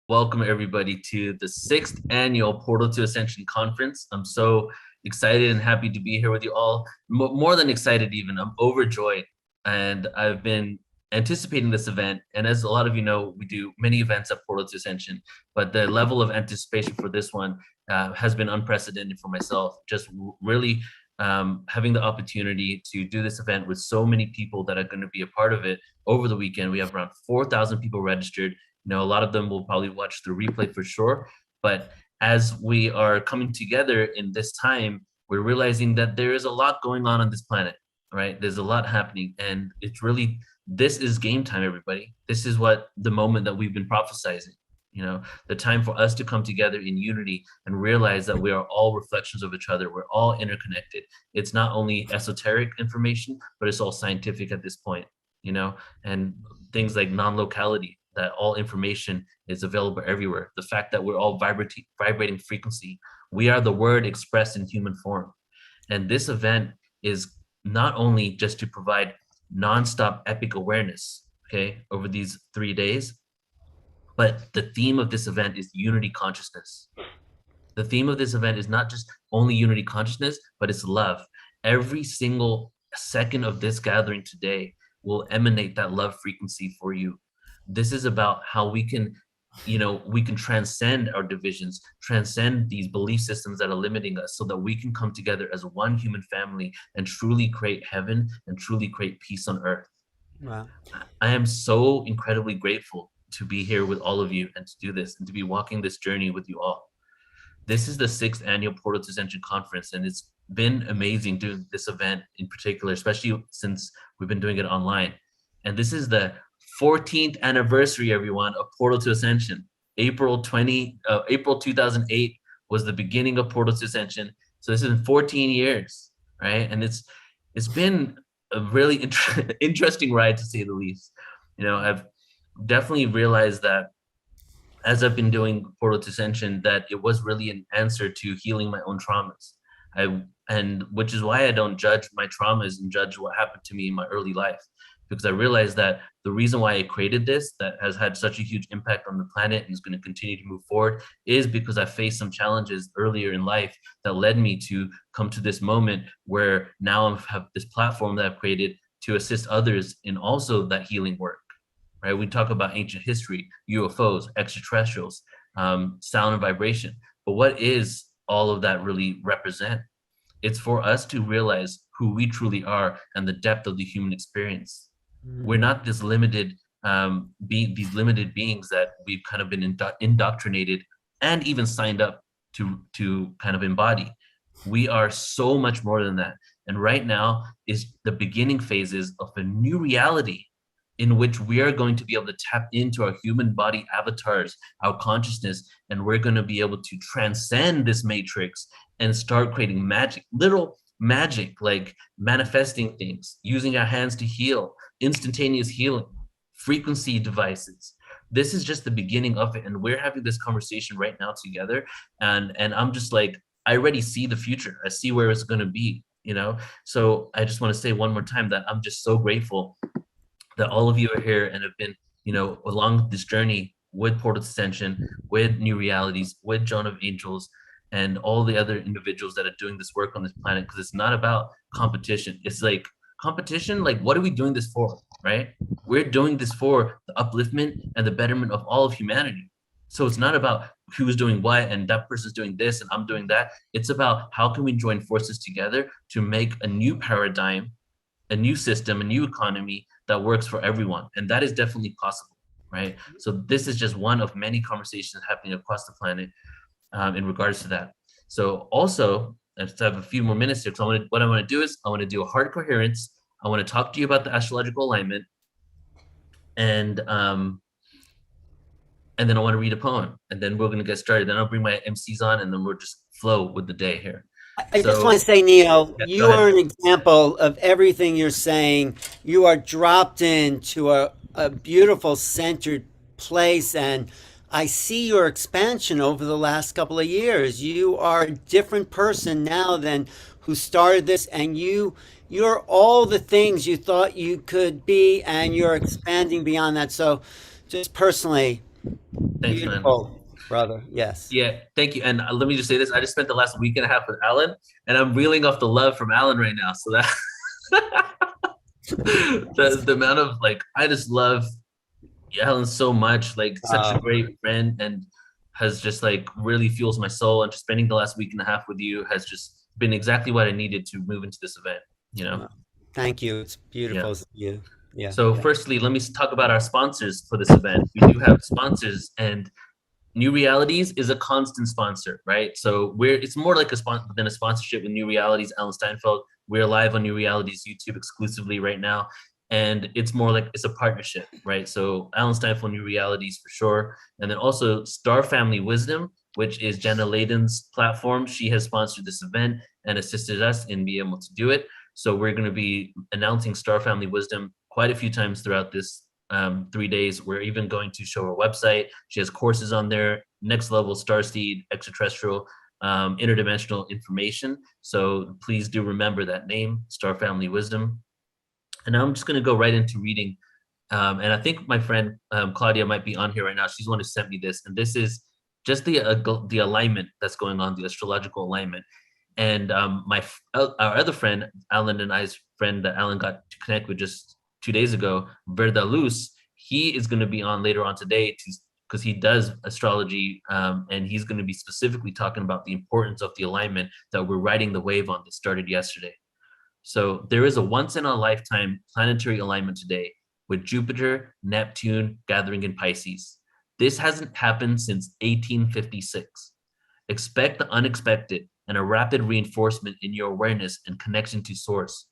Welcome everybody to the 6th annual Portal to Ascension Conference. I'm so excited and happy to be here with you all. More than excited even, I'm overjoyed. And I've been anticipating this event. And as a lot of you know, we do many events at Portal to Ascension, but the level of anticipation for this one has been unprecedented for myself. Just really having the opportunity to do this event with so many people that are going to be a part of it over the weekend. We have around 4,000 people registered. A lot of them will probably watch the replay for sure. But as we are coming together in this time, we're realizing that there is a lot going on this planet, right? There's a lot happening, and it's really, this is game time, everybody. This is what the moment that we've been prophesizing, the time for us to come together in unity and realize that we are all reflections of each other. We're all interconnected. It's not only esoteric information, but it's all scientific at this point, and things like non-locality, that all information is available everywhere. The fact that we're all vibrating frequency. We are the word expressed in human form. And this event is not only just to provide nonstop epic awareness, okay, over these 3 days, but the theme of this event is unity consciousness. The theme of this event is not just only unity consciousness, but it's love. Every single second of this gathering today will emanate that love frequency for you. This is about how we can transcend our divisions, transcend these belief systems that are limiting us, so that we can come together as one human family and truly create heaven and truly create peace on earth. Wow. I am so incredibly grateful to be here with all of you and to do this and to be walking this journey with you all. This is the 6th annual Portal to Ascension Conference, and it's been amazing doing this event in particular, especially since we've been doing it online. And this is the 14th anniversary, everyone, of Portal to Ascension. April 2008 was the beginning of Portal to Ascension. So this has been 14 years, right? And it's been a really interesting ride, to say the least. I've definitely realized that as I've been doing Portal to Ascension, that it was really an answer to healing my own traumas. And which is why I don't judge my traumas and judge what happened to me in my early life, because I realized that the reason why I created this, that has had such a huge impact on the planet and is going to continue to move forward, is because I faced some challenges earlier in life that led me to come to this moment where now I have this platform that I've created to assist others in also that healing work, right? We talk about ancient history, UFOs, extraterrestrials, sound and vibration. But what is all of that really represent? It's for us to realize who we truly are and the depth of the human experience. We're not this limited these limited beings that we've kind of been indoctrinated and even signed up to kind of embody. We are so much more than that. And right now is the beginning phases of a new reality in which we are going to be able to tap into our human body avatars, our consciousness, and we're going to be able to transcend this matrix and start creating magic, little magic, like manifesting things, using our hands to heal, instantaneous healing, frequency devices. This is just the beginning of it, and we're having this conversation right now together, and I'm just like, I already see the future. I see where it's going to be, so I just want to say one more time that I'm just so grateful that all of you are here and have been along this journey with Portal Ascension, with New Realities, with John of Angels, and all the other individuals that are doing this work on this planet, because it's not about competition. It's like competition, like, what are we doing this for, right? We're doing this for the upliftment and the betterment of all of humanity. So it's not about who's doing what and that person's doing this and I'm doing that. It's about how can we join forces together to make a new paradigm, a new system, a new economy that works for everyone. And that is definitely possible, right? So this is just one of many conversations happening across the planet in regards to that. So also, I just have a few more minutes here. So what I want to do is I want to do a hard coherence. I want to talk to you about the astrological alignment, and then I want to read a poem, and then we're going to get started. Then I'll bring my MCs on, and then we'll just flow with the day here. I just want to say, Neil, you are an example of everything you're saying. You are dropped into a beautiful centered place, and I see your expansion over the last couple of years. You are a different person now than who started this, and you're all the things you thought you could be, and you're expanding beyond that. So just personally, Thanks, man. Beautiful, brother. Yes. Yeah, thank you. And let me just say this: I just spent the last week and a half with Alan, and I'm reeling off the love from Alan right now. So that the amount of like, I just love Alan so much. Like, such a great friend, and has just like really fuels my soul. And just spending the last week and a half with you has just been exactly what I needed to move into this event. You know? Thank you. It's Yeah. beautiful. You. Yeah. So, firstly, let me talk about our sponsors for this event. We do have sponsors, and New Realities is a constant sponsor, right? So it's more like a sponsor than a sponsorship with New Realities. Alan Steinfeld, we're live on New Realities YouTube exclusively right now, and it's more like it's a partnership, right? So Alan Steinfeld, New Realities for sure, and then also Star Family Wisdom, which is Jenna Layden's platform. She has sponsored this event and assisted us in being able to do it. So we're going to be announcing Star Family Wisdom quite a few times throughout this 3 days. We're even going to show her website. She has courses on there, next level starseed, extraterrestrial, interdimensional information. So please do remember that name, Star Family Wisdom. And I'm just going to go right into reading. And I think my friend Claudia might be on here right now. She's the one who sent me this. And this is just the alignment that's going on, the astrological alignment. And our other friend, Alan and I's friend that Alan got to connect with just 2 days ago, Verda Luz, he is going to be on later on today because he does astrology, and he's going to be specifically talking about the importance of the alignment that we're riding the wave on that started yesterday. So there is a once in a lifetime planetary alignment today with Jupiter, Neptune gathering in Pisces. This hasn't happened since 1856. Expect the unexpected and a rapid reinforcement in your awareness and connection to source.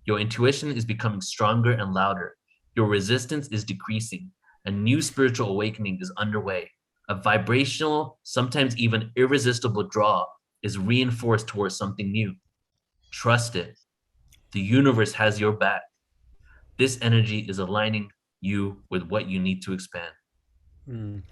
Your intuition is becoming stronger and louder. Your resistance is decreasing. A new spiritual awakening is underway. A vibrational, sometimes even irresistible draw is reinforced towards something new. Trust it. The universe has your back. This energy is aligning you with what you need to expand. And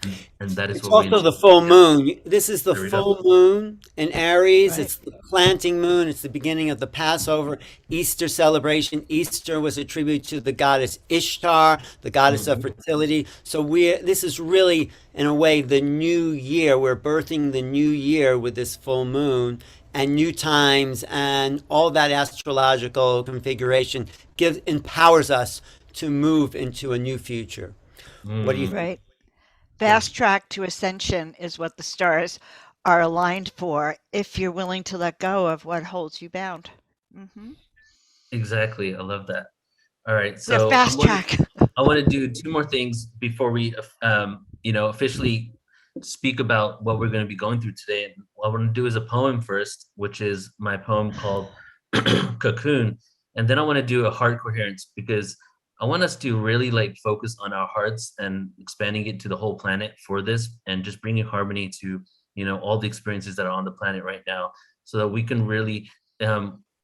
that is It's what also the full moon. This is the There we go. full moon in Aries. Right. It's the planting moon. It's the beginning of the Passover, Easter celebration. Easter was a tribute to the goddess Ishtar, the goddess of fertility. So this is really, in a way, the new year. We're birthing the new year with this full moon, and new times, and all that astrological configuration empowers us to move into a new future. What do you think? Right. Fast track to ascension is what the stars are aligned for if you're willing to let go of what holds you bound. Exactly. I love that. All right. Yeah, So fast track. I want to do two more things before we, officially speak about what we're going to be going through today. And what I want to do is a poem first, which is my poem called Cocoon. And then I want to do a heart coherence because I want us to really like focus on our hearts and expanding it to the whole planet for this and just bringing harmony to, all the experiences that are on the planet right now so that we can really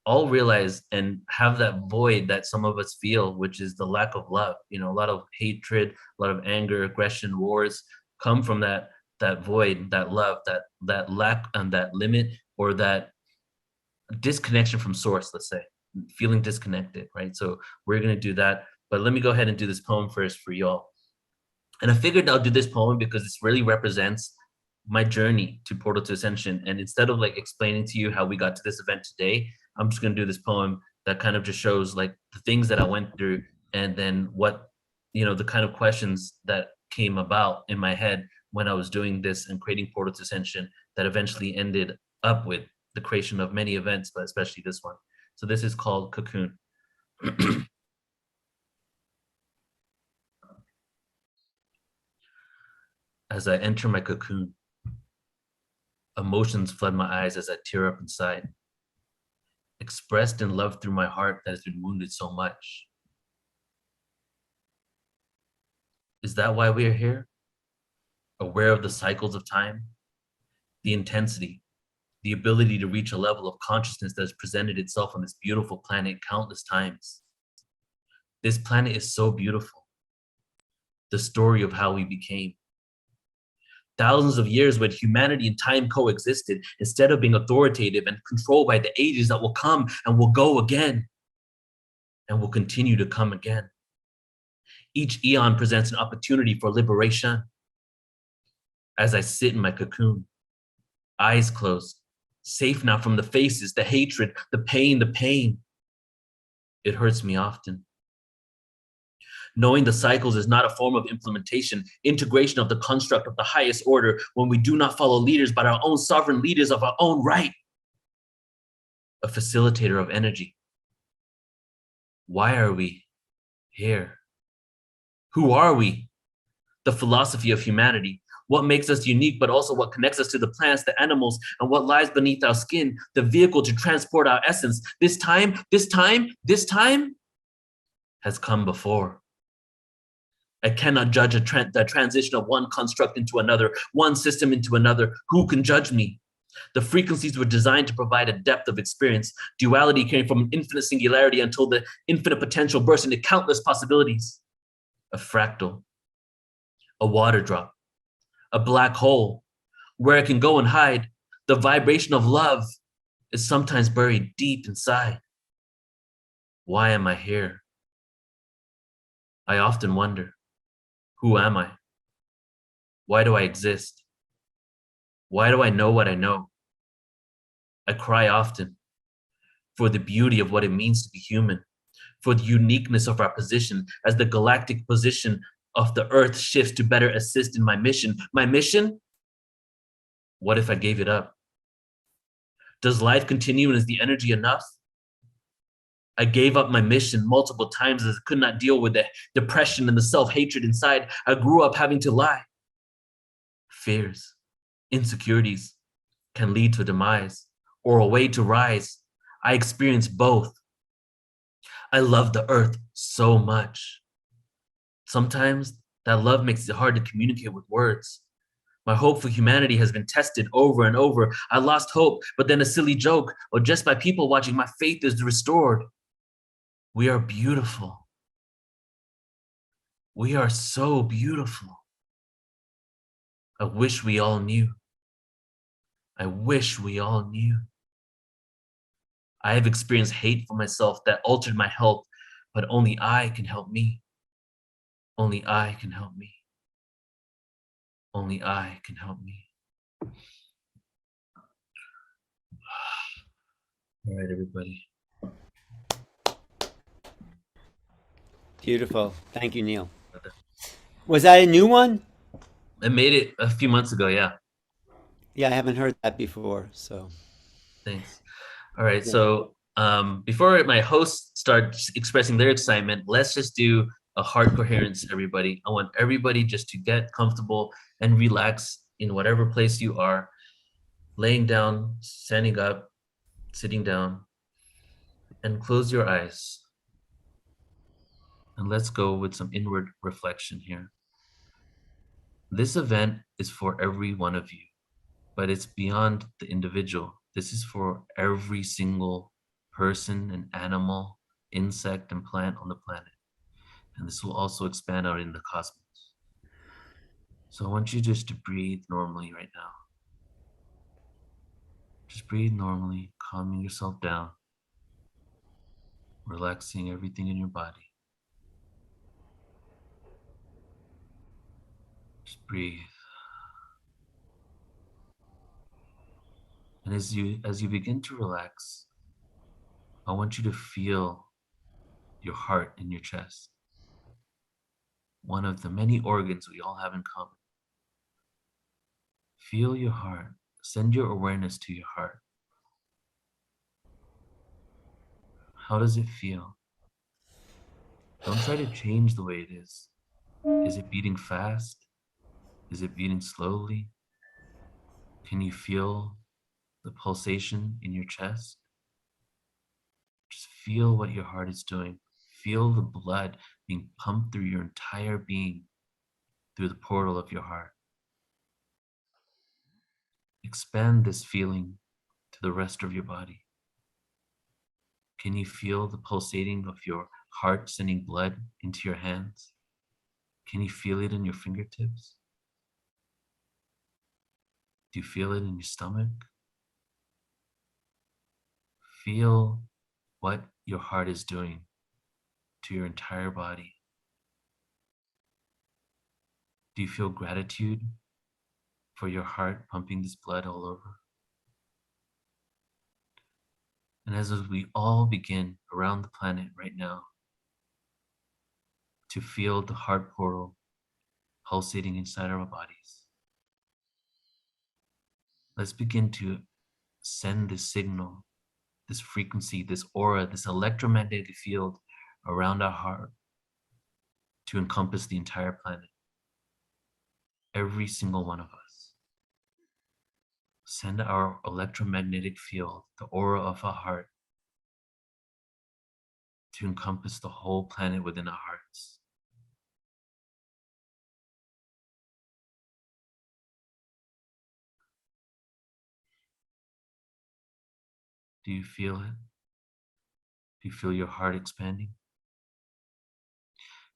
all realize and have that void that some of us feel, which is the lack of love. A lot of hatred, a lot of anger, aggression, wars come from that void, that love, that lack and that limit, or that disconnection from source, let's say, feeling disconnected, right? So we're going to do that. But let me go ahead and do this poem first for y'all. And I figured I'll do this poem because this really represents my journey to Portal to Ascension. And instead of like explaining to you how we got to this event today, I'm just going to do this poem that kind of just shows like the things that I went through and then what, the kind of questions that came about in my head when I was doing this and creating Portal to Ascension that eventually ended up with the creation of many events, but especially this one. So this is called Cocoon. As I enter my cocoon, emotions flood my eyes as I tear up inside, expressed in love through my heart that has been wounded so much. Is that why we are here? Aware of the cycles of time, the intensity, the ability to reach a level of consciousness that has presented itself on this beautiful planet countless times. This planet is so beautiful. The story of how we became. Thousands of years when humanity and time coexisted instead of being authoritative and controlled by the ages that will come and will go again and will continue to come again. Each eon presents an opportunity for liberation. as I sit in my cocoon, eyes closed, safe now from the faces, the hatred, the pain. It hurts me often. Knowing the cycles is not a form of implementation, integration of the construct of the highest order when we do not follow leaders but our own sovereign leaders of our own right. A facilitator of energy. Why are we here? Who are we? The philosophy of humanity. What makes us unique, but also what connects us to the plants, the animals, and what lies beneath our skin, the vehicle to transport our essence. This time has come before. I cannot judge the transition of one construct into another, one system into another. Who can judge me? The frequencies were designed to provide a depth of experience. Duality came from an infinite singularity until the infinite potential burst into countless possibilities. A fractal, a water drop, a black hole, where I can go and hide. The vibration of love is sometimes buried deep inside. Why am I here? I often wonder, who am I? Why do I exist? Why do I know what I know? I cry often for the beauty of what it means to be human, for the uniqueness of our position as the galactic position of the Earth shifts to better assist in my mission. My mission? What if I gave it up? Does life continue and is the energy enough? I gave up my mission multiple times as I could not deal with the depression and the self-hatred inside. I grew up having to lie. Fears, insecurities can lead to demise or a way to rise. I experienced both. I love the earth so much. Sometimes that love makes it hard to communicate with words. My hope for humanity has been tested over and over. I lost hope, but then a silly joke, or just by people watching, my faith is restored. We are beautiful. We are so beautiful. I wish we all knew. I wish we all knew. I have experienced hate for myself that altered my health, but only I can help me. Only I can help me. Only I can help me. All right, everybody. Beautiful. Thank you, Neil. Was that a new one? I made it a few months ago, yeah. Yeah, I haven't heard that before, so. Thanks. All right, so before my hosts start expressing their excitement, let's just do a heart coherence, everybody. I want everybody just to get comfortable and relax in whatever place you are, laying down, standing up, sitting down, and close your eyes. And let's go with some inward reflection here. This event is for every one of you, but it's beyond the individual. This is for every single person and animal, insect and plant on the planet. And this will also expand out in the cosmos. So I want you just to breathe normally right now. Just breathe normally, calming yourself down, relaxing everything in your body. Just breathe. And as you begin to relax, I want you to feel your heart in your chest. One of the many organs we all have in common. Feel your heart. Send your awareness to your heart. How does it feel? Don't try to change the way it is. Is it beating fast? Is it beating slowly? Can you feel the pulsation in your chest? Just feel what your heart is doing. Feel the blood being pumped through your entire being, through the portal of your heart. Expand this feeling to the rest of your body. Can you feel the pulsating of your heart sending blood into your hands? Can you feel it in your fingertips? Do you feel it in your stomach? Feel what your heart is doing to your entire body. Do you feel gratitude for your heart pumping this blood all over. And as we all begin around the planet right now to feel the heart portal pulsating inside our bodies, let's begin to send this signal, this frequency, this aura, this electromagnetic field around our heart to encompass the entire planet. Every single one of us. Send our electromagnetic field, the aura of our heart, to encompass the whole planet within our hearts. Do you feel it? Do you feel your heart expanding?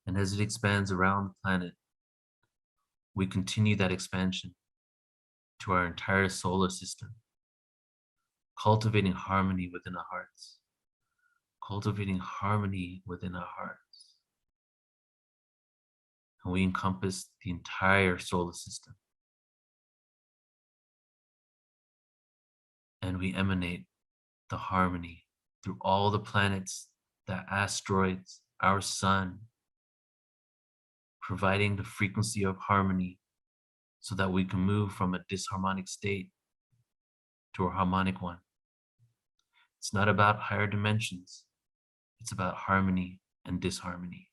And as it expands around the planet, we continue that expansion to our entire solar system, cultivating harmony within our hearts, cultivating harmony within our hearts. And we encompass the entire solar system. And we emanate the harmony through all the planets, the asteroids, our sun, providing the frequency of harmony so that we can move from a disharmonic state to a harmonic one. It's not about higher dimensions. It's about harmony and disharmony.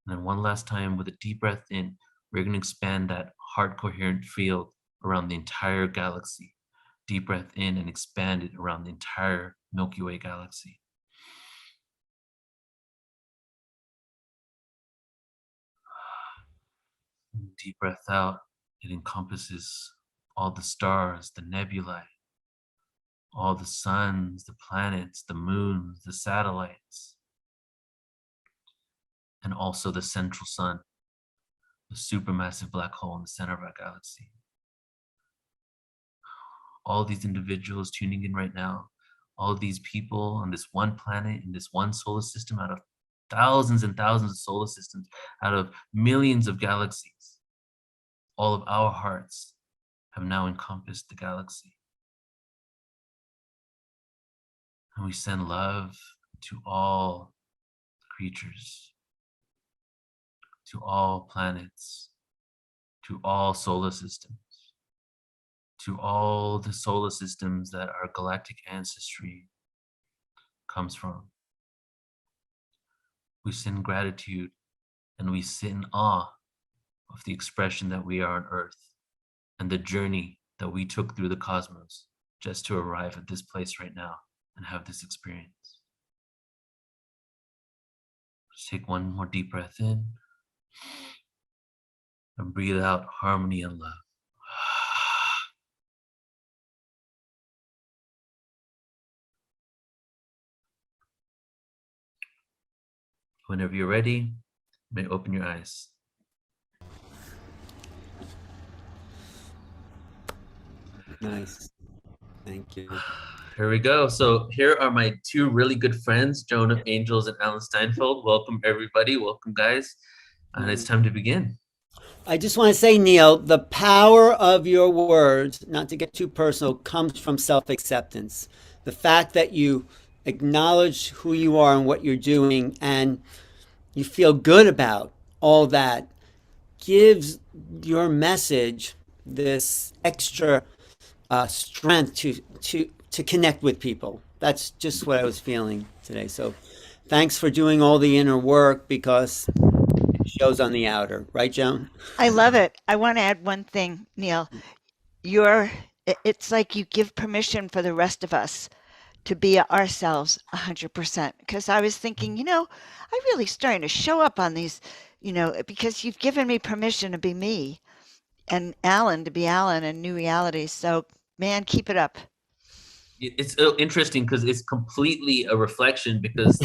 And then one last time with a deep breath in, we're going to expand that heart coherent field around the entire galaxy. Deep breath in and expand it around the entire Milky Way galaxy. Deep breath out, it encompasses all the stars, the nebulae, all the suns, the planets, the moons, the satellites, and also the central sun, the supermassive black hole in the center of our galaxy. All these individuals tuning in right now, all these people on this one planet, in this one solar system, out of thousands and thousands of solar systems, out of millions of galaxies, all of our hearts have now encompassed the galaxy. And we send love to all creatures, to all planets, to all solar systems, to all the solar systems that our galactic ancestry comes from. We send gratitude and we sit in awe of the expression that we are on Earth and the journey that we took through the cosmos just to arrive at this place right now and have this experience. Just take one more deep breath in and breathe out harmony and love. Whenever you're ready, you may open your eyes. Nice. Thank you. Here we go. So here are my two really good friends, Joan of Angels and Alan Steinfeld. Welcome, everybody. Welcome, guys. And it's time to begin. I just want to say, Neil, the power of your words, not to get too personal, comes from self-acceptance. The fact that you acknowledge who you are and what you're doing and you feel good about all that gives your message this extra strength to connect with people. That's just what I was feeling today. So thanks for doing all the inner work because it shows on the outer. Right, Joan? I love it. I want to add one thing, Neil. It's like you give permission for the rest of us to be ourselves 100%. Because I was thinking, I'm really starting to show up on these, because you've given me permission to be me and Alan to be Alan and new realities. So, man, keep it up. It's interesting because it's completely a reflection because,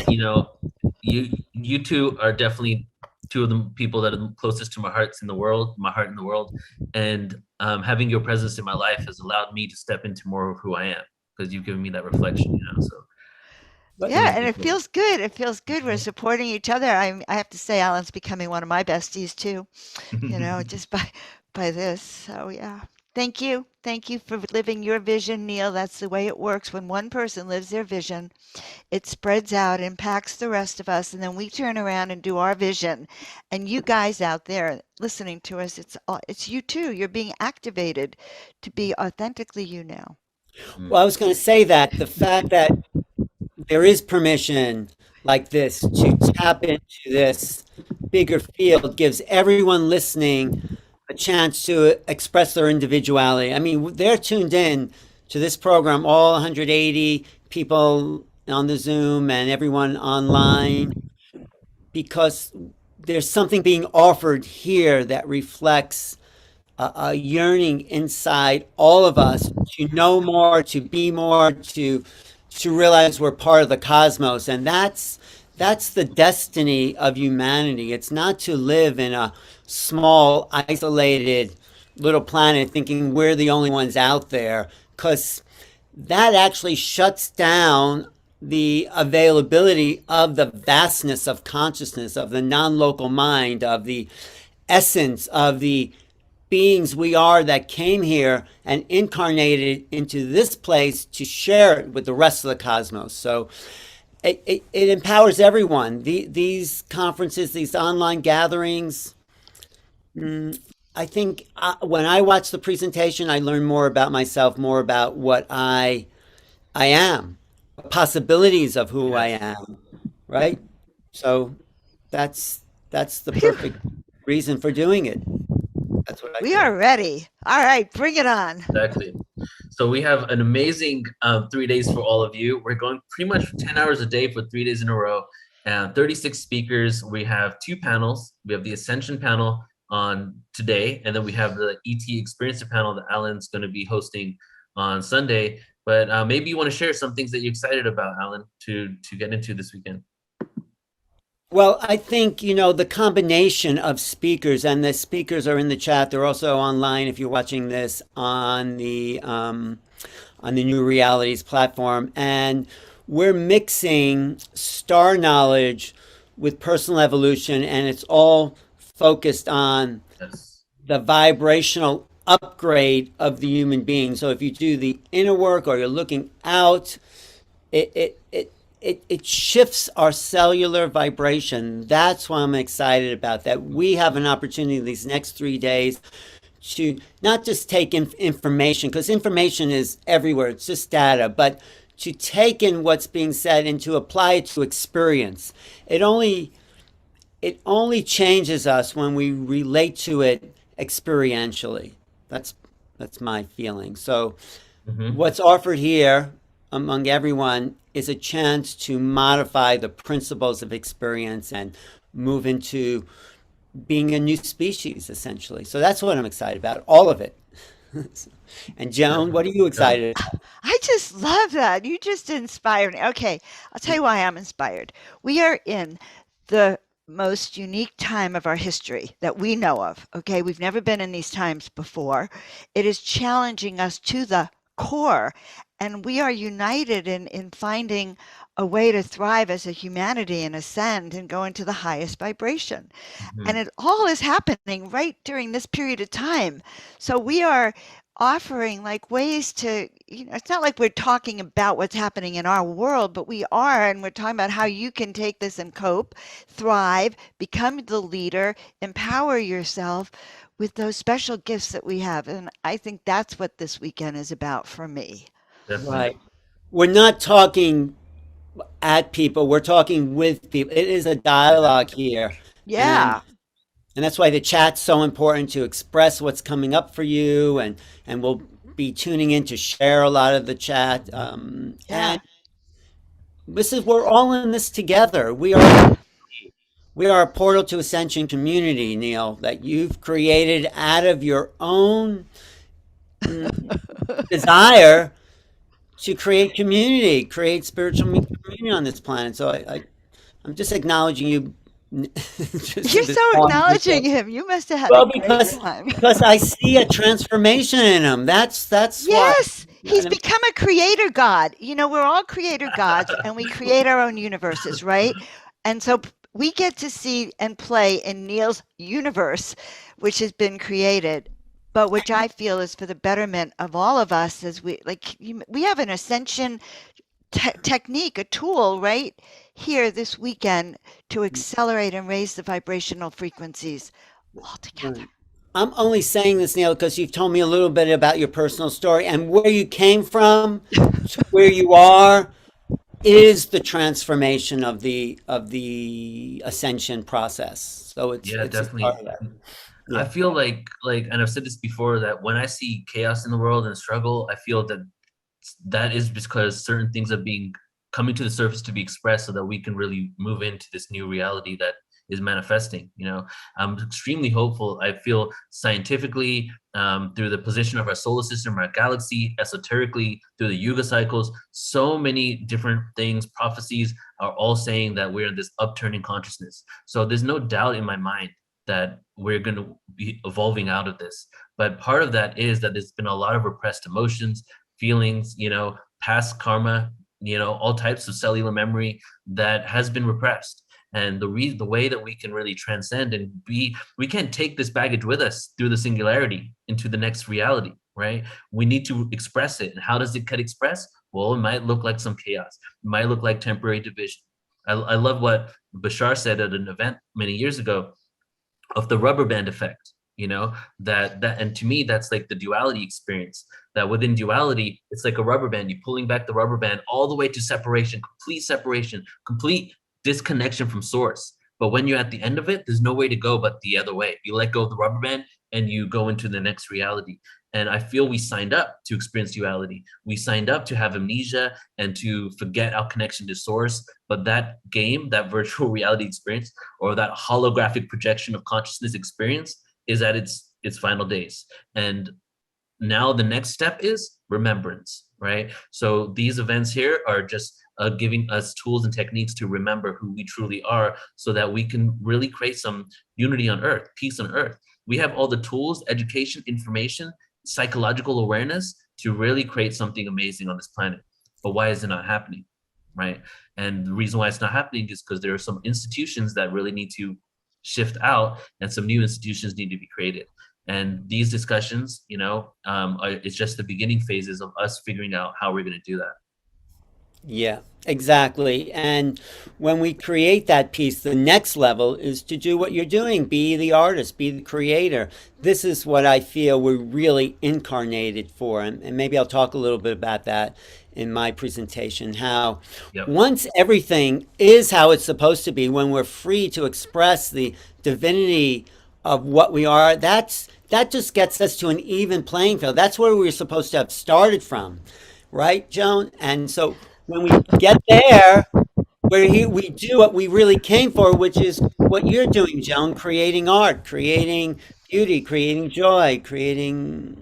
you two are definitely two of the people that are closest to my heart in the world. And having your presence in my life has allowed me to step into more of who I am because you've given me that reflection, so. But Yeah, and Amazing. it feels good. It feels good. We're supporting each other. I have to say, Alan's becoming one of my besties too, just by this. So yeah. Thank you for living your vision, Neil. That's the way it works. When one person lives their vision, it spreads out, impacts the rest of us, and then we turn around and do our vision. And you guys out there listening to us, it's you too. You're being activated to be authentically you now. well, I was going to say that the fact that there is permission like this to tap into this bigger field gives everyone listening a chance to express their individuality. I mean, they're tuned in to this program, all 180 people on the Zoom and everyone online, because there's something being offered here that reflects a yearning inside all of us to know more, to be more, to realize we're part of the cosmos, and that's the destiny of humanity. It's not to live in a small, isolated little planet thinking we're the only ones out there, because that actually shuts down the availability of the vastness of consciousness, of the non-local mind, of the essence of the beings we are that came here and incarnated into this place to share it with the rest of the cosmos. So it empowers everyone. These conferences, these online gatherings, I think when I watch the presentation, I learn more about myself, more about what I am, possibilities of who I Yes. am, right? So that's the Phew. perfect reason for doing it. That's what I We feel. are ready. All right, bring it on. Exactly. So we have an amazing 3 days for all of you. We're going pretty much 10 hours a day for 3 days in a row. And 36 speakers. We have 2 panels. We have the Ascension panel on today, and then we have the ET Experiencer panel that Alan's going to be hosting on Sunday. But maybe you want to share some things that you're excited about, Alan, to get into this weekend. Well, I think, the combination of speakers, and the speakers are in the chat. They're also online if you're watching this on the New Realities platform. And we're mixing star knowledge with personal evolution, and it's all focused on Yes. the vibrational upgrade of the human being. So if you do the inner work or you're looking out, it shifts our cellular vibration. That's why I'm excited about that. We have an opportunity these next 3 days to not just take information, because information is everywhere, it's just data, but to take in what's being said and to apply it to experience. It only changes us when we relate to it experientially. That's my feeling. So Mm-hmm. what's offered here among everyone is a chance to modify the principles of experience and move into being a new species, essentially. So that's what I'm excited about, all of it. And Joan, what are you Yeah. excited about? I just love that. You just inspired me. Okay, I'll tell you why I'm inspired. We are in the most unique time of our history that we know of. Okay, we've never been in these times before. It is challenging us to the core, and we are united in finding a way to thrive as a humanity and ascend and go into the highest vibration. And Mm-hmm. it all is happening right during this period of time. So we are offering like ways to, it's not like we're talking about what's happening in our world, but we are, and we're talking about how you can take this and cope, thrive, become the leader, empower yourself with those special gifts that we have. And I think that's what this weekend is about for me. Definitely. Right. We're not talking at people, we're talking with people. It is a dialogue here. And Yeah. and that's why the chat's so important, to express what's coming up for you, and we'll be tuning in to share a lot of the chat. Yeah. And this is we're all in this together. We are a Portal to Ascension community, Neil, that you've created out of your own desire to create community, create spiritual community on this planet. So I'm just acknowledging you Just You're this so one acknowledging people. him. You must have had a Well, great time. because I see a transformation in him. That's why. Yes, he's become a creator god. You know, we're all creator gods and we create our own universes, right? And so we get to see and play in Neil's universe, which has been created, but which I feel is for the betterment of all of us as we have an ascension technique, a tool right here this weekend to accelerate and raise the vibrational frequencies all together. Right. I'm only saying this, Neil, because you've told me a little bit about your personal story and where you came from to where you are is the transformation of the ascension process. So Yeah, it's a part definitely. of that. I Yeah. feel like, and I've said this before, that when I see chaos in the world and struggle, I feel that that is because certain things are being coming to the surface to be expressed so that we can really move into this new reality that is manifesting. I'm extremely hopeful. I feel scientifically, through the position of our solar system, our galaxy, esoterically, through the yuga cycles, so many different things, prophecies are all saying that we're in this upturning consciousness. So there's no doubt in my mind that we're going to be evolving out of this. But part of that is that there's been a lot of repressed emotions, feelings, past karma, all types of cellular memory that has been repressed. And the way that we can really transcend and we can't take this baggage with us through the singularity into the next reality, right? We need to express it. And how does it get expressed? Well, it might look like some chaos. It might look like temporary division. I love what Bashar said at an event many years ago of the rubber band effect, that and to me that's like the duality experience, that within duality it's like a rubber band, you pulling back the rubber band all the way to separation, complete disconnection from source. But when you're at the end of it, there's no way to go but the other way. You let go of the rubber band and you go into the next reality. And I feel we signed up to experience duality. We signed up to have amnesia and to forget our connection to source. But that game, that virtual reality experience, or that holographic projection of consciousness experience, is at its final days. And now the next step is remembrance, right? So these events here are just giving us tools and techniques to remember who we truly are so that we can really create some unity on earth, peace on earth. We have all the tools, education, information, psychological awareness to really create something amazing on this planet. But why is it not happening, right? And the reason why it's not happening is because there are some institutions that really need to shift out and some new institutions need to be created. And these discussions, it's just the beginning phases of us figuring out how we're going to do that. Yeah, exactly. And when we create that piece, the next level is to do what you're doing, be the artist, be the creator. This is what I feel we're really incarnated for. And maybe I'll talk a little bit about that in my presentation, how Yep. once everything is how it's supposed to be, when we're free to express the divinity of what we are, that just gets us to an even playing field. That's where we're supposed to have started from, right, Joan? And so when we get there, we do what we really came for, which is what you're doing, Joan, creating art, creating beauty, creating joy, creating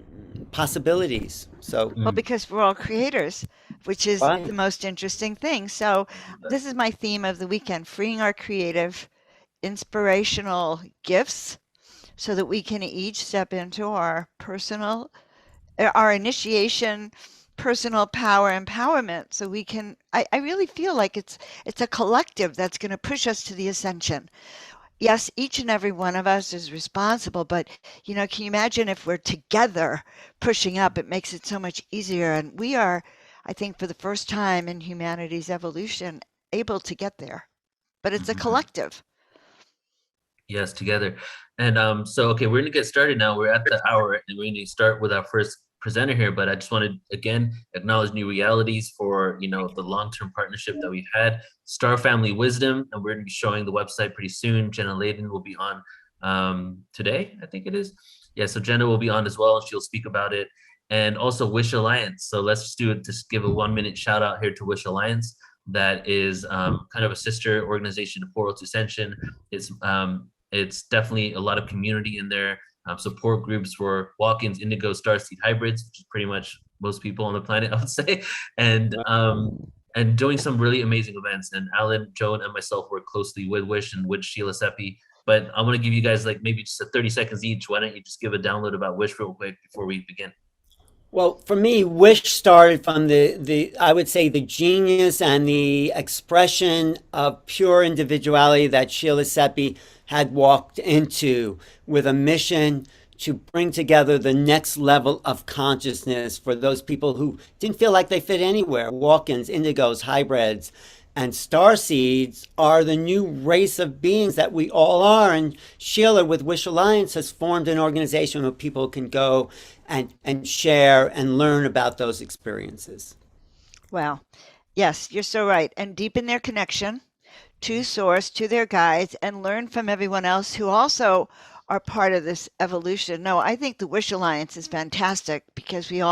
possibilities. So, Well, because we're all creators, which is right. the most interesting thing. So, this is my theme of the weekend, freeing our creative, inspirational gifts so that we can each step into our initiation, personal power empowerment. So we can, I really feel like it's a collective that's going to push us to the ascension. Yes, each and every one of us is responsible, but can you imagine if we're together pushing up? It makes it so much easier. And we are, I think, for the first time in humanity's evolution, able to get there. But it's a Mhm. collective. Yes, together. And so, okay, we're gonna get started now. We're at the hour and we're gonna start with our first presenter here, but I just want to again acknowledge New Realities for the long-term partnership that we've had. Star Family Wisdom, and we're gonna be showing the website pretty soon. Jenna Layden will be on today, I think it is. Yeah, so Jenna will be on as well and she'll speak about it. And also Wish Alliance. So let's just do it, just give a 1-minute shout out here to Wish Alliance. That is kind of a sister organization to PortalToAscension. It's definitely a lot of community in there. Support groups for walk-ins, indigo, starseed hybrids, which is pretty much most people on the planet, I would say. And and doing some really amazing events. And Alan, Joan, and myself work closely with Wish and with Sheila Seppi. But I want to give you guys like maybe just 30 seconds each. Why don't you just give a download about Wish real quick before we begin? Well, for me, Wish started from the I would say the genius and the expression of pure individuality that Sheila Seppi had walked into with a mission to bring together the next level of consciousness for those people who didn't feel like they fit anywhere. Walk-ins, indigos, hybrids, and starseeds are the new race of beings that we all are. And Sheila, with Wish Alliance, has formed an organization where people can go and share and learn about those experiences. Wow. Yes, you're so right. And deepen their connection to source, to their guides, and learn from everyone else who also are part of this evolution. No, I think the Wish Alliance is fantastic because we're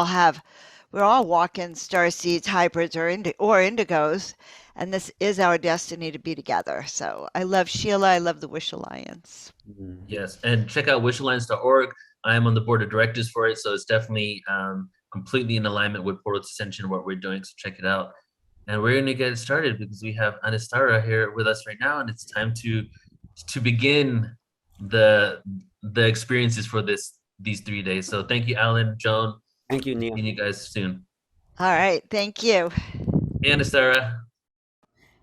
all walk-in star seeds, hybrids, or indigos, and this is our destiny to be together. So I love Sheila. I love the Wish Alliance. Yes, and check out wishalliance.org. I am on the board of directors for it, so it's definitely completely in alignment with PortalToAscension, what we're doing. So check it out. And we're going to get started because we have Anastara here with us right now, and it's time to begin the experiences for these 3 days. So thank you, Alan, Joan. Thank you, Neil. See you guys soon. All right. Thank you. Hey, Anastara.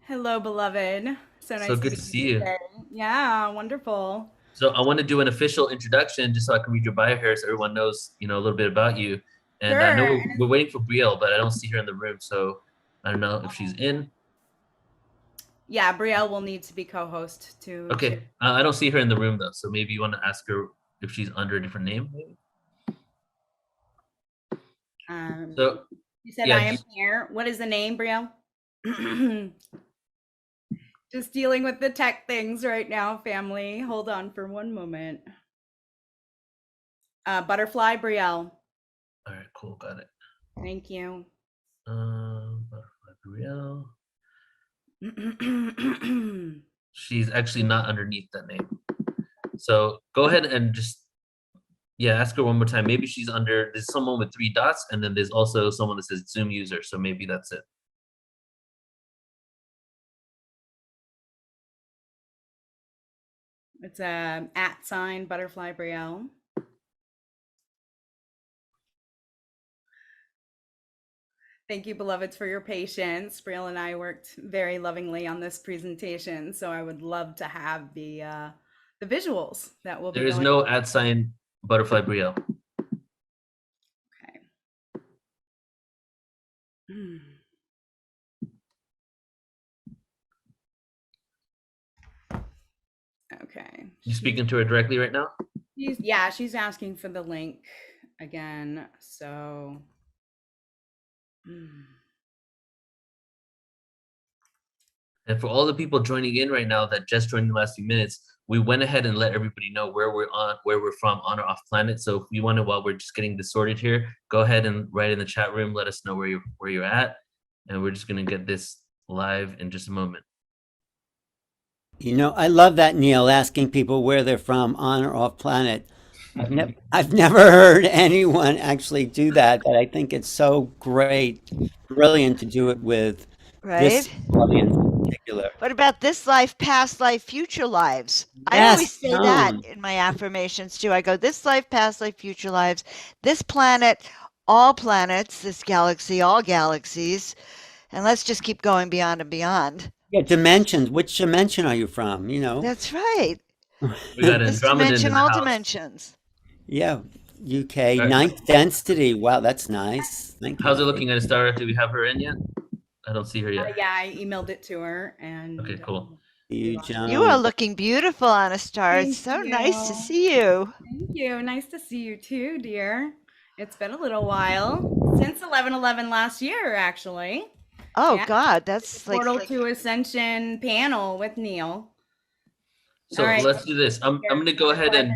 Hello, beloved. So nice So good to see you. today. Yeah, wonderful. So I want to do an official introduction just so I can read your bio here so everyone knows, a little bit about you. And I know Sure. we're waiting for Brielle, but I don't see her in the room. So I don't know if she's in. Yeah, Brielle will need to be co-host to. Okay. I don't see her in the room though. So maybe you want to ask her if she's under a different name. Maybe? So You said yeah, I am here. What is the name, Brielle? Just dealing with the tech things right now, family. Hold on for one moment. Butterfly Brielle. All right, cool. Got it. Thank you. Butterfly Brielle. She's actually not underneath that name. So go ahead and just, ask her one more time. Maybe she's under, there's someone with 3 dots, and then there's also someone that says Zoom user. So maybe that's it. It's a @ Butterfly Brielle. Thank you, beloveds, for your patience. Brielle and I worked very lovingly on this presentation, so I would love to have the visuals that will be. There is no @ Butterfly Brielle. Okay. Okay. You speaking to her directly right now? She's asking for the link again. So. And for all the people joining in right now that just joined in the last few minutes, we went ahead and let everybody know where we're from on or off planet. So if you want to, while we're just getting this sorted here, go ahead and write in the chat room, let us know where you're at. And we're just going to get this live in just a moment. I love that, Neil, asking people where they're from on or off planet. I've never heard anyone actually do that, but I think it's so great, brilliant to do it with this audience in particular. What about this life, past life, future lives? Yes, I always say that in my affirmations too. I go, this life, past life, future lives, this planet, all planets, this galaxy, all galaxies, and let's just keep going beyond and beyond. Yeah, dimensions. Which dimension are you from? That's right. We got This Andromeda in dimension, the all house. dimensions. Yeah, UK, ninth density. Wow, that's nice. Thank you. How's it looking, Anastara? Do we have her in yet? I don't see her yet. Yeah, I emailed it to her. And Okay, cool. You, John. You are looking beautiful, Anastara. It's so Thank nice to you. see you. Thank you. Nice to see you too, dear. It's been a little while since 11/11 last year, actually. Oh Yeah. God, that's like PortalToAscension panel with Neil. So All right. let's do this. I'm going to go ahead and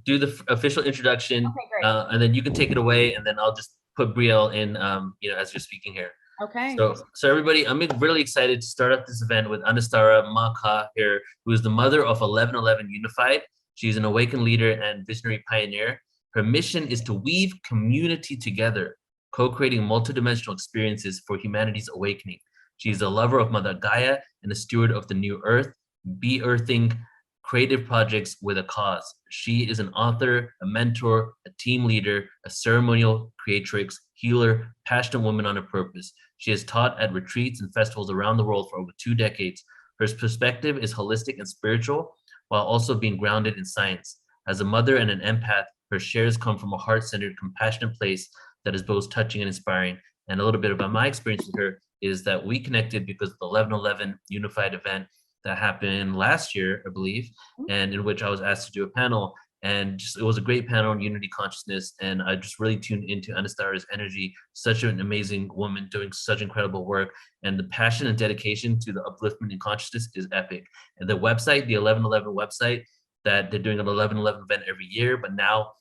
do the official introduction, Okay, great. and then you can take it away, and then I'll just put Brielle in, as you're speaking here. Okay. So everybody, I'm really excited to start up this event with Anastara Maka here, who is the mother of 1111 Unified. She's an awakened leader and visionary pioneer. Her mission is to weave community together, co-creating multidimensional experiences for humanity's awakening. She's a lover of Mother Gaia and a steward of the new earth, be-earthing creative projects with a cause. She is an author, a mentor, a team leader, a ceremonial creatrix, healer, passionate woman on a purpose. She has taught at retreats and festivals around the world for over 2 decades. Her perspective is holistic and spiritual, while also being grounded in science. As a mother and an empath, her shares come from a heart-centered, compassionate place that is both touching and inspiring. And a little bit about my experience with her is that we connected because of the 11/11 Unified event that happened last year, I believe, and in which I was asked to do a panel. And just, it was a great panel on unity consciousness. And I just really tuned into Anastara's energy, such an amazing woman doing such incredible work. And the passion and dedication to the upliftment in consciousness is epic. And the website, the 11/11 website, that they're doing an 11/11 event every year, but now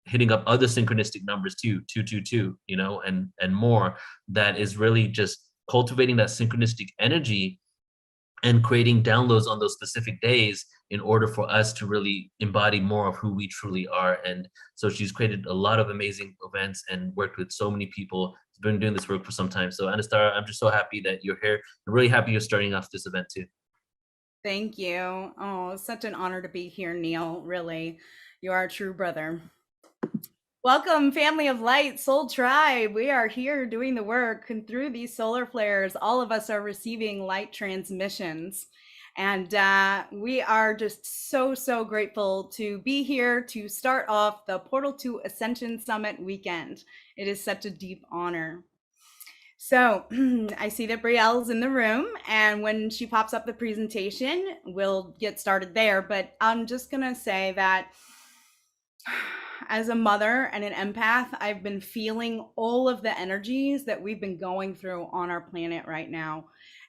hitting up other synchronistic numbers too, 222, you know, and more, that is really just cultivating that synchronistic energy and creating downloads on those specific days in order for us to really embody more of who we truly are. And so she's created a lot of amazing events and worked with so many people. She's been doing this work for some time. So Anastara, I'm just so happy that you're here. I'm really happy you're starting off this event too. Thank you. Oh, such an honor to be here, Neil. Really, you are a true brother. Welcome, family of light, soul tribe. We are here doing the work, and through these solar flares, all of us are receiving light transmissions. And we are just so grateful to be here to start off the Portal to Ascension Summit weekend. It is such a deep honor. So I see that Brielle's in the room, and when she pops up the presentation, we'll get started there. But I'm just gonna say that as a mother and an empath, I've been feeling all of the energies that we've been going through on our planet right now.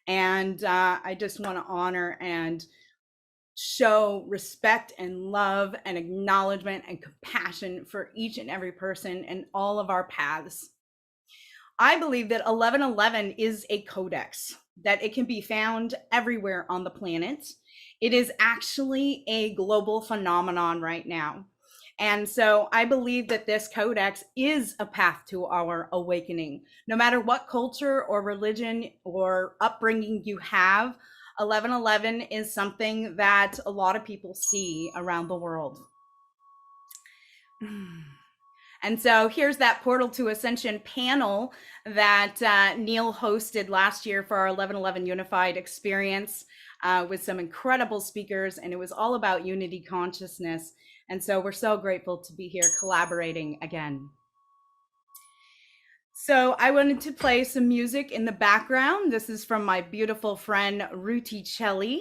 And I just want to honor and show respect and love and acknowledgement and compassion for each and every person and all of our paths. I believe that 1111 is a codex, that it can be found everywhere on the planet. It is actually a global phenomenon right now. And so I believe that this codex is a path to our awakening. No matter what culture or religion or upbringing you have, 1111 is something that a lot of people see around the world. And so here's that Portal to Ascension panel that Neil hosted last year for our 1111 Unified experience with some incredible speakers, and it was all about unity consciousness. And so we're so grateful to be here collaborating again. So I wanted to play some music in the background. This is from my beautiful friend, Ruti Celli.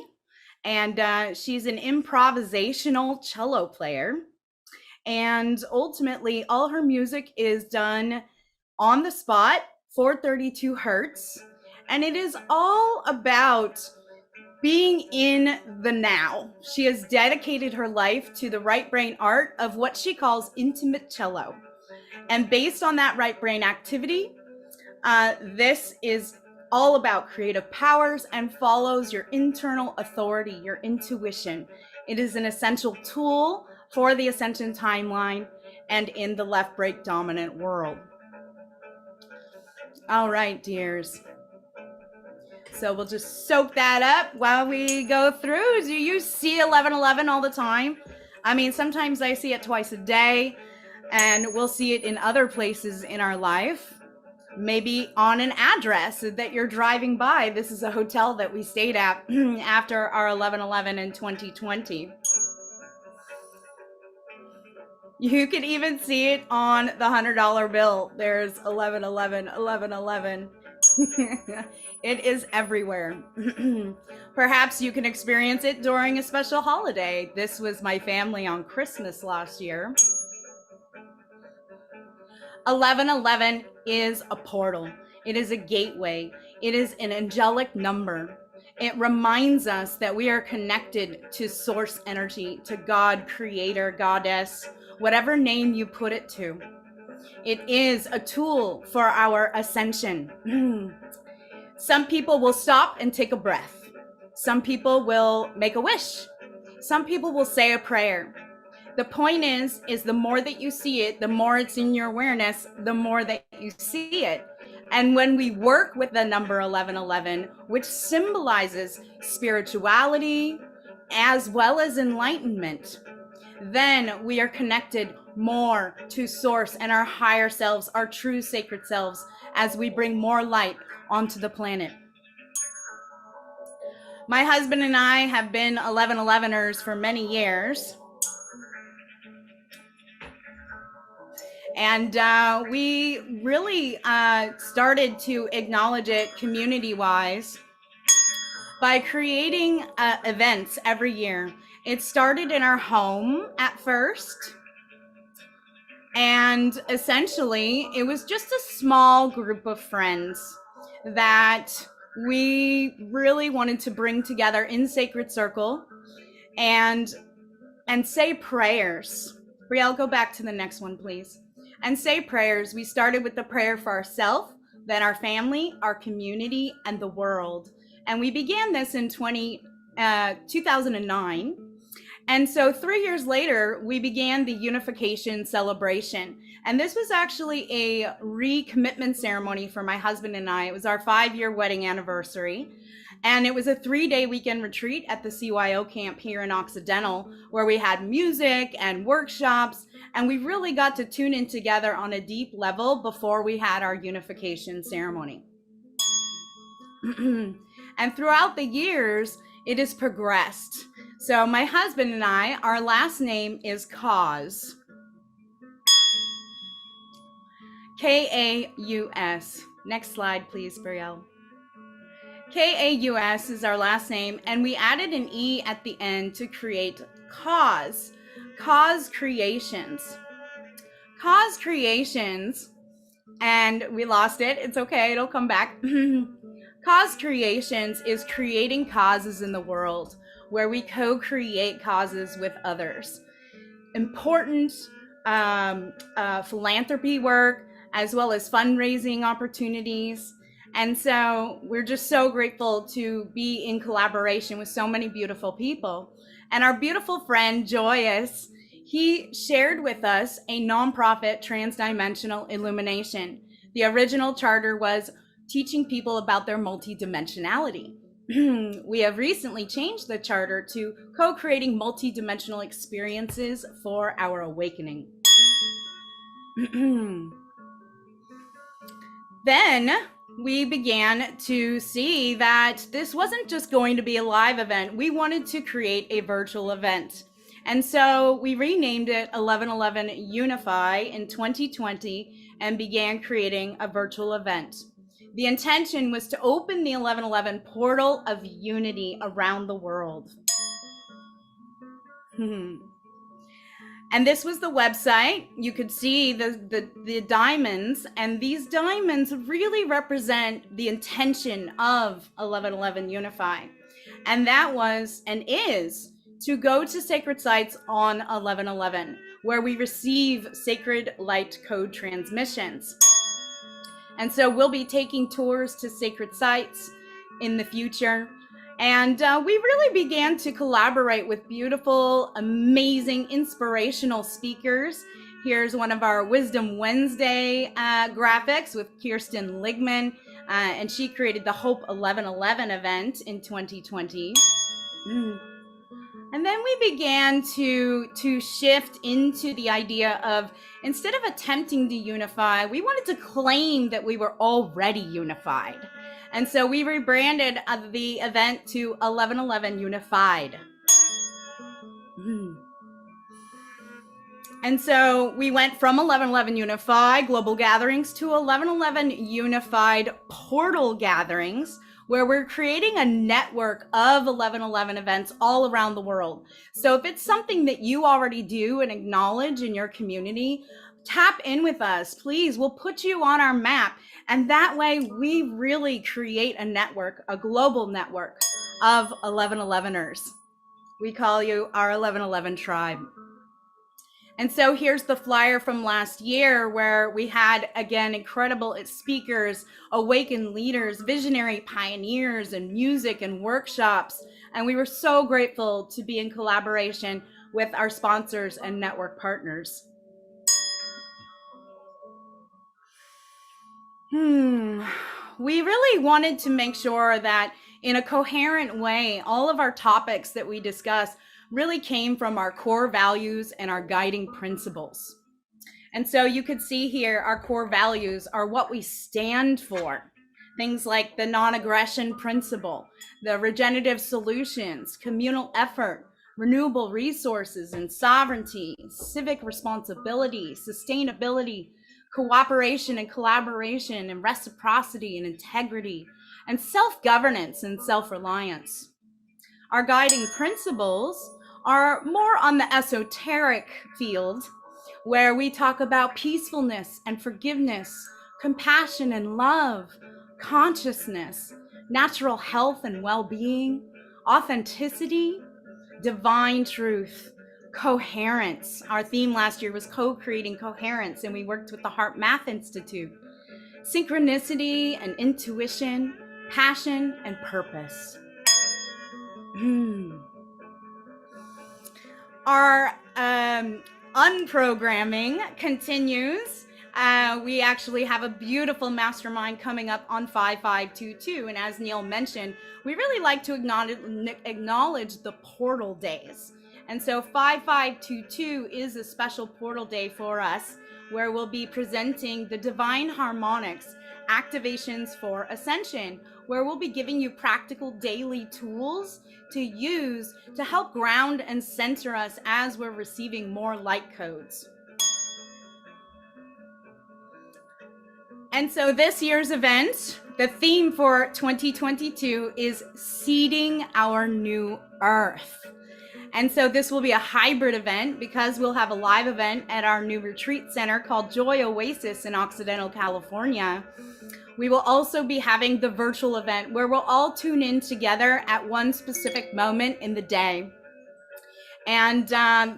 And she's an improvisational cello player. And ultimately, all her music is done on the spot, 432 hertz. And it is all about being in the now. She has dedicated her life to the right brain art of what she calls intimate cello. And based on that right brain activity, this is all about creative powers and follows your internal authority, your intuition. It is an essential tool for the Ascension timeline and in the left break dominant world. All right, dears. So we'll just soak that up while we go through. Do you see 1111 all the time? I mean, sometimes I see it twice a day, and we'll see it in other places in our life. Maybe on an address that you're driving by. This is a hotel that we stayed at after our 1111 in 2020. You can even see it on the $100 bill. There's 1111, 1111. It is everywhere. Perhaps you can experience it during a special holiday. This was my family on Christmas last year. 1111 is a portal. It is a gateway. It is an angelic number. It reminds us that we are connected to source energy, to God, creator, goddess, whatever name you put it to. It is a tool for our ascension. Some people will stop and take a breath. Some people will make a wish. Some people will say a prayer. The point is the more that you see it, the more it's in your awareness, the more that you see it. And when we work with the number 1111, which symbolizes spirituality as well as enlightenment, then we are connected more to source and our higher selves, our true sacred selves, as we bring more light onto the planet. My husband and I have been 1111ers for many years. And we really started to acknowledge it community-wise by creating events every year. It started in our home at first. And essentially, it was just a small group of friends that we really wanted to bring together in sacred circle and say prayers. Brielle, go back to the next one, please. And say prayers. We started with the prayer for ourselves, then our family, our community, and the world. And we began this in 2009. And so 3 years later, we began the unification celebration. And this was actually a recommitment ceremony for my husband and I. It was our 5-year wedding anniversary. And it was a 3-day weekend retreat at the CYO camp here in Occidental, where we had music and workshops. And we really got to tune in together on a deep level before we had our unification ceremony. And throughout the years, it has progressed. So my husband and I, our last name is Kaus. K-A-U-S. Next slide, please, Brielle. K-A-U-S is our last name, and we added an E at the end to create Kaus. Kaus Creations. Kaus Creations, and we lost it. It's okay, it'll come back. Kaus Creations is creating causes in the world where we co-create causes with others. Important philanthropy work, as well as fundraising opportunities. And so we're just so grateful to be in collaboration with so many beautiful people. And our beautiful friend, Joyous, he shared with us a nonprofit transdimensional illumination. The original charter was teaching people about their multidimensionality. We have recently changed the charter to co-creating multidimensional experiences for our awakening. Then we began to see that this wasn't just going to be a live event. We wanted to create a virtual event. And so we renamed it 1111 Unify in 2020 and began creating a virtual event. The intention was to open the 1111 portal of unity around the world. And this was the website. You could see the diamonds, and these diamonds really represent the intention of 1111 Unify. And that was and is to go to sacred sites on 1111, where we receive sacred light code transmissions. And so we'll be taking tours to sacred sites in the future. And we really began to collaborate with beautiful, amazing, inspirational speakers. Here's one of our Wisdom Wednesday graphics with Kirsten Ligman. And she created the Hope 1111 event in 2020. And then we began to shift into the idea of, instead of attempting to unify, we wanted to claim that we were already unified. And so we rebranded the event to 1111 Unified. And so we went from 1111 Unified Global Gatherings to 1111 Unified Portal Gatherings, where we're creating a network of 1111 events all around the world. So if it's something that you already do and acknowledge in your community, tap in with us, please. We'll put you on our map. And that way we really create a network, a global network of 1111ers. We call you our 1111 tribe. And so here's the flyer from last year, where we had, again, incredible speakers, awakened leaders, visionary pioneers, and music and workshops. And we were so grateful to be in collaboration with our sponsors and network partners. We really wanted to make sure that in a coherent way, all of our topics that we discuss really came from our core values and our guiding principles. And so you could see here, our core values are what we stand for. Things like the non-aggression principle, the regenerative solutions, communal effort, renewable resources and sovereignty, civic responsibility, sustainability, cooperation and collaboration, and reciprocity and integrity, and self-governance and self-reliance. Our guiding principles are more on the esoteric field, where we talk about peacefulness and forgiveness, compassion and love, consciousness, natural health and well-being, authenticity, divine truth, coherence. Our theme last year was co-creating coherence, and we worked with the Heart Math Institute. Synchronicity and intuition, passion and purpose. Our unprogramming continues. We actually have a beautiful mastermind coming up on 5522. And as Neil mentioned, we really like to acknowledge the portal days. And so 5522 is a special portal day for us, where we'll be presenting the Divine Harmonics activations for Ascension, where we'll be giving you practical daily tools to use to help ground and center us as we're receiving more light codes. And so this year's event, the theme for 2022 is Seeding Our New Earth. And so this will be a hybrid event, because we'll have a live event at our new retreat center called Joy Oasis in Occidental, California. We will also be having the virtual event, where we'll all tune in together at one specific moment in the day. And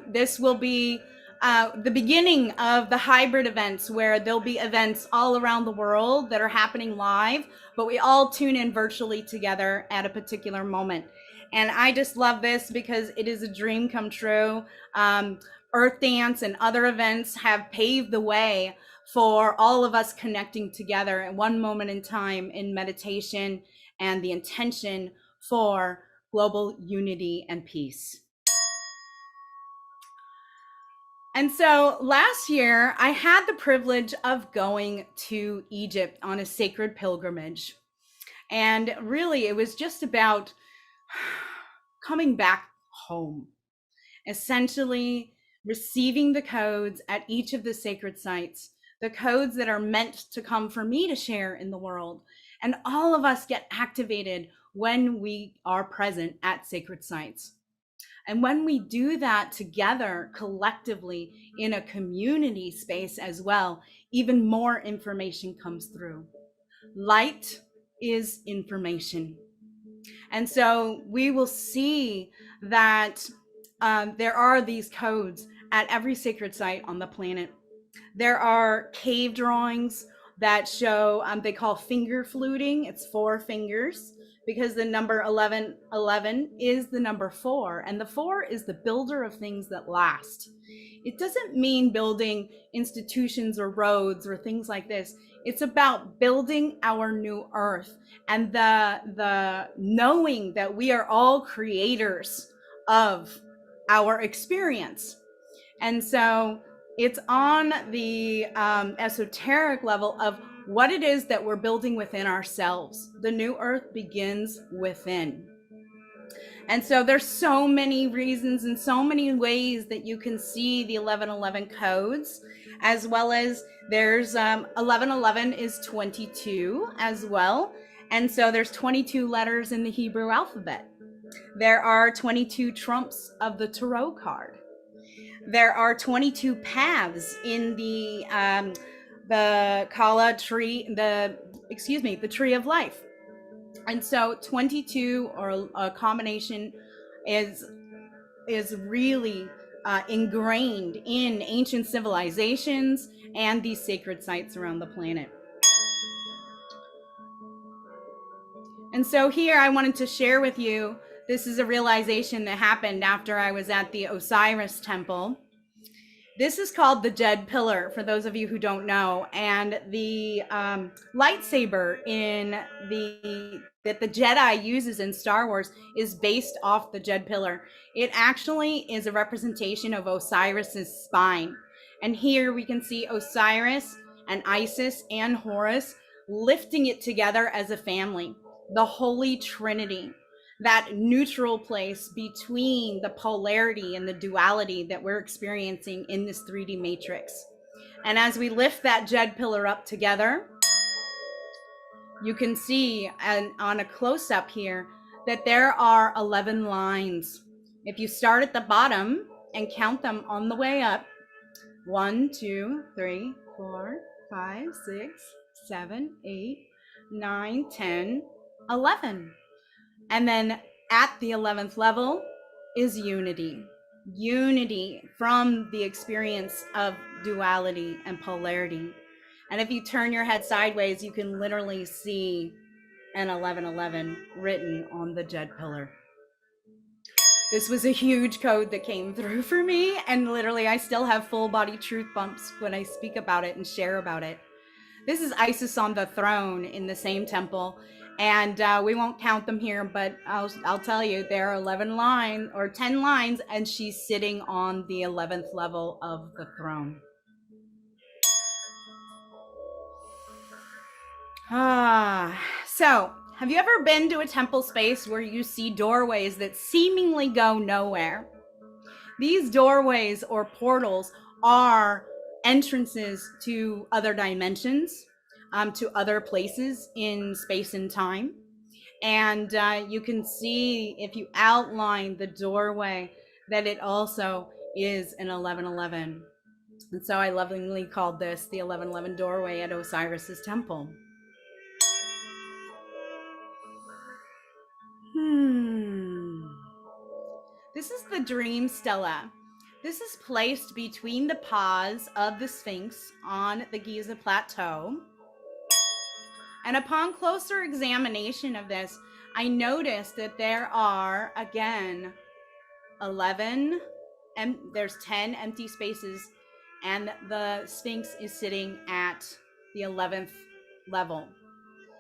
this will be the beginning of the hybrid events, where there'll be events all around the world that are happening live, but we all tune in virtually together at a particular moment. And I just love this because it is a dream come true. Earth Dance and other events have paved the way for all of us connecting together at one moment in time in meditation and the intention for global unity and peace. And so last year, I had the privilege of going to Egypt on a sacred pilgrimage. And really, it was just about coming back home, essentially receiving the codes at each of the sacred sites, the codes that are meant to come for me to share in the world. And all of us get activated when we are present at sacred sites. And when we do that together, collectively, in a community space as well, even more information comes through. Light is information. And so we will see that there are these codes at every sacred site on the planet. There are cave drawings that show, they call finger fluting. It's 4 fingers, because the number 1111 is the number 4, and the 4 is the builder of things that last. It doesn't mean building institutions or roads or things like this. It's about building our new earth, and the knowing that we are all creators of our experience. And so it's on the esoteric level of what it is that we're building within ourselves. The new earth begins within. And so there's so many reasons and so many ways that you can see the 1111 codes, as well as there's 1111 is 22 as well. And so there's 22 letters in the Hebrew alphabet. There are 22 trumps of the tarot card. There are 22 paths in the Kala tree, the tree of life. And so 22, or a combination, is really ingrained in ancient civilizations and these sacred sites around the planet. And so here I wanted to share with you, this is a realization that happened after I was at the Osiris temple. This is called the Jed Pillar, for those of you who don't know. And the lightsaber that the Jedi uses in Star Wars is based off the Jed Pillar. It actually is a representation of Osiris's spine. And here we can see Osiris and Isis and Horus lifting it together as a family, the Holy Trinity, that neutral place between the polarity and the duality that we're experiencing in this 3D matrix. And as we lift that Jed Pillar up together, you can see on a close-up here that there are 11 lines. If you start at the bottom and count them on the way up, 1, 2, 3, 4, 5, 6, 7, 8, 9, 10, 11. And then at the 11th level is unity. Unity from the experience of duality and polarity. And if you turn your head sideways, you can literally see an 1111 written on the Jed Pillar. This was a huge code that came through for me, and literally I still have full body truth bumps when I speak about it and share about it. This is Isis on the throne in the same temple, and we won't count them here, but I'll tell you, there are 11 lines or 10 lines, and she's sitting on the 11th level of the throne. So have you ever been to a temple space where you see doorways that seemingly go nowhere? These doorways or portals are entrances to other dimensions, to other places in space and time. And you can see, if you outline the doorway, that it also is an 1111. And so I lovingly called this the 1111 doorway at Osiris's temple. This is the Dream Stela. This is placed between the paws of the Sphinx on the Giza Plateau. And upon closer examination of this, I noticed that there are, again, 11, and there's 10 empty spaces, and the Sphinx is sitting at the 11th level.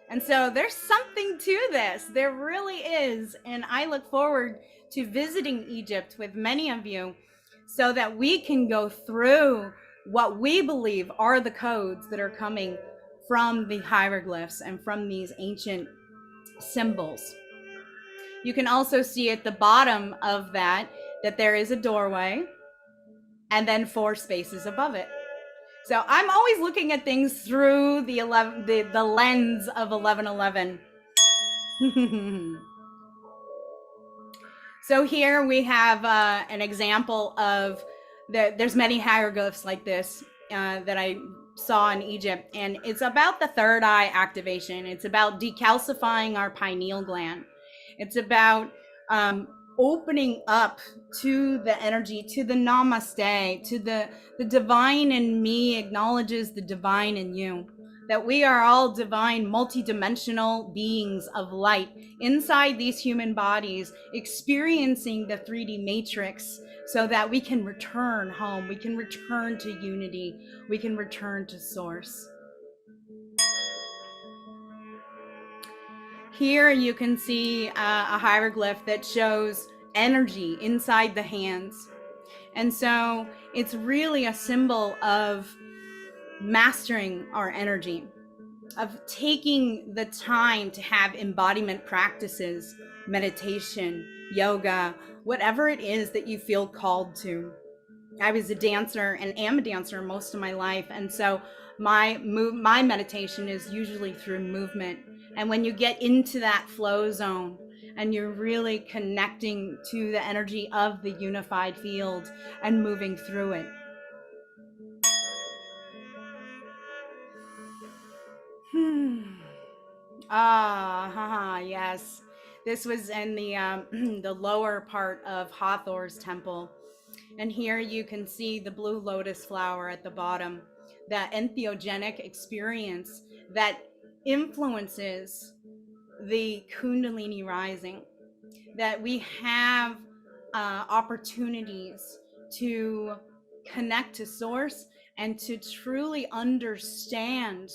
And so there's something to this. There really is. And I look forward to visiting Egypt with many of you so that we can go through what we believe are the codes that are coming from the hieroglyphs and from these ancient symbols. You can also see at the bottom of that there is a doorway and then 4 spaces above it. So I'm always looking at things through the lens of 1111. So here we have an example of there's many hieroglyphs like this that I saw in Egypt, and it's about the third eye activation. It's about decalcifying our pineal gland. It's about opening up to the energy, to the namaste, to the divine in me acknowledges the divine in you, that we are all divine, multidimensional beings of light inside these human bodies, experiencing the 3D matrix so that we can return home, we can return to unity, we can return to source. Here you can see a hieroglyph that shows energy inside the hands. And so it's really a symbol of mastering our energy, of taking the time to have embodiment practices, meditation, yoga, whatever it is that you feel called to. I was a dancer and am a dancer most of my life. And so my meditation is usually through movement. And when you get into that flow zone and you're really connecting to the energy of the unified field and moving through it. Yes. This was in the the lower part of Hathor's temple. And here you can see the blue lotus flower at the bottom, that entheogenic experience that influences the Kundalini rising, that we have opportunities to connect to source and to truly understand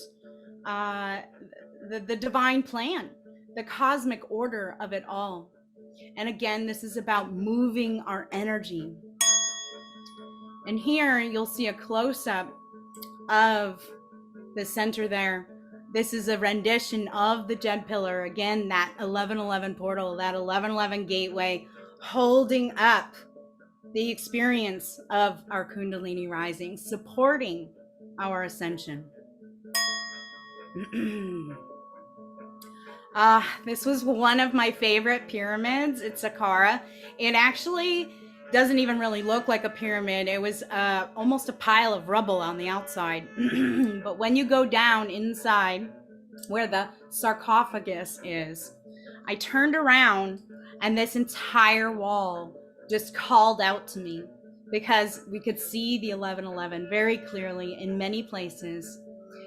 the divine plan, the cosmic order of it all. And again, this is about moving our energy. And here you'll see a close-up of the center there. This is a rendition of the Jed Pillar. Again, that 1111 portal, that 1111 gateway, holding up the experience of our Kundalini rising, supporting our ascension. This was one of my favorite pyramids. It's Saqqara. It actually doesn't even really look like a pyramid. It was almost a pile of rubble on the outside. But when you go down inside where the sarcophagus is, I turned around and this entire wall just called out to me, because we could see the 1111 very clearly in many places.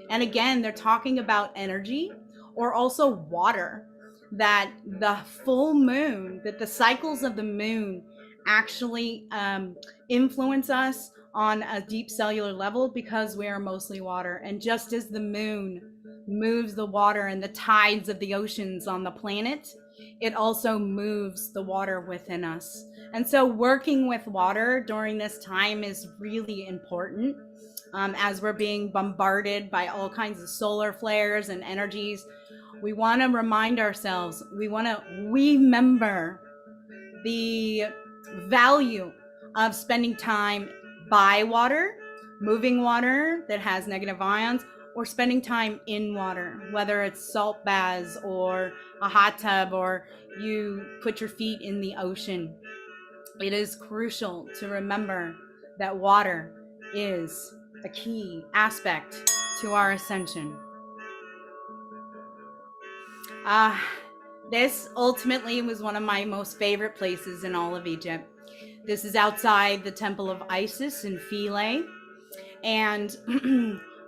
And again, they're talking about energy, or also water, that the full moon, that the cycles of the moon actually influence us on a deep cellular level, because we are mostly water. And just as the moon moves the water and the tides of the oceans on the planet, it also moves the water within us. And so working with water during this time is really important, as we're being bombarded by all kinds of solar flares and energies. We want to remind ourselves, we want to remember the value of spending time by water, moving water that has negative ions, or spending time in water, whether it's salt baths or a hot tub, or you put your feet in the ocean. It is crucial to remember that water is a key aspect to our ascension. This ultimately was one of my most favorite places in all of Egypt. This is outside the Temple of Isis in Philae. And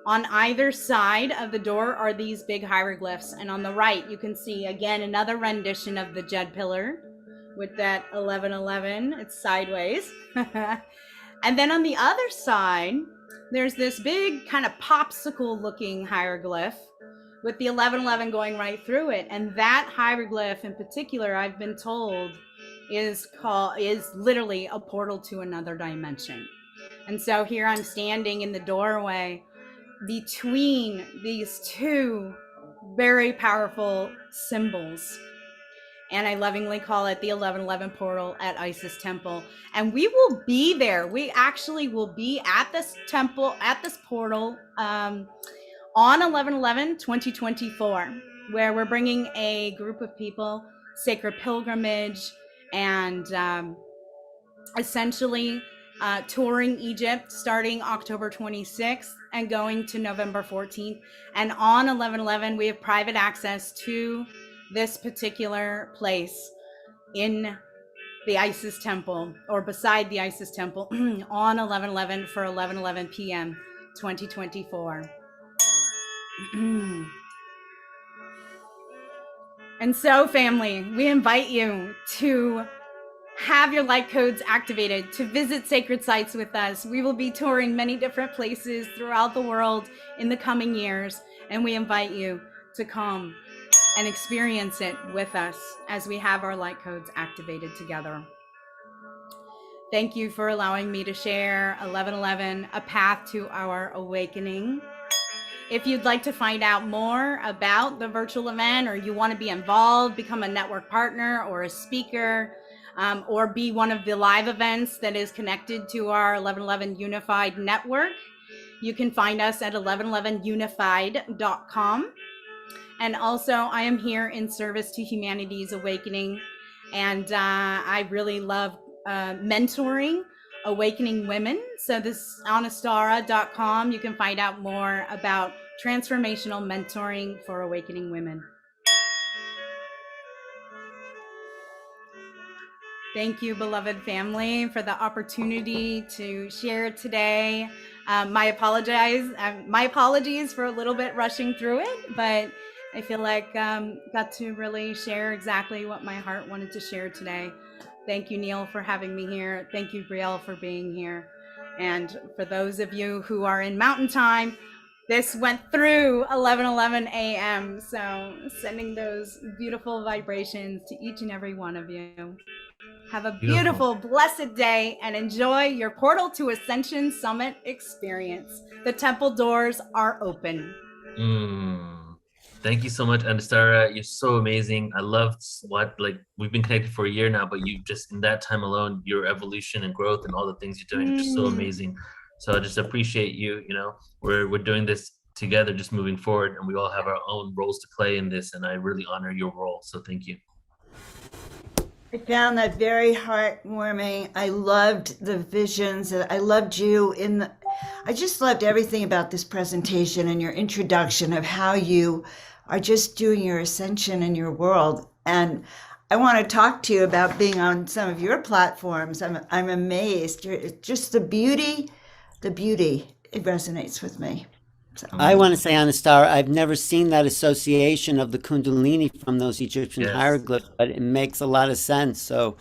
on either side of the door are these big hieroglyphs. And on the right, you can see, again, another rendition of the Jed Pillar with that 1111. It's sideways. And then on the other side, there's this big kind of popsicle looking hieroglyph with the 1111 going right through it. And that hieroglyph in particular, I've been told, is literally a portal to another dimension. And so here I'm standing in the doorway between these two very powerful symbols. And I lovingly call it the 1111 portal at Isis Temple. And we will be there. We actually will be at this temple, at this portal, on 11/11/2024, where we're bringing a group of people, sacred pilgrimage, and essentially touring Egypt starting October 26th and going to November 14th. And on 11/11, we have private access to this particular place in the Isis Temple, or beside the Isis Temple, on 11/11 for 11:11 p.m. 2024. And so, family, we invite you to have your light codes activated, to visit sacred sites with us. We will be touring many different places throughout the world in the coming years, and we invite you to come and experience it with us as we have our light codes activated together. Thank you for allowing me to share 11/11, a path to our awakening. If you'd like to find out more about the virtual event, or you want to be involved, become a network partner or a speaker, or be one of the live events that is connected to our 1111 Unified Network, you can find us at 1111unified.com. And also, I am here in service to humanity's awakening. And I really love mentoring awakening women. So this is Anastara.com. You can find out more about transformational mentoring for awakening women. Thank you, beloved family, for the opportunity to share today. My apologies for a little bit rushing through it, but I feel like got to really share exactly what my heart wanted to share today. Thank you, Neil, for having me here. Thank you, Brielle, for being here. And for those of you who are in Mountain Time, this went through 11:11 a.m. So sending those beautiful vibrations to each and every one of you. Have a beautiful, blessed day and enjoy your Portal to Ascension Summit experience. The temple doors are open. Thank you so much, Anastara. You're so amazing. I loved we've been connected for a year now, but you just, in that time alone, your evolution and growth and all the things you're doing are just so amazing. So I just appreciate you. We're doing this together, just moving forward, and we all have our own roles to play in this, and I really honor your role. So thank you. I found that very heartwarming. I loved the visions. I loved you I just loved everything about this presentation and your introduction of how you are just doing your ascension in your world. And I want to talk to you about being on some of your platforms. I'm amazed. Just the beauty, it resonates with me. So. I want to say, Anastara, I've never seen that association of the Kundalini from those Egyptian hieroglyphs, but it makes a lot of sense. So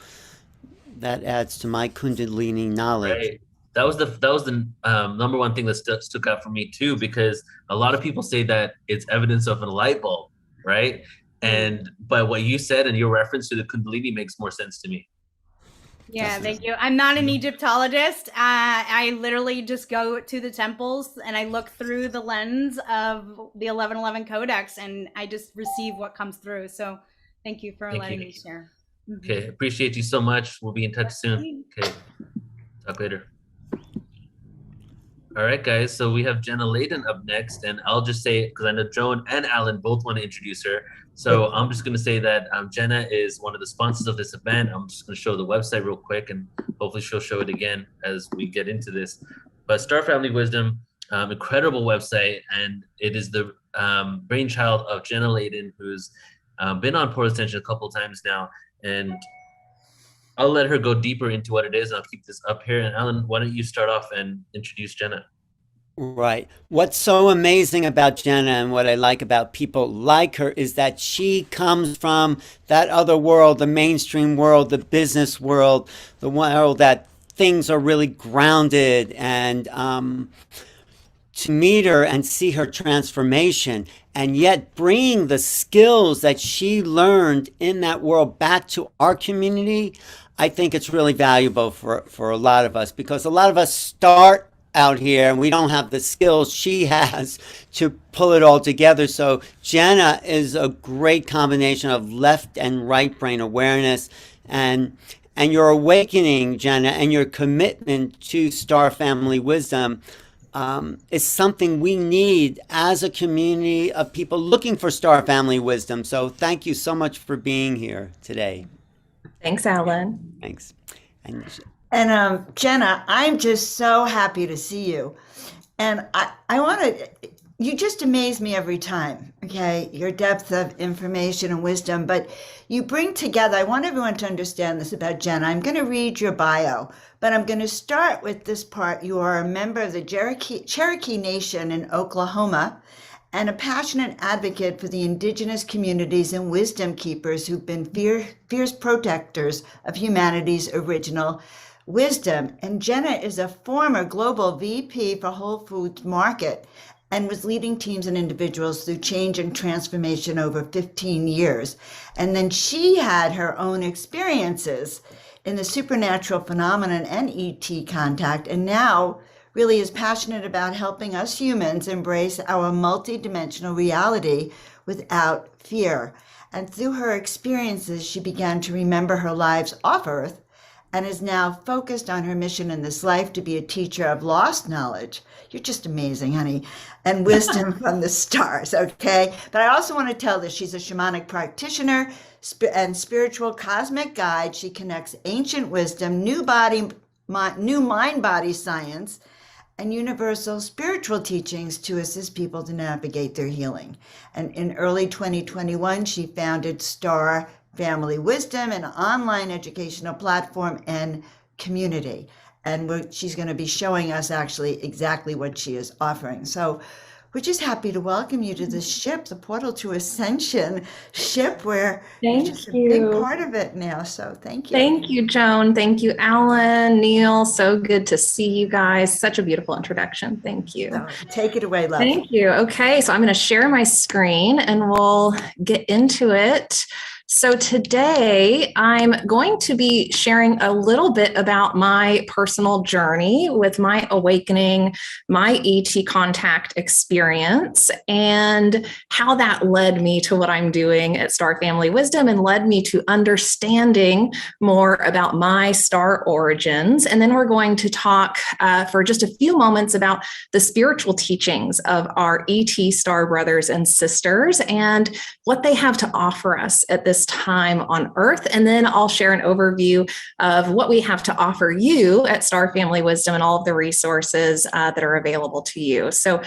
that adds to my Kundalini knowledge. Right. That was the number one thing that stuck out for me too, because a lot of people say that it's evidence of a light bulb, right? But what you said and your reference to the Kundalini makes more sense to me. Yeah, thank you. I'm not an Egyptologist. I literally just go to the temples and I look through the lens of the 1111 Codex and I just receive what comes through. So thank you for letting me share. Okay, appreciate you so much. We'll be in touch soon. Okay, talk later. All right, guys, so we have Jenna Layden up next, and I'll just say, because I know Joan and Alan both want to introduce her, so I'm just going to say that Jenna is one of the sponsors of this event. I'm just going to show the website real quick, and hopefully she'll show it again as we get into this. But Star Family Wisdom, incredible website, and it is the brainchild of Jenna Layden, who's been on PortalToAscension a couple of times now, and I'll let her go deeper into what it is. I'll keep this up here. And Alan, why don't you start off and introduce Jenna? Right. What's so amazing about Jenna and what I like about people like her is that she comes from that other world, the mainstream world, the business world, the world that things are really grounded. And to meet her and see her transformation, and yet bringing the skills that she learned in that world back to our community, I think it's really valuable for a lot of us, because a lot of us start out here and we don't have the skills she has to pull it all together. So Jenna is a great combination of left and right brain awareness, and your awakening, Jenna, and your commitment to Star Family Wisdom is something we need as a community of people looking for Star Family Wisdom. So thank you so much for being here today. Thanks, Alan. Thanks. And Jenna, I'm just so happy to see you. And I want to, you just amaze me every time, okay? Your depth of information and wisdom, but you bring together, I want everyone to understand this about Jenna. I'm going to read your bio, but I'm going to start with this part. You are a member of the Cherokee Nation in Oklahoma, and a passionate advocate for the indigenous communities and wisdom keepers who've been fierce protectors of humanity's original wisdom. And Jenna is a former global VP for Whole Foods Market and was leading teams and individuals through change and transformation over 15 years. And then she had her own experiences in the supernatural phenomenon and ET contact, and now really is passionate about helping us humans embrace our multidimensional reality without fear. And through her experiences, she began to remember her lives off Earth and is now focused on her mission in this life to be a teacher of lost knowledge. You're just amazing, honey. And wisdom from the stars, okay? But I also want to tell that she's a shamanic practitioner and spiritual cosmic guide. She connects ancient wisdom, new mind-body science, and universal spiritual teachings to assist people to navigate their healing. And in early 2021, she founded Star Family Wisdom, an online educational platform and community. And she's going to be showing us actually exactly what she is offering. So we're just happy to welcome you to the ship, the Portal to Ascension ship, where you're Thank just a big you. part of it now. So thank you. Thank you, Joan. Thank you, Alan, Neil. So good to see you guys. Such a beautiful introduction. Thank you. So take it away, love. Thank you. Okay, so I'm going to share my screen and we'll get into it. So today I'm going to be sharing a little bit about my personal journey with my awakening, my ET contact experience, and how that led me to what I'm doing at Star Family Wisdom and led me to understanding more about my star origins. And then we're going to talk for just a few moments about the spiritual teachings of our ET star brothers and sisters and what they have to offer us at this time on Earth. And then I'll share an overview of what we have to offer you at Star Family Wisdom and all of the resources that are available to you. So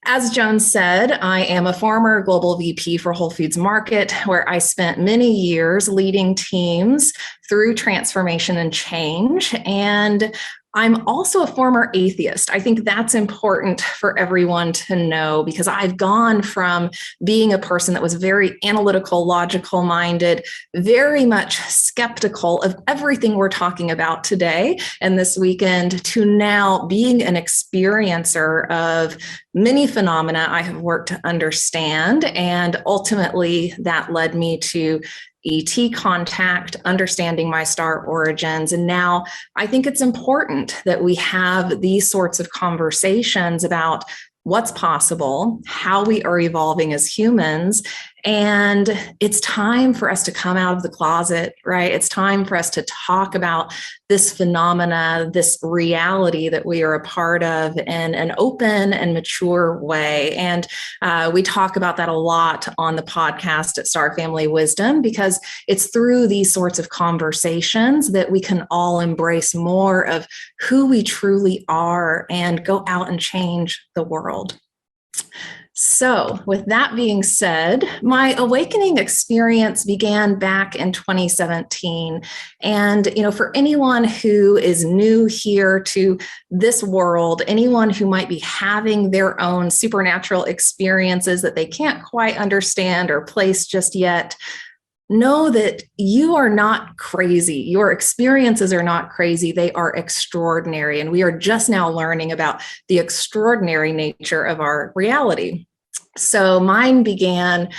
as Joan said, I am a former global VP for Whole Foods Market, where I spent many years leading teams through transformation and change. And I'm also a former atheist. I think that's important for everyone to know because I've gone from being a person that was very analytical, logical minded, very much skeptical of everything we're talking about today and this weekend to now being an experiencer of many phenomena I have worked to understand. And ultimately that led me to ET contact, understanding my star origins. And now I think it's important that we have these sorts of conversations about what's possible, how we are evolving as humans. And it's time for us to come out of the closet, right? It's time for us to talk about this phenomena, this reality that we are a part of in an open and mature way. And we talk about that a lot on the podcast at Star Family Wisdom, because it's through these sorts of conversations that we can all embrace more of who we truly are and go out and change the world. So with that being said, my awakening experience began back in 2017. And, for anyone who is new here to this world, anyone who might be having their own supernatural experiences that they can't quite understand or place just yet, know that you are not crazy. Your experiences are not crazy. They are extraordinary. And we are just now learning about the extraordinary nature of our reality. So mine began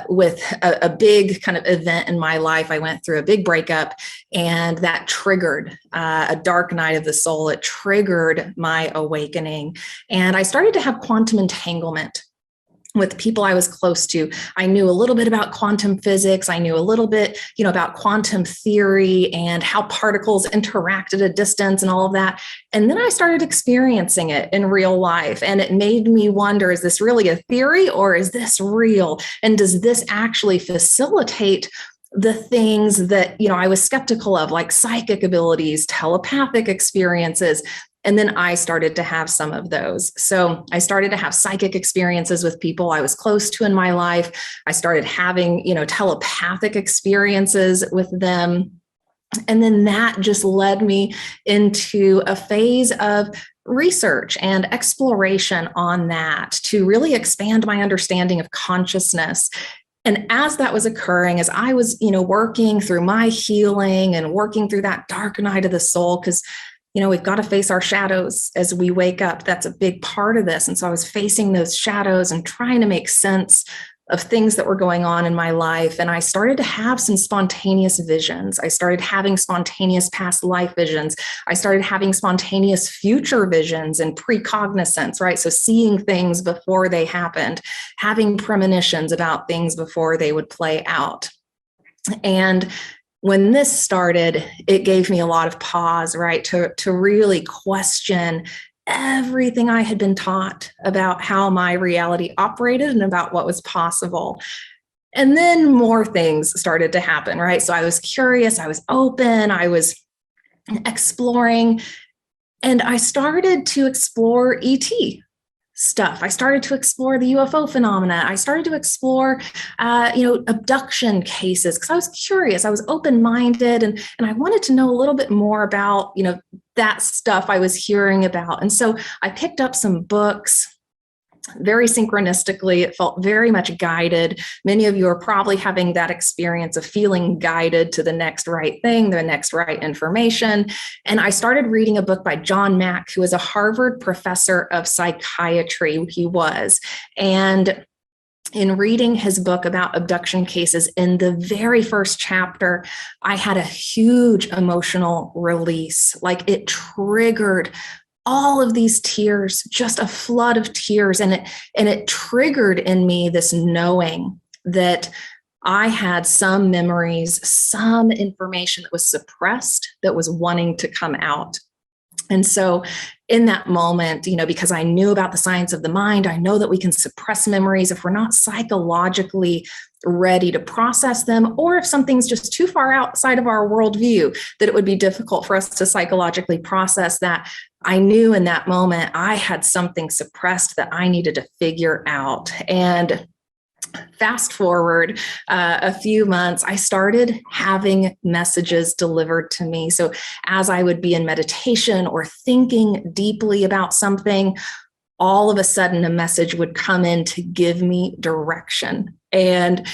with a big kind of event in my life. I went through a big breakup, and that triggered a dark night of the soul. It triggered my awakening. And I started to have quantum entanglement with people I was close to. I knew a little bit about quantum physics. I knew a little bit, about quantum theory and how particles interact at a distance and all of that. And then I started experiencing it in real life. And it made me wonder, is this really a theory or is this real? And does this actually facilitate the things that, I was skeptical of, like psychic abilities, telepathic experiences? And then I started to have some of those. So I started to have psychic experiences with people I was close to in my life. I started having, telepathic experiences with them. And then that just led me into a phase of research and exploration on that to really expand my understanding of consciousness. And as that was occurring, as I was, working through my healing and working through that dark night of the soul, because we've got to face our shadows as we wake up. That's a big part of this. And so I was facing those shadows and trying to make sense of things that were going on in my life. And I started to have some spontaneous visions. I started having spontaneous past life visions. I started having spontaneous future visions and precognizance, right? So seeing things before they happened, having premonitions about things before they would play out. And when this started, it gave me a lot of pause, right, to really question everything I had been taught about how my reality operated and about what was possible. And then more things started to happen, right? So I was curious, I was open, I was exploring, and I started to explore ET stuff. I started to explore the UFO phenomena. I started to explore, abduction cases because I was curious. I was open-minded and I wanted to know a little bit more about, that stuff I was hearing about. And so I picked up some books very synchronistically. It felt very much guided. Many of you are probably having that experience of feeling guided to the next right thing, the next right information. And I started reading a book by John Mack, who is a Harvard professor of psychiatry. He was. And in reading his book about abduction cases, in the very first chapter, I had a huge emotional release. Like, it triggered all of these tears, just a flood of tears. And it triggered in me this knowing that I had some memories, some information that was suppressed, that was wanting to come out. And so in that moment, because I knew about the science of the mind, I know that we can suppress memories if we're not psychologically ready to process them, or if something's just too far outside of our worldview, that it would be difficult for us to psychologically process that. I knew in that moment I had something suppressed that I needed to figure out. And fast forward a few months, I started having messages delivered to me. So as I would be in meditation or thinking deeply about something, all of a sudden a message would come in to give me direction. And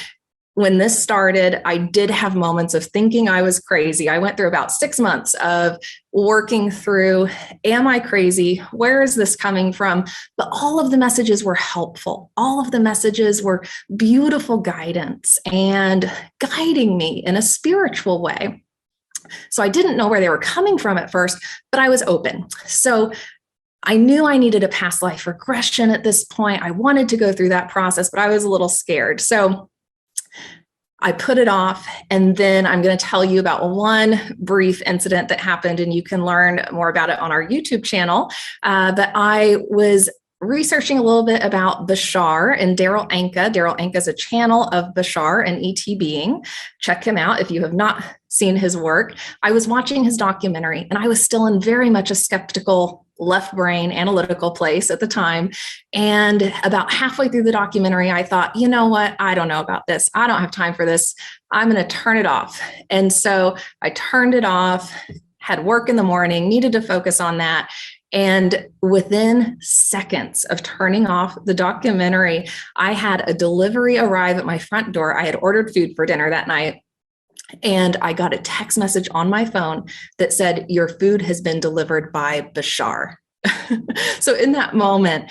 when this started, I did have moments of thinking I was crazy. I went through about 6 months of working through, am I crazy? Where is this coming from? But all of the messages were helpful. All of the messages were beautiful guidance and guiding me in a spiritual way. So I didn't know where they were coming from at first, but I was open. So I knew I needed a past life regression at this point. I wanted to go through that process, but I was a little scared. So I put it off, and then I'm going to tell you about one brief incident that happened, and you can learn more about it on our YouTube channel. But I was researching a little bit about Bashar and Daryl Anka. Daryl Anka is a channel of Bashar, an ET being. Check him out if you have not seen his work. I was watching his documentary, and I was still in very much a skeptical left brain analytical place at the time. And about halfway through the documentary, I thought, you know what? I don't know about this. I don't have time for this. I'm going to turn it off. And so I turned it off, had work in the morning, needed to focus on that. And within seconds of turning off the documentary, I had a delivery arrive at my front door. I had ordered food for dinner that night. And I got a text message on my phone that said, your food has been delivered by Bashar. So in that moment,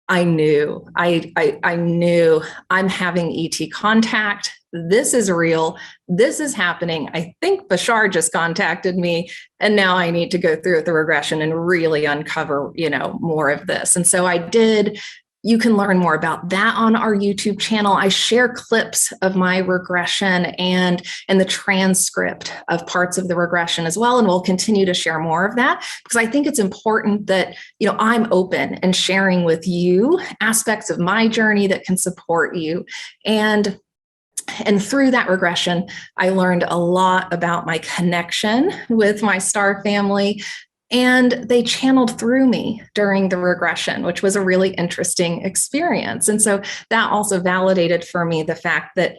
I knew I'm having ET contact. This is real. This is happening. I think Bashar just contacted me, and now I need to go through with the regression and really uncover, more of this. And so I did. You can learn more about that on our YouTube channel. I share clips of my regression and the transcript of parts of the regression as well. And we'll continue to share more of that, because I think it's important that, I'm open and sharing with you aspects of my journey that can support you. And through that regression, I learned a lot about my connection with my star family, and they channeled through me during the regression, which was a really interesting experience. And so that also validated for me the fact that,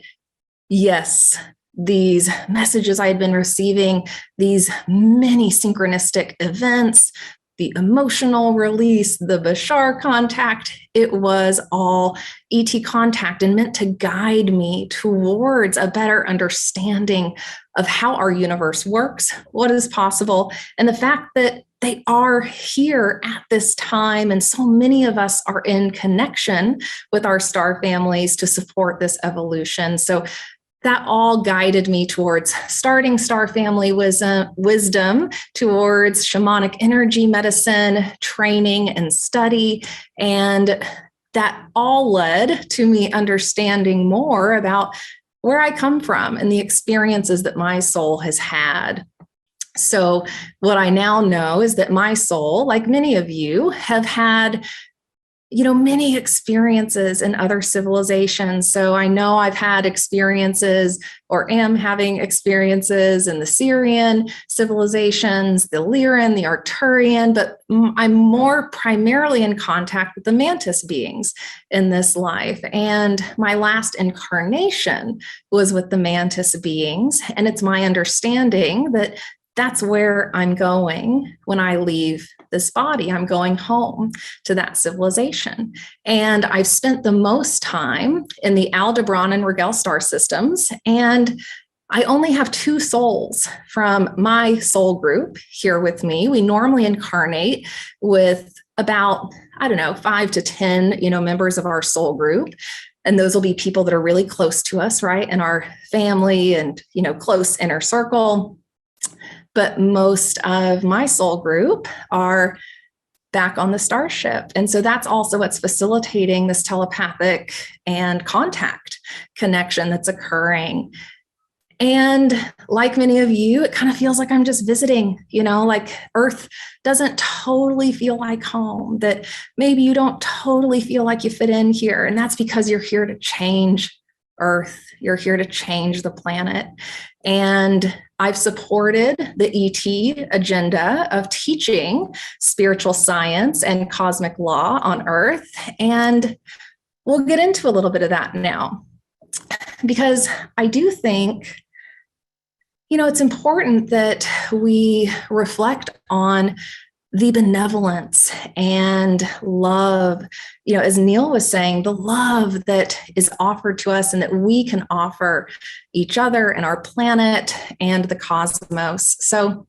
yes, these messages I had been receiving, these many synchronistic events, the emotional release, the Bashar contact, it was all ET contact and meant to guide me towards a better understanding of how our universe works, what is possible, and the fact that they are here at this time. And so many of us are in connection with our star families to support this evolution. So that all guided me towards starting star family wisdom, towards shamanic energy medicine, training and study. And that all led to me understanding more about where I come from and the experiences that my soul has had. So what I now know is that my soul, like many of you, have had, many experiences in other civilizations. So I know I've had experiences, or am having experiences, in the Syrian civilizations, the Lyran, the Arcturian, but I'm more primarily in contact with the mantis beings in this life. And my last incarnation was with the mantis beings. And it's my understanding that that's where I'm going when I leave this body. I'm going home to that civilization. And I've spent the most time in the Aldebaran and Rigel star systems. And I only have 2 souls from my soul group here with me. We normally incarnate with about, 5 to 10, members of our soul group. And those will be people that are really close to us, right? In our family and, close inner circle. But most of my soul group are back on the starship. And so that's also what's facilitating this telepathic and contact connection that's occurring. And like many of you, it kind of feels like I'm just visiting, like Earth doesn't totally feel like home, that maybe you don't totally feel like you fit in here. And that's because you're here to change Earth. You're here to change the planet. And I've supported the ET agenda of teaching spiritual science and cosmic law on Earth. And we'll get into a little bit of that now, because I do think, it's important that we reflect on the benevolence and love, as Neil was saying, the love that is offered to us and that we can offer each other and our planet and the cosmos. So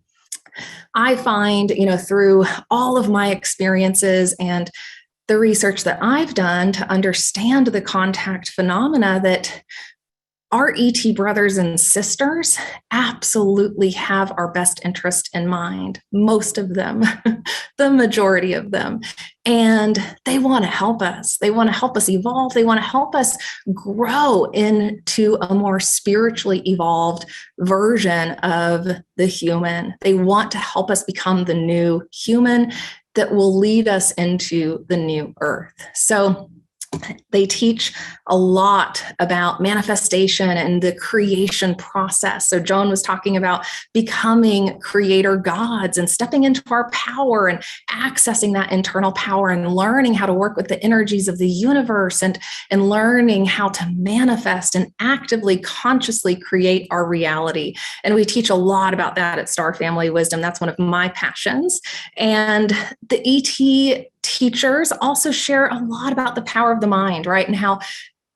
I find, through all of my experiences and the research that I've done to understand the contact phenomena, that our ET brothers and sisters absolutely have our best interest in mind, most of them, the majority of them. And they want to help us. They want to help us evolve. They want to help us grow into a more spiritually evolved version of the human. They want to help us become the new human that will lead us into the new Earth. So they teach a lot about manifestation and the creation process. So Joan was talking about becoming creator gods and stepping into our power and accessing that internal power and learning how to work with the energies of the universe and learning how to manifest and actively, consciously create our reality. And we teach a lot about that at Star Family Wisdom. That's one of my passions. And the ET teachers also share a lot about the power of the mind, right? And how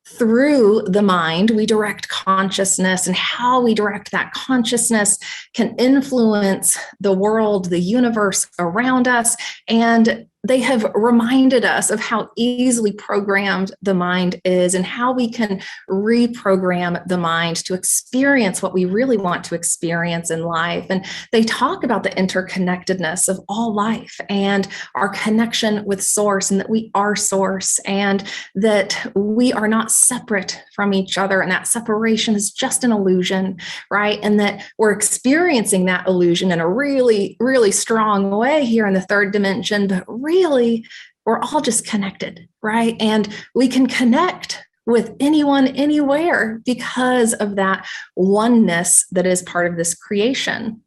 through the mind, we direct consciousness, and how we direct that consciousness can influence the world, the universe around us. And they have reminded us of how easily programmed the mind is and how we can reprogram the mind to experience what we really want to experience in life. And they talk about the interconnectedness of all life and our connection with Source, and that we are Source, and that we are not separate from each other. And that separation is just an illusion, right? And that we're experiencing that illusion in a really, really strong way here in the 3rd dimension, but really, we're all just connected, right? And we can connect with anyone, anywhere, because of that oneness that is part of this creation.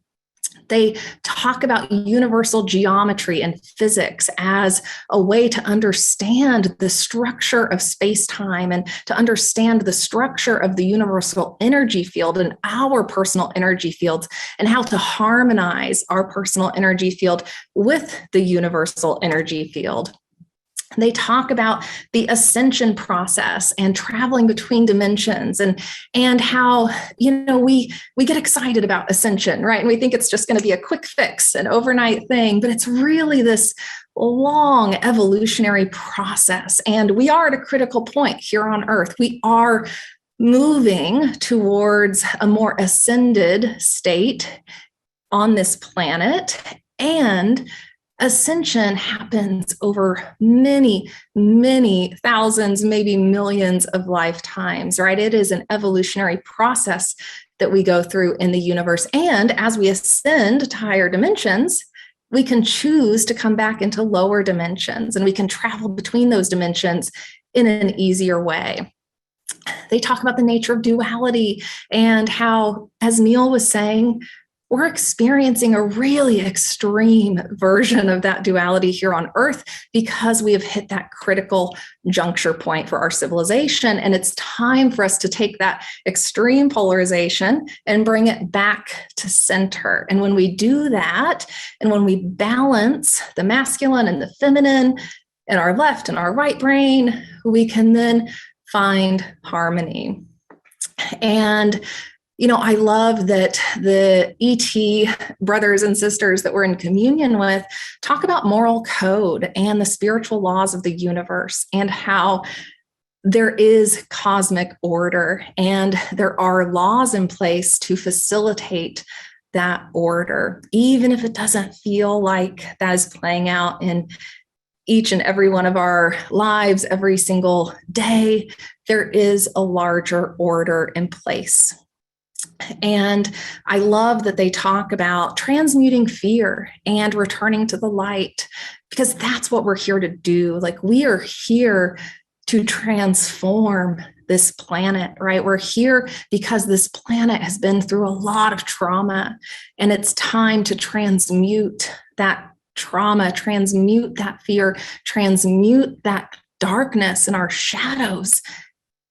They talk about universal geometry and physics as a way to understand the structure of space-time and to understand the structure of the universal energy field and our personal energy fields, and how to harmonize our personal energy field with the universal energy field. They talk about the ascension process and traveling between dimensions, and how, we get excited about ascension, right? And we think it's just going to be a quick fix, an overnight thing, but it's really this long evolutionary process. And we are at a critical point here on Earth. We are moving towards a more ascended state on this planet, and ascension happens over many, many thousands, maybe millions of lifetimes, right? It is an evolutionary process that we go through in the universe. And as we ascend to higher dimensions, we can choose to come back into lower dimensions, and we can travel between those dimensions in an easier way. They talk about the nature of duality and how, as Neil was saying, we're experiencing a really extreme version of that duality here on Earth because we have hit that critical juncture point for our civilization. And it's time for us to take that extreme polarization and bring it back to center. And when we do that, and when we balance the masculine and the feminine in our left and our right brain, we can then find harmony. And I love that the ET brothers and sisters that we're in communion with talk about moral code and the spiritual laws of the universe and how there is cosmic order and there are laws in place to facilitate that order, even if it doesn't feel like that is playing out in each and every one of our lives every single day. There is a larger order in place. And I love that they talk about transmuting fear and returning to the light, because that's what we're here to do. Like, we are here to transform this planet, right? We're here because this planet has been through a lot of trauma, and it's time to transmute that trauma, transmute that fear, transmute that darkness and our shadows,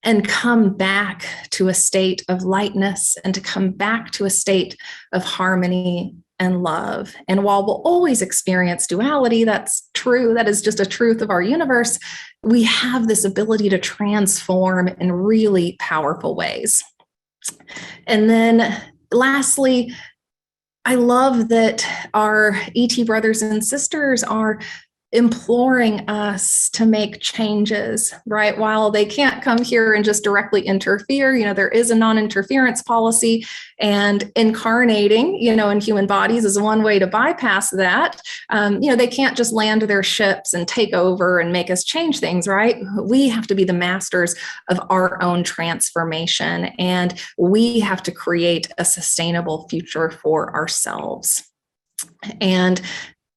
and come back to a state of lightness and to come back to a state of harmony and love. And while we'll always experience duality, that's true, that is just a truth of our universe, we have this ability to transform in really powerful ways. And then lastly, I love that our ET brothers and sisters are imploring us to make changes, right? While they can't come here and just directly interfere, there is a non-interference policy, and incarnating, in human bodies is one way to bypass that. They can't just land their ships and take over and make us change things, right? We have to be the masters of our own transformation, and we have to create a sustainable future for ourselves. And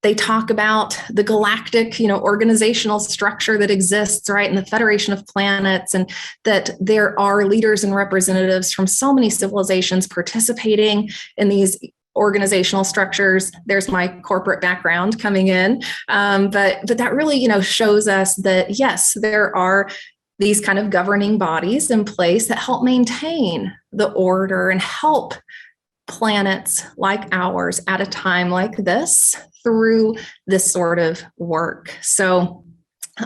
they talk about the galactic, organizational structure that exists, right, in the Federation of Planets, and that there are leaders and representatives from so many civilizations participating in these organizational structures. There's my corporate background coming in, but that really, shows us that yes, there are these kind of governing bodies in place that help maintain the order and help planets like ours at a time like this through this sort of work. So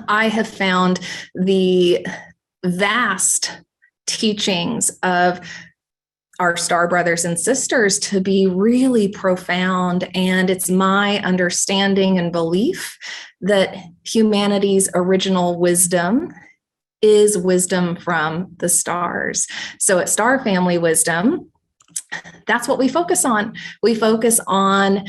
I have found the vast teachings of our star brothers and sisters to be really profound. And it's my understanding and belief that humanity's original wisdom is wisdom from the stars. So at Star Family Wisdom, that's what we focus on. We focus on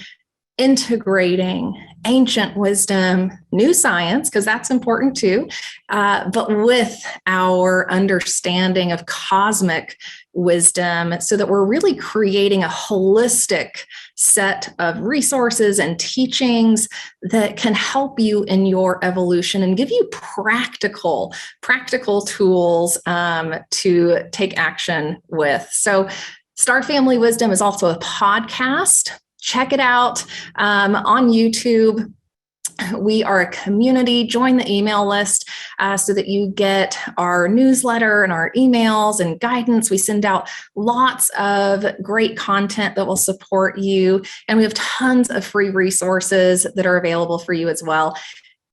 integrating ancient wisdom, new science, because that's important too, but with our understanding of cosmic wisdom, so that we're really creating a holistic set of resources and teachings that can help you in your evolution and give you practical tools to take action with. So Star Family Wisdom is also a podcast. Check it out on YouTube. We are a community. Join the email list so that you get our newsletter and our emails and guidance. We send out lots of great content that will support you. And we have tons of free resources that are available for you as well.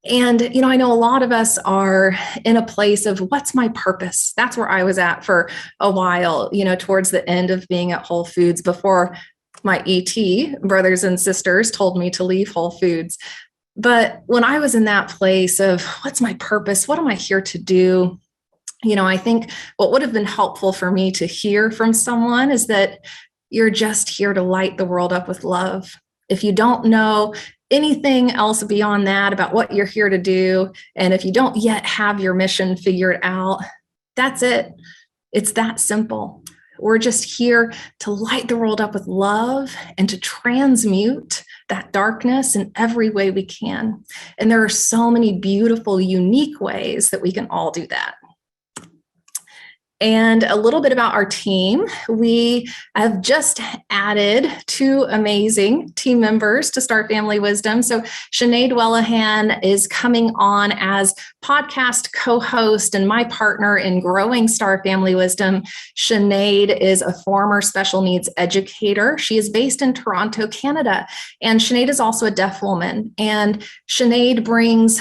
And, I know a lot of us are in a place of what's my purpose? That's where I was at for a while, towards the end of being at Whole Foods before my ET brothers and sisters told me to leave Whole Foods. But when I was in that place of what's my purpose? What am I here to do? I think what would have been helpful for me to hear from someone is that you're just here to light the world up with love. If you don't know anything else beyond that about what you're here to do, and if you don't yet have your mission figured out, that's it. It's that simple. We're just here to light the world up with love and to transmute that darkness in every way we can. And there are so many beautiful, unique ways that we can all do that. And a little bit about our team. We have just added 2 amazing team members to Star Family Wisdom. So Sinead Wellahan is coming on as podcast co-host and my partner in growing Star Family Wisdom. Sinead is a former special needs educator. She is based in Toronto, Canada. And Sinead is also a deaf woman. And Sinead brings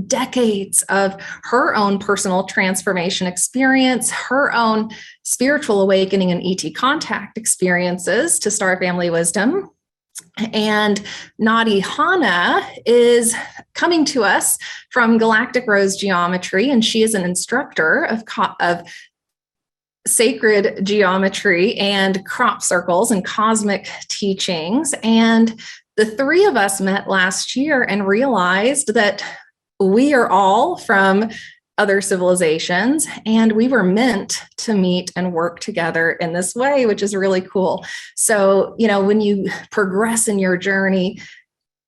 decades of her own personal transformation experience, her own spiritual awakening and ET contact experiences to Star Family Wisdom. And Nadi Hana is coming to us from Galactic Rose Geometry, and she is an instructor of sacred geometry and crop circles and cosmic teachings. And the 3 of us met last year and realized that we are all from other civilizations, and we were meant to meet and work together in this way, which is really cool. So, when you progress in your journey,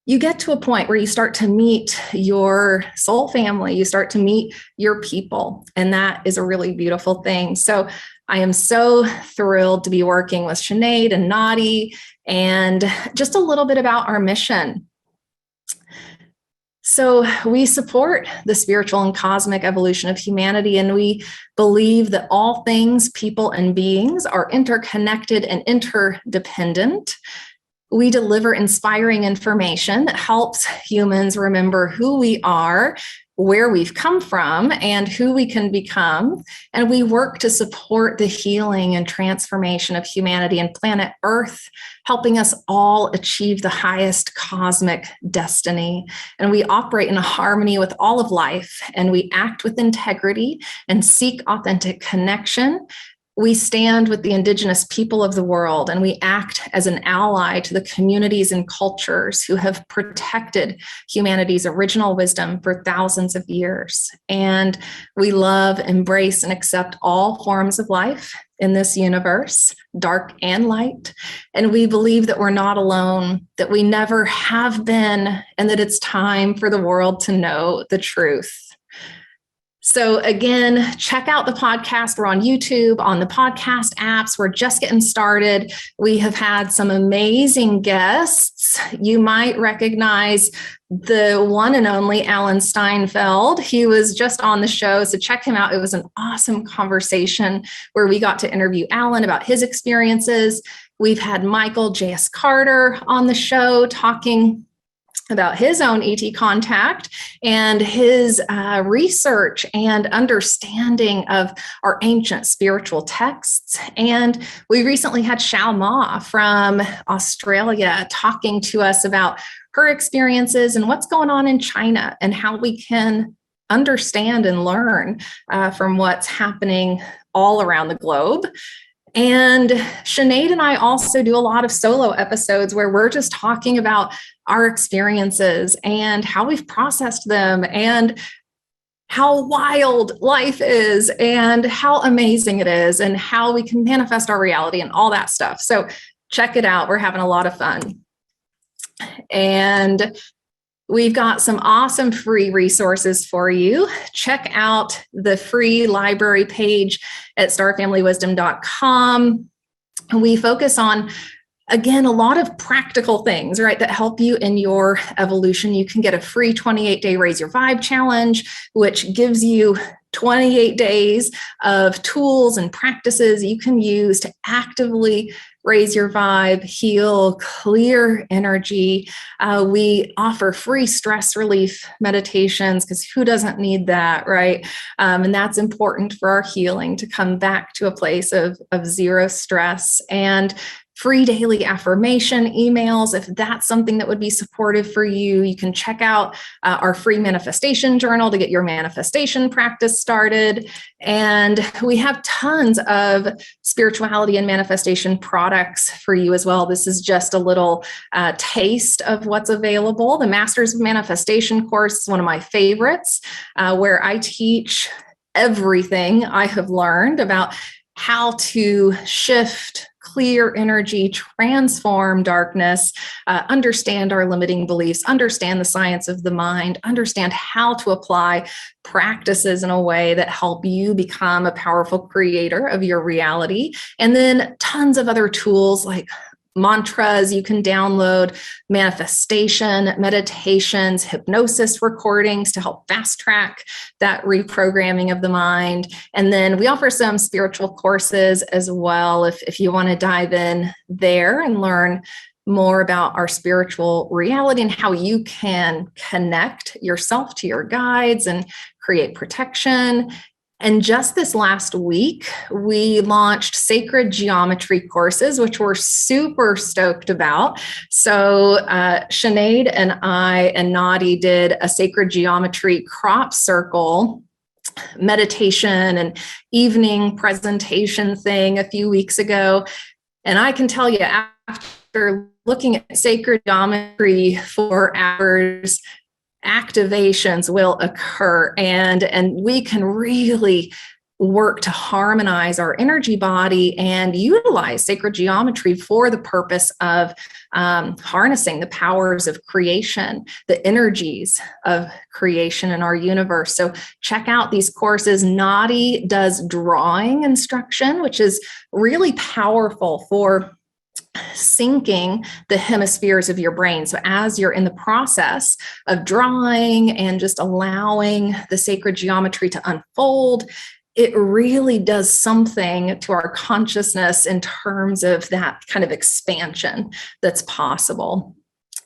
you get to a point where you start to meet your soul family, you start to meet your people, and that is a really beautiful thing. So I am so thrilled to be working with Sinead and Nadi, and just a little bit about our mission. So we support the spiritual and cosmic evolution of humanity, and we believe that all things, people, and beings are interconnected and interdependent. We deliver inspiring information that helps humans remember who we are, where we've come from, and who we can become. And we work to support the healing and transformation of humanity and planet Earth, helping us all achieve the highest cosmic destiny. And we operate in a harmony with all of life, and we act with integrity and seek authentic connection. We stand with the indigenous people of the world, and we act as an ally to the communities and cultures who have protected humanity's original wisdom for thousands of years. And we love, embrace, and accept all forms of life in this universe, dark and light. And we believe that we're not alone, that we never have been, and that it's time for the world to know the truth. So again, check out the podcast. We're on YouTube, on the podcast apps. We're just getting started. We have had some amazing guests. You might recognize the one and only Alan Steinfeld. He was just on the show, so check him out. It was an awesome conversation where we got to interview Alan about his experiences. We've had Michael J.S. Carter on the show talking about his own ET contact and his research and understanding of our ancient spiritual texts. And we recently had Xiao Ma from Australia talking to us about her experiences and what's going on in China and how we can understand and learn from what's happening all around the globe. And Sinead and I also do a lot of solo episodes where we're just talking about our experiences and how we've processed them and how wild life is and how amazing it is and how we can manifest our reality and all that stuff. So check it out. We're having a lot of fun. And we've got some awesome free resources for you. Check out the free library page at starfamilywisdom.com. We focus on, again, a lot of practical things, right, that help you in your evolution. You can get a free 28-day Raise Your Vibe challenge, which gives you 28 days of tools and practices you can use to actively raise your vibe, heal, clear energy. We offer free stress relief meditations because who doesn't need that, right? And that's important for our healing to come back to a place of zero stress. And free daily affirmation emails. If that's something that would be supportive for you, you can check out our free manifestation journal to get your manifestation practice started. And we have tons of spirituality and manifestation products for you as well. This is just a little taste of what's available. The Masters of Manifestation course is one of my favorites, where I teach everything I have learned about how to shift, clear energy, transform darkness, understand our limiting beliefs, understand the science of the mind, understand how to apply practices in a way that help you become a powerful creator of your reality. And then tons of other tools like mantras you can download, manifestation, meditations, hypnosis recordings to help fast track that reprogramming of the mind. And then we offer some spiritual courses as well if you want to dive in there and learn more about our spiritual reality and how you can connect yourself to your guides and create protection. And just this last week, we launched sacred geometry courses, which we're super stoked about. So Sinead and I and Nadi did a sacred geometry crop circle meditation and evening presentation thing a few weeks ago. And I can tell you, after looking at sacred geometry for hours, activations will occur, and we can really work to harmonize our energy body and utilize sacred geometry for the purpose of harnessing the powers of creation, the energies of creation in our universe. So check out these courses. Nadi does drawing instruction, which is really powerful for syncing the hemispheres of your brain. So as you're in the process of drawing and just allowing the sacred geometry to unfold, it really does something to our consciousness in terms of that kind of expansion that's possible.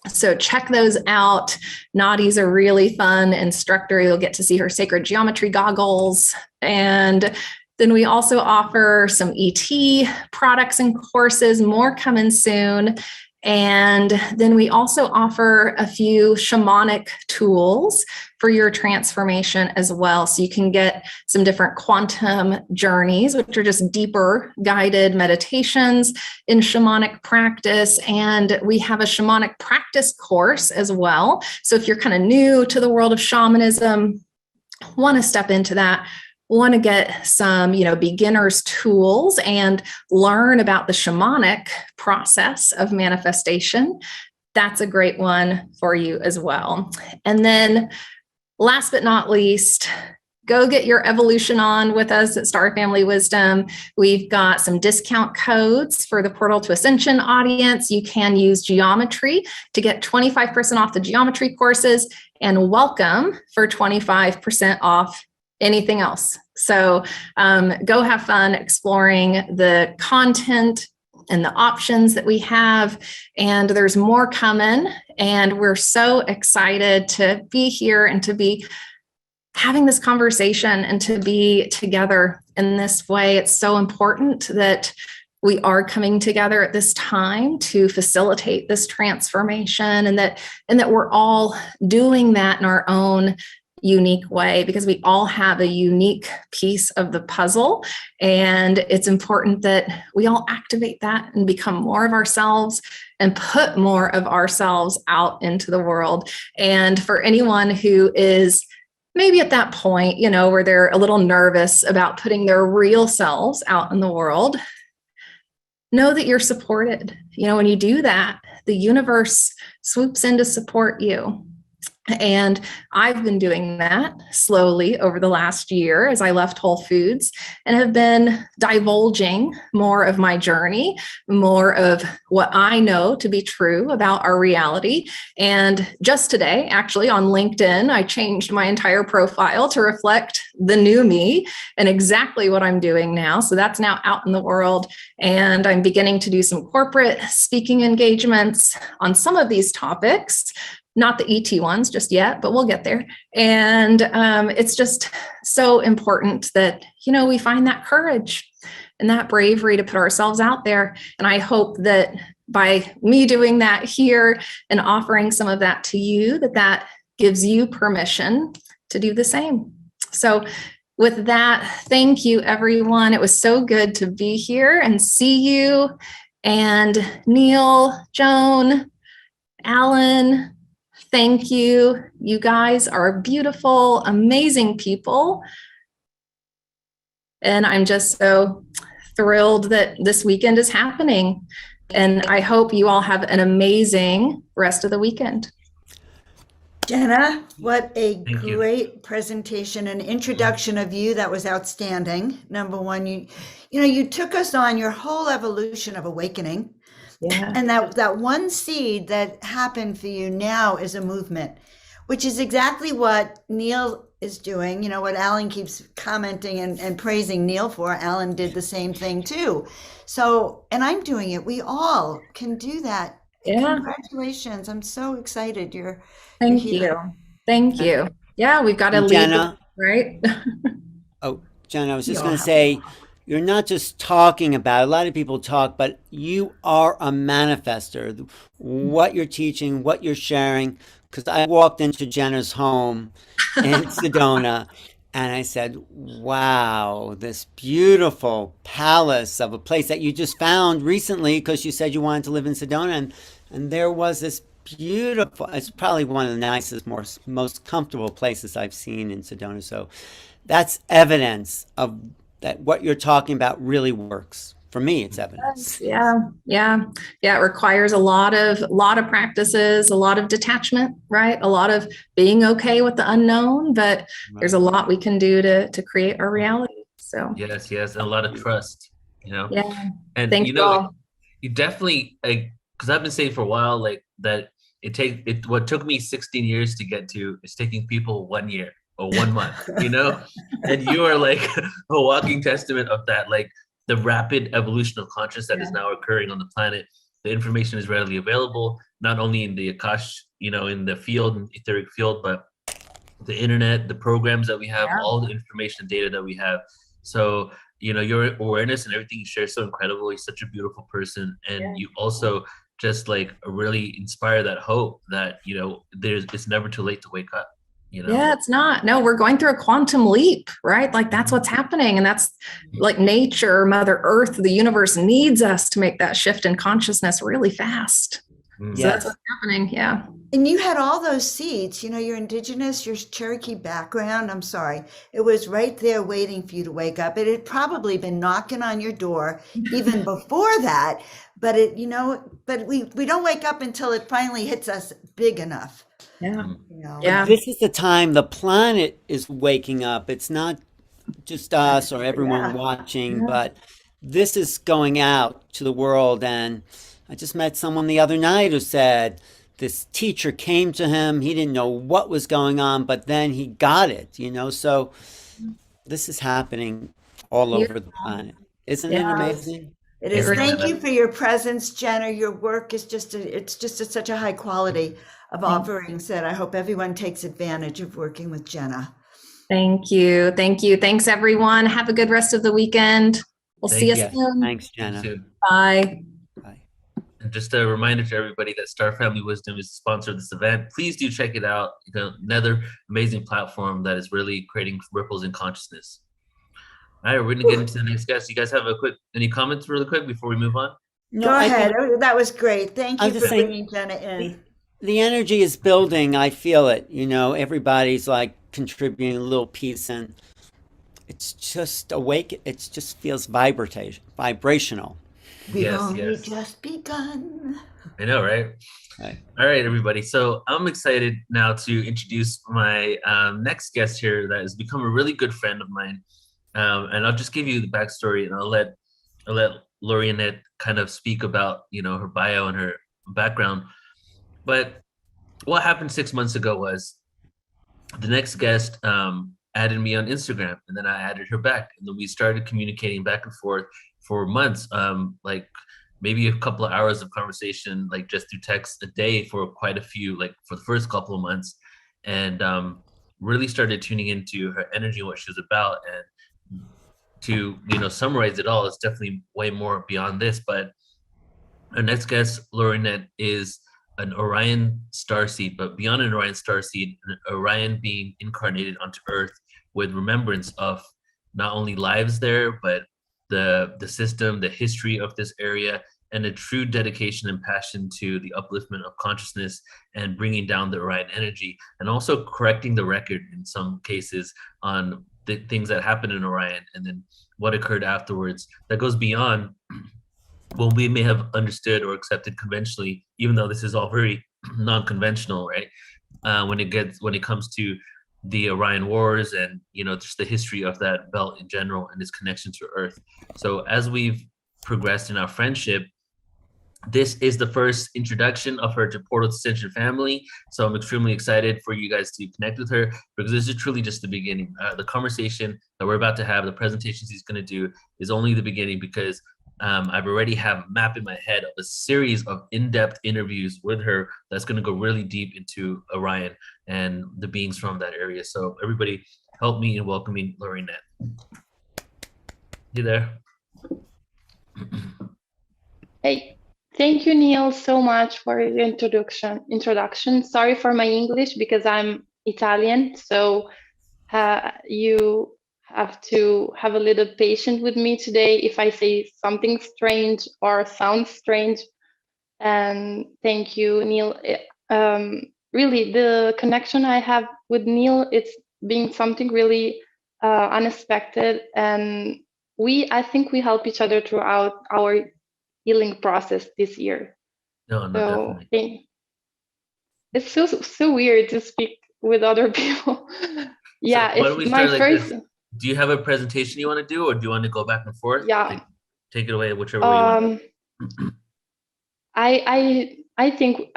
So check those out. Nadi's a really fun instructor. You'll get to see her sacred geometry goggles. And then we also offer some ET products and courses, more coming soon. And then we also offer a few shamanic tools for your transformation as well. So you can get some different quantum journeys, which are just deeper guided meditations in shamanic practice. And we have a shamanic practice course as well. So if you're kind of new to the world of shamanism, want to step into that, want to get some, beginner's tools and learn about the shamanic process of manifestation, that's a great one for you as well. And then last but not least, go get your evolution on with us at Star Family Wisdom. We've got some discount codes for the Portal to Ascension audience. You can use geometry to get 25% off the geometry courses, and welcome for 25% off anything else. So go have fun exploring the content and the options that we have. And there's more coming. And we're so excited to be here and to be having this conversation and to be together in this way. It's so important that we are coming together at this time to facilitate this transformation, and that we're all doing that in our own unique way, because we all have a unique piece of the puzzle. And it's important that we all activate that and become more of ourselves and put more of ourselves out into the world. And for anyone who is maybe at that point, where they're a little nervous about putting their real selves out in the world, know that you're supported. When you do that, the universe swoops in to support you. And I've been doing that slowly over the last year as I left Whole Foods, and have been divulging more of my journey, more of what I know to be true about our reality. And just today, actually on LinkedIn, I changed my entire profile to reflect the new me and exactly what I'm doing now. So that's now out in the world. And I'm beginning to do some corporate speaking engagements on some of these topics. Not the ET ones just yet, but we'll get there. And it's just so important that, we find that courage and that bravery to put ourselves out there. And I hope that by me doing that here and offering some of that to you, that gives you permission to do the same. So with that, thank you, everyone. It was so good to be here and see you. And Neil, Joan, Alan, thank you. You guys are beautiful, amazing people. And I'm just so thrilled that this weekend is happening. And I hope you all have an amazing rest of the weekend. Jenna, what a Thank you. great presentation and introduction of you. That was outstanding. Number one, you took us on your whole evolution of awakening. Yeah. And that one seed that happened for you now is a movement, which is exactly what Neil is doing. You know, what Alan keeps commenting and praising Neil for. Alan did the same thing too. So, and I'm doing it. We all can do that. Yeah. Congratulations. I'm so excited Thank here. you. Thank you. Yeah, we've got to lead, Jenna, right? oh, Jenna, I was just You going all to have- say, you're not just talking about it. A lot of people talk, but you are a manifester. What you're teaching, what you're sharing. Because I walked into Jenna's home in Sedona, and I said, wow, this beautiful palace of a place that you just found recently because you said you wanted to live in Sedona. And there was this beautiful, it's probably one of the nicest, most comfortable places I've seen in Sedona. So that's evidence of that what you're talking about really works. For me, it's evidence. Yeah. It requires a lot of practices, a lot of detachment, right? A lot of being okay with the unknown, but there's a lot we can do to create our reality. So Yes, and a lot of trust, yeah. And Thank you all. you definitely, because I've been saying for a while, like that what took me 16 years to get to is taking people 1 year or 1 month, and you are like a walking testament of that, like the rapid evolution of consciousness that is now occurring on the planet. The information is readily available, not only in the Akash, in the field, etheric field, but the internet, the programs that we have, all the information and data that we have. So, your awareness and everything you share is so incredible. You're such a beautiful person. And you also just like really inspire that hope that, it's never too late to wake up. Yeah, it's not. No, we're going through a quantum leap, right? Like that's what's happening. And that's like nature, Mother Earth, the universe needs us to make that shift in consciousness really fast. So that's what's happening. Yeah. And you had all those seeds, your indigenous, your Cherokee background. I'm sorry. It was right there waiting for you to wake up. It had probably been knocking on your door even before that. But but we don't wake up until it finally hits us big enough. Yeah. But this is the time the planet is waking up. It's not just us or everyone watching, but this is going out to the world. And I just met someone the other night who said this teacher came to him. He didn't know what was going on, but then he got it, So this is happening all over the planet. Isn't it amazing? It is. Thank you for your presence, Jenna. Your work is such a high quality of offerings that I hope everyone takes advantage of working with Jenna. Thank you. Thanks, everyone. Have a good rest of the weekend. We'll see you soon. Thanks, Jenna. Bye. And just a reminder to everybody that Star Family Wisdom is the sponsor of this event. Please do check it out. Another amazing platform that is really creating ripples in consciousness. All right, we're going to get into the next guest. You guys have any comments really quick before we move on? No, Go ahead. That was great. Thank you for bringing Jenna in. The energy is building. I feel it. Everybody's like contributing a little piece, and it's just awake. It just feels vibrational. We've only just begun. I know, right? All right, everybody. So I'm excited now to introduce my next guest here that has become a really good friend of mine. And I'll just give you the backstory, and I'll let Laurena kind of speak about, her bio and her background. But what happened 6 months ago was the next guest added me on Instagram, and then I added her back, and then we started communicating back and forth for months, like maybe a couple of hours of conversation, like just through text a day for quite a few, like for the first couple of months, and really started tuning into her energy and what she was about. And to summarize it all, it's definitely way more beyond this. But our next guest, Laurena, is an Orion starseed, but beyond an Orion starseed, an Orion being incarnated onto Earth with remembrance of not only lives there, but the system, the history of this area, and a true dedication and passion to the upliftment of consciousness and bringing down the Orion energy, and also correcting the record in some cases on the things that happen in Orion, and then what occurred afterwards that goes beyond what we may have understood or accepted conventionally, even though this is all very non-conventional, right? When it comes to the Orion Wars and just the history of that belt in general and its connection to Earth. So as we've progressed in our friendship, this is the first introduction of her to PortalToAscension family. So I'm extremely excited for you guys to connect with her, because this is truly just the beginning. The conversation that we're about to have, the presentations he's going to do, is only the beginning, because I've already have a map in my head of a series of in-depth interviews with her that's going to go really deep into Orion and the beings from that area. So everybody help me in welcoming Laurena. You there? Hey, thank you, Neil, so much for your introduction. Sorry for my English, because I'm Italian, so you have to have a little patience with me today if I say something strange or sounds strange. And thank you, Neil. Really, the connection I have with Neil, it's been something really unexpected, and I think we help each other throughout our healing process this year. No, definitely. It's so weird to speak with other people. Yeah, so why don't we it's start my like first. this? Do you have a presentation you want to do, or do you want to go back and forth? Yeah. Take it away, whichever way you want. I think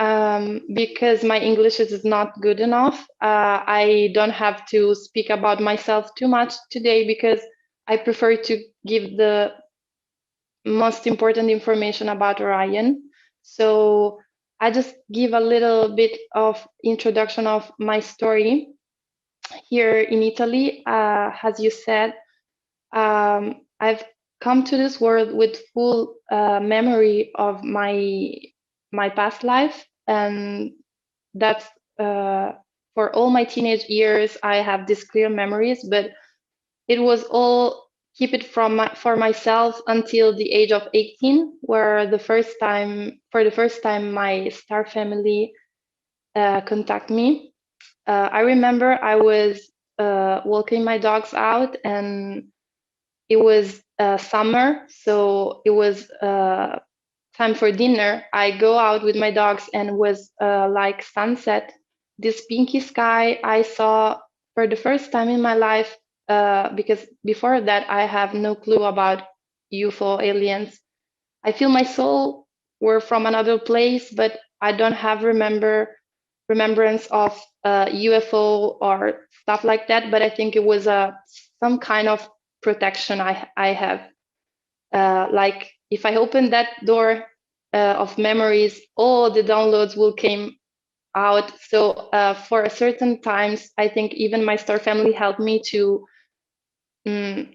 because my English is not good enough, I don't have to speak about myself too much today, because I prefer to give the most important information about Orion. So I just give a little bit of introduction of my story. Here in Italy, as you said, I've come to this world with full memory of my past life, and that's for all my teenage years I have these clear memories, but it was all keep it for myself until the age of 18, where for the first time my star family contact me. I remember I was walking my dogs out, and it was summer, so it was time for dinner. I go out with my dogs, and it was like sunset. This pinky sky I saw for the first time in my life, because before that I have no clue about UFO aliens. I feel my soul were from another place, but I don't have remembrance of UFO or stuff like that. But I think it was some kind of protection I have. Like if I open that door of memories, all the downloads will came out. So for a certain times, I think even my star family helped me to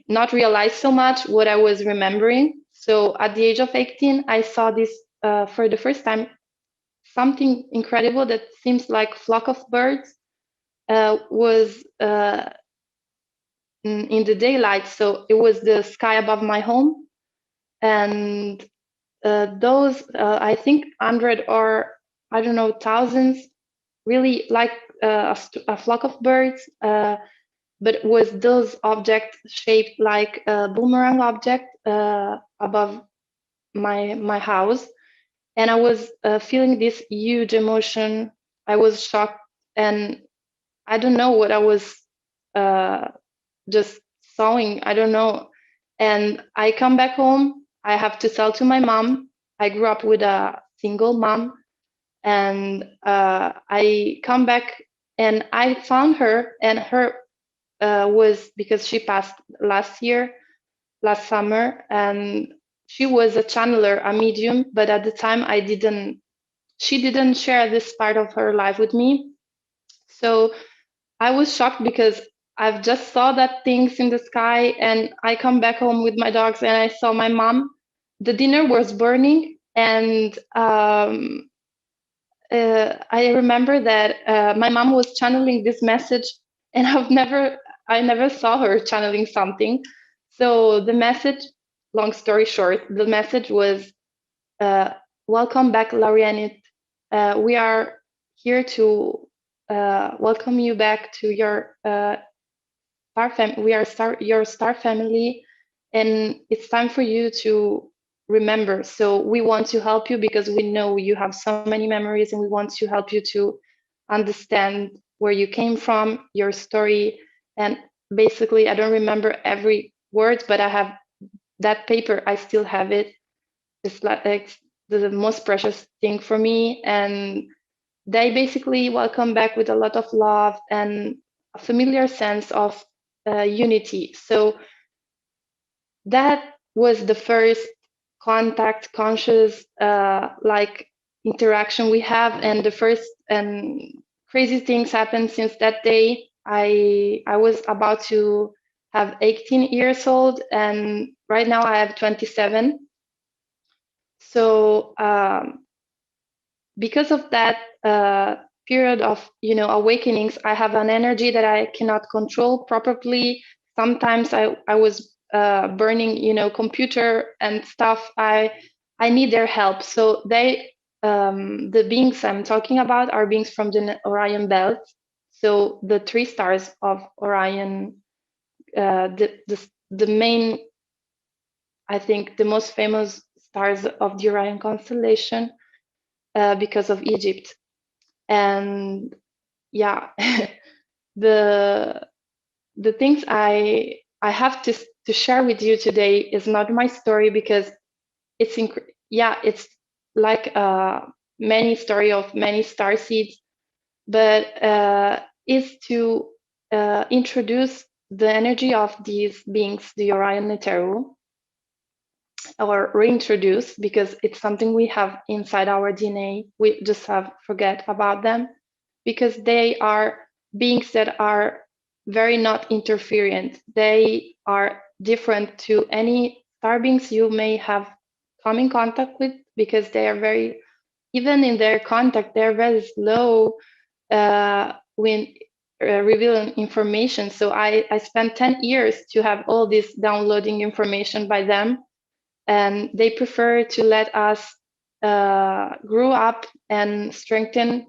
not realize so much what I was remembering. So at the age of 18, I saw this for the first time, something incredible that seems like flock of birds was in the daylight. So it was the sky above my home, and those I think 100 or I don't know thousands, really like a flock of birds, but with those objects shaped like a boomerang object above my house, and I was feeling this huge emotion. I was shocked, and I don't know what I was just sawing. I don't know. And I come back home. I have to tell to my mom. I grew up with a single mom, and I come back and I found her, and her was because she passed last summer, and she was a channeler, a medium, but at the time she didn't share this part of her life with me. So I was shocked because I've just saw that things in the sky, and I come back home with my dogs and I saw my mom. The dinner was burning, and I remember that my mom was channeling this message, and I never saw her channeling something. So the message, long story short, the message was, welcome back, Laurena. We are here to welcome you back to your star family. We are your star family, and it's time for you to remember. So we want to help you because we know you have so many memories, and we want to help you to understand where you came from, your story. And basically, I don't remember every word, but I have that paper. I still have it. It's like the most precious thing for me. And they basically welcome back with a lot of love and a familiar sense of unity. So that was the first contact, conscious, like interaction we have, and the first and crazy things happened since that day. I was about to have 18 years old, and right now I have 27. So because of that period of awakenings, I have an energy that I cannot control properly. Sometimes I was burning computer and stuff. I need their help. So they the beings I'm talking about are beings from the Orion belt. So the 3 stars of Orion, the main, I think the most famous stars of the Orion constellation, because of Egypt. And yeah, the things I have to share with you today is not my story, because it's it's like many story of many star seeds, but is to introduce the energy of these beings, the Orion Neteru, or reintroduce, because it's something we have inside our DNA. We just have forget about them, because they are beings that are very not interferent. They are different to any star beings you may have come in contact with, because they are very, even in their contact, they're very slow when revealing information. So I spent 10 years to have all this downloading information by them, and they prefer to let us grow up and strengthen,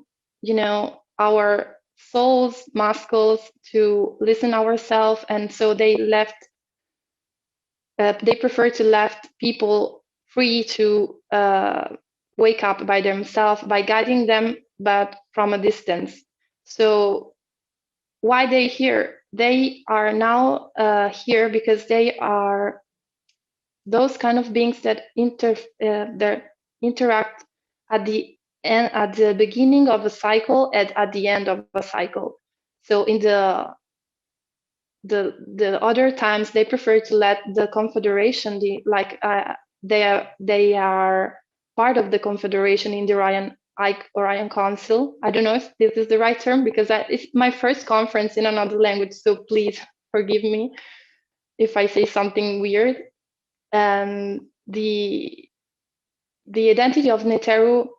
our souls, muscles, to listen ourselves. And so they prefer to left people free to wake up by themselves, by guiding them, but from a distance. So why they here? They are now here because they are those kind of beings that interact at the end, at the beginning of a cycle, and at the end of a cycle. So in the other times, they prefer to let the confederation, they are part of the confederation in the Orion Council. I don't know if this is the right term, because it's my first conference in another language, so please forgive me if I say something weird. And the identity of Neteru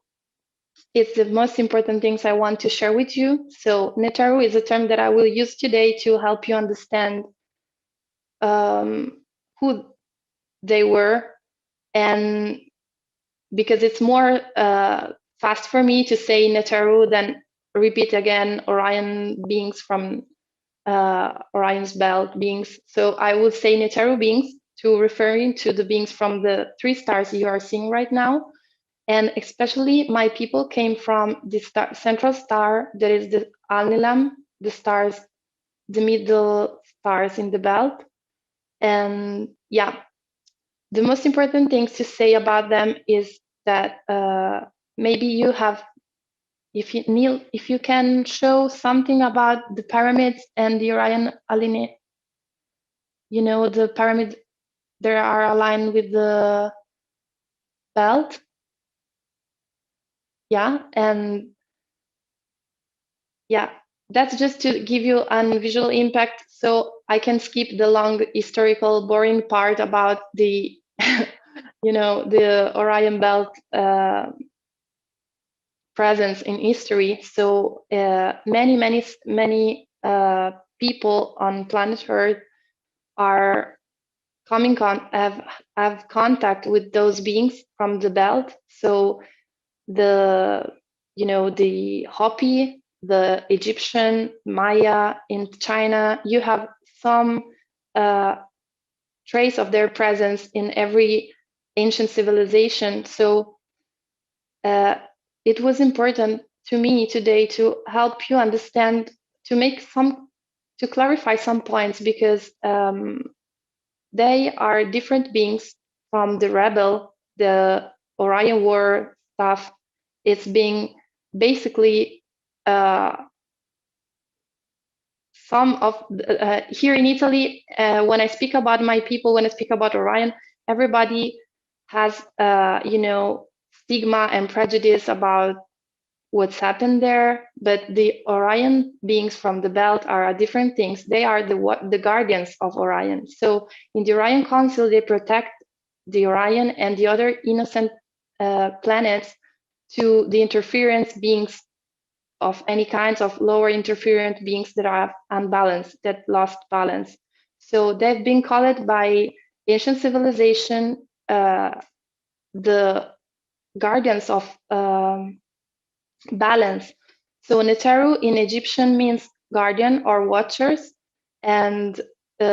is the most important things I want to share with you. So Neteru is a term that I will use today to help you understand who they were, and because it's more fast for me to say Neteru than repeat again Orion beings from Orion's belt beings. So I would say Neteru beings, to referring to the beings from the 3 stars you are seeing right now. And especially my people came from the central star, that is the Alnilam, the stars, the middle stars in the belt. And yeah, the most important things to say about them is that maybe you have, if you can show something about the pyramids and the Orion align, the pyramids that are aligned with the belt. Yeah, and yeah, that's just to give you a visual impact, so I can skip the long historical boring part about the the Orion belt presence in history. So many people on planet Earth are have contact with those beings from the belt. So the Hopi, the Egyptian, Maya in China, you have some trace of their presence in every ancient civilization. So it was important to me today to help you understand, to clarify some points, because they are different beings from the rebel, the Orion War stuff. It's being basically some of here in Italy. When I speak about my people, when I speak about Orion, everybody has stigma and prejudice about what's happened there, but the Orion beings from the belt are different things. They are the guardians of Orion. So in the Orion Council, they protect the Orion and the other innocent planets to the interference beings of any kinds of lower interferent beings that are unbalanced, that lost balance. So they've been called by ancient civilization the guardians of balance. So Neteru in Egyptian means guardian or watchers, and they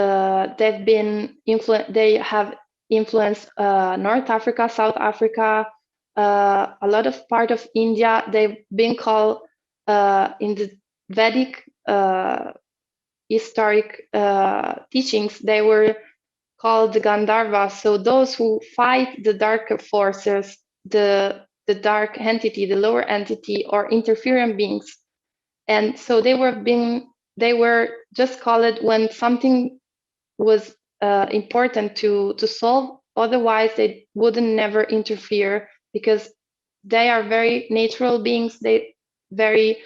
have influenced North Africa, South Africa, a lot of part of India. They've been called in the Vedic historic teachings, they were called the Gandharvas. So those who fight the darker forces, the dark entity, the lower entity, or interferent beings. And so they were just called when something was important to solve. Otherwise, they wouldn't never interfere, because they are very natural beings. They very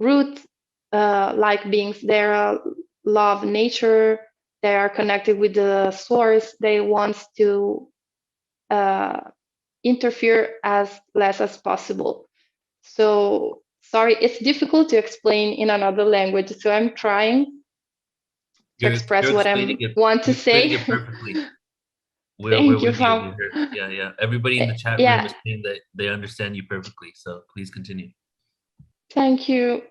root like beings. They love nature. They are connected with the source. They want to interfere as less as possible. So sorry, it's difficult to explain in another language. So I'm trying to express what I want to say. It perfectly. Thank we're you. with you. Yeah. Everybody in the chat room is saying that they understand you perfectly. So please continue. Thank you.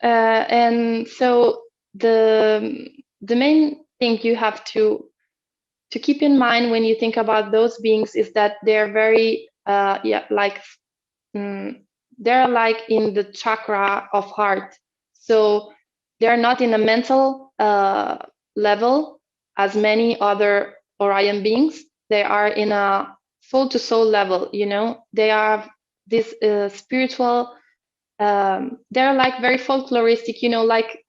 And so the main thing you have to keep in mind when you think about those beings is that they're very they're like in the chakra of heart. So they're not in a mental level as many other Orion beings. They are in a soul to soul level. They are this spiritual. They're like very folkloristic. Like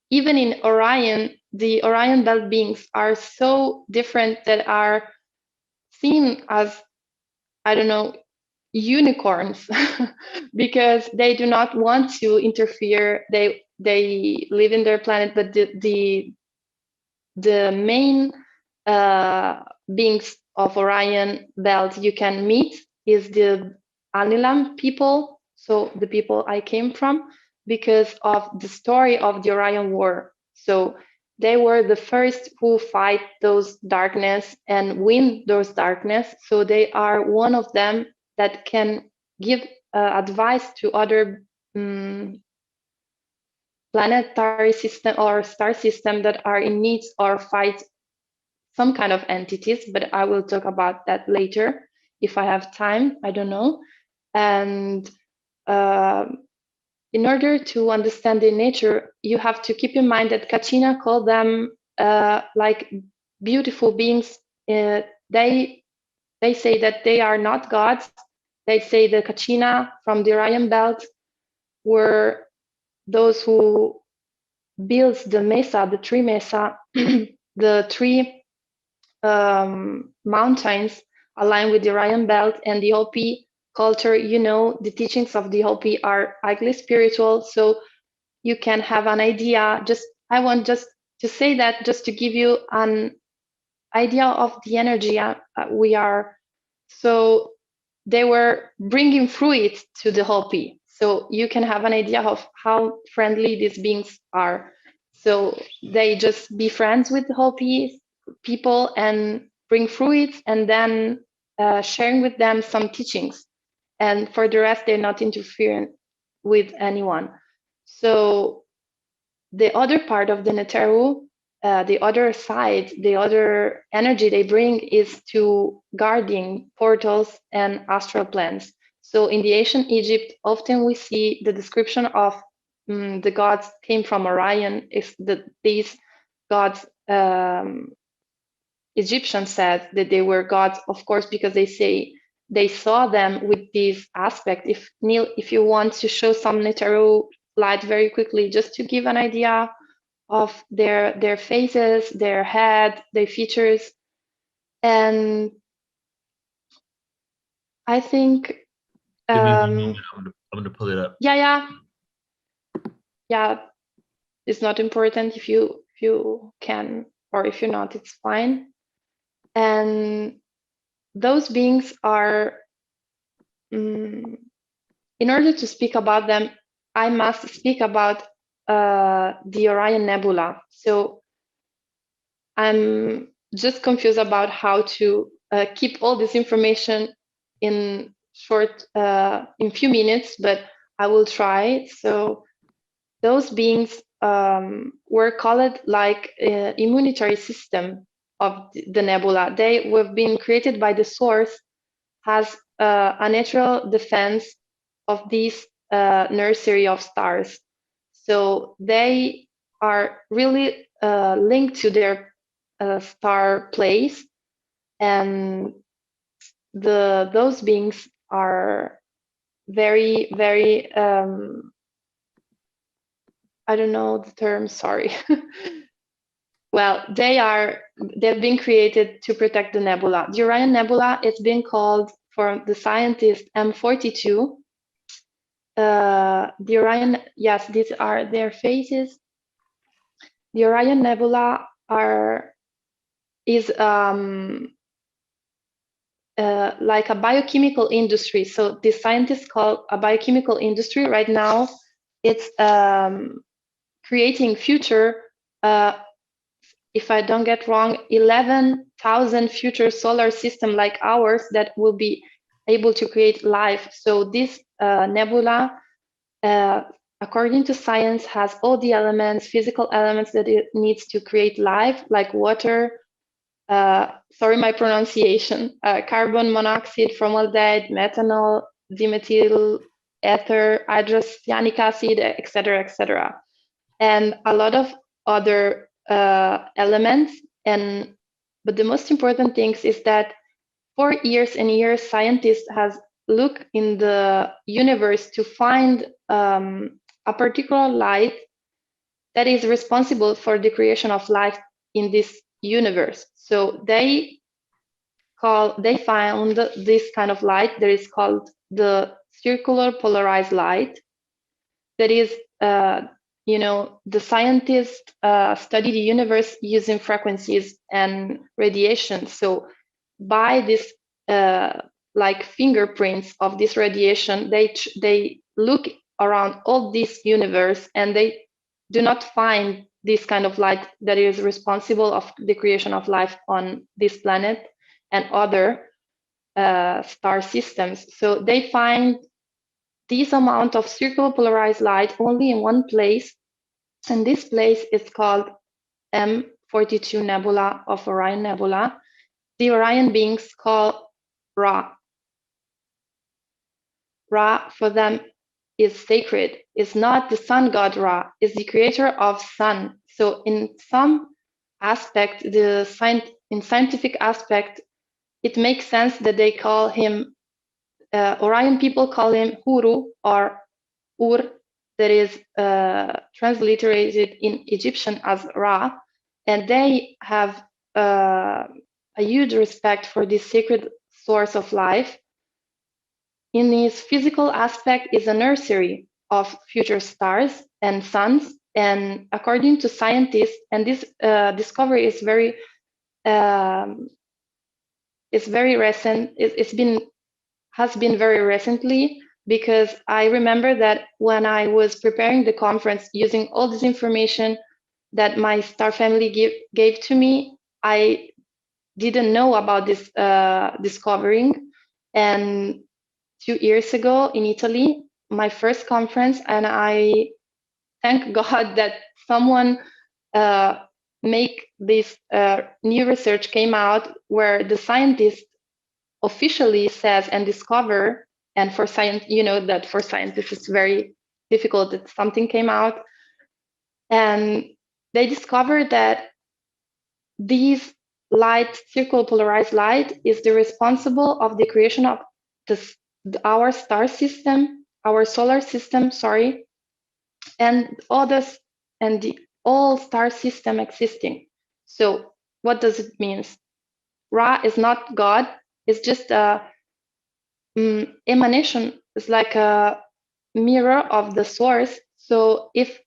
even in Orion, the Orion belt beings are so different that are seen as, I don't know, unicorns because they do not want to interfere. They live in their planet, but the main beings of Orion belt you can meet is the Anilam people, so the people I came from, because of the story of the Orion War. So they were the first who fight those darkness and win those darkness. So they are one of them that can give advice to other planetary system or star system that are in need or fight some kind of entities, but I will talk about that later if I have time. I don't know. And in order to understand their nature, you have to keep in mind that Kachina called them like beautiful beings. They say that they are not gods. They say the Kachina from the Orion belt were those who built the mesa, the tree mesa, the tree mountains aligned with the Orion belt and the Hopi culture. The teachings of the Hopi are highly spiritual, so you can have an idea. I want just to say that just to give you an idea of the energy we are. So they were bringing fruit to the Hopi, so you can have an idea of how friendly these beings are. So they just be friends with the Hopi people and bring fruits, and then sharing with them some teachings. And for the rest, they're not interfering with anyone. So the other part of the Neteru the other side, the other energy they bring is to guarding portals and astral planes. So in the ancient Egypt, often we see the description of the gods came from Orion. Is that these gods, Egyptians said that they were gods, of course, because they say they saw them with this aspect. If Neil, if you want to show some tarot light very quickly, just to give an idea of their faces, their head, their features, and I think. Give me 1 moment. I'm gonna pull it up. Yeah. It's not important if you can, or if you're not, it's fine. And those beings are, in order to speak about them, I must speak about the Orion Nebula. So I'm just confused about how to keep all this information in short, in few minutes, but I will try. So those beings were called like immunitary system of the nebula. They have been created by the source as a natural defense of this nursery of stars. So they are really linked to their star place, and those beings are very, very I don't know the term, sorry. Well, they've been created to protect the nebula. The Orion Nebula, it's been called for the scientist M42. The Orion, yes, these are their faces. The Orion Nebula is like a biochemical industry. So the scientists call a biochemical industry right now. It's creating future, if I don't get wrong, 11,000 future solar system like ours that will be able to create life. So this nebula, according to science, has all the elements, physical elements that it needs to create life, like water, sorry my pronunciation, carbon monoxide, formaldehyde, methanol, dimethyl ether, hydrocyanic acid, etc., etc., and a lot of other elements. But the most important things is that for years and years, scientists has looked in the universe to find a particular light that is responsible for the creation of life in this universe. So they found this kind of light that is called the circular polarized light. That is, the scientists study the universe using frequencies and radiation. So by this, like fingerprints of this radiation, they look around all this universe and they do not find this kind of light that is responsible of the creation of life on this planet and other star systems. So they find this amount of circular polarized light only in one place, and this place is called M42 Nebula of Orion Nebula. The Orion beings call Ra. Ra for them is sacred. It's not the sun god Ra, it's the creator of sun. So in some aspect, in scientific aspect, it makes sense that they call him, Orion people call him Huru or Ur, that is transliterated in Egyptian as Ra, and they have a huge respect for this sacred source of life. In his physical aspect is a nursery of future stars and suns, and according to scientists, and this discovery is very recent. Has been very recently, because I remember that when I was preparing the conference, using all this information that my star family gave to me, I didn't know about this discovering. And 2 years ago in Italy, my first conference, and I thank God that someone make this new research came out where the scientist officially says and discover, and for science, you know that for scientists it's very difficult that something came out, and they discovered that these light, circle polarized light, is the responsible of the creation of this, our star system, our solar system, sorry, and others, and the all star system existing. So what does it mean? Ra is not God, it's just a emanation. It's like a mirror of the source. So if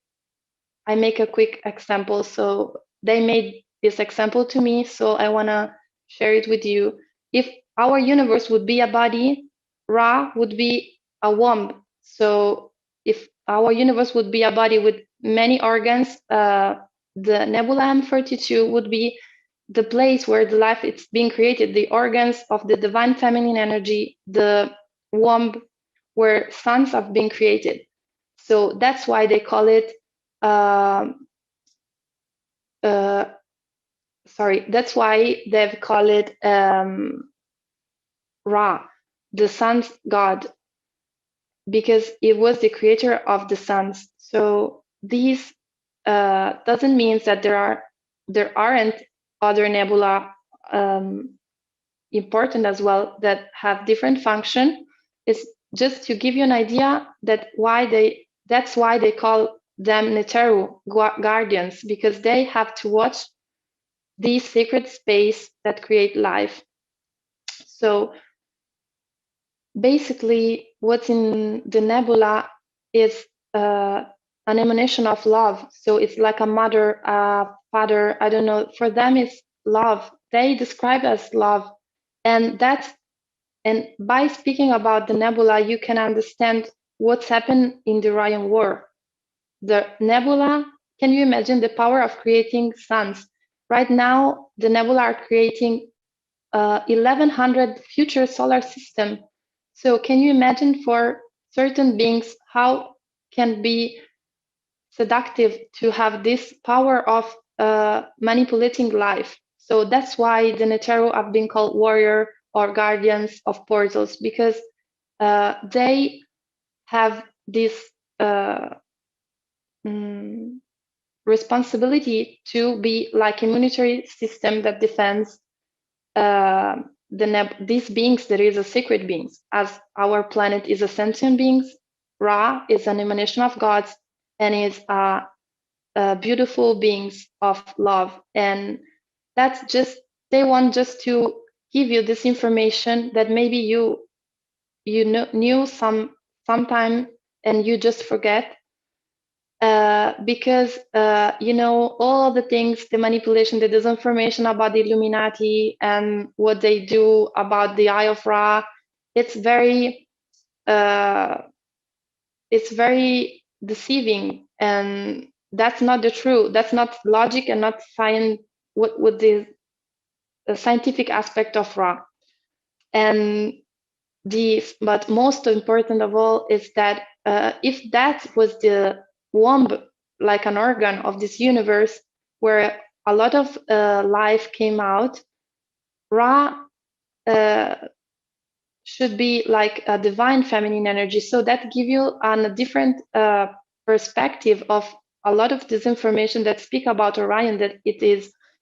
I make a quick example, so they made this example to me, so I want to share it with you. If our universe would be a body, Ra would be a womb. So if our universe would be a body with many organs, the nebula M32 would be the place where the life is being created, the organs of the divine feminine energy, the womb where suns have been created. So that's why they call it that's why they've called it Ra, the sun's god, because it was the creator of the suns. So these doesn't mean that there aren't other nebula important as well that have different function. It's just to give you an idea that that's why they call them Neteru guardians, because they have to watch these sacred space that create life. So basically what's in the nebula is an emanation of love. So it's like a mother, father, I don't know, for them it's love. They describe as love. And by speaking about the nebula, you can understand what's happened in the Orion War. The nebula, can you imagine the power of creating suns? Right now, the nebula are creating 1100 future solar system. So can you imagine for certain beings how can be seductive to have this power of manipulating life? So that's why the Neteru have been called warrior or guardians of portals, because they have this responsibility to be like a immunitary system that defends these beings that is a sacred beings. As our planet is ascension beings, Ra is an emanation of gods and is beautiful beings of love. And that's just, they want just to give you this information that maybe you knew sometime and you just forget. Because all the things, the manipulation, the disinformation about the Illuminati and what they do about the Eye of Ra, it's very deceiving, and that's not the truth. That's not logic and not science. What the scientific aspect of Ra, but most important of all is that if that was the womb, like an organ of this universe where a lot of life came out, Ra should be like a divine feminine energy. So that gives you a different perspective of a lot of this information that speak about Orion, that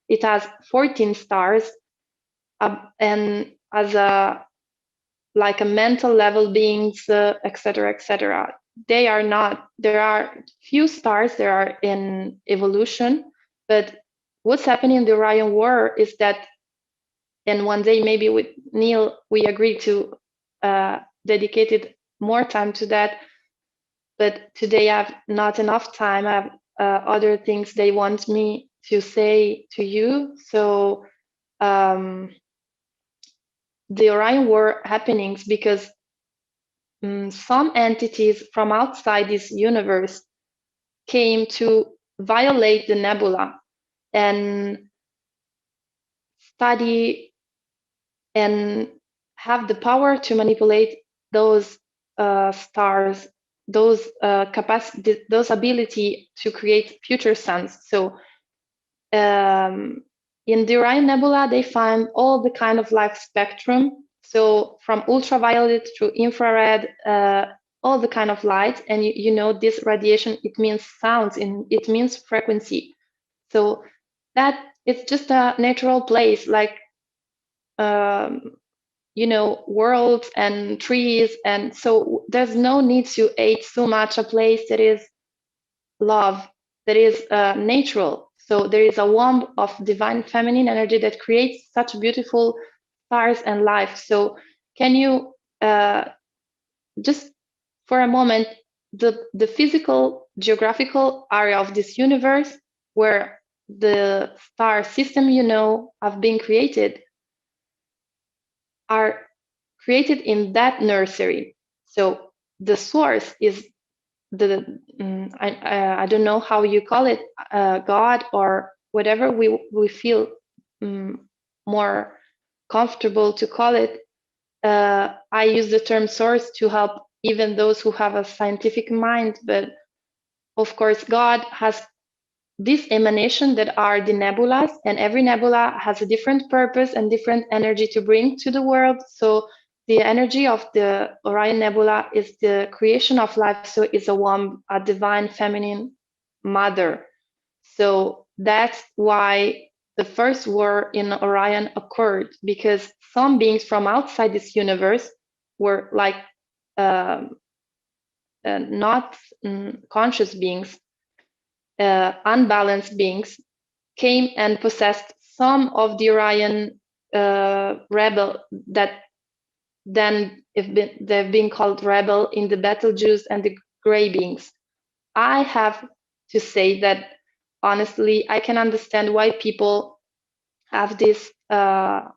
it has 14 stars, and as a like a mental level beings, etc., etc. They are not. There are few stars that are in evolution, but what's happening in the Orion War is that, and one day maybe with Neil we agreed to dedicate more time to that, but today I have not enough time. I have other things they want me to say to you. So the Orion War happenings because some entities from outside this universe came to violate the nebula and study and have the power to manipulate those stars, those capacity, those ability to create future suns. So in the Orion Nebula, they find all the kind of light spectrum. So from ultraviolet to infrared, all the kind of light. And you know, this radiation, it means sounds, and it means frequency. So that it's just a natural place, like, you know, worlds and trees. And so there's no need to hate so much a place that is love, that is natural. So there is a womb of divine feminine energy that creates such beautiful stars and life. So can you just for a moment, the physical geographical area of this universe where the star system, you know, have been created, are created in that nursery. So the source is the I don't know how you call it, God or whatever we feel more comfortable to call it. I use the term source to help even those who have a scientific mind, but of course God has this emanation that are the nebulas, and every nebula has a different purpose and different energy to bring to the world. So the energy of the Orion Nebula is the creation of life, so it's a womb, a divine feminine mother. So that's why the first war in Orion occurred, because some beings from outside this universe were like not conscious beings, unbalanced beings, came and possessed some of the Orion rebel that then they've been called rebel in the Betelgeuse and the gray beings. I have to say that honestly, I can understand why people have this I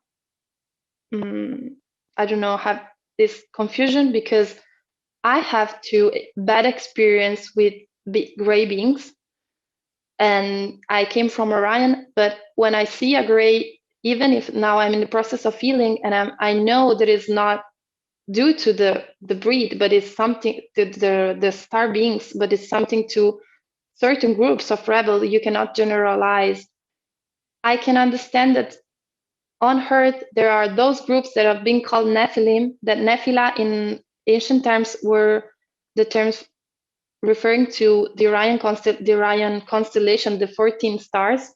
don't know, have this confusion, because I have two bad experience with gray beings, and I came from Orion. But when I see a gray, even if now I'm in the process of healing, and I know that it's not due to the breed, but it's something to the star beings, but it's something to certain groups of rebel. You cannot generalize. I can understand that on Earth there are those groups that have been called Nephilim. That Nephila in ancient times were the terms referring to the Orion constellation, the 14 stars.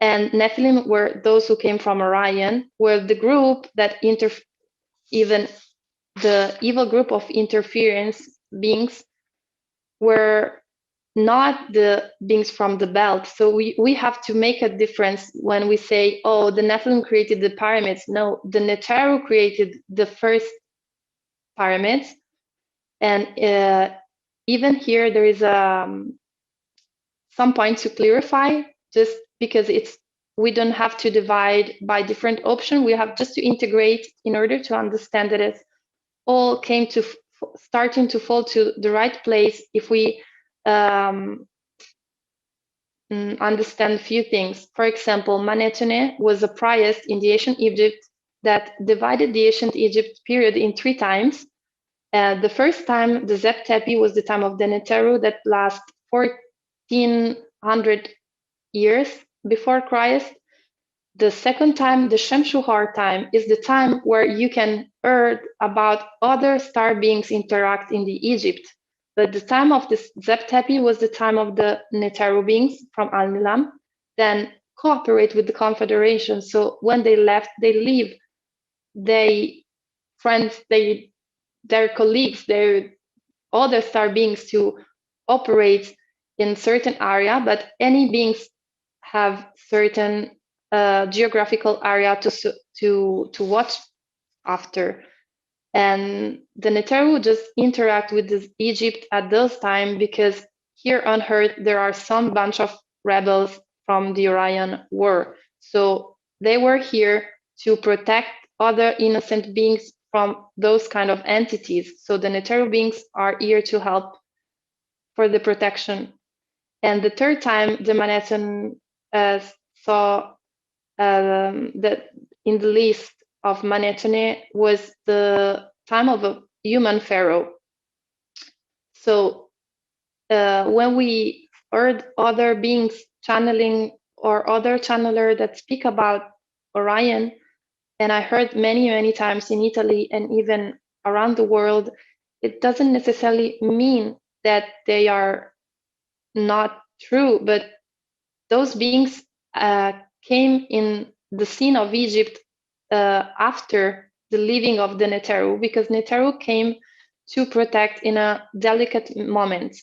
And Nephilim were those who came from Orion, were the group that even the evil group of interference beings were not the beings from the belt. So we have to make a difference when we say, oh, the Nephilim created the pyramids. No, the Neteru created the first pyramids. And even here, there is some point to clarify, just because we don't have to divide by different options. We have just to integrate in order to understand that it's all came to starting to fall to the right place if we understand a few things. For example, Manetone was a priest in the ancient Egypt that divided the ancient Egypt period in 3 times. The first time, the Zep Tepi, was the time of the Neteru that lasts 1400 years before Christ. The second time, the Shemshuhar time, is the time where you can hear about other star beings interact in the Egypt. But the time of the Zep Tepi was the time of the Neteru beings from Al-Nilam, then cooperate with the Confederation. So when they left, they leave their colleagues, their other star beings to operate in certain area, but any beings have certain geographical area to watch after. And the Neteru just interact with this Egypt at those time, because here on Earth there are some bunch of rebels from the Orion War. So they were here to protect other innocent beings from those kind of entities. So the Neteru beings are here to help for the protection. And the third time, the Manhattan saw that in the list of Manetone was the time of a human pharaoh. So when we heard other beings channeling or other channeler that speak about Orion, and I heard many times in Italy and even around the world, it doesn't necessarily mean that they are not true, but those beings came in the scene of Egypt after the leaving of the Neteru, because Neteru came to protect in a delicate moment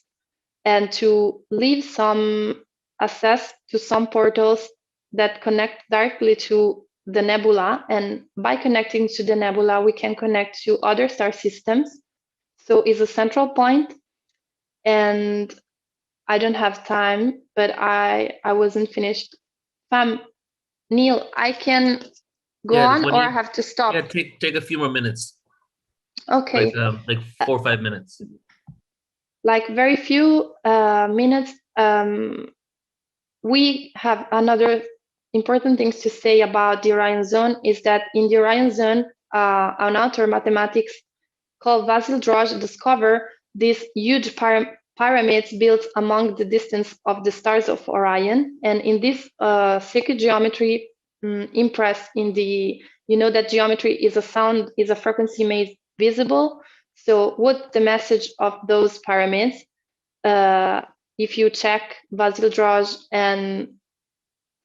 and to leave some access to some portals that connect directly to the nebula. And by connecting to the nebula, we can connect to other star systems. So it's a central point. And I don't have time, but I wasn't finished. Neil, I can go Yeah, on, or I have to stop? Yeah, take a few more minutes. Okay. Like 4 or 5 minutes. Like very few minutes. We have another important things to say about the Orion zone is that in the Orion zone, an author mathematics called Vasil Drozd discovered these huge pyramids built among the distance of the stars of Orion. And in this sacred geometry impressed in the, you know that geometry is a sound, is a frequency made visible. So what the message of those pyramids, if you check Vasil Drozd and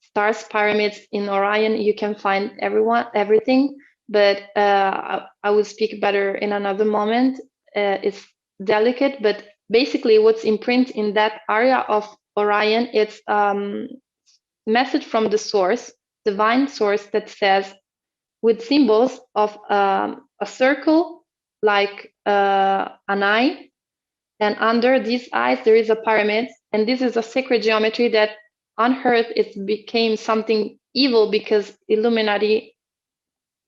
stars pyramids in Orion, you can find everything. But I will speak better in another moment. It's delicate, but basically what's imprinted in that area of Orion, it's message from the source, divine source, that says, with symbols of a circle like an eye, and under these eyes there is a pyramid, and this is a sacred geometry that on Earth it became something evil because Illuminati,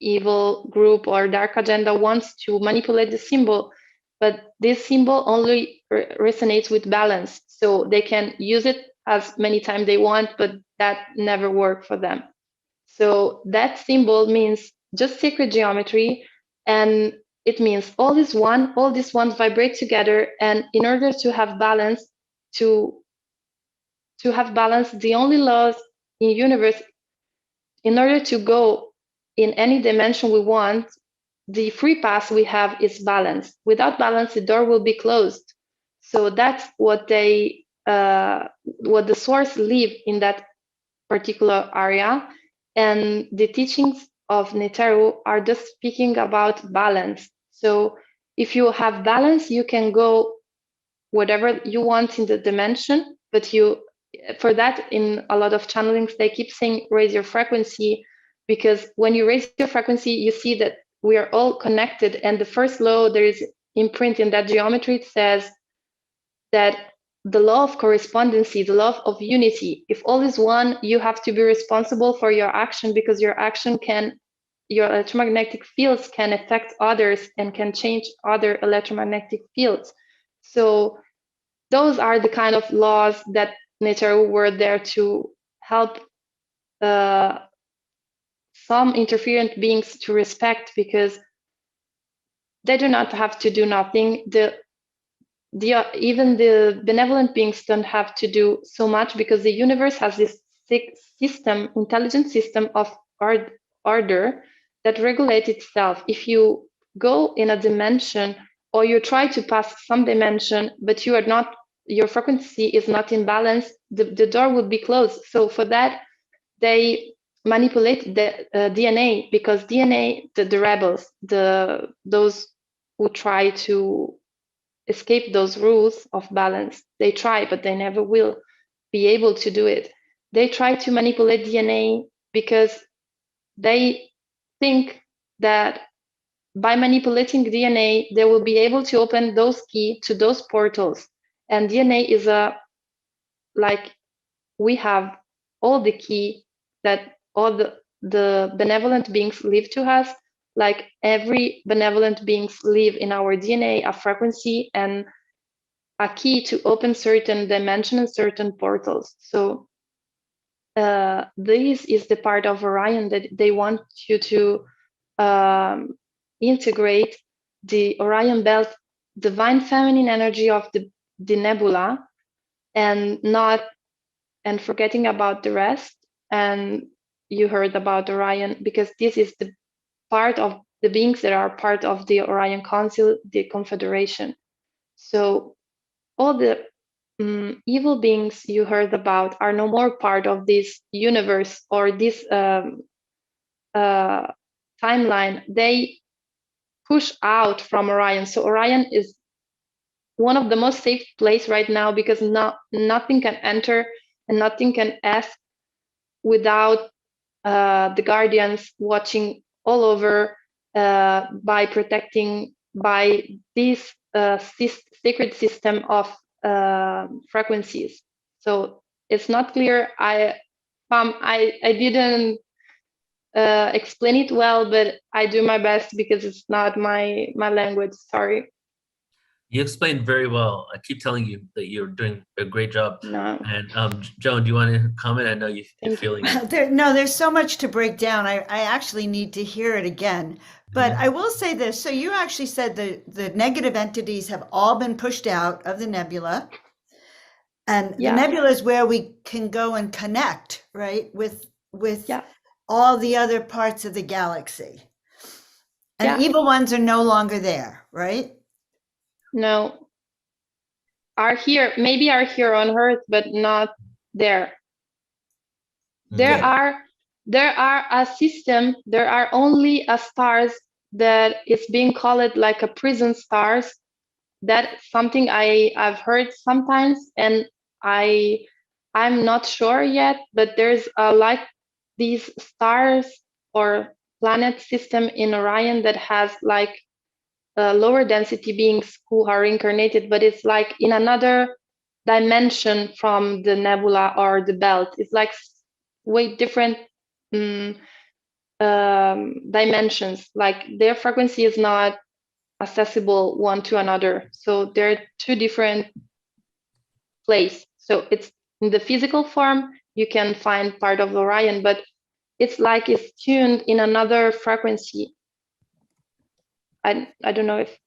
evil group or dark agenda, wants to manipulate the symbol, but this symbol only resonates with balance, so they can use it as many times they want, but that never worked for them. So that symbol means just sacred geometry, and it means all these ones vibrate together, and in order to have balance, the only laws in the universe, in order to go in any dimension we want, the free pass we have is balance. Without balance, the door will be closed. So that's what what the source leave in that particular area. And the teachings of Neteru are just speaking about balance. So if you have balance, you can go whatever you want in the dimension, but for that, in a lot of channelings, they keep saying raise your frequency, because when you raise your frequency, you see that we are all connected. And the first law there is imprint in that geometry, it says that the law of correspondency, the law of unity, if all is one, you have to be responsible for your action, because your action your electromagnetic fields can affect others and can change other electromagnetic fields. So those are the kind of laws that Neteru were there to help some interferent beings to respect, because they do not have to do nothing. Even the benevolent beings don't have to do so much, because the universe has this intelligent system of order that regulates itself. If you go in a dimension, or you try to pass some dimension, but your frequency is not in balance, the door would be closed. So for that, they manipulate the DNA, because DNA, the rebels, those who try to escape those rules of balance, they try, but they never will be able to do it. They try to manipulate DNA because they think that by manipulating DNA, they will be able to open those keys to those portals. And DNA is we have all the key that all the benevolent beings leave to us. Like every benevolent beings leave in our DNA a frequency and a key to open certain dimensions and certain portals. So this is the part of Orion that they want you to integrate the Orion belt, divine feminine energy of the nebula, and not and forgetting about the rest. And you heard about Orion, because this is the part of the beings that are part of the Orion Council, the Confederation. So all the evil beings you heard about are no more part of this universe or this timeline. They push out from Orion. So Orion is one of the most safe place right now, because nothing can enter and nothing can ask without the guardians watching all over, by protecting by this sacred system of frequencies. So it's not clear. I didn't explain it well, but I do my best because it's not my language. Sorry. You explained very well. I keep telling you that you're doing a great job. No. And Joan, do you want to comment? I know you're feeling it. There's so much to break down. I actually need to hear it again. But I will say this. So you actually said the negative entities have all been pushed out of the nebula. And the nebula is where we can go and connect, right, with all the other parts of the galaxy. And evil ones are no longer there, right? No. Are here on Earth, but not there. There are a system, there are only stars that is being called like a prison stars. That's something I've heard sometimes, and I'm not sure yet, but there's like these stars or planet system in Orion that has like lower density beings who are incarnated, but it's like in another dimension from the nebula or the belt. It's like way different dimensions. Like their frequency is not accessible one to another. So they're two different places. So it's in the physical form, you can find part of Orion, but it's like it's tuned in another frequency. I don't know if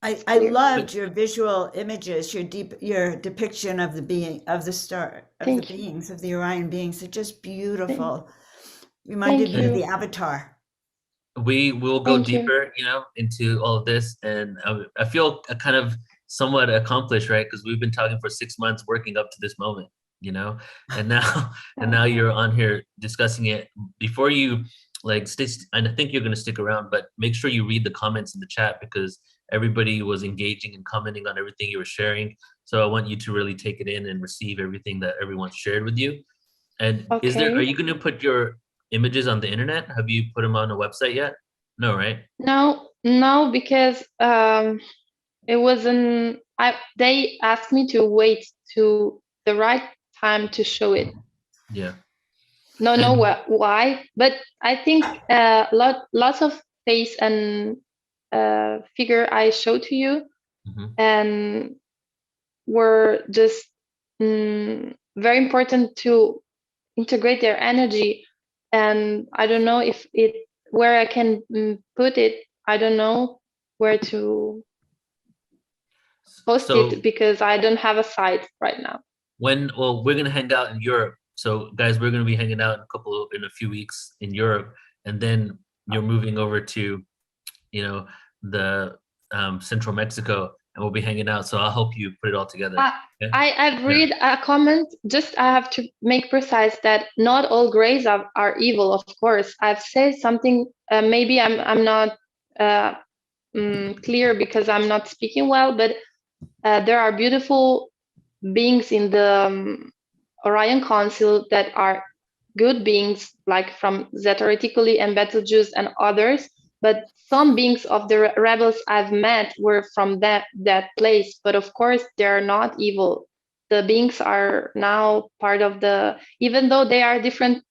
I loved your visual images, your depiction of the being of the star, of the beings, of the Orion beings. They're just beautiful. Reminded me of the Avatar. We will go deeper, into all of this, and I feel kind of somewhat accomplished, right? Because we've been talking for 6 months, working up to this moment, and now you're on here discussing it. Before you and I think you're going to stick around, but make sure you read the comments in the chat, because everybody was engaging and commenting on everything you were sharing. So I want you to really take it in and receive everything that everyone shared with you. And are you going to put your images on the internet? Have you put them on a website yet? No, right? No, because it wasn't. They asked me to wait to the right time to show it. Yeah. No, why? But I think lots of face and figure I showed to you, and were just very important to integrate their energy. And I don't know if where I can put it. I don't know where to post it, because I don't have a site right now. We're gonna hang out in Europe. So guys, we're gonna be hanging out in a few weeks in Europe, and then you're moving over to, the Central Mexico, and we'll be hanging out. So I'll help you put it all together. I've read a comment. Just I have to make precise that not all grays are evil. Of course, I've said something. Maybe I'm not clear because I'm not speaking well. But there are beautiful beings in the Orion Council that are good beings, like from Zeta Reticuli and Betelgeuse and others. But some beings of the rebels I've met were from that place. But of course, they're not evil. The beings are now part of even though they are different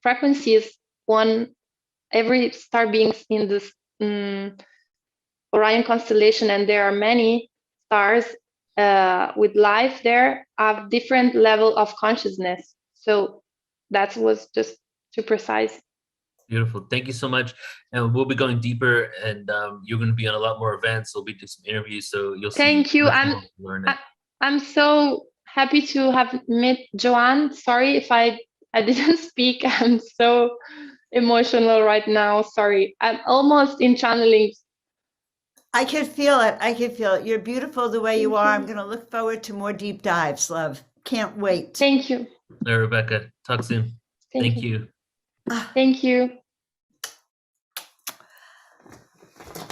frequencies, every star beings in this Orion constellation, and there are many stars with life there, have different level of consciousness. So that was just too precise. Beautiful. Thank you so much. And we'll be going deeper, and you're going to be on a lot more events. We'll be doing some interviews, so you'll see. Thank you. I'm so happy to have met Joanne. Sorry if I didn't speak. I'm so emotional right now. Sorry. I'm almost in channeling. I can feel it. I can feel it. You're beautiful the way you Thank are. you. I'm going to look forward to more deep dives, love. Can't wait. Thank you. Rebecca, talk soon. Thank you. Thank you.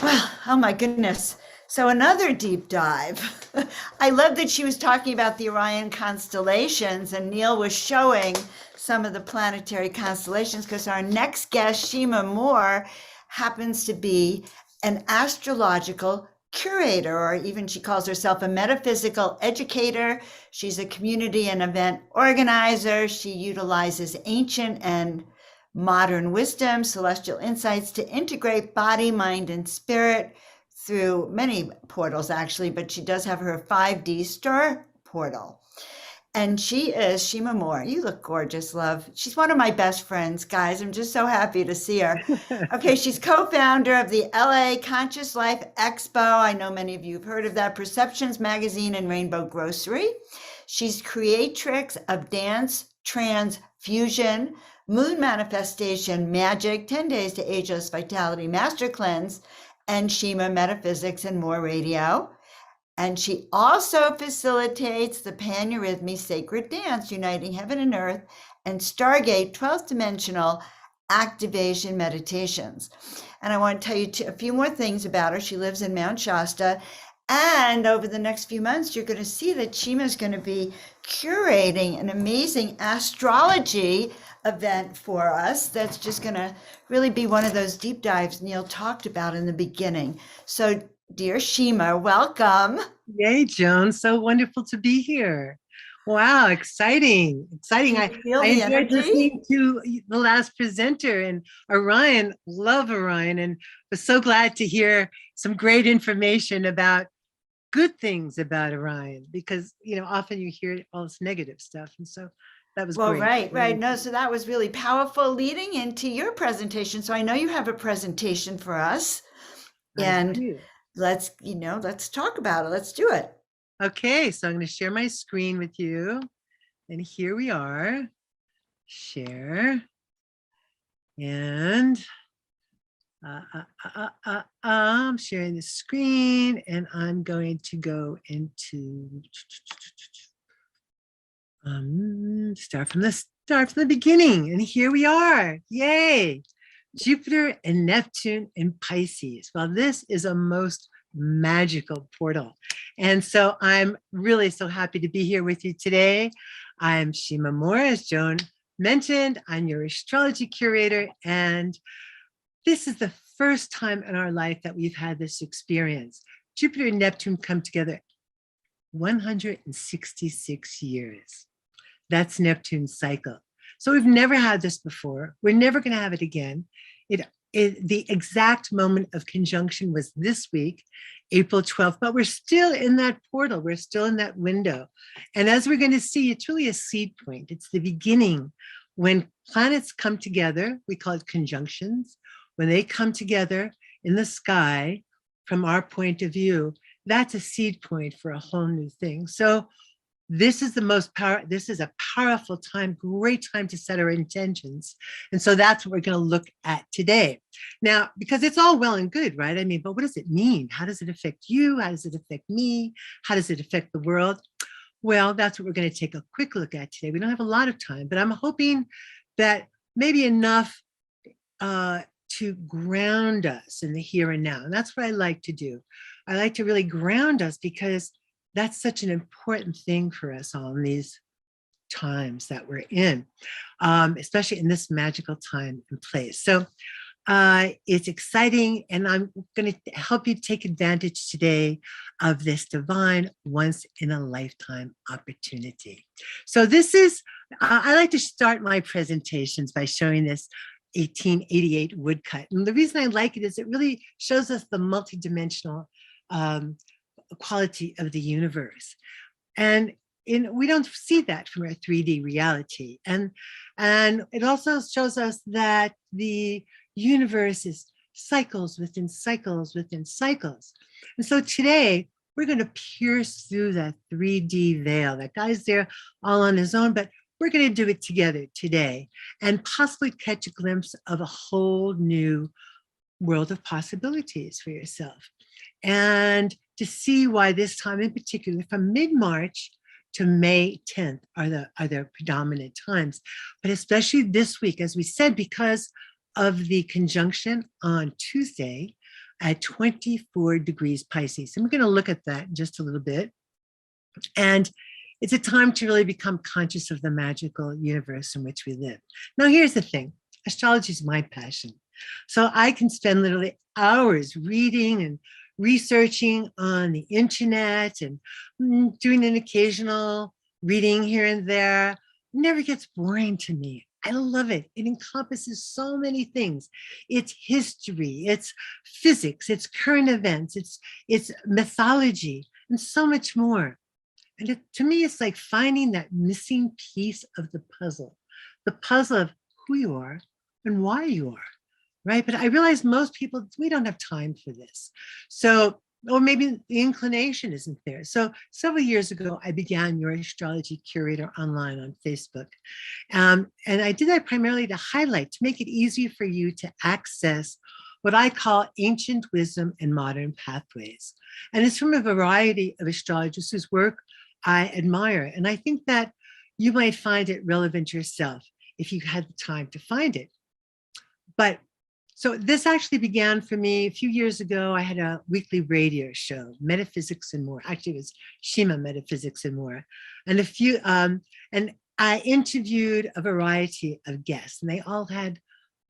Well, oh my goodness. So another deep dive. I love that she was talking about the Orion constellations and Neil was showing some of the planetary constellations because our next guest, Shima Moore, happens to be an astrological curator, or even she calls herself a metaphysical educator. She's a community and event organizer. She utilizes ancient and modern wisdom, celestial insights to integrate body, mind, and spirit through many portals, actually, but she does have her 5D star portal. And she is Shima Moore. You look gorgeous, love. She's one of my best friends, guys. I'm just so happy to see her. Okay, she's co-founder of the LA Conscious Life Expo. I know many of you have heard of that. Perceptions Magazine and Rainbow Grocery. She's creatrix of dance, trance, fusion, moon manifestation, magic, 10 days to ageless vitality, master cleanse, and Shima Metaphysics and More Radio. And she also facilitates the Paneurythmy Sacred Dance, Uniting Heaven and Earth, and Stargate 12th Dimensional Activation Meditations. And I want to tell you a few more things about her. She lives in Mount Shasta. And over the next few months, you're going to see that Shima is going to be curating an amazing astrology event for us that's just going to really be one of those deep dives Neil talked about in the beginning. So, dear Shima, welcome. Yay, Joan. So wonderful to be here. Wow, exciting. I enjoyed listening to the last presenter and Orion, love Orion, and was so glad to hear some great information about good things about Orion, because, you know, often you hear all this negative stuff. And so that was great. Right. No, so that was really powerful leading into your presentation. So I know you have a presentation for us. And let's talk about it. Let's do it. Okay, so I'm going to share my screen with you. And here we are. Share. And I'm sharing the screen, and I'm going to go into start from the beginning. And here we are. Yay! Jupiter and Neptune in Pisces. Well, this is a most magical portal. And so I'm really so happy to be here with you today. I'm Shima Moore, as Joan mentioned. I'm your astrology curator, and this is the first time in our life that we've had this experience. Jupiter and Neptune come together 166 years. That's Neptune's cycle. So we've never had this before. We're never going to have it again. The exact moment of conjunction was this week, April 12th, but we're still in that portal. We're still in that window. And as we're going to see, it's really a seed point. It's the beginning. When planets come together, we call it conjunctions. When they come together in the sky, from our point of view, that's a seed point for a whole new thing. So this is this is a powerful time, great time to set our intentions. And so that's what we're going to look at today. Now, because it's all well and good, right? I mean, but what does it mean? How does it affect you? How does it affect me? How does it affect the world? Well, that's what we're going to take a quick look at today. We don't have a lot of time, but I'm hoping that maybe enough to ground us in the here and now. And that's what I like to do. I like to really ground us because that's such an important thing for us all in these times that we're in, especially in this magical time and place. So it's exciting, and I'm going to help you take advantage today of this divine once-in-a-lifetime opportunity. So this is, I like to start my presentations by showing this 1888 woodcut. And the reason I like it is it really shows us the multidimensional quality of the universe. And we don't see that from our 3D reality. And it also shows us that the universe is cycles within cycles within cycles. And so today we're going to pierce through that 3D veil. That guy's there all on his own, but we're going to do it together today and possibly catch a glimpse of a whole new world of possibilities for yourself. And to see why this time in particular, from mid-March to May 10th are the predominant times, but especially this week, as we said, because of the conjunction on Tuesday at 24 degrees Pisces. And we're going to look at that in just a little bit. And it's a time to really become conscious of the magical universe in which we live. Now, here's the thing. Astrology is my passion. So I can spend literally hours reading and researching on the internet and doing an occasional reading here and there. It never gets boring to me. I love it. It encompasses so many things. It's history, it's physics, it's current events, it's mythology, and so much more. And to me, it's like finding that missing piece of the puzzle of who you are and why you are, right? But I realize most people, we don't have time for this. So, or maybe the inclination isn't there. So several years ago, I began Your Astrology Curator online on Facebook. And I did that primarily to highlight, to make it easier for you to access what I call ancient wisdom and modern pathways. And it's from a variety of astrologers whose work I admire. And I think that you might find it relevant yourself if you had the time to find it. But so this actually began for me a few years ago. I had a weekly radio show, Metaphysics and More. Actually, it was Shima, Metaphysics and More. And and I interviewed a variety of guests, and they all had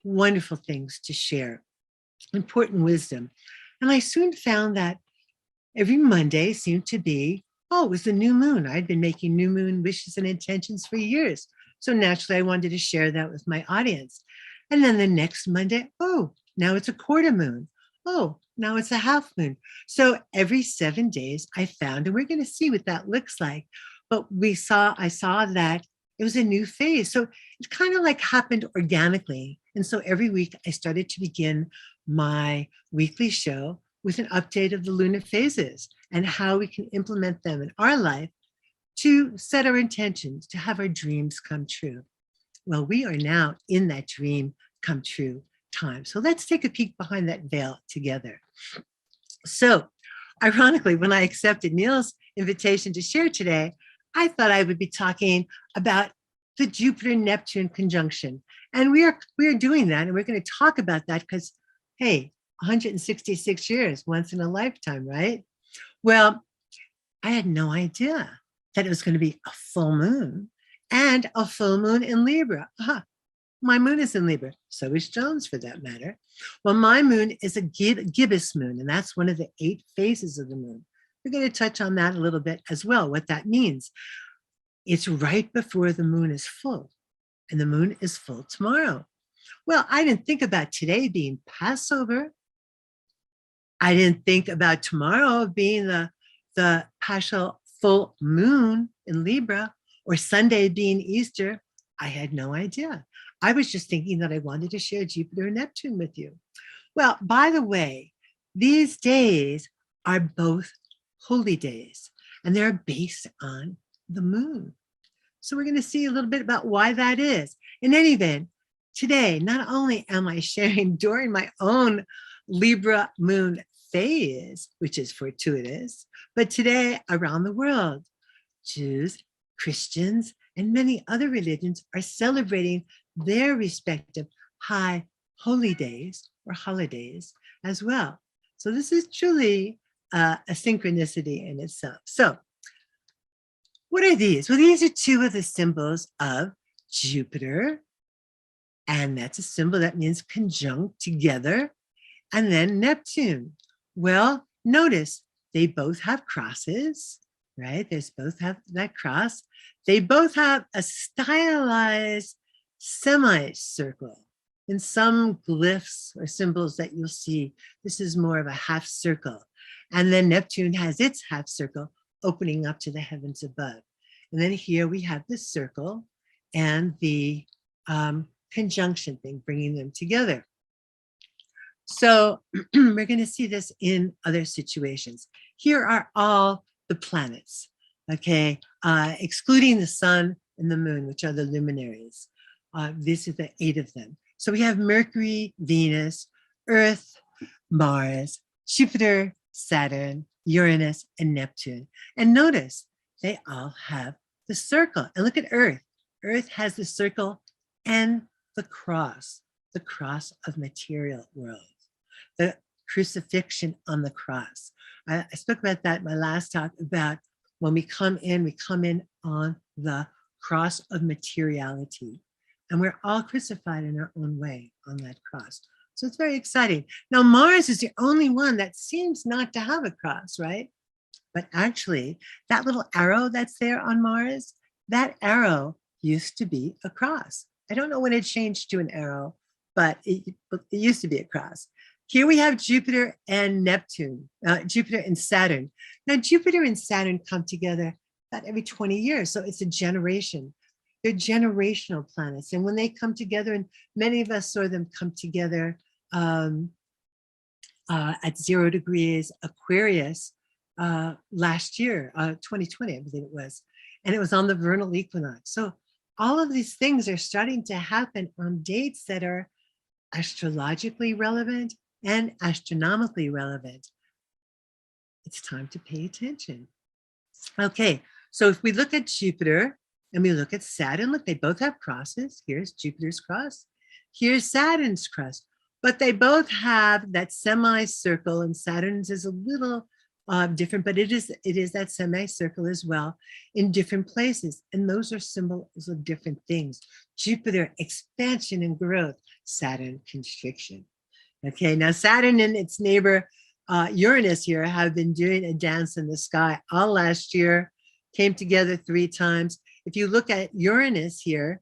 wonderful things to share, important wisdom. And I soon found that every Monday seemed to be, oh, it was the new moon. I'd been making new moon wishes and intentions for years. So naturally, I wanted to share that with my audience. And then the next Monday, oh, now it's a quarter moon. Oh, now it's a half moon. So every 7 days I found, and we're going to see what that looks like. But I saw that it was a new phase. So it kind of like happened organically. And so every week I started to begin my weekly show with an update of the lunar phases and how we can implement them in our life to set our intentions, to have our dreams come true. Well, we are now in that dream come true time. So let's take a peek behind that veil together. So ironically, when I accepted Neil's invitation to share today, I thought I would be talking about the Jupiter-Neptune conjunction. And we are doing that, and we're going to talk about that because, hey, 166 years, once in a lifetime, right? Well, I had no idea that it was going to be a full moon and a full moon in Libra. My moon is in Libra. So is Joan's, for that matter. Well, my moon is a gibbous moon, and that's one of the 8 phases of the moon. We're going to touch on that a little bit as well, what that means. It's right before the moon is full, and the moon is full tomorrow. Well, I didn't think about today being Passover. I didn't think about tomorrow being the partial full moon in Libra, or Sunday being Easter. I had no idea. I was just thinking that I wanted to share Jupiter and Neptune with you. Well, by the way, these days are both holy days, and they're based on the moon. So we're going to see a little bit about why that is. In any event, today, not only am I sharing during my own Libra moon phase, which is fortuitous, but today around the world, Jews, Christians, and many other religions are celebrating their respective high holy days or holidays as well. So this is truly a synchronicity in itself. So what are these? Well, these are 2 of the symbols of Jupiter, and that's a symbol that means conjunct together, and then Neptune. Well, notice they both have crosses, right? They both have that cross. They both have a stylized semicircle. In some glyphs or symbols that you'll see, this is more of a half circle. And then Neptune has its half circle opening up to the heavens above. And then here we have the circle and the conjunction thing, bringing them together. So we're going to see this in other situations. Here are all the planets, okay, excluding the sun and the moon, which are the luminaries. These are the 8 of them. So we have Mercury, Venus, Earth, Mars, Jupiter, Saturn, Uranus, and Neptune. And notice they all have the circle. And look at Earth. Earth has the circle and the cross of material world, the crucifixion on the cross. I spoke about that in my last talk about when we come in on the cross of materiality. And we're all crucified in our own way on that cross. So it's very exciting. Now, Mars is the only one that seems not to have a cross, right? But actually, that little arrow that's there on Mars, that arrow used to be a cross. I don't know when it changed to an arrow, but it used to be a cross. Here we have Jupiter and Neptune, Jupiter and Saturn. Now, Jupiter and Saturn come together about every 20 years, so it's a generation. They're generational planets. And when they come together, and many of us saw them come together at 0 degrees Aquarius last year, 2020, I believe it was. And it was on the vernal equinox. So all of these things are starting to happen on dates that are astrologically relevant and astronomically relevant. It's time to pay attention. Okay, so if we look at Jupiter and we look at Saturn, look, they both have crosses. Here's Jupiter's cross. Here's Saturn's cross. But they both have that semicircle, and Saturn's is a little different, but it is that semicircle as well in different places. And those are symbols of different things. Jupiter, expansion and growth. Saturn, constriction. Okay, now Saturn and its neighbor Uranus here have been doing a dance in the sky all last year, came together 3 times. If you look at Uranus here,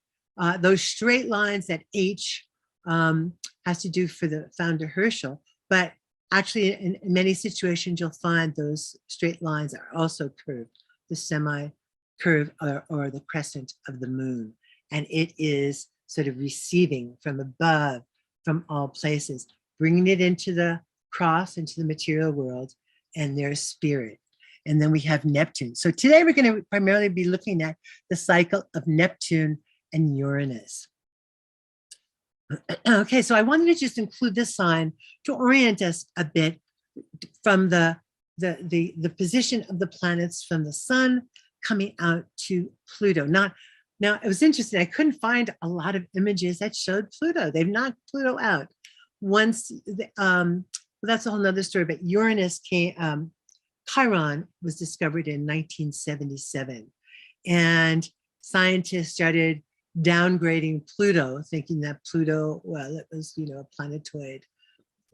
those straight lines that H has to do for the founder Herschel, but actually in many situations you'll find those straight lines are also curved, the semi-curve or the crescent of the moon. And it is sort of receiving from above, from all places, bringing it into the cross, into the material world, and their spirit. And then we have Neptune. So today we're going to primarily be looking at the cycle of Neptune and Uranus. Okay, so I wanted to just include this sign to orient us a bit from the position of the planets from the sun coming out to Pluto. Now, it was interesting. I couldn't find a lot of images that showed Pluto. They've knocked Pluto out. Once, well, that's a whole nother story, but Uranus came, Chiron was discovered in 1977. And scientists started downgrading Pluto, thinking that Pluto, well, it was, a planetoid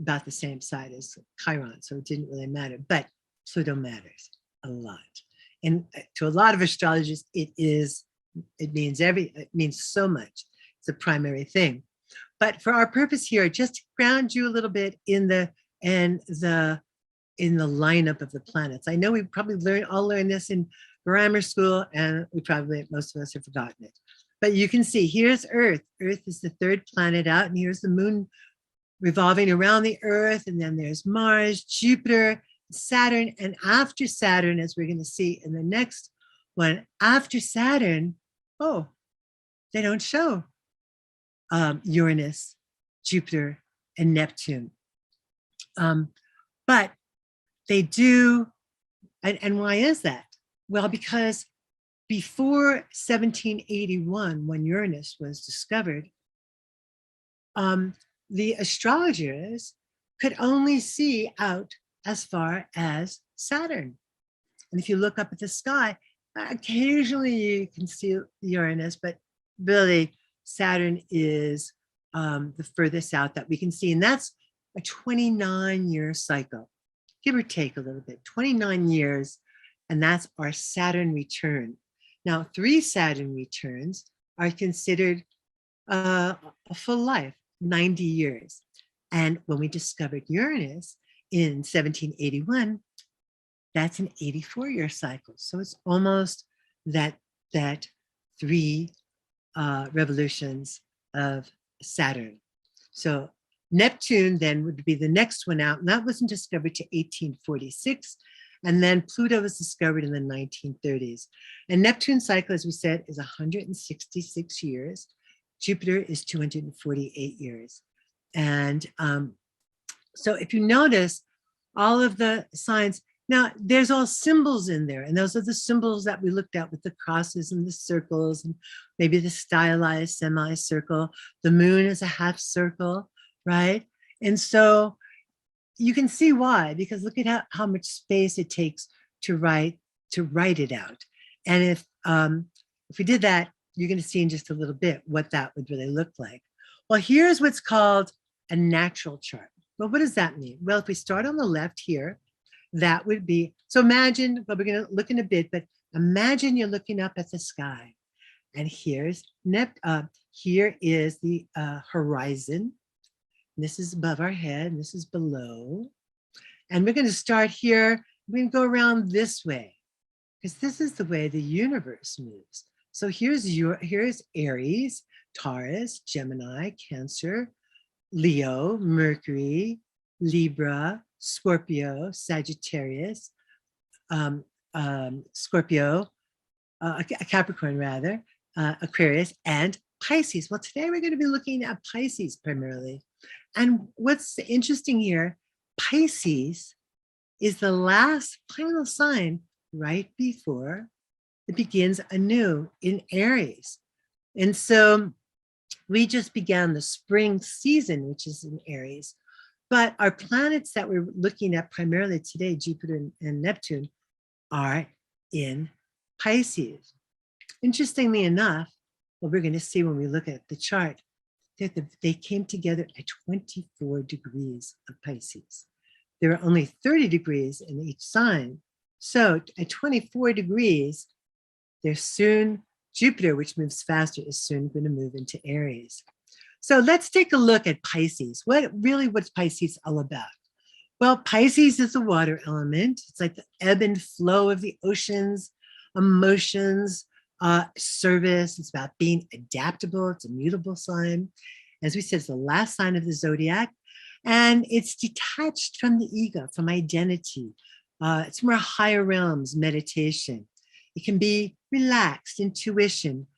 about the same size as Chiron, so it didn't really matter. But Pluto matters a lot. And to a lot of astrologers, it means so much. It's a primary thing. But for our purpose here, just to ground you a little bit in the lineup of the planets. I know we probably all learned this in grammar school, and most of us have forgotten it. But you can see, here's Earth. Earth is the 3rd planet out, and here's the moon revolving around the Earth, and then there's Mars, Jupiter, Saturn, and after Saturn, as we're going to see in the next one, after Saturn, they don't show Uranus, Jupiter, and Neptune. But they do, and why is that? Well, because before 1781, when Uranus was discovered, the astrologers could only see out as far as Saturn. And if you look up at the sky, occasionally you can see Uranus, but really Saturn is the furthest out that we can see. And that's a 29-year cycle, give or take a little bit, 29 years. And that's our Saturn return. Now, 3 Saturn returns are considered a full life, 90 years. And when we discovered Uranus in 1781, that's an 84-year cycle. So it's almost that 3 revolutions of Saturn. So Neptune then would be the next one out, and that wasn't discovered to 1846. And then Pluto was discovered in the 1930s. And Neptune's cycle, as we said, is 166 years. Jupiter is 248 years. And so if you notice all of the signs, now there's all symbols in there. And those are the symbols that we looked at with the crosses and the circles and maybe the stylized semicircle. The moon is a half circle, right? And so you can see why, because look at how much space it takes to write it out. And if we did that, you're going to see in just a little bit what that would really look like. Well, here's what's called a natural chart. Well, what does that mean? Well, if we start on the left here, that would be, so imagine, well, we're going to look in a bit, but imagine you're looking up at the sky. And here is the horizon. This is above our head, and this is below. And we're going to start here. We're going to go around this way, because this is the way the universe moves. So here's Aries, Taurus, Gemini, Cancer, Leo, Mercury, Libra, Scorpio, Sagittarius, Scorpio, Capricorn rather, Aquarius, and Pisces. Well, today we're going to be looking at Pisces primarily. And what's interesting here, Pisces is the last final sign right before it begins anew in Aries. And so we just began the spring season, which is in Aries. But our planets that we're looking at primarily today, Jupiter and Neptune, are in Pisces. Interestingly enough, what we're going to see when we look at the chart, they came together at 24 degrees of Pisces. There are only 30 degrees in each sign. So at 24 degrees, there's soon, Jupiter, which moves faster, is soon going to move into Aries. So let's take a look at Pisces. What's Pisces all about? Well, Pisces is a water element. It's like the ebb and flow of the oceans, emotions, service. It's about being adaptable. It's a mutable sign. As we said, it's the last sign of the zodiac. And it's detached from the ego, from identity. It's more higher realms, meditation. It can be relaxed, intuition,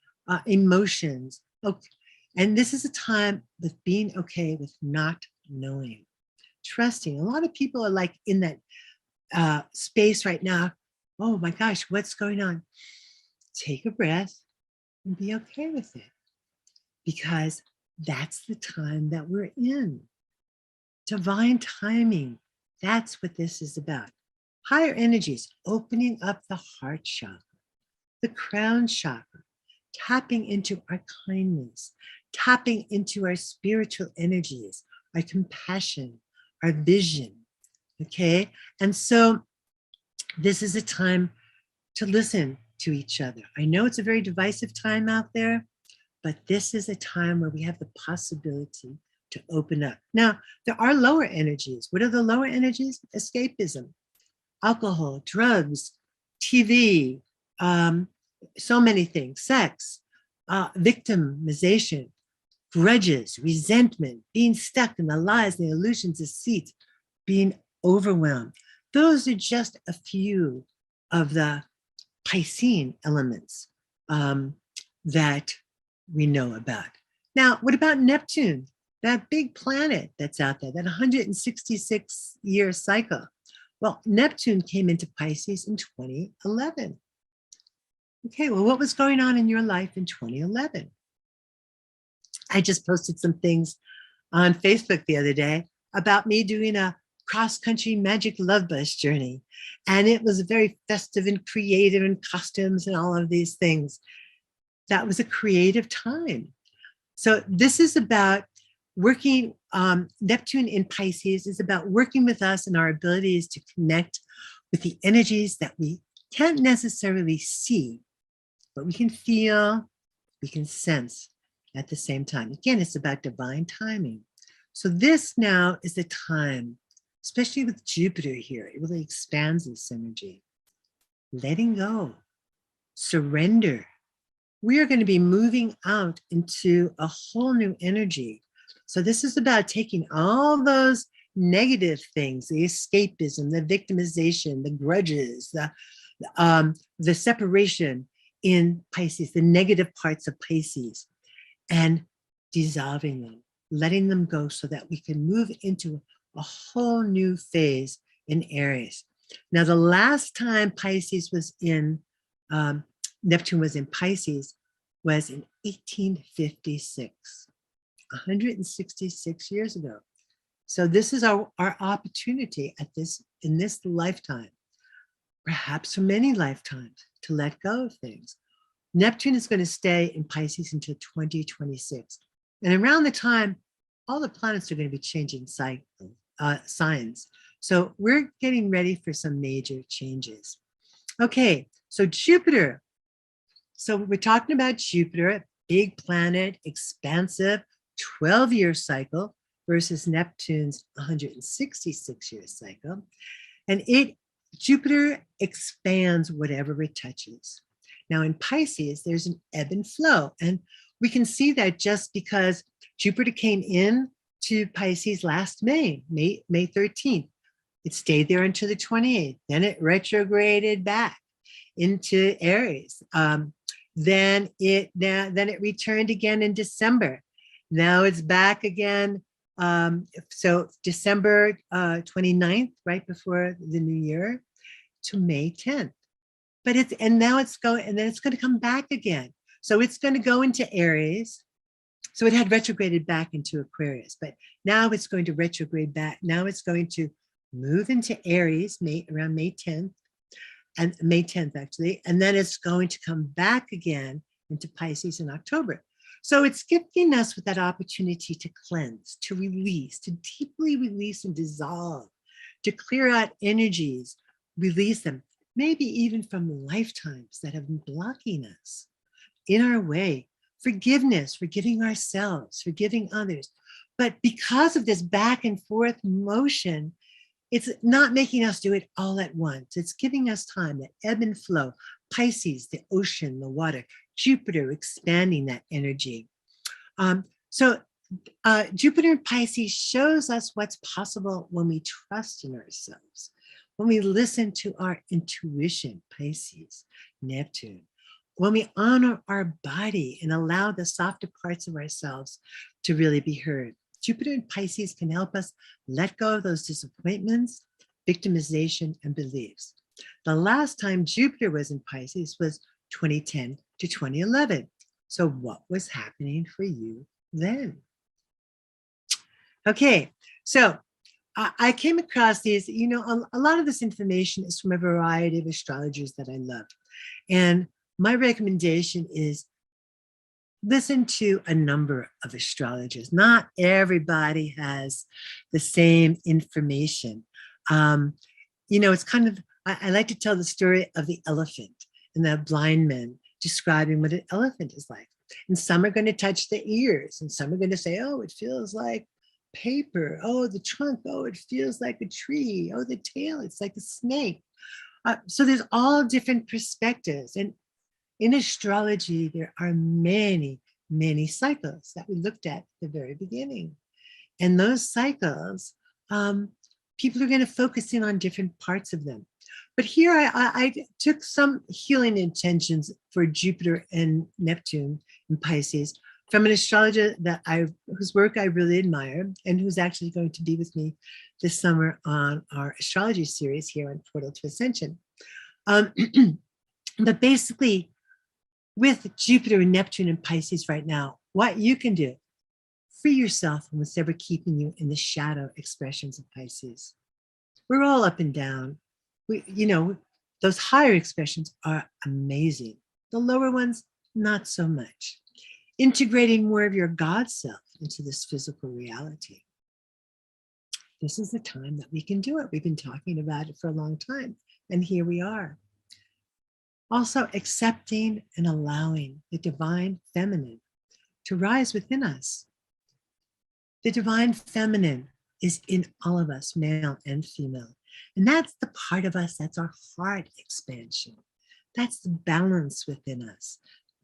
emotions. Okay. And this is a time with being okay with not knowing, trusting. A lot of people are like in that space right now. Oh my gosh, what's going on? Take a breath and be okay with it, because that's the time that we're in. Divine timing, that's what this is about. Higher energies, opening up the heart chakra, the crown chakra, tapping into our kindness, tapping into our spiritual energies, our compassion, our vision, okay? And so this is a time to listen to each other. I know it's a very divisive time out there, but this is a time where we have the possibility to open up. Now, there are lower energies. What are the lower energies? Escapism, alcohol, drugs, TV, so many things, sex, victimization, grudges, resentment, being stuck in the lies, the illusions, deceit, being overwhelmed. Those are just a few of the Piscean elements that we know about. Now, what about Neptune? That big planet that's out there, that 166-year cycle. Well, Neptune came into Pisces in 2011. Okay, well, what was going on in your life in 2011? I just posted some things on Facebook the other day about me doing a cross-country magic love bus journey. And it was very festive and creative and costumes and all of these things. That was a creative time. So this is about working, Neptune in Pisces is about working with us and our abilities to connect with the energies that we can't necessarily see, but we can feel, we can sense at the same time. Again, it's about divine timing. So this now is the time, especially with Jupiter here, it really expands this energy. Letting go, surrender. We are going to be moving out into a whole new energy. So this is about taking all those negative things, the escapism, the victimization, the grudges, the separation in Pisces, the negative parts of Pisces, and dissolving them, letting them go so that we can move into a whole new phase in Aries. Now, the last time Pisces was in, Neptune was in Pisces was in 1856, 166 years ago. So this is our opportunity in this lifetime, perhaps for many lifetimes, to let go of things. Neptune is going to stay in Pisces until 2026. And around the time, all the planets are going to be changing signs. So we're getting ready for some major changes. Okay, so Jupiter. So we're talking about Jupiter, big planet, expansive, 12-year cycle versus Neptune's 166-year cycle. And Jupiter expands whatever it touches. Now in Pisces, there's an ebb and flow. And we can see that just because Jupiter came in to Pisces last May 13th. It stayed there until the 28th. Then it retrograded back into Aries. Then it returned again in December. Now it's back again. So December 29th, right before the new year, to May 10th. But now it's going, and then it's going to come back again. So it's going to go into Aries. So it had retrograded back into Aquarius, but now it's going to retrograde back. Now it's going to move into Aries around May 10th, and May 10th actually, and then it's going to come back again into Pisces in October. So it's giving us with that opportunity to cleanse, to release, to deeply release and dissolve, to clear out energies, release them, maybe even from lifetimes that have been blocking us in our way. Forgiveness, forgiving ourselves, forgiving others. But because of this back and forth motion, it's not making us do it all at once. It's giving us time, that ebb and flow. Pisces, the ocean, the water. Jupiter expanding that energy. So Jupiter in Pisces shows us what's possible when we trust in ourselves, when we listen to our intuition, Pisces, Neptune, when we honor our body and allow the softer parts of ourselves to really be heard. Jupiter in Pisces can help us let go of those disappointments, victimization, and beliefs. The last time Jupiter was in Pisces was 2010 to 2011. So what was happening for you then? Okay, so I came across these, a lot of this information is from a variety of astrologers that I love. And my recommendation is listen to a number of astrologers. Not everybody has the same information. It's kind of, I like to tell the story of the elephant and the blind men describing what an elephant is like. And some are going to touch the ears, and some are going to say, oh, it feels like paper. Oh, the trunk. Oh, it feels like a tree. Oh, the tail, it's like a snake. So there's all different perspectives. And in astrology, there are many, many cycles that we looked at the very beginning. And those cycles, people are going to focus in on different parts of them. But here I took some healing intentions for Jupiter and Neptune in Pisces from an astrologer whose work I really admire, and who's actually going to be with me this summer on our astrology series here on PortalToAscension. But basically, with Jupiter and Neptune and Pisces right now, what you can do, free yourself from what's ever keeping you in the shadow expressions of Pisces. We're all up and down. Those higher expressions are amazing. The lower ones, not so much. Integrating more of your God self into this physical reality. This is the time that we can do it. We've been talking about it for a long time, and here we are. Also accepting and allowing the divine feminine to rise within us. The divine feminine is in all of us, male and female. And that's the part of us, that's our heart expansion. That's the balance within us.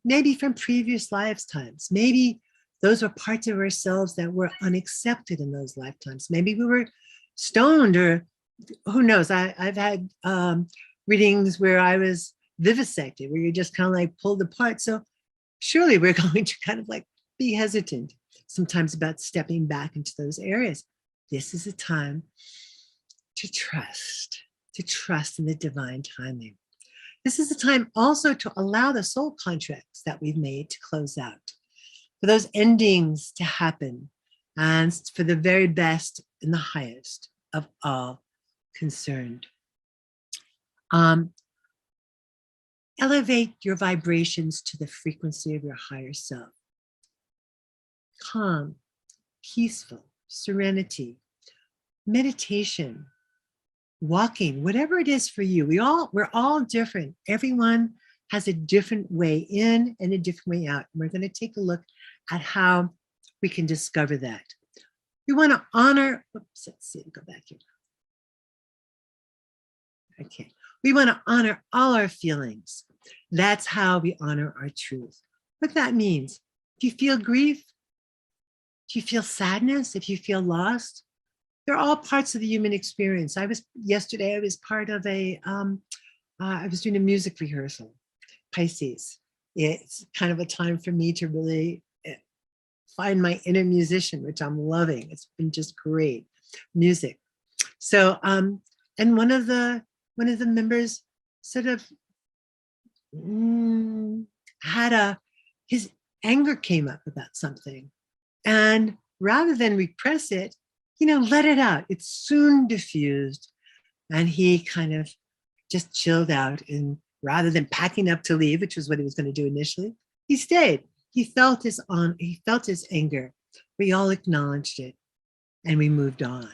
Maybe from previous lifetimes, maybe Those were parts of ourselves that were unaccepted in those lifetimes. Maybe we were stoned, or who knows. I've had readings where I was vivisected, where you're just kind of like pulled apart. So surely we're going to kind of like be hesitant sometimes about stepping back into those areas. This is a time to trust in the divine timing. This is a time also to allow the soul contracts that we've made to close out, for those endings to happen, and for the very best and the highest of all concerned. Elevate your vibrations to the frequency of your higher self. Calm, peaceful, serenity, meditation, walking, whatever it is for you. We're all different. Everyone has a different way in and a different way out. And we're going to take a look at how we can discover that. We want to honor, let's see, go back here. Okay. We want to honor all our feelings. That's how we honor our truth. What that means, if you feel grief, if you feel sadness, if you feel lost, they're all parts of the human experience. Yesterday I was part of I was doing a music rehearsal, Pisces. It's kind of a time for me to really find my inner musician, which I'm loving. It's been just great music. So, and one of the members sort of his anger came up about something, and rather than repress it, let it out. It soon diffused, and he kind of just chilled out. And rather than packing up to leave, which was what he was going to do initially, he stayed. He felt his anger. We all acknowledged it, and we moved on.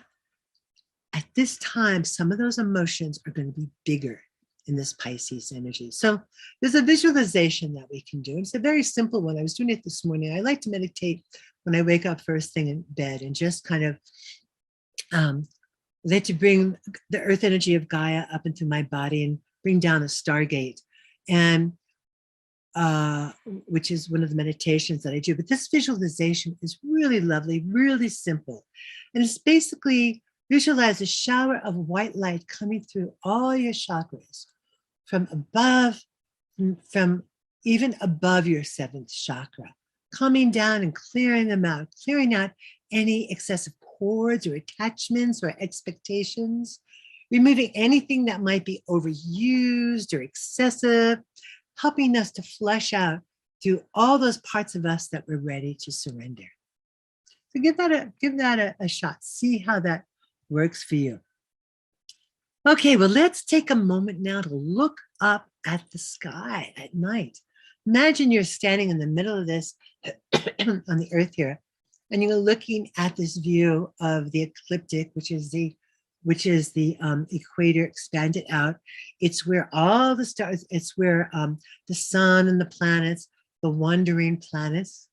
At this time, some of those emotions are going to be bigger in this Pisces energy. So there's a visualization that we can do. It's a very simple one. I was doing it this morning. I like to meditate when I wake up first thing in bed, and just kind of let you bring the earth energy of Gaia up into my body and bring down a stargate, and which is one of the meditations that I do. But this visualization is really lovely, really simple. And it's basically visualize a shower of white light coming through all your chakras, from above, from even above your seventh chakra, coming down and clearing them out, clearing out any excessive cords or attachments or expectations, removing anything that might be overused or excessive, helping us to flush out through all those parts of us that we're ready to surrender. So give that a shot. See how that works for you. Okay, well, let's take a moment now to look up at the sky at night. Imagine you're standing in the middle of this on the earth here, and you're looking at this view of the ecliptic, which is the equator expanded out. It's where all the stars, it's where the sun and the planets, the wandering planets,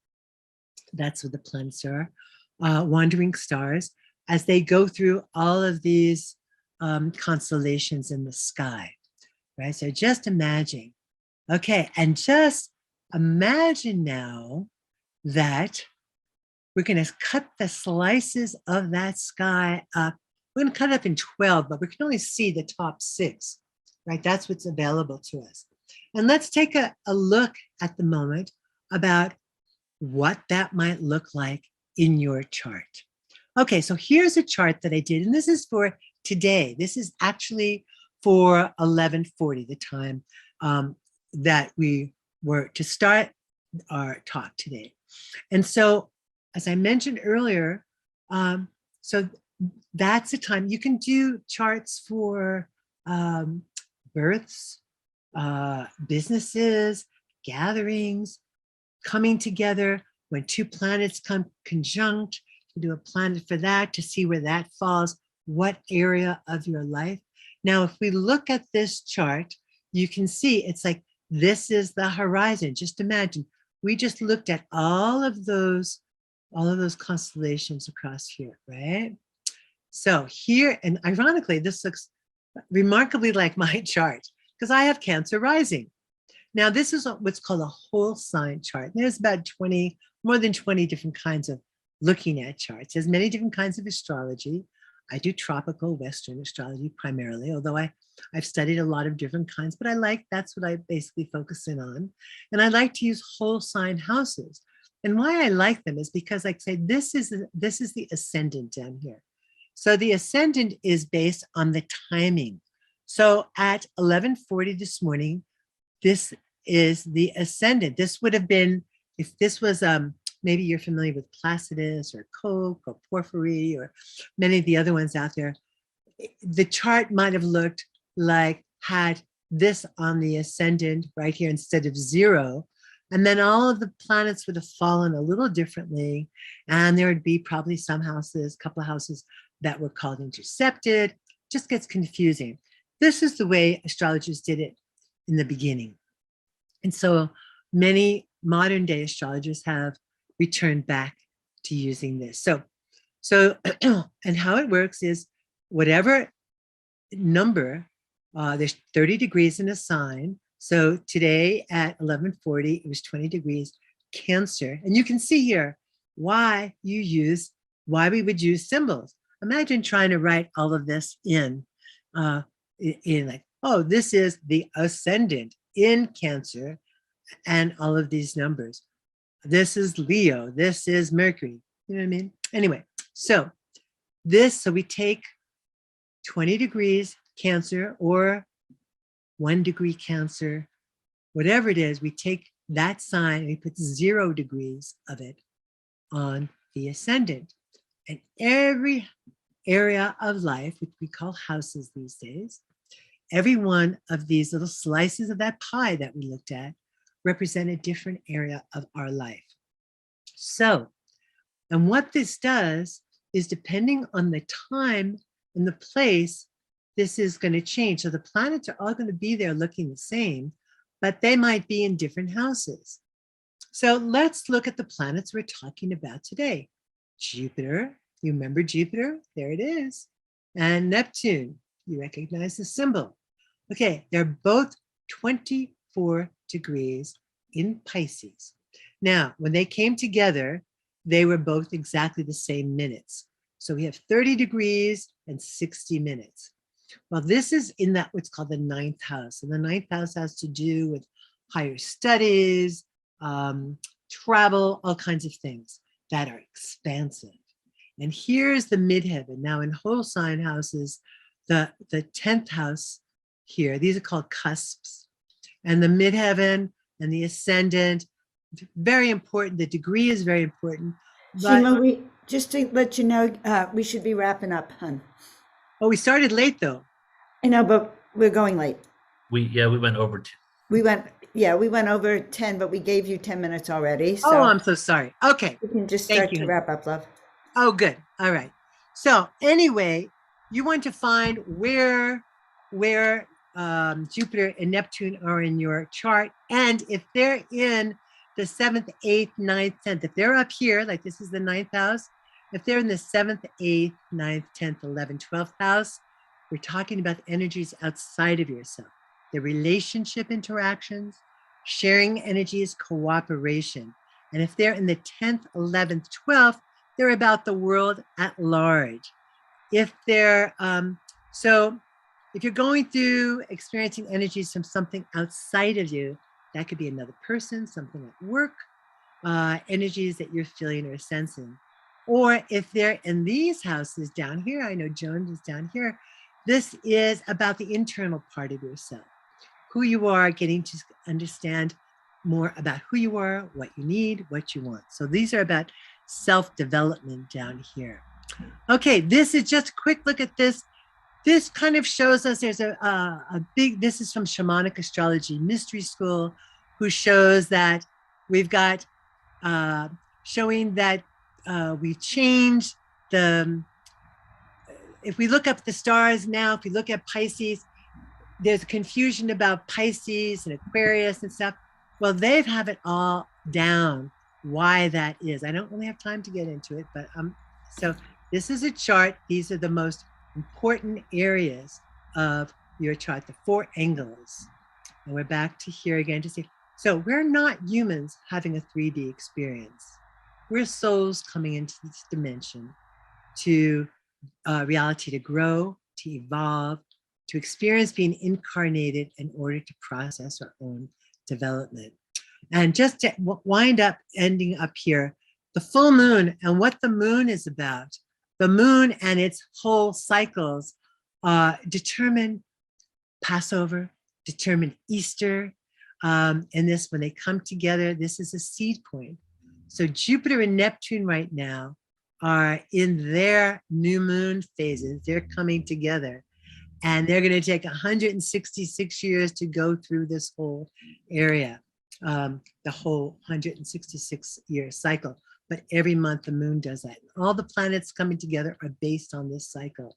that's what the planets are, wandering stars, as they go through all of these constellations in the sky, right? So just imagine, okay, and just imagine now that we're going to cut the slices of that sky up. We're going to cut it up in 12, but we can only see the top 6, right? That's what's available to us. And let's take a look at the moment about what that might look like in your chart. Okay, so here's a chart that I did, and this is for today. This is actually for 11:40, the time that we were to start our talk today. And so, as I mentioned earlier, so that's the time you can do charts for births, businesses, gatherings, coming together when two planets come conjunct. You do a planet for that to see where that falls, what area of your life. Now, if we look at this chart, you can see it's like this is the horizon. Just imagine we just looked at all of those constellations across here, right? So here, and ironically, this looks remarkably like my chart because I have Cancer rising. Now, this is what's called a whole sign chart. There's about 20 more than 20 different kinds of looking at charts. There's many different kinds of astrology. I do tropical Western astrology primarily, although I've studied a lot of different kinds, but that's what I basically focus in on. And I like to use whole sign houses. And why I like them is because, like I say, this is the ascendant down here. So the ascendant is based on the timing. So at 11:40 this morning, this is the ascendant. This would have been, if this was, maybe you're familiar with Placidus or Coke or Porphyry or many of the other ones out there, the chart might have looked like had this on the ascendant right here instead of 0. And then all of the planets would have fallen a little differently. And there would be probably some houses, a couple of houses that were called intercepted. Just gets confusing. This is the way astrologers did it in the beginning. And so many modern day astrologers have returned back to using this. So and how it works is whatever number, there's 30 degrees in a sign. So today at 11:40, it was 20 degrees Cancer. And you can see here why we would use symbols. Imagine trying to write all of this in like, oh, this is the ascendant in Cancer and all of these numbers. This is Leo, this is Mercury, you know what I mean? Anyway, so we take 20 degrees Cancer or 1 degree Cancer, whatever it is, we take that sign and we put 0 degrees of it on the ascendant. And every area of life, which we call houses these days, every one of these little slices of that pie that we looked at represent a different area of our life. So, and what this does is, depending on the time and the place, this is going to change. So the planets are all going to be there looking the same, but they might be in different houses. So let's look at the planets we're talking about today. Jupiter, you remember Jupiter? There it is. And Neptune, you recognize the symbol. Okay, they're both 24 degrees in Pisces. Now, when they came together, they were both exactly the same minutes. So we have 30 degrees and 60 minutes. Well, this is in that what's called the 9th house. And the 9th house has to do with higher studies, travel, all kinds of things that are expansive. And here's the midheaven. Now in whole sign houses, the 10th house here, these are called cusps. And the midheaven and the ascendant, very important. The degree is very important. Shima, just to let you know, we should be wrapping up, hun. Oh, we started late though. I know, but we're going late. We went over to. We went over 10, but we gave you 10 minutes already. So oh, I'm so sorry. Okay. we can just start to wrap up, love. Oh, good. All right. So anyway, you want to find where Jupiter and Neptune are in your chart. And if they're in the 7th, 8th, 9th, 10th, if they're up here, like this is the 9th house, if they're in the 7th, 8th, 9th, 10th, 11th, 12th house, we're talking about the energies outside of yourself, the relationship interactions, sharing energies, cooperation. And if they're in the 10th, 11th, 12th, they're about the world at large. If they're, so if you're going through experiencing energies from something outside of you, that could be another person, something at work, energies that you're feeling or sensing. Or if they're in these houses down here, I know Joan is down here, this is about the internal part of yourself, who you are, getting to understand more about who you are, what you need, what you want. So these are about self-development down here. Okay, this is just a quick look at this. This kind of shows us there's a big, this is from Shamanic Astrology Mystery School, who shows that we've got, showing that we've changed the, if we look up the stars now, if we look at Pisces, there's confusion about Pisces and Aquarius and stuff. Well, they have it all down why that is. I don't really have time to get into it, but so this is a chart. These are the most important areas of your chart, the 4 angles. And we're back to here again to see. So we're not humans having a 3D experience. We're souls coming into this dimension to reality to grow, to evolve, to experience being incarnated in order to process our own development. And just to wind up, ending up here, the full moon and what the moon is about. The moon and its whole cycles determine Passover, determine Easter. And this, when they come together, this is a seed point. So Jupiter and Neptune right now are in their new moon phases. They're coming together. And they're going to take 166 years to go through this whole area, the whole 166-year cycle. But every month the moon does that. All the planets coming together are based on this cycle.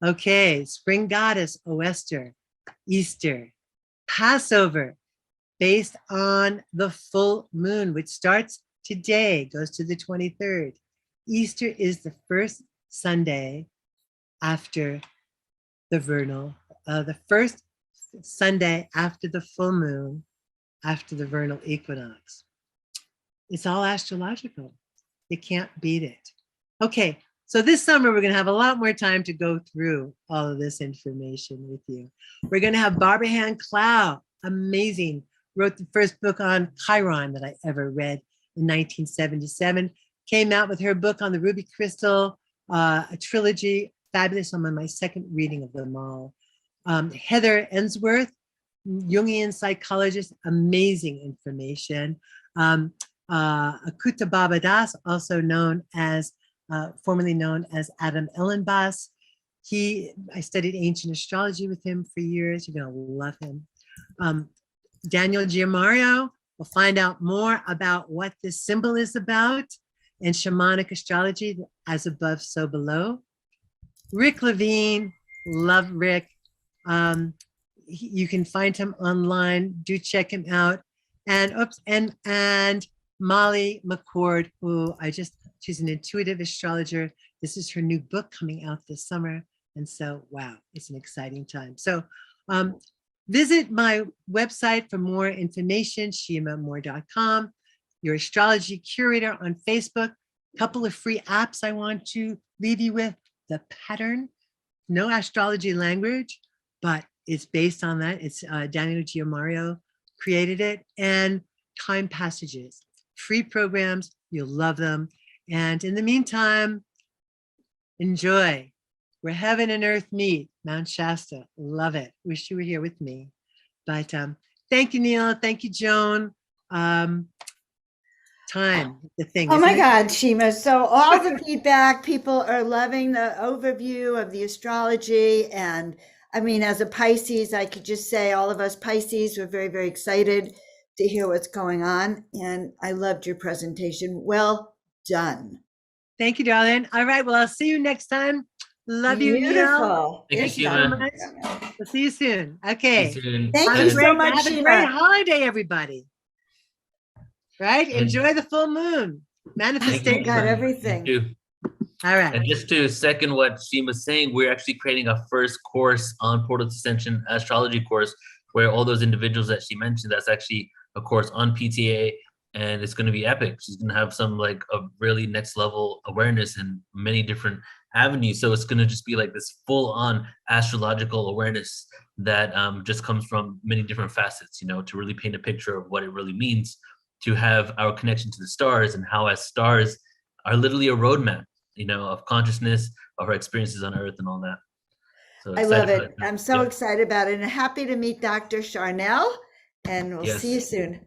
Okay, spring goddess, Oester, Easter, Passover, based on the full moon, which starts today, goes to the 23rd. Easter is the first Sunday after the vernal, the first Sunday after the full moon, after the vernal equinox. It's all astrological. You can't beat it. Okay, so this summer we're going to have a lot more time to go through all of this information with you. We're going to have Barbara Hand Clow, amazing, wrote the first book on Chiron that I ever read in 1977, came out with her book on the ruby crystal, a trilogy, fabulous. I'm on my second reading of them all. Heather Ensworth, Jungian psychologist, amazing information. Akuta Baba Das, also known as, formerly known as Adam Ellenbass. I studied ancient astrology with him for years. You're gonna love him. Daniel Giamario will find out more about what this symbol is about in shamanic astrology, as above, so below. Rick Levine, love Rick. You can find him online. Do check him out. And Molly McCord, who she's an intuitive astrologer. This is her new book coming out this summer. And so, wow, it's an exciting time. So visit my website for more information, shimamore.com, your astrology curator on Facebook. A couple of free apps I want to leave you with. The Pattern, no astrology language, but it's based on that. It's Daniel Giamario created it, and Time Passages, free programs. You'll love them. And in the meantime, enjoy. Where heaven and earth meet, Mount Shasta. Love it. Wish you were here with me. But thank you, Neil. Thank you, Joan. Time, the thing. Oh my God, Shima. So all the feedback, people are loving the overview of the astrology. And I mean, as a Pisces, I could just say all of us Pisces were very, very excited to hear what's going on. And I loved your presentation. Well done. Thank you, darling. All right. Well, I'll see you next time. Love you, Neil. Beautiful. Thank you, so Shima. much. We'll see you soon. Okay. See you soon. Thank Have you a so great- much, Have a Shima. great holiday, everybody. Right? And- Enjoy the full moon. I Manifestation. got everything. Thank you. All right. And just to second what Shima's saying, we're actually creating a first course on PortalToAscension astrology course, where all those individuals that she mentioned, that's actually a course on PTA, and it's going to be epic. She's going to have some like a really next level awareness in many different avenues. So it's going to just be like this full on astrological awareness that just comes from many different facets, to really paint a picture of what it really means to have our connection to the stars, and how as stars are literally a roadmap, of consciousness, of our experiences on Earth and all that. So I love excited it. about that. I'm so Yeah. excited about it, and happy to meet Dr. Charnell, and we'll see you Yes. soon.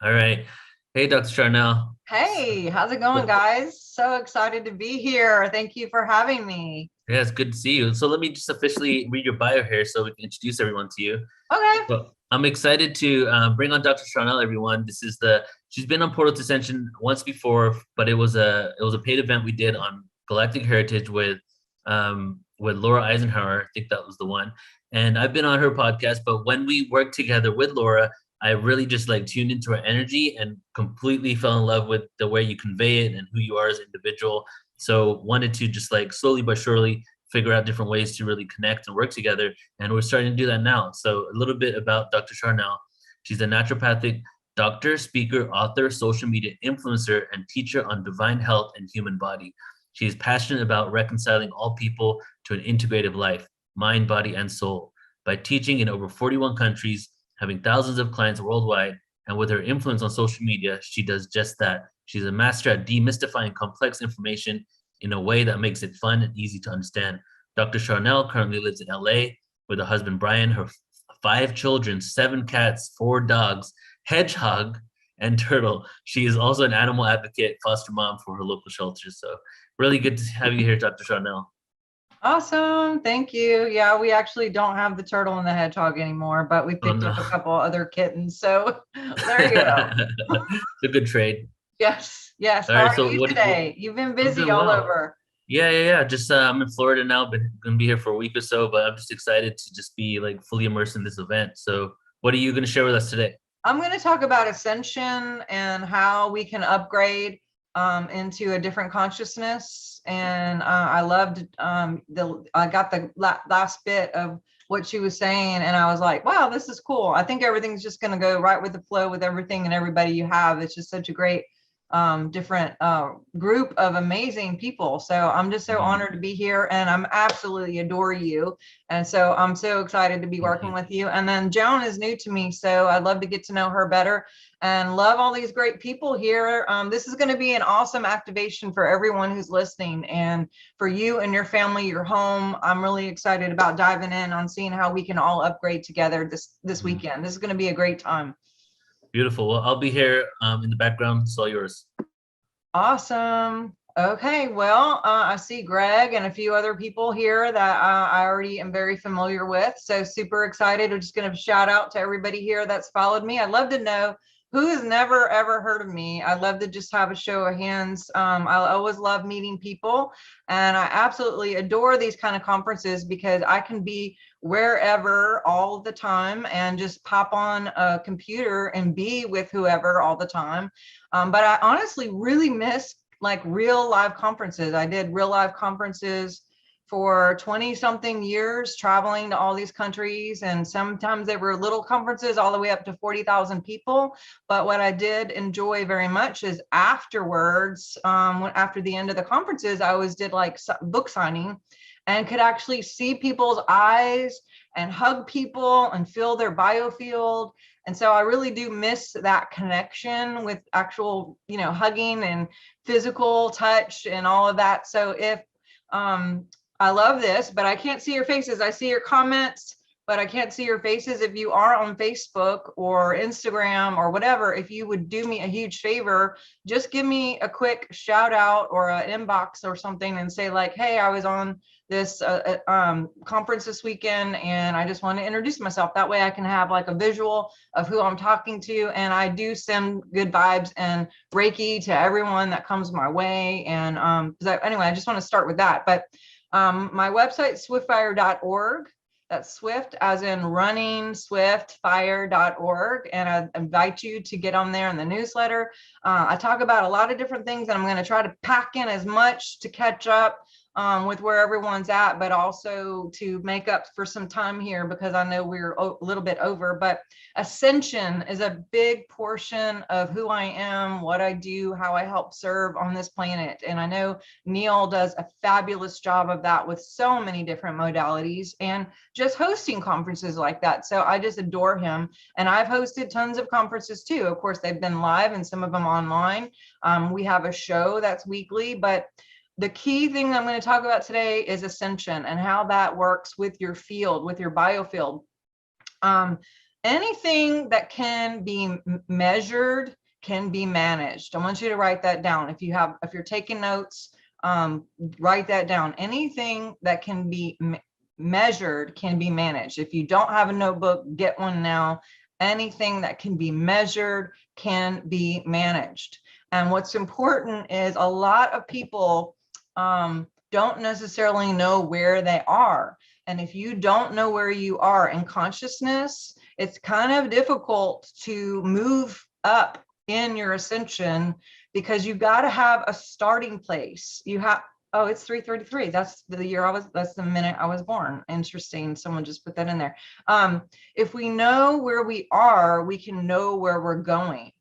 All right. Hey, Dr. Charnell. Hey, how's it going, guys? So excited to be here. Thank you for having me. Yeah, it's good to see you. So let me just officially read your bio here so we can introduce everyone to you. Okay. Well, I'm excited to bring on Dr. Charnell, everyone. She's been on PortalToAscension once before, but it was a paid event we did on Galactic Heritage with Laura Eisenhower. I think that was the one. And I've been on her podcast, but when we worked together with Laura, I really just tuned into her energy and completely fell in love with the way you convey it and who you are as an individual. So wanted to just slowly but surely figure out different ways to really connect and work together. And we're starting to do that now. So a little bit about Dr. Charnell. She's a naturopathic doctor, speaker, author, social media influencer, and teacher on divine health and human body. She is passionate about reconciling all people to an integrative life, mind, body, and soul. By teaching in over 41 countries, having thousands of clients worldwide, and with her influence on social media, she does just that. She's a master at demystifying complex information in a way that makes it fun and easy to understand. Dr. Charnell currently lives in LA with her husband Brian, her 5 children, 7 cats, 4 dogs, hedgehog, and turtle. She is also an animal advocate, foster mom for her local shelters. So really good to have you here, Dr. Charnell. Awesome. Thank you. Yeah, we actually don't have the turtle and the hedgehog anymore, but we picked up a couple other kittens. So there you go. It's a good trade. Yes. Yes. All How right, are so you today? You've been busy doing all well. over. Yeah. Just I'm in Florida now, but gonna be here for a week or so. But I'm just excited to just be like fully immersed in this event. So what are you gonna share with us today? I'm going to talk about ascension and how we can upgrade into a different consciousness. And I loved I got the last bit of what she was saying, and I was like, wow, this is cool. I think everything's just going to go right with the flow with everything and everybody you have. It's just such a great different group of amazing people. So I'm just so honored to be here, and I'm absolutely adore you. And so I'm so excited to be working with you. And then Joan is new to me, so I'd love to get to know her better and love all these great people here. This is going to be an awesome activation for everyone who's listening, and for you and your family, your home. I'm really excited about diving in on seeing how we can all upgrade together this weekend. This is going to be a great time. Beautiful. Well, I'll be here in the background. It's all yours. Awesome. Okay. Well, I see Greg and a few other people here that I already am very familiar with. So super excited. I'm just going to shout out to everybody here that's followed me. I'd love to know who has never, ever heard of me. I'd love to just have a show of hands. I always love meeting people, and I absolutely adore these kind of conferences because I can be wherever all the time and just pop on a computer and be with whoever all the time. But I honestly really miss like real live conferences. I did real live conferences for 20 something years, traveling to all these countries. And sometimes they were little conferences all the way up to 40,000 people. But what I did enjoy very much is afterwards, after the end of the conferences, I always did like book signing and could actually see people's eyes and hug people and feel their biofield. And so I really do miss that connection with actual, hugging and physical touch and all of that. So if, I love this, but I can't see your faces. I see your comments, but I can't see your faces. If you are on Facebook or Instagram or whatever, if you would do me a huge favor, just give me a quick shout out or an inbox or something and say like, hey, I was on this conference this weekend and I just want to introduce myself. That way I can have like a visual of who I'm talking to. And I do send good vibes and Reiki to everyone that comes my way. And anyway, I just want to start with that. But my website, swiftfire.org. That's Swift as in running, swiftfire.org. And I invite you to get on there in the newsletter. I talk about a lot of different things, and I'm going to try to pack in as much to catch up with where everyone's at, but also to make up for some time here because I know we're a little bit over. But ascension is a big portion of who I am, what I do, how I help serve on this planet. And I know Neil does a fabulous job of that with so many different modalities and just hosting conferences like that. So I just adore him. And I've hosted tons of conferences too. Of course, they've been live and some of them online. We have a show that's weekly, but the key thing I'm going to talk about today is ascension and how that works with your field, with your biofield. Anything that can be measured can be managed. I want you to write that down. If you're taking notes, write that down. Anything that can be measured can be managed. If you don't have a notebook, get one now. Anything that can be measured can be managed. And what's important is a lot of people don't necessarily know where they are. And if you don't know where you are in consciousness, it's kind of difficult to move up in your ascension because you've got to have a starting place. You have Oh, it's 3:33. That's the year that's the minute I was born. Interesting. Someone just put that in there. If we know where we are, we can know where we're going.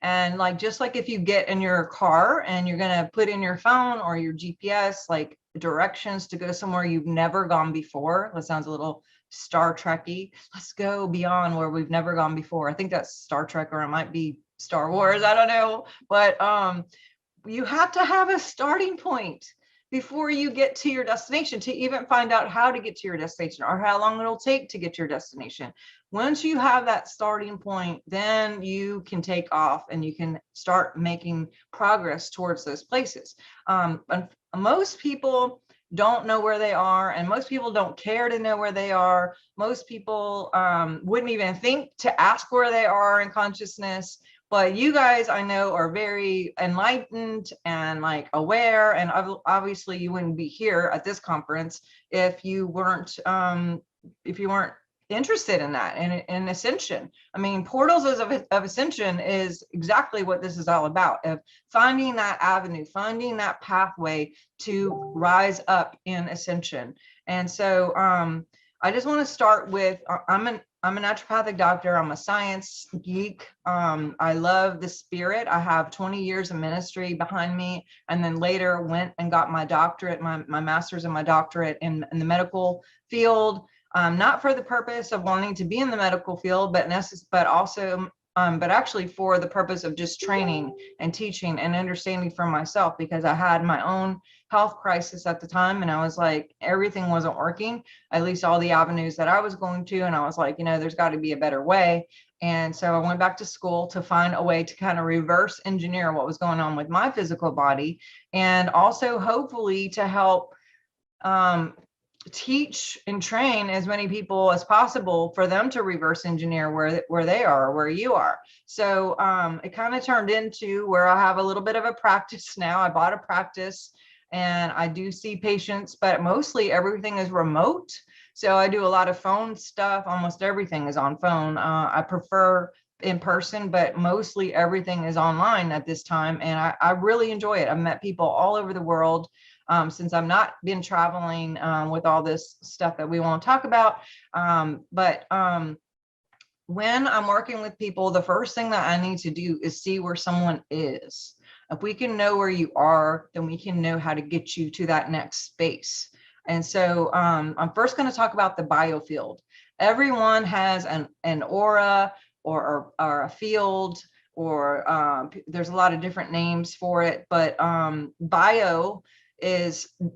And like, just like if you get in your car and you're going to put in your phone or your GPS, like directions to go somewhere you've never gone before. That sounds a little Star Trekky. Let's go beyond where we've never gone before. I think that's Star Trek, or it might be Star Wars. I don't know. But you have to have a starting point before you get to your destination to even find out how to get to your destination or how long it'll take to get to your destination. Once you have that starting point, then you can take off and you can start making progress towards those places. And most people don't know where they are, and most people don't care to know where they are. Most people wouldn't even think to ask where they are in consciousness. But you guys, I know, are very enlightened and like aware, and obviously you wouldn't be here at this conference if you weren't interested in that and in ascension. I mean, portals of ascension is exactly what this is all about, of finding that avenue, finding that pathway to rise up in ascension. And so I just want to start with, I'm a naturopathic doctor. I'm a science geek. I love the spirit. I have 20 years of ministry behind me, and then later went and got my doctorate, my master's and my doctorate in the medical field. Not for the purpose of wanting to be in the medical field, but actually for the purpose of just training and teaching and understanding for myself, because I had my own health crisis at the time, and I was like, everything wasn't working, at least all the avenues that I was going to, and I was like, there's got to be a better way. And so I went back to school to find a way to kind of reverse engineer what was going on with my physical body, and also hopefully to help teach and train as many people as possible for them to reverse engineer where they are, where you are. So it kind of turned into where I have a little bit of a practice now. I bought a practice and I do see patients, but mostly everything is remote. So I do a lot of phone stuff. Almost everything is on phone. I prefer in person, but mostly everything is online at this time. And I really enjoy it. I've met people all over the world. Since I'm not been traveling with all this stuff that we won't talk about. But when I'm working with people, the first thing that I need to do is see where someone is. If we can know where you are, then we can know how to get you to that next space. And so I'm first going to talk about the biofield. Everyone has an aura or a field, or there's a lot of different names for it, but bio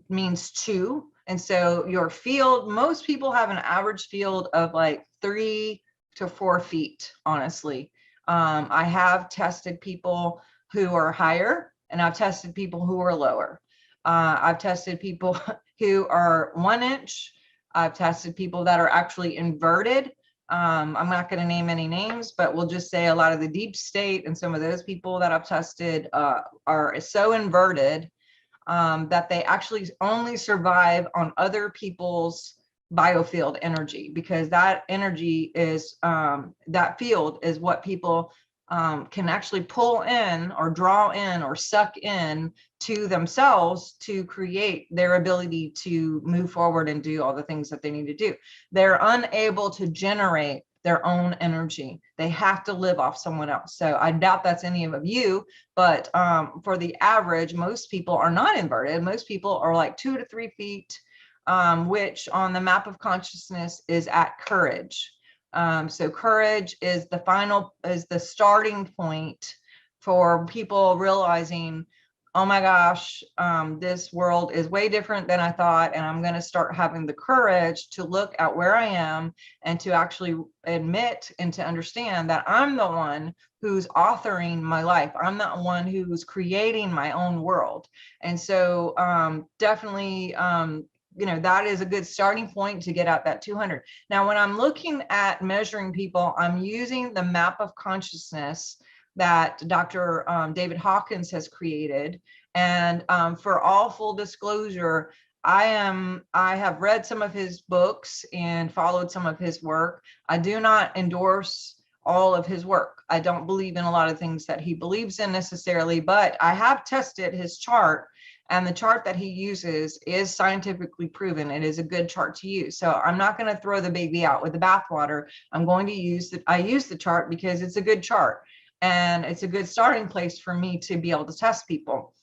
means two. And so your field, most people have an average field of like 3 to 4 feet, honestly. I have tested people who are higher, and I've tested people who are lower. I've tested people who are 1 inch. I've tested people that are actually inverted. I'm not going to name any names, but we'll just say a lot of the deep state and some of those people that I've tested are so inverted that they actually only survive on other people's biofield energy, because that energy is, that field is what people can actually pull in or draw in or suck in to themselves to create their ability to move forward and do all the things that they need to do. They're unable to generate their own energy. They have to live off someone else. So I doubt that's any of you, but for the average, most people are not inverted. Most people are like 2 to 3 feet, which on the map of consciousness is at courage. So courage is the starting point for people realizing, oh my gosh, this world is way different than I thought. And I'm going to start having the courage to look at where I am and to actually admit and to understand that I'm the one who's authoring my life. I'm the one who's creating my own world. And so definitely, that is a good starting point to get out that 200. Now, when I'm looking at measuring people, I'm using the map of consciousness that Dr. David Hawkins has created. And for all full disclosure, I have read some of his books and followed some of his work. I do not endorse all of his work. I don't believe in a lot of things that he believes in necessarily, but I have tested his chart And the chart that he uses is scientifically proven. It is a good chart to use. So I'm not going to throw the baby out with the bathwater. I'm going to use I use the chart because it's a good chart and it's a good starting place for me to be able to test people.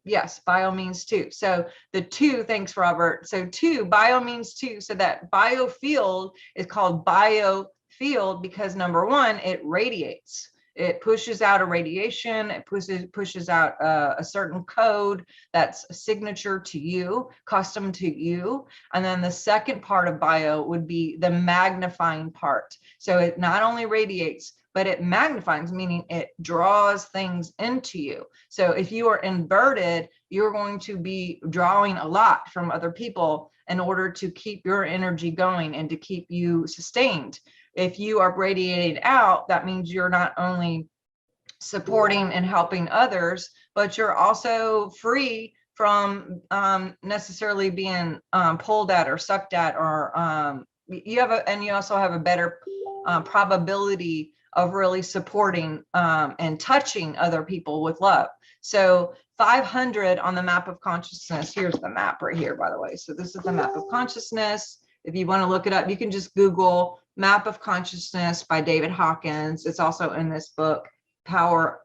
Yes, bio means two. So the two, thanks, Robert. So two, bio means two. So that biofield is called biofield because number one, it radiates. It pushes out a radiation. It pushes out a certain code that's a signature to you, custom to you. And then the second part of bio would be the magnifying part. So it not only radiates, but it magnifies, meaning it draws things into you. So if you are inverted, you're going to be drawing a lot from other people in order to keep your energy going and to keep you sustained. If you are radiated out, that means you're not only supporting and helping others, but you're also free from necessarily being pulled at or sucked at, or you also have a better probability of really supporting and touching other people with love. So 500 on the map of consciousness. Here's the map right here, by the way. So this is the map of consciousness. If you want to look it up, you can just Google Map of Consciousness by David Hawkins. It's also in this book, Power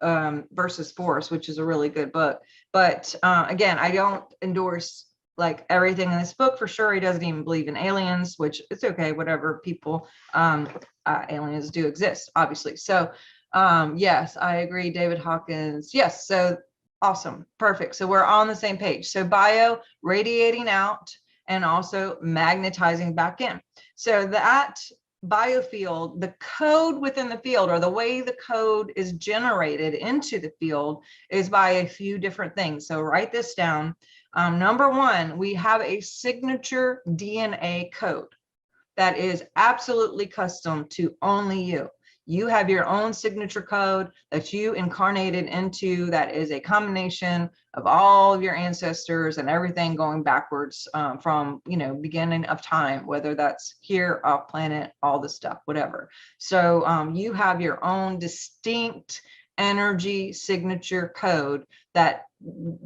versus Force, which is a really good book. But again, I don't endorse like everything in this book for sure. He doesn't even believe in aliens, which it's okay, whatever people, aliens do exist, obviously. So yes, I agree, David Hawkins. Yes, so awesome, perfect. So we're on the same page. So bio, radiating out, and also magnetizing back in. So that biofield, the code within the field, or the way the code is generated into the field, is by a few different things. So write this down. Number one, we have a signature DNA code that is absolutely custom to only you. You have your own signature code that you incarnated into, that is a combination of all of your ancestors and everything going backwards from, beginning of time, whether that's here, off planet, all the stuff, whatever. So you have your own distinct energy signature code that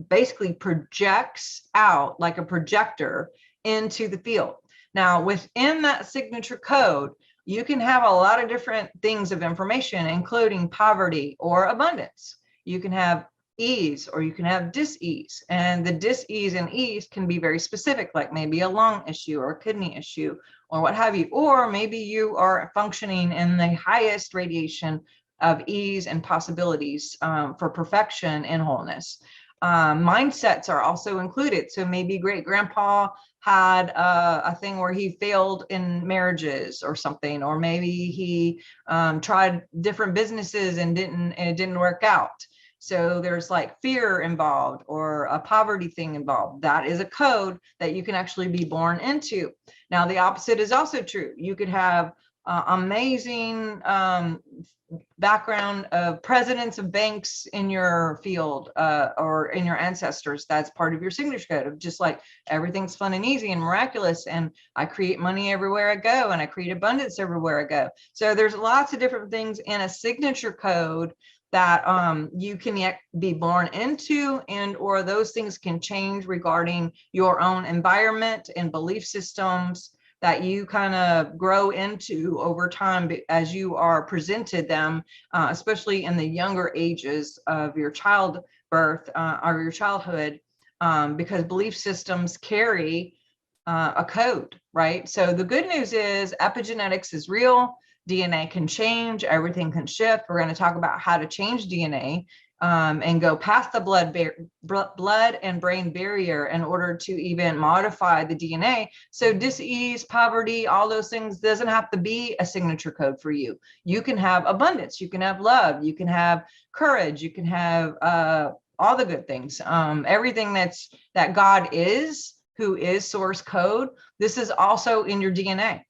basically projects out like a projector into the field. Now, within that signature code, you can have a lot of different things of information, including poverty or abundance. You can have ease or you can have dis-ease. And the dis-ease and ease can be very specific, like maybe a lung issue or a kidney issue or what have you. Or maybe you are functioning in the highest radiation of ease and possibilities for perfection and wholeness. Mindsets are also included. So maybe great grandpa had a thing where he failed in marriages or something, or maybe he tried different businesses and it didn't work out. So there's like fear involved or a poverty thing involved. That is a code that you can actually be born into. Now, the opposite is also true. You could have amazing background of presidents of banks in your field or in your ancestors. That's part of your signature code of just like everything's fun and easy and miraculous, and I create money everywhere I go and I create abundance everywhere I go. So there's lots of different things in a signature code that you can yet be born into, and or those things can change regarding your own environment and belief systems that you kind of grow into over time as you are presented them, especially in the younger ages of your childbirth or your childhood, because belief systems carry a code, right? So the good news is epigenetics is real. DNA can change, everything can shift. We're going to talk about how to change DNA and go past the blood and brain barrier in order to even modify the DNA. So dis-ease, poverty, all those things doesn't have to be a signature code for you. You can have abundance, you can have love, you can have courage, you can have all the good things. Everything that God is, who is source code, this is also in your DNA.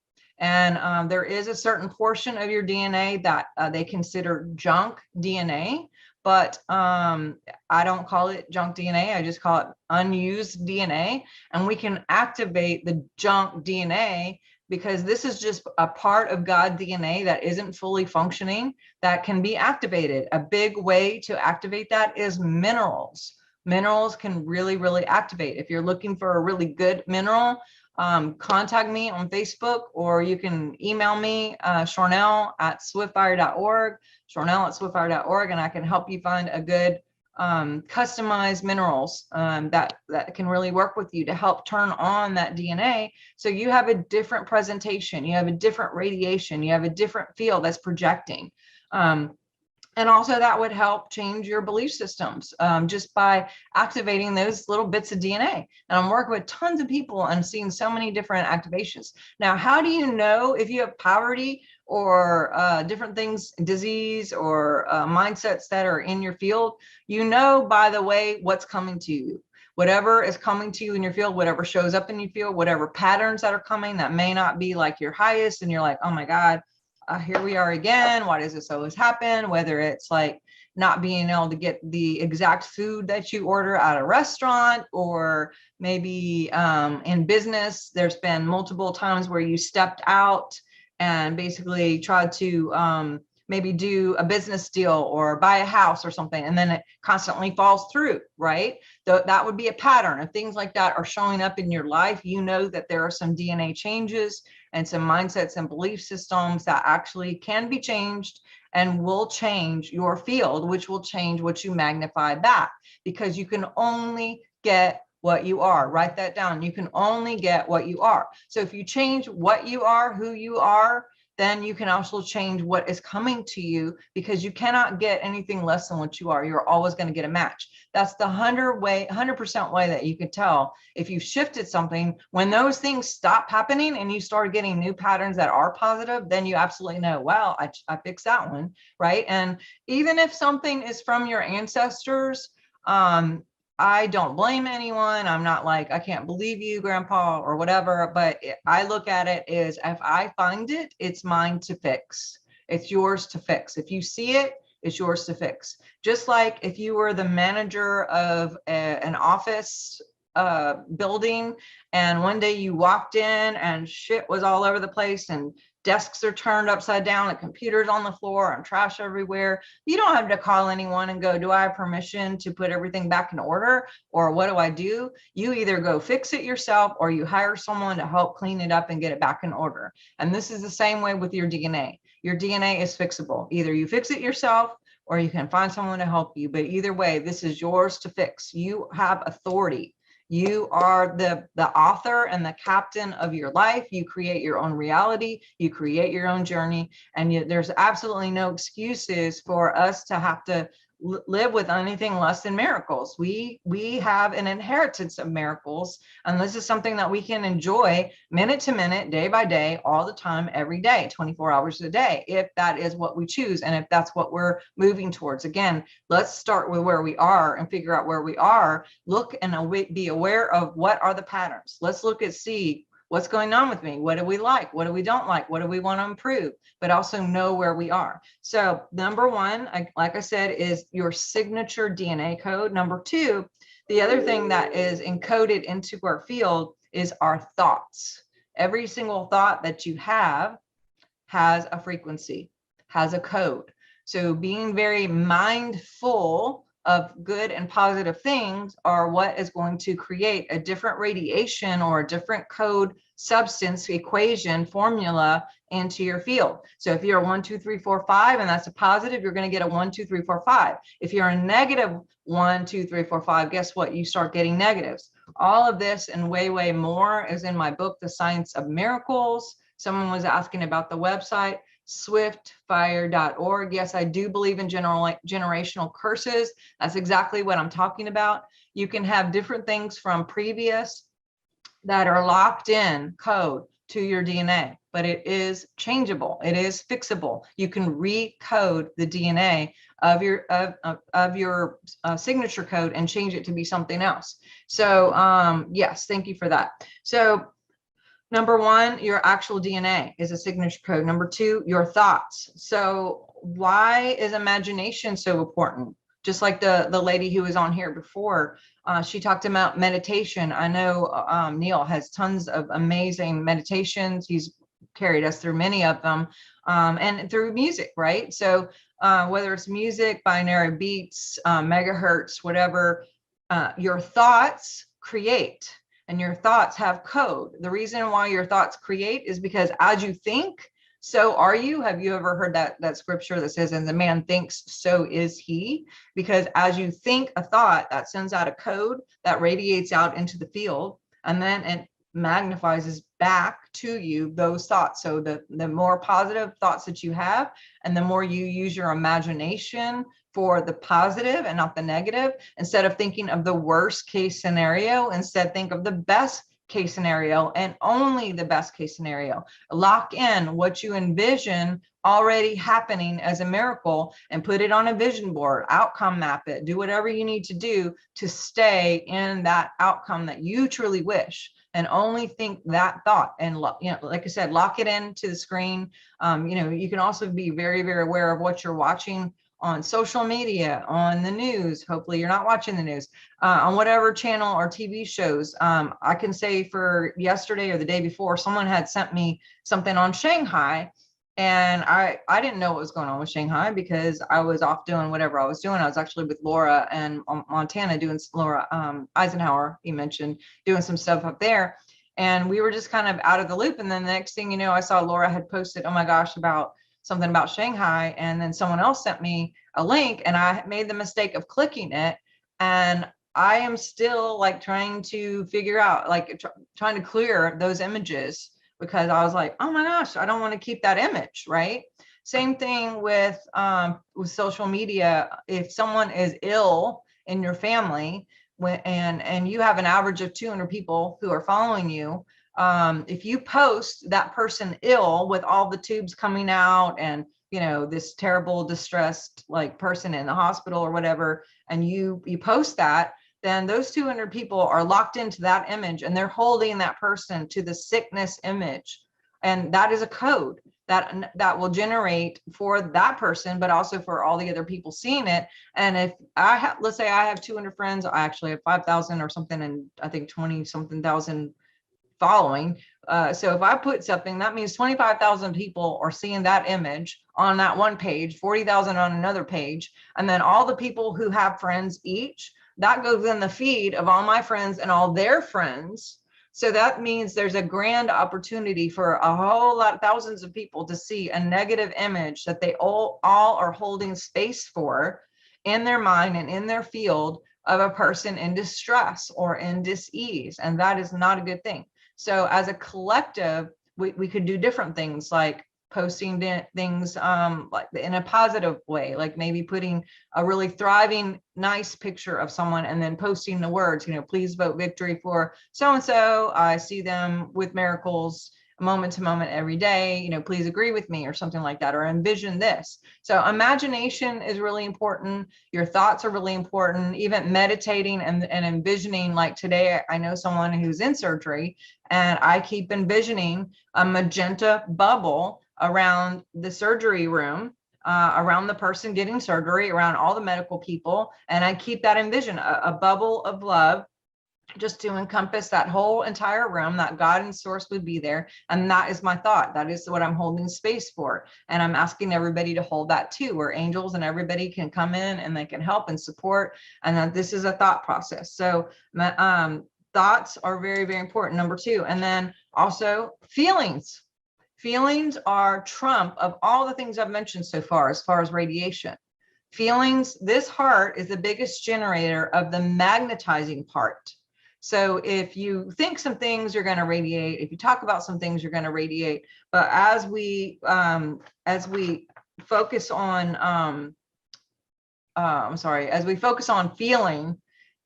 And there is a certain portion of your DNA that they consider junk DNA, but I don't call it junk DNA. I just call it unused DNA. And we can activate the junk DNA because this is just a part of God DNA that isn't fully functioning that can be activated. A big way to activate that is minerals. Minerals can really, really activate. If you're looking for a really good mineral, contact me on Facebook, or you can email me, Charnell@swiftfire.org, Charnell@swiftfire.org, and I can help you find a good customized minerals that can really work with you to help turn on that DNA. So you have a different presentation, you have a different radiation, you have a different field that's projecting. And also that would help change your belief systems just by activating those little bits of DNA. And I'm working with tons of people and seeing so many different activations. Now, how do you know if you have poverty or different things, disease or mindsets that are in your field? You know by the way what's coming to you. Whatever is coming to you in your field, whatever shows up in your field, whatever patterns that are coming that may not be like your highest, and you're like, oh my God, here we are again. Why does this always happen? Whether it's like not being able to get the exact food that you order at a restaurant, or maybe in business, there's been multiple times where you stepped out and basically tried to maybe do a business deal or buy a house or something, and then it constantly falls through, right? That would be a pattern. If things like that are showing up in your life, you know that there are some DNA changes and some mindsets and belief systems that actually can be changed and will change your field, which will change what you magnify back, because you can only get what you are. Write that down. You can only get what you are. So if you change what you are, who you are, then you can also change what is coming to you, because you cannot get anything less than what you are. You're always going to get a match. That's the 100% way that you can tell if you've shifted something. When those things stop happening and you start getting new patterns that are positive, then you absolutely know, well, I fixed that one, right? And even if something is from your ancestors, I don't blame anyone. I'm not like, I can't believe you, Grandpa, or whatever. But I look at it as, if I find it, it's mine to fix. It's yours to fix. If you see it, it's yours to fix. Just like if you were the manager of an office building, and one day you walked in and shit was all over the place, and desks are turned upside down and computers on the floor and trash everywhere. You don't have to call anyone and go, do I have permission to put everything back in order? Or what do I do? You either go fix it yourself, or you hire someone to help clean it up and get it back in order. And this is the same way with your DNA. Your DNA is fixable. Either you fix it yourself, or you can find someone to help you. But either way, this is yours to fix. You have authority. You are the author and the captain of your life. You create your own reality. You create your own journey. And there's absolutely no excuses for us to have to live with anything less than miracles. We have an inheritance of miracles. And this is something that we can enjoy minute to minute, day by day, all the time, every day, 24 hours a day, if that is what we choose. And if that's what we're moving towards. Again, let's start with where we are and figure out where we are. Look and be aware of what are the patterns. Let's look and see what's going on with me. What do we like? What do we don't like? What do we want to improve? But also know where we are. So number one, like I said, is your signature DNA code. Number two, the other thing that is encoded into our field is our thoughts. Every single thought that you have has a frequency, has a code. So being very mindful of good and positive things are what is going to create a different radiation or a different code substance equation formula into your field. So if you're a 1, 2, 3, 4, 5, and that's a positive, you're going to get a 1, 2, 3, 4, 5. If you're a negative 1, 2, 3, 4, 5, guess what? You start getting negatives. All of this and way, way more is in my book, The Science of Miracles. Someone was asking about the website, swiftfire.org. Yes, I do believe in generational curses. That's exactly what I'm talking about. You can have different things from previous that are locked in code to your DNA, but it is changeable. It is fixable. You can recode the DNA of your signature code and change it to be something else. So yes, thank you for that. So number one, your actual DNA is a signature code. Number two, your thoughts. So why is imagination so important? Just like the lady who was on here before, she talked about meditation. I know Neil has tons of amazing meditations. He's carried us through many of them, and through music, right? So whether it's music, binary beats, megahertz, whatever, Your thoughts create, and your thoughts have code. The reason why your thoughts create is because as you think, so are you. Have you ever heard that scripture that says, "And the man thinks, so is he"? Because as you think a thought, that sends out a code that radiates out into the field, and then it magnifies back to you those thoughts. So the more positive thoughts that you have, and the more you use your imagination for the positive and not the negative, instead of thinking of the worst case scenario, instead think of the best case scenario and only the best case scenario. Lock in what you envision already happening as a miracle and put it on a vision board, outcome map it, do whatever you need to do to stay in that outcome that you truly wish, and only think that thought. And like I said, lock it into the screen. You can also be very, very aware of what you're watching on social media, on the news. Hopefully you're not watching the news, on whatever channel or TV shows. I can say for yesterday or the day before, someone had sent me something on Shanghai, and I didn't know what was going on with Shanghai because I was off doing whatever I was doing. I was actually with Laura and Montana doing Laura Eisenhower, you mentioned, doing some stuff up there. And we were just kind of out of the loop. And then the next thing you know, I saw Laura had posted, oh my gosh, about something about Shanghai. And then someone else sent me a link, and I made the mistake of clicking it. And I am still like trying to figure out, like trying to clear those images, because I was like, oh my gosh, I don't want to keep that image, right? Same thing with social media. If someone is ill in your family, and you have an average of 200 people who are following you, if you post that person ill with all the tubes coming out and this terrible distressed like person in the hospital or whatever, and you post that, then those 200 people are locked into that image, and they're holding that person to the sickness image. And that is a code that will generate for that person, but also for all the other people seeing it. And if let's say I have 200 friends, I actually have 5,000 or something, and I think 20 something thousand following. So if I put something, that means 25,000 people are seeing that image on that one page, 40,000 on another page. And then all the people who have friends each, that goes in the feed of all my friends and all their friends. So that means there's a grand opportunity for a whole lot, thousands of people to see a negative image that they all are holding space for in their mind and in their field of a person in distress or in dis-ease. And that is not a good thing. So as a collective, we could do different things, like posting things like in a positive way, like maybe putting a really thriving, nice picture of someone and then posting the words, please vote victory for so-and-so. I see them with miracles moment to moment every day, please agree with me, or something like that, or envision this. So imagination is really important. Your thoughts are really important. Even meditating and envisioning, like today, I know someone who's in surgery, and I keep envisioning a magenta bubble around the surgery room, around the person getting surgery, around all the medical people. And I keep that envision, a bubble of love, just to encompass that whole entire room, that God and source would be there. And that is my thought. That is what I'm holding space for. And I'm asking everybody to hold that too, where angels and everybody can come in and they can help and support. And that this is a thought process. So thoughts are very, very important. Number two. And then also feelings. Feelings are trump of all the things I've mentioned so far as radiation. Feelings, this heart is the biggest generator of the magnetizing part. So if you think some things, you're going to radiate. If you talk about some things, you're going to radiate. But as we focus on, as we focus on feeling,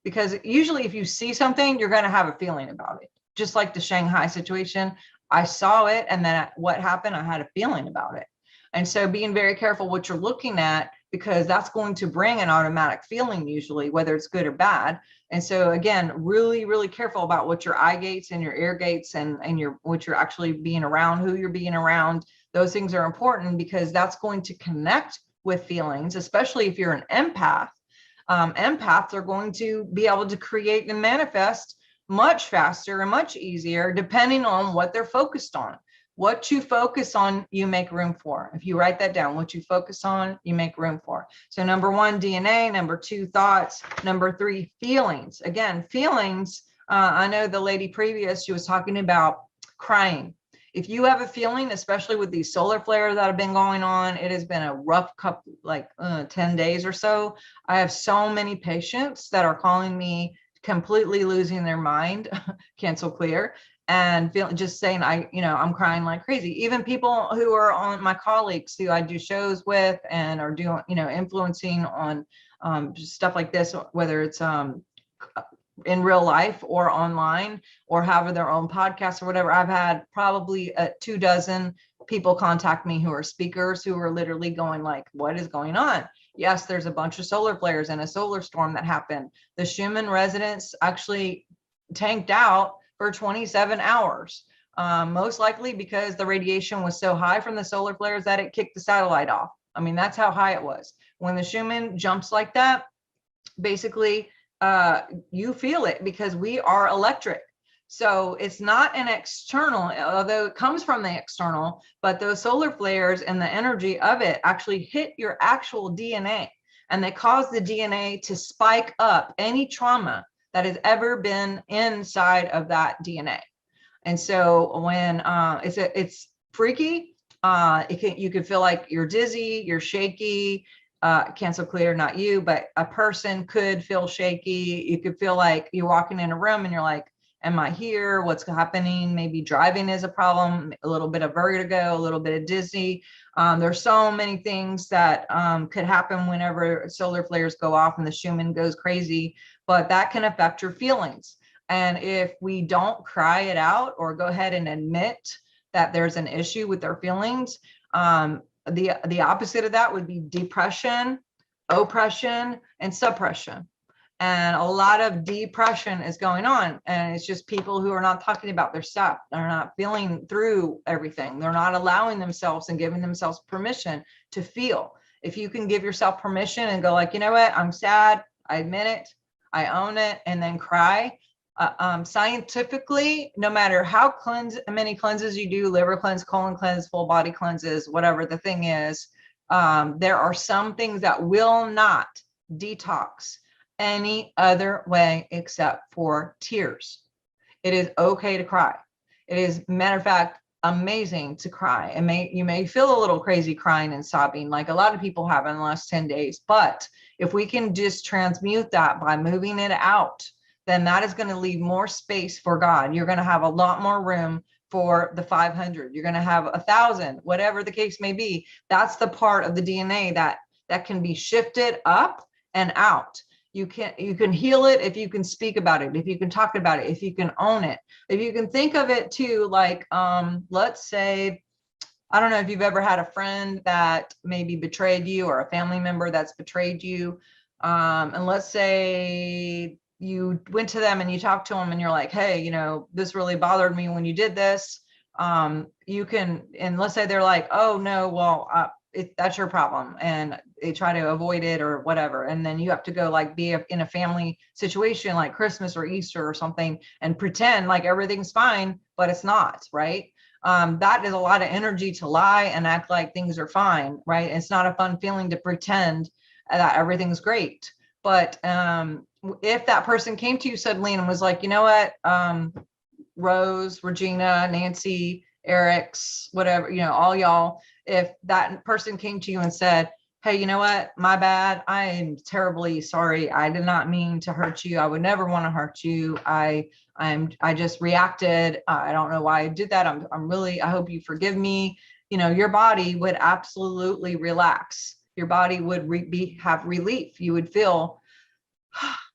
because usually if you see something, you're going to have a feeling about it. Just like the Shanghai situation, I saw it, and then what happened, I had a feeling about it. And so being very careful what you're looking at, because that's going to bring an automatic feeling usually, whether it's good or bad. And so again, really, really careful about what your eye gates and your ear gates and what you're actually being around, who you're being around. Those things are important, because that's going to connect with feelings, especially if you're an empath. Empaths are going to be able to create and manifest much faster and much easier, depending on what they're focused on. What you focus on, you make room for. If you write that down, what you focus on, you make room for. So number 1, DNA. Number 2, thoughts. Number 3, feelings. Again, feelings. I know the lady previous, she was talking about crying. If you have a feeling, especially with these solar flares that have been going on, it has been a rough couple, like 10 days or so. I have so many patients that are calling me completely losing their mind, cancel clear, and just saying, I'm crying like crazy. Even people who are on my colleagues who I do shows with and are doing, influencing on stuff like this, whether it's in real life or online or have their own podcast or whatever. I've had probably 24 people contact me who are speakers who are literally going like, what is going on? Yes, there's a bunch of solar flares and a solar storm that happened. The Schumann resonance actually tanked out for 27 hours, most likely because the radiation was so high from the solar flares that it kicked the satellite off. I mean, that's how high it was. When the Schumann jumps like that, basically, you feel it because we are electric. So it's not an external, although it comes from the external, but those solar flares and the energy of it actually hit your actual DNA, and they cause the DNA to spike up any trauma that has ever been inside of that DNA. And so when it's freaky, you can feel like you're dizzy, you're shaky. Cancel clear, not you, but a person could feel shaky. You could feel like you're walking in a room and you're like, am I here? What's happening? Maybe driving is a problem, a little bit of vertigo, a little bit of dizzy. There's so many things that could happen whenever solar flares go off and the Schumann goes crazy, but that can affect your feelings. And if we don't cry it out or go ahead and admit that there's an issue with our feelings, the opposite of that would be depression, oppression, and suppression. And a lot of depression is going on. And it's just people who are not talking about their stuff. They're not feeling through everything. They're not allowing themselves and giving themselves permission to feel. If you can give yourself permission and go like, you know what, I'm sad, I admit it, I own it, and then cry. Scientifically, no matter how many cleanses you do, liver cleanse, colon cleanse, full body cleanses, whatever the thing is, there are some things that will not detox any other way except for tears. It is okay to cry. It is, matter of fact, amazing to cry. And you may feel a little crazy crying and sobbing like a lot of people have in the last 10 days. But if we can just transmute that by moving it out, then that is going to leave more space for God. You're going to have a lot more room for the 500. You're going to have 1,000, whatever the case may be. That's the part of the DNA that can be shifted up and out. You can heal it if you can speak about it, if you can talk about it, if you can own it, if you can think of it too, like, let's say, I don't know if you've ever had a friend that maybe betrayed you or a family member that's betrayed you. And let's say you went to them and you talked to them and you're like, hey, this really bothered me when you did this. And let's say they're like, oh no, well, that's your problem. And they try to avoid it or whatever. And then you have to go like be in a family situation like Christmas or Easter or something and pretend like everything's fine, but it's not, right? That is a lot of energy to lie and act like things are fine, right? It's not a fun feeling to pretend that everything's great. But if that person came to you suddenly and was like, you know what, Rose, Regina, Nancy, Eric's, whatever, all y'all, if that person came to you and said, hey, you know what, my bad, I am terribly sorry, I did not mean to hurt you, I would never want to hurt you, I just reacted, I don't know why I did that, I hope you forgive me, your body would absolutely relax. Your body would have relief. You would feel,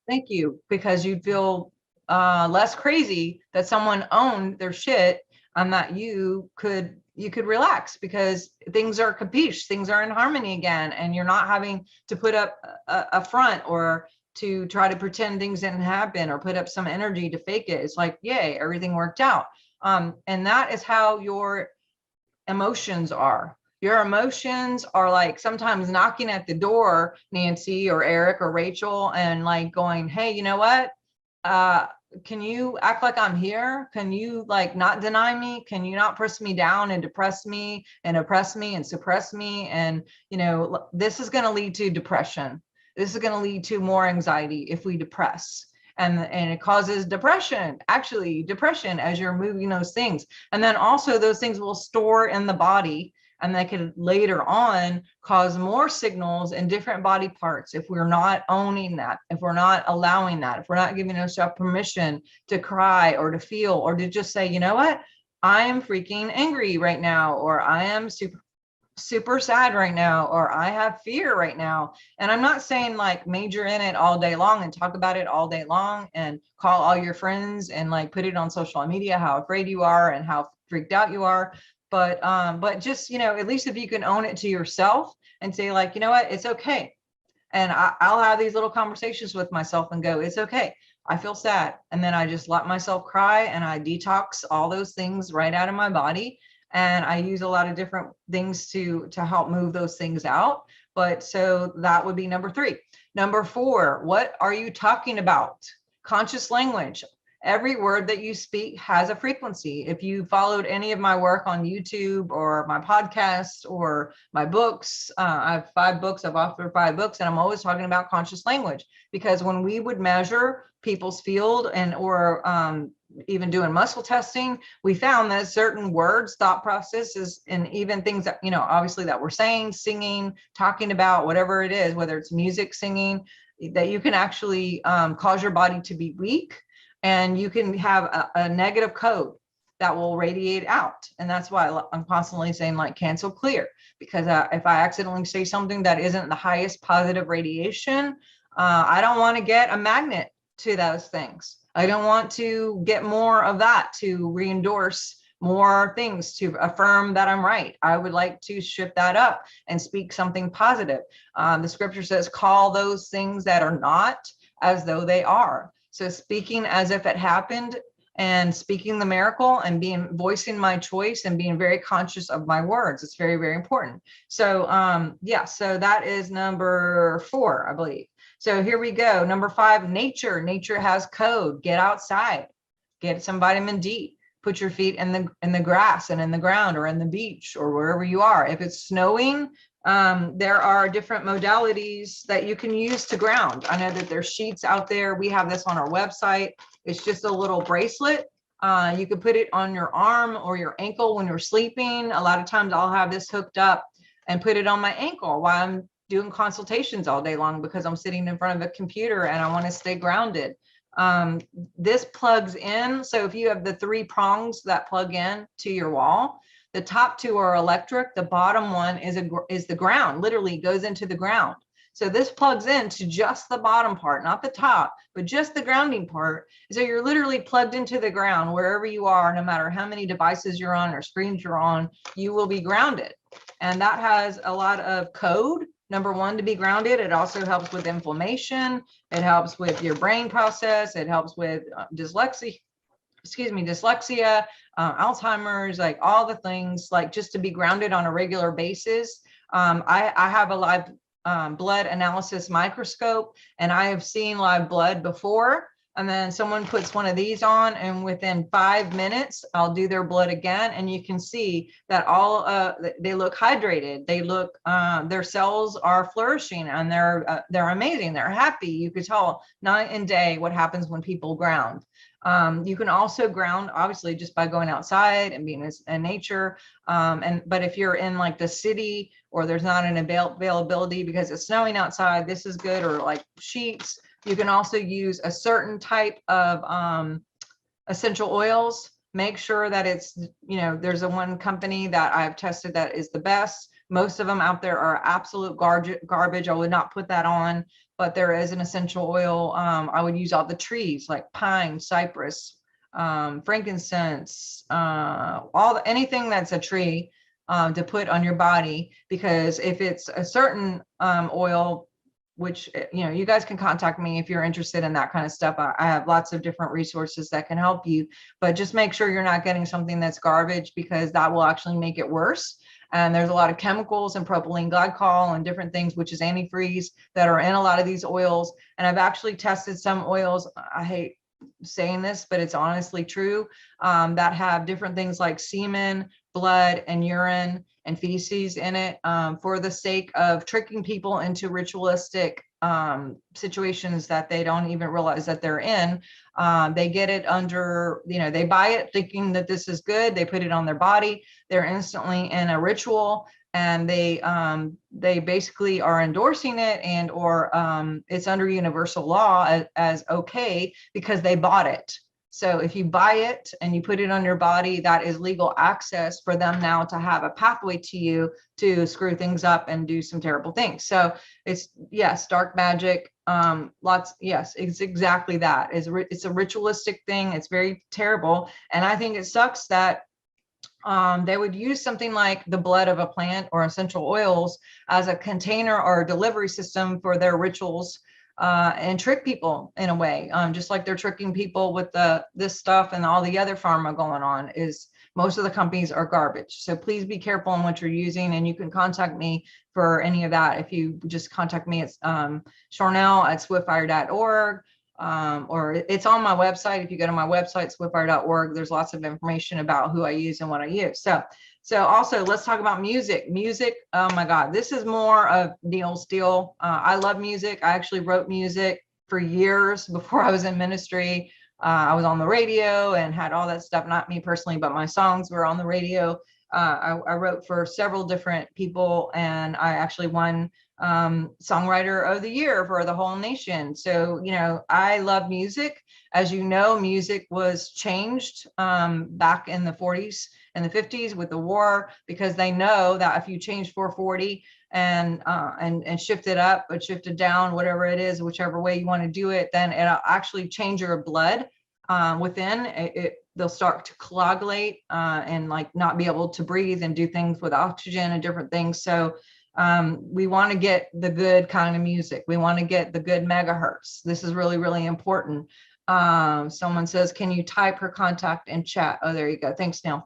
thank you, because you'd feel less crazy that someone owned their shit and that you could relax because things are capiche, things are in harmony again, and you're not having to put up a front or to try to pretend things didn't happen or put up some energy to fake it. It's like, yay, everything worked out. And that is how your emotions are. Your emotions are like sometimes knocking at the door, Nancy or Eric or Rachel, and like going, hey, you know what? can you act like I'm here? Can you like not deny me? Can you not press me down and depress me and oppress me and suppress me? And, you know, this is going to lead to depression. This is going to lead to more anxiety if we depress. And it causes depression as you're moving those things. And then also those things will store in the body, and they could later on cause more signals in different body parts if we're not owning that, if we're not allowing that, if we're not giving ourselves permission to cry or to feel, or to just say, you know what, I am freaking angry right now, or I am super sad right now, or I have fear right now. And I'm not saying like major in it all day long and talk about it all day long and call all your friends and like put it on social media how afraid you are and how freaked out you are. But just, you know, at least if you can own it to yourself and say like, you know what, it's okay. And I'll have these little conversations with myself and go, it's okay. I feel sad. And then I just let myself cry and I detox all those things right out of my body. And I use a lot of different things to help move those things out. But so that would be number 3. Number 4, what are you talking about? Conscious language. Every word that you speak has a frequency. If you followed any of my work on YouTube or my podcast or my books, I have 5 books, I've authored 5 books, and I'm always talking about conscious language, because when we would measure people's field and or even doing muscle testing, we found that certain words, thought processes, and even things that, you know, obviously that we're saying, singing, talking about, whatever it is, whether it's music, singing, that you can actually cause your body to be weak, and you can have a negative code that will radiate out. And that's why I'm constantly saying like cancel clear, because if I accidentally say something that isn't the highest positive radiation, I don't want to get a magnet to those things. I don't want to get more of that to re-endorse more things to affirm that I'm right. I would like to shift that up and speak something positive. The scripture says, call those things that are not as though they are. So speaking as if it happened and speaking the miracle and voicing my choice and being very conscious of my words. It's very, very important. So yeah, so that is number 4, I believe. So here we go. Number 5, nature. Nature has code. Get outside, get some vitamin D, put your feet in the grass and in the ground or in the beach or wherever you are. If it's snowing, there are different modalities that you can use to ground. I know that there's sheets out there. We have this on our website. It's just a little bracelet. You can put it on your arm or your ankle when you're sleeping. A lot of times I'll have this hooked up and put it on my ankle while I'm doing consultations all day long, because I'm sitting in front of a computer and I want to stay grounded. This plugs in. So if you have the 3 prongs that plug in to your wall, the top 2 are electric. The bottom one is the ground, literally goes into the ground. So this plugs into just the bottom part, not the top, but just the grounding part. So you're literally plugged into the ground wherever you are, no matter how many devices you're on or screens you're on, you will be grounded. And that has a lot of code. Number 1, to be grounded. It also helps with inflammation. It helps with your brain process. It helps with dyslexia, Alzheimer's, like all the things, like just to be grounded on a regular basis. I have a live blood analysis microscope, and I have seen live blood before. And then someone puts one of these on, and within 5 minutes, I'll do their blood again. And you can see that they look hydrated. They look, their cells are flourishing, and they're amazing. They're happy. You could tell night and day what happens when people ground. You can also ground, obviously, just by going outside and being in nature. But if you're in like the city, or there's not an availability because it's snowing outside, this is good. Or like sheets. You can also use a certain type of essential oils. Make sure that it's, you know, there's one company that I've tested that is the best. Most of them out there are absolute garbage. I would not put that on, but there is an essential oil. I would use all the trees like pine, cypress, frankincense, anything that's a tree to put on your body, because if it's a certain oil, which, you know, you guys can contact me if you're interested in that kind of stuff. I have lots of different resources that can help you, but just make sure you're not getting something that's garbage, because that will actually make it worse. And there's a lot of chemicals and propylene glycol and different things, which is antifreeze, that are in a lot of these oils. And I've actually tested some oils. I hate saying this, but it's honestly true, that have different things like semen, blood, and urine and feces in it, for the sake of tricking people into ritualistic situations that they don't even realize that they're in. They get it under, they buy it thinking that this is good. They put it on their body. They're instantly in a ritual, and they basically are endorsing it, and or it's under universal law as okay because they bought it. So if you buy it and you put it on your body, that is legal access for them now to have a pathway to you to screw things up and do some terrible things. So it's, yes, dark magic, yes, it's exactly that. It's a ritualistic thing. It's very terrible. And I think it sucks that they would use something like the blood of a plant or essential oils as a container or a delivery system for their rituals, and trick people in a way, just like they're tricking people with this stuff and all the other pharma going on. Is most of the companies are garbage. So please be careful in what you're using, and you can contact me for any of that. If you just contact me, it's Charnell@swiftfire.org. Or it's on my website. If you go to my website, swiftfire.org, there's lots of information about who I use and what I use. So also let's talk about music. Music, oh my God, this is more of Neil's deal. I love music. I actually wrote music for years before I was in ministry. I was on the radio and had all that stuff, not me personally, but my songs were on the radio. I wrote for several different people, and I actually won Songwriter of the Year for the whole nation. So, I love music. As you know, music was changed back in the 40s and the 50s with the war, because they know that if you change 440 and shift it up or shift it down, whatever it is, whichever way you want to do it, then it'll actually change your blood within. They'll start to coagulate and like not be able to breathe and do things with oxygen and different things. So we want to get the good kind of music. We want to get the good megahertz. This is really, really important. Someone says, can you type her contact in chat? Oh, there you go. Thanks, Neil.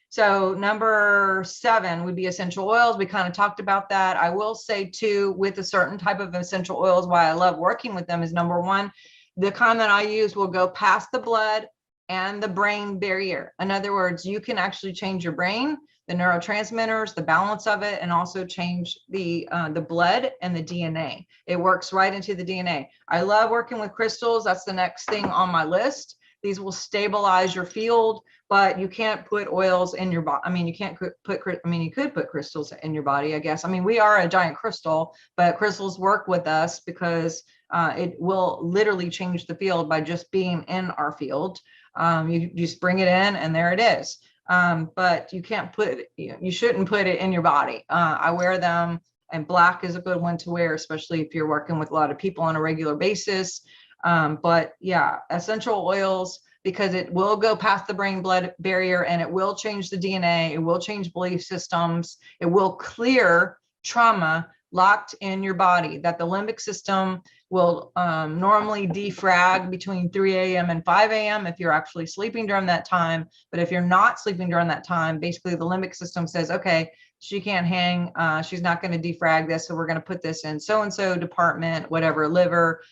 So number 7 would be essential oils. We kind of talked about that. I will say too, with a certain type of essential oils, why I love working with them is, number 1, the kind that I use will go past the blood and the brain barrier. In other words, you can actually change your brain, the neurotransmitters, the balance of it, and also change the blood and the DNA. It works right into the DNA. I love working with crystals. That's the next thing on my list. These will stabilize your field, but you can't put oils in your body. I mean, you can't put, you could put crystals in your body, I guess. I mean, we are a giant crystal, but crystals work with us because it will literally change the field by just being in our field. You just bring it in and there it is. But you can't you shouldn't put it in your body. I wear them, and black is a good one to wear, especially if you're working with a lot of people on a regular basis. But yeah, essential oils, because it will go past the brain blood barrier and it will change the DNA. It will change belief systems. It will clear trauma locked in your body that the limbic system will normally defrag between 3 a.m. and 5 a.m. if you're actually sleeping during that time. But if you're not sleeping during that time, basically the limbic system says, okay, she can't hang, she's not going to defrag this, so we're going to put this in so-and-so department, whatever, liver,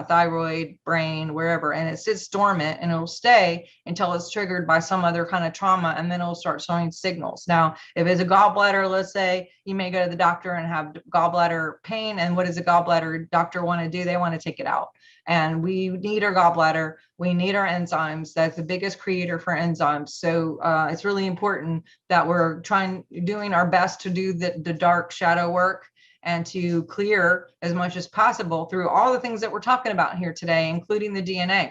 thyroid, brain, wherever, and it sits dormant and it'll stay until it's triggered by some other kind of trauma, and then it'll start showing signals. Now, if it's a gallbladder, let's say, you may go to the doctor and have gallbladder pain, and what does a gallbladder doctor want to do? They want to take it out. And we need our gallbladder, we need our enzymes. That's the biggest creator for enzymes. So it's really important that we're doing our best to do the dark shadow work and to clear as much as possible through all the things that we're talking about here today, including the DNA.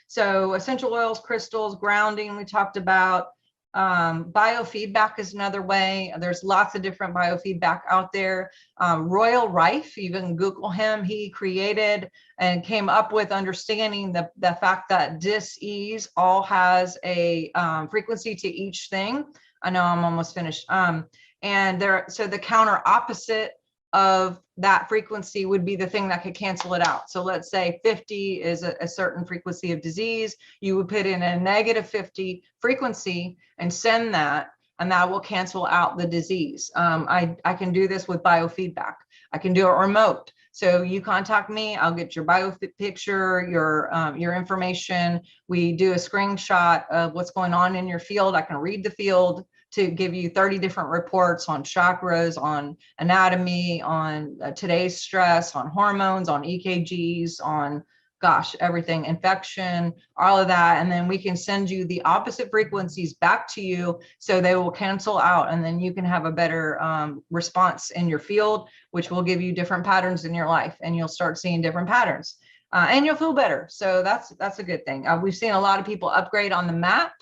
So essential oils, crystals, grounding, we talked about. Biofeedback is another way. There's lots of different biofeedback out there. Royal Rife, you can Google him. He created and came up with understanding the fact that dis-ease all has a frequency to each thing. I know I'm almost finished. So the counter opposite of that frequency would be the thing that could cancel it out. So let's say 50 is a certain frequency of disease. You would put in a -50 frequency and send that, and that will cancel out the disease. I can do this with biofeedback. I can do it remote. So you contact me, I'll get your bio picture, your information. We do a screenshot of what's going on in your field. I can read the field to give you 30 different reports on chakras, on anatomy, on today's stress, on hormones, on EKGs, on gosh, everything, infection, all of that. And then we can send you the opposite frequencies back to you so they will cancel out. And then you can have a better response in your field, which will give you different patterns in your life. And you'll start seeing different patterns and you'll feel better. So that's a good thing. We've seen a lot of people upgrade on the map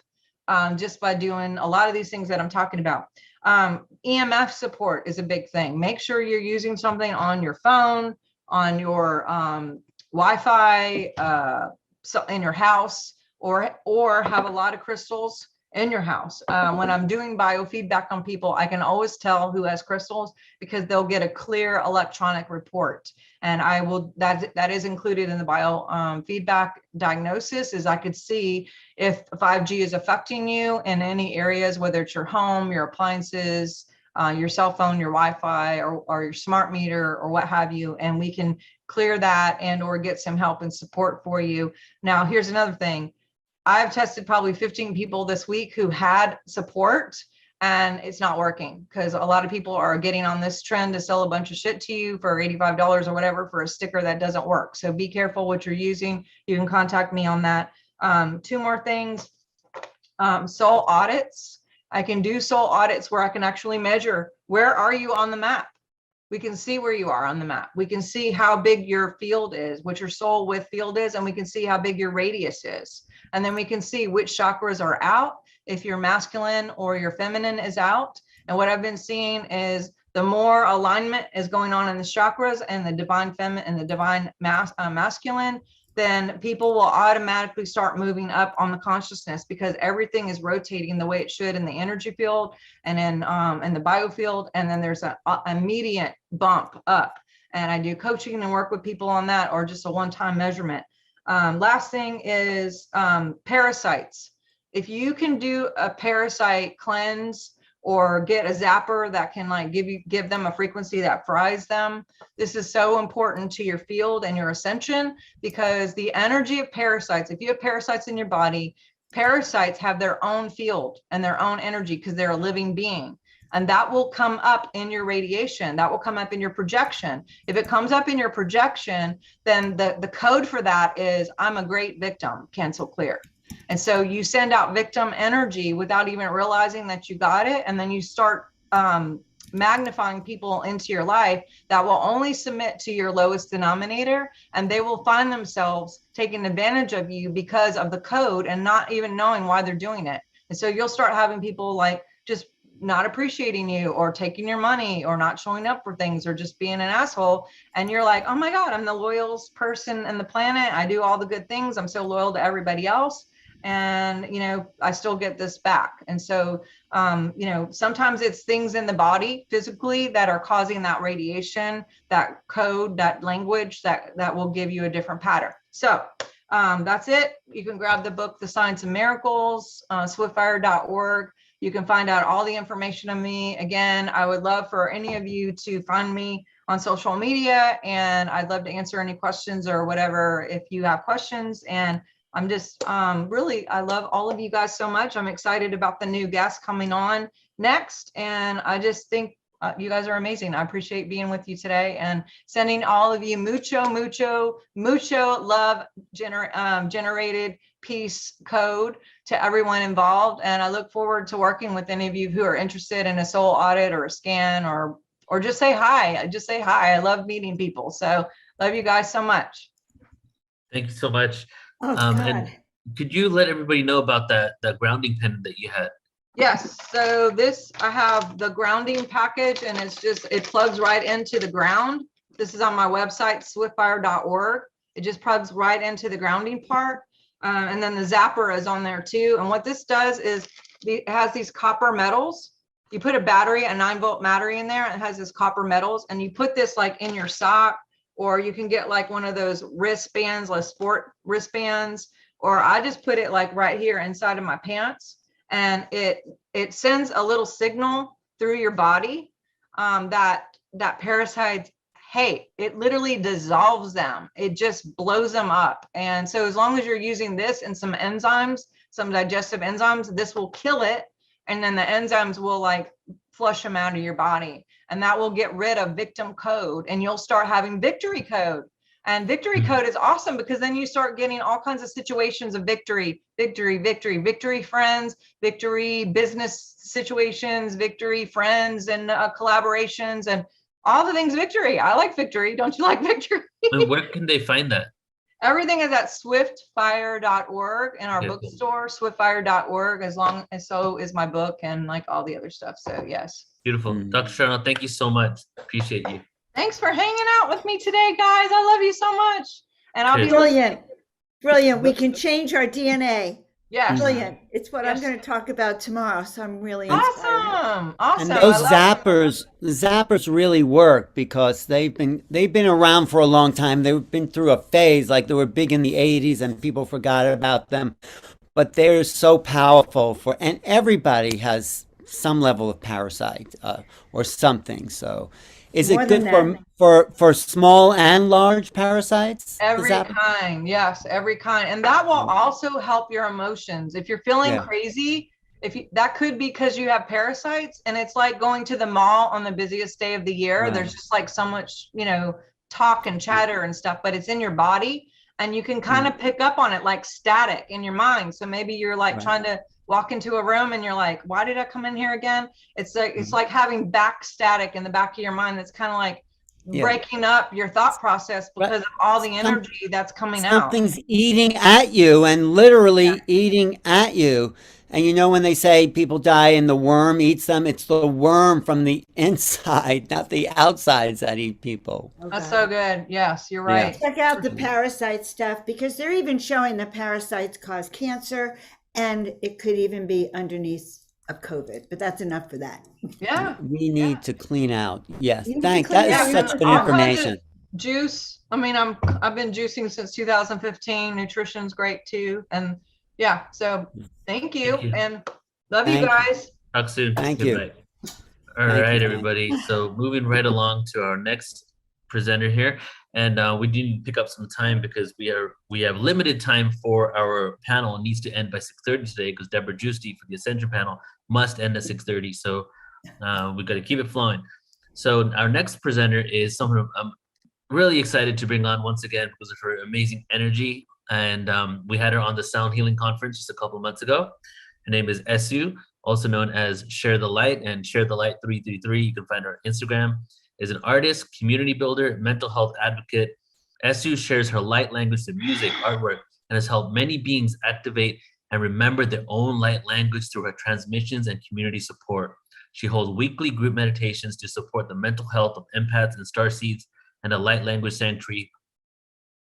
just by doing a lot of these things that I'm talking about. EMF support is a big thing. Make sure you're using something on your phone, on your Wi-Fi so in your house, or have a lot of crystals in your house. When I'm doing biofeedback on people, I can always tell who has crystals because they'll get a clear electronic report. And I will, that is included in the biofeedback diagnosis, is I could see if 5G is affecting you in any areas, whether it's your home, your appliances, your cell phone, your Wi-Fi, or your smart meter, or what have you, and we can clear that and or get some help and support for you. Now, here's another thing. I've tested probably 15 people this week who had support, and it's not working because a lot of people are getting on this trend to sell a bunch of shit to you for $85 or whatever for a sticker that doesn't work. So be careful what you're using. You can contact me on that. Two more things. Soul audits. I can do soul audits where I can actually measure where are you on the map. We can see where you are on the map. We can see how big your field is, what your soul with field is, and we can see how big your radius is. And then we can see which chakras are out, if your masculine or your feminine is out. And what I've been seeing is the more alignment is going on in the chakras and the divine feminine and the divine masculine, then people will automatically start moving up on the consciousness because everything is rotating the way it should in the energy field and in the biofield. And then there's an immediate bump up. And I do coaching and work with people on that, or just a one-time measurement. Last thing is parasites. If you can do a parasite cleanse or get a zapper that can like give them a frequency that fries them. This is so important to your field and your ascension, because the energy of parasites, if you have parasites in your body, parasites have their own field and their own energy because they're a living being. And that will come up in your radiation. That will come up in your projection. If it comes up in your projection, then the code for that is, I'm a great victim, cancel clear. And so you send out victim energy without even realizing that you got it. And then you start magnifying people into your life that will only submit to your lowest denominator. And they will find themselves taking advantage of you because of the code and not even knowing why they're doing it. And so you'll start having people like just not appreciating you or taking your money or not showing up for things or just being an asshole. And you're like, oh my God, I'm the loyalest person on the planet. I do all the good things. I'm so loyal to everybody else. And, you know, I still get this back. And so, you know, sometimes it's things in the body physically that are causing that radiation, that code, that language that will give you a different pattern. So that's it. You can grab the book, The Science of Miracles, swiftfire.org. You can find out all the information on me. Again, I would love for any of you to find me on social media, and I'd love to answer any questions or whatever if you have questions. And I'm just really, I love all of you guys so much. I'm excited about the new guests coming on next. And I just think you guys are amazing. I appreciate being with you today and sending all of you mucho, mucho, mucho love generated peace code to everyone involved. And I look forward to working with any of you who are interested in a soul audit or a scan or just say hi. Just say hi. I love meeting people. So love you guys so much. Thank you so much. Oh, God. And could you let everybody know about that grounding pen that you had? Yes. So this, I have the grounding package, and it's just, it plugs right into the ground. This is on my website, swiftfire.org. It just plugs right into the grounding part. And then the zapper is on there too. And what this does is it has these copper metals. You put a battery, a 9-volt battery in there, and it has this copper metals, and you put this like in your sock, or you can get like one of those wristbands, like sport wristbands, or I just put it like right here inside of my pants, and it sends a little signal through your body that parasites hey, it literally dissolves them. It just blows them up. And so as long as you're using this and some enzymes, some digestive enzymes, this will kill it. And then the enzymes will like flush them out of your body. And that will get rid of victim code, and you'll start having victory code. And victory code is awesome because then you start getting all kinds of situations of victory, victory, victory, victory friends, victory business situations, victory friends, and collaborations, and all the things victory. I like victory. Don't you like victory? And where can they find that? Everything is at swiftfire.org in our bookstore, swiftfire.org, as long as so is my book and like all the other stuff. So yes. Beautiful. Dr. Charnell, thank you so much. Appreciate you. Thanks for hanging out with me today, guys. I love you so much. And I'll be brilliant. Brilliant. We can change our DNA. Yeah. Brilliant. It's what I'm going to talk about tomorrow. So I'm really awesome. Awesome. And those zappers really work because they've been around for a long time. They've been through a phase, like they were big in the 80s and people forgot about them. But they're so powerful and everybody has some level of parasite or something. So is it good for small and large parasites? Every kind, yes, every kind. And that will also help your emotions. If you're feeling crazy, that could be because you have parasites, and it's like going to the mall on the busiest day of the year. Right. There's just like so much, talk and chatter and stuff, but it's in your body and you can kind of pick up on it like static in your mind. So maybe you're like trying to walk into a room and you're like, why did I come in here again? It's like, it's like having back static in the back of your mind. That's kind of like breaking up your thought process because of all the energy that's coming out. Something's eating at you and literally eating at you. And when they say people die and the worm eats them, it's the worm from the inside, not the outsides that eat people. Okay. That's so good. Yes, you're right. Check out the parasite stuff because they're even showing the parasites cause cancer. And it could even be underneath of COVID, but that's enough for that. Yeah. We need to clean out. Yes. Thanks. That is such good information. Juice. I mean, I've been juicing since 2015. Nutrition's great too. And so thank you. And love you guys. Talk soon. Thank you. All right, everybody. So moving right along to our next presenter here. And we didn't pick up some time because we have limited time for our panel. It needs to end by 6:30 today because Deborah Giusti for the Ascension panel must end at 6:30. So we've got to keep it flowing. So our next presenter is someone I'm really excited to bring on once again because of her amazing energy. And we had her on the Sound Healing Conference just a couple of months ago. Her name is Esu, also known as Share the Light and Share the Light 333. You can find her on Instagram. Is an artist, community builder, mental health advocate. Esu shares her light language through music, artwork, and has helped many beings activate and remember their own light language through her transmissions and community support. She holds weekly group meditations to support the mental health of empaths and starseeds, and a light language sanctuary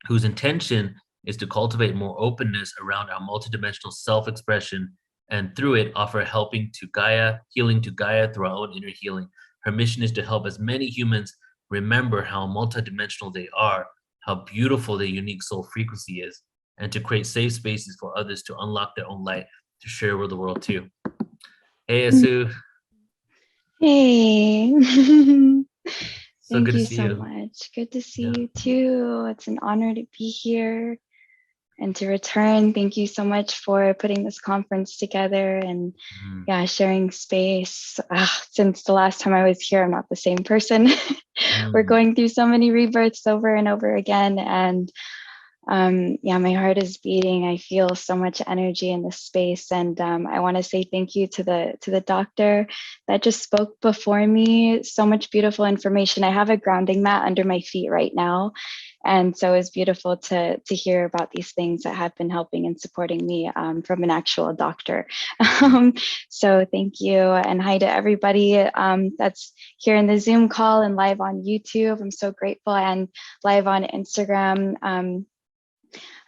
whose intention is to cultivate more openness around our multidimensional self-expression, and through it offer healing to Gaia through our own inner healing. Her mission is to help as many humans remember how multidimensional they are, how beautiful their unique soul frequency is, and to create safe spaces for others to unlock their own light to share with the world too. Hey, Esu. Hey. Thank you so much. Good to see you too. It's an honor to be here. And to return, thank you so much for putting this conference together and sharing space. Since the last time I was here, I'm not the same person. We're going through so many rebirths over and over again. And my heart is beating. I feel so much energy in this space. And I want to say thank you to the doctor that just spoke before me. So much beautiful information. I have a grounding mat under my feet right now. And so it's beautiful to hear about these things that have been helping and supporting me from an actual doctor. So thank you. And hi to everybody that's here in the Zoom call and live on YouTube. I'm so grateful, and live on Instagram.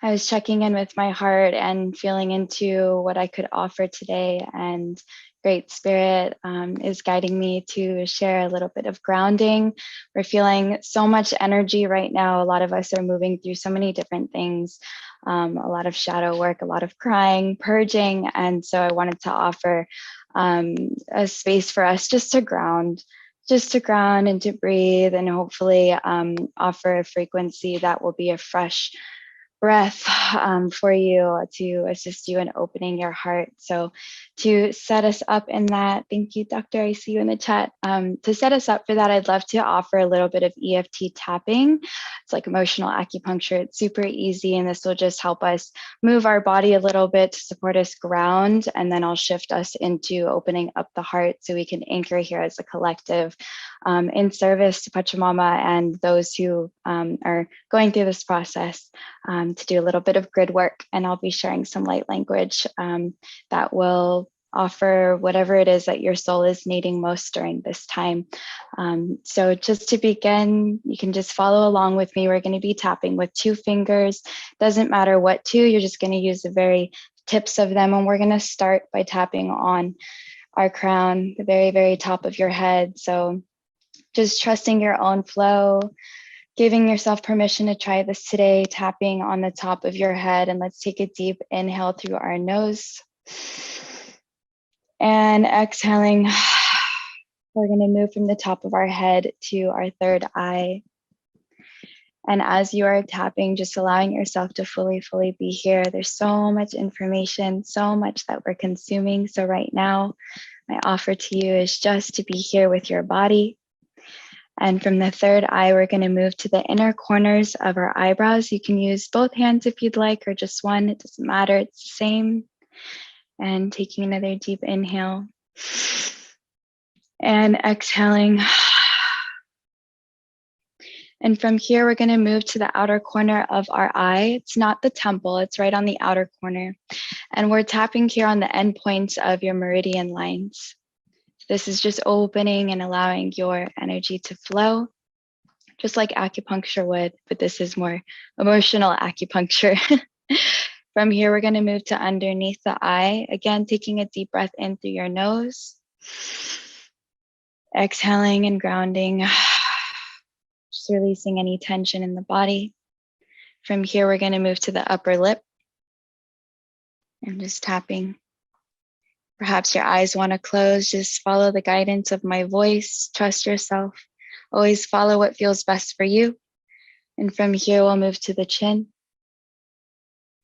I was checking in with my heart and feeling into what I could offer today, and Great Spirit is guiding me to share a little bit of grounding. We're feeling so much energy right now. A lot of us are moving through so many different things, a lot of shadow work, a lot of crying, purging. And so I wanted to offer a space for us just to ground just to ground and to breathe, and hopefully offer a frequency that will be a fresh breath for you to assist you in opening your heart. So to set us up in that, thank you, Doctor, I see you in the chat. To set us up for that, I'd love to offer a little bit of EFT tapping. It's like emotional acupuncture. It's super easy, and this will just help us move our body a little bit to support us ground, and then I'll shift us into opening up the heart so we can anchor here as a collective in service to Pachamama and those who are going through this process. To do a little bit of grid work, and I'll be sharing some light language that will offer whatever it is that your soul is needing most during this time. So just to begin, you can just follow along with me. We're going to be tapping with 2 fingers. Doesn't matter what 2, you're just going to use the very tips of them, and we're going to start by tapping on our crown, the very, very top of your head. So just trusting your own flow, giving yourself permission to try this today, tapping on the top of your head. And let's take a deep inhale through our nose. And exhaling, we're going to move from the top of our head to our third eye. And as you are tapping, just allowing yourself to fully be here. There's so much information, so much that we're consuming. So right now, my offer to you is just to be here with your body. And from the third eye, we're going to move to the inner corners of our eyebrows. You can use both hands if you'd like, or just one. It doesn't matter. It's the same. And taking another deep inhale. And exhaling. And from here, we're going to move to the outer corner of our eye. It's not the temple. It's right on the outer corner. And we're tapping here on the end points of your meridian lines. This is just opening and allowing your energy to flow, just like acupuncture would, but this is more emotional acupuncture. From here, we're going to move to underneath the eye. Again, taking a deep breath in through your nose. Exhaling and grounding. Just releasing any tension in the body. From here, we're going to move to the upper lip. And just tapping. Perhaps your eyes want to close. Just follow the guidance of my voice. Trust yourself. Always follow what feels best for you. And from here, we'll move to the chin.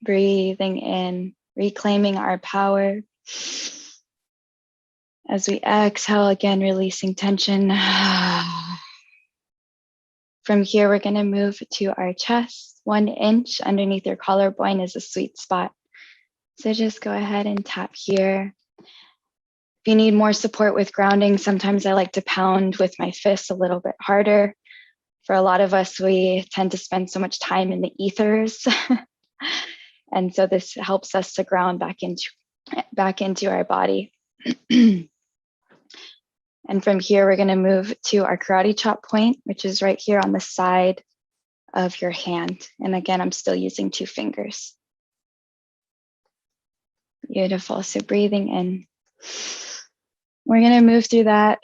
Breathing in, reclaiming our power. As we exhale, again, releasing tension. From here, we're going to move to our chest. 1 inch underneath your collarbone is a sweet spot. So just go ahead and tap here. If you need more support with grounding, sometimes I like to pound with my fists a little bit harder. For a lot of us, we tend to spend so much time in the ethers. And so this helps us to ground back into our body. And from here, we're going to move to our karate chop point, which is right here on the side of your hand. And again, I'm still using 2 fingers. Beautiful. So breathing in. We're going to move through that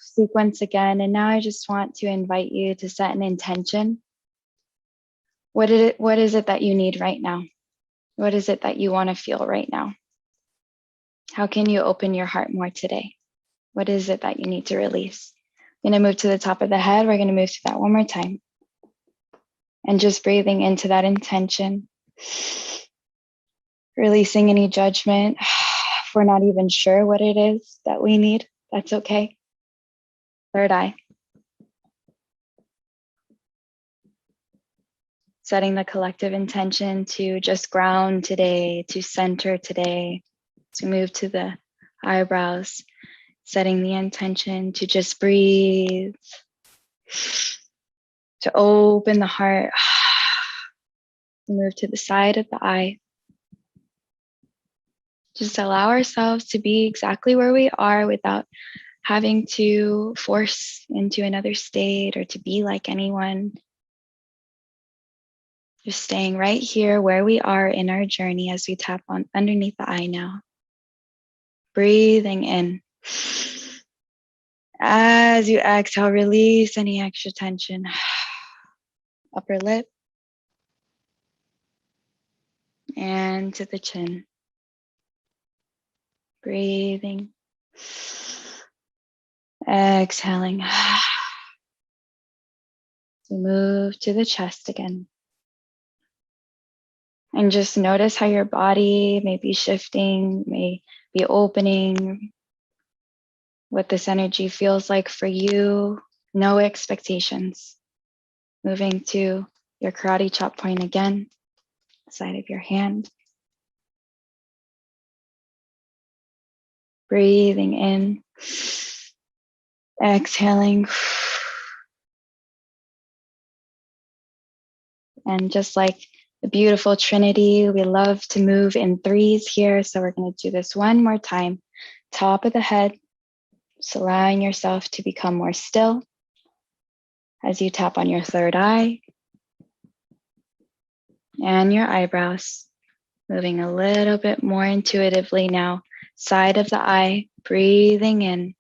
sequence again. And now I just want to invite you to set an intention. What is it that you need right now? What is it that you want to feel right now? How can you open your heart more today? What is it that you need to release? I'm going to move to the top of the head. We're going to move to that one more time. And just breathing into that intention. Releasing any judgment. If we're not even sure what it is that we need, that's okay. Third eye. Setting the collective intention to just ground today, to center today, to move to the eyebrows, setting the intention to just breathe, to open the heart, move to the side of the eye. Just allow ourselves to be exactly where we are without having to force into another state or to be like anyone. Just staying right here where we are in our journey as we tap on underneath the eye now. Breathing in. As you exhale, release any extra tension. Upper lip. And to the chin. Breathing. Exhaling. So move to the chest again. And just notice how your body may be shifting, may be opening, what this energy feels like for you. No expectations. Moving to your karate chop point again, side of your hand. Breathing in, exhaling. And just like the beautiful Trinity, we love to move in threes here. So we're going to do this one more time. Top of the head, just allowing yourself to become more still as you tap on your third eye and your eyebrows. Moving a little bit more intuitively now. Side of the eye, breathing in,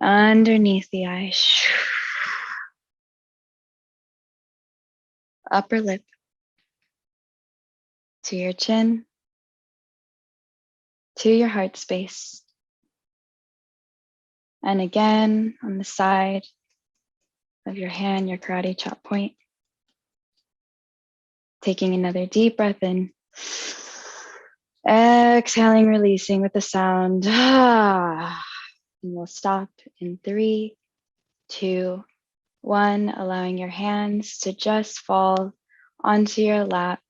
underneath the eye. Upper lip to your chin, to your heart space. And again, on the side of your hand, your karate chop point. Taking another deep breath in. Exhaling, releasing with a sound. And we'll stop in 3, 2, 1, allowing your hands to just fall onto your lap.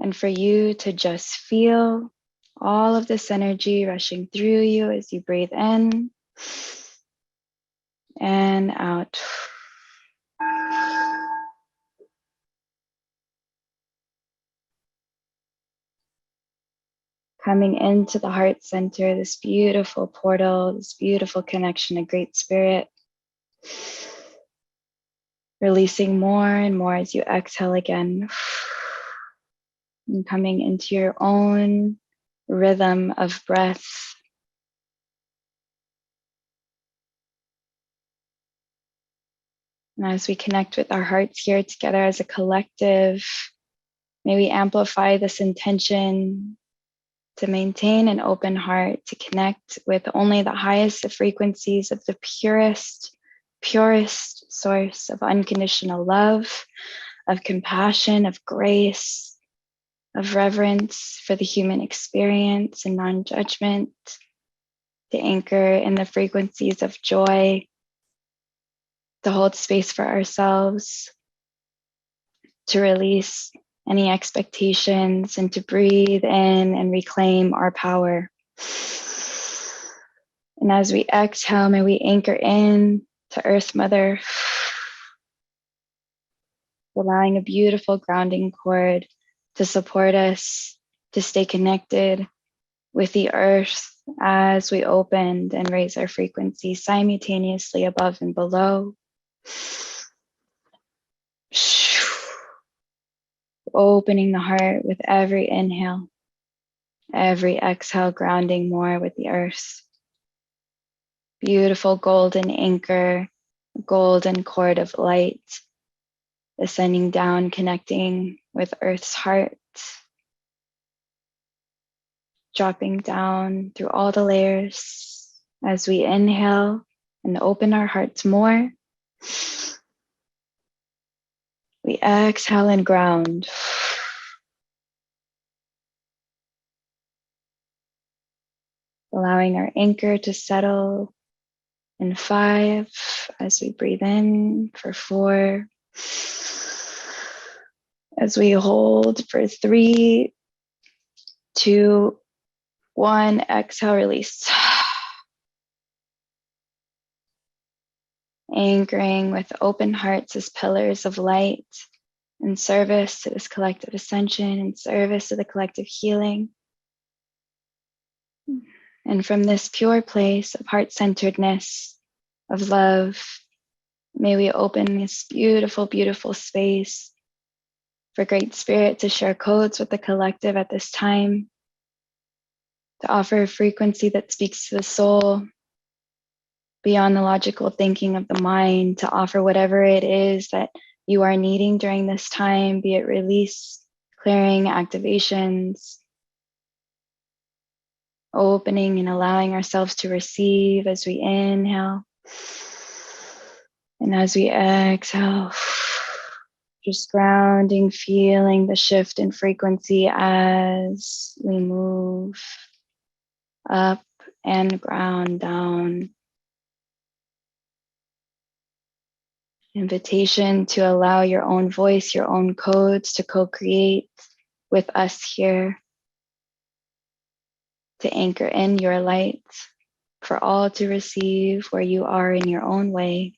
And for you to just feel all of this energy rushing through you as you breathe in and out. Coming into the heart center, this beautiful portal, this beautiful connection to Great Spirit. Releasing more and more as you exhale again. And coming into your own rhythm of breath. And as we connect with our hearts here together as a collective, may we amplify this intention to maintain an open heart, to connect with only the highest of frequencies of the purest source of unconditional love, of compassion, of grace, of reverence for the human experience and non-judgment, to anchor in the frequencies of joy, to hold space for ourselves, to release any expectations, and to breathe in and reclaim our power. And as we exhale, may we anchor in to Earth Mother, allowing a beautiful grounding cord to support us, to stay connected with the earth as we open and raise our frequency simultaneously above and below. Opening the heart with every inhale, every exhale, grounding more with the earth. Beautiful golden anchor, golden cord of light, ascending down, connecting with Earth's heart, dropping down through all the layers as we inhale and open our hearts more. We exhale and ground. Allowing our anchor to settle in 5 as we breathe in for 4. As we hold for 3, 2, 1, exhale, release. Anchoring with open hearts as pillars of light in service to this collective ascension, in service to the collective healing. And from this pure place of heart-centeredness, of love, may we open this beautiful, beautiful space for Great Spirit to share codes with the collective at this time, to offer a frequency that speaks to the soul, beyond the logical thinking of the mind, to offer whatever it is that you are needing during this time, be it release, clearing, activations, opening and allowing ourselves to receive as we inhale. And as we exhale, just grounding, feeling the shift in frequency as we move up and ground down. Invitation to allow your own voice, your own codes to co-create with us here, to anchor in your light for all to receive where you are in your own way.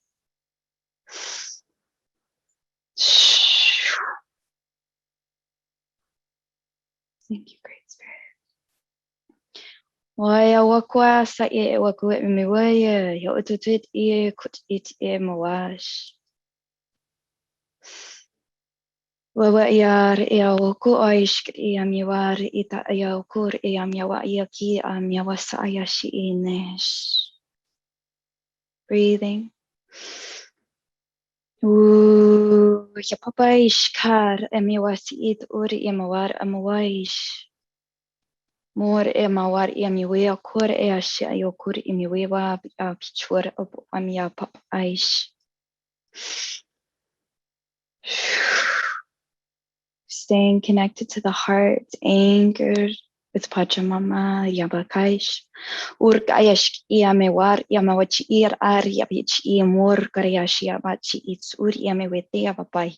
Thank you, Great Spirit. Waya wakwa sa e wakwe me waya yo utut e kut it e mawash. Wawa yar e awku aish e amyawar ita ayakur e amyawa yaki amyawasa ayashi inesh. Breathing. Ooh, ya papa ishkar amyawasi it uri amawar amawaish. More emawar emiwe kur eash ayokur emiwe wa pichur amya pap aish. Staying connected to the heart, anchored with Pachamama Yabakaish. Urkayash Iamewar Yamawachi ir ar yabich iamur karayashi yabachi its ur yamewete yabapai.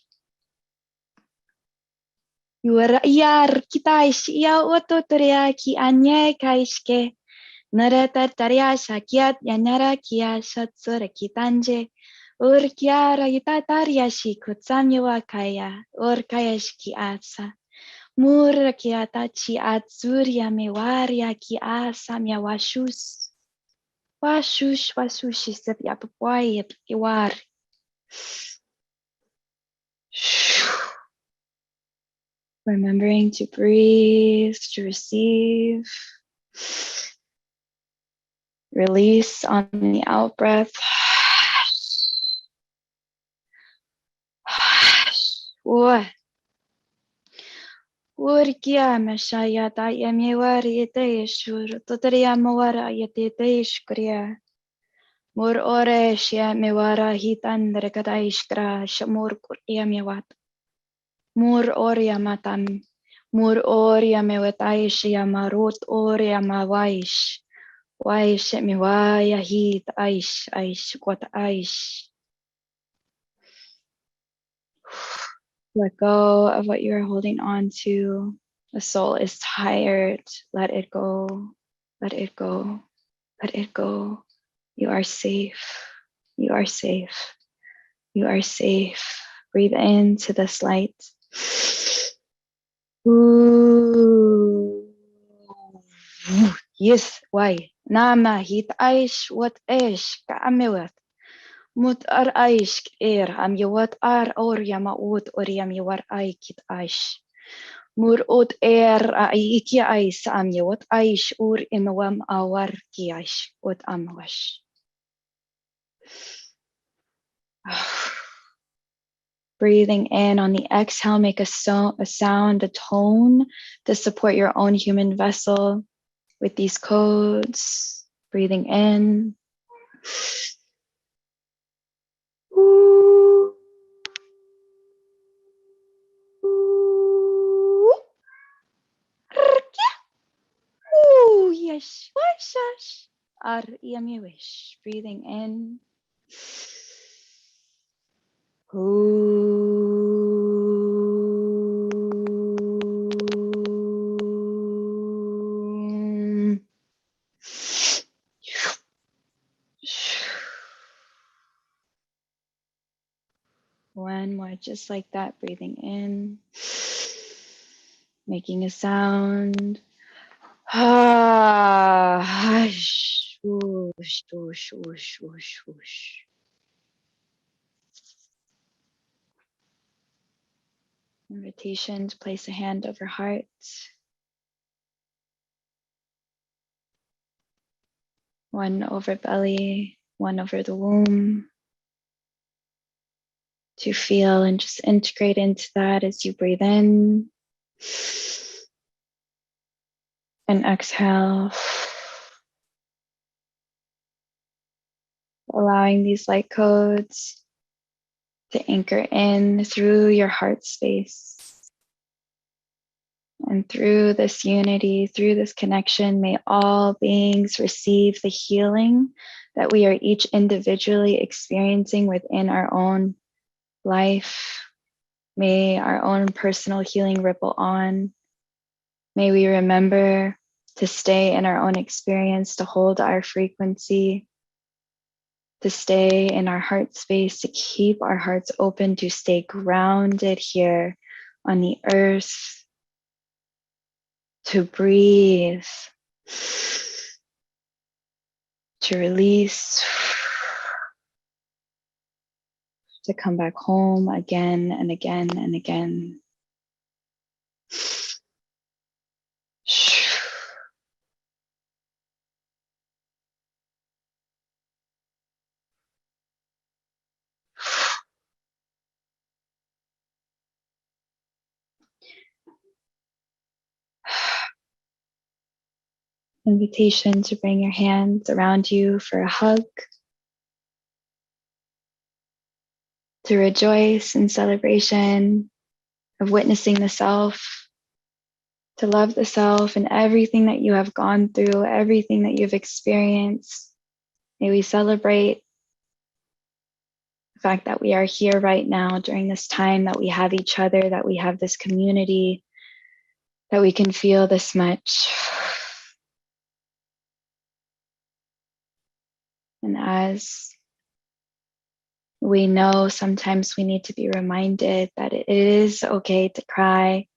Yar kitaish ya ototorea ki anye kaishke. Narata tariasha kiat yanara kia shatsura kitanje. Urkiara itatariashi kutsamyewa kaya. Urkayashki atsa. Murakiatachi atsuria mewaria ki asamya washus. Washush wasushi sepya papuaya piwar. Remembering to breathe, to receive. Release on the out breath. Urkia meshayata yamewari yeteshur, totaria mawara yeteteshkria. Mur ore shia mewara hitandre kadaishkra, shamur yamewat. Mur oria matam, mur oria mewetaish yamarut oria mawaish. Waish mewaya hit aish, aish, what aish. Let go of what you're holding on to. The soul is tired. Let it go. Let it go. Let it go. You are safe. You are safe. You are safe. Breathe into this light. Ooh. Yes. Why? Nama hit aish what ish kaamewat. Mut ar aish am yawat ar or yamaut or yam yawar aikit aish. Mur ut iki ais am yawat aish ur imawam awar ki aish ut amwash. Breathing in on the exhale, make a sound, a tone to support your own human vessel with these codes. Breathing in. Yes, wish. Ar yummy wish. Breathing in. One more, just like that, breathing in, making a sound. Hush, whoosh, whoosh, whoosh, whoosh, whoosh. Invitation to place a hand over heart. One over belly, one over the womb. To feel and just integrate into that as you breathe in. And exhale. Allowing these light codes to anchor in through your heart space. And through this unity, through this connection, may all beings receive the healing that we are each individually experiencing within our own life. May our own personal healing ripple on. May we remember to stay in our own experience, to hold our frequency, to stay in our heart space, to keep our hearts open, to stay grounded here on the earth, to breathe, to release, to come back home again and again and again. Invitation to bring your hands around you for a hug, to rejoice in celebration of witnessing the self, to love the self and everything that you have gone through, everything that you've experienced. May we celebrate the fact that we are here right now during this time, that we have each other, that we have this community, that we can feel this much. And as we know, sometimes we need to be reminded that it is okay to cry.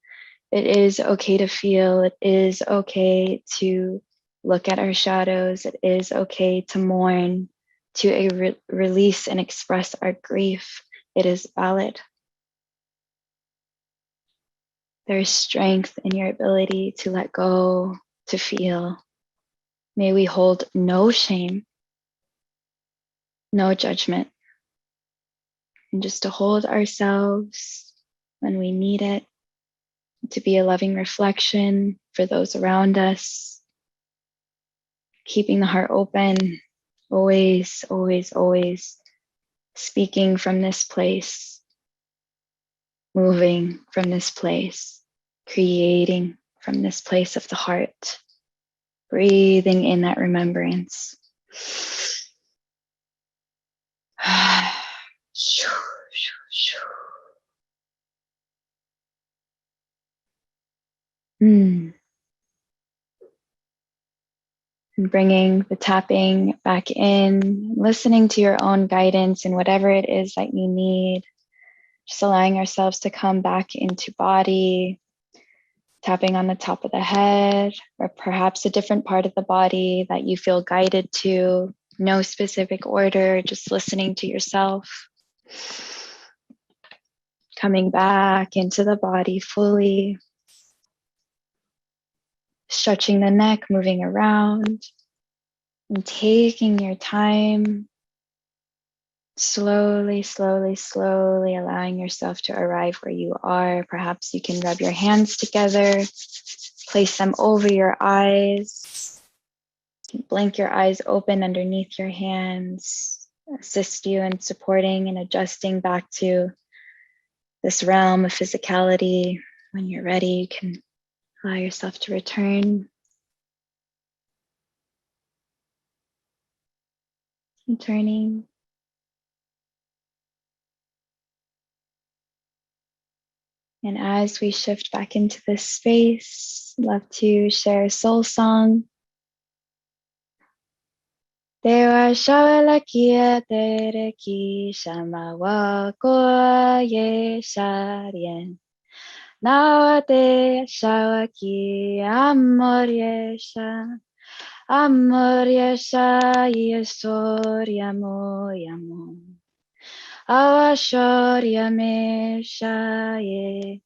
It is okay to feel. It is okay to look at our shadows. It is okay to mourn, to release and express our grief. It is valid. There is strength in your ability to let go, to feel. May we hold no shame, no judgment, and just to hold ourselves when we need it, to be a loving reflection for those around us, keeping the heart open, always, always, always speaking from this place, moving from this place, creating from this place of the heart, breathing in that remembrance. And bringing the tapping back in, listening to your own guidance and whatever it is that you need. Just allowing ourselves to come back into body, tapping on the top of the head, or perhaps a different part of the body that you feel guided to. No specific order, just listening to yourself. Coming back into the body fully. Stretching the neck, moving around, and taking your time. Slowly, slowly, slowly allowing yourself to arrive where you are. Perhaps you can rub your hands together, place them over your eyes, blink your eyes open underneath your hands, assist you in supporting and adjusting back to this realm of physicality. When you're ready, you can allow yourself to return. Returning. And as we shift back into this space, I'd love to share a soul song. Dewa shawalakia tereki shamawa koye sharien. Nawate shawaki amoryesha. Amoryesha yesoriamo yamo. Awashoryame shaye.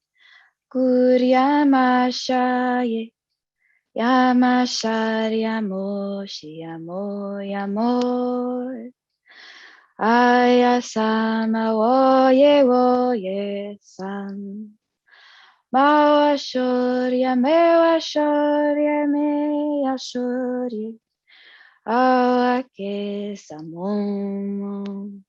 Kuryama shaye. Yamasharyamo shiyamo yamo. Ayasama woye woye sam. Mawa shorya mewa shorya meya shorya awake samom.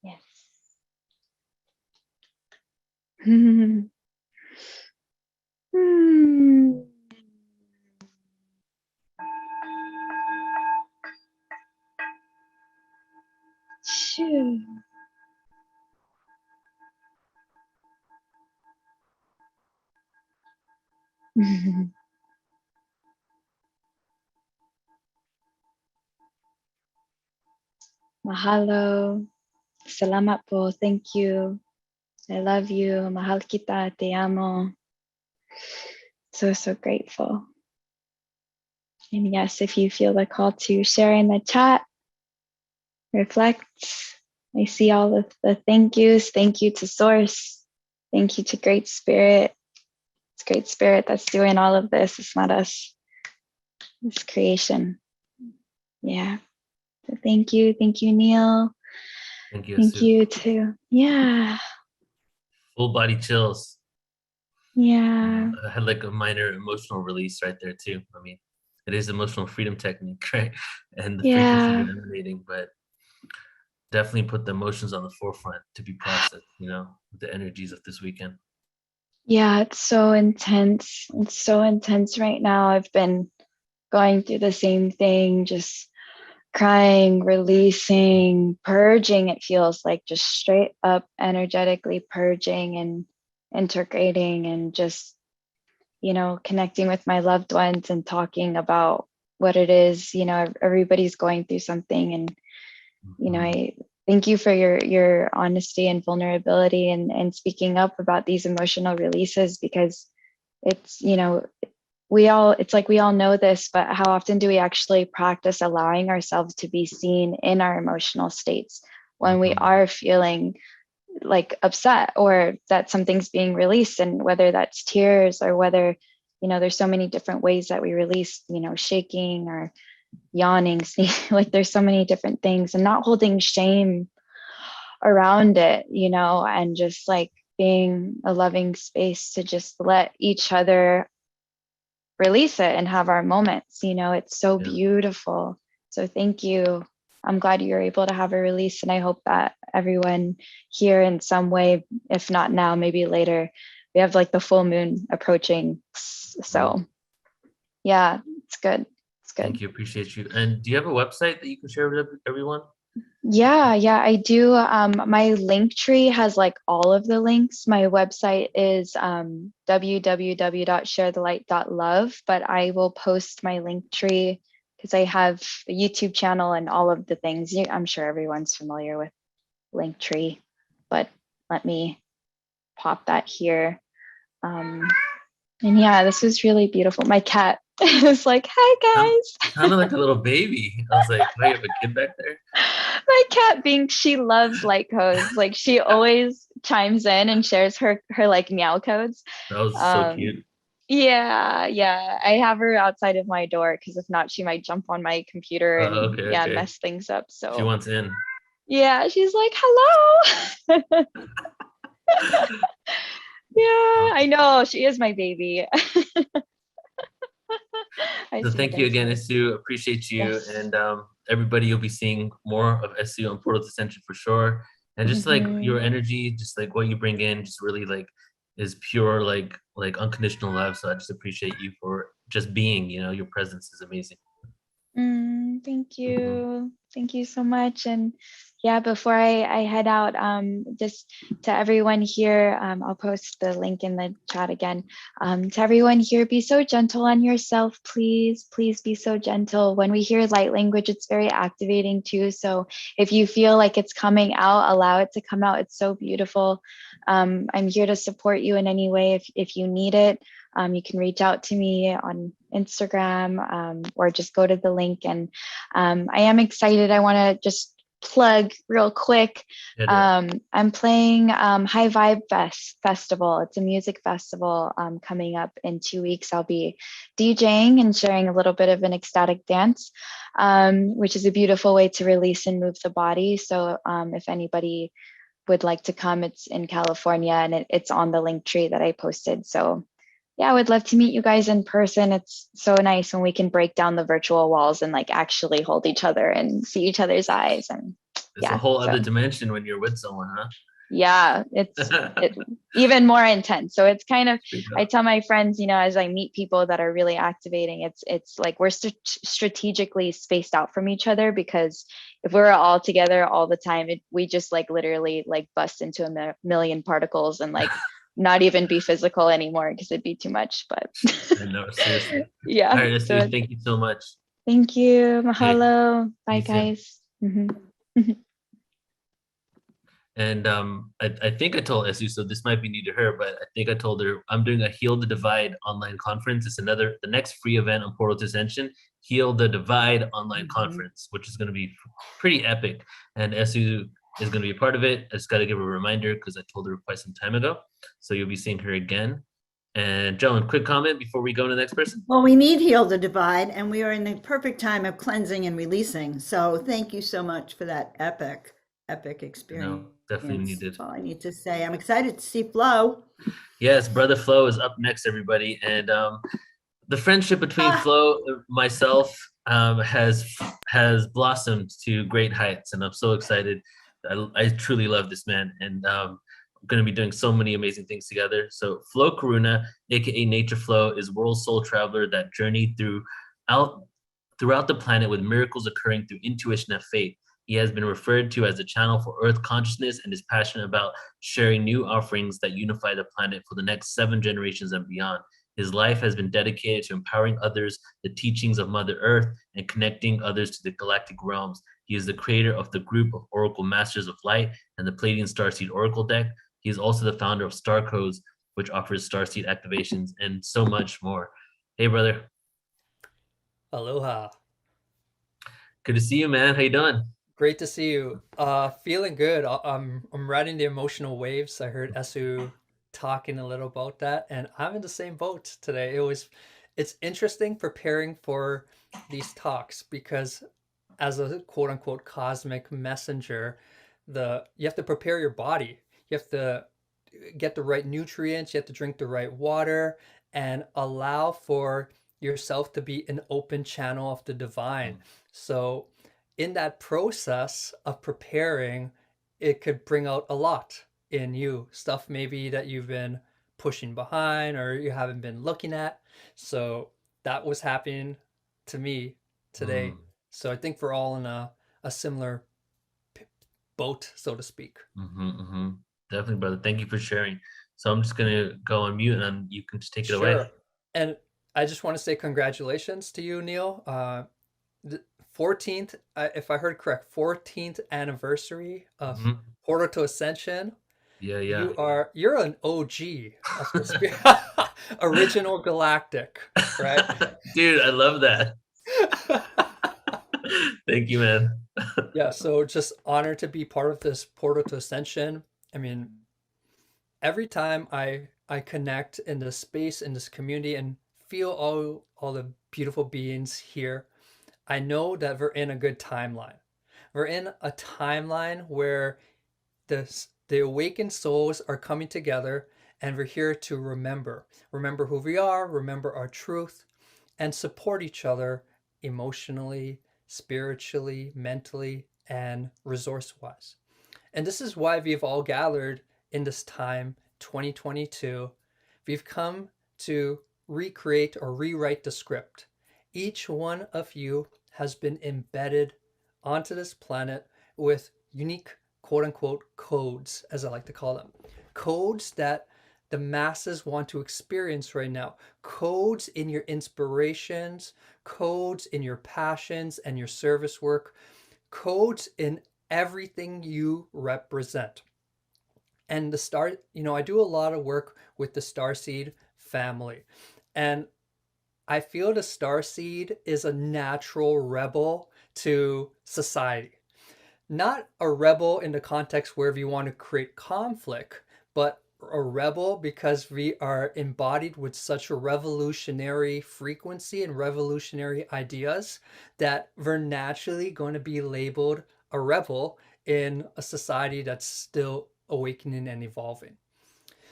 Yes. Shoo. Mahalo. Salamat po. Thank you. I love you. Mahal kita. Te amo. So, so grateful. And yes, if you feel the call to share in the chat, reflect. I see all of the thank yous. Thank you to Source. Thank you to Great Spirit. It's Great Spirit that's doing all of this. It's not us. It's creation. Yeah. So thank you. Thank you, Neil. Thank you, Thank Esu. you too. Yeah. Full body chills. Yeah. I had like a minor emotional release right there too. I mean, it is emotional freedom technique, right? And the frequency Yeah. you're emanating, but definitely put the emotions on the forefront to be processed, the energies of this weekend. Yeah, it's so intense. It's so intense right now. I've been going through the same thing, just crying, releasing, purging. It feels like just straight up energetically purging and integrating and just, connecting with my loved ones and talking about what it is. Everybody's going through something, and I thank you for your honesty and vulnerability and speaking up about these emotional releases, because it's, it's like we all know this, but how often do we actually practice allowing ourselves to be seen in our emotional states when we are feeling like upset or that something's being released, and whether that's tears or whether, there's so many different ways that we release, shaking or yawning, like there's so many different things, and not holding shame around it, and just like being a loving space to just let each other release it and have our moments. It's so beautiful. So thank you. I'm glad you're able to have a release, and I hope that everyone here in some way, if not now, maybe later, we have like the full moon approaching. So yeah, it's good. It's good. Thank you. Appreciate you. And do you have a website that you can share with everyone? Yeah, I do. My link tree has like all of the links. My website is www.sharethelight.love, but I will post my link tree because I have a YouTube channel and all of the things. I'm sure everyone's familiar with Linktree, but let me pop that here. And yeah, this was really beautiful. My cat is like, hi guys. Sounded like a little baby. I was like, do you have a kid back there? My cat Bink, she loves light codes. Like she always chimes in and shares her like meow codes. That was so cute. Yeah. I have her outside of my door because if not, she might jump on my computer and Okay. mess things up. So she wants in. Yeah, she's like, hello. Yeah, I know. She is my baby. So thank you again, Esu. Appreciate you. Yes. And everybody, you'll be seeing more of Esu on PortalToAscension for sure. And just like your energy, just like what you bring in, just really like is pure, like unconditional love. So I just appreciate you for just being, your presence is amazing. Thank you. Thank you so much. And yeah, before I head out, just to everyone here, I'll post the link in the chat again. To everyone here, be so gentle on yourself, please. Please be so gentle. When we hear light language, it's very activating too. So if you feel like it's coming out, allow it to come out. It's so beautiful. I'm here to support you in any way if you need it. You can reach out to me on Instagram or just go to the link. And I am excited. I want to just plug real quick. I'm playing High Vibe Festival. It's a music festival coming up in 2 weeks. I'll be DJing and sharing a little bit of an ecstatic dance, which is a beautiful way to release and move the body. So if anybody would like to come, it's in California, and it's on the link tree that I posted. So yeah, I would love to meet you guys in person. It's so nice when we can break down the virtual walls and like actually hold each other and see each other's eyes. And it's a whole other dimension when you're with someone, huh? Yeah, it's even more intense. So it's kind of, I tell my friends, as I meet people that are really activating, it's like we're strategically spaced out from each other, because if we're all together all the time, we just like literally like bust into a million particles and like not even be physical anymore, because it'd be too much. But no, seriously. Yeah. All right, so thank you so much. Thank you. Mahalo. Bye, guys. And I think I told Esu, so this might be new to her, but I think I told her I'm doing a Heal the Divide online conference. It's the next free event on Portal to Ascension, Heal the Divide online conference, which is going to be pretty epic. And Esu is going to be a part of it. I just got to give her a reminder because I told her quite some time ago. So you'll be seeing her again. And Joan, quick comment before we go to the next person. Well, we need Heal the Divide, and we are in the perfect time of cleansing and releasing. So thank you so much for that epic experience. No, definitely needed. That's all I need to say. I'm excited to see Flo. Yes, Brother Flo is up next, everybody. And the friendship between Flo and myself has blossomed to great heights, and I'm so excited. I truly love this man, and I'm going to be doing so many amazing things together. So Flo Karuna, aka Nature Flo, is world soul traveler that journeyed throughout the planet with miracles occurring through intuition and faith. He has been referred to as a channel for Earth consciousness and is passionate about sharing new offerings that unify the planet for the next 7 generations and beyond. His life has been dedicated to empowering others, the teachings of Mother Earth, and connecting others to the galactic realms. He is the creator of the group of Oracle Masters of Light and the Pleiadian Starseed Oracle deck. He is also the founder of Star Codes, which offers starseed activations and so much more. Hey, brother. Aloha. Good to see you, man. How you doing? Great to see you. Feeling good. I'm riding the emotional waves. I heard Esu talking a little about that, and I'm in the same boat today. It's interesting preparing for these talks, because as a quote unquote cosmic messenger, you have to prepare your body. You have to get the right nutrients, you have to drink the right water, and allow for yourself to be an open channel of the divine. So in that process of preparing, it could bring out a lot in you, stuff maybe that you've been pushing behind or you haven't been looking at. So that was happening to me today. So I think we're all in a similar boat, so to speak. Definitely, brother. Thank you for sharing. So I'm just going to go on mute, and you can just take it away. And I just want to say congratulations to you, Neil. The 14th, if I heard correct, 14th anniversary of PortalToAscension. Yeah. You're an OG of the spirit. Original galactic, right? Dude, I love that. Thank you, man. Yeah, so just honored to be part of this PortalToAscension. I mean, every time I connect in this space, in this community, and feel all the beautiful beings here, I know that we're in a good timeline. We're in a timeline where the awakened souls are coming together, and we're here to remember who we are, remember our truth, and support each other emotionally, spiritually, mentally, and resource-wise. And this is why we've all gathered in this time, 2022. We've come to recreate or rewrite the script. Each one of you has been embedded onto this planet with unique quote-unquote codes, as I like to call them. Codes that the masses want to experience right now. Codes in your inspirations, codes in your passions and your service work, codes in everything you represent. And I do a lot of work with the Starseed family. And I feel the Starseed is a natural rebel to society. not a rebel in the context where we want to create conflict, but a rebel because we are embodied with such a revolutionary frequency and revolutionary ideas that we're naturally going to be labeled a rebel in a society that's still awakening and evolving.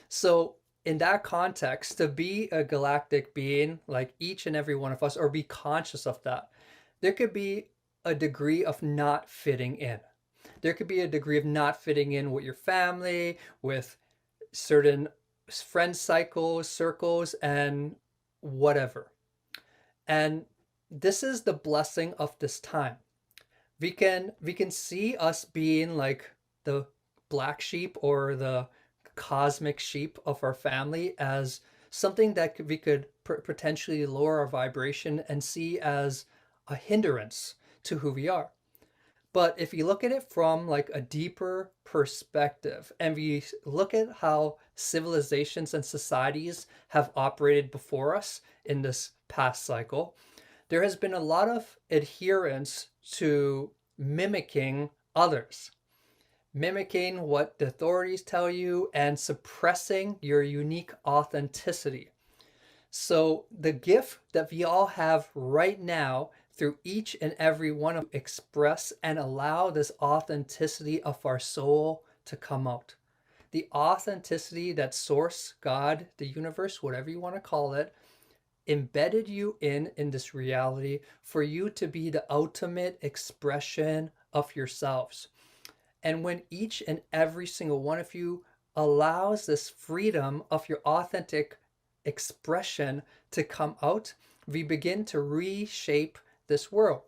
So in that context, to be a galactic being like each and every one of us, or be conscious of that, there could be a degree of not fitting in. There could be a degree of not fitting in with your family, with certain friend cycles, circles, and whatever. And this is the blessing of this time. We can see us being like the black sheep or the cosmic sheep of our family as something that we could potentially lower our vibration and see as a hindrance to who we are. But if you look at it from like a deeper perspective, and we look at how civilizations and societies have operated before us in this past cycle, there has been a lot of adherence to mimicking others, mimicking what the authorities tell you and suppressing your unique authenticity. So the gift that we all have right now through each and every one of express and allow this authenticity of our soul to come out. The authenticity that source, God, the universe, whatever you want to call it, embedded you in this reality for you to be the ultimate expression of yourselves. And when each and every single one of you allows this freedom of your authentic expression to come out, we begin to reshape this world.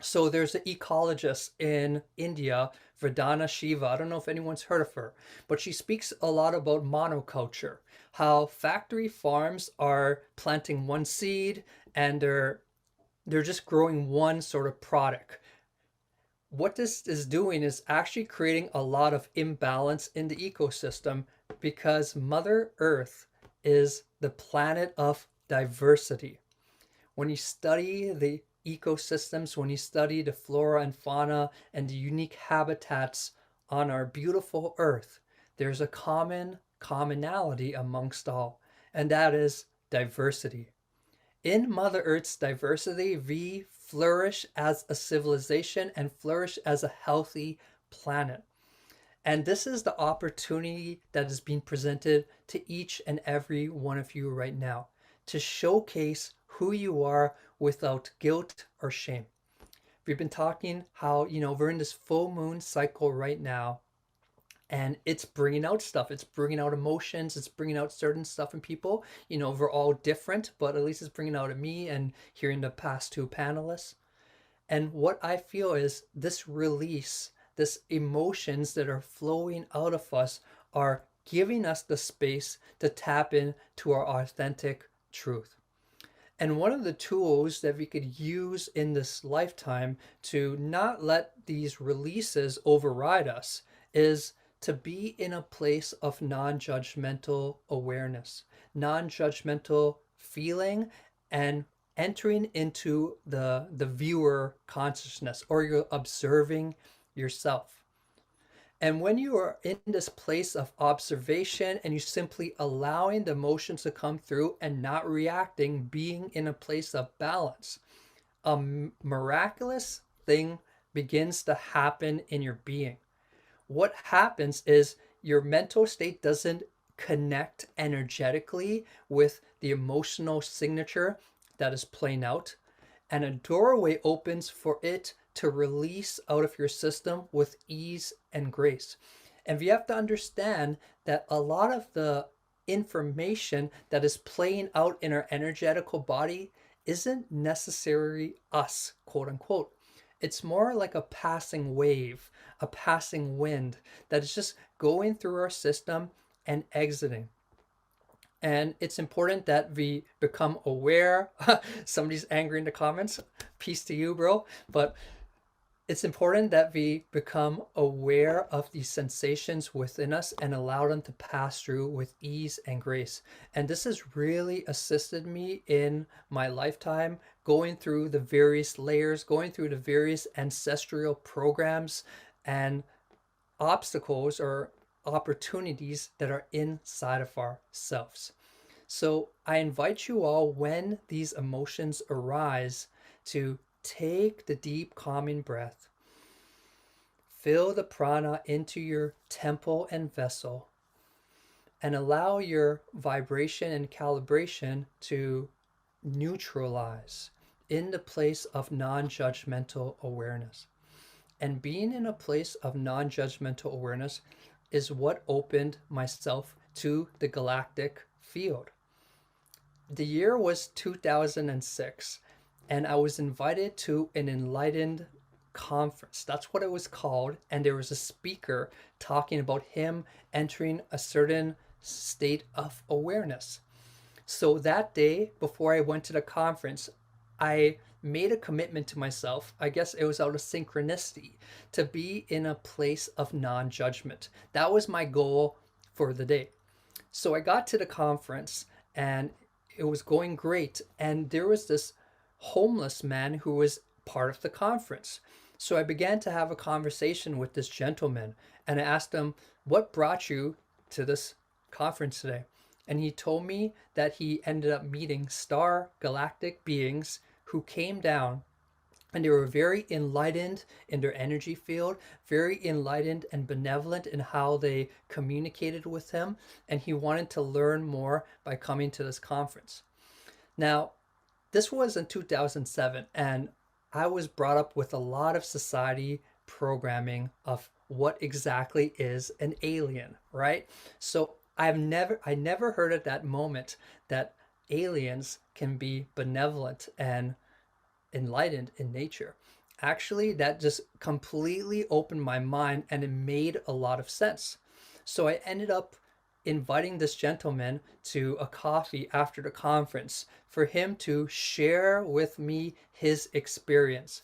So there's an ecologist in India, Vedana Shiva. I don't know if anyone's heard of her, but she speaks a lot about monoculture, how factory farms are planting one seed and they're just growing one sort of product. What this is doing is actually creating a lot of imbalance in the ecosystem because Mother Earth is the planet of diversity. When you study the ecosystems, when you study the flora and fauna and the unique habitats on our beautiful Earth, there's a commonality amongst all, and that is diversity. In Mother Earth's diversity, we flourish as a civilization and flourish as a healthy planet. And this is the opportunity that is being presented to each and every one of you right now to showcase who you are without guilt or shame. We've been talking how, we're in this full moon cycle right now, and it's bringing out stuff. It's bringing out emotions. It's bringing out certain stuff in people. We're all different, but at least it's bringing out of me and hearing the past two panelists. And what I feel is this release, this emotions that are flowing out of us are giving us the space to tap into our authentic truth. And one of the tools that we could use in this lifetime to not let these releases override us is to be in a place of non-judgmental awareness, non-judgmental feeling, and entering into the viewer consciousness, or you're observing yourself. And when you are in this place of observation and you simply allowing the emotions to come through and not reacting, being in a place of balance, a miraculous thing begins to happen in your being. What happens is your mental state doesn't connect energetically with the emotional signature that is playing out, and a doorway opens for it to release out of your system with ease and grace. And we have to understand that a lot of the information that is playing out in our energetical body isn't necessarily us, quote unquote. It's more like a passing wave, a passing wind that is just going through our system and exiting. And it's important that we become aware. Somebody's angry in the comments. Peace to you, bro. But it's important that we become aware of these sensations within us and allow them to pass through with ease and grace. And this has really assisted me in my lifetime, going through the various layers, going through the various ancestral programs and obstacles or opportunities that are inside of ourselves. So I invite you all, when these emotions arise, to take the deep calming breath, fill the prana into your temple and vessel, and allow your vibration and calibration to neutralize in the place of non-judgmental awareness. And being in a place of non-judgmental awareness is what opened myself to the galactic field. The year was 2006, and I was invited to an enlightened conference. That's what it was called. And there was a speaker talking about him entering a certain state of awareness. So that day, before I went to the conference, I made a commitment to myself. I guess it was out of synchronicity, to be in a place of non-judgment. That was my goal for the day. So I got to the conference and it was going great. And there was this homeless man who was part of the conference. So I began to have a conversation with this gentleman, and I asked him, "What brought you to this conference today?" And he told me that he ended up meeting star galactic beings who came down, and they were very enlightened in their energy field, very enlightened and benevolent in how they communicated with him, and he wanted to learn more by coming to this conference. Now, this was in 2007, and I was brought up with a lot of society programming of what exactly is an alien, right? So I never heard at that moment that aliens can be benevolent and enlightened in nature. Actually, that just completely opened my mind, and it made a lot of sense. So I ended up inviting this gentleman to a coffee after the conference for him to share with me his experience.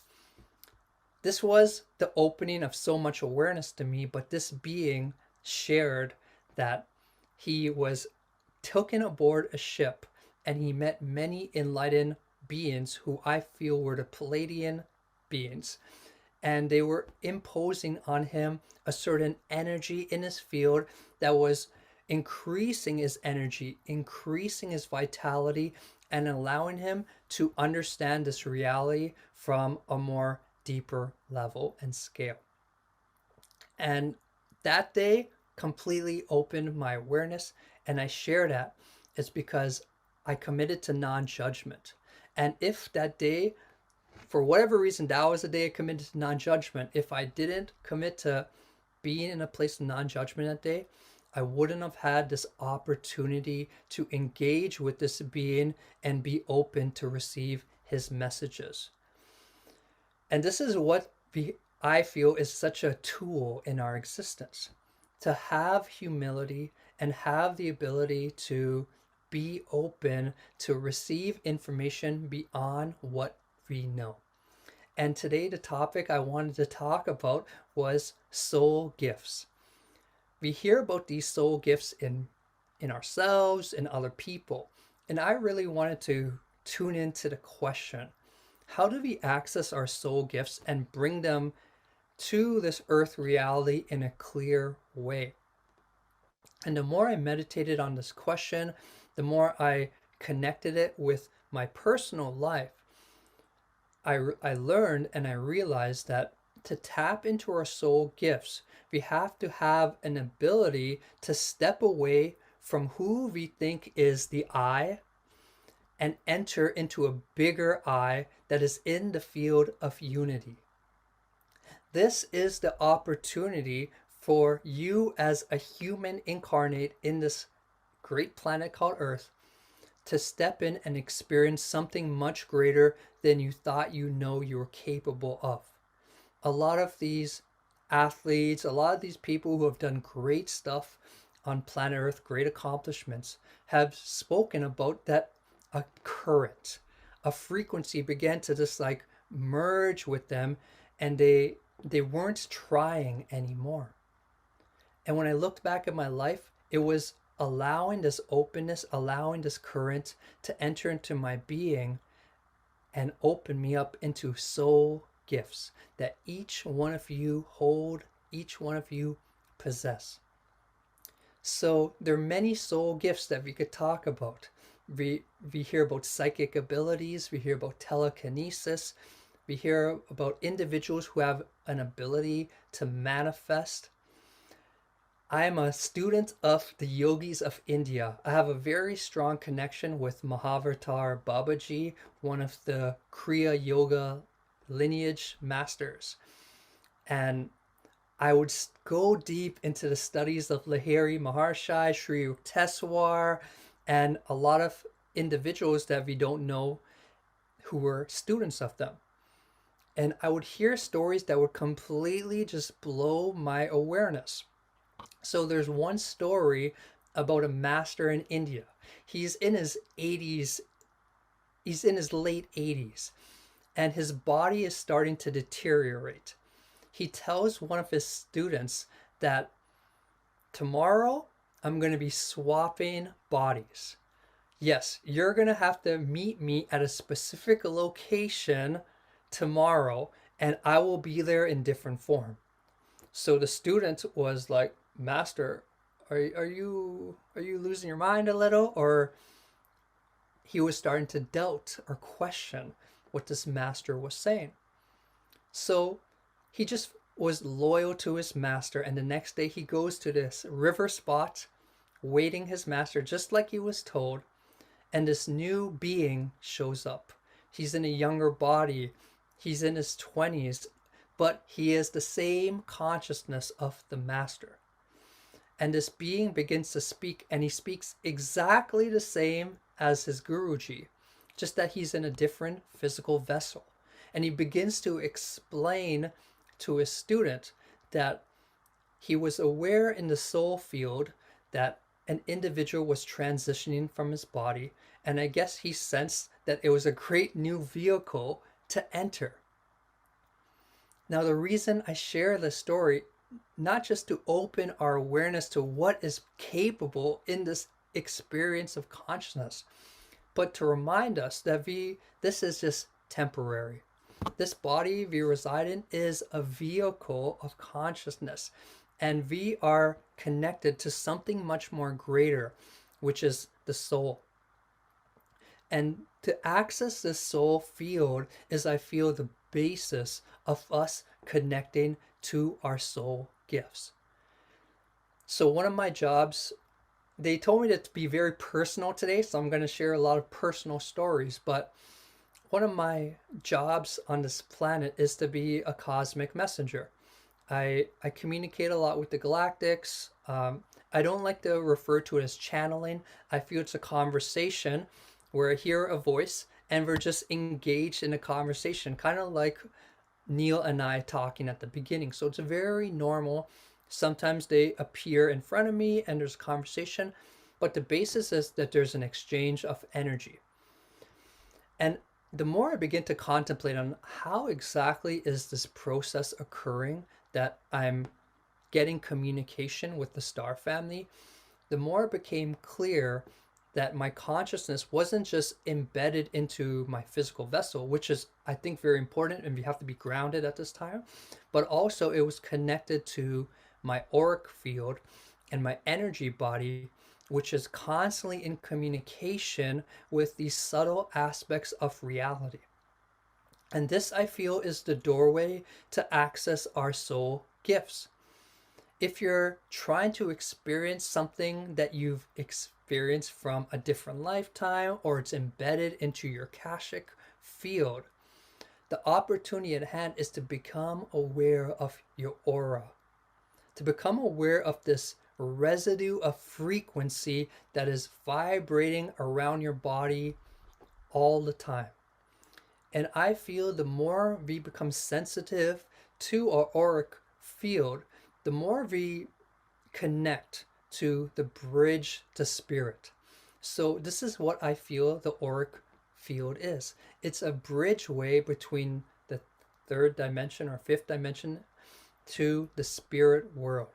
This was the opening of so much awareness to me, but this being shared that he was taken aboard a ship and he met many enlightened beings who I feel were the Palladian beings. And they were imposing on him a certain energy in his field that was increasing his energy, increasing his vitality, and allowing him to understand this reality from a more deeper level and scale. And that day completely opened my awareness, and I share that it's because I committed to non-judgment. And if that day, for whatever reason, that was the day I committed to non-judgment, if I didn't commit to being in a place of non-judgment that day, I wouldn't have had this opportunity to engage with this being and be open to receive his messages. And this is what I feel is such a tool in our existence, to have humility and have the ability to be open to receive information beyond what we know. And today the topic I wanted to talk about was soul gifts. We hear about these soul gifts in ourselves and other people. And I really wanted to tune into the question, how do we access our soul gifts and bring them to this earth reality in a clear way? And the more I meditated on this question, the more I connected it with my personal life, I learned and I realized that to tap into our soul gifts, we have to have an ability to step away from who we think is the I and enter into a bigger I that is in the field of unity. This is the opportunity for you as a human incarnate in this great planet called Earth to step in and experience something much greater than you thought you were capable of. A lot of these athletes, a lot of these people who have done great stuff on planet Earth, great accomplishments, have spoken about that a current, a frequency began to just like merge with them, and they weren't trying anymore. And when I looked back at my life, it was allowing this openness, allowing this current to enter into my being and open me up into soul gifts that each one of you hold, each one of you possess. So there are many soul gifts that we could talk about. We hear about psychic abilities, we hear about telekinesis, we hear about individuals who have an ability to manifest. I am a student of the yogis of India. I have a very strong connection with Mahavatar Babaji, one of the Kriya Yoga lineage masters. And I would go deep into the studies of Lahiri Maharshi, Sri Yukteswar, and a lot of individuals that we don't know who were students of them. And I would hear stories that would completely just blow my awareness. So there's one story about a master in India. He's in his 80s. He's in his late 80s, and his body is starting to deteriorate. He tells one of his students that tomorrow I'm going to be swapping bodies. Yes, you're going to have to meet me at a specific location tomorrow, and I will be there in different form. So the student was like, Master, are you losing your mind a little? Or he was starting to doubt or question what this master was saying. So he just was loyal to his master, and the next day he goes to this river spot, waiting his master just like he was told, and this new being shows up. He's in a younger body, he's in his 20s, but he is the same consciousness of the master. And this being begins to speak, and he speaks exactly the same as his Guruji, just that he's in a different physical vessel. And he begins to explain to his student that he was aware in the soul field that an individual was transitioning from his body, and I guess he sensed that it was a great new vehicle to enter. Now, the reason I share this story, not just to open our awareness to what is capable in this experience of consciousness, but to remind us that this is just temporary. This body we reside in is a vehicle of consciousness, and we are connected to something much more greater, which is the soul. And to access this soul field is, I feel, the basis of us connecting to our soul gifts. So one of my jobs, they told me to be very personal today, so I'm going to share a lot of personal stories, but one of my jobs on this planet is to be a cosmic messenger. I communicate a lot with the galactics. I don't like to refer to it as channeling. I feel it's a conversation where I hear a voice and we're just engaged in a conversation, kind of like Neil and I talking at the beginning. So it's very normal. Sometimes they appear in front of me and there's conversation, but the basis is that there's an exchange of energy. And the more I begin to contemplate on how exactly is this process occurring, that I'm getting communication with the star family, the more it became clear that my consciousness wasn't just embedded into my physical vessel, which is, I think, very important, and we have to be grounded at this time, but also it was connected to my auric field and my energy body, which is constantly in communication with these subtle aspects of reality. And this, I feel, is the doorway to access our soul gifts. If you're trying to experience something that you've experienced from a different lifetime, or it's embedded into your Akashic field, the opportunity at hand is to become aware of your aura, to become aware of this residue of frequency that is vibrating around your body all the time. And I feel the more we become sensitive to our auric field, the more we connect to the bridge to spirit. So this is what I feel the auric field is. It's a bridgeway between the third dimension or fifth dimension to the spirit world.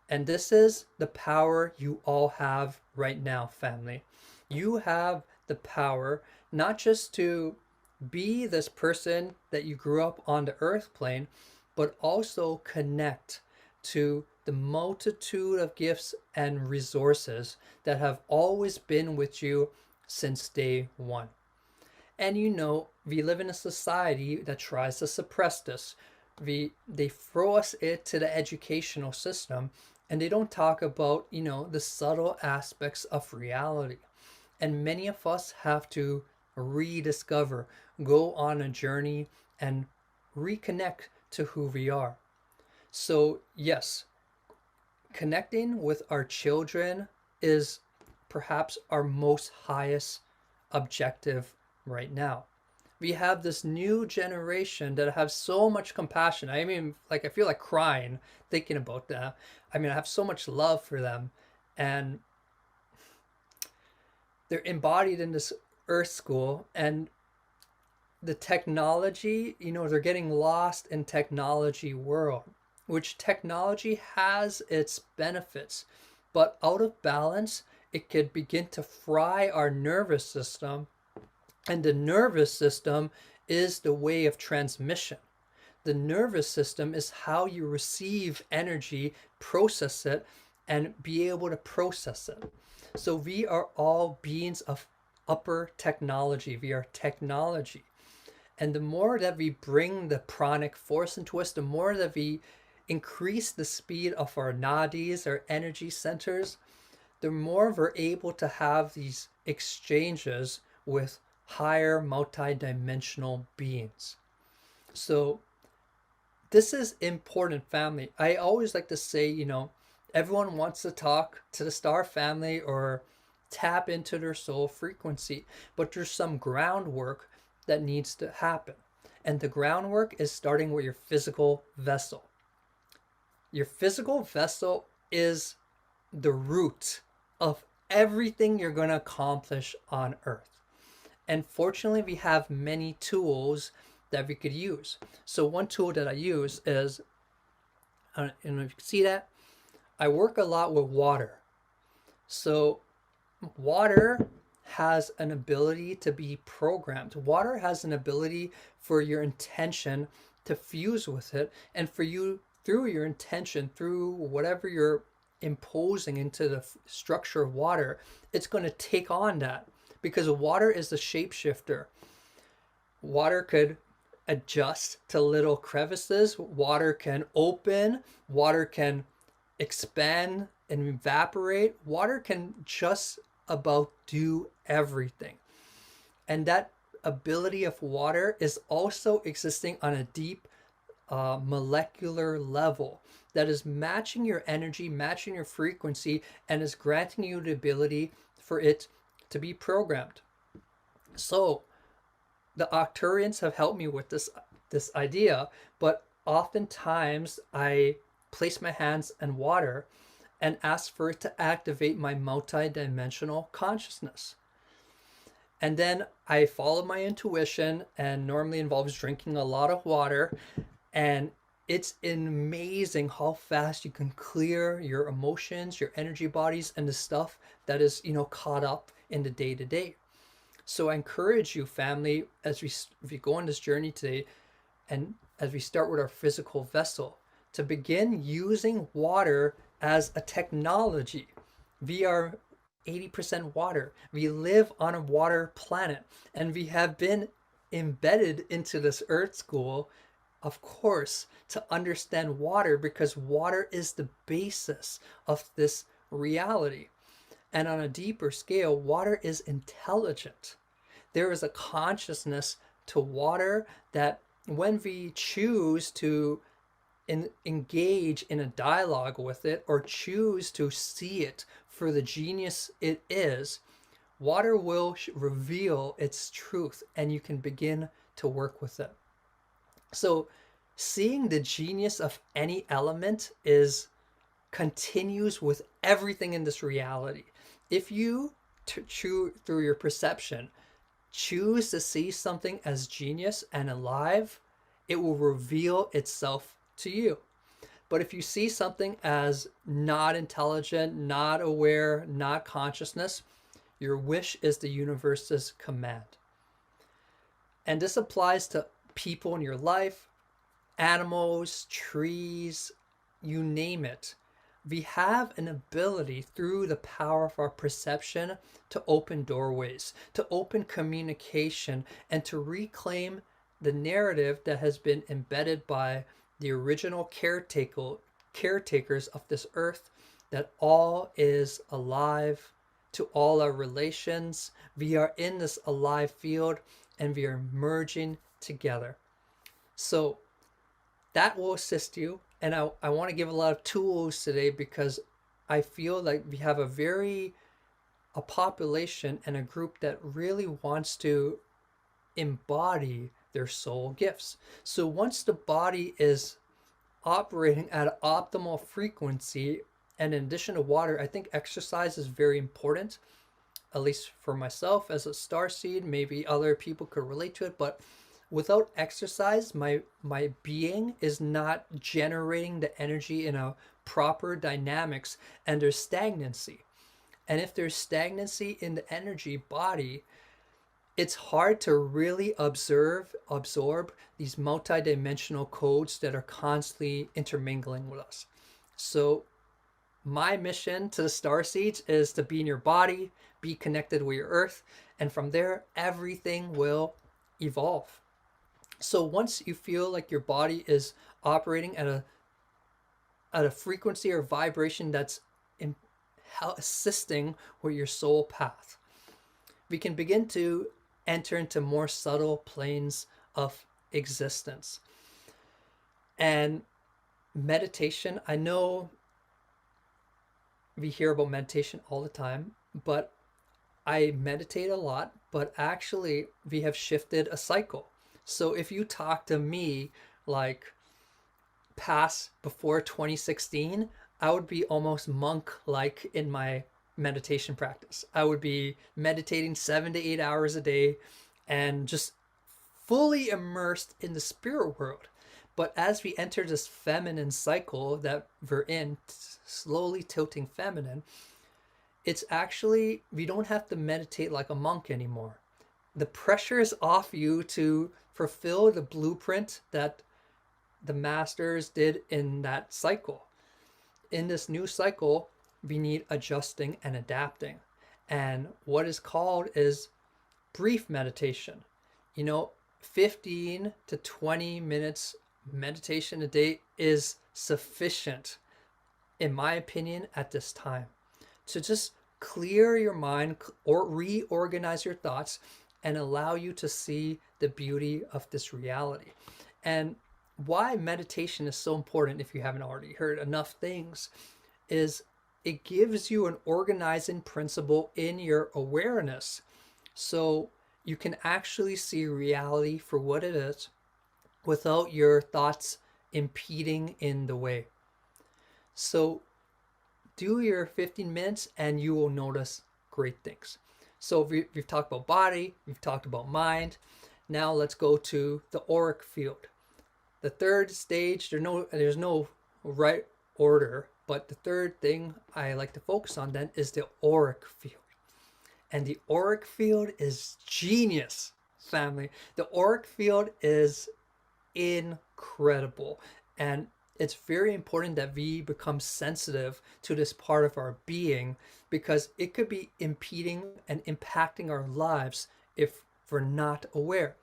And this is the power you all have right now, family. You have the power not just to be this person that you grew up on the earth plane, but also connect to the multitude of gifts and resources that have always been with you since day one. And you know, we live in a society that tries to suppress this. They throw us into the educational system, and they don't talk about, you know, the subtle aspects of reality. And many of us have to rediscover, go on a journey, and reconnect to who we are. So yes, connecting with our children is perhaps our most highest objective right now. We have this new generation that have so much compassion. I mean, like, I feel like crying thinking about that. I mean, I have so much love for them, and they're embodied in this earth school, and the technology, you know, they're getting lost in technology world, which technology has its benefits, but out of balance, it could begin to fry our nervous system. And the nervous system is the way of transmission. The nervous system is how you receive energy, process it, and be able to process it. So we are all beings of upper technology. We are technology. And the more that we bring the pranic force into us, the more that we increase the speed of our nadis, our energy centers, the more we're able to have these exchanges with higher multidimensional beings. So this is important, family. I always like to say, you know, everyone wants to talk to the star family or tap into their soul frequency, but there's some groundwork that needs to happen. And the groundwork is starting with your physical vessel. Your physical vessel is the root of everything you're going to accomplish on Earth. And fortunately, we have many tools that we could use. So one tool that I use is, I don't know if you can see that, I work a lot with water. So water has an ability to be programmed. Water has an ability for your intention to fuse with it, and for you, through your intention, through whatever you're imposing into the structure of water, it's going to take on that, because water is the shapeshifter. Water could adjust to little crevices. Water can open. Water can expand and evaporate. Water can just about do everything. And that ability of water is also existing on a deep molecular level that is matching your energy, matching your frequency, and is granting you the ability for it to be programmed. So the Arcturians have helped me with this idea, but oftentimes I place my hands in water and ask for it to activate my multidimensional consciousness. And then I follow my intuition, and normally involves drinking a lot of water. And it's amazing how fast you can clear your emotions, your energy bodies, and the stuff that is, you know, caught up in the day-to-day. So I encourage you, family, as we go on this journey today, and as we start with our physical vessel, to begin using water as a technology. We are 80% water. We live on a water planet, and we have been embedded into this earth school, of course, to understand water, because water is the basis of this reality. And on a deeper scale, water is intelligent. There is a consciousness to water that when we choose to engage in a dialogue with it, or choose to see it for the genius it is, water will reveal its truth, and you can begin to work with it. So seeing the genius of any element continues with everything in this reality. If you through your perception choose to see something as genius and alive, it will reveal itself to you. But if you see something as not intelligent, not aware, not consciousness, your wish is the universe's command. And this applies to people in your life, animals, trees, you name it. We have an ability through the power of our perception to open doorways, to open communication, and to reclaim the narrative that has been embedded by the original caretakers of this earth, that all is alive to all our relations. We are in this alive field and we are merging together. So that will assist you. And I want to give a lot of tools today because I feel like we have a population and a group that really wants to embody their soul gifts. So once the body is operating at an optimal frequency, and in addition to water, I think exercise is very important, at least for myself as a starseed. Maybe other people could relate to it, but without exercise, my being is not generating the energy in a proper dynamics, and there's stagnancy. And if there's stagnancy in the energy body, it's hard to really absorb these multidimensional codes that are constantly intermingling with us. So my mission to the starseeds is to be in your body, be connected with your earth, and from there, everything will evolve. So once you feel like your body is operating at a frequency or vibration that's assisting with your soul path, we can begin to enter into more subtle planes of existence. And meditation, I know we hear about meditation all the time, but I meditate a lot, but actually we have shifted a cycle. So if you talk to me like past before 2016, I would be almost monk-like in my meditation practice. I would be meditating 7 to 8 hours a day and just fully immersed in the spirit world. But as we enter this feminine cycle that we're in, slowly tilting feminine, it's actually, we don't have to meditate like a monk anymore. The pressure is off you to fulfill the blueprint that the masters did in that cycle. In this new cycle, we need adjusting and adapting. And what is called is brief meditation. 15 to 20 minutes meditation a day is sufficient, in my opinion, at this time, to just clear your mind or reorganize your thoughts and allow you to see the beauty of this reality. And why meditation is so important, if you haven't already heard enough things, is it gives you an organizing principle in your awareness. So you can actually see reality for what it is without your thoughts impeding in the way. So do your 15 minutes and you will notice great things. So we've talked about body, we've talked about mind. Now let's go to the auric field. The third stage, there's no right order, but the third thing I like to focus on then is the auric field. And the auric field is genius, family. The auric field is incredible. And it's very important that we become sensitive to this part of our being, because it could be impeding and impacting our lives if we're not aware.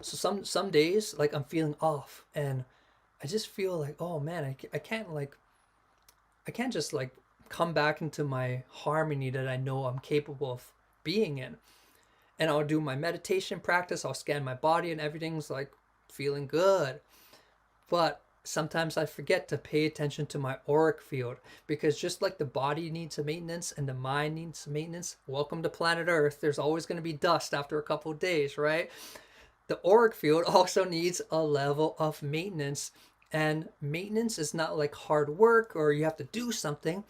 So some days, like, I'm feeling off and I just feel like, oh man, I can't just like come back into my harmony that I know I'm capable of being in. And I'll do my meditation practice, I'll scan my body and everything's like feeling good. But sometimes I forget to pay attention to my auric field, because just like the body needs a maintenance and the mind needs maintenance, welcome to planet Earth, there's always going to be dust after a couple of days, right? The auric field also needs a level of maintenance, and maintenance is not like hard work or you have to do something.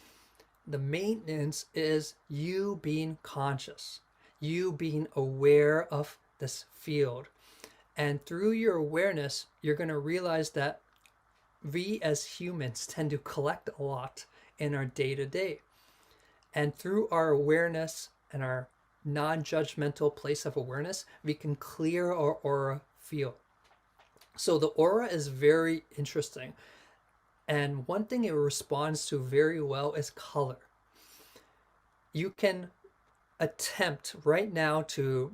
The maintenance is you being conscious, you being aware of this field. And through your awareness, you're going to realize that we as humans tend to collect a lot in our day-to-day. And through our awareness and our non-judgmental place of awareness, we can clear our aura field. So the aura is very interesting. And one thing it responds to very well is color. You can attempt right now to,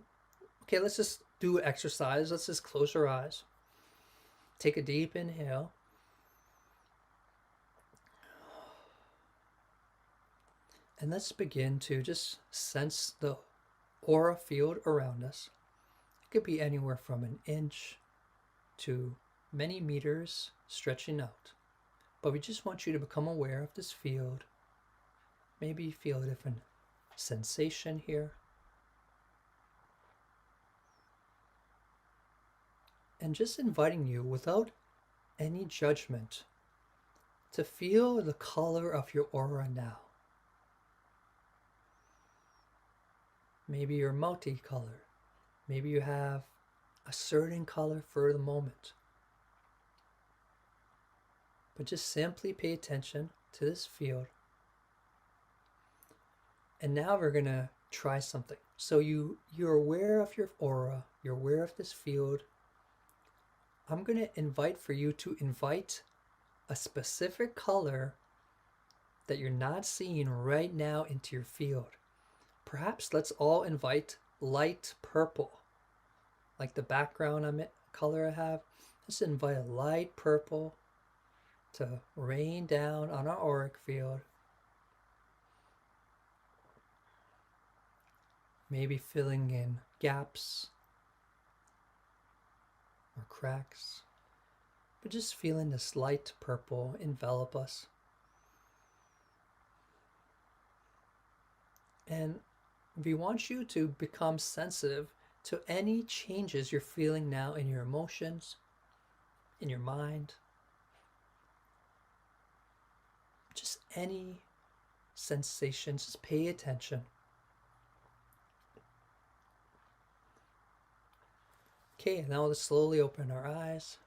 okay, let's just do an exercise. Let's just close your eyes. Take a deep inhale. And let's begin to just sense the aura field around us. It could be anywhere from an inch to many meters stretching out. But we just want you to become aware of this field. Maybe feel a different sensation here. And just inviting you without any judgment to feel the color of your aura now. Maybe you're multicolor. Maybe you have a certain color for the moment. But just simply pay attention to this field. And now we're going to try something. So you're aware of your aura. You're aware of this field. I'm going to invite for you to invite a specific color that you're not seeing right now into your field. Perhaps let's all invite light purple, like the background color I have. Let's invite a light purple to rain down on our auric field. Maybe filling in gaps or cracks, but just feeling this light purple envelop us. And we want you to become sensitive to any changes you're feeling now in your emotions, in your mind, just any sensations. Just pay attention. Okay, now let's slowly open our eyes.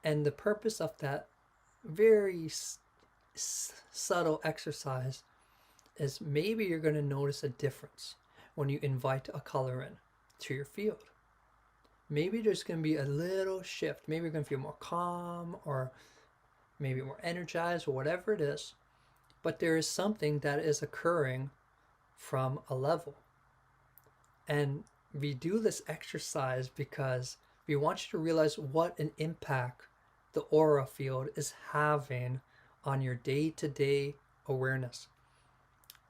And the purpose of that very subtle exercise is maybe you're going to notice a difference when you invite a color in to your field. Maybe there's going to be a little shift. Maybe you're going to feel more calm or maybe more energized or whatever it is. But there is something that is occurring from a level. And we do this exercise because we want you to realize what an impact the aura field is having on your day-to-day awareness.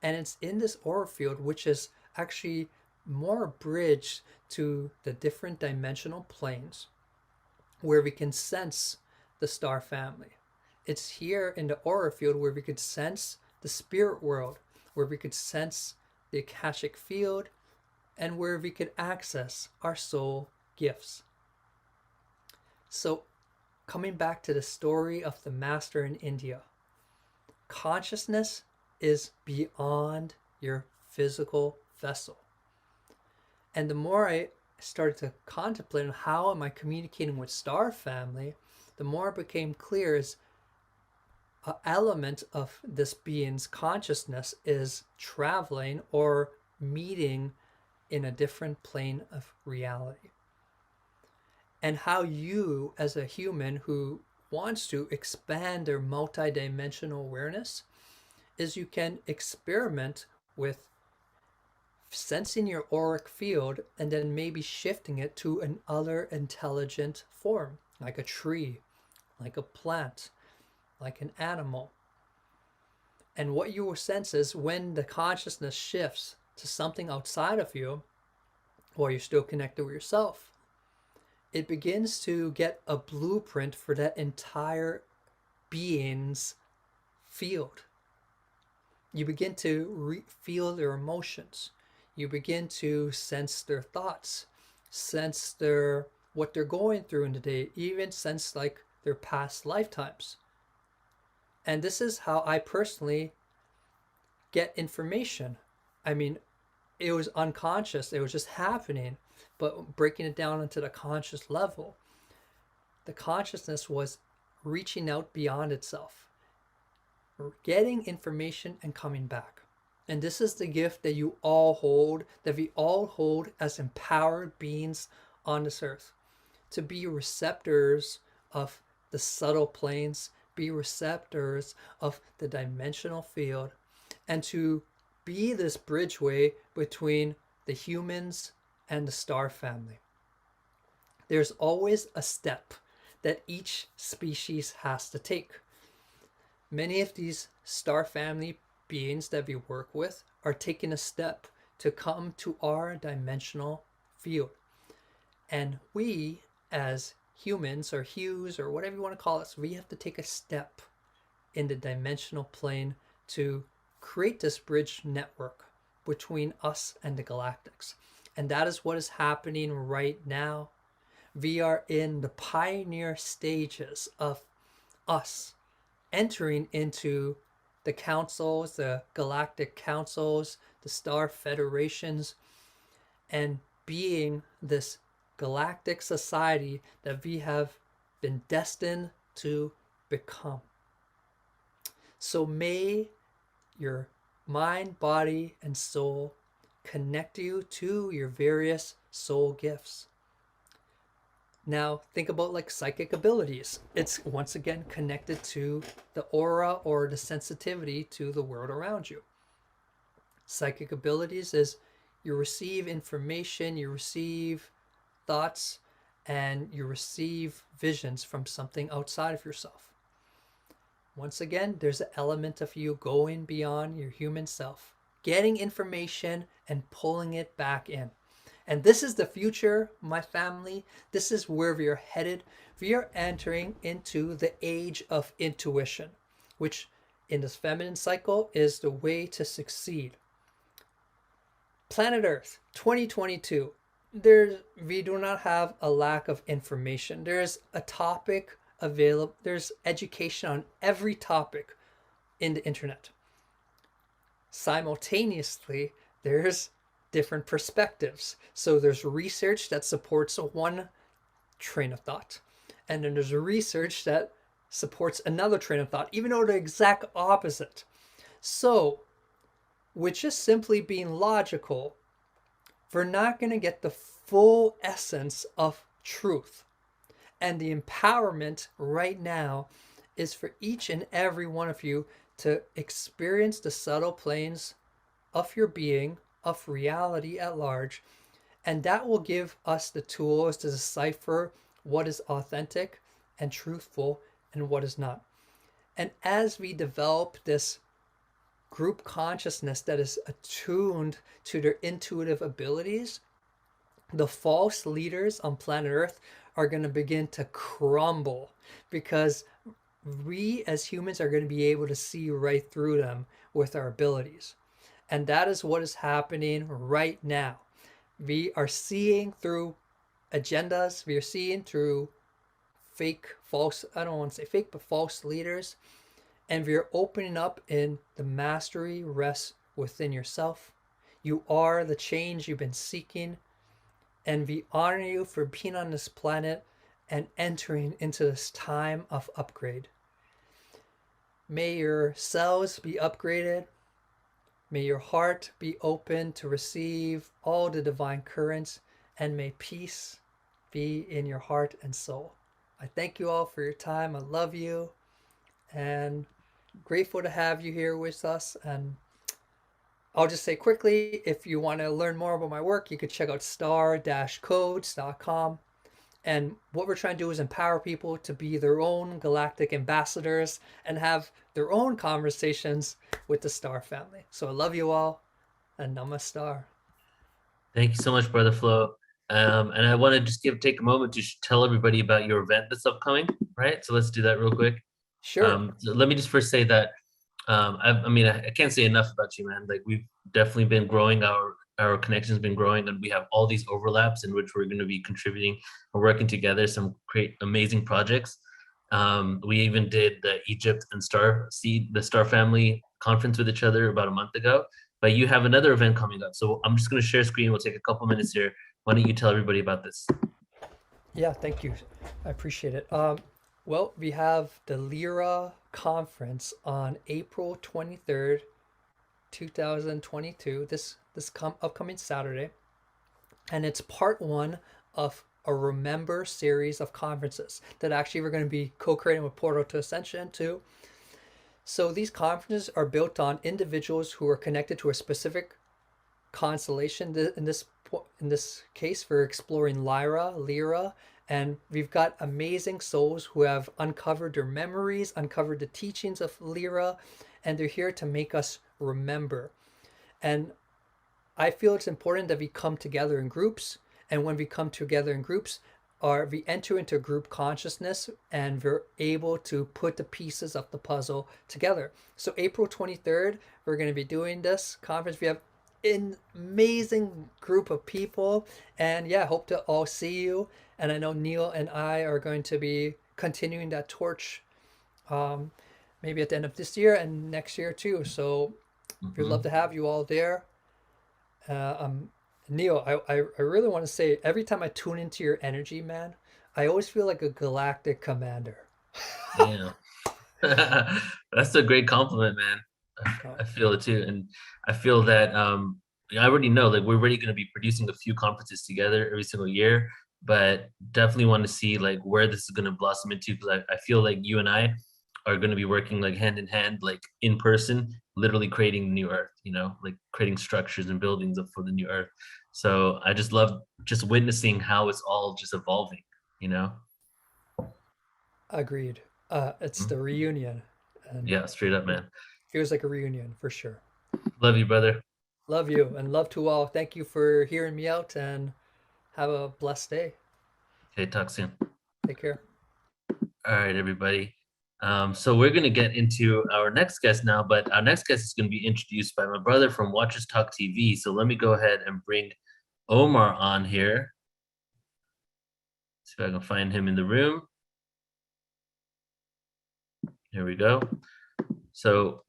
And it's in this aura field which is actually more bridged to the different dimensional planes where we can sense the star family. It's here in the aura field where we could sense the spirit world, where we could sense the Akashic field, and where we could access our soul gifts. So coming back to the story of the master in India, consciousness is beyond your physical vessel. And the more I started to contemplate on how am I communicating with star family, the more it became clear is an element of this being's consciousness is traveling or meeting in a different plane of reality. And how you, as a human who wants to expand their multidimensional awareness, is you can experiment with sensing your auric field and then maybe shifting it to another intelligent form, like a tree, like a plant, like an animal. And what you will sense is when the consciousness shifts to something outside of you, while you're still connected with yourself, it begins to get a blueprint for that entire being's field. You begin to feel their emotions. You begin to sense their thoughts, sense what they're going through in the day, even sense like their past lifetimes. And this is how I personally get information. I mean, it was unconscious. It was just happening, but breaking it down into the conscious level, the consciousness was reaching out beyond itself, getting information and coming back. And this is the gift that you all hold, that we all hold as empowered beings on this earth, to be receptors of the subtle planes, be receptors of the dimensional field, and to be this bridgeway between the humans and the star family. There's always a step that each species has to take. Many of these star family beings that we work with are taking a step to come to our dimensional field. And we, as humans or hues or whatever you want to call us, we have to take a step in the dimensional plane to create this bridge network between us and the galactics. And that is what is happening right now. We are in the pioneer stages of us entering into the councils, the galactic councils, the star federations, and being this galactic society that we have been destined to become. So may your mind, body, and soul connect you to your various soul gifts. Now think about like psychic abilities. It's once again connected to the aura or the sensitivity to the world around you. Psychic abilities is you receive information, you receive thoughts, and you receive visions from something outside of yourself. Once again, there's an element of you going beyond your human self, getting information and pulling it back in. And this is the future, my family. This is where we are headed. We are entering into the age of intuition, which in this feminine cycle is the way to succeed. Planet Earth, 2022. We do not have a lack of information. There's a topic available. There's education on every topic in the internet. Simultaneously, there's different perspectives. So there's research that supports one train of thought, and then there's research that supports another train of thought, even though they're the exact opposite. So with just simply being logical, we're not going to get the full essence of truth. And the empowerment right now is for each and every one of you to experience the subtle planes of your being, of reality at large, and that will give us the tools to decipher what is authentic and truthful and what is not. And as we develop this group consciousness that is attuned to their intuitive abilities, the false leaders on planet Earth are going to begin to crumble, because we as humans are going to be able to see right through them with our abilities. And that is what is happening right now. We are seeing through agendas. We are seeing through fake, false, I don't want to say fake, but false leaders. And we are opening up in the mastery rests within yourself. You are the change you've been seeking. And we honor you for being on this planet and entering into this time of upgrade. May your cells be upgraded. May your heart be open to receive all the divine currents, and may peace be in your heart and soul. I thank you all for your time. I love you and grateful to have you here with us. And I'll just say quickly, if you want to learn more about my work, you could check out star-codes.com. And what we're trying to do is empower people to be their own galactic ambassadors and have their own conversations with the star family. So I love you all, and Namaste. Thank you so much, Brother Flo. And I want to just take a moment to tell everybody about your event that's upcoming, right? So let's do that real quick. Sure. So let me just first say that, I can't say enough about you, man. Like, we've definitely been growing, our connection's been growing, and we have all these overlaps in which we're going to be contributing and working together, some great, amazing projects. We even did the Egypt and the Star Family conference with each other about a month ago. but you have another event coming up. So I'm just going to share screen. We'll take a couple minutes here. Why don't you tell everybody about this? Yeah, thank you. I appreciate it. Well, we have the Lyra conference on April 23rd, 2022, this upcoming Saturday. And it's part one of a Remember series of conferences that actually we're going to be co-creating with PortalToAscension too. So these conferences are built on individuals who are connected to a specific constellation. In this case, we're exploring Lyra, and we've got amazing souls who have uncovered their memories, uncovered the teachings of Lyra, and they're here to make us remember. And I feel it's important that we come together in groups, and when we come together in groups, we enter into group consciousness, and we're able to put the pieces of the puzzle together. So April 23rd, we're going to be doing this conference. We have an amazing group of people, and yeah, hope to all see you. And I know Neil and I are going to be continuing that torch, maybe at the end of this year and next year too. So we'd love to have you all there. Neil, I really want to say, every time I tune into your energy, man, I always feel like a galactic commander. Yeah. That's a great compliment, man. I feel it too. And I feel that I already know, like, we're already going to be producing a few conferences together every single year, but definitely want to see like where this is going to blossom into, because I feel like you and I are going to be working like hand in hand, like in person, literally creating the new earth, you know, like creating structures and buildings for the new earth. So I just love just witnessing how it's all just evolving, you know? Agreed. It's the reunion. And yeah, straight up, man. Feels like a reunion for sure. Love you, brother. Love you, and love to all. Thank you for hearing me out, and have a blessed day. Okay, talk soon. Take care. All right, everybody. So we're going to get into our next guest now, but our next guest is going to be introduced by my brother from Watchers Talk TV. So let me go ahead and bring Omar on here. See if I can find him in the room. Here we go. So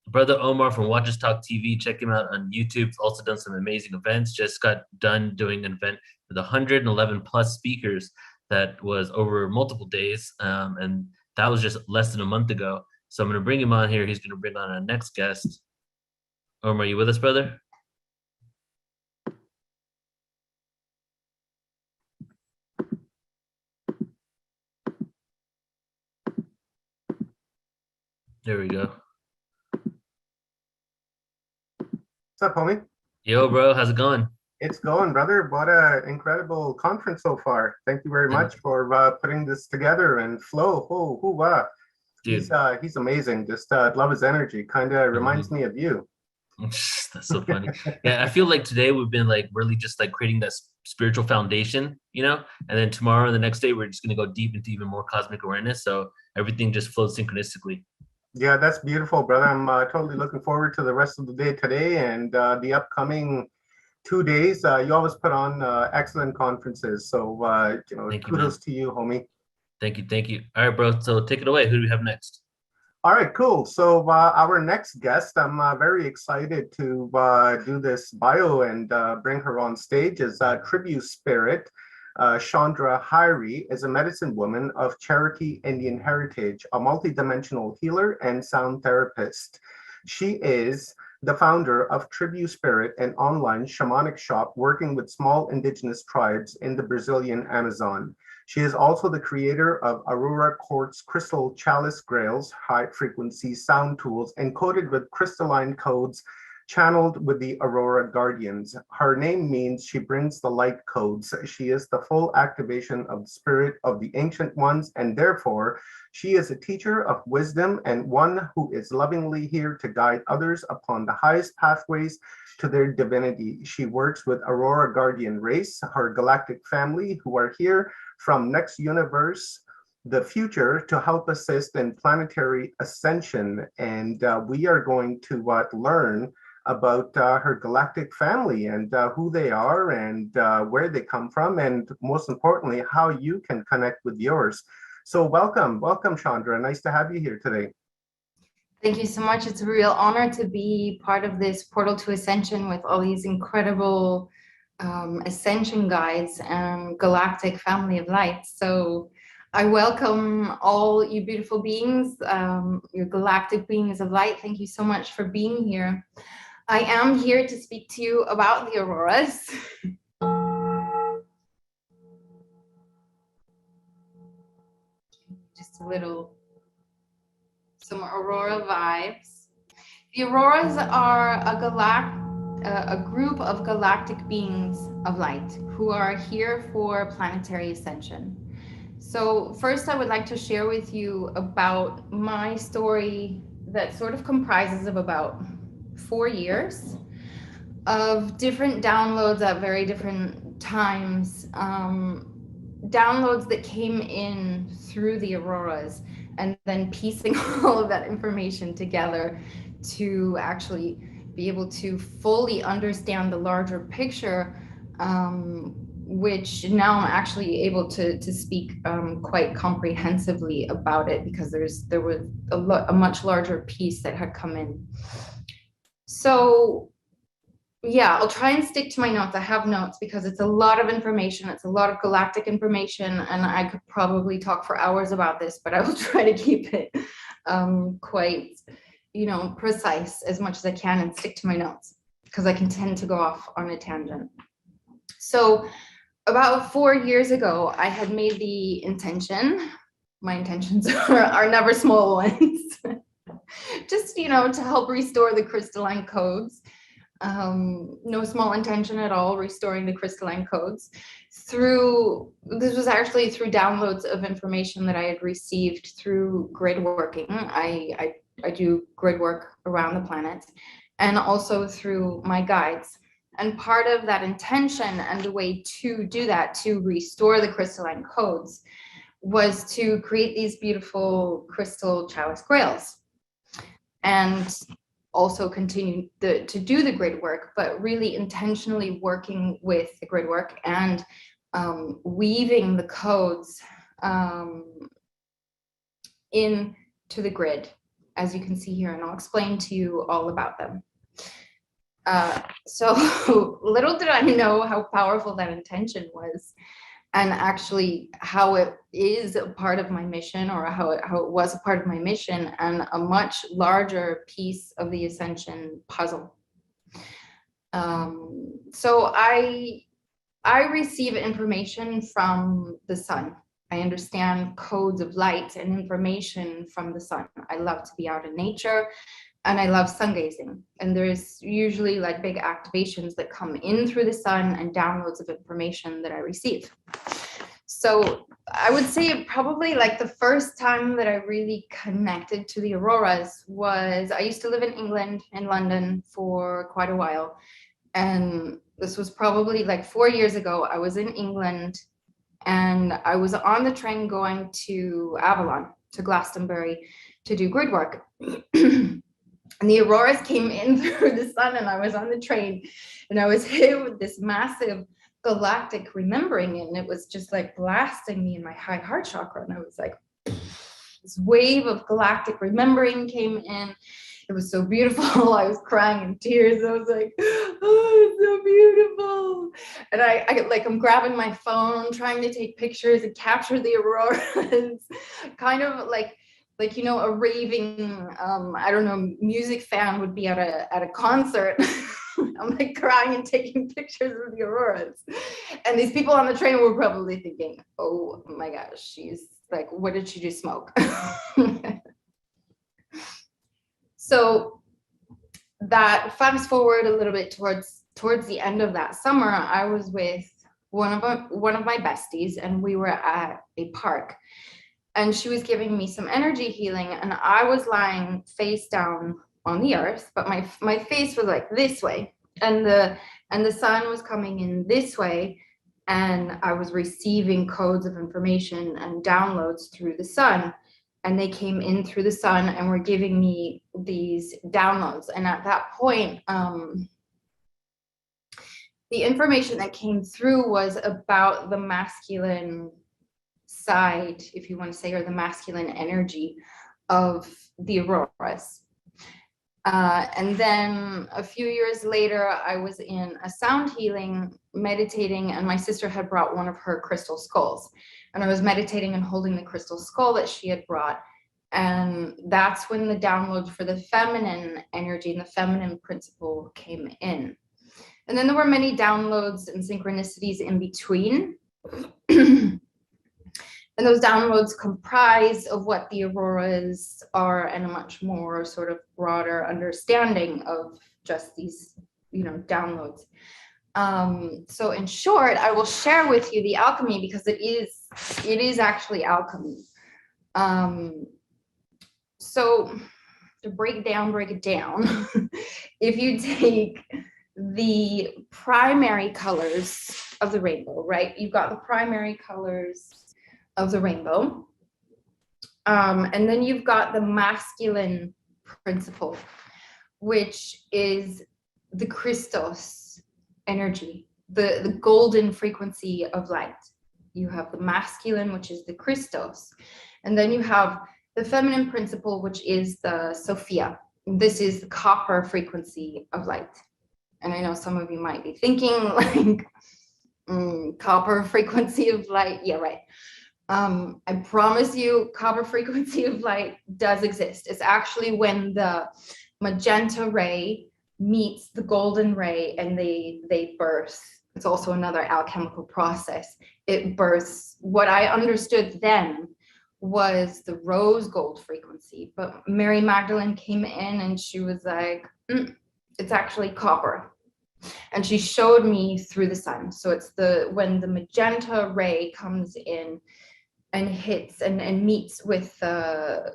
brother Omar from Watchers Talk TV, check him out on YouTube. Also done some amazing events. Just got done doing an event with 111 plus speakers that was over multiple days. And that was just less than a month ago. So I'm going to bring him on here. He's going to bring on our next guest. Omar, are you with us, brother? There we go. What's up, homie? Yo, bro, how's it going? It's going, brother. What an incredible conference so far. Thank you very much for putting this together. And Flo, he's amazing. Just love his energy. Kind of reminds me of you. That's so funny. Yeah, I feel like today we've been like really just like creating that spiritual foundation, you know, and then tomorrow and the next day we're just going to go deep into even more cosmic awareness. So everything just flows synchronistically. Yeah, that's beautiful, brother. I'm totally looking forward to the rest of the day today and the upcoming 2 days. You always put on excellent conferences. So, kudos to you, homie. Thank you. All right, bro. So take it away. Who do we have next? All right, cool. So our next guest, I'm very excited to do this bio and bring her on stage, is Tribute Spirit. Chandra Hyrie is a medicine woman of Cherokee Indian heritage, a multidimensional healer and sound therapist. She is the founder of Tribute Spirit, an online shamanic shop working with small indigenous tribes in the Brazilian Amazon. She is also the creator of Aurora Quartz Crystal Chalice Grails, high-frequency sound tools encoded with crystalline codes channeled with the Aurora Guardians. Her name means she brings the light codes. She is the full activation of the spirit of the ancient ones, and therefore she is a teacher of wisdom and one who is lovingly here to guide others upon the highest pathways to their divinity. She works with Aurora Guardian race, her galactic family, who are here from next universe, the future, to help assist in planetary ascension. And we are going to learn about her galactic family and who they are and where they come from, and most importantly, how you can connect with yours. So welcome, Chandra. Nice to have you here today. Thank you so much. It's a real honor to be part of this Portal to Ascension with all these incredible ascension guides and galactic family of light. So I welcome all you beautiful beings, your galactic beings of light. Thank you so much for being here. I am here to speak to you about the auroras. Just a little, some aurora vibes. The auroras are a group of galactic beings of light who are here for planetary ascension. So first I would like to share with you about my story that sort of comprises of about 4 years of different downloads at very different times, downloads that came in through the auroras, and then piecing all of that information together to actually be able to fully understand the larger picture, which now I'm actually able to speak quite comprehensively about it, because there was a much larger piece that had come in. So yeah, I'll try and stick to my notes. I have notes because it's a lot of information. It's a lot of galactic information, and I could probably talk for hours about this, but I will try to keep it quite, precise as much as I can and stick to my notes, because I can tend to go off on a tangent. So about 4 years ago, I had made the intention, my intentions are never small ones, just, to help restore the crystalline codes. No small intention at all, restoring the crystalline codes this was actually through downloads of information that I had received through grid working. I do grid work around the planet, and also through my guides. And part of that intention and the way to do that, to restore the crystalline codes, was to create these beautiful crystal chalice grails, and also continue to do the grid work, but really intentionally working with the grid work and weaving the codes into the grid, as you can see here, and I'll explain to you all about them. So little did I know how powerful that intention was, and actually how it is a part of my mission, or how it was a part of my mission and a much larger piece of the Ascension puzzle. So I receive information from the sun. I understand codes of light and information from the sun. I love to be out in nature, and I love sun gazing. And there's usually like big activations that come in through the sun and downloads of information that I receive. So I would say probably like the first time that I really connected to the auroras was, I used to live in England, in London, for quite a while. And this was probably like 4 years ago. I was in England, and I was on the train going to Avalon, to Glastonbury, to do grid work. And the auroras came in through the sun, and I was on the train, and I was hit with this massive galactic remembering, and it was just like blasting me in my high heart chakra. And I was like, this wave of galactic remembering came in. It was so beautiful. I was crying in tears. I was like, oh, it's so beautiful. And I'm grabbing my phone, trying to take pictures and capture the auroras, kind of like a raving, I don't know, music fan would be at a concert. I'm like crying and taking pictures of the auroras. And these people on the train were probably thinking, oh my gosh, she's like, what did she just smoke? So that fast forward a little bit towards the end of that summer, I was with one of my besties, and we were at a park. And she was giving me some energy healing, and I was lying face down on the earth, but my face was like this way, and the sun was coming in this way, and I was receiving codes of information and downloads through the sun, and they came in through the sun and were giving me these downloads. And at that point, the information that came through was about the masculine side, if you want to say, or the masculine energy of the auroras. And then a few years later, I was in a sound healing, meditating, and my sister had brought one of her crystal skulls. And I was meditating and holding the crystal skull that she had brought. And that's when the download for the feminine energy and the feminine principle came in. And then there were many downloads and synchronicities in between. And those downloads comprise of what the auroras are and a much more sort of broader understanding of just these, downloads. So in short, I will share with you the alchemy because it is actually alchemy. So to break it down, if you take the primary colors of the rainbow, right? You've got the primary colors of the rainbow. And then you've got the masculine principle, which is the Christos energy, the golden frequency of light. You have the masculine, which is the Christos. And then you have the feminine principle, which is the Sophia. This is the copper frequency of light. And I know some of you might be thinking like, copper frequency of light. Yeah, right. I promise you, copper frequency of light does exist. It's actually when the magenta ray meets the golden ray and they birth. It's also another alchemical process. It births what I understood then was the rose gold frequency, but Mary Magdalene came in and she was like, it's actually copper. And she showed me through the sun. So it's when the magenta ray comes in and hits and meets with the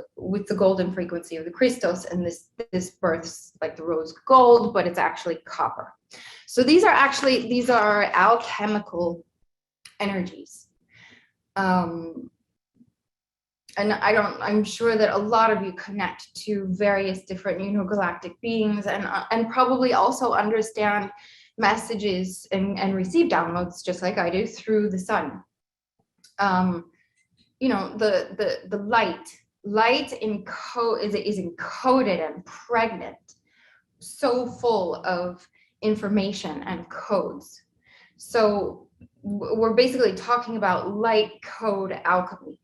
golden frequency of the Christos, and this births like the rose gold, but it's actually copper. So these are alchemical energies. And I'm sure that a lot of you connect to various different, galactic beings and probably also understand messages and receive downloads just like I do through the sun. The light is encoded and pregnant, so full of information and codes. So we're basically talking about light code alchemy.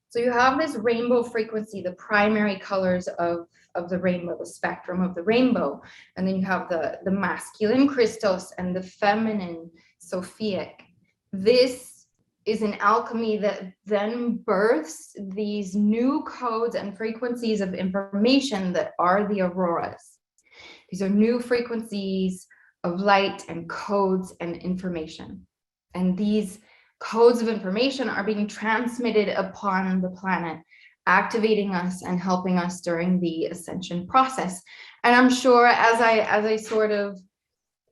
So you have this rainbow frequency, the primary colors of the rainbow, the spectrum of the rainbow. And then you have the masculine Christos and the feminine Sophic. This is an alchemy that then births these new codes and frequencies of information that are the auroras. These are new frequencies of light and codes and information. And these codes of information are being transmitted upon the planet, activating us and helping us during the ascension process. And I'm sure as I sort of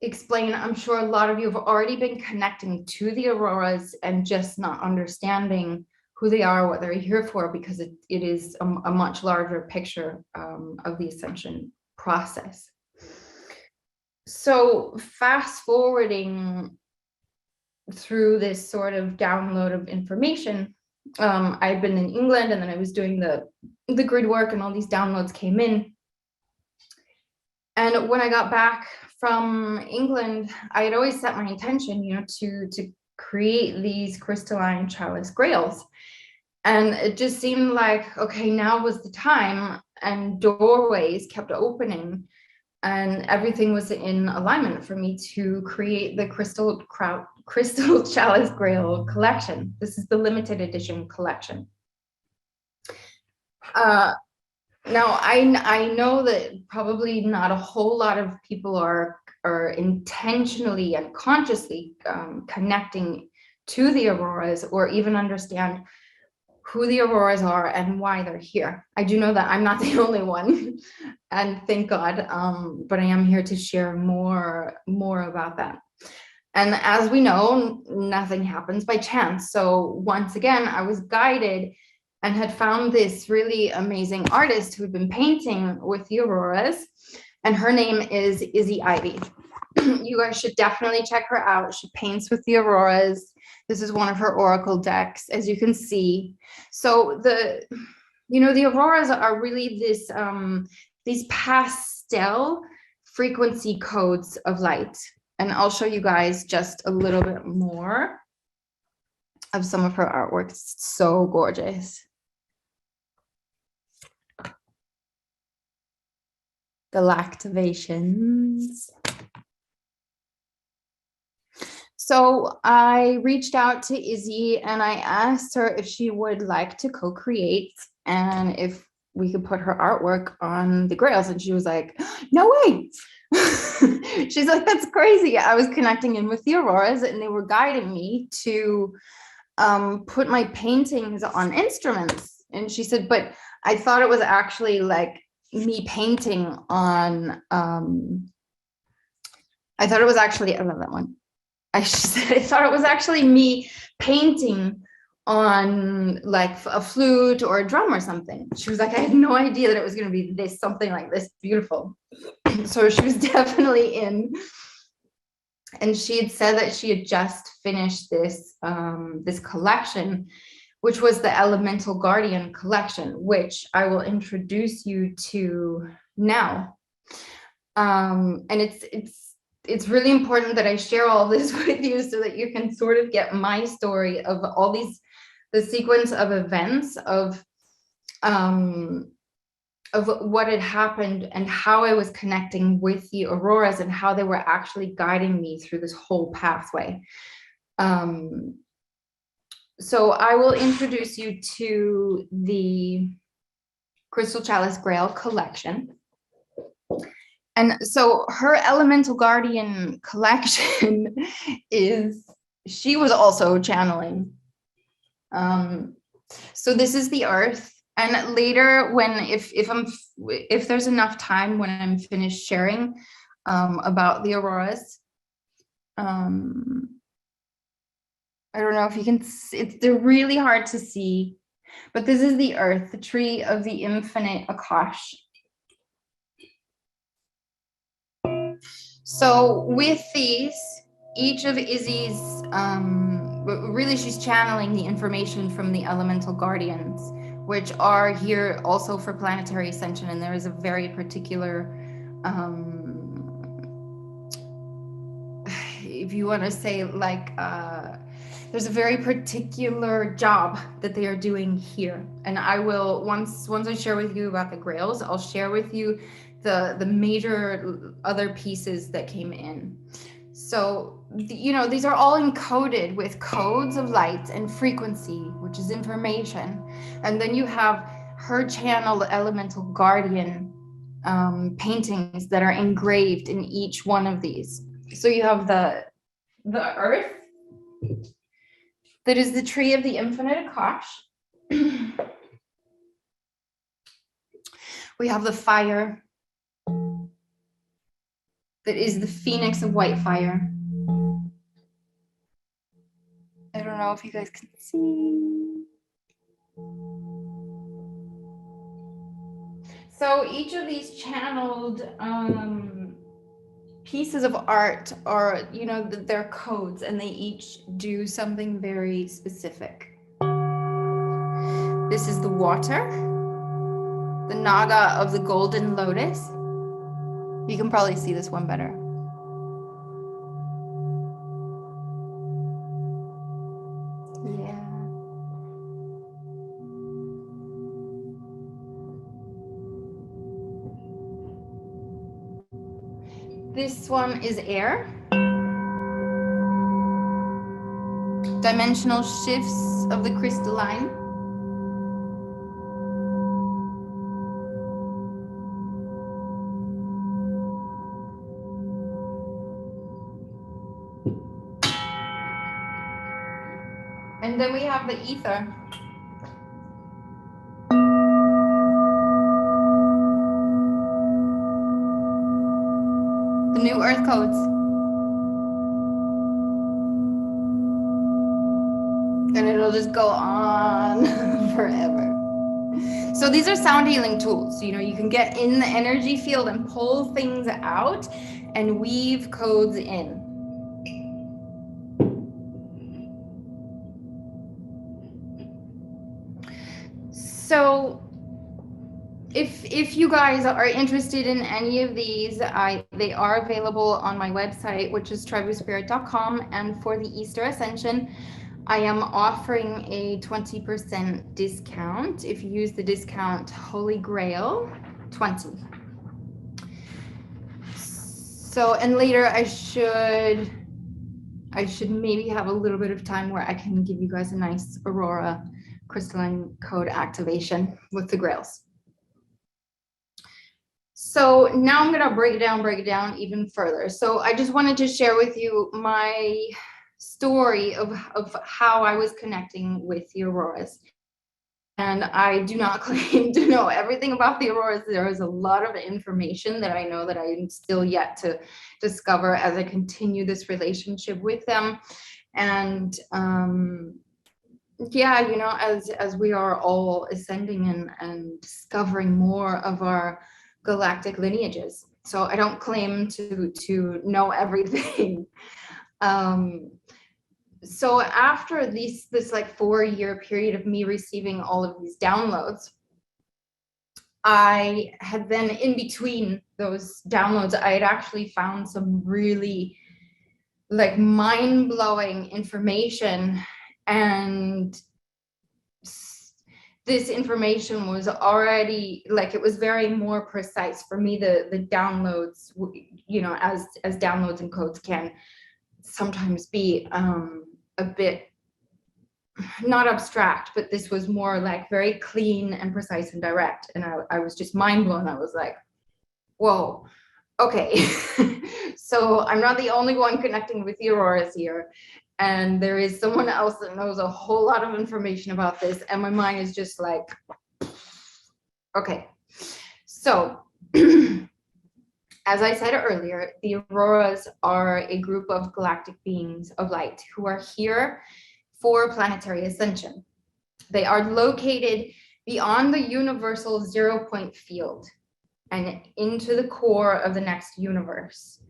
explain, I'm sure a lot of you have already been connecting to the auroras and just not understanding who they are, what they're here for, because it is a much larger picture of the ascension process. So fast forwarding through this sort of download of information, I'd been in England and then I was doing the grid work and all these downloads came in. And when I got back from England, I had always set my intention, to create these crystalline chalice grails. And it just seemed like, okay, now was the time, and doorways kept opening and everything was in alignment for me to create the crystal chalice grail collection. This is the limited edition collection. Now I know that probably not a whole lot of people are intentionally and consciously connecting to the auroras or even understand who the auroras are and why they're here. I do know that I'm not the only one, and thank God, but I am here to share more about that. And as we know, nothing happens by chance. So once again, I was guided and had found this really amazing artist who had been painting with the auroras, and her name is Izzy Ivy. You guys should definitely check her out. She paints with the auroras. This is one of her oracle decks, as you can see. So You know, the auroras are really this these pastel frequency codes of light. And I'll show you guys just a little bit more of some of her artwork. It's so gorgeous. Galactivations. So I reached out to Izzy and I asked her if she would like to co-create and if we could put her artwork on the grails. And she was like, no way. She's like, that's crazy. I was connecting in with the auroras and they were guiding me to put my paintings on instruments. And she said, but I thought it was actually like me painting on, I thought it was actually, I love that one. I thought it was actually me painting on like a flute or a drum or something. She was like, I had no idea that it was going to be this, something like this beautiful. So she was definitely in. And she had said that she had just finished this, this collection, which was the Elemental Guardian collection, which I will introduce you to now. And it's really important that I share all this with you so that you can sort of get my story of all these, the sequence of events of what had happened and how I was connecting with the auroras and how they were actually guiding me through this whole pathway. So I will introduce you to the Crystal Chalice Grail collection. And so her Elemental Guardian collection is, she was also channeling. So this is the earth. And later when, if there's enough time when I'm finished sharing about the auroras, I don't know if you can, they're really hard to see, but this is the earth, the tree of the infinite Akash. So with these, each of Izzy's, really she's channeling the information from the Elemental Guardians, which are here also for planetary ascension. And there is a very particular, if you want to say like, there's a very particular job that they are doing here. And I will, once I share with you about the grails, I'll share with you the major other pieces that came in. So, you know, these are all encoded with codes of light and frequency, which is information. And then you have her channeled Elemental Guardian paintings that are engraved in each one of these. So you have the earth, that is the tree of the infinite Akash. We have the fire, that is the phoenix of white fire. I don't know if you guys can see. So each of these channeled pieces of art are, you know, they're codes and they each do something very specific. This is the water, the naga of the golden lotus. You can probably see this one better. Yeah. This one is air. Dimensional shifts of the crystalline. And then we have the ether. The new earth codes. And it'll just go on forever. So these are sound healing tools. You know, you can get in the energy field and pull things out and weave codes in. So if you guys are interested in any of these, they are available on my website, which is tribuspirit.com. And for the Easter Ascension, I am offering a 20% discount if you use the discount Holy Grail 20. So, and later I should maybe have a little bit of time where I can give you guys a nice Aurora crystalline code activation with the grails. So now I'm gonna break it down even further. So I just wanted to share with you my story of how I was connecting with the auroras. And I do not claim to know everything about the auroras. There is a lot of information that I know that I am still yet to discover as I continue this relationship with them. And yeah, you know, as we are all ascending and discovering more of our galactic lineages. So I don't claim to know everything. So after this like 4-year period of me receiving all of these downloads, I had then, in between those downloads, I had actually found some really like mind-blowing information. And this information was already like, it was very more precise for me. The downloads, you know, as downloads and codes can sometimes be a bit not abstract, but this was more like very clean and precise and direct. And I was just mind blown. I was like, whoa, okay. So I'm not the only one connecting with the auroras here. And there is someone else that knows a whole lot of information about this. And my mind is just like, okay. So as I said earlier, the auroras are a group of galactic beings of light who are here for planetary ascension. They are located beyond the universal 0-point field and into the core of the next universe,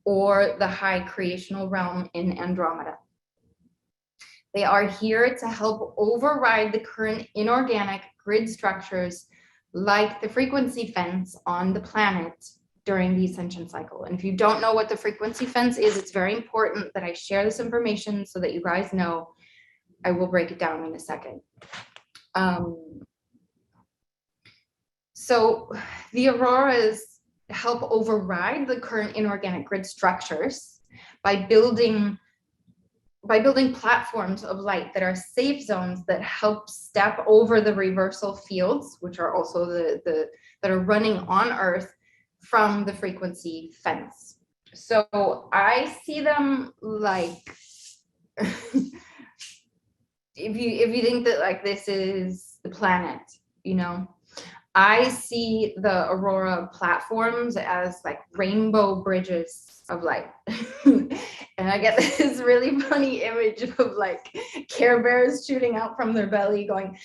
or the high creational realm in Andromeda. They are here to help override the current inorganic grid structures like the frequency fence on the planet during the ascension cycle. And if you don't know what the frequency fence is, it's very important that I share this information so that you guys know. I will break it down in a second. So the auroras help override the current inorganic grid structures by building platforms of light that are safe zones that help step over the reversal fields, which are also that are running on Earth from the frequency fence. So I see them like if you think that like this is the planet, you know, I see the aurora platforms as like rainbow bridges of light. And I get this really funny image of like Care Bears shooting out from their belly going,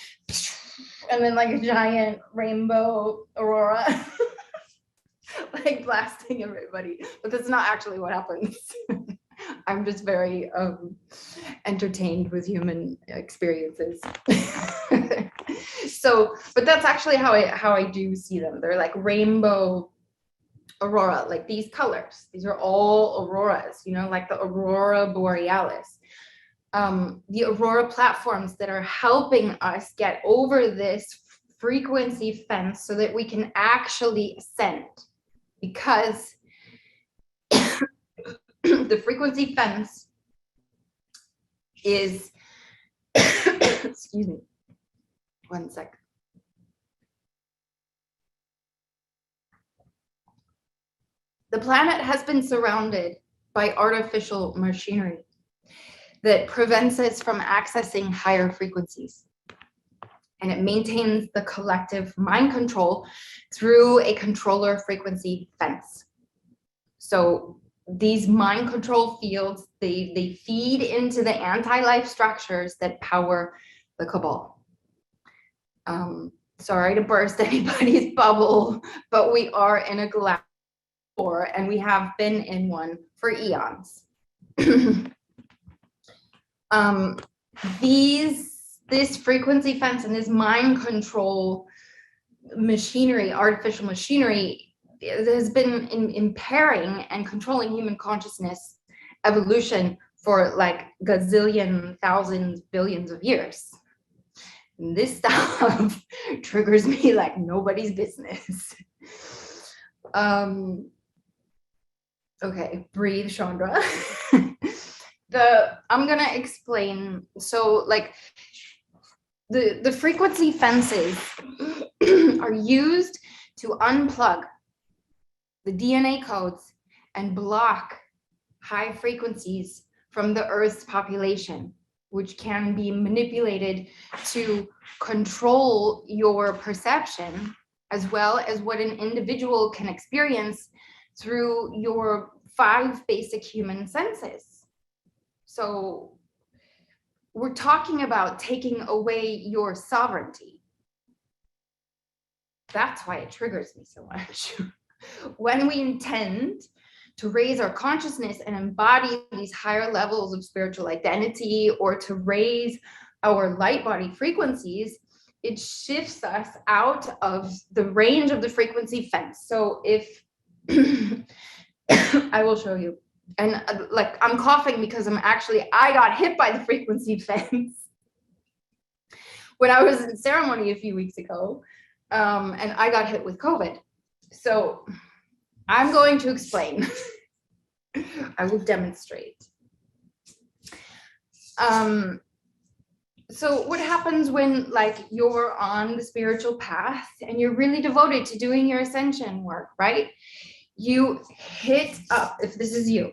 and then like a giant rainbow aurora like blasting everybody. But that's not actually what happens. I'm just very entertained with human experiences. So, but that's actually how I do see them. They're like rainbow aurora, like these colors. These are all auroras, you know, like the aurora borealis. The aurora platforms that are helping us get over this frequency fence so that we can actually ascend, because the frequency fence is excuse me, one sec. The planet has been surrounded by artificial machinery that prevents us from accessing higher frequencies. And it maintains the collective mind control through a controller frequency fence. So these mind control fields, they feed into the anti-life structures that power the cabal. Sorry to burst anybody's bubble, but we are in a galactic war, and we have been in one for eons. This frequency fence and this mind control machinery, artificial machinery, has been impairing and controlling human consciousness evolution for like gazillion, thousands, billions of years. And this stuff triggers me like nobody's business. Okay, breathe, Chandra. I'm gonna explain. So like the frequency fences are used to unplug the DNA codes and block high frequencies from the Earth's population, which can be manipulated to control your perception, as well as what an individual can experience through your 5 basic human senses. So we're talking about taking away your sovereignty. That's why it triggers me so much. When we intend to raise our consciousness and embody these higher levels of spiritual identity, or to raise our light body frequencies, it shifts us out of the range of the frequency fence. So if I will show you, and like I'm coughing because I got hit by the frequency fence when I was in ceremony a few weeks ago, and I got hit with COVID. So I'm going to explain. I will demonstrate. So what happens when like you're on the spiritual path and you're really devoted to doing your ascension work, right? You hit up, if this is you,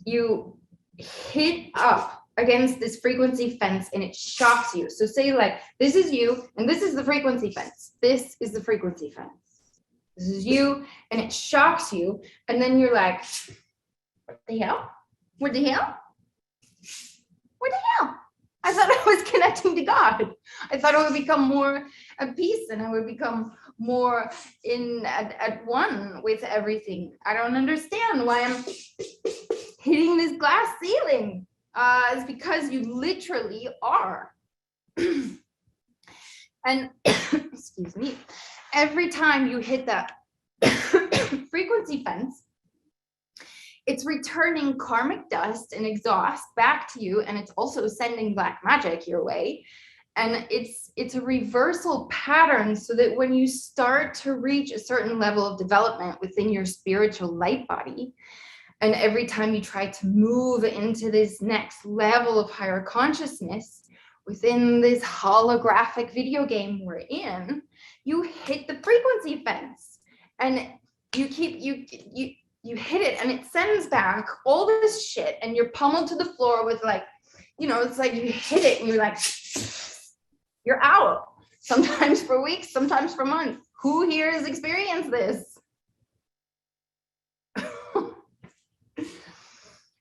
you hit up against this frequency fence and it shocks you. So say like, this is you and this is the frequency fence. This is the frequency fence. This is you, and it shocks you, and then you're like, what the hell? What the hell? What the hell? I thought I was connecting to God. I thought I would become more at peace and I would become more at one with everything. I don't understand why I'm hitting this glass ceiling. It's because you literally are. And excuse me. Every time you hit that frequency fence, it's returning karmic dust and exhaust back to you, and it's also sending black magic your way. And it's a reversal pattern, so that when you start to reach a certain level of development within your spiritual light body, and every time you try to move into this next level of higher consciousness within this holographic video game we're in, you hit the frequency fence, and you hit it, and it sends back all this shit, and you're pummeled to the floor with like, it's like you hit it and you're like, you're out. Sometimes for weeks, sometimes for months. Who here has experienced this?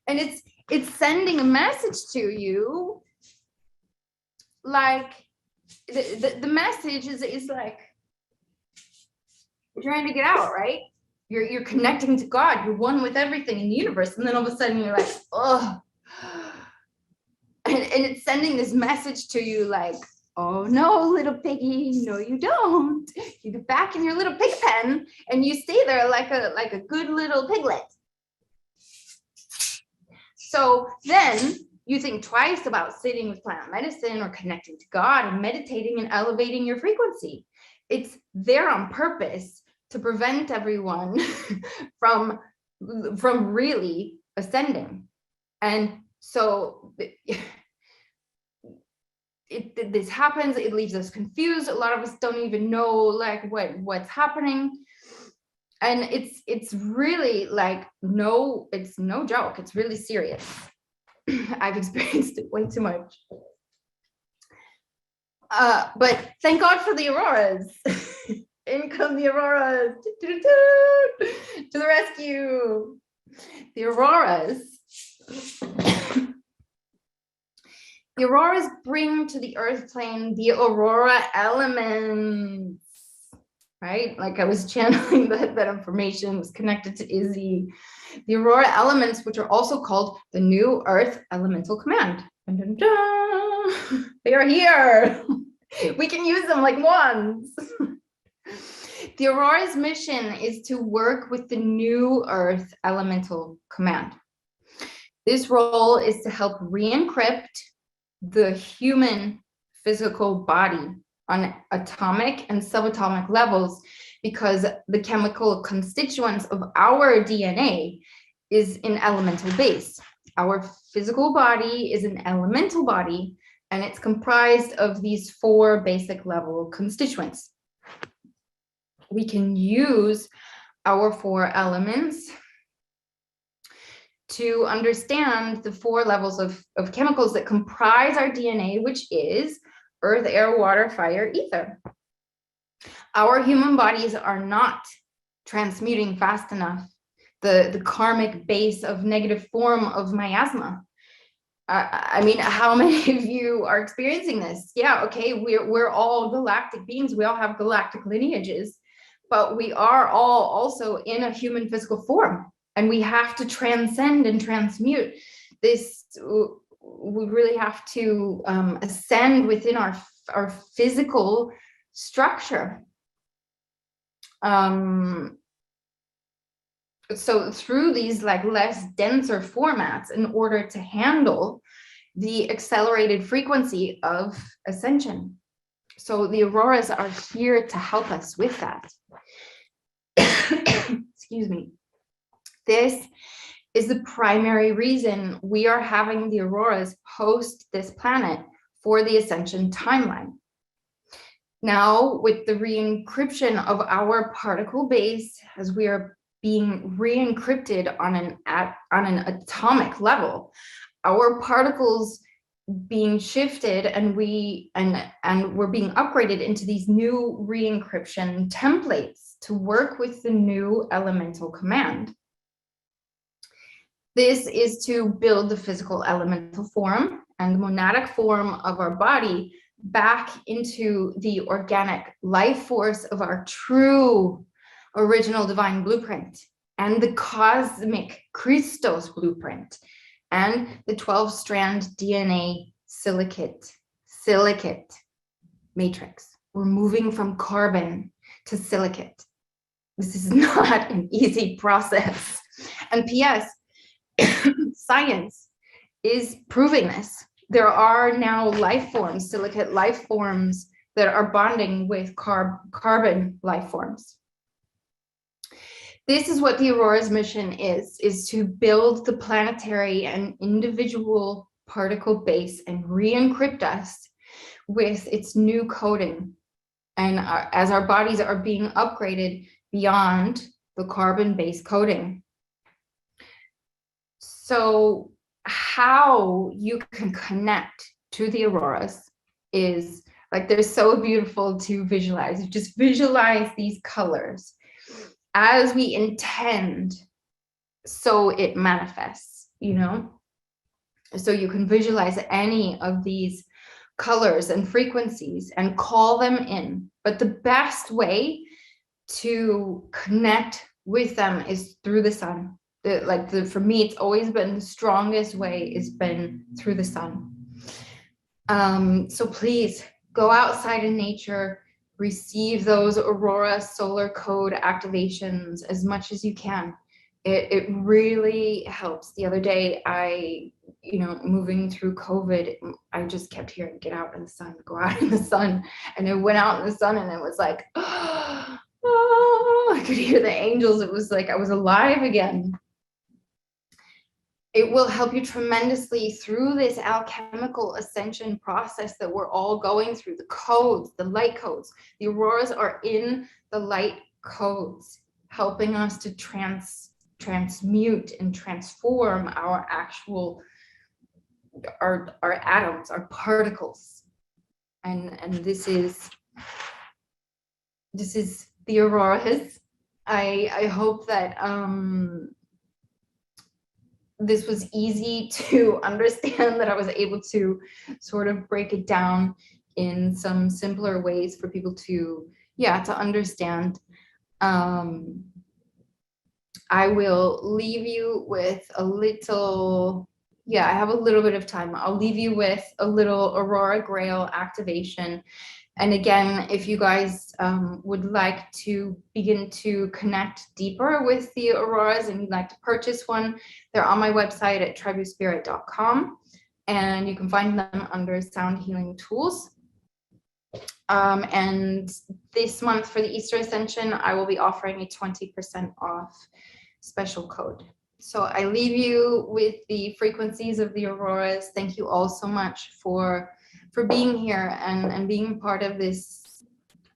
And it's sending a message to you, like the message is like, you're trying to get out, right? You're connecting to God, you're one with everything in the universe, and then all of a sudden you're like, oh, and it's sending this message to you like, oh no, little piggy, no you don't. You get back in your little pig pen and you stay there like a good little piglet. So then you think twice about sitting with plant medicine or connecting to God and meditating and elevating your frequency. It's there on purpose to prevent everyone from really ascending. And so this happens, it leaves us confused. A lot of us don't even know like what's happening. And it's really like, it's no joke. It's really serious. I've experienced it way too much. But thank God for the auroras. In come the auroras. To the rescue. The auroras. The auroras bring to the earth plane the aurora elements, right? Like I was channeling that information, was connected to Izzy. The aurora elements, which are also called the new earth elemental command. Dun, dun, dun. They are here. We can use them like wands. The Aurora's mission is to work with the new Earth Elemental Command. This role is to help re-encrypt the human physical body on atomic and subatomic levels, because the chemical constituents of our DNA is an elemental base. Our physical body is an elemental body, and it's comprised of these 4 basic level constituents. We can use our 4 elements to understand the 4 levels of chemicals that comprise our DNA, which is earth, air, water, fire, ether. Our human bodies are not transmuting fast enough the karmic base of negative form of miasma. I mean, how many of you are experiencing this? Yeah, okay, we're all galactic beings. We all have galactic lineages, but we are all also in a human physical form, and we have to transcend and transmute this. We really have to ascend within our physical structure. So through these like less denser formats, in order to handle the accelerated frequency of ascension. So the auroras are here to help us with that. Excuse me. This is the primary reason we are having the auroras host this planet for the ascension timeline. Now, with the re-encryption of our particle base, as we are being re-encrypted on an atomic level, our particles being shifted, and we're being upgraded into these new re-encryption templates to work with the new elemental command. This is to build the physical elemental form and the monadic form of our body back into the organic life force of our true original divine blueprint, and the cosmic Christos blueprint, and the 12-strand DNA silicate matrix. We're moving from carbon to silicate. This is not an easy process. And P.S., science is proving this. There are now life forms, silicate life forms, that are bonding with carbon life forms. This is what the Aurora's mission is to build the planetary and individual particle base and re-encrypt us with its new coding. And as our bodies are being upgraded beyond the carbon-based coding. So how you can connect to the auroras is like, they're so beautiful to visualize. You just visualize these colors. As we intend, so it manifests, you know? So you can visualize any of these colors and frequencies and call them in. But the best way to connect with them is through the sun. For me, it's always been the strongest way has been through the sun. So please go outside in nature, receive those aurora solar code activations as much as you can. It really helps. The other day, moving through COVID, I just kept hearing, get out in the sun, go out in the sun. And I went out in the sun, and it was like, oh, I could hear the angels. It was like I was alive again. It will help you tremendously through this alchemical ascension process that we're all going through. The codes, the light codes, the auroras are in the light codes, helping us to transmute and transform our actual, our atoms, our particles. And this is the auroras. I hope that this was easy to understand, that I was able to sort of break it down in some simpler ways for people to understand. I will leave you with a little yeah, I have a little bit of time. I'll leave you with a little Aurora Grail activation. And again, if you guys would like to begin to connect deeper with the auroras and you'd like to purchase one, they're on my website at tribuspirit.com, and you can find them under Sound Healing Tools. And this month for the Easter Ascension, I will be offering a 20% off special code. So I leave you with the frequencies of the auroras. Thank you all so much for being here and being part of this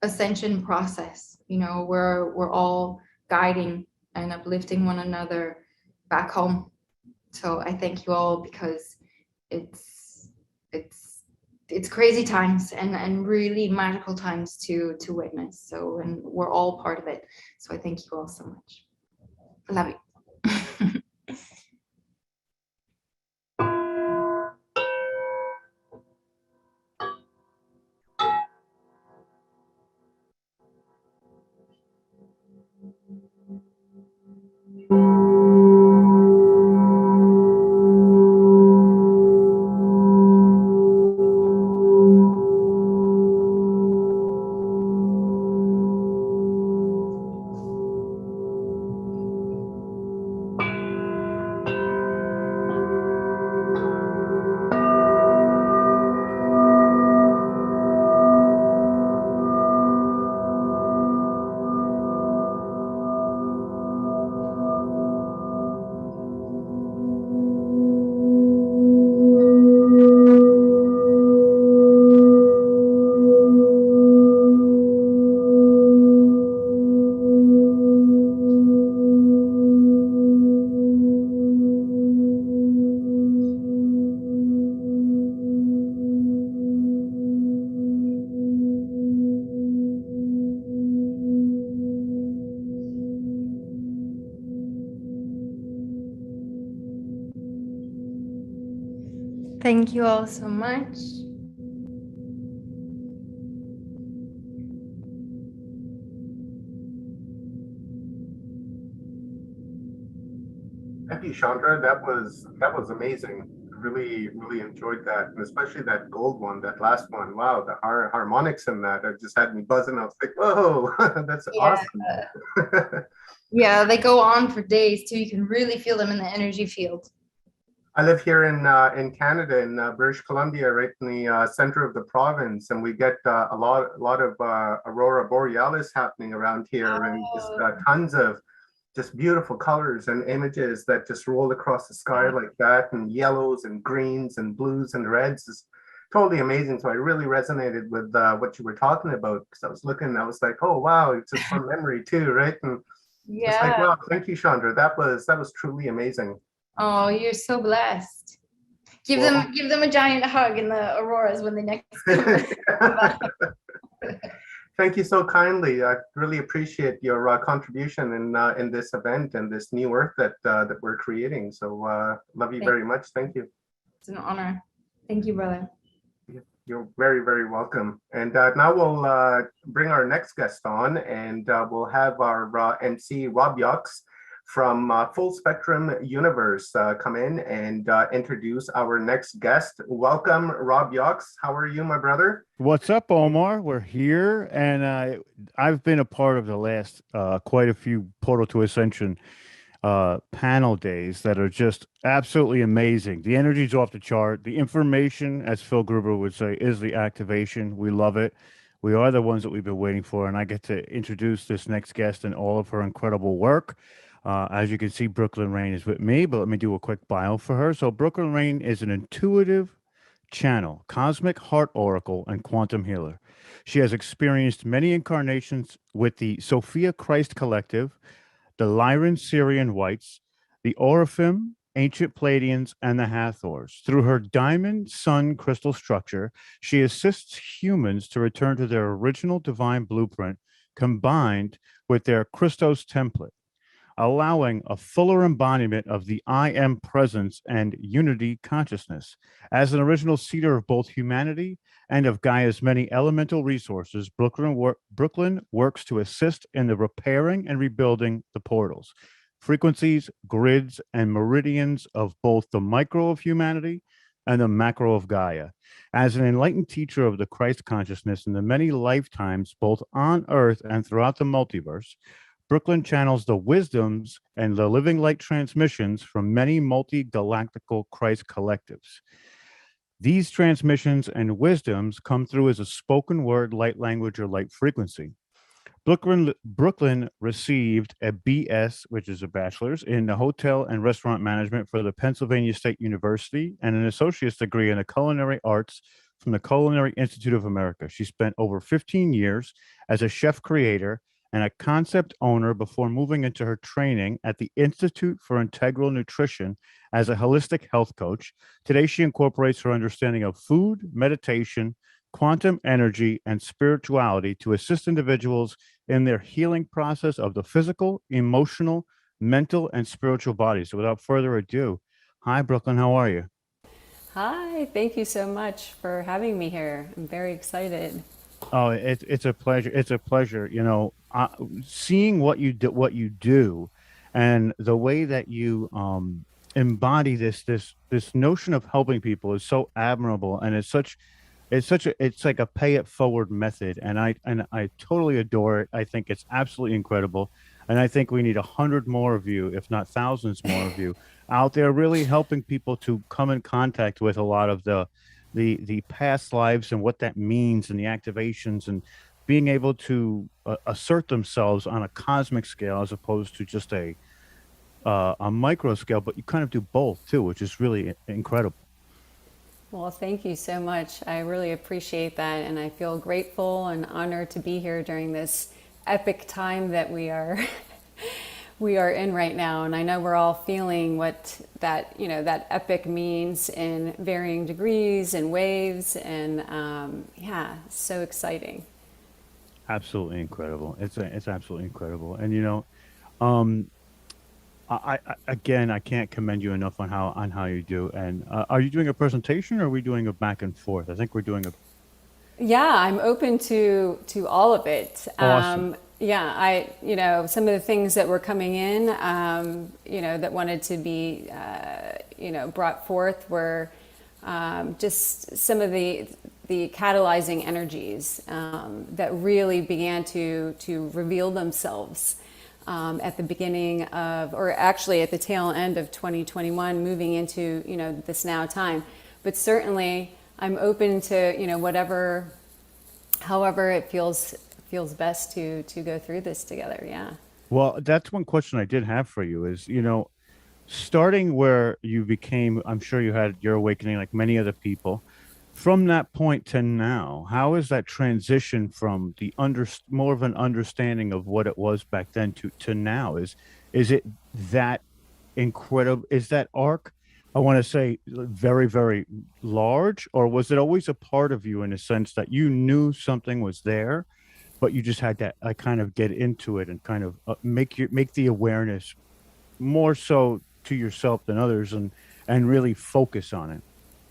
ascension process. You know, we're all guiding and uplifting one another back home. So I thank you all, because it's crazy times and really magical times to witness. So, and we're all part of it. So I thank you all so much. I love you. Thank you all so much. Thank you, Chandra. That was amazing. Really enjoyed that, and especially that gold one, that last one. Wow, the harmonics in that, it just had me buzzing. I was like, whoa, that's awesome. Yeah, they go on for days too. You can really feel them in the energy field. I live here in Canada, in British Columbia, right in the center of the province, and we get a lot of aurora borealis happening around here, and just tons of just beautiful colors and images that just roll across the sky like that, and yellows and greens and blues and reds. Is totally amazing. So I really resonated with what you were talking about, because I was looking, I was like, oh wow, it's just from memory too, right? And it's like, wow, thank you, Chandra. That was truly amazing. Oh, you're so blessed. Give them a giant hug in the auroras when they next come back. Thank you so kindly. I really appreciate your contribution in this event and this new earth that we're creating. So love you very much. Thank you. It's an honor. Thank you, brother. You're very welcome. And now we'll bring our next guest on, and we'll have our MC Rob Yox from Full Spectrum Universe come in and introduce our next guest. Welcome, Rob Yox. How are you, my brother? What's up, Omar? We're here, and I've been a part of the last quite a few Portal to Ascension panel days that are just absolutely amazing. The energy's off the chart. The information, as Phil Gruber would say, is the activation. We love it. We are the ones that we've been waiting for, and I get to introduce this next guest and all of her incredible work. As you can see, Brooklyn Rain is with me, but let me do a quick bio for her. So Brooklyn Rain is an intuitive channel, cosmic heart oracle, and quantum healer. She has experienced many incarnations with the Sophia Christ Collective, the Lyran Syrian Whites, the Oraphim, Ancient Pleiadians, and the Hathors. Through her diamond sun crystal structure, she assists humans to return to their original divine blueprint combined with their Christos template, allowing a fuller embodiment of the I am presence and unity consciousness. As an original seeder of both humanity and of Gaia's many elemental resources, Brooklyn works to assist in the repairing and rebuilding the portals. frequencies, grids, and meridians of both the micro of humanity and the macro of Gaia. As an enlightened teacher of the Christ consciousness in the many lifetimes, both on Earth and throughout the multiverse, Brooklyn channels the wisdoms and the living light transmissions from many multi-galactical Christ collectives. These transmissions and wisdoms come through as a spoken word, light language, or light frequency. Brooklyn received a BS, which is a bachelor's, in the hotel and restaurant management for the Pennsylvania State University and an associate's degree in the culinary arts from the Culinary Institute of America. She spent over 15 years as a chef creator and a concept owner before moving into her training at the Institute for Integral Nutrition as a holistic health coach. Today, she incorporates her understanding of food, meditation, quantum energy, and spirituality to assist individuals in their healing process of the physical, emotional, mental, and spiritual bodies. So without further ado, hi, Brooklyn, how are you? Hi, thank you so much for having me here. I'm very excited. Oh, it's a pleasure. It's a pleasure. You know, seeing what you do, and the way that you embody this notion of helping people is so admirable, and it's like a pay it forward method, and I totally adore it. I think it's absolutely incredible, and I think we need 100 more of you, if not thousands more of you, out there really helping people to come in contact with a lot of the past lives and what that means, and the activations, and being able to assert themselves on a cosmic scale as opposed to just a micro scale. But you kind of do both too, which is really incredible. Well, thank you so much. I really appreciate that, and I feel grateful and honored to be here during this epic time that we are in right now. And I know we're all feeling what that epic means in varying degrees and waves, and yeah, so exciting. Absolutely incredible. It's absolutely incredible. And I can't commend you enough on how you do. And are you doing a presentation, or are we doing a back and forth? I think we're doing a. Yeah, I'm open to all of it. Awesome. Yeah, some of the things that were coming in, that wanted to be, brought forth were just some of the catalyzing energies that really began to reveal themselves at the beginning of, or actually at the tail end of 2021, moving into, this now time. But certainly I'm open to, however it feels best to go through this together. Yeah. Well, that's one question I did have for you is, starting where you became, I'm sure you had your awakening like many other people. From that point to now, how is that transition from the more of an understanding of what it was back then to now? Is it that incredible? Is that arc, I want to say, very, very large, or was it always a part of you in a sense that you knew something was there, but you just had to kind of get into it and kind of make the awareness more so to yourself than others, and really focus on it?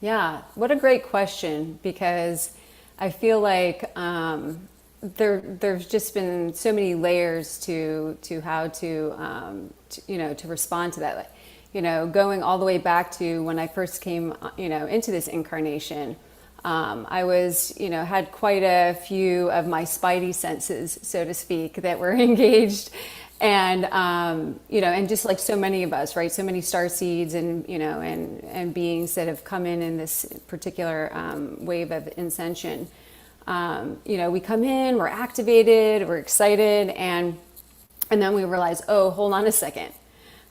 Yeah, what a great question, because I feel like there's just been so many layers to how to respond to that. Going all the way back to when I first came, into this incarnation, I was, had quite a few of my spidey senses, so to speak, that were engaged. And, and just like so many of us, right? So many star seeds and, and beings that have come in this particular wave of ascension. We come in, we're activated, we're excited, and then we realize, oh, hold on a second.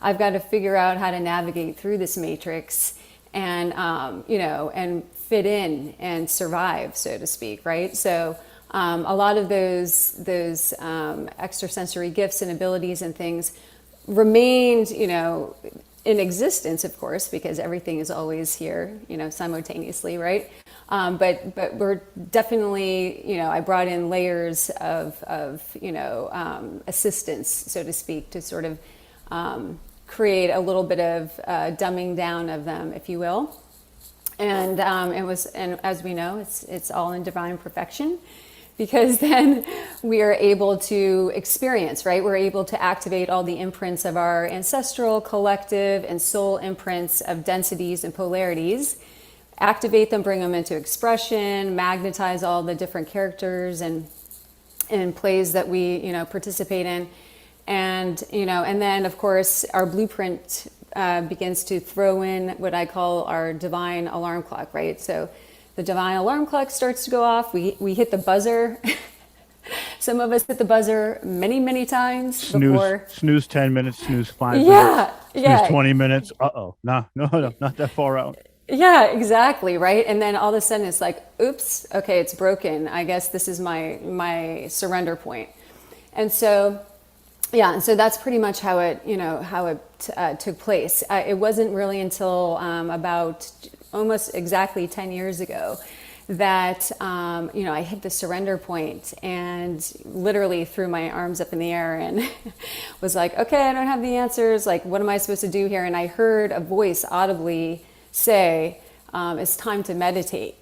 I've got to figure out how to navigate through this matrix and, and fit in and survive, so to speak, right? So a lot of those extrasensory gifts and abilities and things remained, in existence, of course, because everything is always here, simultaneously, right? But we're definitely, I brought in layers of assistance, so to speak, to sort of create a little bit of dumbing down of them, if you will. And and as we know, it's all in divine perfection. because then we are able to experience, right? We're able to activate all the imprints of our ancestral, collective, and soul imprints of densities and polarities, activate them, bring them into expression, magnetize all the different characters and plays that we, participate in. And, and then of course our blueprint begins to throw in what I call our divine alarm clock, right? So the divine alarm clock starts to go off. We hit the buzzer. Some of us hit the buzzer many, many times before. Snooze 10 minutes, snooze 5 Yeah, minutes, snooze 20 minutes. Uh-oh, no, not that far out. Yeah, exactly, right? And then all of a sudden it's like, oops, okay, it's broken. I guess this is my surrender point. And so, yeah, and so that's pretty much how it took place. It wasn't really until about almost exactly 10 years ago that I hit the surrender point and literally threw my arms up in the air and was like, okay, I don't have the answers. Like, what am I supposed to do here? And I heard a voice audibly say, it's time to meditate.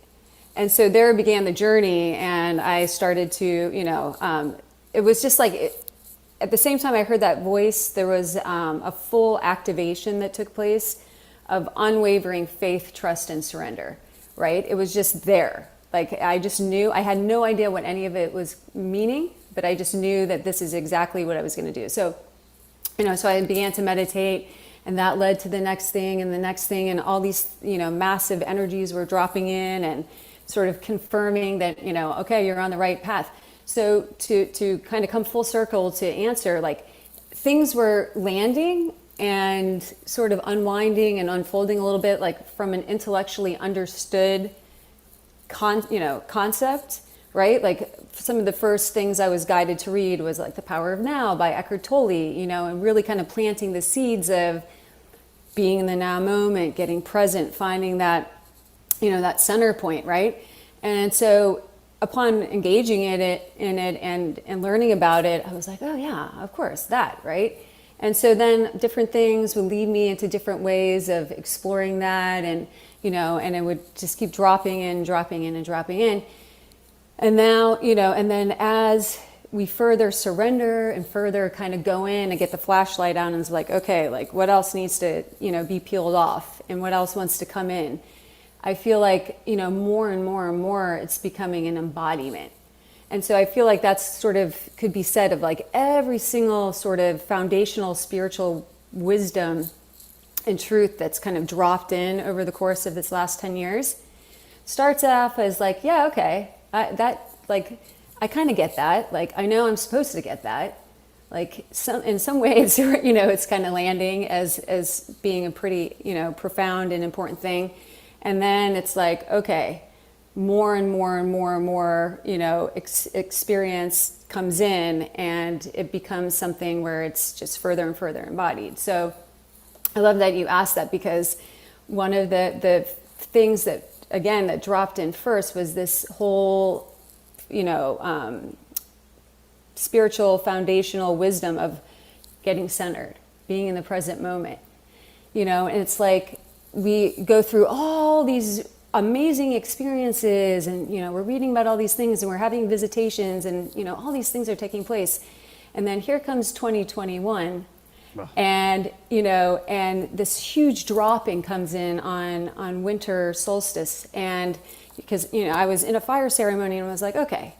And so there began the journey, and I started to, it was just like, at the same time I heard that voice, there was a full activation that took place of unwavering faith, trust, and surrender, right? It was just there. Like, I just knew, I had no idea what any of it was meaning, but I just knew that this is exactly what I was going to do. So, so I began to meditate, and that led to the next thing and the next thing, and all these, massive energies were dropping in and sort of confirming that, okay, you're on the right path. So to kind of come full circle to answer, like, things were landing and sort of unwinding and unfolding a little bit, like from an intellectually understood concept, right? Like, some of the first things I was guided to read was like The Power of Now by Eckhart Tolle, and really kind of planting the seeds of being in the now moment, getting present, finding that, that center point, right? And so upon engaging in it and learning about it, I was like, oh yeah, of course, that, right? And so then different things would lead me into different ways of exploring that, and and it would just keep dropping in. And now, and then as we further surrender and further kind of go in and get the flashlight on, and it's like, okay, like, what else needs to, be peeled off, and what else wants to come in? I feel like, more and more and more, it's becoming an embodiment. And so I feel like that's sort of could be said of like every single sort of foundational spiritual wisdom and truth that's kind of dropped in over the course of this last 10 years. Starts off as like, yeah, okay, I kind of get that. Like, I know I'm supposed to get that. Like, in some ways, it's kind of landing as being a pretty, profound and important thing. And then it's like, okay, more and more and more and more, experience comes in, and it becomes something where it's just further and further embodied. So I love that you asked that, because one of the things that, again, that dropped in first was this whole, spiritual foundational wisdom of getting centered, being in the present moment, and it's like we go through all these amazing experiences, and we're reading about all these things, and we're having visitations, and all these things are taking place, and then here comes 2021, and and this huge dropping comes in on winter solstice, and because I was in a fire ceremony, and I was like, okay,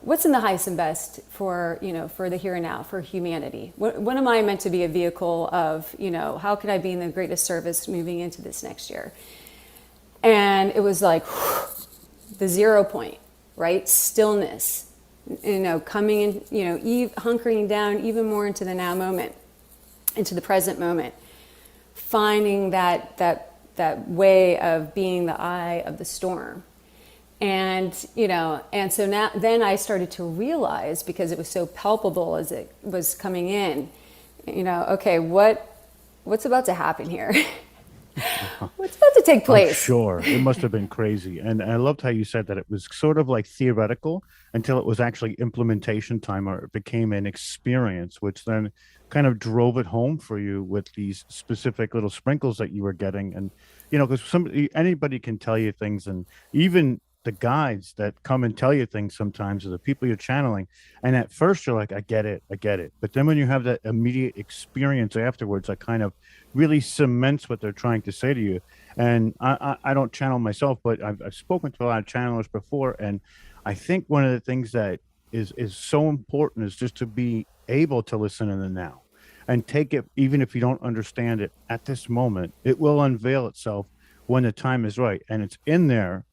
what's in the highest and best for for the here and now, for humanity? What am I meant to be a vehicle of? How could I be in the greatest service moving into this next year? And it was like the 0 point, right? Stillness, coming in, hunkering down even more into the now moment, into the present moment, finding that way of being the eye of the storm. And, and so then I started to realize, because it was so palpable as it was coming in, okay, what's about to happen here? What's about to take place? I'm sure. It must have been crazy. And I loved how you said that it was sort of like theoretical until it was actually implementation time, or it became an experience, which then kind of drove it home for you with these specific little sprinkles that you were getting. And, because anybody can tell you things, and even the guides that come and tell you things sometimes, or the people you're channeling. And at first you're like, I get it. But then when you have that immediate experience afterwards, that kind of really cements what they're trying to say to you. And I don't channel myself, but I've spoken to a lot of channelers before. And I think one of the things that is so important is just to be able to listen in the now and take it, even if you don't understand it at this moment. It will unveil itself when the time is right, and it's in there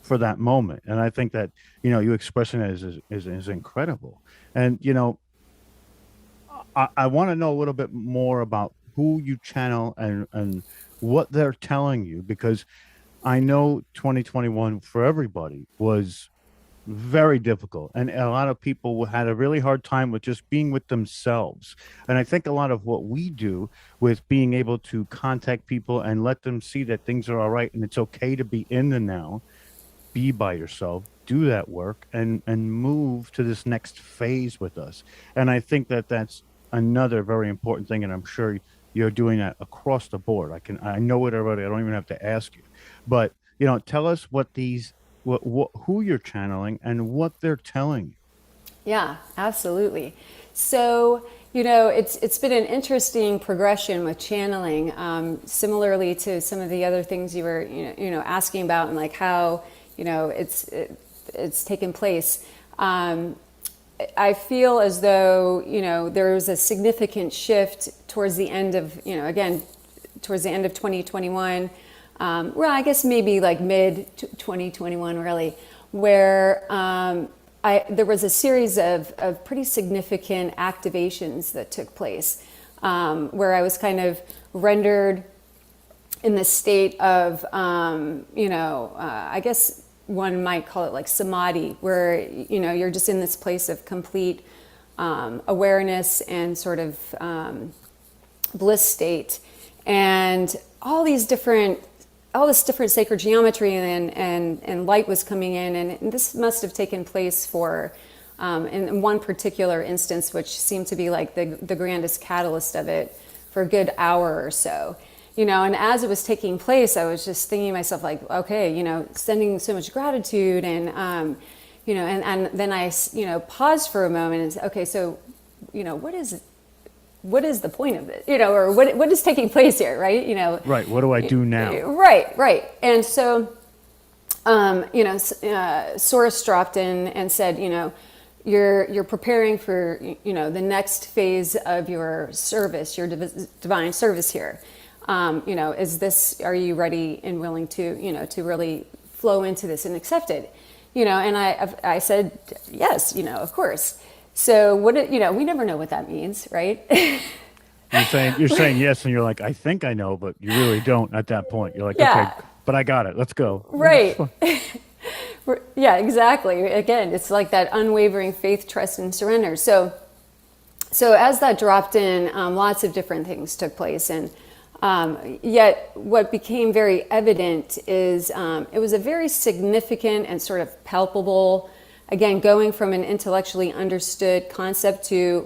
for that moment. And I think that, you know, you expressing it is incredible. And, you know, I want to know a little bit more about who you channel and what they're telling you, because I know 2021 for everybody was very difficult, and a lot of people had a really hard time with just being with themselves. And I think a lot of what we do with being able to contact people and let them see that things are all right and it's okay to be in the now, be by yourself, do that work, and move to this next phase with us. And I think that that's another very important thing, and I'm sure you're doing that across the board. I know it already. I don't even have to ask you, but you know, tell us what these who you're channeling and what they're telling you. Yeah, absolutely. So, you know, it's been an interesting progression with channeling, similarly to some of the other things you were, you know, asking about, and like how, you know, it's taken place. I feel as though, you know, there was a significant shift towards the end of, you know, again, towards the end of 2021. Well, I guess maybe like mid 2021, really, where there was a series of pretty significant activations that took place, where I was kind of rendered in the state of, you know, I guess one might call it like samadhi, where, you know, you're just in this place of complete awareness and sort of bliss state, and all this different sacred geometry and light was coming in, and this must have taken place for in one particular instance, which seemed to be like the grandest catalyst of it, for a good hour or so. You know, and as it was taking place, I was just thinking to myself, like, okay, you know, sending so much gratitude, and you know, and then I, you know, paused for a moment and said, okay, so, you know, what is the point of it, you know, or what is taking place here, right? You know, right. What do I do now? Right. And so, you know, Source dropped in and said, you know, you're preparing for, you know, the next phase of your service, your divine service here. You know, are you ready and willing to, you know, to really flow into this and accept it? You know, and I said, yes, you know, of course. So you know, we never know what that means, right? You're saying yes, and you're like, I think I know, but you really don't at that point. You're like, yeah. Okay, but I got it. Let's go. Right. Yeah, exactly. Again, it's like that unwavering faith, trust, and surrender. So as that dropped in, lots of different things took place, and yet what became very evident is it was a very significant and sort of palpable, again, going from an intellectually understood concept to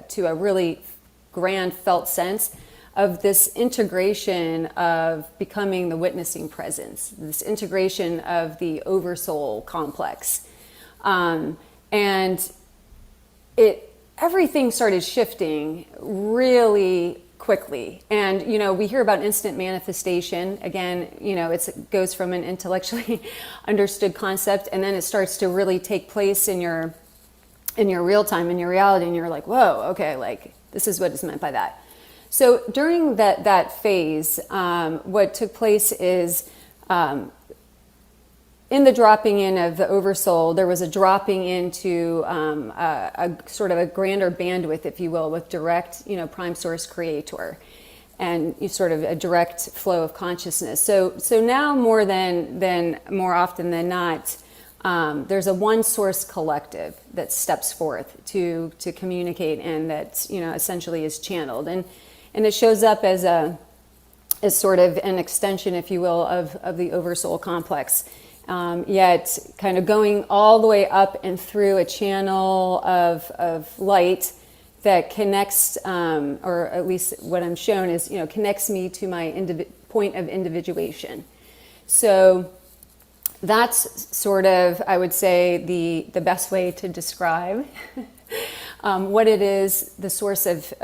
to a really grand felt sense of this integration of becoming the witnessing presence, this integration of the oversoul complex. And everything started shifting really quickly. And, you know, we hear about instant manifestation. Again, you know, it goes from an intellectually understood concept, and then it starts to really take place in your real time, in your reality, and you're like, whoa, okay, like this is what is meant by that. So during that phase, what took place is in the dropping in of the oversoul, there was a dropping into a sort of a grander bandwidth, if you will, with direct, you know, prime source creator, and you sort of a direct flow of consciousness. So now more often than not, there's a one source collective that steps forth to communicate, and that, you know, essentially is channeled, and it shows up as sort of an extension, if you will, of the oversoul complex. Yet kind of going all the way up and through a channel of light that connects, or at least what I'm shown is, you know, connects me to my point of individuation. So that's sort of, I would say, the best way to describe what it is, the source of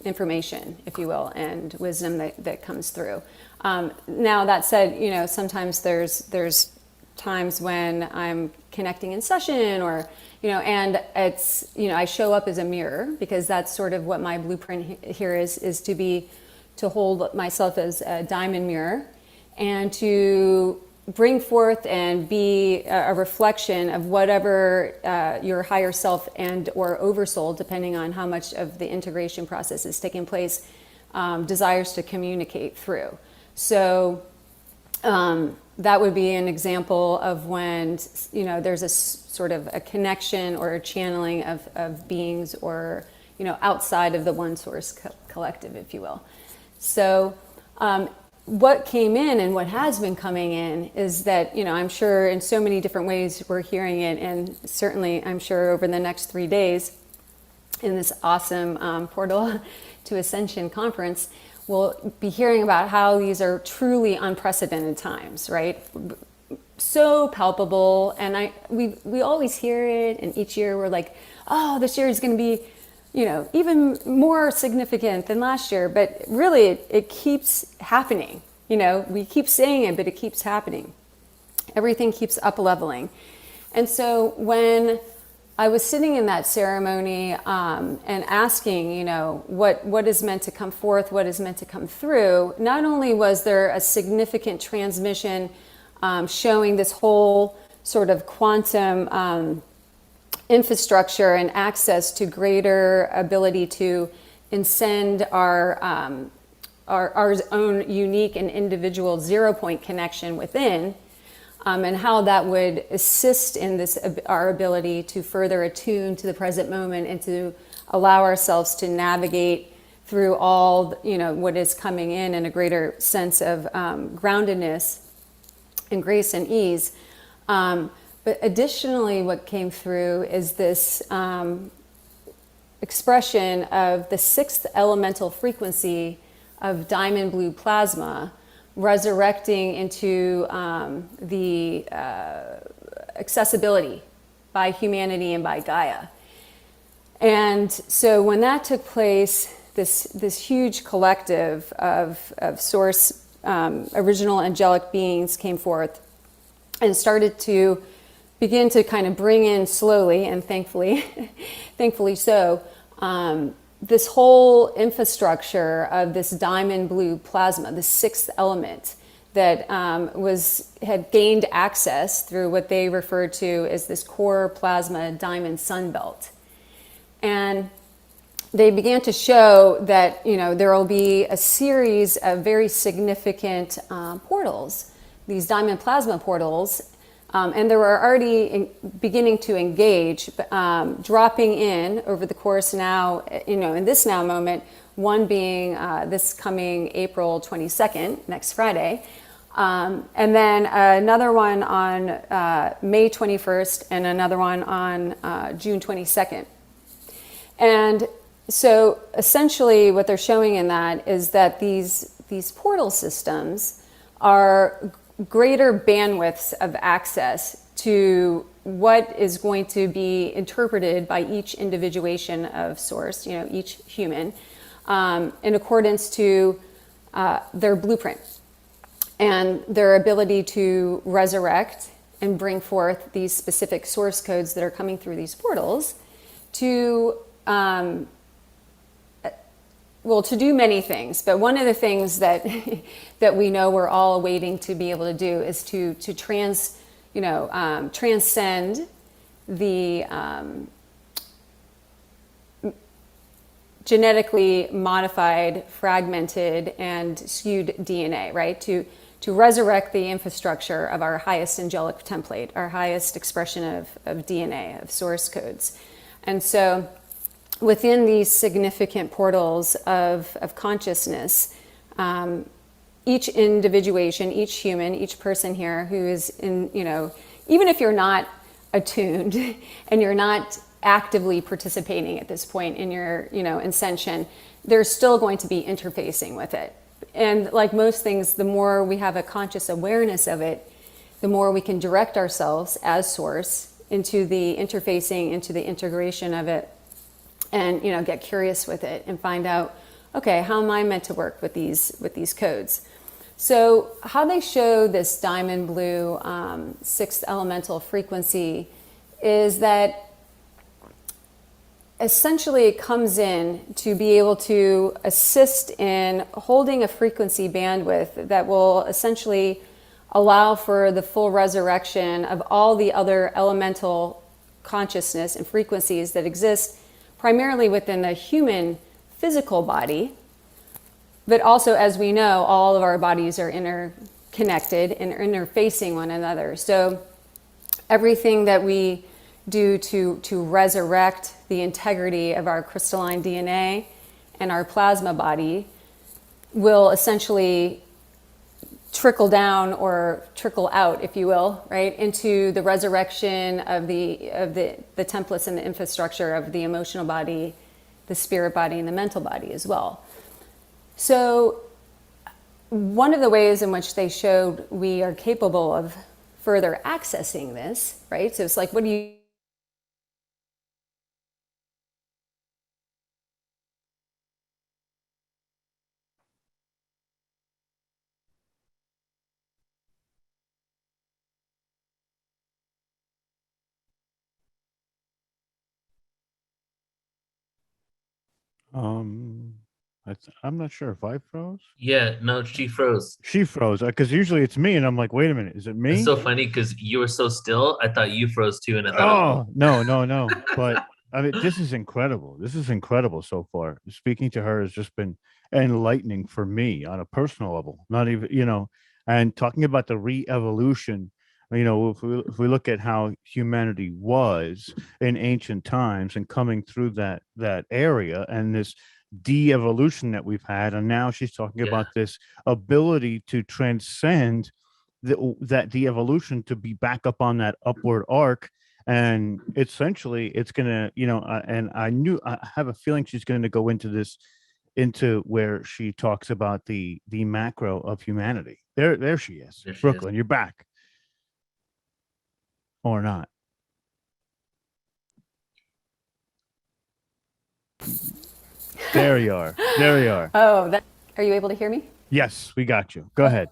information, if you will, and wisdom that comes through. Now that said, you know, sometimes there's times when I'm connecting in session, or, you know, and it's, you know, I show up as a mirror, because that's sort of what my blueprint here is to hold myself as a diamond mirror, and to bring forth and be a reflection of whatever your higher self and or oversoul, depending on how much of the integration process is taking place, desires to communicate through. So that would be an example of when, you know, there's a sort of a connection or a channeling of beings, or, you know, outside of the one source collective, if you will. So what came in and what has been coming in is that, you know, I'm sure in so many different ways we're hearing it, and certainly I'm sure over the next 3 days in this awesome Portal to Ascension Conference, we'll be hearing about how these are truly unprecedented times, right? So palpable, and we always hear it, and each year we're like, oh, this year is going to be, you know, even more significant than last year. But really, it keeps happening. You know, we keep saying it, but it keeps happening. Everything keeps up leveling. And so when I was sitting in that ceremony and asking, you know, what is meant to come forth, what is meant to come through, not only was there a significant transmission showing this whole sort of quantum infrastructure and access to greater ability to ascend our own unique and individual 0 point connection within, and how that would assist in this, our ability to further attune to the present moment and to allow ourselves to navigate through all, you know, what is coming in a greater sense of groundedness and grace and ease. But additionally, what came through is this expression of the 6th elemental frequency of diamond blue plasma resurrecting into the accessibility by humanity and by Gaia. And so when that took place, this huge collective of source original angelic beings came forth and started to begin to kind of bring in slowly, and thankfully so, this whole infrastructure of this diamond blue plasma, the 6th element that had gained access through what they referred to as this core plasma diamond sun belt. And they began to show that, you know, there will be a series of very significant portals, these diamond plasma portals. And they were already beginning to engage, dropping in over the course now, you know, in this now moment, one being this coming April 22nd, next Friday, and then another one on May 21st, and another one on June 22nd. And so essentially what they're showing in that is that these portal systems are greater bandwidths of access to what is going to be interpreted by each individuation of source, you know, each human, in accordance to their blueprint and their ability to resurrect and bring forth these specific source codes that are coming through these portals to to do many things, but one of the things that that we know we're all waiting to be able to do is to transcend the genetically modified, fragmented, and skewed DNA, right? To resurrect the infrastructure of our highest angelic template, our highest expression of DNA, of source codes. And so within these significant portals of consciousness, each individuation, each human, each person here who is in, you know, even if you're not attuned and you're not actively participating at this point in your, you know, ascension, they're still going to be interfacing with it And like most things, the more we have a conscious awareness of it, the more we can direct ourselves as source into the interfacing, into the integration of it, and get curious with it and find out, okay, how am I meant to work with these codes? So how they show this diamond blue sixth elemental frequency is that essentially it comes in to be able to assist in holding a frequency bandwidth that will essentially allow for the full resurrection of all the other elemental consciousness and frequencies that exist primarily within the human physical body. But also, as we know, all of our bodies are interconnected and interfacing one another. So everything that we do to resurrect the integrity of our crystalline DNA and our plasma body will essentially trickle down or trickle out, if you will, right, into the resurrection of the templates and the infrastructure of the emotional body, the spirit body, and the mental body as well. So one of the ways in which they showed we are capable of further accessing this, right? So it's like, what do you I'm not sure if I froze. Yeah, no, she froze. She froze because usually it's me, and I'm like, wait a minute, is it me? It's so funny because you were so still. I thought you froze too, and I thought, Oh, no. But I mean, this is incredible. This is incredible so far. Speaking to her has just been enlightening for me on a personal level. Not even, and talking about the re-evolution. If we look at how humanity was in ancient times and coming through that area and this de-evolution that we've had, and now she's talking about this ability to transcend that de-evolution to be back up on that upward arc. And essentially it's gonna, and I have a feeling she's going to go into where she talks about the macro of humanity. There she is. There she Brooklyn, you're back. Or not. There you are. Oh, are you able to hear me? Yes, we got you. Go ahead.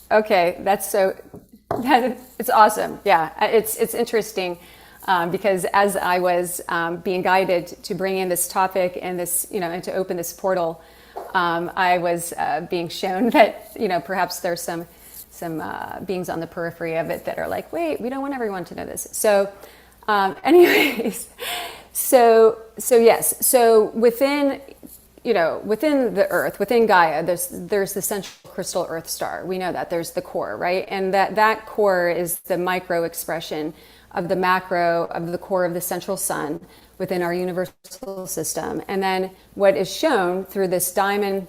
Okay, it's awesome. Yeah, it's interesting because as I was being guided to bring in this topic and this, and to open this portal, I was being shown that, perhaps there's some beings on the periphery of it that are like, wait, we don't want everyone to know this. So anyways, so yes, so within the earth, within Gaia, there's the central crystal earth star. We know that there's the core, right? And that core is the micro expression of the macro of the core of the central sun within our universal system. And then what is shown through this diamond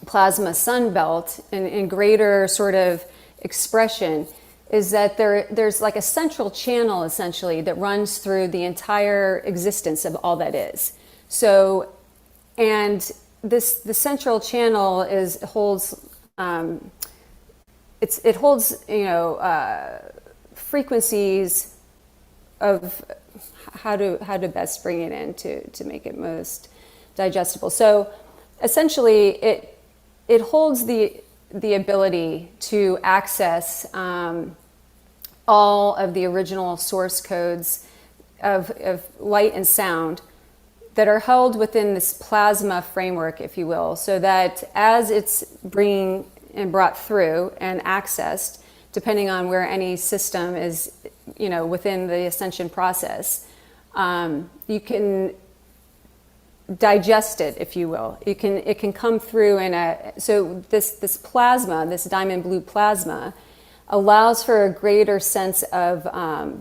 plasma sun belt in greater sort of expression is that there's like a central channel essentially that runs through the entire existence of all that is. So, and the central channel holds frequencies of how to best bring it in to make it most digestible. So essentially it holds the ability to access all of the original source codes of light and sound that are held within this plasma framework, if you will, so that as it's bringing and brought through and accessed, depending on where any system is, within the ascension process, you can digest it, if you will. It can come through so this plasma, this diamond blue plasma, allows for a greater sense of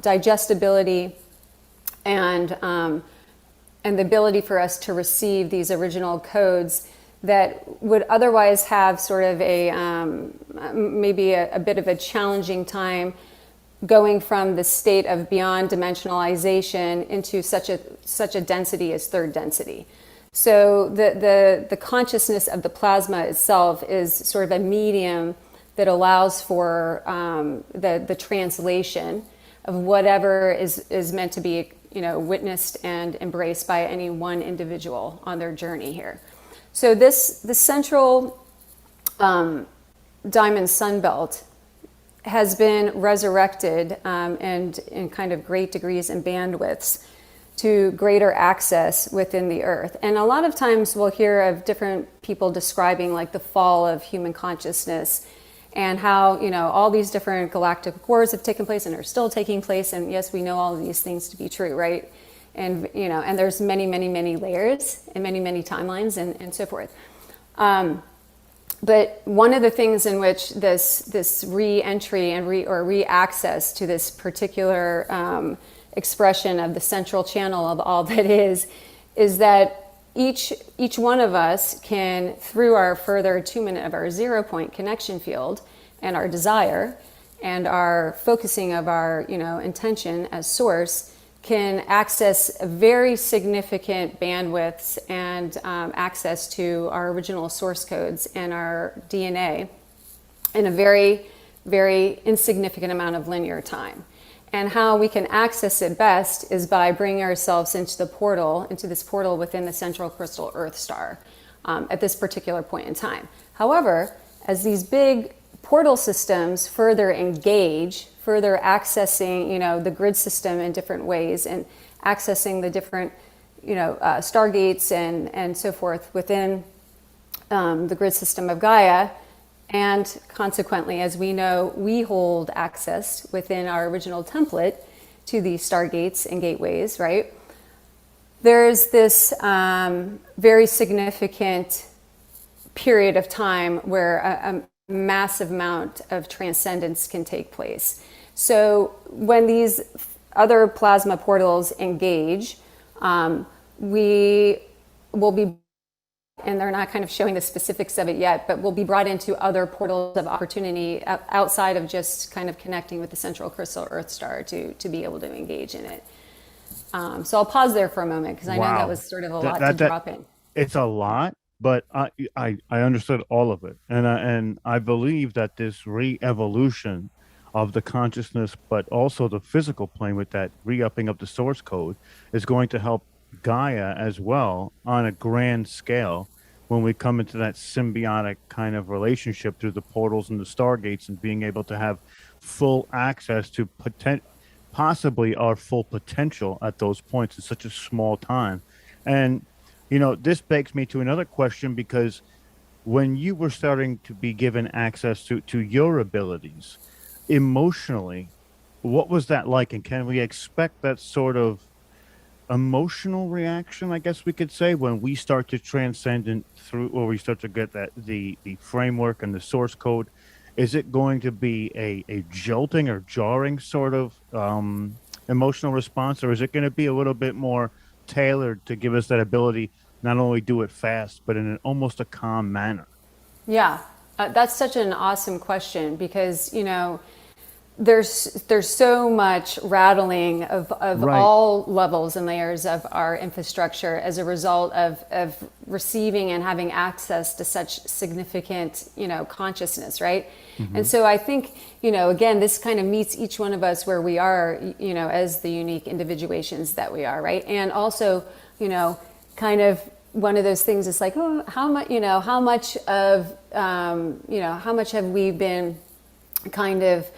digestibility and the ability for us to receive these original codes that would otherwise have sort of maybe a bit of a challenging time going from the state of beyond dimensionalization into such a density as third density. So the consciousness of the plasma itself is sort of a medium that allows for the translation of whatever is meant to be, witnessed and embraced by any one individual on their journey here. So the central diamond sun belt has been resurrected and in kind of great degrees and bandwidths to greater access within the earth. And a lot of times we'll hear of different people describing like the fall of human consciousness and how, all these different galactic wars have taken place and are still taking place. And yes, we know all of these things to be true, right? And, and there's many, many, many layers and many, many timelines and so forth. But one of the things in which this re-entry and re-access to this particular expression of the central channel of all that is that each one of us can, through our further attunement of our 0 point connection field and our desire and our focusing of our intention as source, can access very significant bandwidths and access to our original source codes and our DNA in a very, very insignificant amount of linear time. And how we can access it best is by bringing ourselves into this portal within the central crystal Earth star at this particular point in time. However, as these big portal systems further engage, further accessing, the grid system in different ways and accessing the different, stargates and so forth within the grid system of Gaia. And consequently, as we know, we hold access within our original template to these stargates and gateways, right? There's this very significant period of time where a massive amount of transcendence can take place. So when these other plasma portals engage, we will be, and they're not kind of showing the specifics of it yet, but we'll be brought into other portals of opportunity outside of just kind of connecting with the central crystal Earth star to be able to engage in it. So I'll pause there for a moment because I know that was sort of a lot to drop in. It's a lot, but I understood all of it. And I believe that this re-evolution of the consciousness, but also the physical plane with that re-upping of the source code is going to help Gaia as well on a grand scale when we come into that symbiotic kind of relationship through the portals and the stargates and being able to have full access to possibly our full potential at those points in such a small time. And this begs me to another question, because when you were starting to be given access to your abilities emotionally, what was that like? And can we expect that sort of emotional reaction, I guess we could say, when we start to transcend through, or we start to get that the framework and the source code? Is it going to be a jolting or jarring sort of emotional response, or is it going to be a little bit more tailored to give us that ability not only do it fast, but in almost a calm manner? Yeah, that's such an awesome question, because there's so much rattling of Right. all levels and layers of our infrastructure as a result of receiving and having access to such significant, consciousness, right? Mm-hmm. And so I think, again, this kind of meets each one of us where we are, as the unique individuations that we are, right? And also, kind of one of those things is like, oh, how much have we been kind of,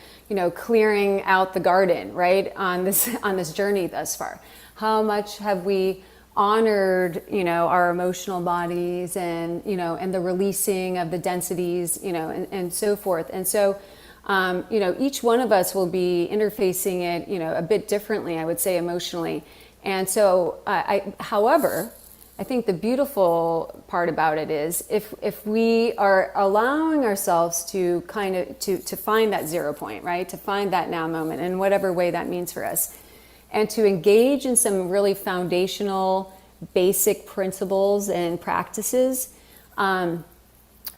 clearing out the garden, right, on this journey thus far? How much have we honored, our emotional bodies and, and the releasing of the densities, and so forth. And so, each one of us will be interfacing it, a bit differently, I would say, emotionally. And so, however, I think the beautiful part about it is if we are allowing ourselves to kind of to find that 0 point, right? To find that now moment in whatever way that means for us, and to engage in some really foundational, basic principles and practices,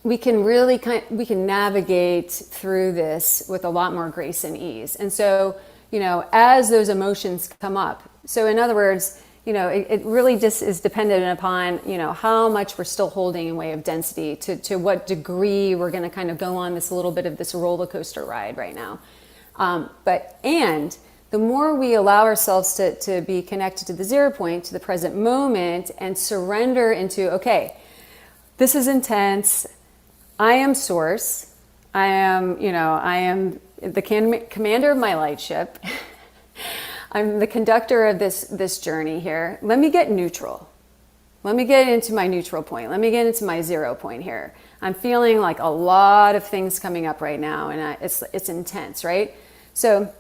we can really we can navigate through this with a lot more grace and ease. And so, as those emotions come up, so in other words, it really just is dependent upon, how much we're still holding in way of density, to what degree we're going to kind of go on this little bit of this roller coaster ride right now. And the more we allow ourselves to be connected to the 0 point, to the present moment, and surrender into, okay, this is intense. I am source. I am the commander of my light ship. I'm the conductor of this journey here. Let me get neutral. Let me get into my neutral point. Let me get into my 0 point here. I'm feeling like a lot of things coming up right now, and it's intense, right? So,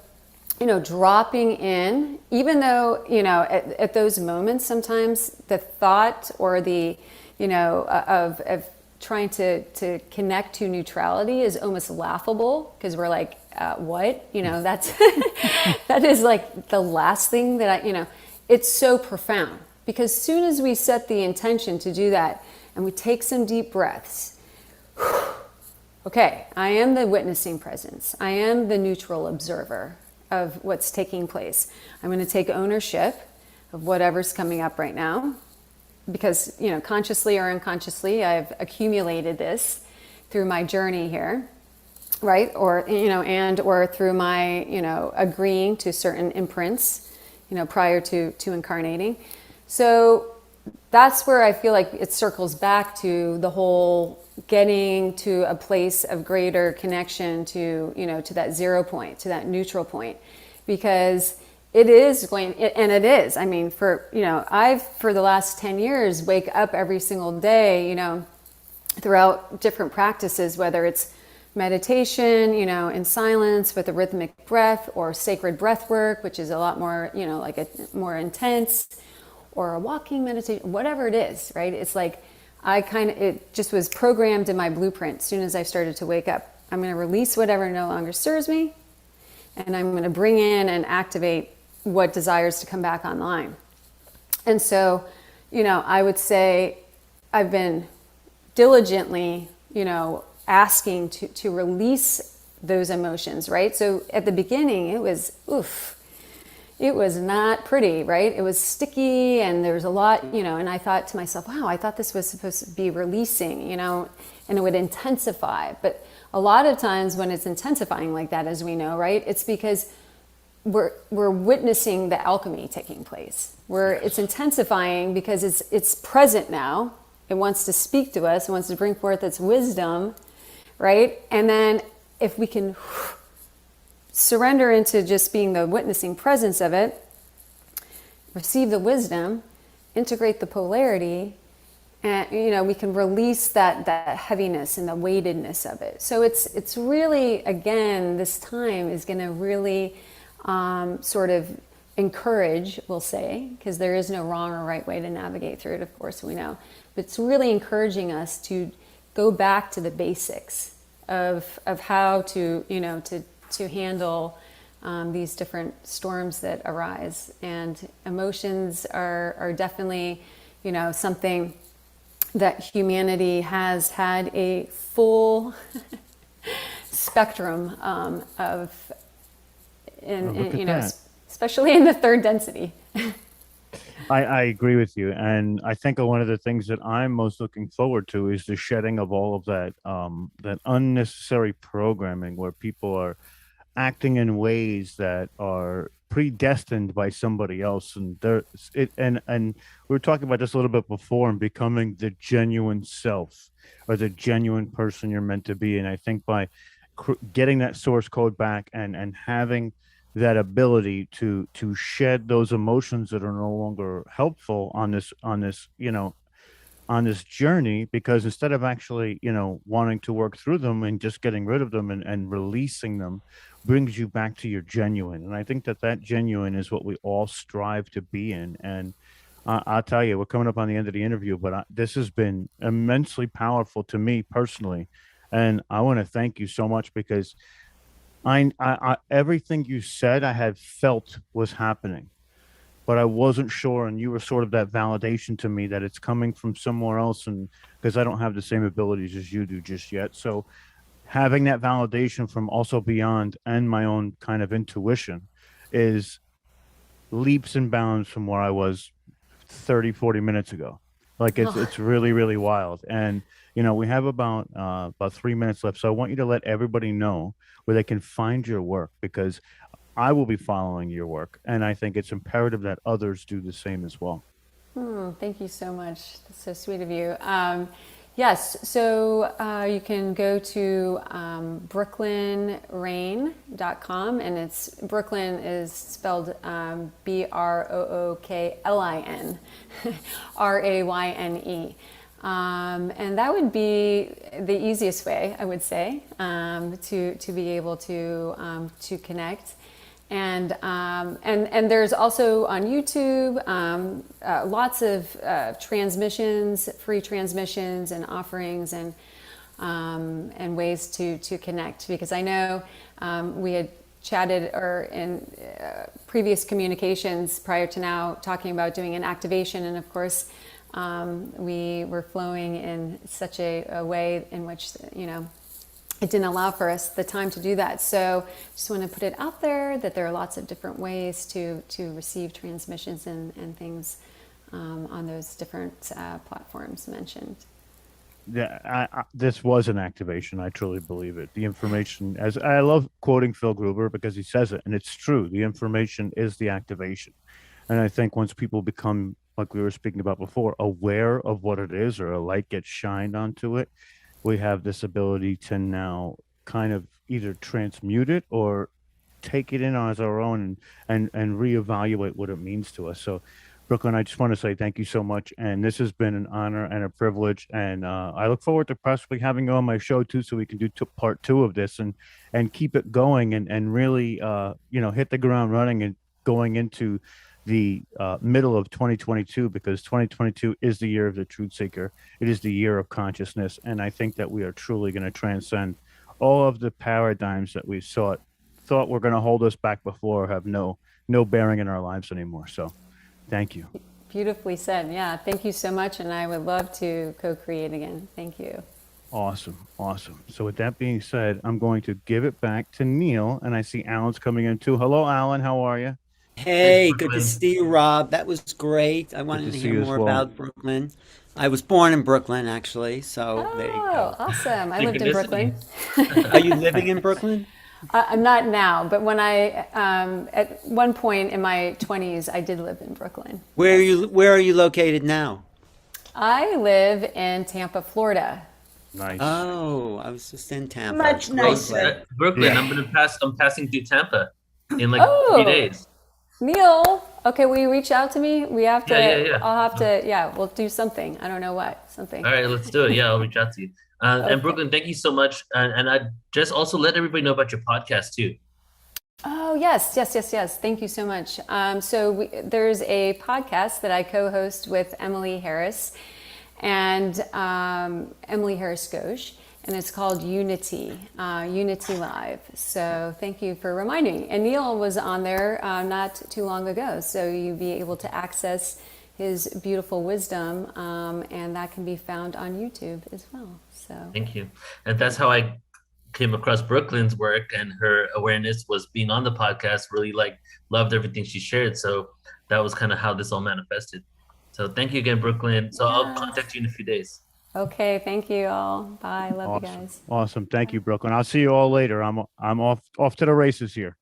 dropping in, even though, at those moments, sometimes the thought or the, of trying to connect to neutrality is almost laughable, because we're like, what? That's, that is like the last thing that it's so profound, because soon as we set the intention to do that and we take some deep breaths, okay, I am the witnessing presence. I am the neutral observer of what's taking place. I'm going to take ownership of whatever's coming up right now, because, consciously or unconsciously, I've accumulated this through my journey here, right? Or, or through my, agreeing to certain imprints, prior to incarnating. So that's where I feel like it circles back to the whole getting to a place of greater connection to, to that 0 point, to that neutral point, because it is going, and it is, I mean, for the last 10 years, wake up every single day, throughout different practices, whether it's meditation, in silence with a rhythmic breath, or sacred breath work, which is a lot more, like a more intense, or a walking meditation, whatever it is, right? It's like, it just was programmed in my blueprint as soon as I started to wake up. I'm going to release whatever no longer serves me, and I'm going to bring in and activate what desires to come back online. And so, I would say I've been diligently, asking to release those emotions, right? So at the beginning, it was, it was not pretty, right? It was sticky, and there was a lot, and I thought to myself, wow, I thought this was supposed to be releasing, and it would intensify. But a lot of times when it's intensifying like that, as we know, right, it's because we're witnessing the alchemy taking place, where it's intensifying because it's present now. It wants to speak to us. It wants to bring forth its wisdom, right? And then if we can surrender into just being the witnessing presence of it, receive the wisdom, integrate the polarity, and we can release that heaviness and the weightedness of it. So it's really, again, this time is going to really sort of encourage, we'll say, because there is no wrong or right way to navigate through it, of course we know, but it's really encouraging us to go back to the basics of how to to handle these different storms that arise. And emotions are definitely something that humanity has had a full spectrum of especially in the third density. I agree with you. And I think one of the things that I'm most looking forward to is the shedding of all of that, that unnecessary programming where people are acting in ways that are predestined by somebody else. And and we were talking about this a little bit before, and becoming the genuine self, or the genuine person you're meant to be. And I think by getting that source code back and having that ability to shed those emotions that are no longer helpful on this journey, because instead of actually wanting to work through them and just getting rid of them and releasing them, brings you back to your genuine. And I think that genuine is what we all strive to be in. And I'll tell you, we're coming up on the end of the interview, but this has been immensely powerful to me personally, and I want to thank you so much, because I everything you said I had felt was happening, but I wasn't sure, and you were sort of that validation to me that it's coming from somewhere else, and because I don't have the same abilities as you do just yet. So having that validation from also beyond and my own kind of intuition is leaps and bounds from where I was 30, 40 minutes ago. Like it's really, really wild. And, we have about 3 minutes left. So I want you to let everybody know where they can find your work, because I will be following your work. And I think it's imperative that others do the same as well. Thank you so much. That's so sweet of you. Yes, so you can go to brooklynrain.com, and Brooklyn is spelled BROOKLIN, RAYNE. And that would be the easiest way, I would say, to be able to connect. And there's also on YouTube lots of transmissions, free transmissions, and offerings, and ways to connect. Because I know we had chatted or in previous communications prior to now talking about doing an activation, and of course we were flowing in such a way in which it didn't allow for us the time to do that. So just want to put it out there that there are lots of different ways to receive transmissions and things on those different platforms mentioned. Yeah, this was an activation. I truly believe it. The information, as I love quoting Phil Gruber because he says it, and it's true. The information is the activation. And I think once people become, like we were speaking about before, aware of what it is, or a light gets shined onto it, we have this ability to now kind of either transmute it or take it in as our own and reevaluate what it means to us. So, Brooklyn, I just want to say thank you so much. And this has been an honor and a privilege. And I look forward to possibly having you on my show too, so we can do part 2 of this and keep it going and really, hit the ground running and going into the middle of 2022, because 2022 is the year of the truth seeker. It is the year of consciousness. And I think that we are truly going to transcend all of the paradigms that we thought were going to hold us back before, have no bearing in our lives anymore. So thank you. Beautifully said. Yeah. Thank you so much. And I would love to co-create again. Thank you. Awesome. So with that being said, I'm going to give it back to Neil, and I see Alan's coming in too. Hello, Alan. How are you? Hey, good to see you, Rob. That was great. I wanted to hear more about Brooklyn. I was born in Brooklyn, actually, so there you go. Awesome. I lived in Brooklyn. Are you living in Brooklyn? Not now, but when at one point in my 20s, I did live in Brooklyn. Where are you located now? I live in Tampa, Florida. Nice. Oh, I was just in Tampa. Much nicer. Brooklyn. Yeah. I'm passing through Tampa in like 3 days. Neil, okay, will you reach out to me? We have to. Yeah. I'll have to. Yeah, we'll do something. I don't know what. Something. All right, let's do it. Yeah, I'll reach out to you. Okay. And Brooklyn, thank you so much. And I just also let everybody know about your podcast too. Oh yes. Thank you so much. There's a podcast that I co-host with Emily Harris and Emily Harris Gauche. And it's called Unity Live. So thank you for reminding me. And Neil was on there not too long ago. So you'll be able to access his beautiful wisdom. And that can be found on YouTube as well. So thank you. And that's how I came across Brooklyn's work, and her awareness was being on the podcast, really loved everything she shared. So that was kind of how this all manifested. So thank you again, Brooklyn. So I'll contact you in a few days. Okay, thank you all. Bye. Love you guys. Awesome. Thank you, Brooklyn. I'll see you all later. I'm off to the races here.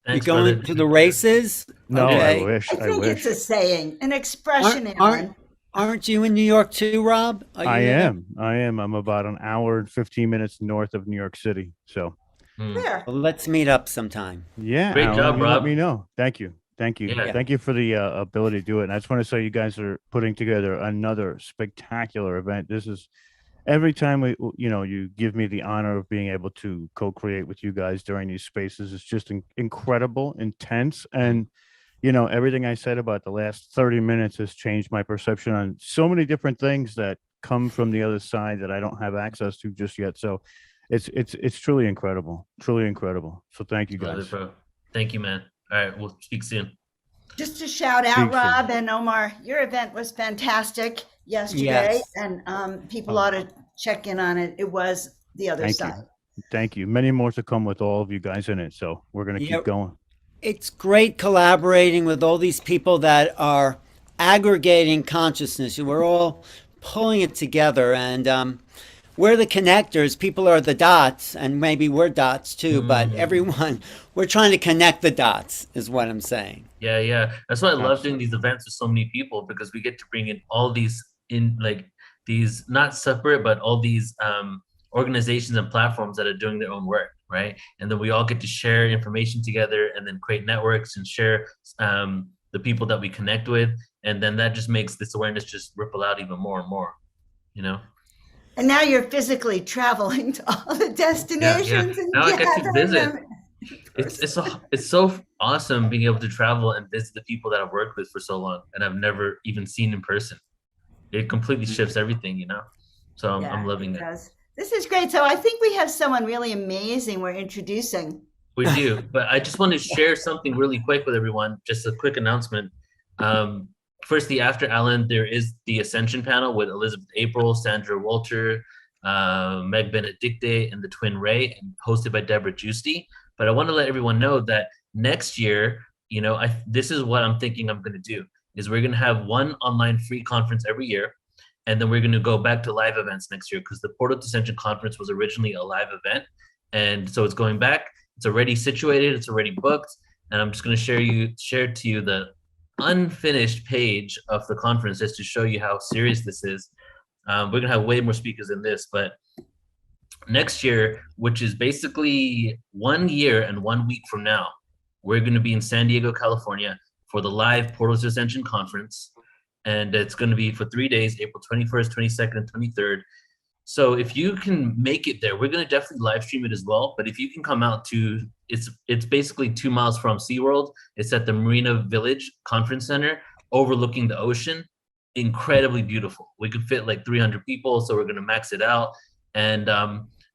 Thanks, you going to the races? No, okay. I wish. I think it's a saying, an expression, Alan. Aren't you in New York too, Rob? I am. I'm about an hour and 15 minutes north of New York City. So there. Well, let's meet up sometime. Yeah. Great job, Rob. Let me know. Thank you. Yeah. Thank you for the ability to do it. And I just want to say you guys are putting together another spectacular event. This is every time you give me the honor of being able to co-create with you guys during these spaces. It's just incredible, intense. And, everything I said about the last 30 minutes has changed my perception on so many different things that come from the other side that I don't have access to just yet. So it's truly incredible. So thank you guys. Bro. Thank you, man. All right, we'll speak soon. Just to shout out, Rob and Omar, your event was fantastic yesterday, and people ought to check in on it. It was the other side. Thank you. Many more to come with all of you guys in it. So we're going to keep going. It's great collaborating with all these people that are aggregating consciousness. We're all pulling it together, and we're the connectors. People are the dots, and maybe we're dots too. But everyone, we're trying to connect the dots, is what I'm saying. Yeah. That's why I love doing these events with so many people, because we get to bring in all these these not separate, but all these organizations and platforms that are doing their own work, right? And then we all get to share information together, and then create networks and share the people that we connect with, and then that just makes this awareness just ripple out even more and more, you know. And now you're physically traveling to all the destinations. Yeah. And Now I get to gathering visit. them. It's so awesome being able to travel and visit the people that I've worked with for so long and I've never even seen in person. It completely shifts everything, you know. So I'm loving it. This is great. So I think we have someone really amazing we're introducing. We do, but I just want to share something really quick with everyone. Just a quick announcement. Firstly, after Alan, there is the Ascension Panel with Elizabeth April, Sandra Walter, Meg Benedicte, and the twin Ray, and hosted by Deborah Giusti. But I want to let everyone know that next year, you know, this is what I'm thinking I'm going to do, is we're going to have one online free conference every year. And then we're going to go back to live events next year, because the PortalToAscension Conference was originally a live event. And so it's going back. It's already situated. It's already booked. And I'm just going to share to you the unfinished page of the conference just to show you how serious this is. We're going to have way more speakers than this. But next year, which is basically 1 year and 1 week from now, we're going to be in San Diego, California for the live PortalToAscension Conference. And it's going to be for 3 days, April 21st, 22nd, and 23rd. So if you can make it there, we're going to definitely live stream it as well. But if you can come out to, it's basically 2 miles from SeaWorld. It's at the Marina Village Conference Center overlooking the ocean. Incredibly beautiful. We could fit like 300 people, so we're going to max it out. And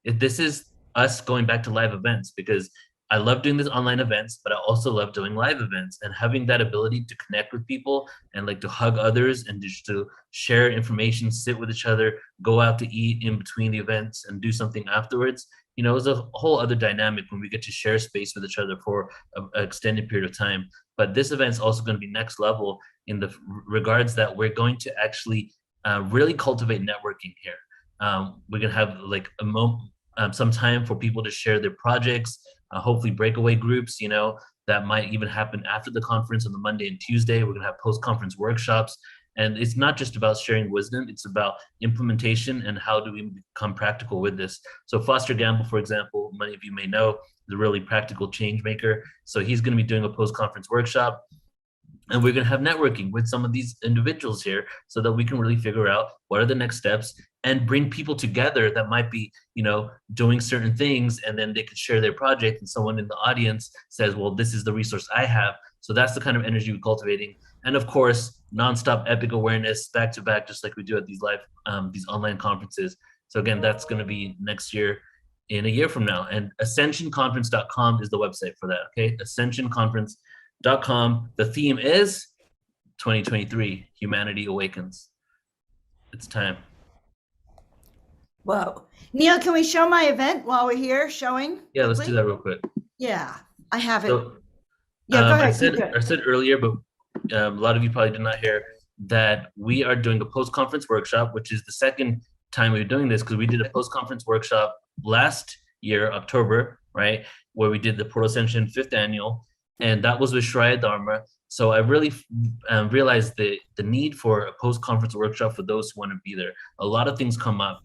this is us going back to live events, because I love doing these online events, but I also love doing live events, and having that ability to connect with people and like to hug others and just to share information, sit with each other, go out to eat in between the events and do something afterwards. You know, it's a whole other dynamic when we get to share space with each other for an extended period of time. But this event is also going to be next level in the regards that we're going to actually really cultivate networking here. We're going to have like some time for people to share their projects, hopefully breakaway groups, you know, that might even happen after the conference on the Monday and Tuesday. We're going to have post-conference workshops. And it's not just about sharing wisdom, it's about implementation and how do we become practical with this. So Foster Gamble, for example, many of you may know, is a really practical change maker. So he's going to be doing a post-conference workshop. And we're going to have networking with some of these individuals here so that we can really figure out what are the next steps and bring people together that might be, you know, doing certain things, and then they could share their project and someone in the audience says, well, this is the resource I have. So that's the kind of energy we're cultivating. And of course, nonstop epic awareness back to back, just like we do at these live, these online conferences. So again, that's going to be next year in a year from now. And ascensionconference.com is the website for that. Okay. ascensionconference.com. The theme is 2023, Humanity Awakens. It's time. Whoa. Neil, can we show my event while we're here showing? Yeah, let's do that real quick. Yeah, I have it. So, yeah, go ahead. I said earlier, but a lot of you probably did not hear that we are doing a post-conference workshop, which is the second time we're doing this, because we did a post-conference workshop last year, October, right, where we did the PortalToAscension 5th annual, and that was with Shraya Dharma. So I really realized the need for a post-conference workshop for those who want to be there. A lot of things come up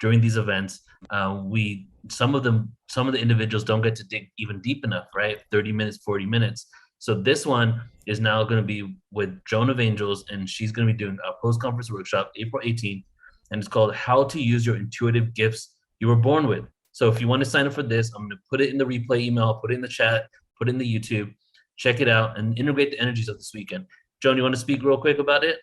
during these events. Some of the individuals don't get to dig even deep enough, right? 30 minutes, 40 minutes. So this one is now going to be with Joan of Angels, and she's going to be doing a post-conference workshop April 18th, and it's called How to Use Your Intuitive Gifts You Were Born With. So if you want to sign up for this, I'm going to put it in the replay email, put it in the chat, put it in the YouTube. Check it out and integrate the energies of this weekend. Joan, you want to speak real quick about it?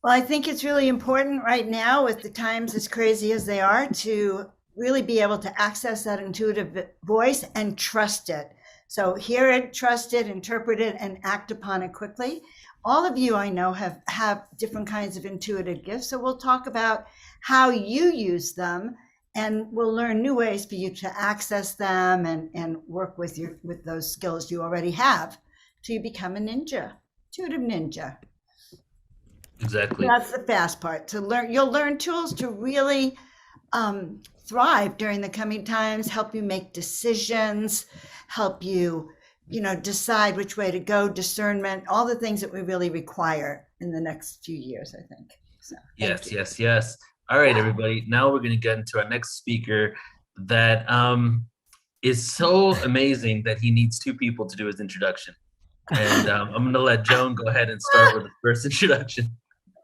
Well, I think it's really important right now, with the times as crazy as they are, to really be able to access that intuitive voice and trust it. So hear it, trust it, interpret it, and act upon it quickly. All of you I know have different kinds of intuitive gifts. So we'll talk about how you use them, and we'll learn new ways for you to access them and work with those skills you already have, till you become a ninja, intuitive ninja. Exactly. That's the fast part. To learn, you'll learn tools to really thrive during the coming times, help you make decisions, help you, decide which way to go, discernment, all the things that we really require in the next few years, I think. So, Yes. All right, everybody. Now we're going to get into our next speaker that is so amazing that he needs two people to do his introduction. And I'm going to let Joan go ahead and start with the first introduction.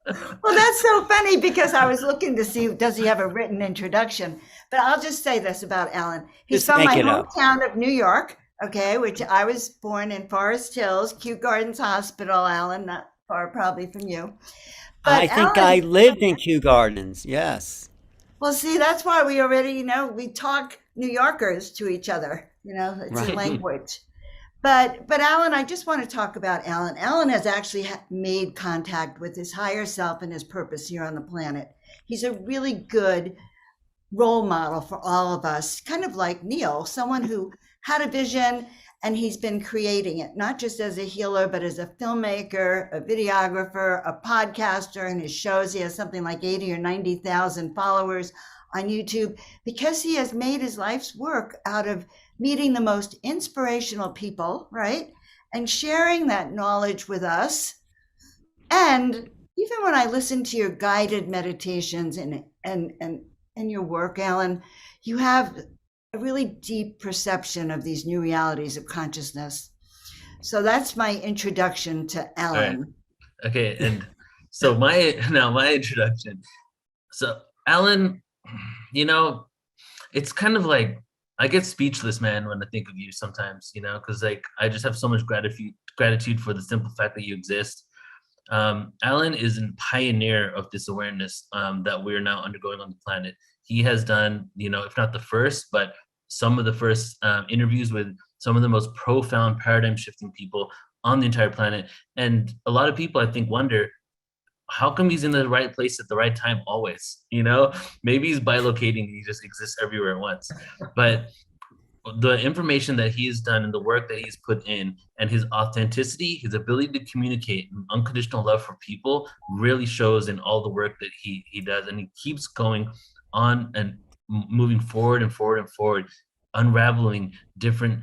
Well, that's so funny because I was looking to see, does he have a written introduction? But I'll just say this about Alan. He's Just from make my it up. hometown of New York, okay, which I was born in Forest Hills, Kew Gardens Hospital, Alan, not far probably from you. But I think I lived in Kew Gardens. Yes. Well, see, that's why we already, we talk New Yorkers to each other, it's Right. a language. But Alan, I just want to talk about Alan. Alan has actually made contact with his higher self and his purpose here on the planet. He's a really good role model for all of us, kind of like Neil, someone who had a vision and he's been creating it, not just as a healer, but as a filmmaker, a videographer, a podcaster, and his shows. He has something like 80 or 90,000 followers on YouTube because he has made his life's work out of meeting the most inspirational people, right? And sharing that knowledge with us. And even when I listen to your guided meditations and your work, Alan, you have a really deep perception of these new realities of consciousness. So that's my introduction to Alan. Right. Okay, and so my introduction. So Alan, it's kind of like I get speechless, man, when I think of you sometimes, because I just have so much gratitude for the simple fact that you exist. Alan is a pioneer of this awareness that we're now undergoing on the planet. He has done, if not the first, but some of the first interviews with some of the most profound paradigm shifting people on the entire planet. And a lot of people, I think, wonder, how come he's in the right place at the right time always? Maybe he's bilocating, he just exists everywhere at once. But the information that he has done and the work that he's put in and his authenticity, his ability to communicate and unconditional love for people really shows in all the work that he does. And he keeps going on and moving forward and forward and forward, unraveling different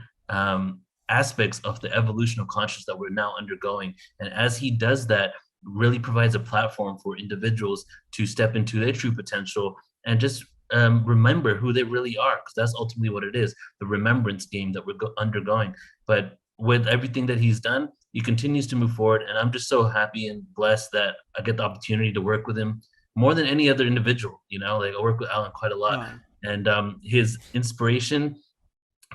aspects of the evolution of consciousness that we're now undergoing. And as he does that, really provides a platform for individuals to step into their true potential and just remember who they really are, because that's ultimately what it is, the remembrance game that we're undergoing. But with everything that he's done, he continues to move forward, and I'm just so happy and blessed that I get the opportunity to work with him more than any other individual. I work with Alan quite a lot. Wow. And his inspiration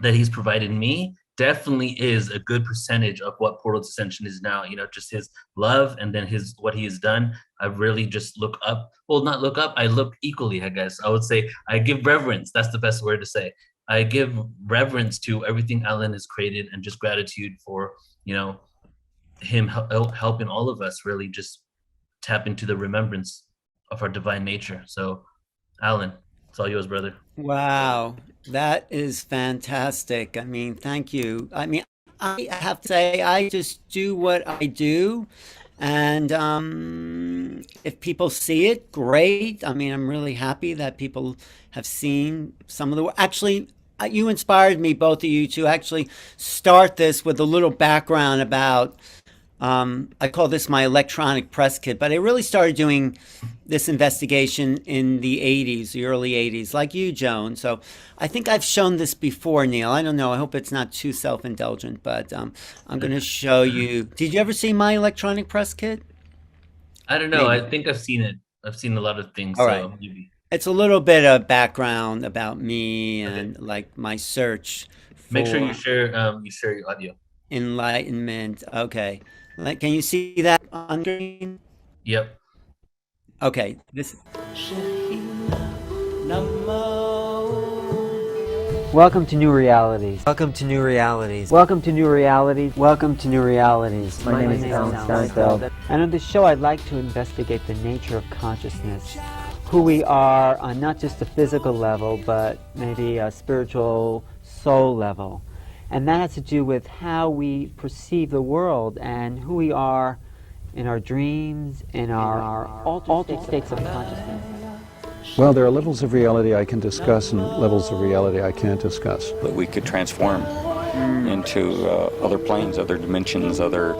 that he's provided me definitely is a good percentage of what PortalToAscension is now. Just his love and then what he has done. I really just look up. Well, not look up. I look equally, I guess. I would say I give reverence. That's the best word to say. I give reverence to everything Alan has created and just gratitude for, him helping all of us really just tap into the remembrance of our divine nature. So, Alan, it's all yours, brother. Wow, that is fantastic. Thank you. I have to say, I just do what I do. And if people see it, great. I'm really happy that people have seen some of the work. Actually, you inspired me, both of you, to actually start this with a little background about, I call this my electronic press kit, but I really started doing this investigation in the 80s, the early 80s, like you, Joan. So I think I've shown this before, Neil. I don't know. I hope it's not too self-indulgent, but I'm going to show you. Did you ever see my electronic press kit? I don't know. Maybe. I think I've seen it. I've seen a lot of things. All so right. maybe. It's a little bit of background about me and like my search for Make sure you share your audio. enlightenment. Okay. Can you see that on screen? Yep. Okay. Welcome to New Realities. Welcome to New Realities. Welcome to New Realities. Welcome to New Realities. My name is Alan Steinfeld. And on this show, I'd like to investigate the nature of consciousness, who we are on not just a physical level, but maybe a spiritual soul level. And that has to do with how we perceive the world and who we are in our dreams, in our altered states of consciousness. Well, there are levels of reality I can discuss and levels of reality I can't discuss. That we could transform into other planes, other dimensions, other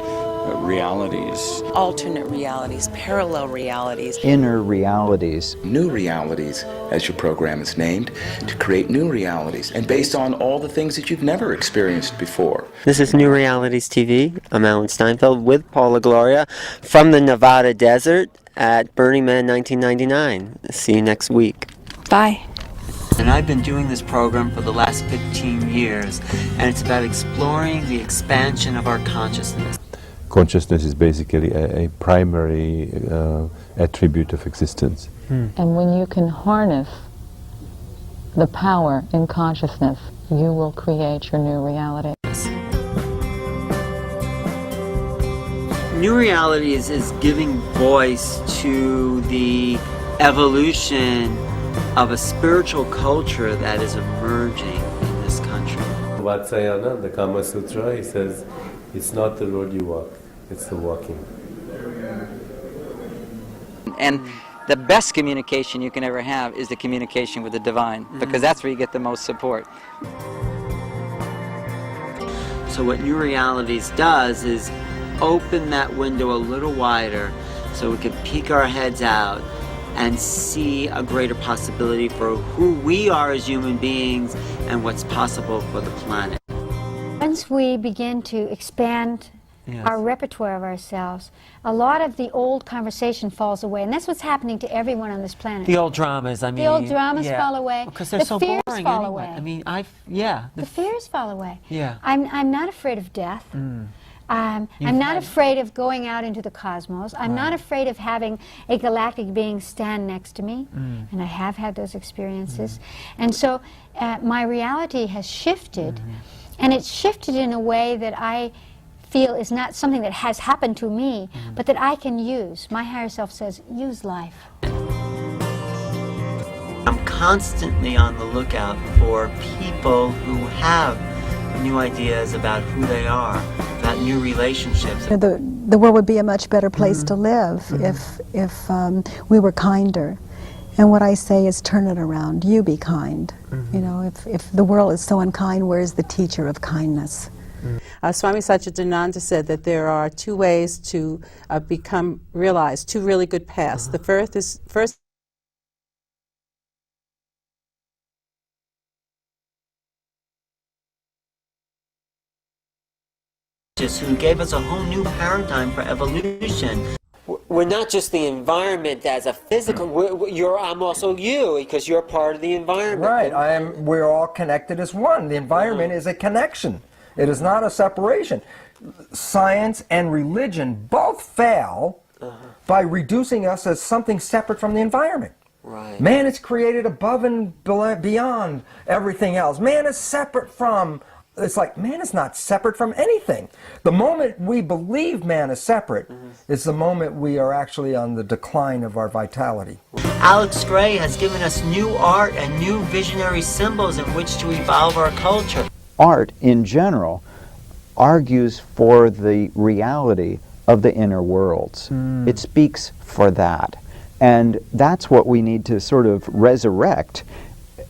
realities. Alternate realities, parallel realities. Inner realities. New realities, as your program is named, to create new realities, and based on all the things that you've never experienced before. This is New Realities TV. I'm Alan Steinfeld with Paula Gloria from the Nevada desert at Burning Man 1999. See you next week. Bye. And I've been doing this program for the last 15 years, and it's about exploring the expansion of our consciousness. Consciousness is basically a primary attribute of existence. And when you can harness the power in consciousness, you will create your new reality. New Realities is giving voice to the evolution of a spiritual culture that is emerging in this country. Vatsayana, the Kama Sutra, he says, it's not the road you walk, it's the walking. And the best communication you can ever have is the communication with the divine, because that's where you get the most support. So what New Realities does is open that window a little wider so we can peek our heads out and see a greater possibility for who we are as human beings and what's possible for the planet. Once we begin to expand our repertoire of ourselves, a lot of the old conversation falls away, and that's what's happening to everyone on this planet. The old dramas, I mean. The old dramas fall away. Because they're the so fears boring fall anyway. away. I mean, the fears fall away. Yeah. I'm not afraid of death. I'm not afraid of going out into the cosmos. I'm not afraid of having a galactic being stand next to me, and I have had those experiences. And so my reality has shifted, and it's shifted in a way that I feel is not something that has happened to me, but that I can use. My higher self says, use life. I'm constantly on the lookout for people who have new ideas about who they are, about new relationships. The world would be a much better place to live if we were kinder. And what I say is turn it around. You be kind. You know, if the world is so unkind, where's the teacher of kindness? Swami Satchidananda said that there are two ways to realize two really good paths. The first is who gave us a whole new paradigm for evolution. We're not just the environment as a physical, I'm also you, because you're part of the environment. Right, we're all connected as one. The environment is a connection. It is not a separation. Science and religion both fail by reducing us as something separate from the environment. Right. Man is created above and beyond everything else. Man is separate from, it's like man is not separate from anything. The moment we believe man is separate is the moment we are actually on the decline of our vitality. Alex Gray has given us new art and new visionary symbols in which to evolve our culture. Art, in general, argues for the reality of the inner worlds. It speaks for that. And that's what we need to sort of resurrect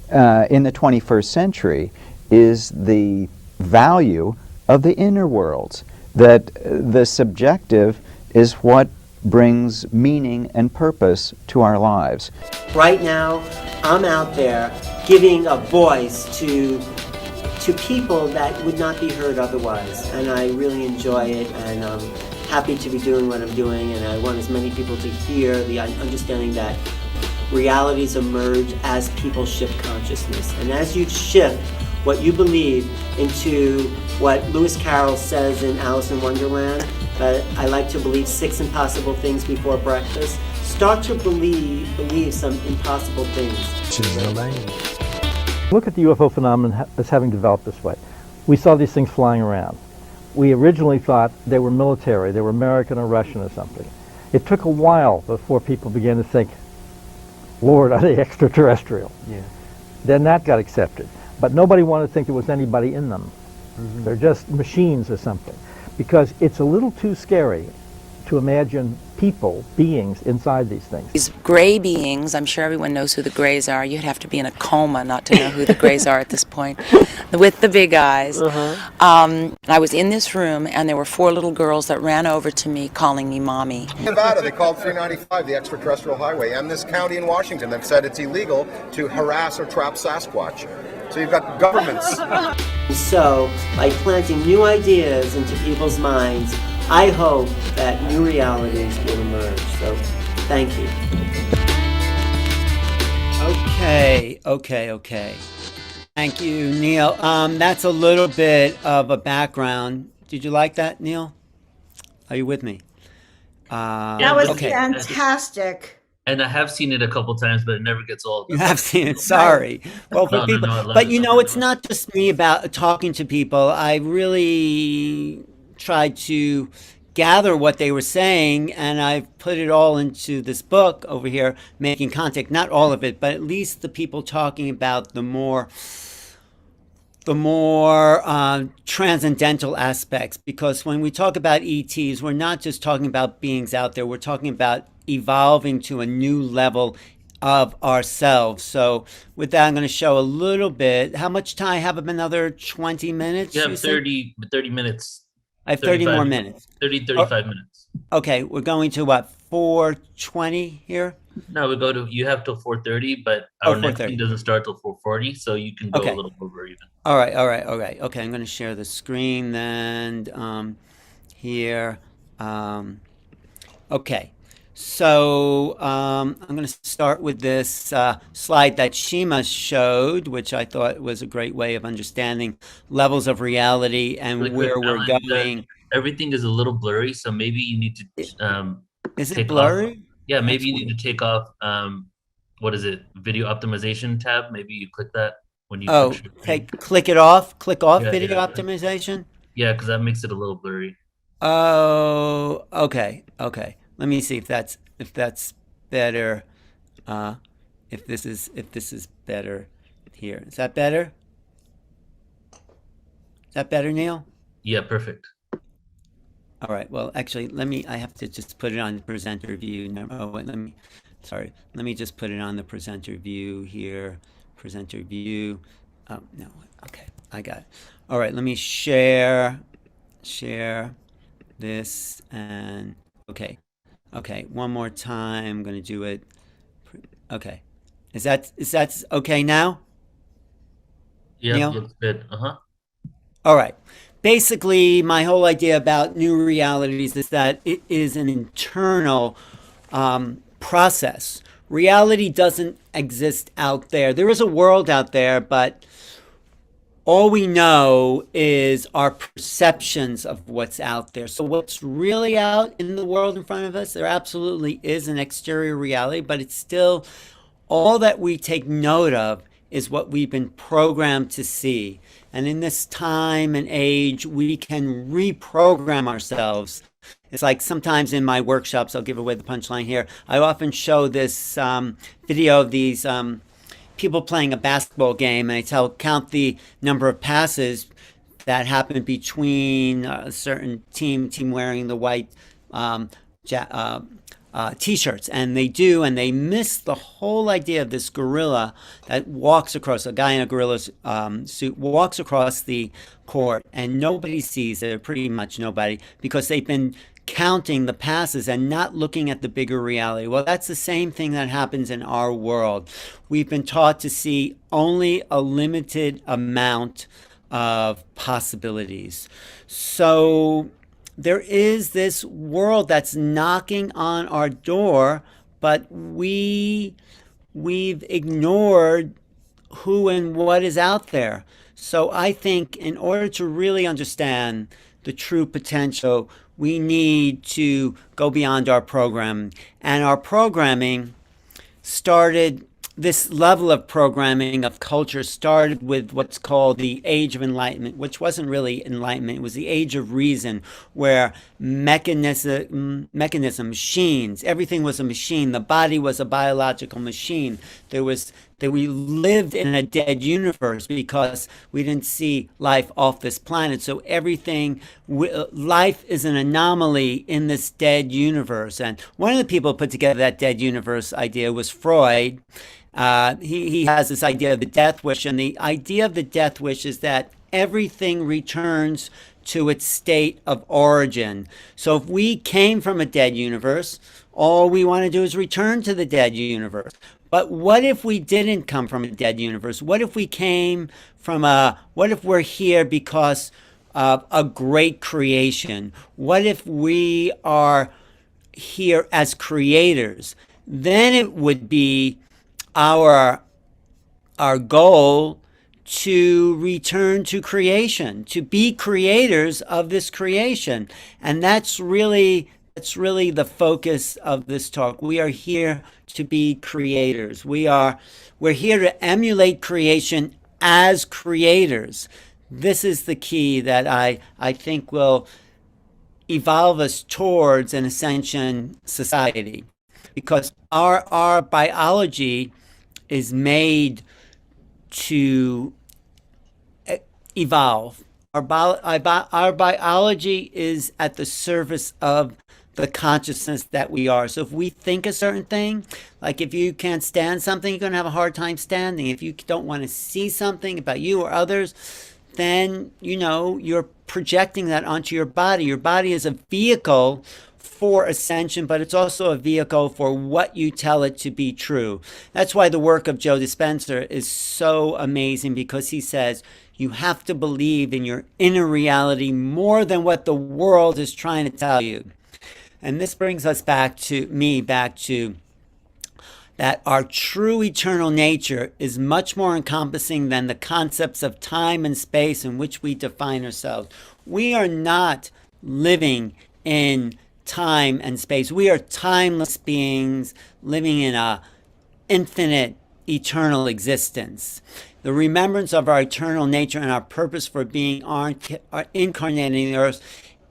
in the 21st century, is the value of the inner worlds. That the subjective is what brings meaning and purpose to our lives. Right now, I'm out there giving a voice to people that would not be heard otherwise, and I really enjoy it, and I'm happy to be doing what I'm doing, and I want as many people to hear the understanding that realities emerge as people shift consciousness, and as you shift what you believe into what Lewis Carroll says in Alice in Wonderland, I like to believe 6 impossible things before breakfast. Start to believe some impossible things. Look at the UFO phenomenon as having developed this way. We saw these things flying around. We originally thought they were military, they were American or Russian or something. It took a while before people began to think, Lord, are they extraterrestrial? Yeah. Then that got accepted. But nobody wanted to think there was anybody in them. They're just machines or something. Because it's a little too scary to imagine people, beings inside these things. These gray beings, I'm sure everyone knows who the grays are. You'd have to be in a coma not to know who the grays are at this point. With the big eyes. I was in this room and there were 4 little girls that ran over to me calling me mommy. Nevada, they called 395 the extraterrestrial highway, and this county in Washington, they've said it's illegal to harass or trap Sasquatch. So you've got governments. So, by planting new ideas into people's minds, I hope that new realities will emerge. So, thank you. Okay. Thank you, Neil. That's a little bit of a background. Did you like that, Neil? Are you with me? That was fantastic. And I have seen it a couple times, but it never gets old. You have seen it. Sorry. Well, for people, but you know, it's not just me about talking to people. I really tried to gather what they were saying, and I've put it all into this book over here, Making Contact. Not all of it, but at least the people talking about the more transcendental aspects. Because when we talk about ETs, we're not just talking about beings out there. We're talking about evolving to a new level of ourselves. So with that, I'm going to show a little bit. How much time? I have another 20 minutes? You have 30 minutes. I have 30 more minutes. 35 minutes. Okay, we're going to what, 4:20 here? No, you have till 4:30, but our next thing doesn't start till 4:40, so you can go a little over even. All right. Okay, I'm going to share the screen then here. Okay. So I'm going to start with this slide that Shima showed, which I thought was a great way of understanding levels of reality and really where we're going. Everything is a little blurry, so maybe you need to is it blurry? Yeah, maybe you need to take off, what is it, video optimization tab? Maybe you click that when you click it off. Click off video optimization? Yeah, because that makes it a little blurry. Oh, okay. Let me see if that's better. If this is better here. Is that better? Is that better, Neil? Yeah, perfect. All right. Well, actually, I have to just put it on the presenter view. Let me just put it on the presenter view here. Presenter view. Oh, no. Okay. I got it. All right. Let me share this and okay. One more time. I'm going to do it. Okay. Is that okay now? Yeah, looks good. All right. Basically, my whole idea about new realities is that it is an internal process. Reality doesn't exist out there. There is a world out there, but all we know is our perceptions of what's out there. So what's really out in the world in front of us, there absolutely is an exterior reality, but it's still all that we take note of is what we've been programmed to see. And in this time and age, we can reprogram ourselves. It's like sometimes in my workshops, I'll give away the punchline here. I often show this video of these people playing a basketball game, and I count the number of passes that happen between a certain team wearing the white T-shirts, and they miss the whole idea of this gorilla that walks across, a guy in a gorilla suit walks across the court, and nobody sees it, pretty much nobody, because they've been counting the passes and not looking at the bigger reality. Well, that's the same thing that happens in our world. We've been taught to see only a limited amount of possibilities. So there is this world that's knocking on our door, but we've ignored who and what is out there. So I think in order to really understand the true potential, we need to go beyond our programming. And our programming started, this level of programming of culture started with what's called the Age of Enlightenment, which wasn't really enlightenment. It was the Age of Reason, where mechanism, machines, everything was a machine. The body was a biological machine. There was that we lived in a dead universe because we didn't see life off this planet. So life is an anomaly in this dead universe. And one of the people who put together that dead universe idea was Freud. He has this idea of the death wish, and the idea of the death wish is that everything returns to its state of origin. So if we came from a dead universe, all we want to do is return to the dead universe. But what if we didn't come from a dead universe? What if we came from what if we're here because of a great creation? What if we are here as creators? Then it would be our goal to return to creation, to be creators of this creation. And that's really the focus of this talk. We are here to be creators. We're here to emulate creation as creators. This is the key that I think will evolve us towards an ascension society, because our biology is made to evolve. Our biology is at the service of the consciousness that we are. So if we think a certain thing, like if you can't stand something, you're going to have a hard time standing. If you don't want to see something about you or others, then you're projecting that onto your body. Your body is a vehicle for ascension, but it's also a vehicle for what you tell it to be true. That's why the work of Joe Dispenza is so amazing, because he says you have to believe in your inner reality more than what the world is trying to tell you. And this brings us back to that our true eternal nature is much more encompassing than the concepts of time and space in which we define ourselves. We are not living in time and space. We are timeless beings living in a infinite, eternal existence. The remembrance of our eternal nature and our purpose for being incarnated in the earth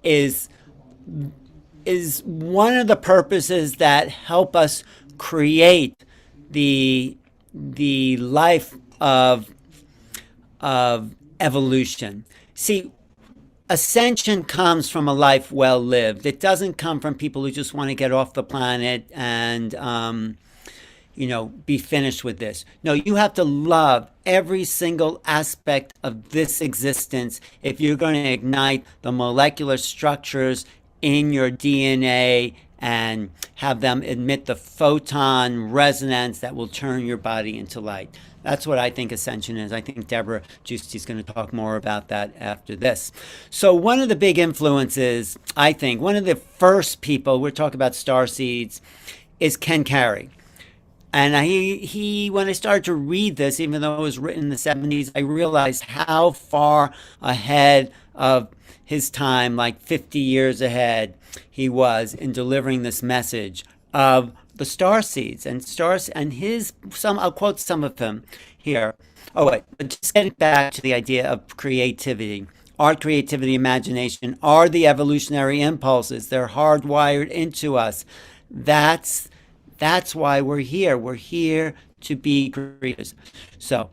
is one of the purposes that help us create the life of evolution. See, ascension comes from a life well lived. It doesn't come from people who just want to get off the planet and be finished with this. No, you have to love every single aspect of this existence if you're going to ignite the molecular structures in your DNA and have them emit the photon resonance that will turn your body into light. That's what I think ascension is. I think Deborah Giusti is going to talk more about that after this. So one of the big influences, I think, one of the first people, we're talking about starseeds, is Ken Carey. And he, when I started to read this, even though it was written in the 70s, I realized how far ahead of his time, like 50 years ahead, he was in delivering this message of the starseeds and stars and I'll quote some of them here. Oh wait, but just getting back to the idea of creativity. Art, creativity, imagination are the evolutionary impulses. They're hardwired into us. That's why we're here. We're here to be creators. So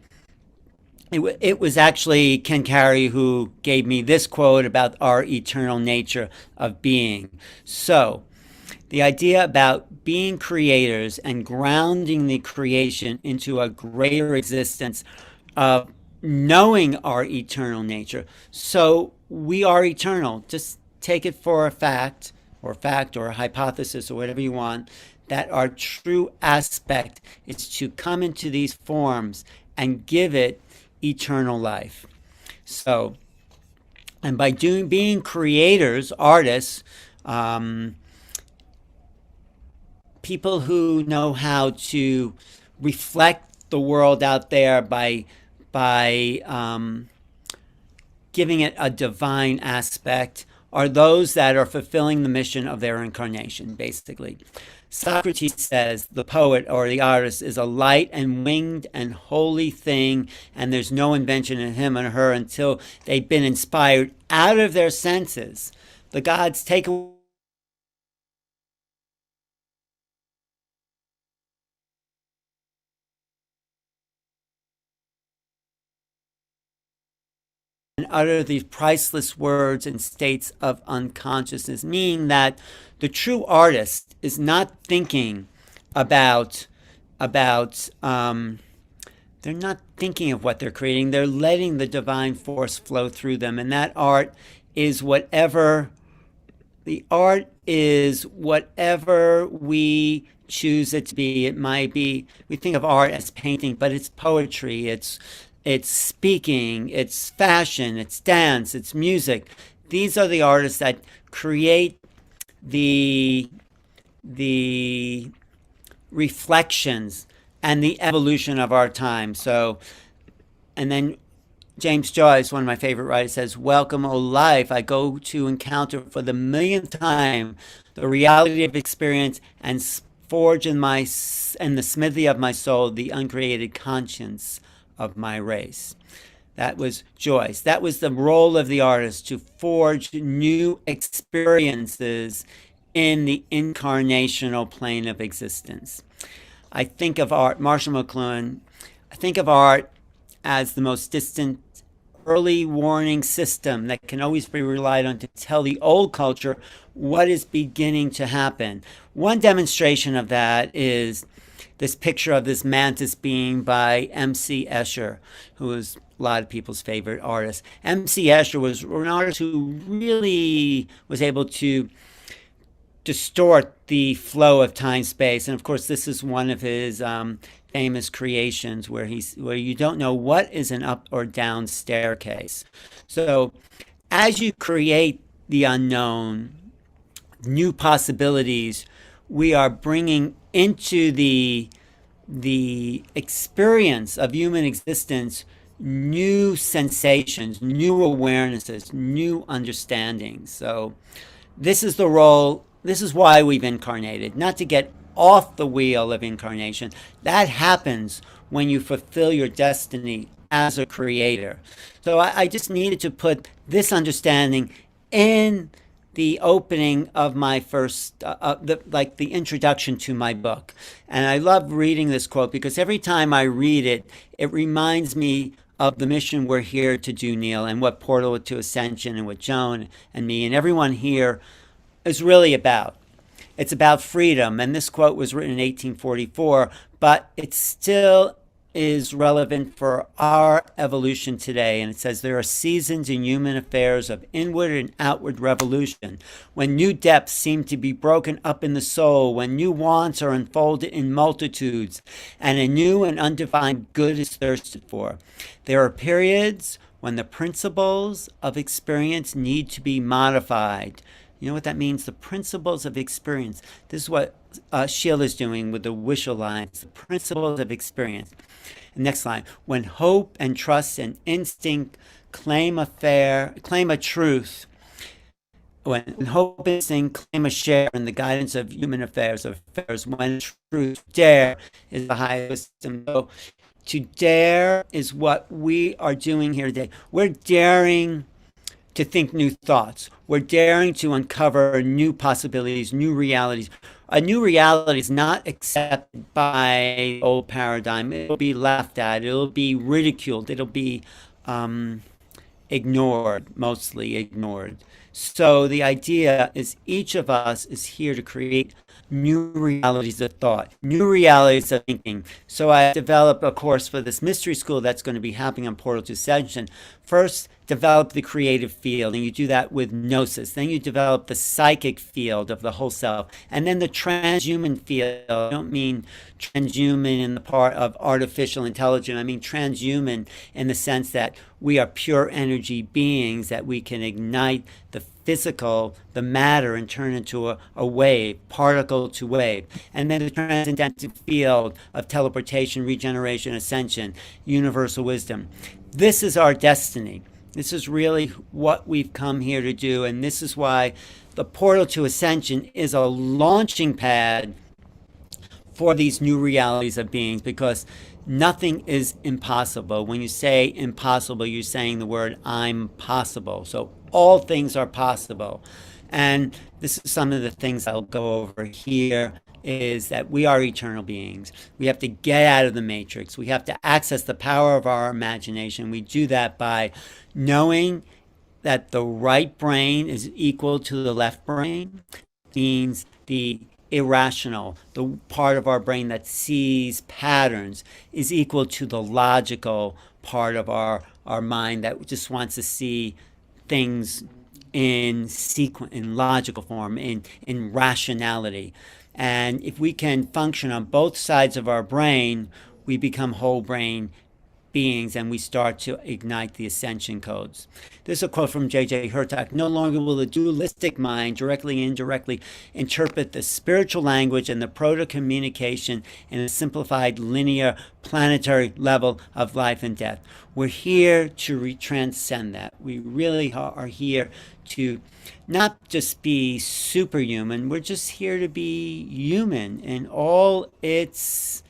it was actually Ken Carey who gave me this quote about our eternal nature of being. So the idea about being creators and grounding the creation into a greater existence of knowing our eternal nature. So we are eternal. Just take it for a fact or a hypothesis or whatever you want, that our true aspect is to come into these forms and give it eternal life. So, and by being creators, artists, people who know how to reflect the world out there by giving it a divine aspect, are those that are fulfilling the mission of their incarnation, basically. Socrates says the poet or the artist is a light and winged and holy thing, and there's no invention in him or her until they've been inspired out of their senses. The gods take away and utter these priceless words in states of unconsciousness, meaning that the true artist is not thinking about they're not thinking of what they're creating. They're letting the divine force flow through them. And that art is whatever we choose it to be. It might be, we think of art as painting, but it's poetry, it's speaking, it's fashion, it's dance, it's music. These are the artists that create the reflections and the evolution of our time. So, and then James Joyce, one of my favorite writers, says, "Welcome, O life, I go to encounter for the millionth time the reality of experience and forge in the smithy of my soul the uncreated conscience of my race." That was Joyce. That was the role of the artist, to forge new experiences in the incarnational plane of existence. I think of art, Marshall McLuhan, I think of art as the most distant early warning system that can always be relied on to tell the old culture what is beginning to happen. One demonstration of that is this picture of this mantis being by M.C. Escher, who is a lot of people's favorite artist. M.C. Escher was an artist who really was able to distort the flow of time-space. And of course, this is one of his famous creations where you don't know what is an up or down staircase. So as you create the unknown, new possibilities, we are bringing into the experience of human existence new sensations, new awarenesses, new understandings. So this is the role. This is why we've incarnated, not to get off the wheel of incarnation. That happens when you fulfill your destiny as a creator. So I just needed to put this understanding in the opening of my first, the introduction to my book. And I love reading this quote because every time I read it, it reminds me of the mission we're here to do, Neil, and what Portal to Ascension and what Joan and me and everyone here is really about. It's about freedom. And this quote was written in 1844, but it still is relevant for our evolution today. And it says, there are seasons in human affairs of inward and outward revolution, when new depths seem to be broken up in the soul, when new wants are unfolded in multitudes, and a new and undefined good is thirsted for. There are periods when the principles of experience need to be modified. You know what that means? The principles of experience. This is what Sheila's doing with the Wish Alliance, the principles of experience. Next line. When hope and trust and instinct claim a truth, when hope and instinct claim a share in the guidance of human affairs, when truth dare is the highest wisdom. So to dare is what we are doing here today. We're daring to think new thoughts. We're daring to uncover new possibilities, new realities. A new reality is not accepted by the old paradigm. It'll be laughed at. It'll be ridiculed. It'll be ignored, mostly ignored. So the idea is each of us is here to create new realities of thought, new realities of thinking. So I developed a course for this mystery school that's going to be happening on Portal to Ascension. First, develop the creative field, and you do that with gnosis. Then you develop the psychic field of the whole self, and then the transhuman field. I don't mean transhuman in the part of artificial intelligence. I mean transhuman in the sense that we are pure energy beings, that we can ignite the physical, the matter, and turn into a wave, particle to wave. And then the transcendental field of teleportation, regeneration, ascension, universal wisdom. This is our destiny. This is really what we've come here to do, and this is why the Portal to Ascension is a launching pad for these new realities of beings, because nothing is impossible. When you say impossible, you're saying the word I'm possible. So all things are possible. And this is some of the things I'll go over here. is that we are eternal beings. We have to get out of the matrix. We have to access the power of our imagination. We do that by knowing that the right brain is equal to the left brain, means the irrational, the part of our brain that sees patterns, is equal to the logical part of our mind that just wants to see things in sequence, in logical form, in rationality. And if we can function on both sides of our brain, we become whole brain beings, and we start to ignite the ascension codes. This is a quote from J.J. Hurtak. No longer will the dualistic mind directly and indirectly interpret the spiritual language and the proto-communication in a simplified linear planetary level of life and death. We're here to transcend that. We really are here to not just be superhuman, we're just here to be human in all its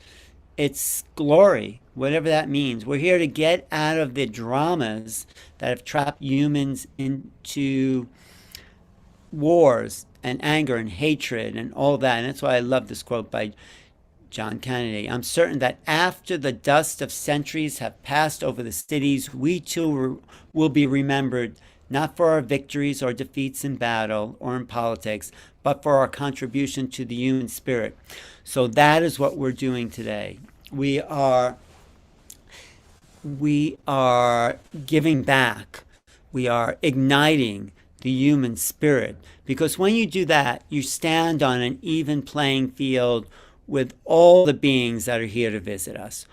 glory, whatever that means. We're here to get out of the dramas that have trapped humans into wars and anger and hatred and all that. And that's why I love this quote by John Kennedy. I'm certain that after the dust of centuries have passed over the cities, we too will be remembered, not for our victories or defeats in battle or in politics, but for our contribution to the human spirit. So that is what we're doing today. We are giving back. We are igniting the human spirit. Because when you do that, you stand on an even playing field with all the beings that are here to visit us.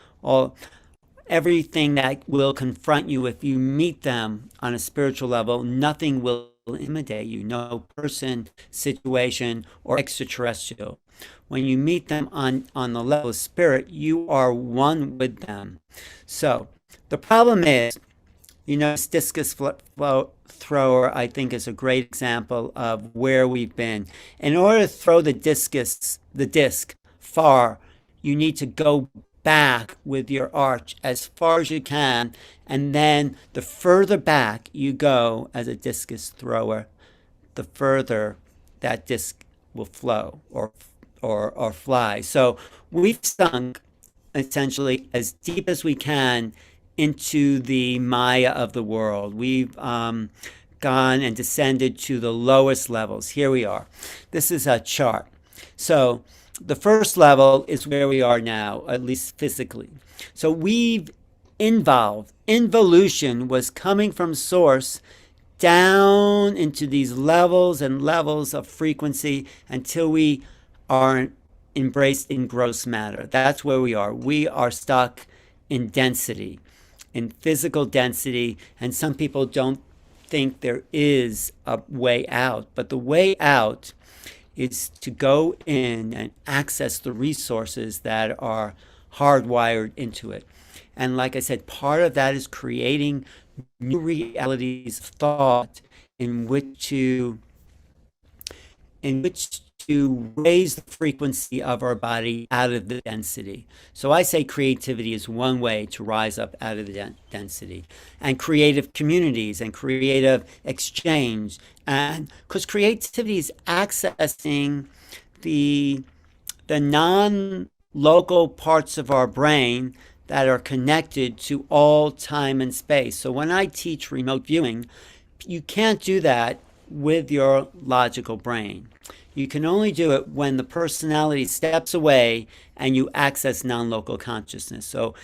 Everything that will confront you, if you meet them on a spiritual level, nothing will intimidate you. No person, situation, or extraterrestrial. When you meet them on the level of spirit, you are one with them. So the problem is, this discus thrower, I think, is a great example of where we've been. In order to throw the disc far, you need to go back with your arch as far as you can, and then the further back you go as a discus thrower, the further that disc will flow or fly. So we've sunk essentially as deep as we can into the Maya of the world. We've gone and descended to the lowest levels. Here we are. This is a chart. So the first level is where we are now, at least physically. So we've evolved. Involution was coming from source down into these levels and levels of frequency until we are embraced in gross matter. That's where we are. We are stuck in density, in physical density, and some people don't think there is a way out. But the way out is to go in and access the resources that are hardwired into it. And like I said, part of that is creating new realities of thought in which to raise the frequency of our body out of the density. So I say creativity is one way to rise up out of the density, and creative communities and creative exchange. And because creativity is accessing the non-local parts of our brain that are connected to all time and space. So when I teach remote viewing, you can't do that with your logical brain. You can only do it when the personality steps away and you access non-local consciousness. So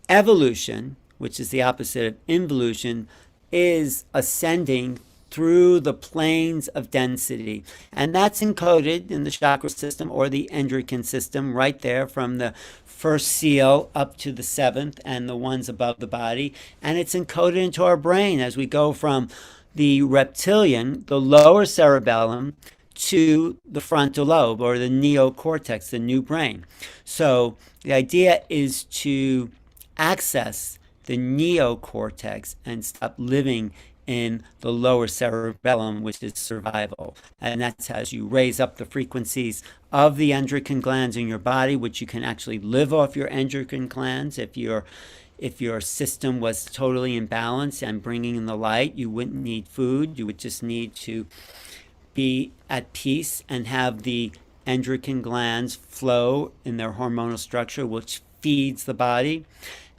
evolution, which is the opposite of involution, is ascending through the planes of density. And that's encoded in the chakra system or the endocrine system right there from the first seal up to the seventh and the ones above the body. And it's encoded into our brain as we go from the reptilian, the lower cerebellum, to the frontal lobe or the neocortex, the new brain. So the idea is to access the neocortex and stop living in the lower cerebellum, which is survival. And that's as you raise up the frequencies of the endocrine glands in your body, which you can actually live off your endocrine glands. If your system was totally imbalanced and bringing in the light, you wouldn't need food. You would just need to be at peace and have the endocrine glands flow in their hormonal structure, which feeds the body,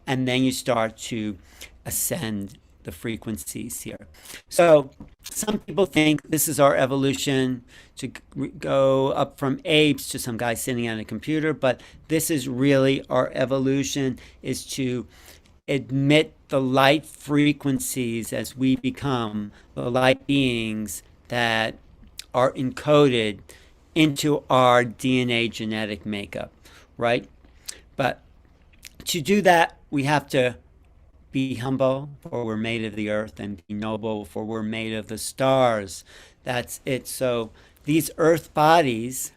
and then you start to ascend the frequencies here. So some people think this is our evolution to go up from apes to some guy sitting at a computer, but this is really our evolution, is to admit the light frequencies as we become the light beings that are encoded into our DNA genetic makeup, right? But to do that, we have to be humble, for we're made of the earth, and be noble, for we're made of the stars. That's it. So these earth bodies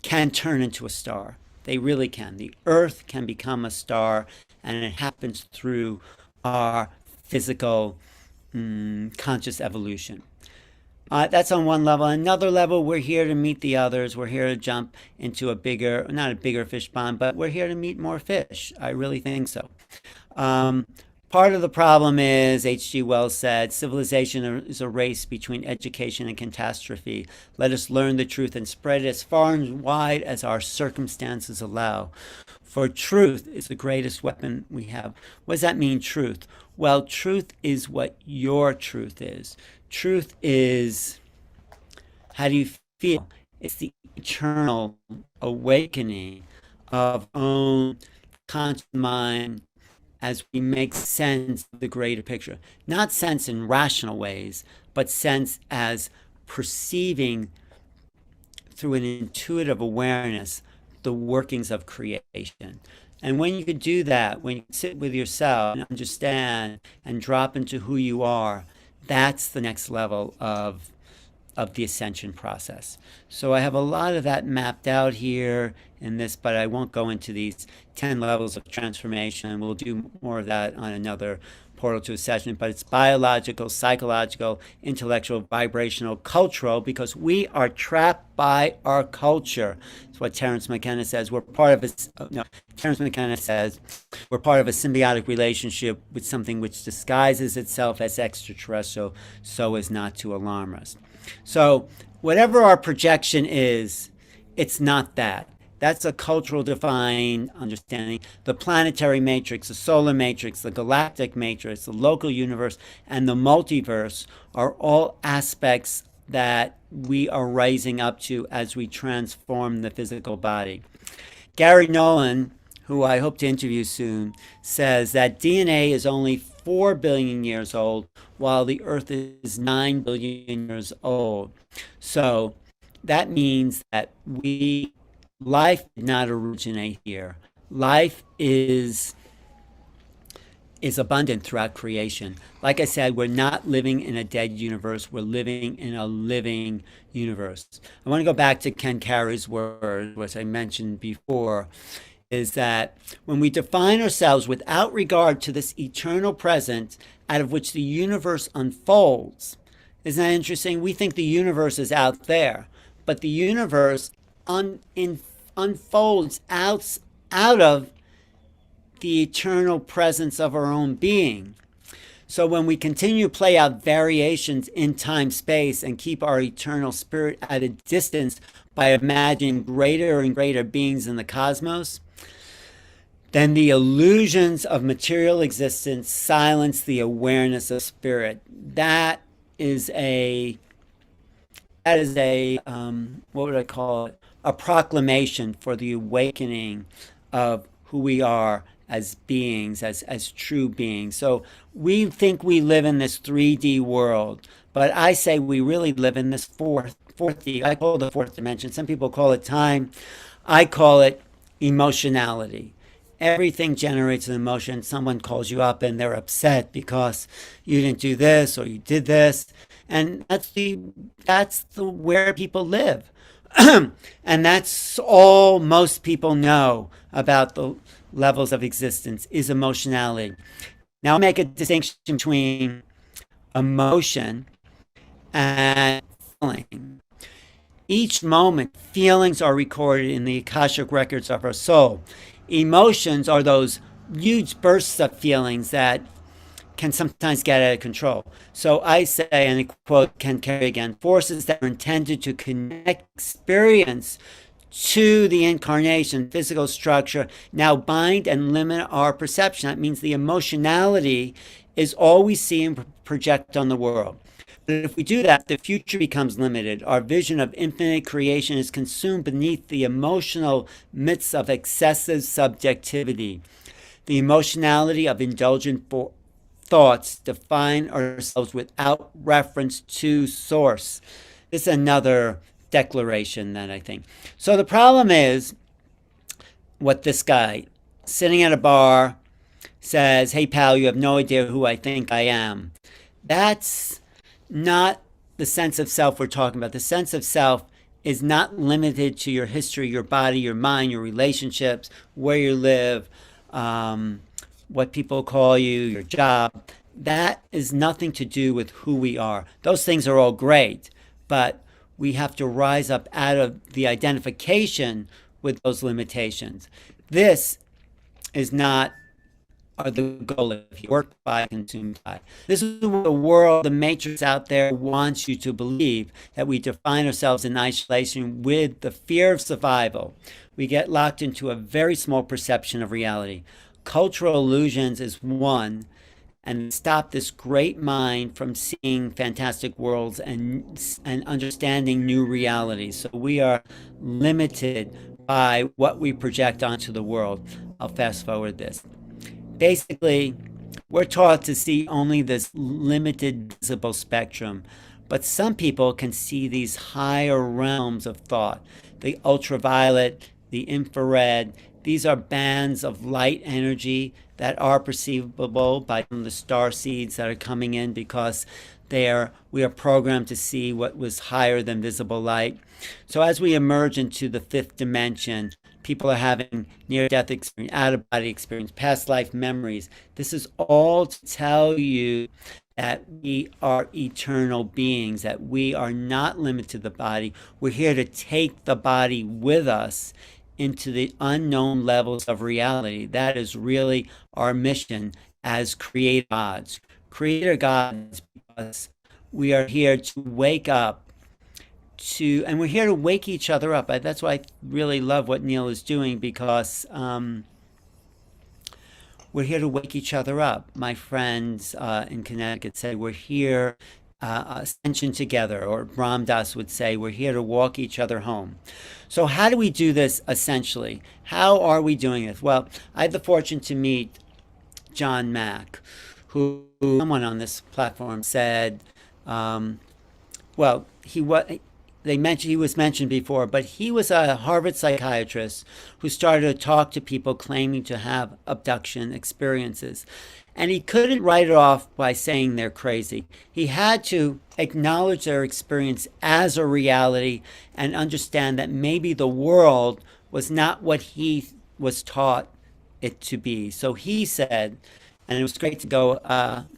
can turn into a star. They really can. The earth can become a star, and it happens through our physical conscious evolution. That's on one level. Another level, we're here to meet the others. We're here to jump into a bigger, not a bigger fish pond, but we're here to meet more fish. I really think so. Part of the problem is, H.G. Wells said, civilization is a race between education and catastrophe. Let us learn the truth and spread it as far and wide as our circumstances allow. For truth is the greatest weapon we have. What does that mean, truth? Well, truth is what your truth is. Truth is, how do you feel? It's the eternal awakening of own conscious mind as we make sense of the greater picture. Not sense in rational ways, but sense as perceiving through an intuitive awareness the workings of creation. And when you could do that, when you sit with yourself and understand and drop into who you are, that's the next level of the ascension process. So I have a lot of that mapped out here in this, but I won't go into these 10 levels of transformation. We'll do more of that on another Portal to Ascension, but it's biological, psychological, intellectual, vibrational, cultural, because we are trapped by our culture. That's what Terence McKenna says. Terence McKenna says we're part of a symbiotic relationship with something which disguises itself as extraterrestrial so as not to alarm us. So whatever our projection is, it's not that. That's a cultural defined understanding. The planetary matrix, the solar matrix, the galactic matrix, the local universe, and the multiverse are all aspects that we are rising up to as we transform the physical body. Gary Nolan, who I hope to interview soon, says that DNA is only 4 billion years old, while the Earth is 9 billion years old. So that means that life did not originate here. Life is abundant throughout creation. Like I said, we're not living in a dead universe. We're living in a living universe. I want to go back to Ken Carey's word, which I mentioned before, is that when we define ourselves without regard to this eternal present out of which the universe unfolds, isn't that interesting? We think the universe is out there, but the universe unfolds out of the eternal presence of our own being. So when we continue to play out variations in time space and keep our eternal spirit at a distance by imagining greater and greater beings in the cosmos, then the illusions of material existence silence the awareness of spirit. That is a what would I call it? A proclamation for the awakening of who we are as beings, as true beings. So we think we live in this 3D world, but I say we really live in this fourth D. I call it the fourth dimension. Some people call it time. I call it emotionality. Everything generates an emotion. Someone calls you up and they're upset because you didn't do this or you did this. And that's the where people live. And that's all most people know about the levels of existence is emotionality. Now I'll make a distinction between emotion and feeling. Each moment, feelings are recorded in the Akashic records of our soul. Emotions are those huge bursts of feelings that can sometimes get out of control. So I say, and I quote Ken Carey again, forces that are intended to connect experience to the incarnation, physical structure, now bind and limit our perception. That means the emotionality is all we see and project on the world. But if we do that, the future becomes limited. Our vision of infinite creation is consumed beneath the emotional midst of excessive subjectivity. The emotionality of indulgent thoughts define ourselves without reference to source. This is another declaration that I think. So the problem is what this guy sitting at a bar says, hey pal, you have no idea who I think I am. That's not the sense of self we're talking about. The sense of self is not limited to your history, your body, your mind, your relationships, where you live, what people call you, your job. That is nothing to do with who we are. Those things are all great, but we have to rise up out of the identification with those limitations. This is not the goal if you work by, consume by. This is what the world, the matrix out there wants you to believe, that we define ourselves in isolation with the fear of survival. We get locked into a very small perception of reality. Cultural illusions is one, and stop this great mind from seeing fantastic worlds and understanding new realities. So we are limited by what we project onto the world. I'll fast forward this. Basically, we're taught to see only this limited visible spectrum, but some people can see these higher realms of thought, the ultraviolet, the infrared. These are bands of light energy that are perceivable by the star seeds that are coming in because we are programmed to see what was higher than visible light. So as we emerge into the fifth dimension, people are having near-death experience, out-of-body experience, past life memories. This is all to tell you that we are eternal beings, that we are not limited to the body. We're here to take the body with us into the unknown levels of reality. That is really our mission as creator gods. Creator gods, because we are here to wake up and we're here to wake each other up. That's why I really love what Neil is doing, because we're here to wake each other up. My friends in Connecticut say we're here ascension together, or Ram Dass would say we're here to walk each other home. So how do we do this essentially? How are we doing this? Well, I had the fortune to meet John Mack, who someone on this platform said, well, he was mentioned before, but he was a Harvard psychiatrist who started to talk to people claiming to have abduction experiences. And he couldn't write it off by saying they're crazy. He had to acknowledge their experience as a reality and understand that maybe the world was not what he was taught it to be. So he said, and it was great to go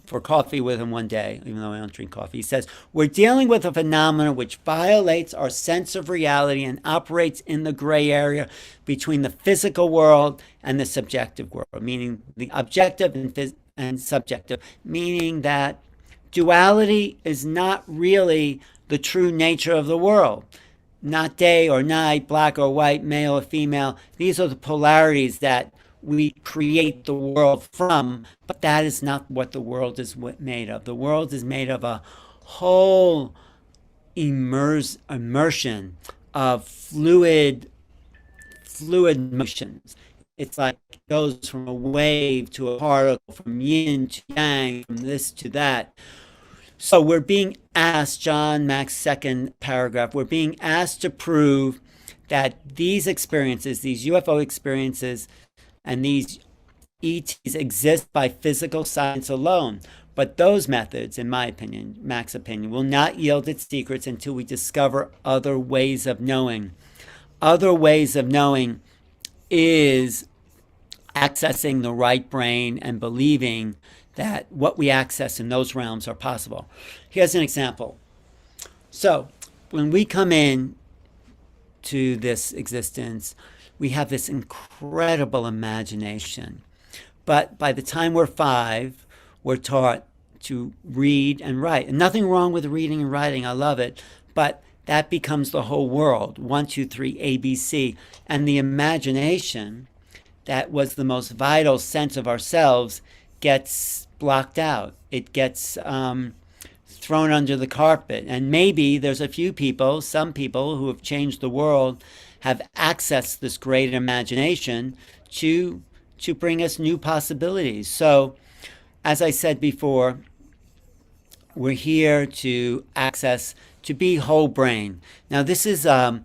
for coffee with him one day, even though I don't drink coffee. He says, we're dealing with a phenomenon which violates our sense of reality and operates in the gray area between the physical world and the subjective world, meaning the objective and subjective, meaning that duality is not really the true nature of the world. Not day or night, black or white, male or female. These are the polarities that we create the world from, but that is not what the world is made of. The world is made of a whole immersion of fluid motions. It's like it goes from a wave to a particle, from yin to yang, from this to that. So we're being asked, John Mack's second paragraph, we're being asked to prove that these experiences, these UFO experiences, and these ETs exist by physical science alone. But those methods, in my opinion, Mack's opinion, will not yield its secrets until we discover other ways of knowing. Other ways of knowing is accessing the right brain and believing that what we access in those realms are possible. Here's an example. So when we come in to this existence, we have this incredible imagination. But by the time we're 5, we're taught to read and write. And nothing wrong with reading and writing, I love it, but that becomes the whole world. 1, 2, 3, ABC. And the imagination, that was the most vital sense of ourselves, gets blocked out. It gets thrown under the carpet. And maybe there's a few people, some people who have changed the world, have accessed this great imagination to bring us new possibilities. So, as I said before, we're here to access, to be whole brain. Now, this is a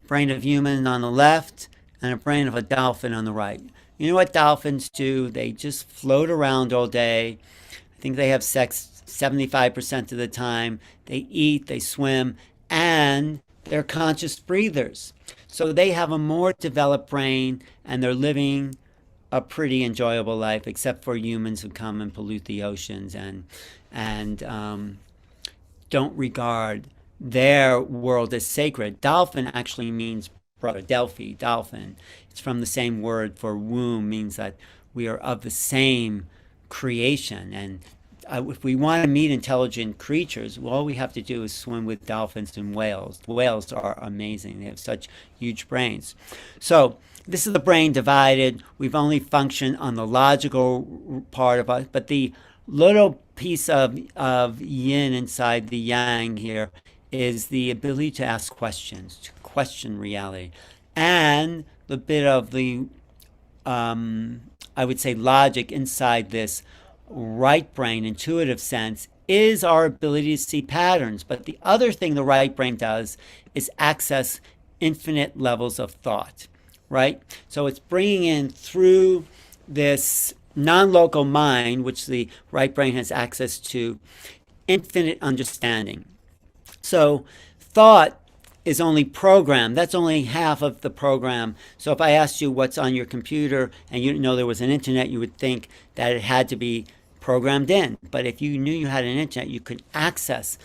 brain of human on the left and a brain of a dolphin on the right. You know what dolphins do? They just float around all day. I think they have sex 75% of the time. They eat, they swim, and they're conscious breathers. So they have a more developed brain, and they're living a pretty enjoyable life, except for humans who come and pollute the oceans and don't regard their world as sacred. Dolphin actually means brother, Delphi, dolphin. It's from the same word for womb, means that we are of the same creation. And if we want to meet intelligent creatures, well, all we have to do is swim with dolphins and whales. Whales are amazing. They have such huge brains. So this is the brain divided. We've only functioned on the logical part of us, but the little piece of yin inside the yang here is the ability to ask questions, to question reality. And the bit of the, I would say, logic inside this right brain, intuitive sense, is our ability to see patterns. But the other thing the right brain does is access infinite levels of thought, right? So it's bringing in through this non-local mind, which the right brain has access to, infinite understanding. So thought is only program. That's only half of the program. So if I asked you what's on your computer and you didn't know there was an internet, you would think that it had to be programmed in. But if you knew you had an internet, you could access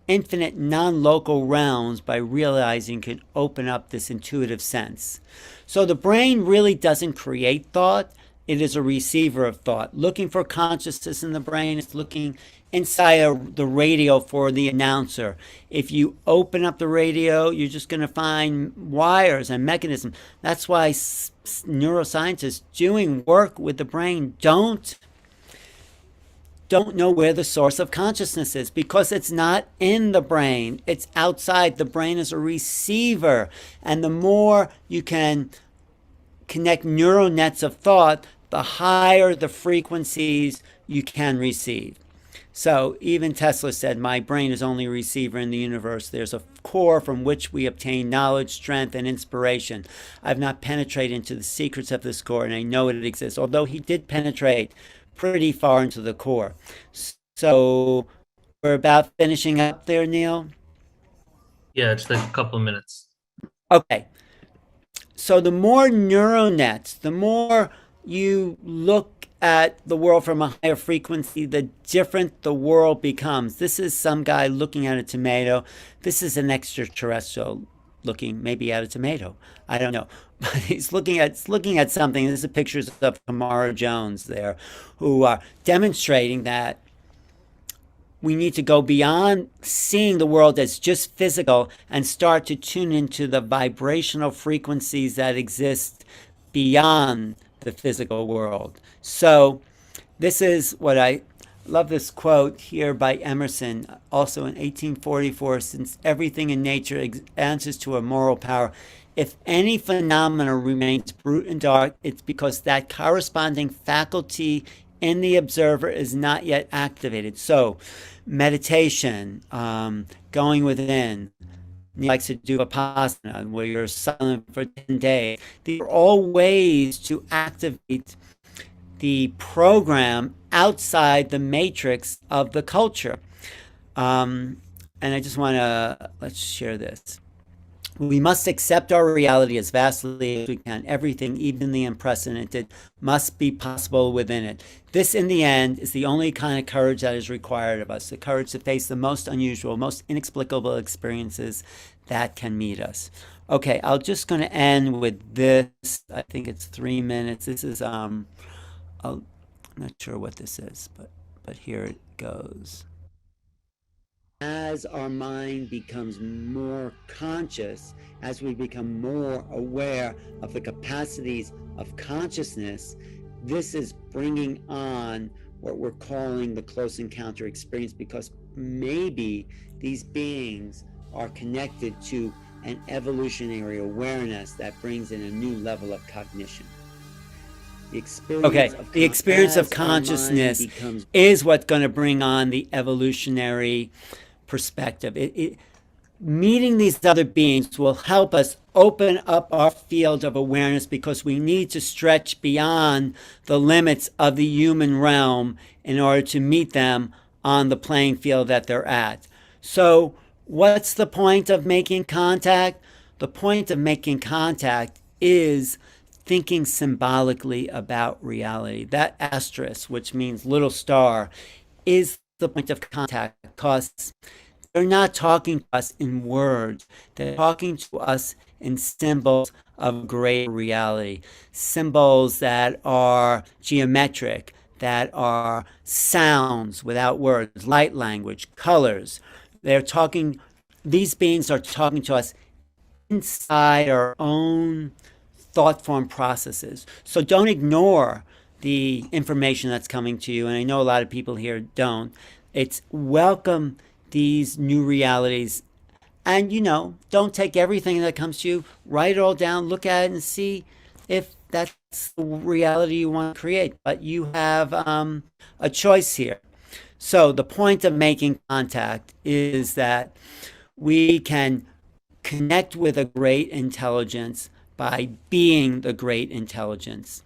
infinite non-local realms by realizing you could open up this intuitive sense. So the brain really doesn't create thought. It is a receiver of thought. Looking for consciousness in the brain is looking inside the radio for the announcer. If you open up the radio, you're just going to find wires and mechanisms. That's why neuroscientists doing work with the brain don't know where the source of consciousness is, because it's not in the brain. It's outside. The brain is a receiver. And the more you can connect neural nets of thought, the higher the frequencies you can receive. So even Tesla said, my brain is only a receiver in the universe. There's a core from which we obtain knowledge, strength, and inspiration. I've not penetrated into the secrets of this core, and I know it exists, although he did penetrate pretty far into the core. So we're about finishing up there, Neil? Yeah, just like a couple of minutes. Okay. So the more neural nets, the more you look at the world from a higher frequency, the different the world becomes. This is some guy looking at a tomato. This is an extraterrestrial looking maybe at a tomato. I don't know. But he's looking at something. This is pictures of Tamara Jones there, who are demonstrating that we need to go beyond seeing the world as just physical and start to tune into the vibrational frequencies that exist beyond the physical world. So this is what I love, this quote here by Emerson, also in 1844, since everything in nature answers to a moral power, if any phenomena remains brute and dark, it's because that corresponding faculty in the observer is not yet activated. So meditation, going within, he likes to do Vipassana, where you're silent for 10 days. These are all ways to activate the program outside the matrix of the culture. And I just want to, let's share this. We must accept our reality as vastly as we can. Everything, even the unprecedented, must be possible within it. This, in the end, is the only kind of courage that is required of us, the courage to face the most unusual, most inexplicable experiences that can meet us. Okay, I'm just going to end with this. I think it's 3 minutes. This is, I'm not sure what this is, but but here it goes. As our mind becomes more conscious, as we become more aware of the capacities of consciousness, this is bringing on what we're calling the close encounter experience, because maybe these beings are connected to an evolutionary awareness that brings in a new level of cognition. The experience of consciousness is what's going to bring on the evolutionary perspective. Meeting these other beings will help us open up our field of awareness, because we need to stretch beyond the limits of the human realm in order to meet them on the playing field that they're at. So what's the point of making contact? The point of making contact is thinking symbolically about reality. That asterisk, which means little star, is the point of contact, because they're not talking to us in words. They're talking to us in symbols of greater reality. Symbols that are geometric, that are sounds without words, light language, colors. These beings are talking to us inside our own thought form processes. So don't ignore the information that's coming to you. And I know a lot of people here don't. It's welcome these new realities. And, don't take everything that comes to you, write it all down, look at it and see if that's the reality you want to create. But you have a choice here. So the point of making contact is that we can connect with a great intelligence by being the great intelligence,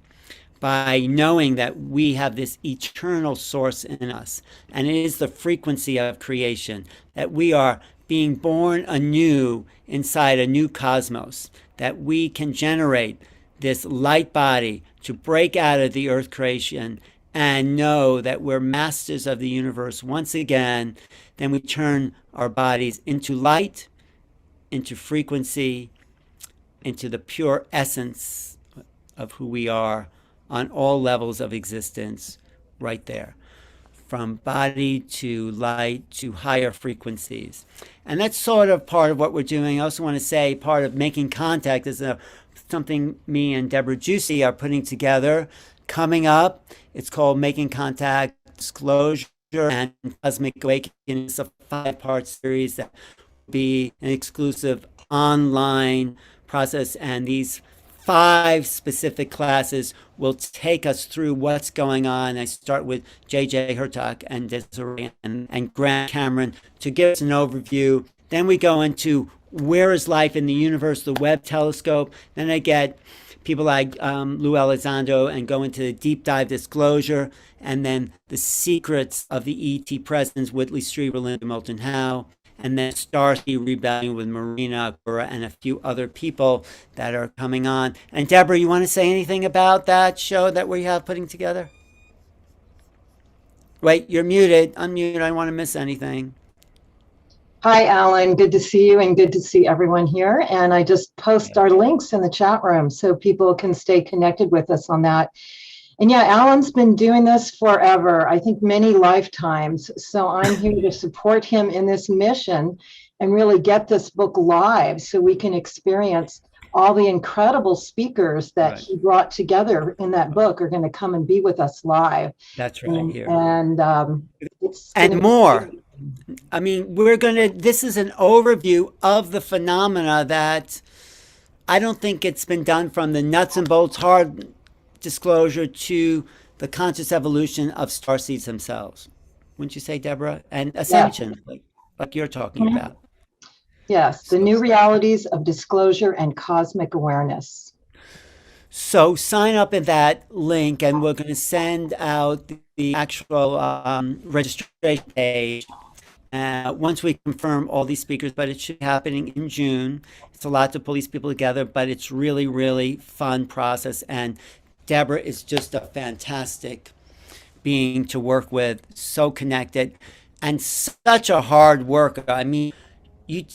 by knowing that we have this eternal source in us. And it is the frequency of creation, that we are being born anew inside a new cosmos, that we can generate this light body to break out of the earth creation and know that we're masters of the universe once again. Then we turn our bodies into light, into frequency, into the pure essence of who we are on all levels of existence, right there, from body to light to higher frequencies. And that's sort of part of what we're doing. I also want to say part of making contact is something me and Deborah Juicy are putting together coming up. It's called Making Contact, Disclosure, and Cosmic Awakening. It's a 5-part series that will be an exclusive online process, and these 5 specific classes will take us through what's going on. I start with J.J. Hertog and Desiree and Grant Cameron to give us an overview. Then we go into where is life in the universe, the Webb telescope. Then I get people like Lou Elizondo and go into the deep dive disclosure, and then the secrets of the ET presence, Whitley Strieber, Linda Moulton Howe, and then Starseed Rebellion with Marina Agura and a few other people that are coming on. And Deborah, you want to say anything about that show that we have putting together? Wait, you're muted. Unmute. I don't want to miss anything. Hi, Alan. Good to see you and good to see everyone here. And I just post our links in the chat room so people can stay connected with us on that. And yeah, Alan's been doing this forever, I think many lifetimes. So I'm here to support him in this mission and really get this book live so we can experience all the incredible speakers that he brought together in that book are going to come and be with us live. That's right. Here. And and more. I mean, this is an overview of the phenomena that I don't think it's been done, from the nuts and bolts hard disclosure to the conscious evolution of starseeds themselves. Wouldn't you say, Deborah? And Ascension, like you're talking about. Yes, the new realities of disclosure and cosmic awareness. So sign up in that link, and we're going to send out the actual registration page once we confirm all these speakers, but it should be happening in June. It's a lot to pull these people together, but it's really, really fun process. And Deborah is just a fantastic being to work with, so connected, and such a hard worker. I mean, you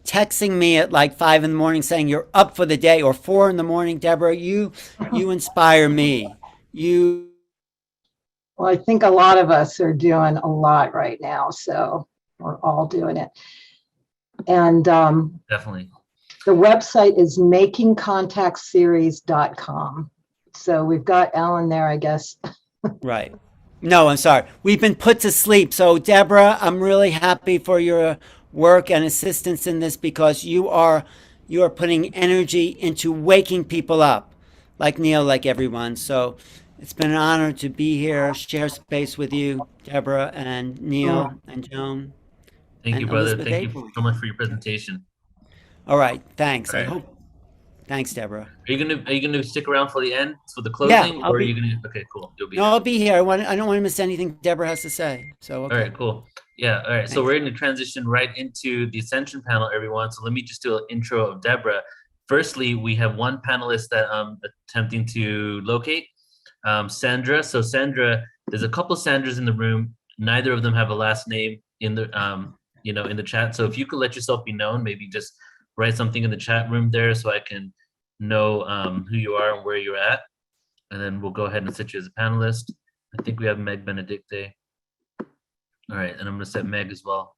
texting me at like 5 a.m. saying you're up for the day, or 4 a.m, Deborah, you inspire me. Well, I think a lot of us are doing a lot right now, so we're all doing it. And Definitely. the website is makingcontactseries.com. So we've got Alan there, I guess. Right. No, I'm sorry. We've been put to sleep. So, Deborah, I'm really happy for your work and assistance in this because you are putting energy into waking people up, like Neil, like everyone. So, it's been an honor to be here, share space with you, Deborah and Neil and Joan. Thank and you, brother. Elizabeth Thank you Avery. so much for your presentation. All right. Thanks. All I right. hope. Thanks, Deborah. Are you gonna stick around for the end for the Yeah, closing, I'll or are be- you gonna? Okay, cool. You'll be. No, I'll be here. I don't want to miss anything Deborah has to say. So, okay. All right, cool. Yeah, all right. So Thanks. we're going to transition right into the Ascension panel, everyone. So let me just do an intro of Deborah. Firstly, we have one panelist that I'm attempting to locate, Sandra. So Sandra, there's a couple Sandras in the room. Neither of them have a last name in the, in the chat. So if you could let yourself be known, maybe just write something in the chat room there so I can know who you are and where you're at. And then we'll go ahead and set you as a panelist. I think we have Meg Benedicte. All right, and I'm gonna set Meg as well.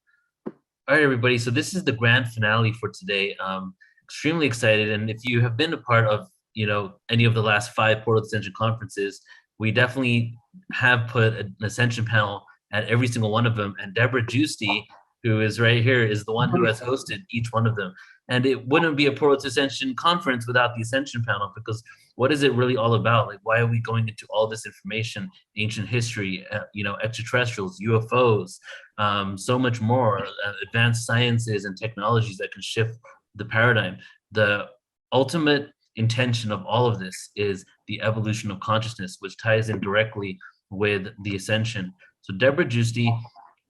All right, everybody, so this is the grand finale for today. Extremely excited, and if you have been a part of, any of the last 5 Portal Ascension conferences, we definitely have put an Ascension panel at every single one of them, and Deborah Giusti, who is right here, is the one who has hosted each one of them. And it wouldn't be a Portal Ascension conference without the Ascension panel, because what is it really all about? Like, why are we going into all this information, ancient history, extraterrestrials, UFOs, so much more, advanced sciences and technologies that can shift the paradigm? The ultimate intention of all of this is the evolution of consciousness, which ties in directly with the Ascension. So Deborah Giusti,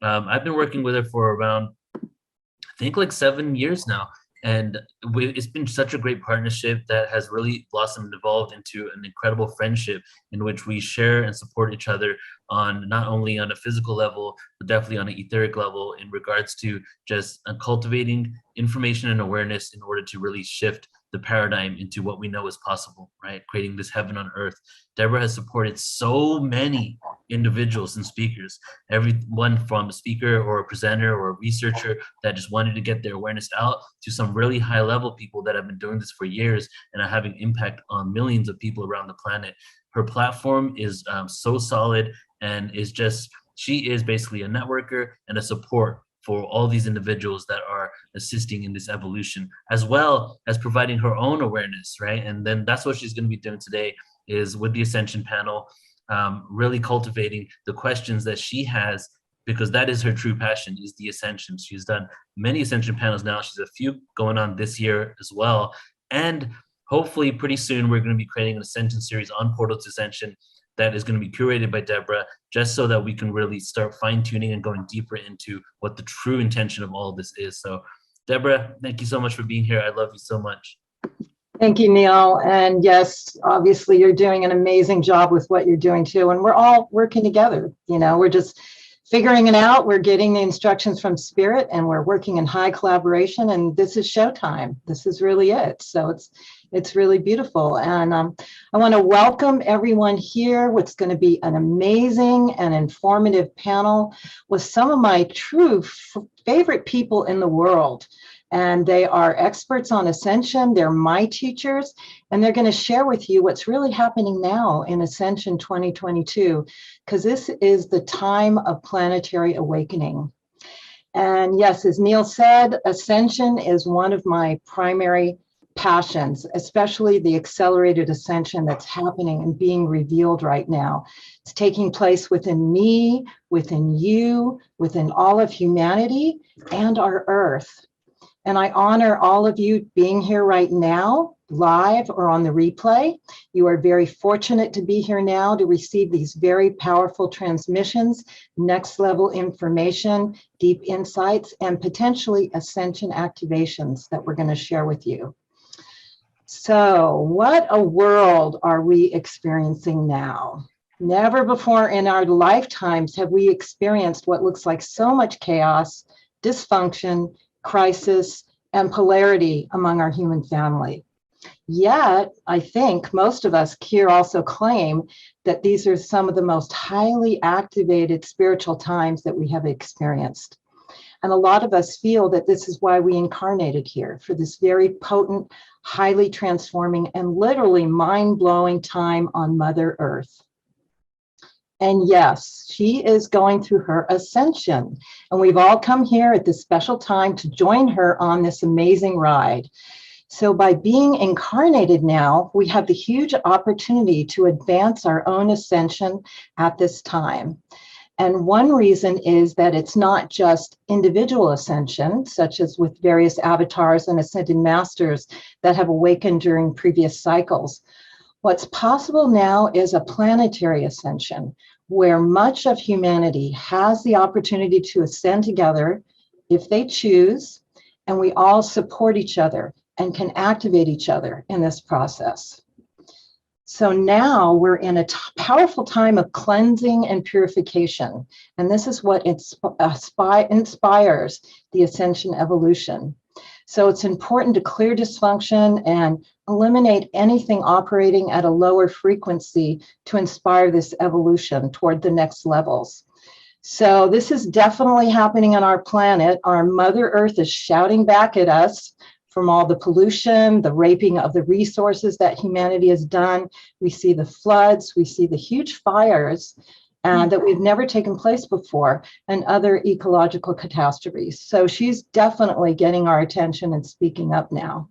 I've been working with her for around, I think, like 7 years now. And it's been such a great partnership that has really blossomed and evolved into an incredible friendship in which we share and support each other on not only on a physical level, but definitely on an etheric level in regards to just cultivating information and awareness in order to really shift the paradigm into what we know is possible, right? Creating this heaven on earth. Deborah has supported so many individuals and speakers, everyone from a speaker or a presenter or a researcher that just wanted to get their awareness out to some really high level people that have been doing this for years and are having impact on millions of people around the planet. Her platform is so solid and she is basically a networker and a support for all these individuals that are assisting in this evolution, as well as providing her own awareness, right? And then that's what she's going to be doing today, is with the Ascension panel, really cultivating the questions that she has, because that is her true passion, is the Ascension. She's done many Ascension panels now. She's a few going on this year as well. And hopefully pretty soon we're going to be creating an Ascension series on Portal to Ascension that is going to be curated by Deborah, just so that we can really start fine-tuning and going deeper into what the true intention of all of this is. So Deborah, thank you so much for being here. I love you so much. Thank you, Neil. And yes, obviously you're doing an amazing job with what you're doing too. And we're all working together. We're just figuring it out. We're getting the instructions from Spirit and we're working in high collaboration, and this is showtime. This is really it. So it's really beautiful. And I want to welcome everyone here. It's going to be an amazing and informative panel with some of my true favorite people in the world. And they are experts on Ascension. They're my teachers, and they're going to share with you what's really happening now in Ascension 2022, because this is the time of planetary awakening. And yes, as Neil said, Ascension is one of my primary passions, especially the accelerated ascension that's happening and being revealed right now. It's taking place within me, within you, within all of humanity and our Earth. And I honor all of you being here right now, live or on the replay. You are very fortunate to be here now to receive these very powerful transmissions, next level information, deep insights, and potentially ascension activations that we're going to share with you. So, what a world are we experiencing now? Never before in our lifetimes have we experienced what looks like so much chaos, dysfunction, crisis, and polarity among our human family. Yet, I think most of us here also claim that these are some of the most highly activated spiritual times that we have experienced. And a lot of us feel that this is why we incarnated here, for this very potent, highly transforming, and literally mind-blowing time on Mother Earth. And yes, she is going through her ascension. And we've all come here at this special time to join her on this amazing ride. So by being incarnated now, we have the huge opportunity to advance our own ascension at this time. And one reason is that it's not just individual ascension, such as with various avatars and ascended masters that have awakened during previous cycles. What's possible now is a planetary ascension, where much of humanity has the opportunity to ascend together if they choose, and we all support each other and can activate each other in this process. So now we're in a powerful time of cleansing and purification. And this is what inspires the ascension evolution. So it's important to clear dysfunction and eliminate anything operating at a lower frequency to inspire this evolution toward the next levels. So this is definitely happening on our planet. Our Mother Earth is shouting back at us from all the pollution, the raping of the resources that humanity has done. We see the floods, we see the huge fires that we've never taken place before, and other ecological catastrophes. So she's definitely getting our attention and speaking up now.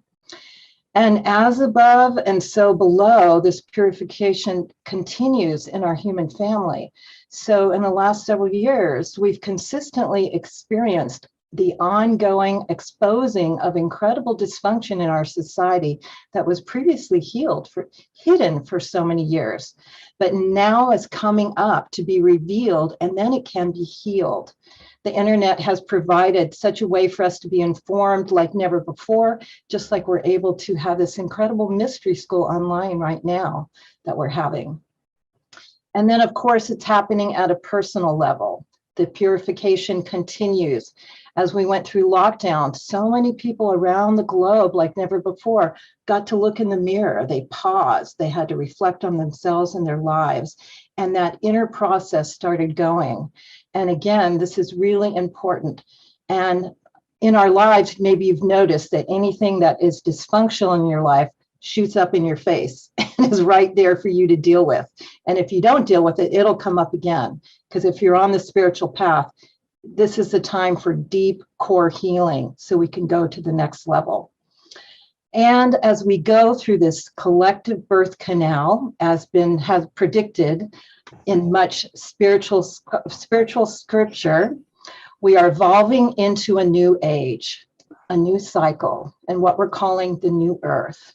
And as above and so below, this purification continues in our human family. So in the last several years, we've consistently experienced the ongoing exposing of incredible dysfunction in our society that was previously hidden for so many years, but now is coming up to be revealed, and then it can be healed. The internet has provided such a way for us to be informed like never before, just like we're able to have this incredible mystery school online right now that we're having. And then, of course, it's happening at a personal level. The purification continues. As we went through lockdown, so many people around the globe, like never before, got to look in the mirror. They paused. They had to reflect on themselves and their lives. And that inner process started going. And again, this is really important. And in our lives, maybe you've noticed that anything that is dysfunctional in your life shoots up in your face and is right there for you to deal with. And if you don't deal with it, it'll come up again. Because if you're on the spiritual path, this is the time for deep core healing so we can go to the next level. And as we go through this collective birth canal, as has predicted in much spiritual scripture, we are evolving into a new age, a new cycle, and what we're calling the new earth.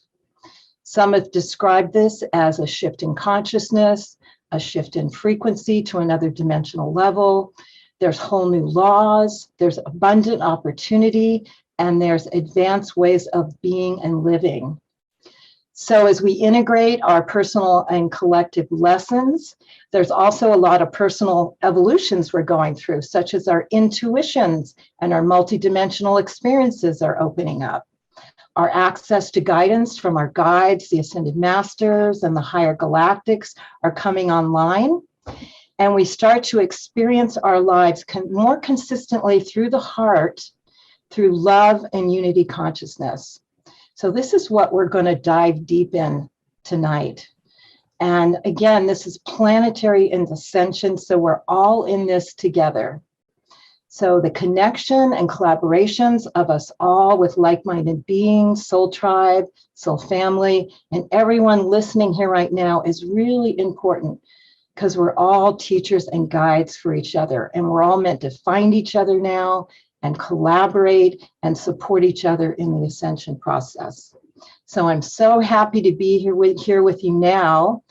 Some have described this as a shift in consciousness, a shift in frequency to another dimensional level. There's whole new laws, there's abundant opportunity, and there's advanced ways of being and living. So as we integrate our personal and collective lessons, there's also a lot of personal evolutions we're going through, such as our intuitions and our multidimensional experiences are opening up. Our access to guidance from our guides, the Ascended Masters, and the higher galactics are coming online. And we start to experience our lives more consistently through the heart, through love and unity consciousness. So this is what we're going to dive deep in tonight. And again, this is planetary ascension, so we're all in this together. So the connection and collaborations of us all with like-minded beings, soul tribe, soul family, and everyone listening here right now is really important, because we're all teachers and guides for each other, and we're all meant to find each other now and collaborate and support each other in the ascension process. So I'm so happy to be here with you now,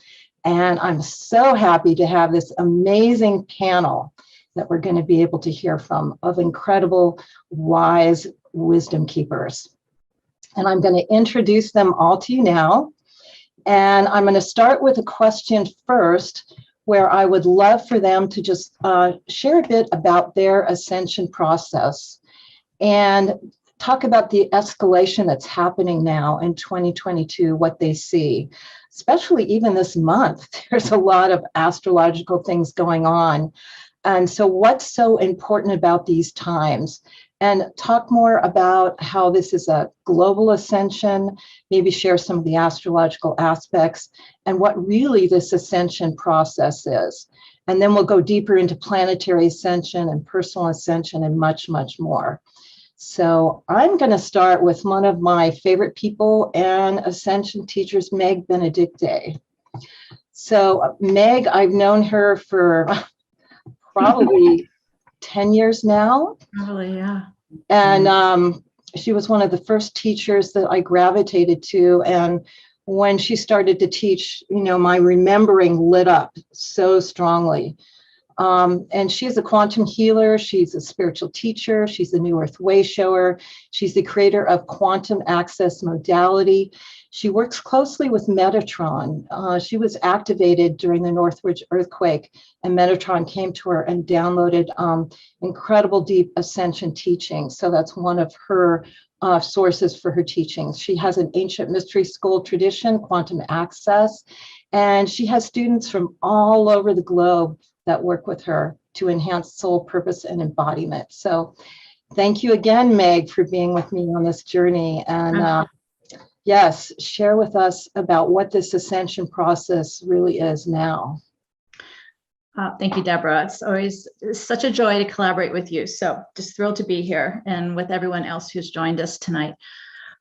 and I'm so happy to have this amazing panel that we're going to be able to hear from of incredible, wise wisdom keepers. And I'm going to introduce them all to you now. And I'm going to start with a question first, where I would love for them to just share a bit about their ascension process. And talk about the escalation that's happening now in 2022, what they see. Especially even this month, there's a lot of astrological things going on. And so what's so important about these times? And talk more about how this is a global ascension, maybe share some of the astrological aspects and what really this ascension process is. And then we'll go deeper into planetary ascension and personal ascension and much, much more. So I'm going to start with one of my favorite people and ascension teachers, Meg Benedicte. So Meg, I've known her for probably 10 years now. Probably, yeah. And she was one of the first teachers that I gravitated to. And when she started to teach, you know, my remembering lit up so strongly. And she's a quantum healer. She's a spiritual teacher. She's a New Earth Way shower. She's the creator of quantum access modality. She works closely with Metatron. She was activated during the Northridge earthquake, and Metatron came to her and downloaded incredible deep ascension teachings. So that's one of her sources for her teachings. She has an ancient mystery school tradition, quantum access, and she has students from all over the globe that work with her to enhance soul purpose and embodiment. So thank you again, Meg, for being with me on this journey. And yes, share with us about what this ascension process really is now. Thank you, Deborah. It's always such a joy to collaborate with you. So just thrilled to be here and with everyone else who's joined us tonight.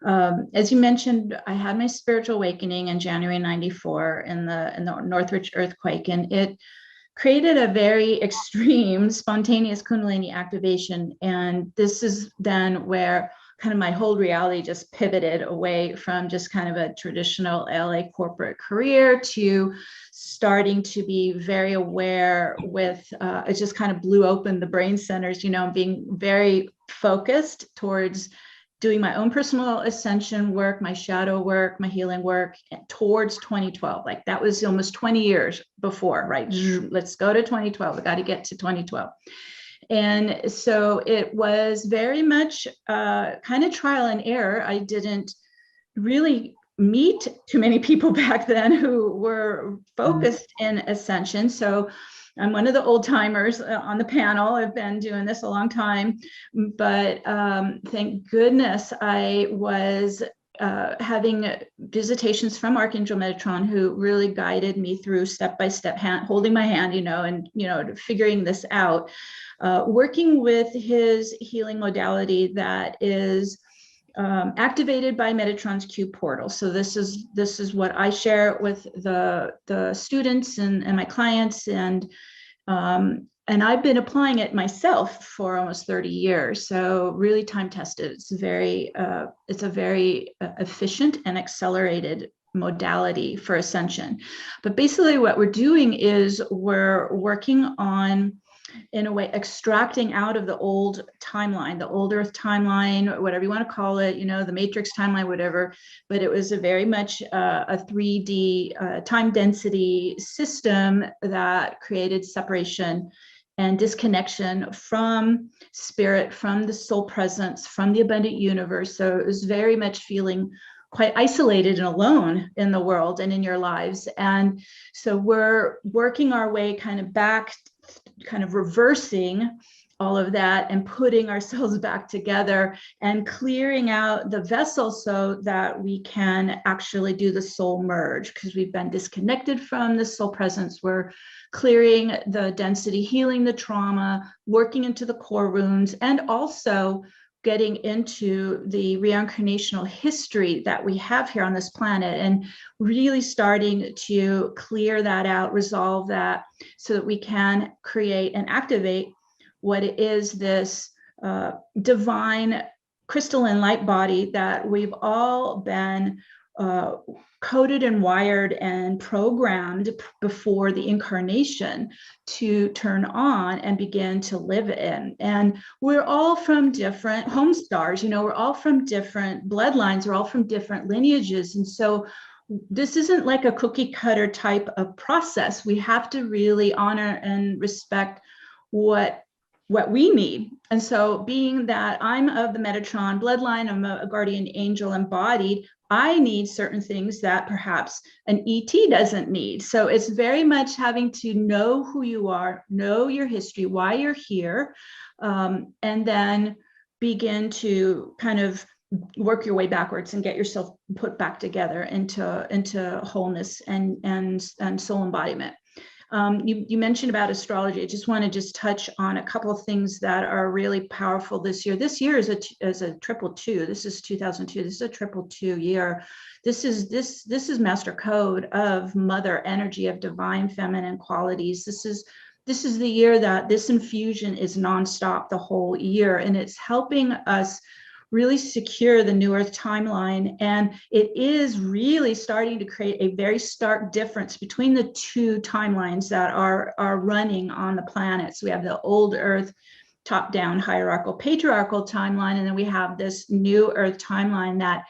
As you mentioned, I had my spiritual awakening in January '94 in the Northridge earthquake, and it created a very extreme spontaneous Kundalini activation. And this is then where kind of my whole reality just pivoted away from just kind of a traditional LA corporate career to starting to be very aware with, it just kind of blew open the brain centers, you know, being very focused towards doing my own personal ascension work, my shadow work, my healing work towards 2012. Like that was almost 20 years before, right? Let's go to 2012. We got to get to 2012. And so it was very much kind of trial and error. I didn't really meet too many people back then who were focused in ascension. So I'm one of the old timers on the panel. I've been doing this a long time, but thank goodness I was having visitations from Archangel Metatron, who really guided me through step-by-step, holding my hand, you know, and, you know, figuring this out, working with his healing modality that is activated by Metatron's Q portal. So this is what I share with the students and my clients, and I've been applying it myself for almost 30 years. So really time tested. It's a very efficient and accelerated modality for ascension. But basically what we're doing is we're working on, in a way, extracting out of the old timeline, the old Earth timeline, whatever you want to call it, you know, the Matrix timeline, whatever. But it was a very much a 3D time density system that created separation and disconnection from spirit, from the soul presence, from the abundant universe. So it was very much feeling quite isolated and alone in the world and in your lives. And so we're working our way kind of back, kind of reversing all of that and putting ourselves back together and clearing out the vessel so that we can actually do the soul merge, because we've been disconnected from the soul presence. We're clearing the density, healing the trauma, working into the core wounds, and also getting into the reincarnational history that we have here on this planet, and really starting to clear that out, resolve that, so that we can create and activate what is this divine crystalline light body that we've all been coded and wired and programmed before the incarnation to turn on and begin to live in. And we're all from different home stars, you know, we're all from different bloodlines, we're all from different lineages. And so this isn't like a cookie cutter type of process. We have to really honor and respect what we need And so being that I'm of the Metatron bloodline, I'm a guardian angel embodied, I need certain things that perhaps an ET doesn't need. So it's very much having to know who you are, know your history, why you're here, and then begin to kind of work your way backwards and get yourself put back together into wholeness and soul embodiment. You mentioned about astrology. I just want to just touch on a couple of things that are really powerful this year. This year is a triple two. This is 2002. This is a triple two year. This is master code of mother energy, of divine feminine qualities. This is the year that this infusion is nonstop the whole year, and it's helping us really secure the new earth timeline. And it is really starting to create a very stark difference between the two timelines that are running on the planet. So we have the old earth top-down hierarchical patriarchal timeline, and then we have this new earth timeline that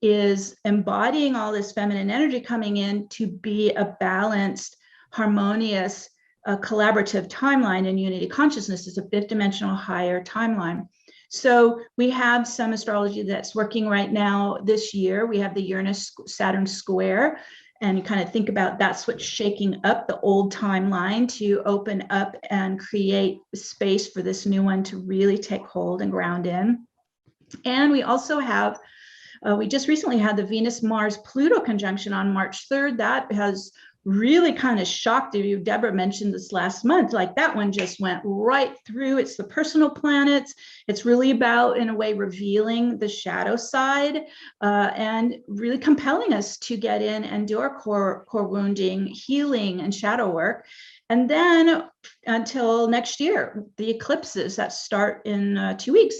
is embodying all this feminine energy coming in to be a balanced, harmonious, collaborative timeline. And unity consciousness is a fifth dimensional higher timeline. So we have some astrology that's working right now this year. We have the Uranus-Saturn square, and you kind of think about that's what's shaking up the old timeline to open up and create space for this new one to really take hold and ground in. And we also have, we just recently had the Venus-Mars-Pluto conjunction on March 3rd. That has really kind of shocked you. Deborah mentioned this last month, like that one just went right through. It's the personal planets. It's really about, in a way, revealing the shadow side and really compelling us to get in and do our core wounding, healing, and shadow work. And then until next year, the eclipses that start in 2 weeks.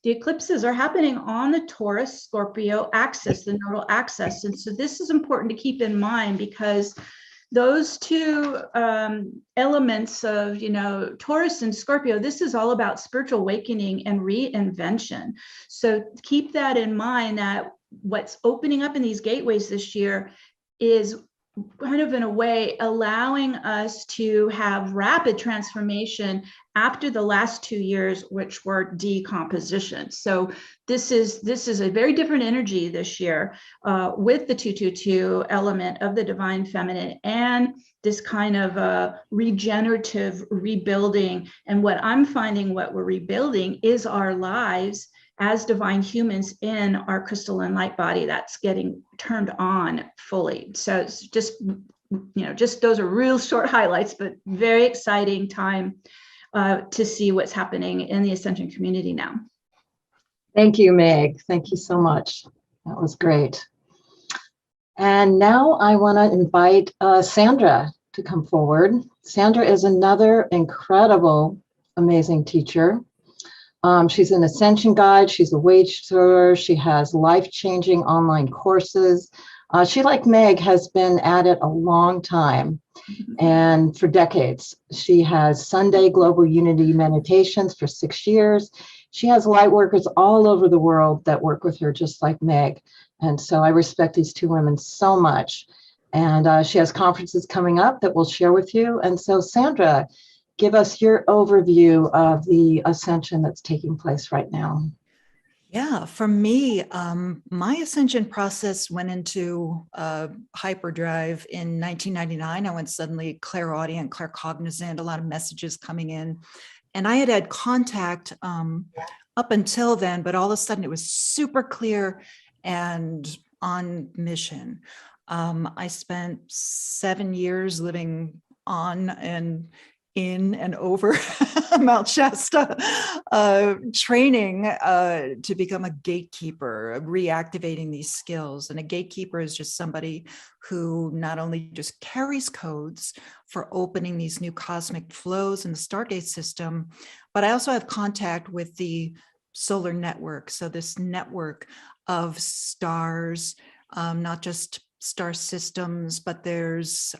The eclipses are happening on the Taurus-Scorpio axis, the nodal axis. And so this is important to keep in mind, because those two elements of, Taurus and Scorpio, this is all about spiritual awakening and reinvention. So keep that in mind, that what's opening up in these gateways this year is kind of, in a way, allowing us to have rapid transformation after the last 2 years, which were decomposition. So this is a very different energy this year with the 222 element of the divine feminine and this kind of regenerative rebuilding. And what I'm finding, what we're rebuilding is our lives as divine humans in our crystalline light body that's getting turned on fully. So it's just those are real short highlights, but very exciting time to see what's happening in the Ascension community now. Thank you, Meg. Thank you so much. That was great. And now I want to invite Sandra to come forward. Sandra is another incredible, amazing teacher. She's an Ascension guide. She's a wage thrower. She has life-changing online courses. She, like Meg, has been at it a long time and for decades. She has Sunday Global Unity Meditations for 6 years. She has light workers all over the world that work with her, just like Meg. And so I respect these two women so much. And she has conferences coming up that we'll share with you. And so, Sandra, give us your overview of the ascension that's taking place right now. Yeah, for me, my ascension process went into hyperdrive in 1999. I went suddenly clairaudient, claircognizant, a lot of messages coming in. And I had contact up until then, but all of a sudden it was super clear and on mission. I spent 7 years living on and in and over Mount Shasta, training to become a gatekeeper, reactivating these skills. And a gatekeeper is just somebody who not only just carries codes for opening these new cosmic flows in the Stargate system, but I also have contact with the solar network. So this network of stars, not just star systems, but there's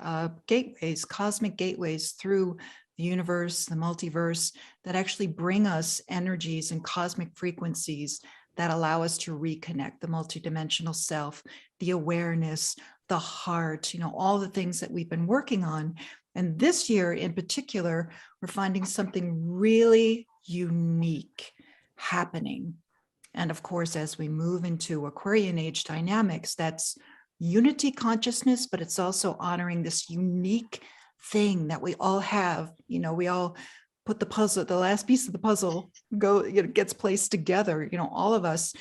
gateways, cosmic gateways through the universe, the multiverse, that actually bring us energies and cosmic frequencies that allow us to reconnect the multidimensional self, the awareness, the heart, all the things that we've been working on. And this year in particular, we're finding something really unique happening. And of course, as we move into Aquarian age dynamics, that's unity consciousness, but it's also honoring this unique thing that we all have. You know, we all put the puzzle, the last piece of the puzzle gets placed together. You know, all of us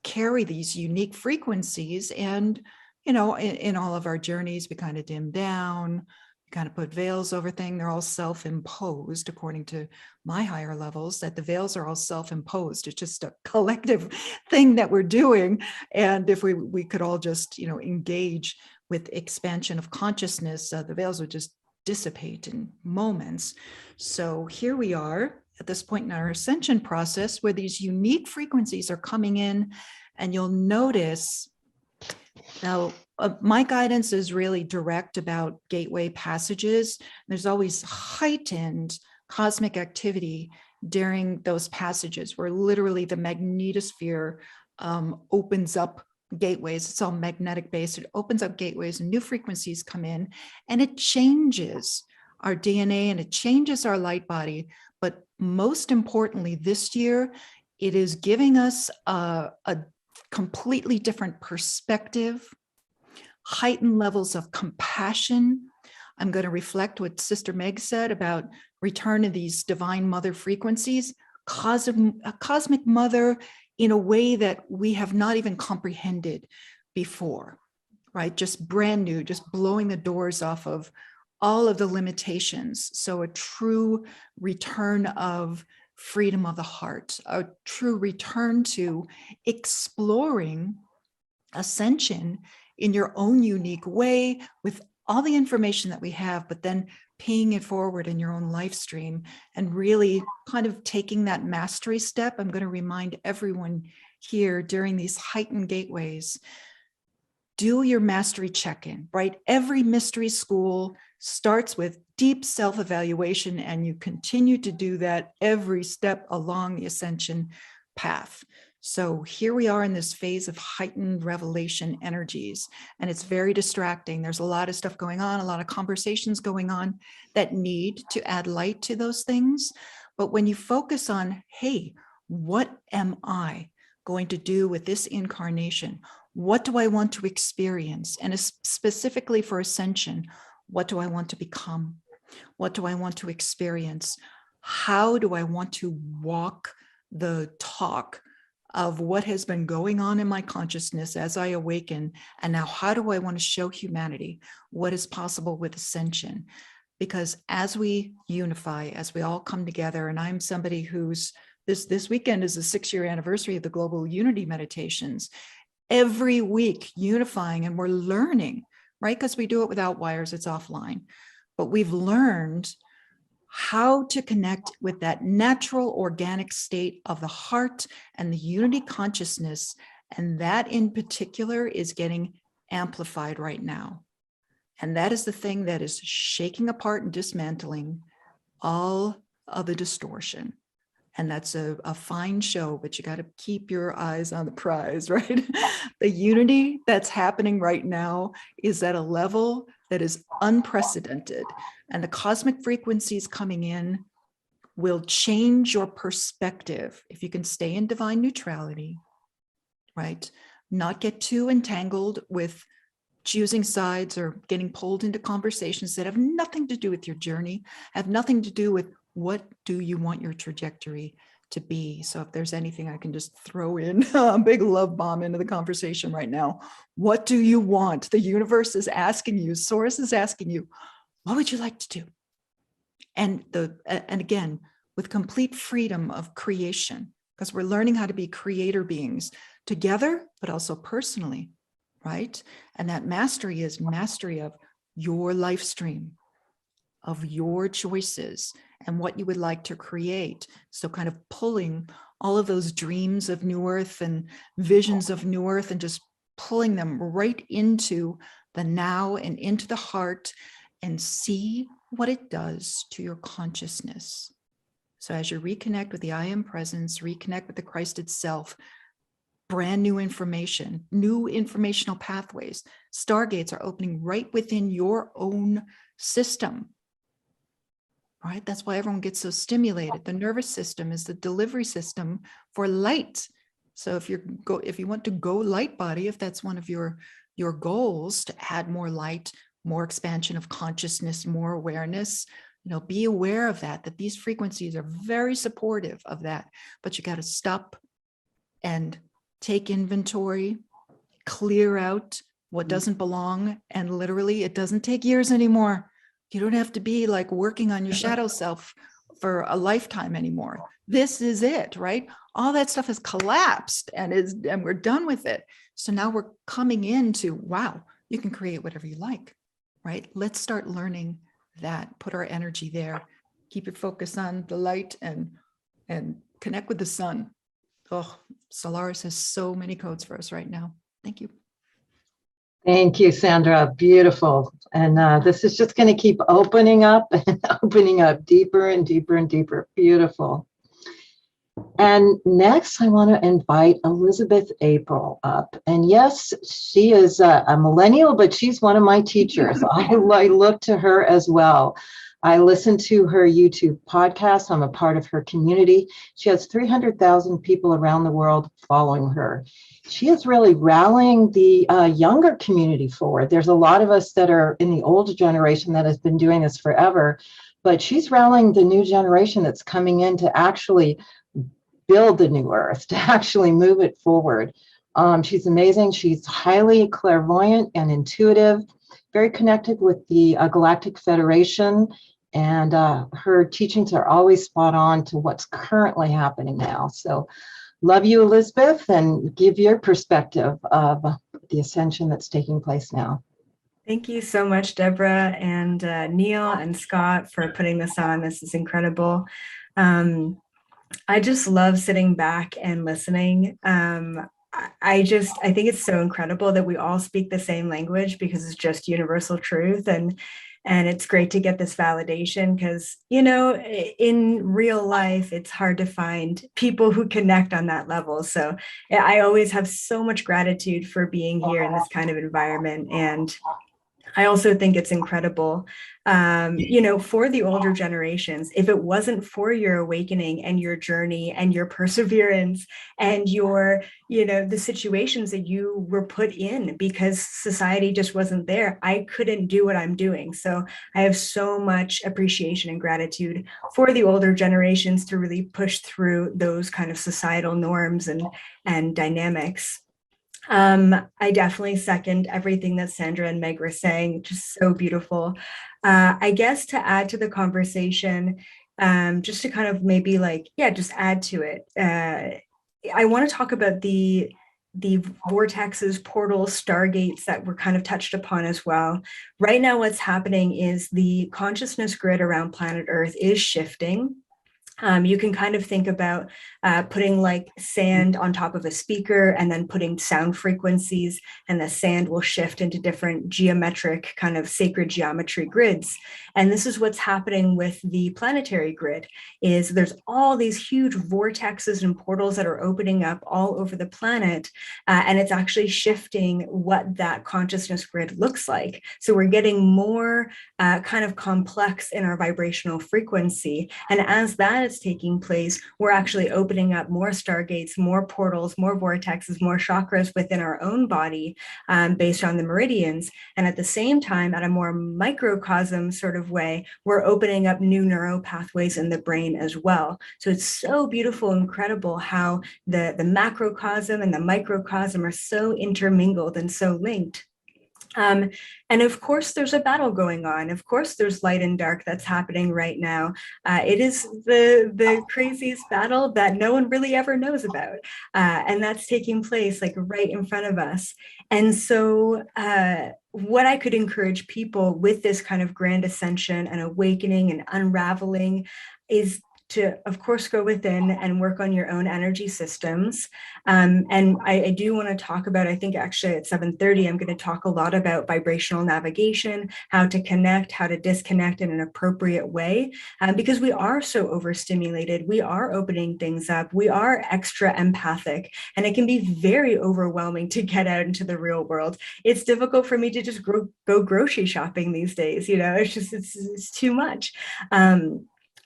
carry these unique frequencies, and you know, in all of our journeys, we kind of dim down, kind of put veils over things. They're all self-imposed, according to my higher levels, that the veils are all self-imposed. It's just a collective thing that we're doing. And if we could all just, you know, engage with expansion of consciousness, the veils would just dissipate in moments. So here we are at this point in our ascension process where these unique frequencies are coming in, and you'll notice now, my guidance is really direct about gateway passages. There's always heightened cosmic activity during those passages where literally the magnetosphere opens up gateways. It's all magnetic based. It opens up gateways and new frequencies come in, and it changes our DNA and it changes our light body. But most importantly, this year, it is giving us a completely different perspective, heightened levels of compassion. I'm going to reflect what Sister Meg said about return of these divine mother frequencies, cosmic mother in a way that we have not even comprehended before, right? Just brand new, just blowing the doors off of all of the limitations. So a true return of freedom of the heart, a true return to exploring ascension in your own unique way with all the information that we have, but then paying it forward in your own life stream and really kind of taking that mastery step. I'm going to remind everyone here during these heightened gateways, do your mastery check-in, right? Every mystery school starts with deep self-evaluation, and you continue to do that every step along the ascension path. So here we are in this phase of heightened revelation energies, and it's very distracting. There's a lot of stuff going on, a lot of conversations going on that need to add light to those things. But when you focus on, hey, what am I going to do with this incarnation? What do I want to experience? And specifically for ascension, what do I want to become? What do I want to experience? How do I want to walk the talk of what has been going on in my consciousness as I awaken? And now how do I want to show humanity what is possible with ascension? Because as we unify, as we all come together, and I'm somebody who's, this weekend is the 6-year anniversary of the Global Unity Meditations. Every week unifying, and we're learning, right? Because we do it without wires, it's offline. But we've learned how to connect with that natural organic state of the heart and the unity consciousness. And that in particular is getting amplified right now. And that is the thing that is shaking apart and dismantling all of the distortion. And that's a fine show, but you got to keep your eyes on the prize, right? The unity that's happening right now is at a level that is unprecedented. And the cosmic frequencies coming in will change your perspective if you can stay in divine neutrality, right? Not get too entangled with choosing sides or getting pulled into conversations that have nothing to do with your journey, have nothing to do with what do you want your trajectory to be. So if there's anything I can just throw in a big love bomb into the conversation right now. What do you want? The universe is asking you, Source is asking you, what would you like to do? And again, with complete freedom of creation, because we're learning how to be creator beings together, but also personally, right? And that mastery is mastery of your life stream, of your choices and what you would like to create. So kind of pulling all of those dreams of New Earth and visions of New Earth and just pulling them right into the now and into the heart, and see what it does to your consciousness. So as you reconnect with the I Am Presence, reconnect with the Christ itself, brand new information, new informational pathways, stargates are opening right within your own system, All right, that's why everyone gets so stimulated. The nervous system is the delivery system for light. So if you want to go light body, if that's one of your goals, to add more light, more expansion of consciousness, more awareness, be aware of that these frequencies are very supportive of that. But you got to stop and take inventory, clear out what doesn't belong. And literally, it doesn't take years anymore. You don't have to be like working on your shadow self for a lifetime anymore. This is it, right? All that stuff has collapsed and we're done with it. So now we're coming into, wow, you can create whatever you like, right? Let's start learning that, put our energy there, keep your focus on the light and connect with the sun. Oh, Solaris has so many codes for us right now. Thank you. Thank you, Sandra. Beautiful. And this is just going to keep opening up and opening up deeper and deeper and deeper. Beautiful. And next, I want to invite Elizabeth April up. And yes, she is a millennial, but she's one of my teachers. I look to her as well. I listen to her YouTube podcast. I'm a part of her community. She has 300,000 people around the world following her. She is really rallying the younger community forward. There's a lot of us that are in the older generation that has been doing this forever, but she's rallying the new generation that's coming in to actually build the new earth, to actually move it forward. She's amazing. She's highly clairvoyant and intuitive, very connected with the Galactic Federation, and her teachings are always spot on to what's currently happening now. So love you, Elizabeth, and give your perspective of the ascension that's taking place now. Thank you so much, Deborah and Neil and Scott, for putting this on. This is incredible. I just love sitting back and listening. I think it's so incredible that we all speak the same language, because it's just universal truth. And it's great to get this validation, because, in real life, it's hard to find people who connect on that level. So I always have so much gratitude for being here in this kind of environment. And I also think it's incredible, for the older generations. If it wasn't for your awakening and your journey and your perseverance and your, the situations that you were put in because society just wasn't there, I couldn't do what I'm doing. So I have so much appreciation and gratitude for the older generations to really push through those kind of societal norms and dynamics. I definitely second everything that Sandra and Meg were saying, just so beautiful. I guess to add to the conversation, just to kind of maybe just add to it. I want to talk about the vortexes, portals, stargates that were kind of touched upon as well. Right now, what's happening is the consciousness grid around planet Earth is shifting. You can kind of think about putting like sand on top of a speaker and then putting sound frequencies, and the sand will shift into different geometric kind of sacred geometry grids. And this is what's happening with the planetary grid, is there's all these huge vortexes and portals that are opening up all over the planet. And it's actually shifting what that consciousness grid looks like. So we're getting more kind of complex in our vibrational frequency. And as that is taking place, we're actually opening up more stargates, more portals, more vortexes, more chakras within our own body based on the meridians. And at the same time, at a more microcosm sort of way, we're opening up new neural pathways in the brain as well. So it's so beautiful, incredible how the macrocosm and the microcosm are so intermingled and so linked. And of course, there's a battle going on. Of course, there's light and dark that's happening right now. It is the craziest battle that no one really ever knows about. And that's taking place like right in front of us. And so what I could encourage people with this kind of grand ascension and awakening and unraveling is to, of course, go within and work on your own energy systems. And I do want to talk about, I think actually at 7:30, I'm going to talk a lot about vibrational navigation, how to connect, how to disconnect in an appropriate way, because we are so overstimulated. We are opening things up. We are extra empathic, and it can be very overwhelming to get out into the real world. It's difficult for me to just go grocery shopping these days. It's just, it's too much.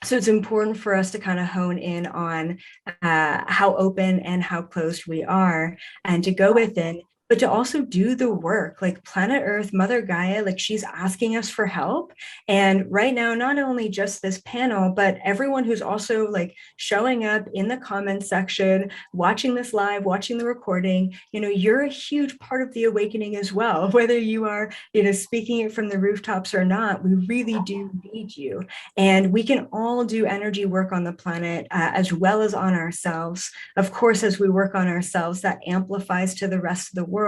So it's important for us to kind of hone in on how open and how closed we are, and to go within, but to also do the work. Like planet Earth, Mother Gaia, like she's asking us for help. And right now, not only just this panel, but everyone who's also like showing up in the comments section, watching this live, watching the recording, you're a huge part of the awakening as well. Whether you are, speaking it from the rooftops or not, we really do need you. And we can all do energy work on the planet as well as on ourselves. Of course, as we work on ourselves, that amplifies to the rest of the world.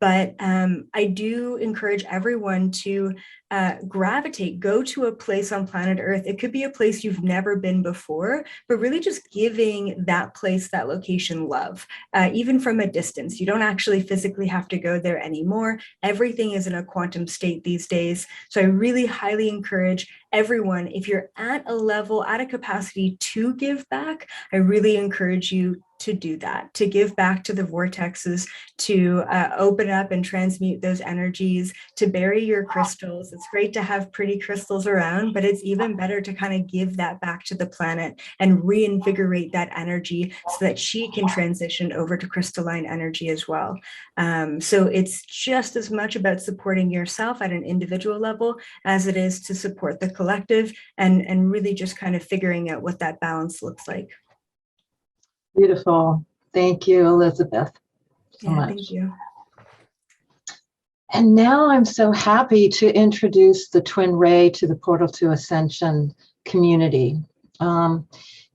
But I do encourage everyone to gravitate, go to a place on planet Earth. It could be a place you've never been before, but really just giving that place, that location love, even from a distance. You don't actually physically have to go there anymore. Everything is in a quantum state these days. So I really highly encourage everyone, if you're at a level, at a capacity to give back, I really encourage you to do that, to give back to the vortexes, to open up and transmute those energies, to bury your crystals. It's great to have pretty crystals around, but it's even better to kind of give that back to the planet and reinvigorate that energy so that she can transition over to crystalline energy as well. So it's just as much about supporting yourself at an individual level as it is to support the collective, and really just kind of figuring out what that balance looks like. Beautiful. Thank you, Elizabeth, so much. Thank you. And now I'm so happy to introduce the Twin Ray to the Portal to Ascension community.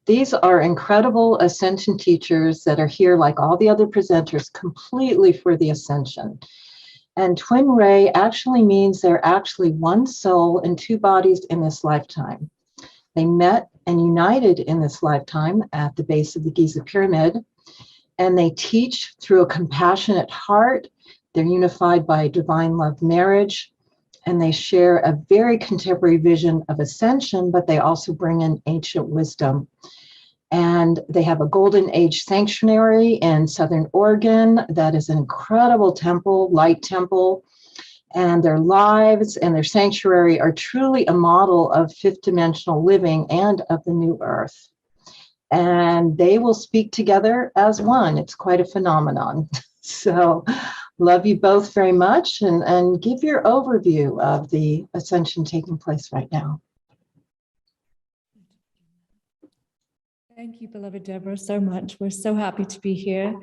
These are incredible Ascension teachers that are here, like all the other presenters, completely for the Ascension. And Twin Ray actually means they're actually one soul in two bodies in this lifetime. They met and united in this lifetime at the base of the Giza Pyramid, and they teach through a compassionate heart. They're unified by divine love marriage, and they share a very contemporary vision of ascension, but they also bring in ancient wisdom. And they have a Golden Age sanctuary in Southern Oregon that is an incredible temple, light temple. And their lives and their sanctuary are truly a model of fifth dimensional living and of the new earth. And they will speak together as one. It's quite a phenomenon. So love you both very much, and give your overview of the ascension taking place right now. Thank you, beloved Deborah, so much. We're so happy to be here.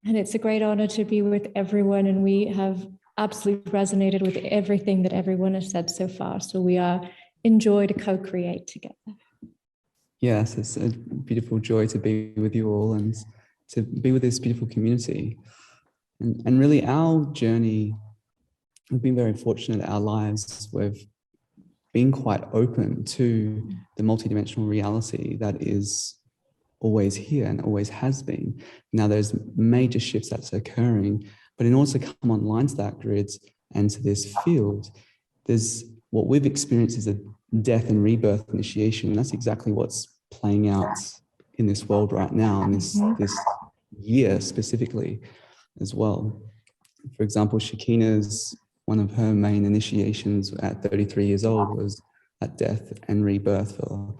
And it's a great honor to be with everyone. And we have absolutely resonated with everything that everyone has said so far. So we are in joy to co-create together. Yes, it's a beautiful joy to be with you all and to be with this beautiful community. And really our journey, we've been very fortunate in our lives. We've been quite open to the multidimensional reality that is always here and always has been. Now there's major shifts that's occurring, but in order to come online to that grid and to this field, there's what we've experienced is a death and rebirth initiation. That's exactly what's playing out in this world right now, in this year specifically as well. For example, Shakina's, one of her main initiations at 33 years old was at death and rebirth, for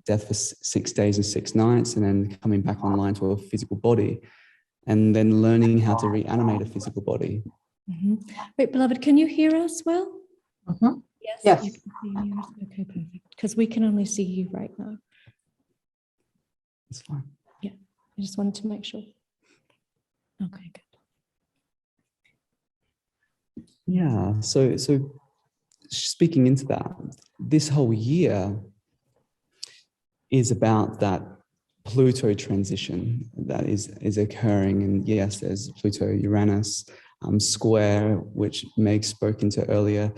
death for 6 days and 6 nights, and then coming back online to a physical body, and then learning how to reanimate a physical body. Wait, beloved, can you hear us well? Yes. Yes. You can see and hear us. Okay, perfect. Because we can only see you right now. That's fine. Yeah, I just wanted to make sure. Okay, good. Yeah, so speaking into that, this whole year is about that Pluto transition that is occurring. And yes, there's Pluto-Uranus square, which Meg spoke into earlier.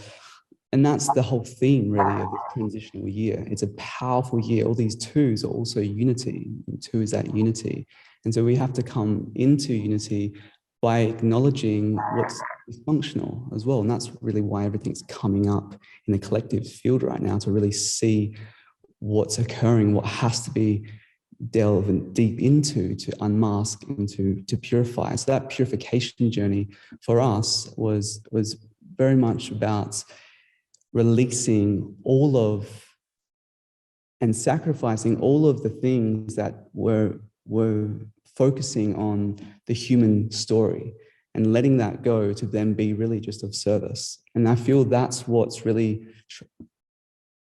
And that's the whole theme, really, of this transitional year. It's a powerful year. All these twos are also unity. And two is that unity. And so we have to come into unity by acknowledging what's dysfunctional as well. And that's really why everything's coming up in the collective field right now, to really see what's occurring, what has to be delved deep into, to unmask and to purify. So that purification journey for us was very much about releasing all of and sacrificing all of the things that were focusing on the human story and letting that go to then be really just of service. And I feel that's what's really,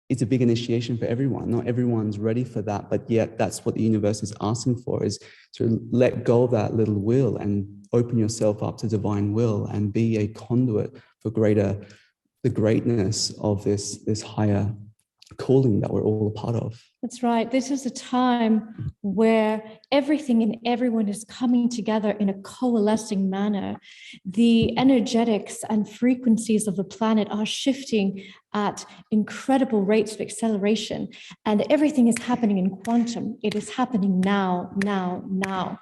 it's a big initiation for everyone. Not everyone's ready for that, but yet that's what the universe is asking for, is to let go of that little will and open yourself up to divine will and be a conduit for the greatness of this higher calling that we're all a part of. That's right. This is a time where everything and everyone is coming together in a coalescing manner. The energetics and frequencies of the planet are shifting at incredible rates of acceleration, and everything is happening in quantum. It is happening now, now, now.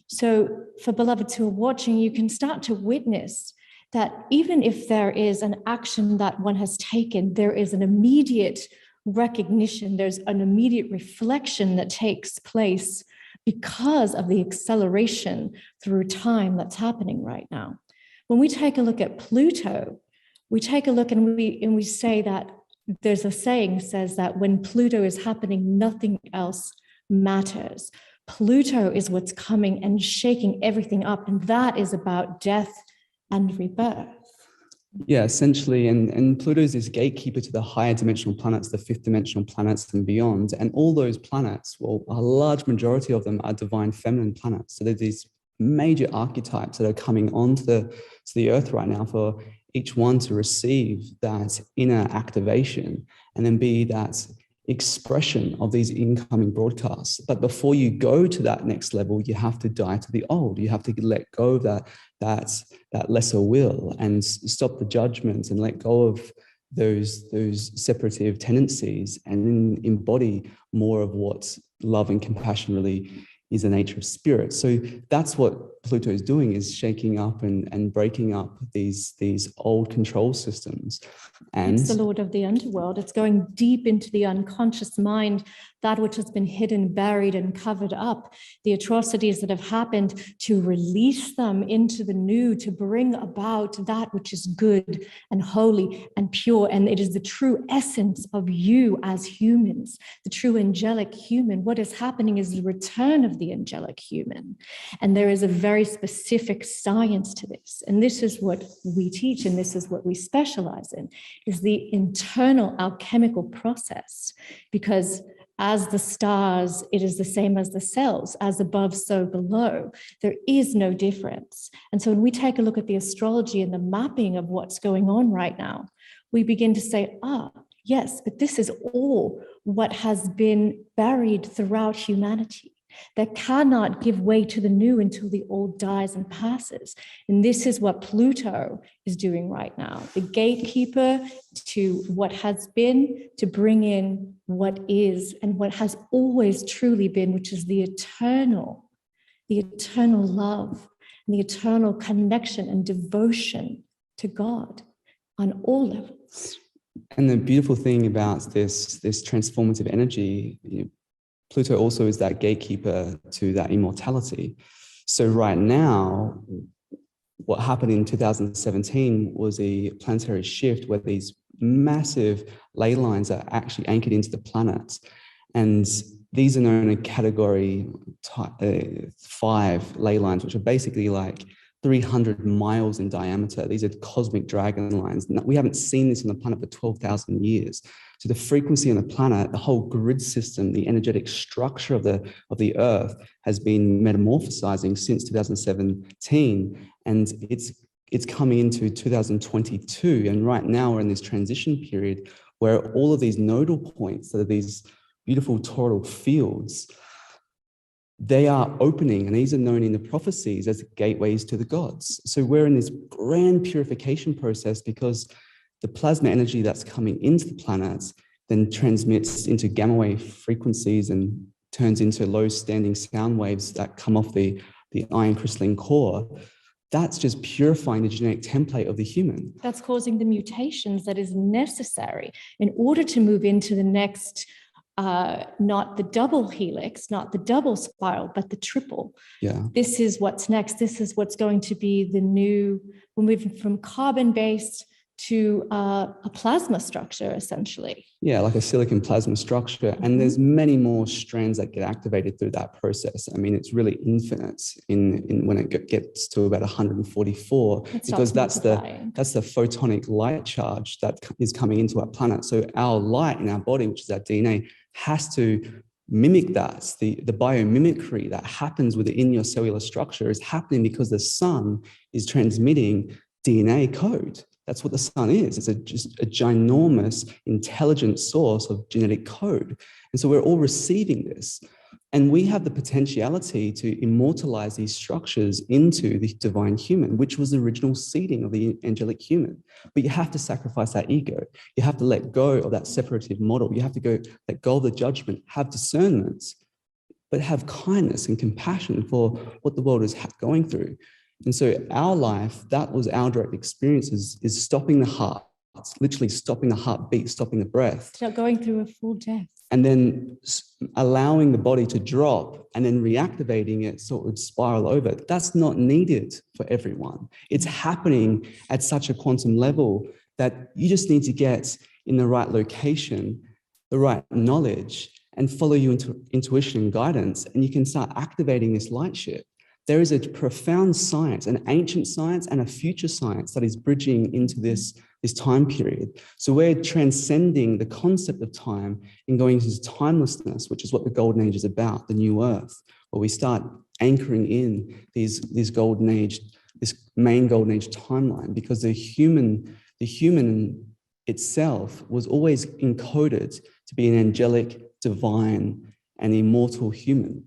So for beloveds who are watching, you can start to witness that even if there is an action that one has taken, there is an immediate recognition, there's an immediate reflection that takes place because of the acceleration through time that's happening right now. When we take a look at Pluto, we take a look and we say that there's a saying says that when Pluto is happening, nothing else matters. Pluto is what's coming and shaking everything up, and that is about death and rebirth. Yeah, essentially, and Pluto is this gatekeeper to the higher dimensional planets, the fifth dimensional planets and beyond. And all those planets, well, a large majority of them are divine feminine planets. So there's these major archetypes that are coming onto the Earth right now for each one to receive that inner activation and then be that expression of these incoming broadcasts. But before you go to that next level, you have to die to the old. You have to let go of that lesser will and stop the judgments and let go of those separative tendencies and embody more of what love and compassion really is the nature of spirit. So that's what Pluto is doing, is shaking up and breaking up these old control systems. And it's the Lord of the underworld. It's going deep into the unconscious mind, that which has been hidden, buried, and covered up, the atrocities that have happened, to release them into the new, to bring about that which is good and holy and pure. And it is the true essence of you as humans, the true angelic human. What is happening is the return of the angelic human. And there is a very specific science to this. And this is what we teach, and this is what we specialize in, is the internal alchemical process. Because as the stars, it is the same as the cells, as above, so below. There is no difference. And so when we take a look at the astrology and the mapping of what's going on right now, we begin to say, yes, but this is all what has been buried throughout humanity, that cannot give way to the new until the old dies and passes. And this is what Pluto is doing right now, the gatekeeper to what has been, to bring in what is and what has always truly been, which is the eternal love, and the eternal connection and devotion to God on all levels. And the beautiful thing about this transformative energy, Pluto also is that gatekeeper to that immortality. So right now, what happened in 2017 was a planetary shift where these massive ley lines are actually anchored into the planets. And these are known as category 5 ley lines, which are basically like 300 miles in diameter. These are cosmic dragon lines. We haven't seen this on the planet for 12,000 years. So the frequency on the planet, the whole grid system, the energetic structure of the Earth has been metamorphosizing since 2017, and it's coming into 2022. And right now we're in this transition period where all of these nodal points, that are these beautiful toroidal fields, they are opening, and these are known in the prophecies as gateways to the gods. So we're in this grand purification process because the plasma energy that's coming into the planets then transmits into gamma wave frequencies and turns into low standing sound waves that come off the iron crystalline core. That's just purifying the genetic template of the human. That's causing the mutations that is necessary in order to move into the next, not the double helix, not the double spiral, but the triple. Yeah. This is what's next. This is what's going to be the new, we're moving from carbon-based to a plasma structure, essentially. Yeah, like a silicon plasma structure. And there's many more strands that get activated through that process. I mean, it's really infinite in when it gets to about 144, because that's the photonic light charge that is coming into our planet. So our light in our body, which is our DNA, has to mimic that. The biomimicry that happens within your cellular structure is happening because the sun is transmitting DNA code. That's what the sun is. It's just a ginormous, intelligent source of genetic code. And so we're all receiving this. And we have the potentiality to immortalize these structures into the divine human, which was the original seeding of the angelic human. But you have to sacrifice that ego. You have to let go of that separative model. You have to let go of the judgment, have discernment, but have kindness and compassion for what the world is going through. And so our life, that was our direct experience, is stopping the heart. It's literally stopping the heartbeat, stopping the breath. So going through a full death. And then allowing the body to drop and then reactivating it so it would spiral over. That's not needed for everyone. It's happening at such a quantum level that you just need to get in the right location, the right knowledge, and follow your intuition and guidance, and you can start activating this light ship. There is a profound science, an ancient science and a future science that is bridging into this time period. So we're transcending the concept of time and going into timelessness, which is what the golden age is about, the new earth, where we start anchoring in these golden age, this main golden age timeline, because the human itself was always encoded to be an angelic, divine, and immortal human.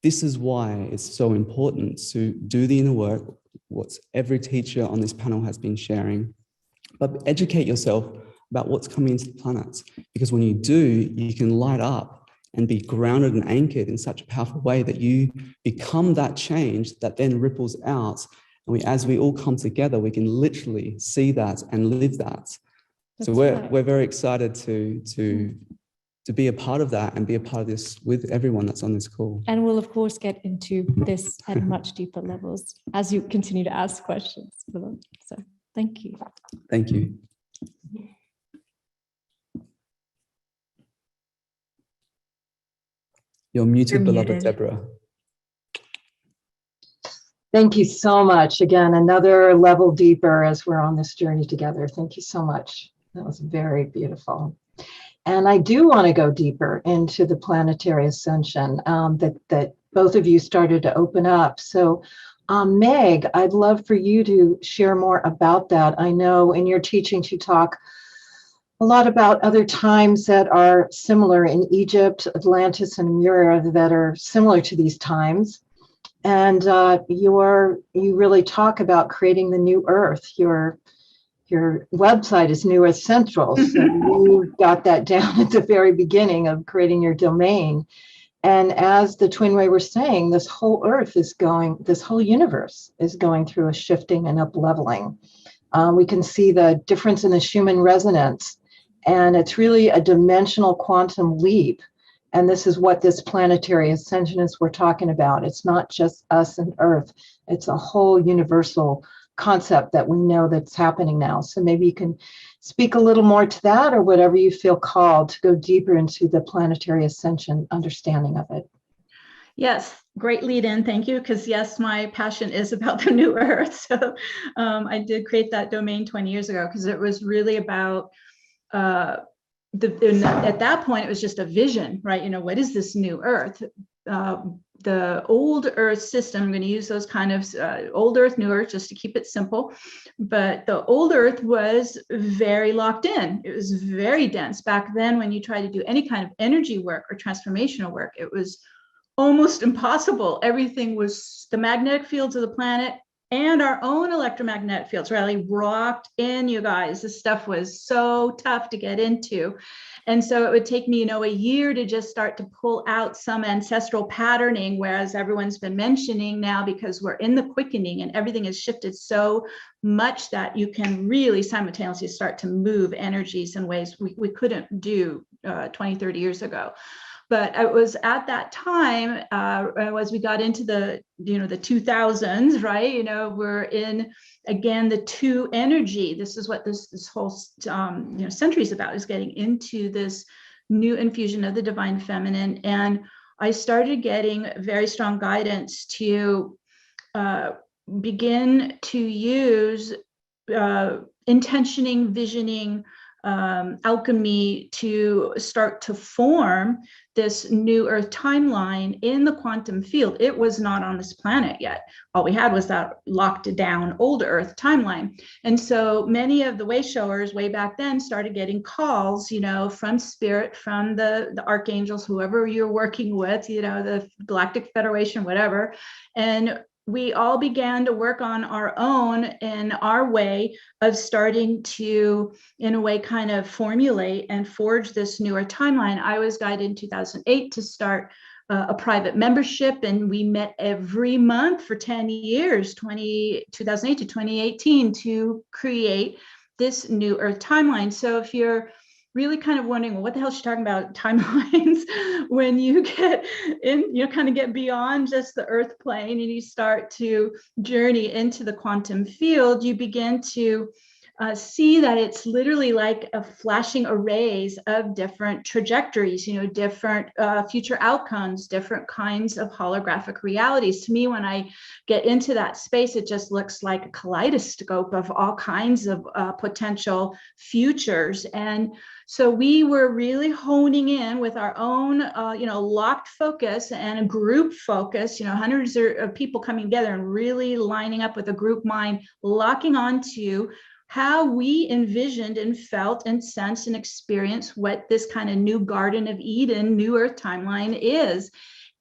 This is why it's so important to do the inner work, what every teacher on this panel has been sharing, but educate yourself about what's coming into the planet. Because when you do, you can light up and be grounded and anchored in such a powerful way that you become that change that then ripples out. And as we all come together, we can literally see that and live that. So we're very excited to be a part of that and be a part of this with everyone that's on this call. And we'll, of course, get into this at much deeper levels as you continue to ask questions for them. So thank you. Thank you. You're muted, beloved Deborah. Thank you so much. Again, another level deeper as we're on this journey together. Thank you so much. That was very beautiful. And I do want to go deeper into the planetary ascension that both of you started to open up. So Meg, I'd love for you to share more about that. I know in your teachings you talk a lot about other times that are similar in Egypt, Atlantis, and Mura that are similar to these times. And you really talk about creating the new Earth. Your website is New Earth Central, so you got that down at the very beginning of creating your domain. And as the Twin Ray were saying, this whole Earth is this whole universe is going through a shifting and up-leveling. We can see the difference in the Schumann resonance, and it's really a dimensional quantum leap. And this is what this planetary ascension is we're talking about. It's not just us and Earth, it's a whole universal concept that we know that's happening now. So maybe you can speak a little more to that, or whatever you feel called to go deeper into the planetary ascension understanding of it. Yes, great lead in. Thank you. Because yes, my passion is about the new Earth. So I did create that domain 20 years ago because it was really about at that point, it was just a vision, right? You know, what is this new Earth? The old Earth system, I'm going to use those kind of old Earth, new Earth, just to keep it simple. But the old Earth was very locked in. It was very dense. Back then, when you tried to do any kind of energy work or transformational work, it was almost impossible. Everything was the magnetic fields of the planet and our own electromagnetic fields really rocked in, you guys. This stuff was so tough to get into. And so it would take me, a year to just start to pull out some ancestral patterning, whereas everyone's been mentioning now, because we're in the quickening and everything has shifted so much that you can really simultaneously start to move energies in ways we couldn't do 20, 30 years ago. But it was at that time, as we got into the, the 2000s, right? We're in, again, the two energy. This is what this whole, century is about, is getting into this new infusion of the divine feminine. And I started getting very strong guidance to begin to use intentioning, visioning, alchemy to start to form this new Earth timeline in the quantum field. It was not on this planet yet. All we had was that locked down old Earth timeline. And so many of the way showers way back then started getting calls, from spirit, from the archangels, whoever you're working with, the Galactic Federation, whatever. And we all began to work on our own in our way of starting to, in a way, kind of formulate and forge this newer timeline. I was guided in 2008 to start a private membership, and we met every month for 10 years, 2008 to 2018, to create this new Earth timeline. So if you're really kind of wondering, well, what the hell is she talking about timelines? When you get in, kind of get beyond just the Earth plane and you start to journey into the quantum field, you begin to see that it's literally like a flashing arrays of different trajectories, different future outcomes, different kinds of holographic realities. To me, when I get into that space, it just looks like a kaleidoscope of all kinds of potential futures. And so we were really honing in with our own, locked focus and a group focus, hundreds of people coming together and really lining up with a group mind, locking onto how we envisioned and felt and sensed and experienced what this kind of new Garden of Eden, new Earth timeline is.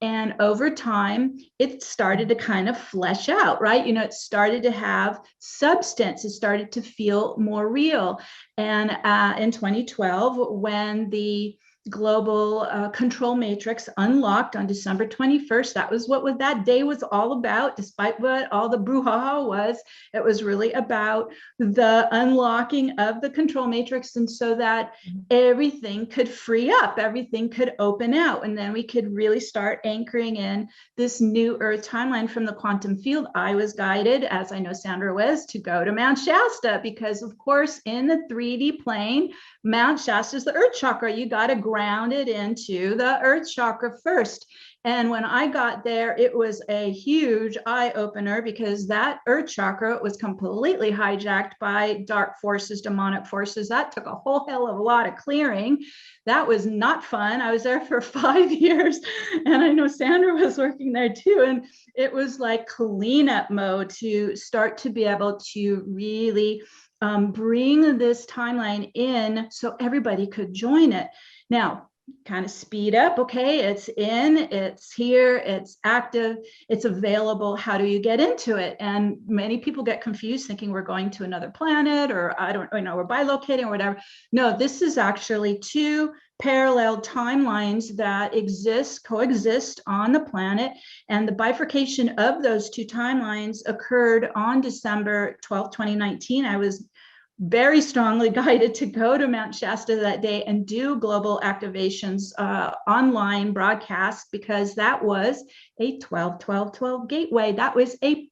And over time, it started to kind of flesh out, right? It started to have substance. It started to feel more real. And in 2012, when the global control matrix unlocked on December 21st, that was what that day was all about. Despite what all the brouhaha was, it was really about the unlocking of the control matrix, and so that everything could free up, everything could open out, and then we could really start anchoring in this new Earth timeline from the quantum field. I was guided, as I know Sandra was, to go to Mount Shasta, because of course in the 3D plane, Mount Shasta is the Earth chakra. You got to ground it into the Earth chakra first. And when I got there, it was a huge eye opener, because that Earth chakra was completely hijacked by dark forces, demonic forces. That took a whole hell of a lot of clearing. That was not fun. I was there for 5 years, and I know Sandra was working there too. And it was like cleanup mode to start to be able to really bring this timeline in so everybody could join it. Now, kind of speed up. Okay, it's in, it's here, it's active, it's available. How do you get into it? And many people get confused thinking we're going to another planet, or we're bilocating or whatever. No, this is actually two parallel timelines that coexist on the planet. And the bifurcation of those two timelines occurred on December 12th, 2019. I was very strongly guided to go to Mount Shasta that day and do global activations online broadcast, because that was a 12-12-12 gateway. That was a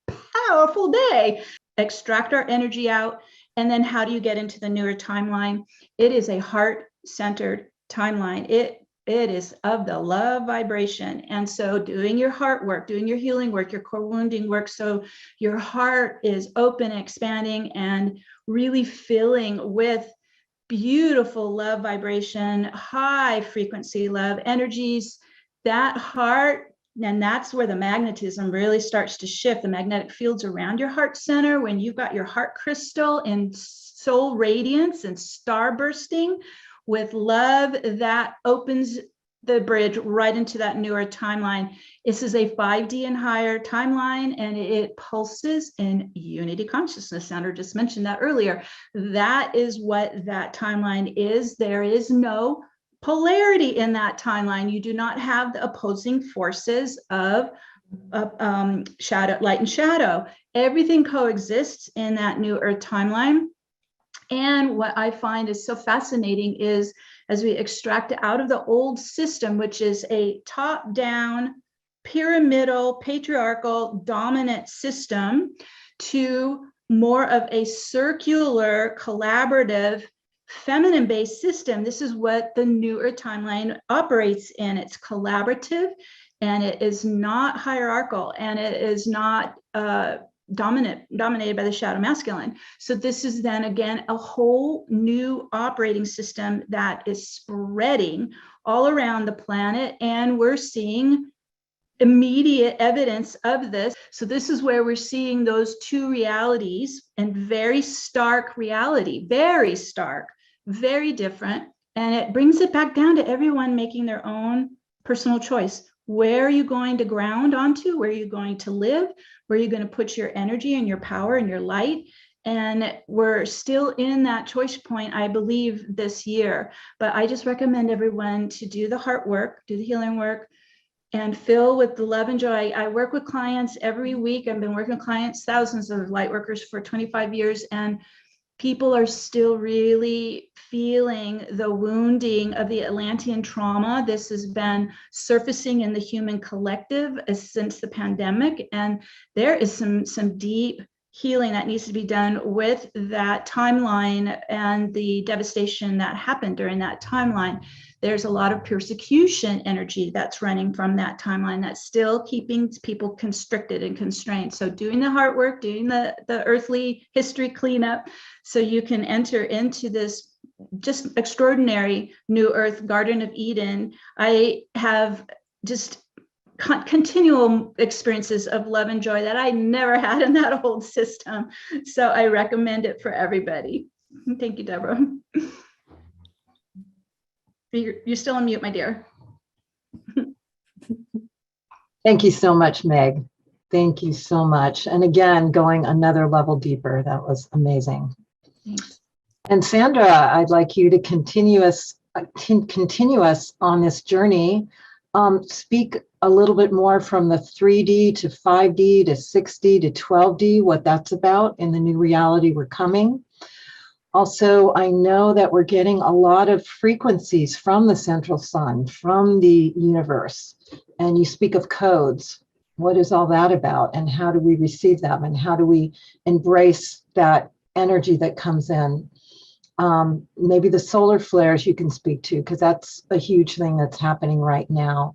powerful day. Extract our energy out. And then how do you get into the newer timeline? It is a heart-centered timeline. It is of the love vibration. And so doing your heart work, doing your healing work, your core wounding work, so your heart is open, expanding, and really filling with beautiful love vibration, high frequency love energies, that heart. And that's where the magnetism really starts to shift. The magnetic fields around your heart center, when you've got your heart crystal in soul radiance and star bursting with love, that opens the bridge right into that newer timeline. This is a 5D and higher timeline, and it pulses in unity consciousness. Sandra just mentioned that earlier. That is what that timeline is. There is no polarity in that timeline. You do not have the opposing forces of shadow, light and shadow. Everything coexists in that new Earth timeline. And what I find is so fascinating is as we extract out of the old system, which is a top-down, pyramidal, patriarchal, dominant system, to more of a circular, collaborative, feminine-based system. This is what the New Earth timeline operates in. It's collaborative, and it is not hierarchical, and it is not dominated by the shadow masculine. So this is then again a whole new operating system that is spreading all around the planet, and we're seeing immediate evidence of this. So this is where we're seeing those two realities, and very stark reality, very stark, very different. And it brings it back down to everyone making their own personal choice. Where are you going to ground onto? Where are you going to live? Where are you going to put your energy and your power and your light? And we're still in that choice point, I believe, this year. But I just recommend everyone to do the heart work, do the healing work, and fill with the love and joy. I work with clients every week. I've been working with clients, thousands of light workers for 25 years, and people are still really feeling the wounding of the Atlantean trauma. This has been surfacing in the human collective since the pandemic, and there is some deep healing that needs to be done with that timeline and the devastation that happened during that timeline. There's a lot of persecution energy that's running from that timeline that's still keeping people constricted and constrained. So doing the heart work, doing the earthly history cleanup, so you can enter into this just extraordinary new earth, Garden of Eden. I have just continual experiences of love and joy that I never had in that old system. So I recommend it for everybody. Thank you, Deborah. You're still on mute, my dear. Thank you so much, Meg. Thank you so much. And again, going another level deeper. That was amazing. Thanks. And Sandra, I'd like you to continue us on this journey. Speak a little bit more from the 3D to 5D to 6D to 12D, what that's about in the new reality we're coming. Also, I know that we're getting a lot of frequencies from the central sun, from the universe, and you speak of codes. What is all that about, and how do we receive them, and how do we embrace that energy that comes in? Maybe the solar flares you can speak to, because that's a huge thing that's happening right now,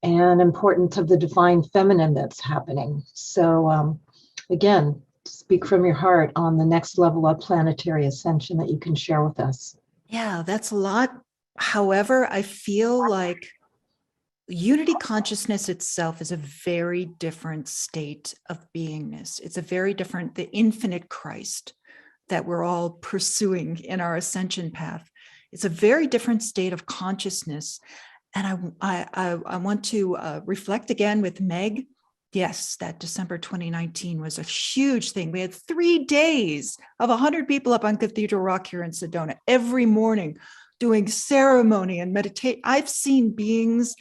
and importance of the divine feminine that's happening. So again, speak from your heart on the next level of planetary ascension that you can share with us. Yeah, that's a lot. However, I feel like unity consciousness itself is a very different state of beingness. It's a very different, the infinite Christ that we're all pursuing in our ascension path. It's a very different state of consciousness. And I want to reflect again with Meg. Yes, that December 2019 was a huge thing. We had 3 days of 100 people up on Cathedral Rock here in Sedona every morning doing ceremony and meditate. I've seen beings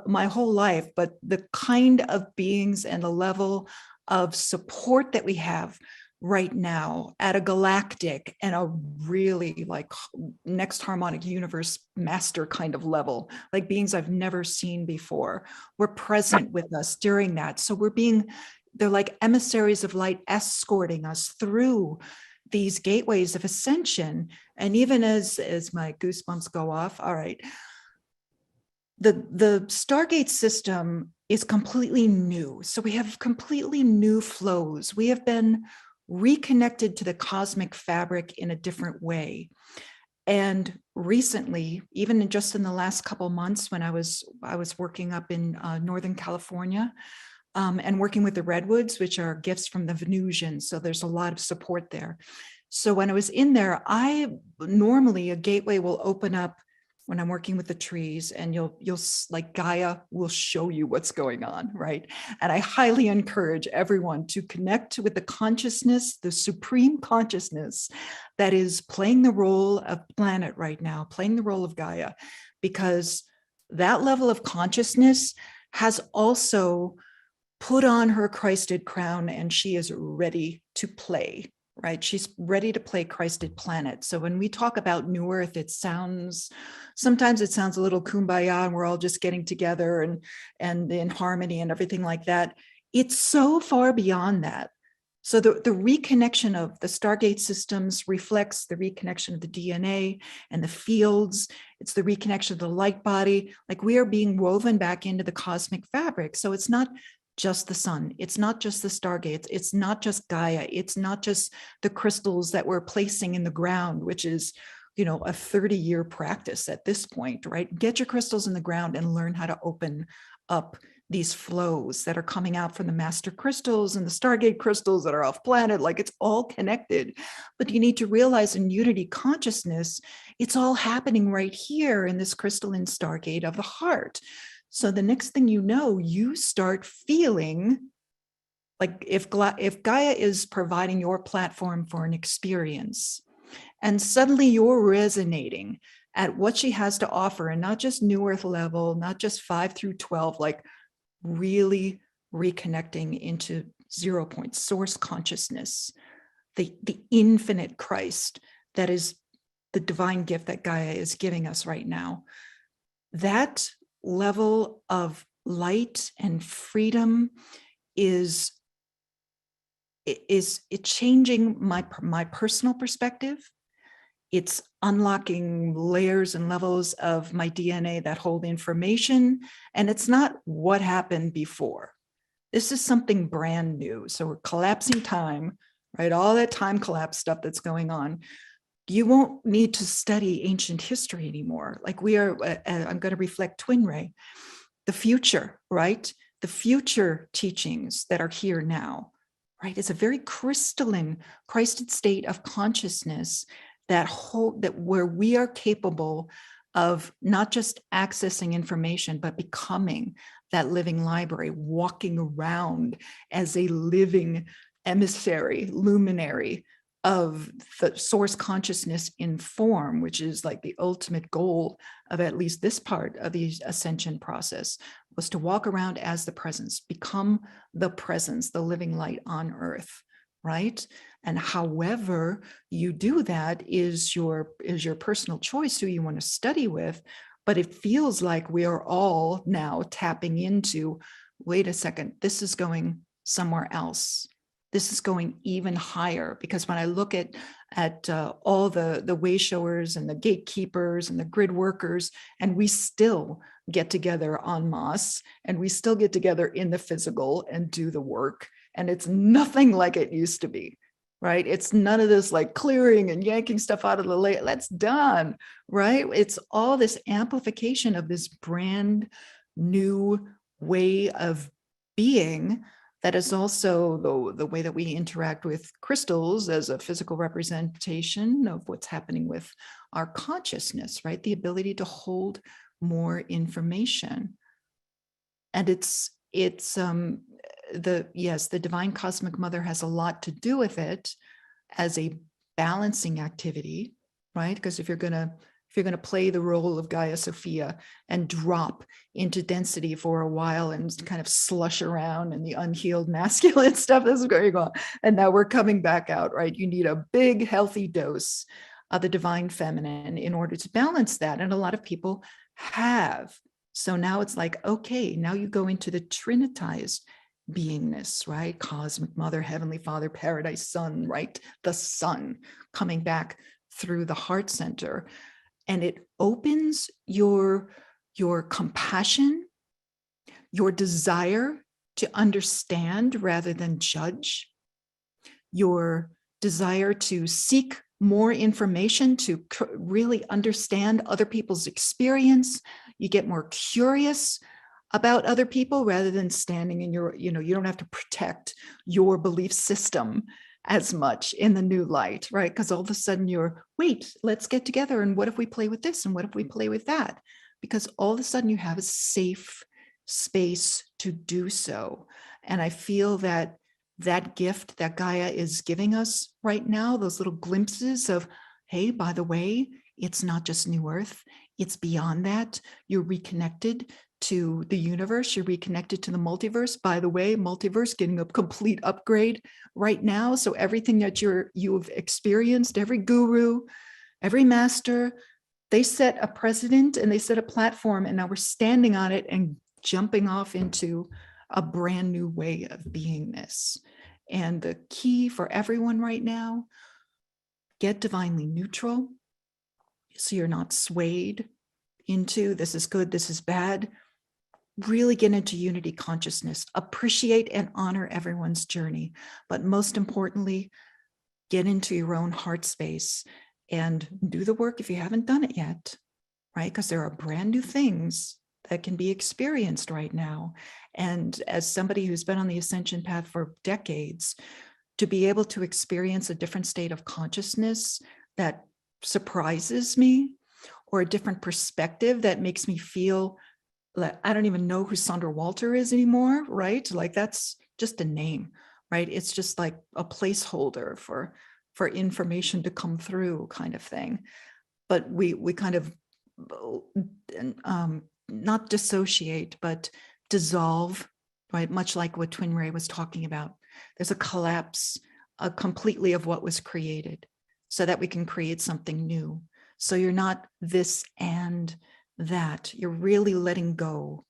my whole life, but the kind of beings and the level of support that we have right now at a galactic and a really like next harmonic universe master kind of level, like beings I've never seen before, were present with us during that. So they're like emissaries of light escorting us through these gateways of ascension. And even as my goosebumps go off, all right, the Stargate system is completely new. So we have completely new flows. We have been reconnected to the cosmic fabric in a different way. And recently, even just in the last couple months, when I was working up in Northern California and working with the Redwoods, which are gifts from the Venusians. So there's a lot of support there. So when I was in there, normally a gateway will open up when I'm working with the trees, and you'll like Gaia will show you what's going on, right? And I highly encourage everyone to connect with the consciousness, the supreme consciousness that is playing the role of planet right now, playing the role of Gaia, because that level of consciousness has also put on her Christed crown, and she is ready to play right? She's ready to play Christed planet. So when we talk about New Earth, sometimes it sounds a little kumbaya and we're all just getting together and in harmony and everything like that. It's so far beyond that. So the reconnection of the Stargate systems reflects the reconnection of the DNA and the fields. It's the reconnection of the light body. Like, we are being woven back into the cosmic fabric. So it's not just the sun. It's not just the Stargates. It's not just Gaia. It's not just the crystals that we're placing in the ground, which is, a 30-year practice at this point, right? Get your crystals in the ground and learn how to open up these flows that are coming out from the master crystals and the Stargate crystals that are off planet. Like, it's all connected. But you need to realize in unity consciousness, it's all happening right here in this crystalline Stargate of the heart. So the next thing you know, you start feeling like if Gaia is providing your platform for an experience, and suddenly you're resonating at what she has to offer, and not just New Earth level, not just 5 through 12, like really reconnecting into 0 point source consciousness, the infinite Christ that is the divine gift that Gaia is giving us right now. That level of light and freedom is changing my personal perspective. It's unlocking layers and levels of my DNA that hold information. And it's not what happened before. This is something brand new. So we're collapsing time, right? All that time collapse stuff that's going on. You won't need to study ancient history anymore. Like, we are, I'm going to reflect Twin Ray, the future, right? The future teachings that are here now, right? It's a very crystalline, Christed state of consciousness that where we are capable of not just accessing information, but becoming that living library, walking around as a living emissary, luminary of the source consciousness in form, which is like the ultimate goal of at least this part of the ascension process, was to walk around as the presence, become the presence, the living light on earth, right? And however you do that is your personal choice who you want to study with. But it feels like we are all now tapping into, wait a second, this is going somewhere else. This is going even higher, because when I look at all the way showers and the gatekeepers and the grid workers, and we still get together en masse, and we still get together in the physical and do the work, and it's nothing like it used to be, right? It's none of this like clearing and yanking stuff out of the layer. That's done, right? It's all this amplification of this brand new way of being that is also the way that we interact with crystals as a physical representation of what's happening with our consciousness, right? The ability to hold more information. And the divine cosmic mother has a lot to do with it as a balancing activity, right? Because if you're going to play the role of Gaia Sophia and drop into density for a while and kind of slush around in the unhealed masculine stuff that's going on, and now we're coming back out, right? You need a big, healthy dose of the divine feminine in order to balance that. And a lot of people have. So now it's like, okay, now you go into the trinitized beingness, right? Cosmic Mother, Heavenly Father, Paradise Son, right? The sun coming back through the heart center. And it opens your compassion, your desire to understand rather than judge, your desire to seek more information, to really understand other people's experience. You get more curious about other people rather than standing in your, you don't have to protect your belief system as much in the new light, right? Because all of a sudden wait, let's get together. And what if we play with this? And what if we play with that? Because all of a sudden you have a safe space to do so. And I feel that gift that Gaia is giving us right now, those little glimpses of, hey, by the way, it's not just New Earth, it's beyond that. You're reconnected to the universe, you're reconnected to the multiverse. By the way, multiverse getting a complete upgrade right now. So everything that you've experienced, every guru, every master, they set a precedent and they set a platform, and now we're standing on it and jumping off into a brand new way of beingness. And the key for everyone right now, get divinely neutral so you're not swayed into this is good, this is bad. Really get into unity consciousness, appreciate and honor everyone's journey, but most importantly, get into your own heart space and do the work if you haven't done it yet, right? Because there are brand new things that can be experienced right now. And as somebody who's been on the ascension path for decades, to be able to experience a different state of consciousness that surprises me, or a different perspective that makes me feel like I don't even know who Sandra Walter is anymore, right? Like that's just a name, right? It's just like a placeholder for information to come through, kind of thing. But we kind of not dissociate, but dissolve, right? Much like what Twin Ray was talking about. There's a collapse completely of what was created so that we can create something new. So you're not this and that. You're really letting go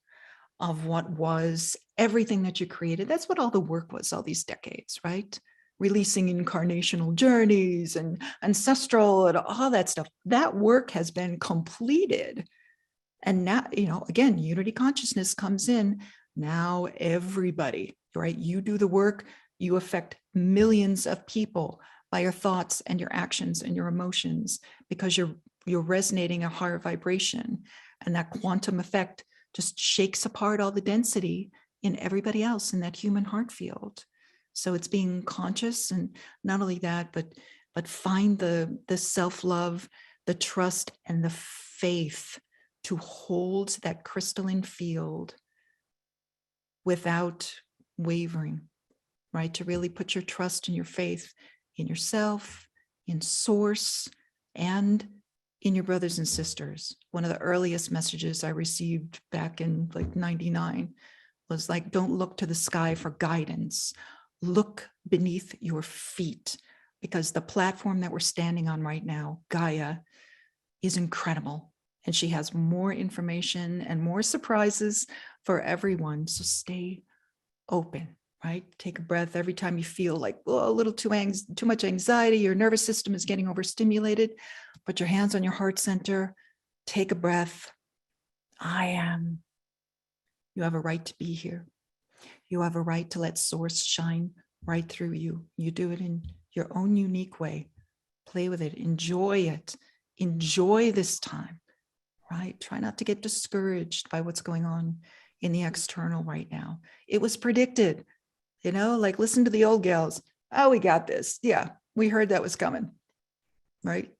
of what was, everything that you created. That's what all the work was all these decades, right? Releasing incarnational journeys and ancestral and all that stuff. That work has been completed. And now, again, unity consciousness comes in. Now everybody, right? You do the work, you affect millions of people by your thoughts and your actions and your emotions, because you're resonating a higher vibration, and that quantum effect just shakes apart all the density in everybody else in that human heart field. So it's being conscious, and not only that, but find the self-love, the trust, and the faith to hold that crystalline field without wavering, right? To really put your trust and your faith in yourself, in source, and in your brothers and sisters. One of the earliest messages I received back in like 99 was like, don't look to the sky for guidance. Look beneath your feet, because the platform that we're standing on right now, Gaia, is incredible. And she has more information and more surprises for everyone. So stay open. Right? Take a breath every time you feel like a little too much anxiety, your nervous system is getting overstimulated. Put your hands on your heart center, take a breath. I am. You have a right to be here. You have a right to let source shine right through you. You do it in your own unique way. Play with it, enjoy it. Enjoy this time, right? Try not to get discouraged by what's going on in the external right now. It was predicted. Like listen to the old gals. Oh, we got this. Yeah, we heard that was coming, right?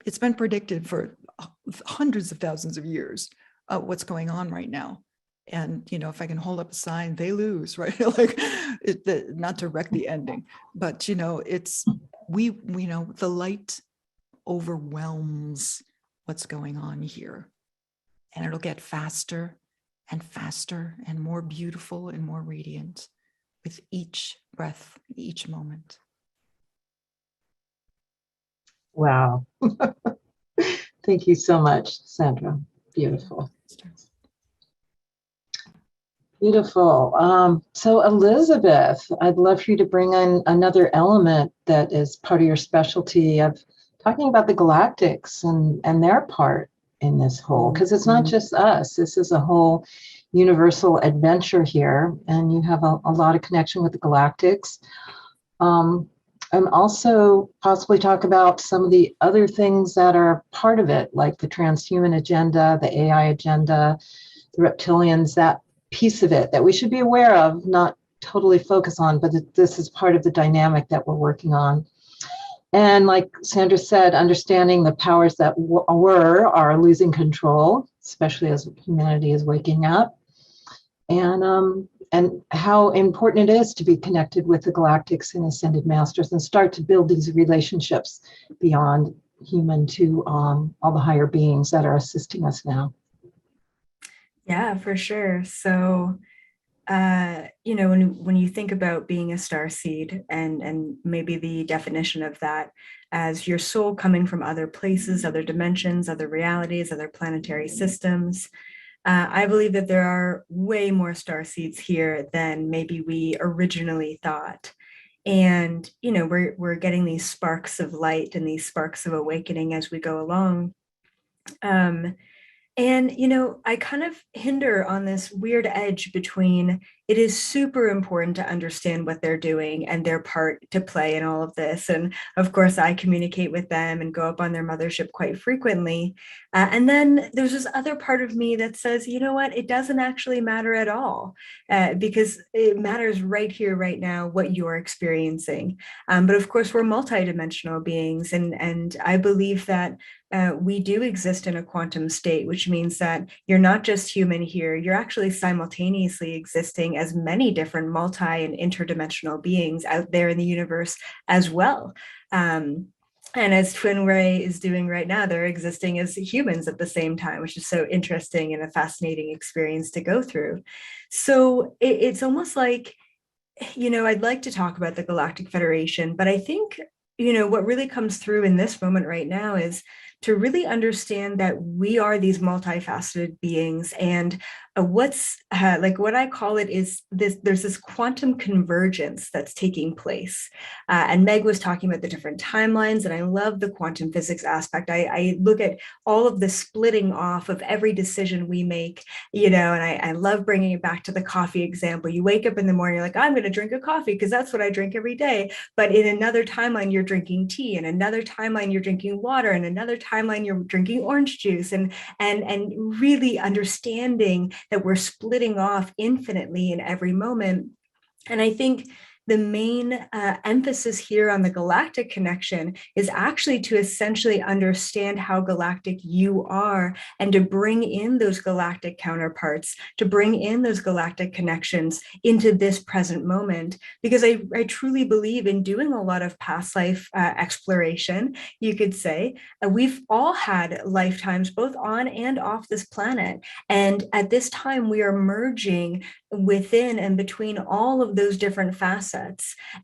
It's been predicted for hundreds of thousands of years what's going on right now. And, if I can hold up a sign, they lose, right? Like, not to wreck the ending, but, it's, the light overwhelms what's going on here. And it'll get faster and faster and more beautiful and more radiant with each breath, each moment. Wow. Thank you so much, Sandra. Beautiful. Beautiful. So Elizabeth, I'd love for you to bring in another element that is part of your specialty of talking about the galactics and their part in this whole, because it's not just us. This is a whole universal adventure here, and you have a lot of connection with the galactics. And also possibly talk about some of the other things that are part of it, like the transhuman agenda, the AI agenda, the reptilians, that piece of it that we should be aware of, not totally focus on, but this is part of the dynamic that we're working on. And like Sandra said, understanding the powers that are losing control, especially as humanity is waking up, and how important it is to be connected with the galactics and ascended masters and start to build these relationships beyond human to all the higher beings that are assisting us now. Yeah, for sure. So, when you think about being a star seed and maybe the definition of that as your soul coming from other places, other dimensions, other realities, other planetary systems, I believe that there are way more star seeds here than maybe we originally thought. And, we're getting these sparks of light and these sparks of awakening as we go along. And, I kind of hinder on this weird edge between it is super important to understand what they're doing and their part to play in all of this. And of course, I communicate with them and go up on their mothership quite frequently. And then there's this other part of me that says, you know what, it doesn't actually matter at all, because it matters right here, right now, what you're experiencing. But of course, we're multidimensional beings. And I believe that we do exist in a quantum state, which means that you're not just human here, you're actually simultaneously existing as many different multi and interdimensional beings out there in the universe as well. And as Twin Ray is doing right now, they're existing as humans at the same time, which is so interesting and a fascinating experience to go through. So it's almost like, I'd like to talk about the Galactic Federation, but I think, what really comes through in this moment right now is to really understand that we are these multifaceted beings. And what's what I call it is there's this quantum convergence that's taking place. And Meg was talking about the different timelines, and I love the quantum physics aspect. I look at all of the splitting off of every decision we make, and I love bringing it back to the coffee example. You wake up in the morning, you're like, I'm going to drink a coffee because that's what I drink every day. But in another timeline, you're drinking tea. In another timeline, you're drinking water. In another timeline, you're drinking orange juice. And really understanding that we're splitting off infinitely in every moment. And I think the main emphasis here on the galactic connection is actually to essentially understand how galactic you are and to bring in those galactic counterparts, to bring in those galactic connections into this present moment. Because I truly believe in doing a lot of past life exploration, you could say. We've all had lifetimes both on and off this planet. And at this time, we are merging within and between all of those different facets.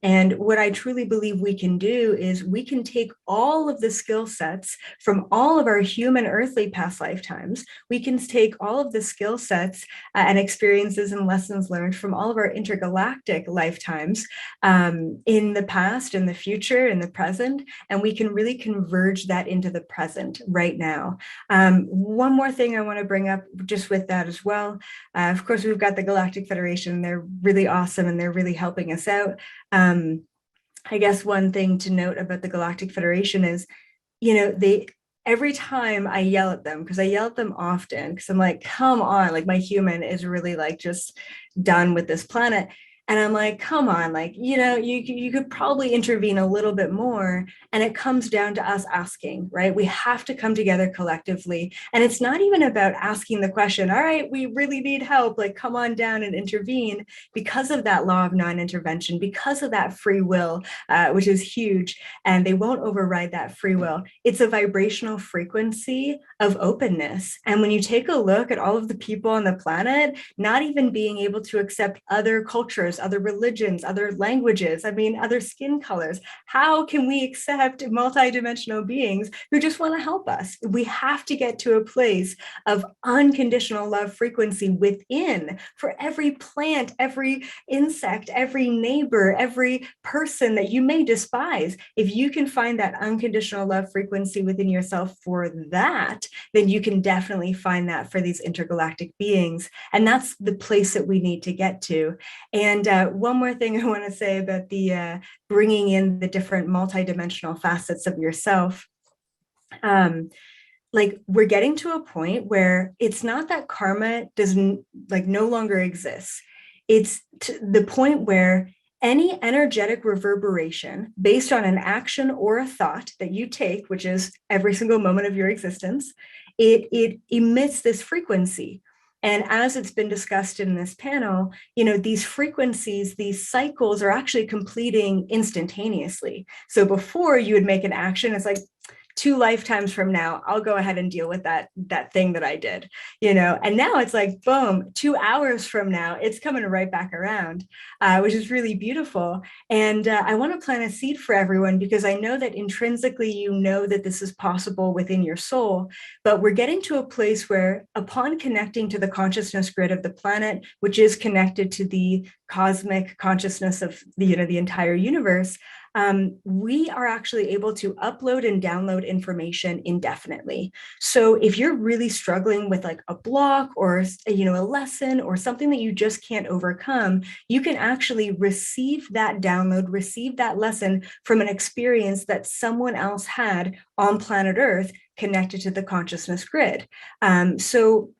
And what I truly believe we can do is we can take all of the skill sets from all of our human earthly past lifetimes. We can take all of the skill sets and experiences and lessons learned from all of our intergalactic lifetimes in the past, in the future, in the present, and we can really converge that into the present right now. One more thing I want to bring up just with that as well. Of course, we've got the Galactic Federation. They're really awesome and they're really helping us out. I guess one thing to note about the Galactic Federation is, every time I yell at them, because I yell at them often, because I'm like, come on, like my human is really like just done with this planet. And I'm like, come on, like, you could probably intervene a little bit more. And it comes down to us asking, right? We have to come together collectively. And it's not even about asking the question, all right, we really need help, like come on down and intervene, because of that law of non-intervention, because of that free will, which is huge. And they won't override that free will. It's a vibrational frequency of openness. And when you take a look at all of the people on the planet, not even being able to accept other cultures, other religions, other languages, other skin colors. How can we accept multidimensional beings who just want to help us? We have to get to a place of unconditional love frequency within, for every plant, every insect, every neighbor, every person that you may despise. If you can find that unconditional love frequency within yourself for that, then you can definitely find that for these intergalactic beings. And that's the place that we need to get to. And one more thing I want to say about the bringing in the different multidimensional facets of yourself. We're getting to a point where it's not that karma doesn't no longer exists. It's to the point where any energetic reverberation based on an action or a thought that you take, which is every single moment of your existence, it emits this frequency. And as it's been discussed in this panel, these frequencies, these cycles are actually completing instantaneously. So before you would make an action, it's like, 2 lifetimes from now, I'll go ahead and deal with that thing that I did, you know. And now it's like, boom, 2 hours from now, it's coming right back around, which is really beautiful. And I want to plant a seed for everyone, because I know that intrinsically you know that this is possible within your soul, but we're getting to a place where, upon connecting to the consciousness grid of the planet, which is connected to the cosmic consciousness of the entire universe, we are actually able to upload and download information indefinitely. So if you're really struggling with like a block or a lesson or something that you just can't overcome, you can actually receive that download, receive that lesson from an experience that someone else had on planet Earth connected to the consciousness grid. So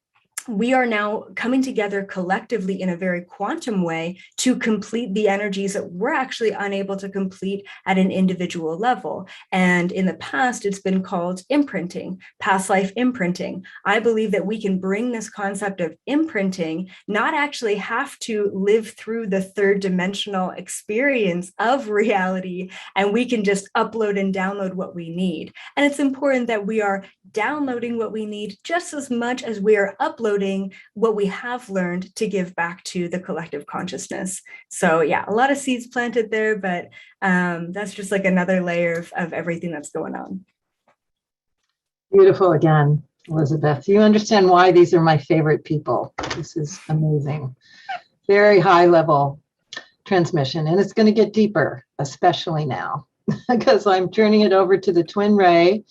we are now coming together collectively in a very quantum way to complete the energies that we're actually unable to complete at an individual level. And in the past, it's been called imprinting, past life imprinting. I believe that we can bring this concept of imprinting, not actually have to live through the 3rd dimensional experience of reality, and we can just upload and download what we need. And it's important that we are downloading what we need just as much as we are uploading what we have learned to give back to the collective consciousness. So yeah, a lot of seeds planted there, but that's just like another layer of everything that's going on. Beautiful again, Elizabeth. You understand why these are my favorite people. This is amazing. Very high level transmission, and it's going to get deeper, especially now, because I'm turning it over to the twin ray.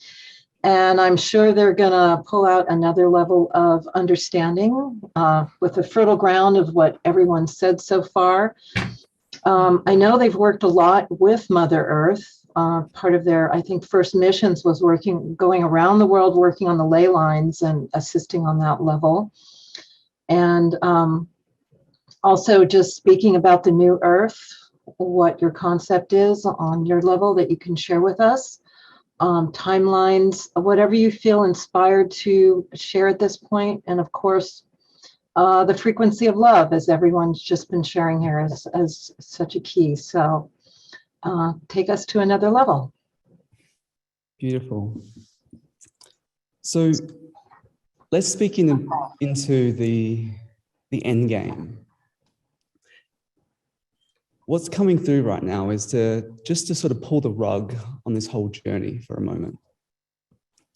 And I'm sure they're going to pull out another level of understanding with the fertile ground of what everyone said so far. I know they've worked a lot with Mother Earth. Part of their, I think, first missions was going around the world, working on the ley lines and assisting on that level. And also just speaking about the new Earth, what your concept is on your level that you can share with us. Timelines, whatever you feel inspired to share at this point. And of course, the frequency of love, as everyone's just been sharing here, as such a key. So take us to another level. Beautiful. So let's speak into the end game. What's coming through right now is to sort of pull the rug on this whole journey for a moment.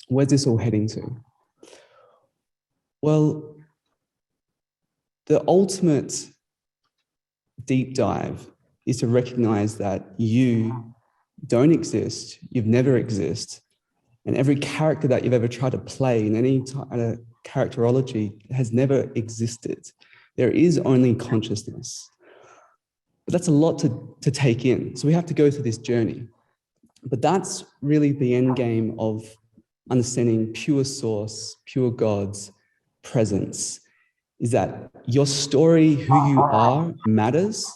Where's this all heading to? Well, the ultimate deep dive is to recognize that you don't exist, you've never existed, and every character that you've ever tried to play in any characterology has never existed. There is only consciousness. But that's a lot to take in. So we have to go through this journey. But that's really the end game of understanding pure source, pure God's presence, is that your story, who you are, matters.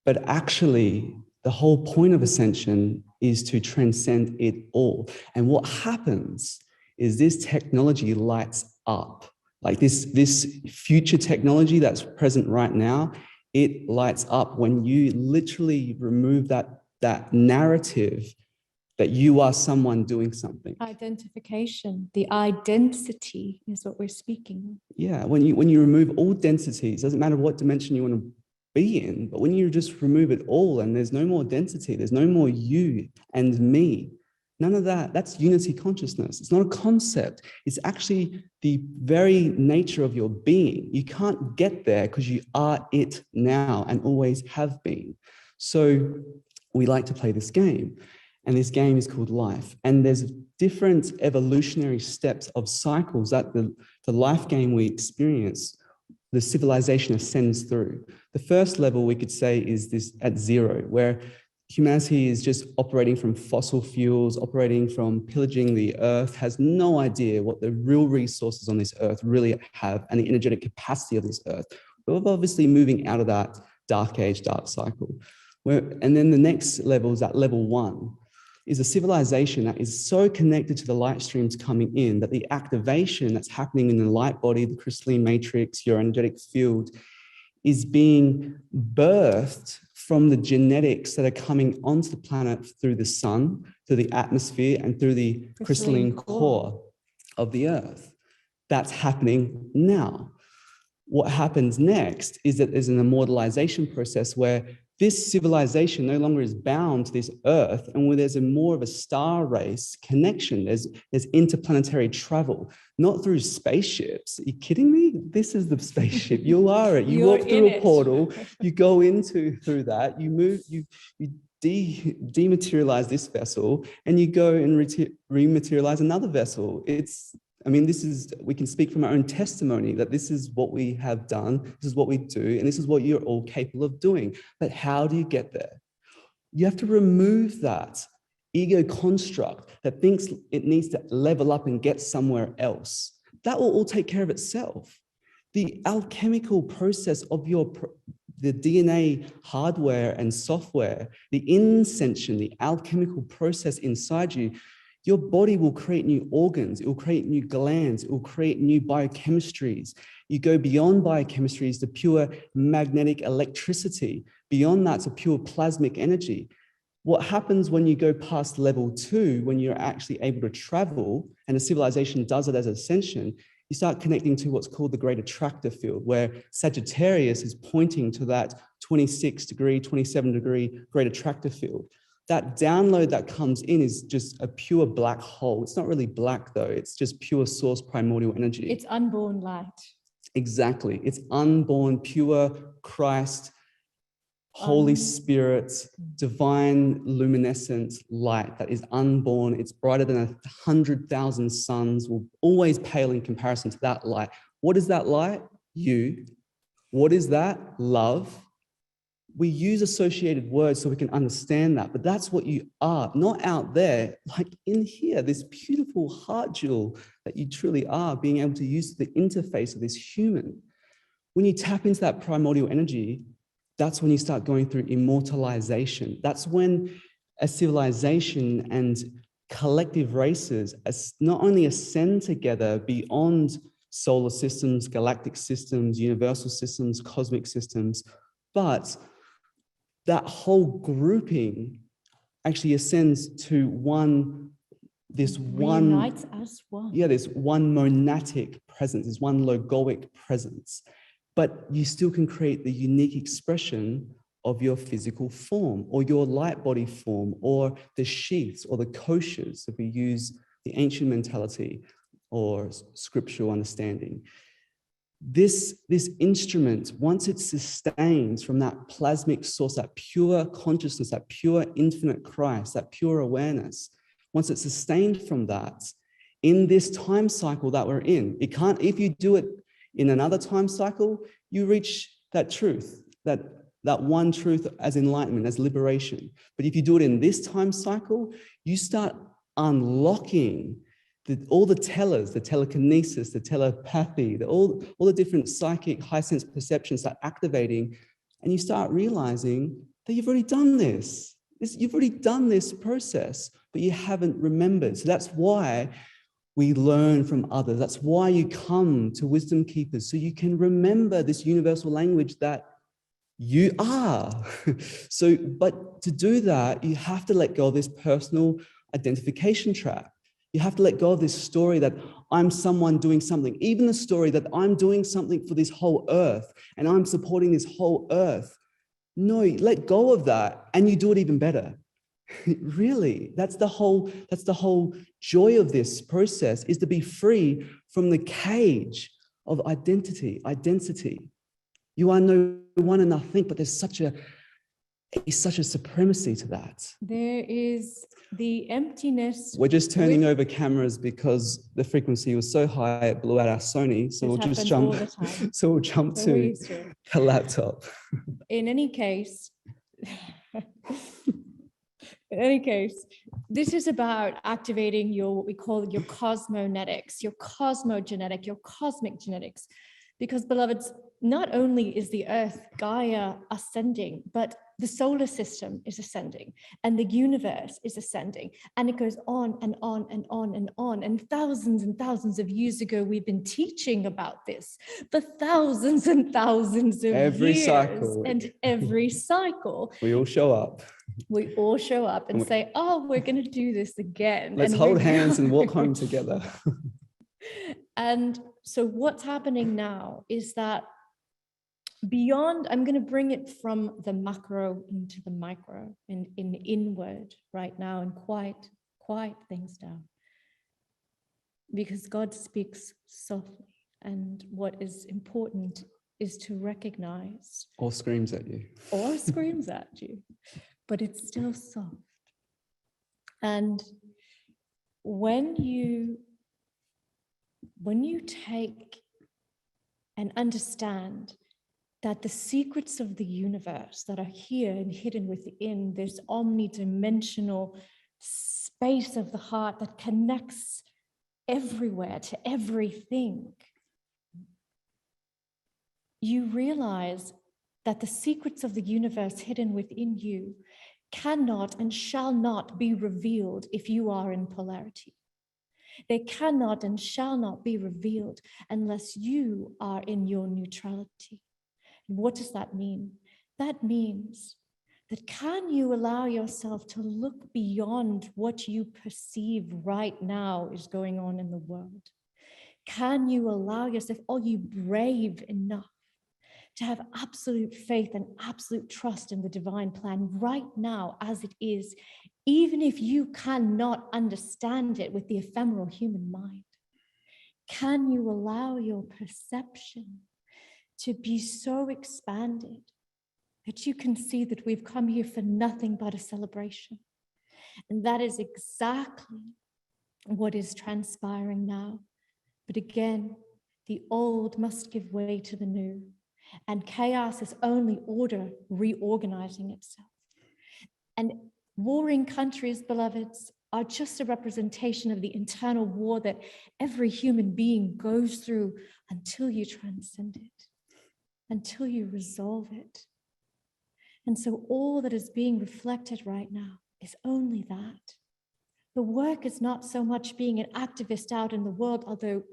But actually, the whole point of Ascension is to transcend it all. And what happens is this technology lights up. Like this future technology that's present right now, it lights up when you literally remove that narrative that you are someone doing something. Identification, the identity is what we're speaking. Yeah, when you remove all densities, doesn't matter what dimension you want to be in, but when you just remove it all and there's no more density, there's no more you and me, none of that, that's unity consciousness. It's not a concept. It's actually the very nature of your being. You can't get there because you are it now and always have been. So we like to play this game, and this game is called life. And there's different evolutionary steps of cycles that the life game we experience, the civilization ascends through. The first level we could say is this at 0, where humanity is just operating from fossil fuels, operating from pillaging the earth, has no idea what the real resources on this earth really have and the energetic capacity of this earth. We're obviously moving out of that dark age, dark cycle. And then the next level is at level 1, is a civilization that is so connected to the light streams coming in that the activation that's happening in the light body, the crystalline matrix, your energetic field, is being birthed from the genetics that are coming onto the planet through the sun, through the atmosphere, and through the crystalline core of the Earth. That's happening now. What happens next is that there's an immortalization process where this civilization no longer is bound to this Earth, and where there's more of a star race connection. There's interplanetary travel, not through spaceships. Are you kidding me? This is the spaceship. You are it. You walk through a portal, you go through that, you move, you dematerialize this vessel, and you go and rematerialize another vessel. We can speak from our own testimony that this is what we have done, this is what we do, and this is what you're all capable of doing. But how do you get there? You have to remove that ego construct that thinks it needs to level up and get somewhere else. That will all take care of itself. The alchemical process of the DNA hardware and software, the Ascension, the alchemical process inside you, your body will create new organs, it will create new glands, it will create new biochemistries. You go beyond biochemistries to pure magnetic electricity. Beyond that to pure plasmic energy. What happens when you go past level 2, when you're actually able to travel, and a civilization does it as ascension, you start connecting to what's called the great attractor field, where Sagittarius is pointing to that 26-degree, 27-degree great attractor field. That download that comes in is just a pure black hole. It's not really black though, it's just pure source primordial energy. It's unborn light. Exactly, it's unborn, pure Christ, Holy Spirit, divine luminescent light that is unborn. It's brighter than 100,000 suns, will always pale in comparison to that light. What is that light? You. What is that? Love. We use associated words so we can understand that, but that's what you are, not out there, like in here, this beautiful heart jewel that you truly are, being able to use the interface of this human. When you tap into that primordial energy, that's when you start going through immortalization. That's when a civilization and collective races not only ascend together beyond solar systems, galactic systems, universal systems, cosmic systems, but that whole grouping actually ascends to this one monadic presence, this one logoic presence. But you still can create the unique expression of your physical form or your light body form or the sheaths or the koshas, if we use the ancient mentality or scriptural understanding. This instrument, once it sustains from that plasmic source, that pure consciousness, that pure infinite Christ, that pure awareness, once it's sustained from that, in this time cycle that we're in, it can't, if you do it in another time cycle, you reach that truth, that one truth as enlightenment, as liberation. But if you do it in this time cycle, you start unlocking all the tellers, the telekinesis, the telepathy, all the different psychic high sense perceptions start activating, and you start realizing that you've already done this. You've already done this process, but you haven't remembered. So that's why we learn from others. That's why you come to Wisdom Keepers, so you can remember this universal language that you are. But to do that, you have to let go of this personal identification trap. You have to let go of this story that I'm someone doing something, even the story that I'm doing something for this whole earth and I'm supporting this whole earth. No, let go of that and you do it even better. Really, that's the whole joy of this process, is to be free from the cage of identity. You are no one and nothing, but there's such a supremacy to that. There is the emptiness. We're just turning over cameras because the frequency was so high it blew out our Sony. So we'll just jump. So we'll jump to the laptop. In any case, this is about activating what we call your cosmonetics, your cosmogenetic, your cosmic genetics. Because, beloveds, not only is the Earth, Gaia, ascending, but the solar system is ascending and the universe is ascending, and it goes on and on and on and on. And thousands of years ago, we've been teaching about this for thousands and thousands of Every years. cycle. And every cycle, We all show up. we all show up and say, oh, we're going to do this again. Let's And hold we're hands and walk going home together. And so what's happening now is that beyond, I'm going to bring it from the macro into the micro and in inward right now and quiet things down. Because God speaks softly, and what is important is to recognize. Or screams at you. Or screams at you, but it's still soft. And when you take and understand that the secrets of the universe that are here and hidden within this omnidimensional space of the heart that connects everywhere to everything, you realize that the secrets of the universe hidden within you cannot and shall not be revealed if you are in polarity. They cannot and shall not be revealed unless you are in your neutrality. What does that mean? That means that can you allow yourself to look beyond what you perceive right now is going on in the world? Can you allow yourself, are you brave enough to have absolute faith and absolute trust in the divine plan right now as it is, even if you cannot understand it with the ephemeral human mind? Can you allow your perception to be so expanded that you can see that we've come here for nothing but a celebration? And that is exactly what is transpiring now. But again, the old must give way to the new. And chaos is only order reorganizing itself. And warring countries, beloveds, are just a representation of the internal war that every human being goes through until you transcend it, until you resolve it. And so all that is being reflected right now is only that. The work is not so much being an activist out in the world, although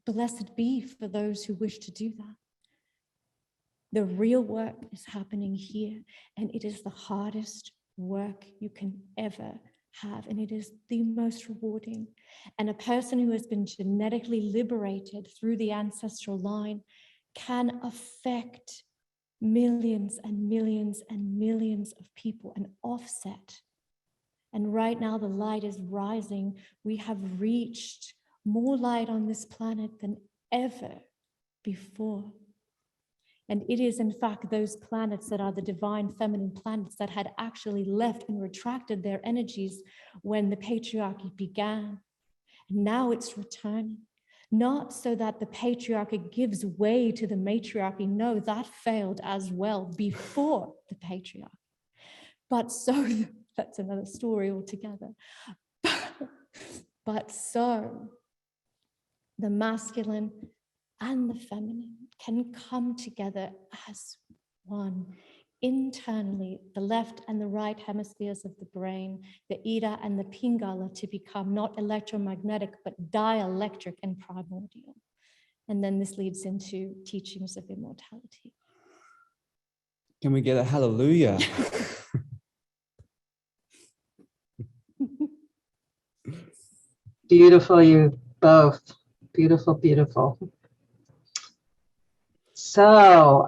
blessed be for those who wish to do that. The real work is happening here, and it is the hardest work you can ever have, and it is the most rewarding. And a person who has been genetically liberated through the ancestral line can affect millions and millions and millions of people and offset. And right now the light is rising. We have reached more light on this planet than ever before. And it is, in fact, those planets that are the divine feminine planets that had actually left and retracted their energies when the patriarchy began. And now it's returning, not so that the patriarchy gives way to the matriarchy. No, that failed as well before the patriarchy. But so, that's another story altogether. But so, the masculine and the feminine can come together as one. Internally, the left and the right hemispheres of the brain, the Ida and the Pingala, to become not electromagnetic, but dielectric and primordial. And then this leads into teachings of immortality. Can we get a hallelujah? Beautiful, you both. Beautiful, beautiful. So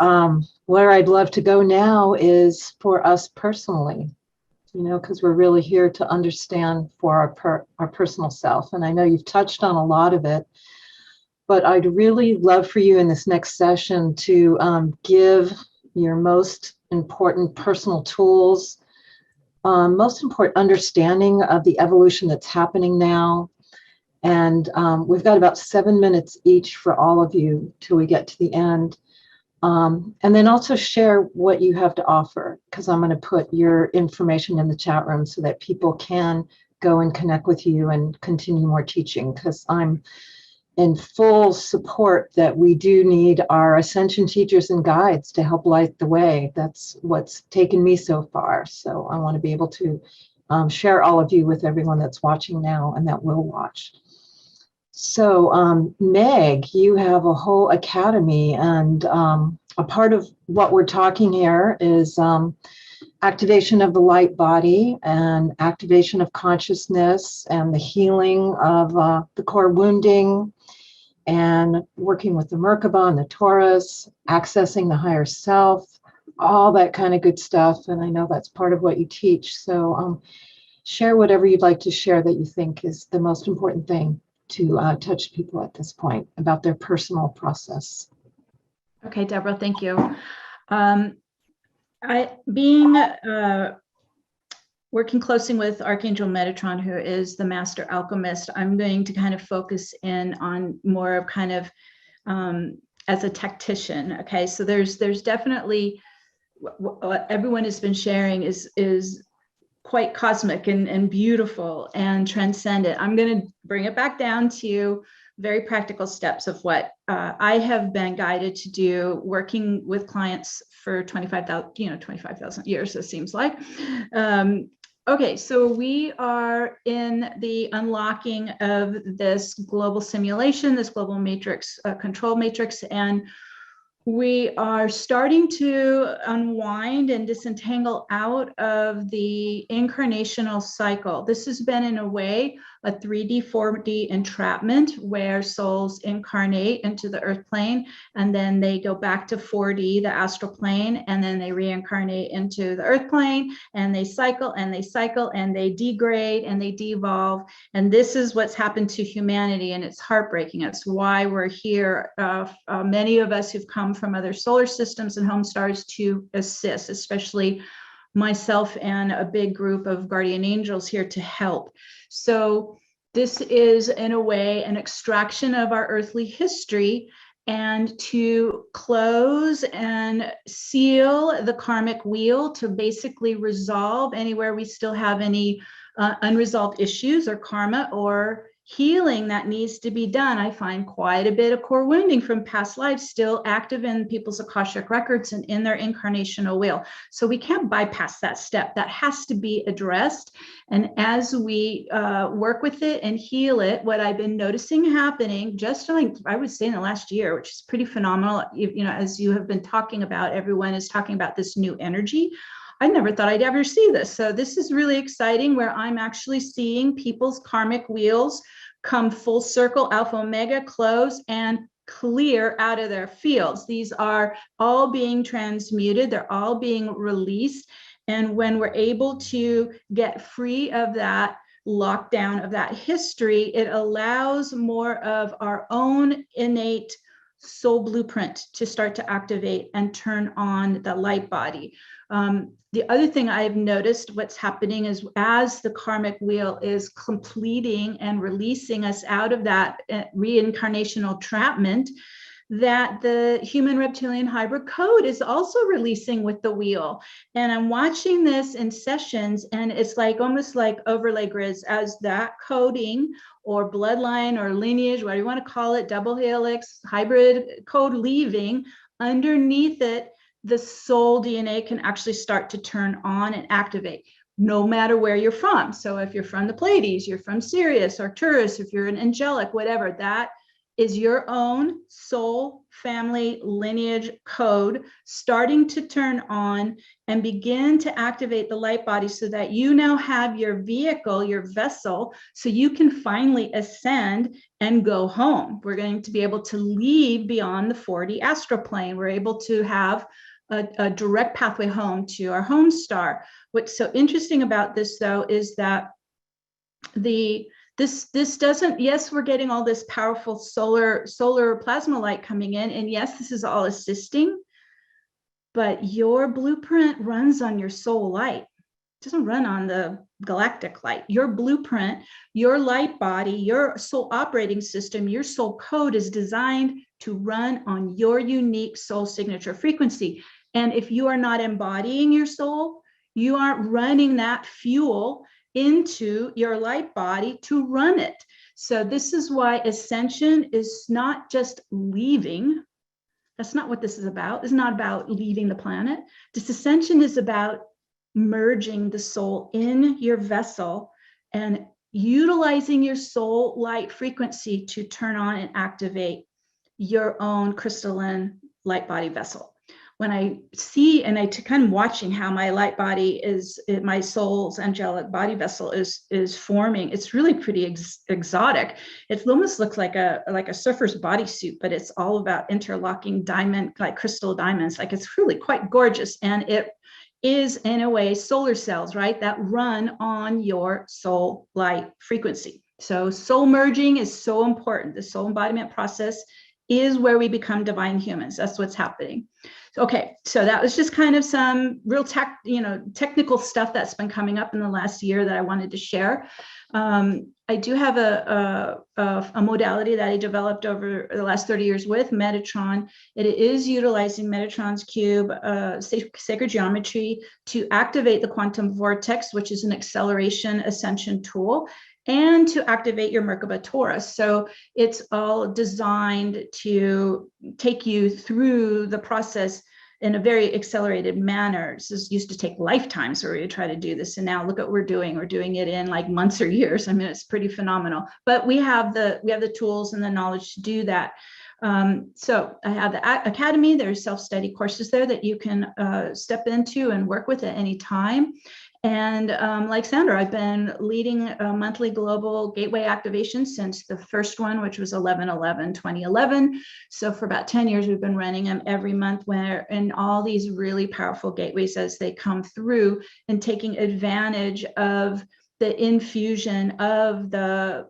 where I'd love to go now is for us personally, you know, because we're really here to understand for our personal self. And I know you've touched on a lot of it, but I'd really love for you in this next session to give your most important personal tools, most important understanding of the evolution that's happening now. And we've got about 7 minutes each for all of you till we get to the end. And then also share what you have to offer, because I'm going to put your information in the chat room so that people can go and connect with you and continue more teaching, because I'm in full support that we do need our ascension teachers and guides to help light the way. That's what's taken me so far. So I want to be able to share all of you with everyone that's watching now and that will watch. So Meg, you have a whole academy, and a part of what we're talking here is activation of the light body and activation of consciousness and the healing of the core wounding, and working with the Merkaba and the Taurus, accessing the higher self, all that kind of good stuff. And I know that's part of what you teach. So share whatever you'd like to share that you think is the most important thing to touch people at this point about their personal process. Okay, Deborah, thank you. Being working closely with Archangel Metatron, who is the master alchemist, I'm going to kind of focus in on more of kind of as a tactician. Okay, so there's definitely what everyone has been sharing is quite cosmic and beautiful and transcendent. I'm going to bring it back down to very practical steps of what I have been guided to do, working with clients for 25,000 years, it seems like. Okay, so we are in the unlocking of this global simulation, this global matrix, control matrix, and we are starting to unwind and disentangle out of the incarnational cycle. This has been, in a way, a 3D, 4D entrapment where souls incarnate into the earth plane, and then they go back to 4D, the astral plane, and then they reincarnate into the earth plane, and they cycle and they cycle and they degrade and they devolve. And this is what's happened to humanity, and it's heartbreaking. It's why we're here. Many of us who've come from other solar systems and home stars to assist, especially myself and a big group of guardian angels here to help. So this is, in a way, an extraction of our earthly history and to close and seal the karmic wheel, to basically resolve anywhere we still have any unresolved issues or karma or healing that needs to be done. I find quite a bit of core wounding from past lives still active in people's Akashic records and in their incarnational wheel. So we can't bypass that step. That has to be addressed. And as we work with it and heal it, what I've been noticing happening, just like I would say in the last year, which is pretty phenomenal, you know, as you have been talking about, everyone is talking about this new energy. I never thought I'd ever see this. So this is really exciting, where I'm actually seeing people's karmic wheels come full circle, alpha, omega, close, and clear out of their fields. These are all being transmuted. They're all being released. And when we're able to get free of that lockdown of that history, it allows more of our own innate soul blueprint to start to activate and turn on the light body. The other thing I've noticed what's happening is, as the karmic wheel is completing and releasing us out of that reincarnational entrapment, that the human reptilian hybrid code is also releasing with the wheel. And I'm watching this in sessions, and it's like almost like overlay grids, as that coding or bloodline or lineage, whatever you want to call it, double helix, hybrid code leaving, underneath it, the soul DNA can actually start to turn on and activate, no matter where you're from. So if you're from the Pleiades, you're from Sirius, Arcturus, if you're an angelic, whatever, that is your own soul family lineage code starting to turn on and begin to activate the light body, so that you now have your vehicle, your vessel, so you can finally ascend and go home. We're going to be able to leave beyond the 4D astral plane. We're able to have a direct pathway home to our home star. What's so interesting about this, though, is that this doesn't, yes, we're getting all this powerful solar plasma light coming in, and yes, this is all assisting, but your blueprint runs on your soul light. It doesn't run on the galactic light. Your blueprint, your light body, your soul operating system, your soul code is designed to run on your unique soul signature frequency. And if you are not embodying your soul, you aren't running that fuel into your light body to run it. So this is why ascension is not just leaving. That's not what this is about. It's not about leaving the planet. This ascension is about merging the soul in your vessel and utilizing your soul light frequency to turn on and activate your own crystalline light body vessel. When I see, and I kind of watching how my light body is, my soul's angelic body vessel is forming, it's really pretty exotic. It almost looks like a surfer's bodysuit, but it's all about interlocking diamond, like crystal diamonds. Like, it's really quite gorgeous. And it is, in a way, solar cells, right, that run on your soul light frequency. So soul merging is so important. The soul embodiment process is where we become divine humans. That's what's happening. Okay, so that was just kind of some real technical stuff that's been coming up in the last year that I wanted to share. I do have a modality that I developed over the last 30 years with Metatron. It is utilizing Metatron's cube, sacred geometry, to activate the quantum vortex, which is an acceleration ascension tool, and to activate your Merkaba Torus. So it's all designed to take you through the process in a very accelerated manner. This used to take lifetimes where we try to do this, and now look at what we're doing. We're doing it in like months or years. I mean, it's pretty phenomenal. But we have the tools and the knowledge to do that. So I have the Academy. There's self-study courses there that you can step into and work with at any time. And like Sandra, I've been leading a monthly global gateway activation since the first one, which was 11/11/2011. So for about 10 years, we've been running them every month, where in all these really powerful gateways as they come through, and taking advantage of the infusion of the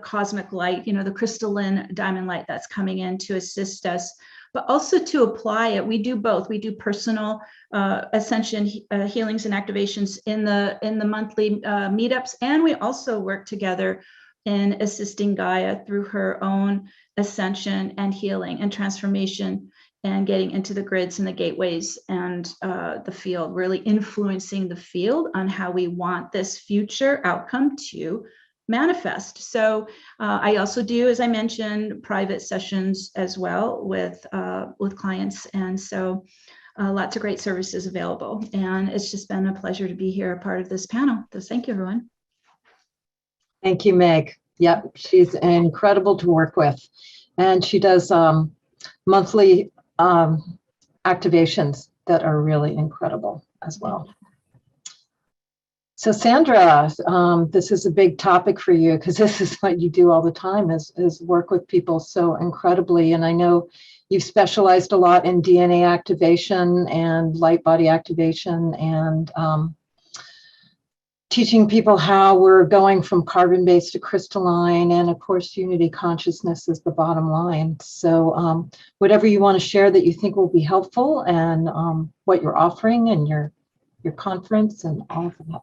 cosmic light, the crystalline diamond light that's coming in to assist us, but also to apply it. We do both. We do personal ascension healings and activations in the monthly meetups, and we also work together in assisting Gaia through her own ascension and healing and transformation, and getting into the grids and the gateways and the field, really influencing the field on how we want this future outcome to manifest. So I also do, as I mentioned, private sessions as well with clients, and so lots of great services available. And it's just been a pleasure to be here, a part of this panel. So thank you, everyone. Thank you, Meg. Yep, she's incredible to work with, and she does monthly activations that are really incredible as well. So Sandra, this is a big topic for you, because this is what you do all the time, is work with people so incredibly. And I know you've specialized a lot in DNA activation and light body activation, and teaching people how we're going from carbon-based to crystalline, and of course, unity consciousness is the bottom line. So whatever you want to share that you think will be helpful, and what you're offering and your conference and all of that.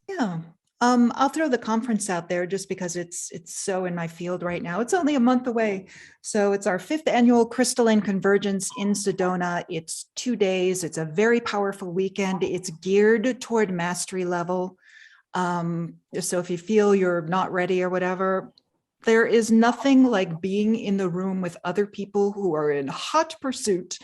Yeah, I'll throw the conference out there just because it's so in my field right now. It's only a month away. So it's our 5th annual Crystalline Convergence in Sedona. It's 2 days. It's a very powerful weekend. It's geared toward mastery level. So if you feel you're not ready or whatever, there is nothing like being in the room with other people who are in hot pursuit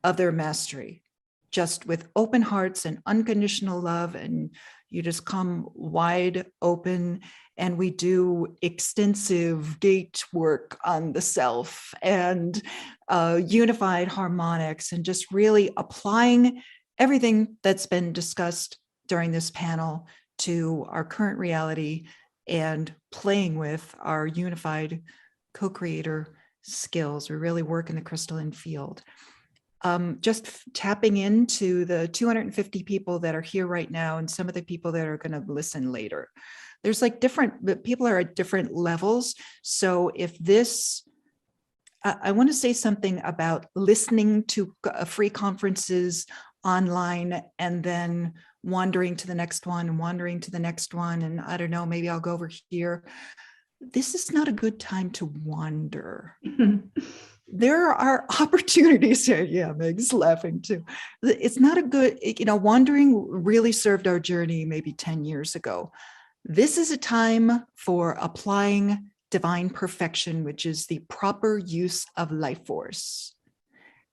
of their mastery, just with open hearts and unconditional love, and you just come wide open, and we do extensive gate work on the self and unified harmonics, and just really applying everything that's been discussed during this panel to our current reality, and playing with our unified co-creator skills. We really work in the crystalline field. Just tapping into the 250 people that are here right now, and some of the people that are going to listen later. There's like different people are at different levels. So if this, I want to say something about listening to free conferences online, and then wandering to the next one and wandering to the next one. And I don't know, maybe I'll go over here. This is not a good time to wander. there are opportunities here. Yeah, Meg's laughing too. It's not a good, wandering really served our journey maybe 10 years ago. This is a time for applying divine perfection, which is the proper use of life force.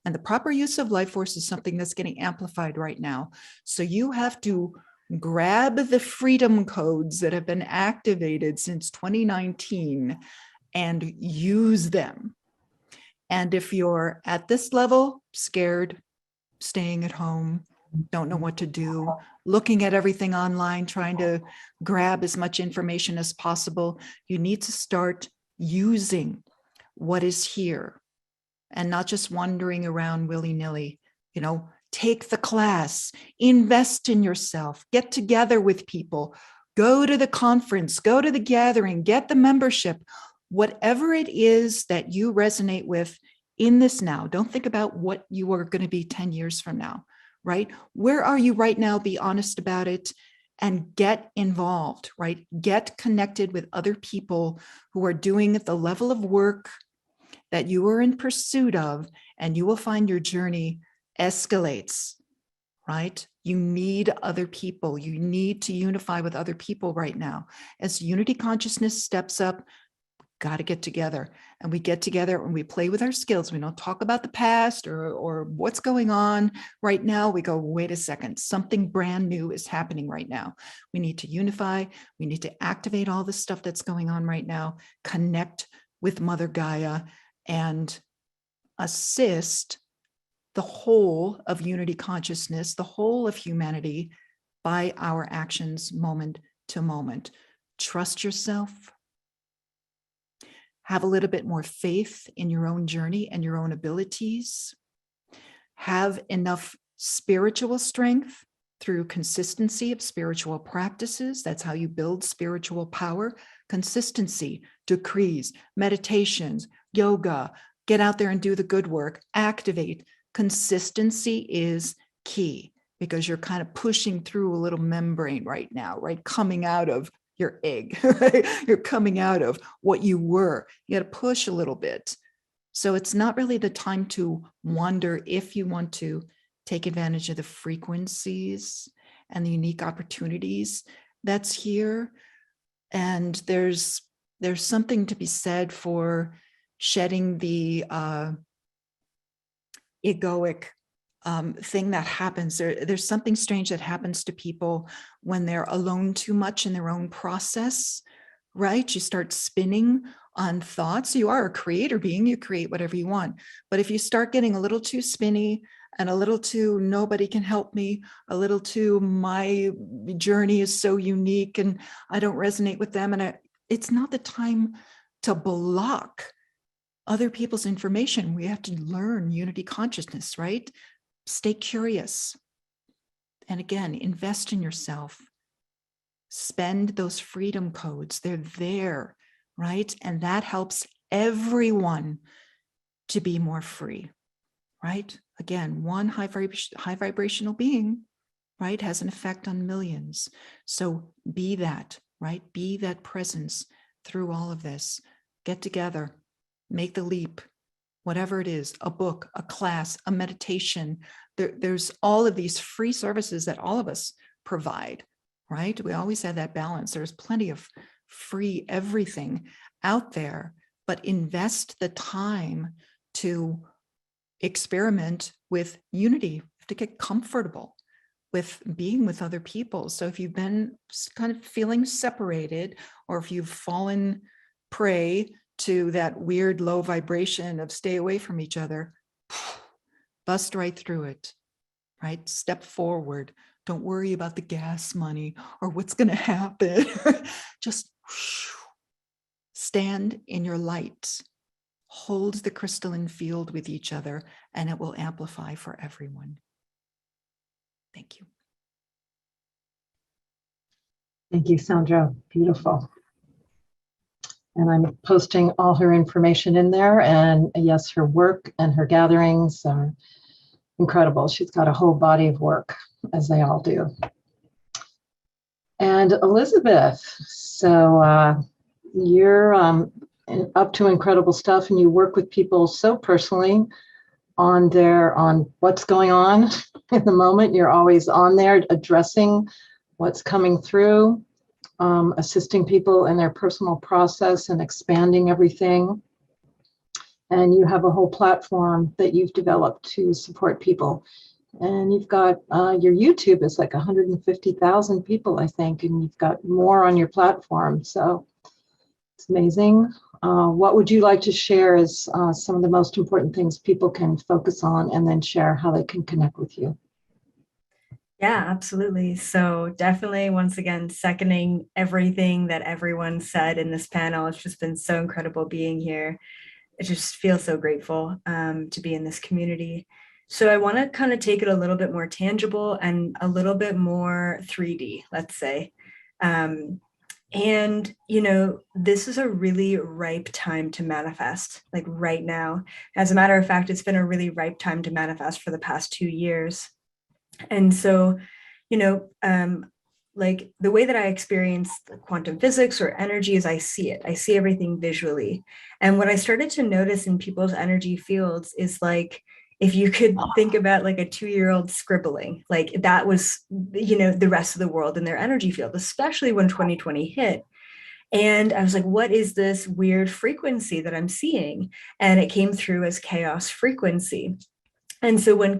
And the proper use of life force is something that's getting amplified right now. So you have to grab the freedom codes that have been activated since 2019 and use them. And if you're at this level, scared, staying at home, don't know what to do, looking at everything online, trying to grab as much information as possible, you need to start using what is here and not just wandering around willy-nilly. Take the class, invest in yourself, get together with people, go to the conference, go to the gathering, get the membership. Whatever it is that you resonate with in this now, don't think about what you are going to be 10 years from now, right? Where are you right now? Be honest about it and get involved, right? Get connected with other people who are doing the level of work that you are in pursuit of, and you will find your journey escalates, right? You need other people. You need to unify with other people right now. As unity consciousness steps up, got to get together. And we get together and we play with our skills. We don't talk about the past or what's going on right now. We go, wait a second, something brand new is happening right now. We need to unify. We need to activate all the stuff that's going on right now, connect with Mother Gaia, and assist the whole of unity consciousness, the whole of humanity, by our actions moment to moment. Trust yourself. Have a little bit more faith in your own journey and your own abilities. Have enough spiritual strength through consistency of spiritual practices. That's how you build spiritual power. Consistency, decrees, meditations, yoga. Get out there and do the good work. Activate. Consistency is key because you're kind of pushing through a little membrane right now, right? Coming out of your egg, right? You're coming out of what you were. You got to push a little bit. So it's not really the time to wonder if you want to take advantage of the frequencies and the unique opportunities that's here. And there's something to be said for shedding the egoic thing that happens. There's something strange that happens to people when they're alone too much in their own process, right? You start spinning on thoughts. You are a creator being, you create whatever you want. But if you start getting a little too spinny and a little too nobody can help me, a little too my journey is so unique and I don't resonate with them, and it's not the time to block other people's information. We have to learn unity consciousness, right? Stay curious. And again, invest in yourself. Spend those freedom codes. They're there, right? And that helps everyone to be more free, right? Again, one high vibrational being, right, has an effect on millions. So be that, right? Be that presence through all of this. Get together, make the leap. Whatever it is, a book, a class, a meditation. There's all of these free services that all of us provide, right? We always have that balance. There's plenty of free everything out there, but invest the time to experiment with unity, to get comfortable with being with other people. So if you've been kind of feeling separated, or if you've fallen prey to that weird low vibration of stay away from each other, bust right through it, right? Step forward. Don't worry about the gas money or what's going to happen. Just stand in your light, hold the crystalline field with each other, and it will amplify for everyone. Thank you. Thank you, Sandra. Beautiful. And I'm posting all her information in there. And yes, her work and her gatherings are incredible. She's got a whole body of work, as they all do. And Elizabeth, so you're up to incredible stuff, and you work with people so personally on what's going on in the moment. You're always on there addressing what's coming through, assisting people in their personal process and expanding everything. And you have a whole platform that you've developed to support people. And you've got your YouTube is like 150,000 people, I think, and you've got more on your platform. So it's amazing. What would you like to share as some of the most important things people can focus on, and then share how they can connect with you? Yeah, absolutely. So definitely, once again, seconding everything that everyone said in this panel. It's just been so incredible being here. I just feel so grateful to be in this community. So I want to kind of take it a little bit more tangible and a little bit more 3D, let's say. And, you know, this is a really ripe time to manifest, like right now. As a matter of fact, it's been a really ripe time to manifest for the past 2 years. And so, you know, like the way that I experience quantum physics or energy is I see it. I see everything visually. And what I started to notice in people's energy fields is like, if you could think about like a 2-year-old scribbling, like that was, you know, the rest of the world in their energy field, especially when 2020 hit. And I was like, what is this weird frequency that I'm seeing? And it came through as chaos frequency. And so when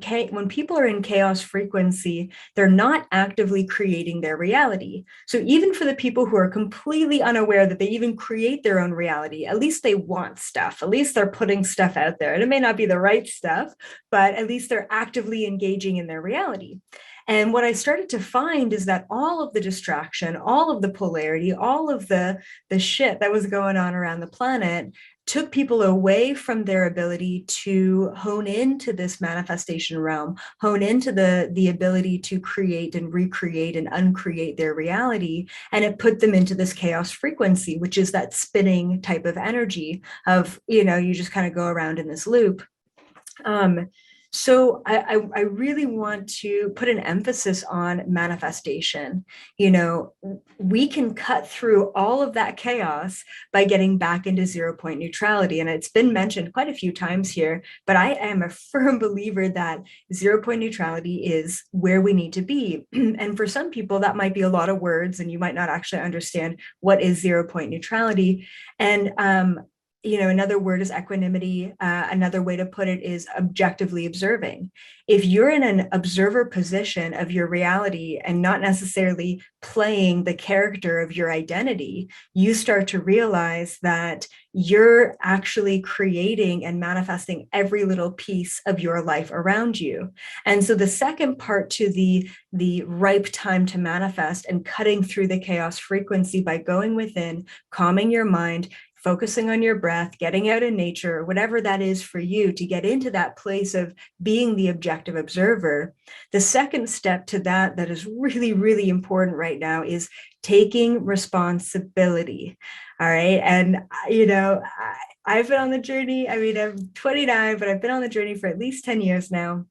people are in chaos frequency, they're not actively creating their reality. So even for the people who are completely unaware that they even create their own reality, at least they want stuff. At least they're putting stuff out there. And it may not be the right stuff, but at least they're actively engaging in their reality. And what I started to find is that all of the distraction, all of the polarity, all of the shit that was going on around the planet took people away from their ability to hone into this manifestation realm, hone into the ability to create and recreate and uncreate their reality. And it put them into this chaos frequency, which is that spinning type of energy of, you know, you just kind of go around in this loop. So I really want to put an emphasis on manifestation. You know, we can cut through all of that chaos by getting back into 0-point neutrality. And it's been mentioned quite a few times here, but I am a firm believer that 0-point neutrality is where we need to be. And for some people, that might be a lot of words, and you might not actually understand what is 0-point neutrality. And you know, another word is equanimity. Another way to put it is objectively observing. If you're in an observer position of your reality and not necessarily playing the character of your identity, you start to realize that you're actually creating and manifesting every little piece of your life around you. And so the second part to the ripe time to manifest and cutting through the chaos frequency by going within, calming your mind, focusing on your breath, getting out in nature, whatever that is for you to get into that place of being the objective observer. The second step to that is really, really important right now is taking responsibility. All right. And, you know, I've been on the journey. I mean, I'm 29, but I've been on the journey for at least 10 years now.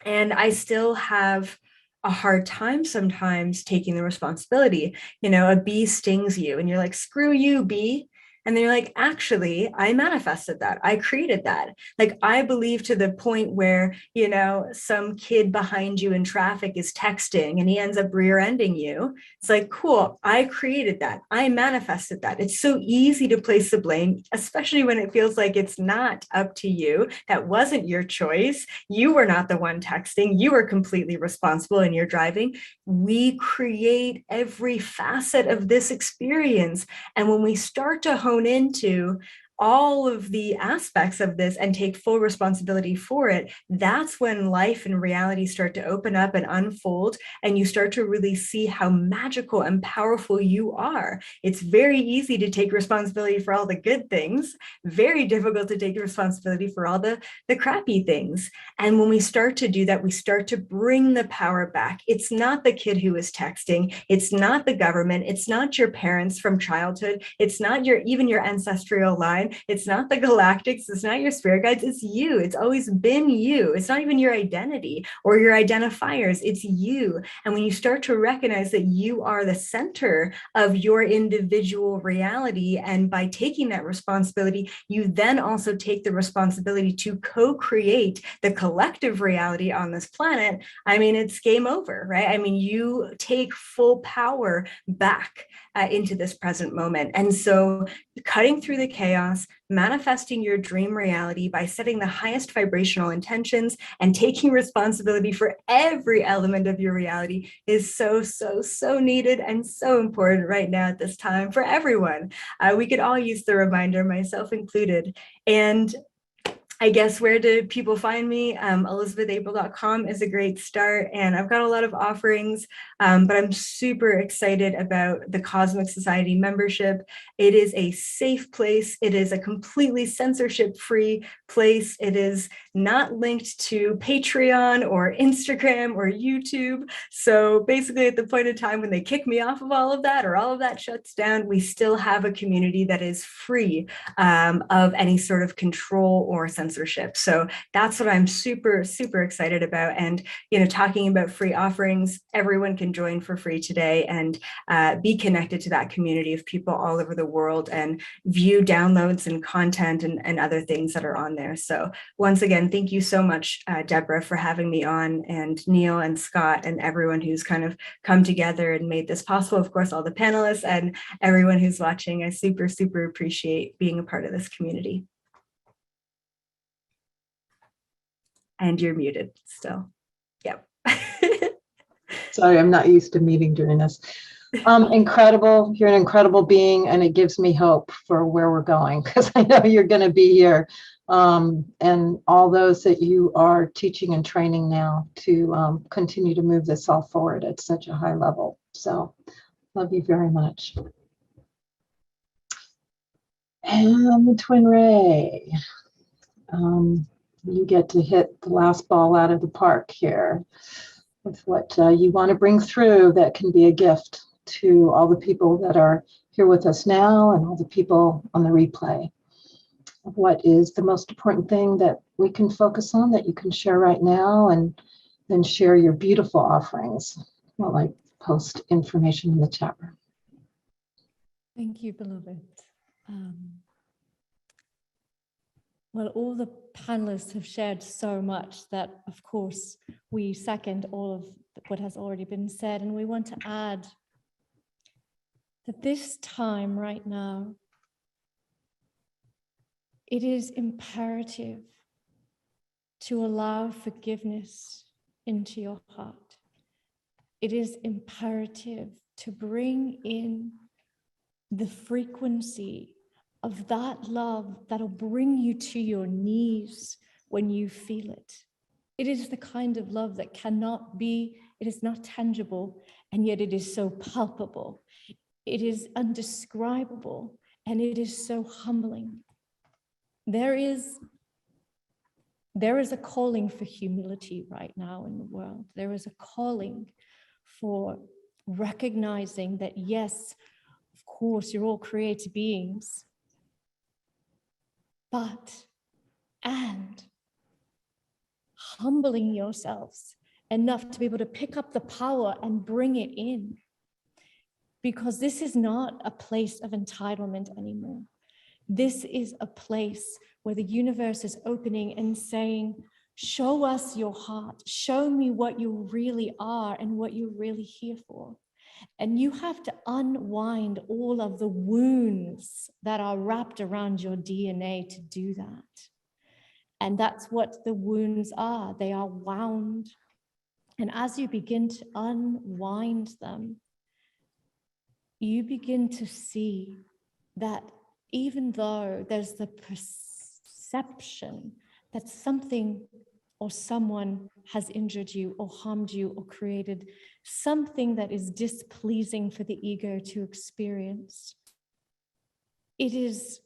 And I still have a hard time sometimes taking the responsibility. You know, a bee stings you and you're like, screw you, bee. And they're like, actually, I manifested that. I created that. Like, I believe to the point where, you know, some kid behind you in traffic is texting and he ends up rear-ending you. It's like, cool, I created that. I manifested that. It's so easy to place the blame, especially when it feels like it's not up to you. That wasn't your choice. You were not the one texting. You were completely responsible in your driving. We create every facet of this experience. And when we start to hone into all of the aspects of this and take full responsibility for it, that's when life and reality start to open up and unfold, and you start to really see how magical and powerful you are. It's very easy to take responsibility for all the good things, very difficult to take responsibility for all the crappy things. And when we start to do that, we start to bring the power back. It's not the kid who is texting. It's not the government. It's not your parents from childhood. It's not even your ancestral lives. line. It's not the galactics. It's not your spirit guides. It's you. It's always been you. It's not even your identity or your identifiers. It's you. And when you start to recognize that you are the center of your individual reality, and by taking that responsibility, you then also take the responsibility to co-create the collective reality on this planet. I mean, it's game over, right? I mean, you take full power back into this present moment. And so cutting through the chaos, manifesting your dream reality by setting the highest vibrational intentions and taking responsibility for every element of your reality is so, so, so needed and so important right now at this time for everyone. We could all use the reminder, myself included. And I guess, where do people find me? ElizabethApril.com is a great start, and I've got a lot of offerings, but I'm super excited about the Cosmic Society membership. It is a safe place. It is a completely censorship-free place. It is not linked to Patreon or Instagram or YouTube. So basically, at the point in time when they kick me off of all of that, or all of that shuts down, we still have a community that is free of any sort of control or censorship. So that's what I'm super, super excited about. And, you know, talking about free offerings, everyone can join for free today and be connected to that community of people all over the world and view downloads and content and other things that are on there. So once again, thank you so much, Deborah, for having me on, and Neil and Scott and everyone who's kind of come together and made this possible. Of course, all the panelists and everyone who's watching. I super, super appreciate being a part of this community. And you're muted still. Yep. Sorry, I'm not used to meeting during this. Incredible. You're an incredible being, and it gives me hope for where we're going, because I know you're going to be here. And all those that you are teaching and training now to continue to move this all forward at such a high level. So love you very much. And the Twin Ray. You get to hit the last ball out of the park here with what you want to bring through that can be a gift to all the people that are here with us now and all the people on the replay. What is the most important thing that we can focus on that you can share right now, and then share your beautiful offerings while I post information in the chat room. Thank you, beloved. Well, all the panelists have shared so much that, of course, we second all of what has already been said, and we want to add that this time right now, it is imperative to allow forgiveness into your heart. It is imperative to bring in the frequency of that love that'll bring you to your knees when you feel it. It is the kind of love that cannot be, it is not tangible, and yet it is so palpable. It is undescribable, and it is so humbling. There is a calling for humility right now in the world. There is a calling for recognizing that, yes, of course, you're all created beings, and humbling yourselves enough to be able to pick up the power and bring it in. Because this is not a place of entitlement anymore. This is a place where the universe is opening and saying, show us your heart, show me what you really are and what you're really here for. And you have to unwind all of the wounds that are wrapped around your DNA to do that. And that's what the wounds are. They are wound. And as you begin to unwind them, you begin to see that even though there's the perception that something or someone has injured you or harmed you or created something that is displeasing for the ego to experience, it is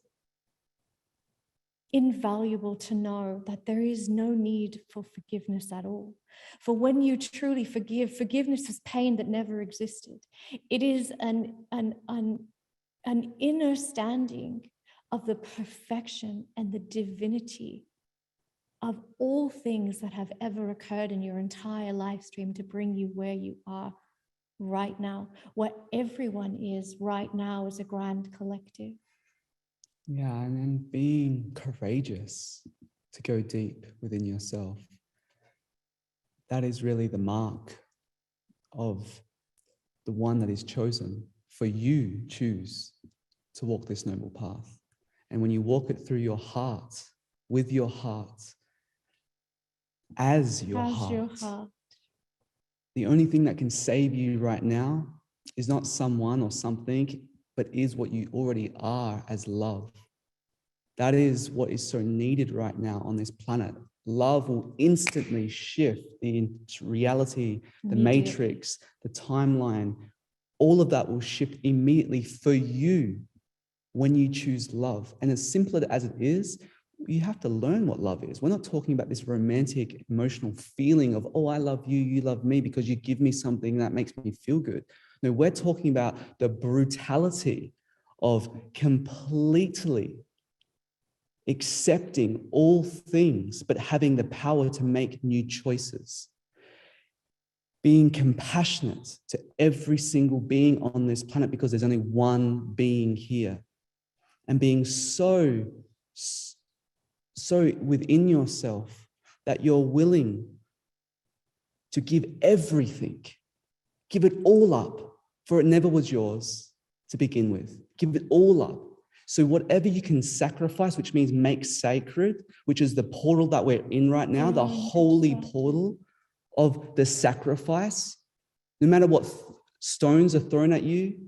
invaluable to know that there is no need for forgiveness at all. For when you truly forgive, forgiveness is pain that never existed. It is an inner standing of the perfection and the divinity of all things that have ever occurred in your entire life stream to bring you where you are right now, where everyone is right now as a grand collective. Yeah, and then being courageous to go deep within yourself. That is really the mark of the one that is chosen. For you choose to walk this noble path. And when you walk it through your heart, with your heart, as your heart, the only thing that can save you right now is not someone or something, but is what you already are as love. That is what is so needed right now on this planet. Love will instantly shift the reality, the matrix, the timeline. All of that will shift immediately for you when you choose love. And as simple as it is, you have to learn what love is. We're not talking about this romantic, emotional feeling of, oh, I love you, you love me because you give me something that makes me feel good. No, we're talking about the brutality of completely accepting all things, but having the power to make new choices. Being compassionate to every single being on this planet because there's only one being here. And being so within yourself that you're willing to give everything, give it all up, for it never was yours to begin with. Give it all up. So whatever you can sacrifice, which means make sacred, which is the portal that we're in right now, the holy portal of the sacrifice, no matter what stones are thrown at you,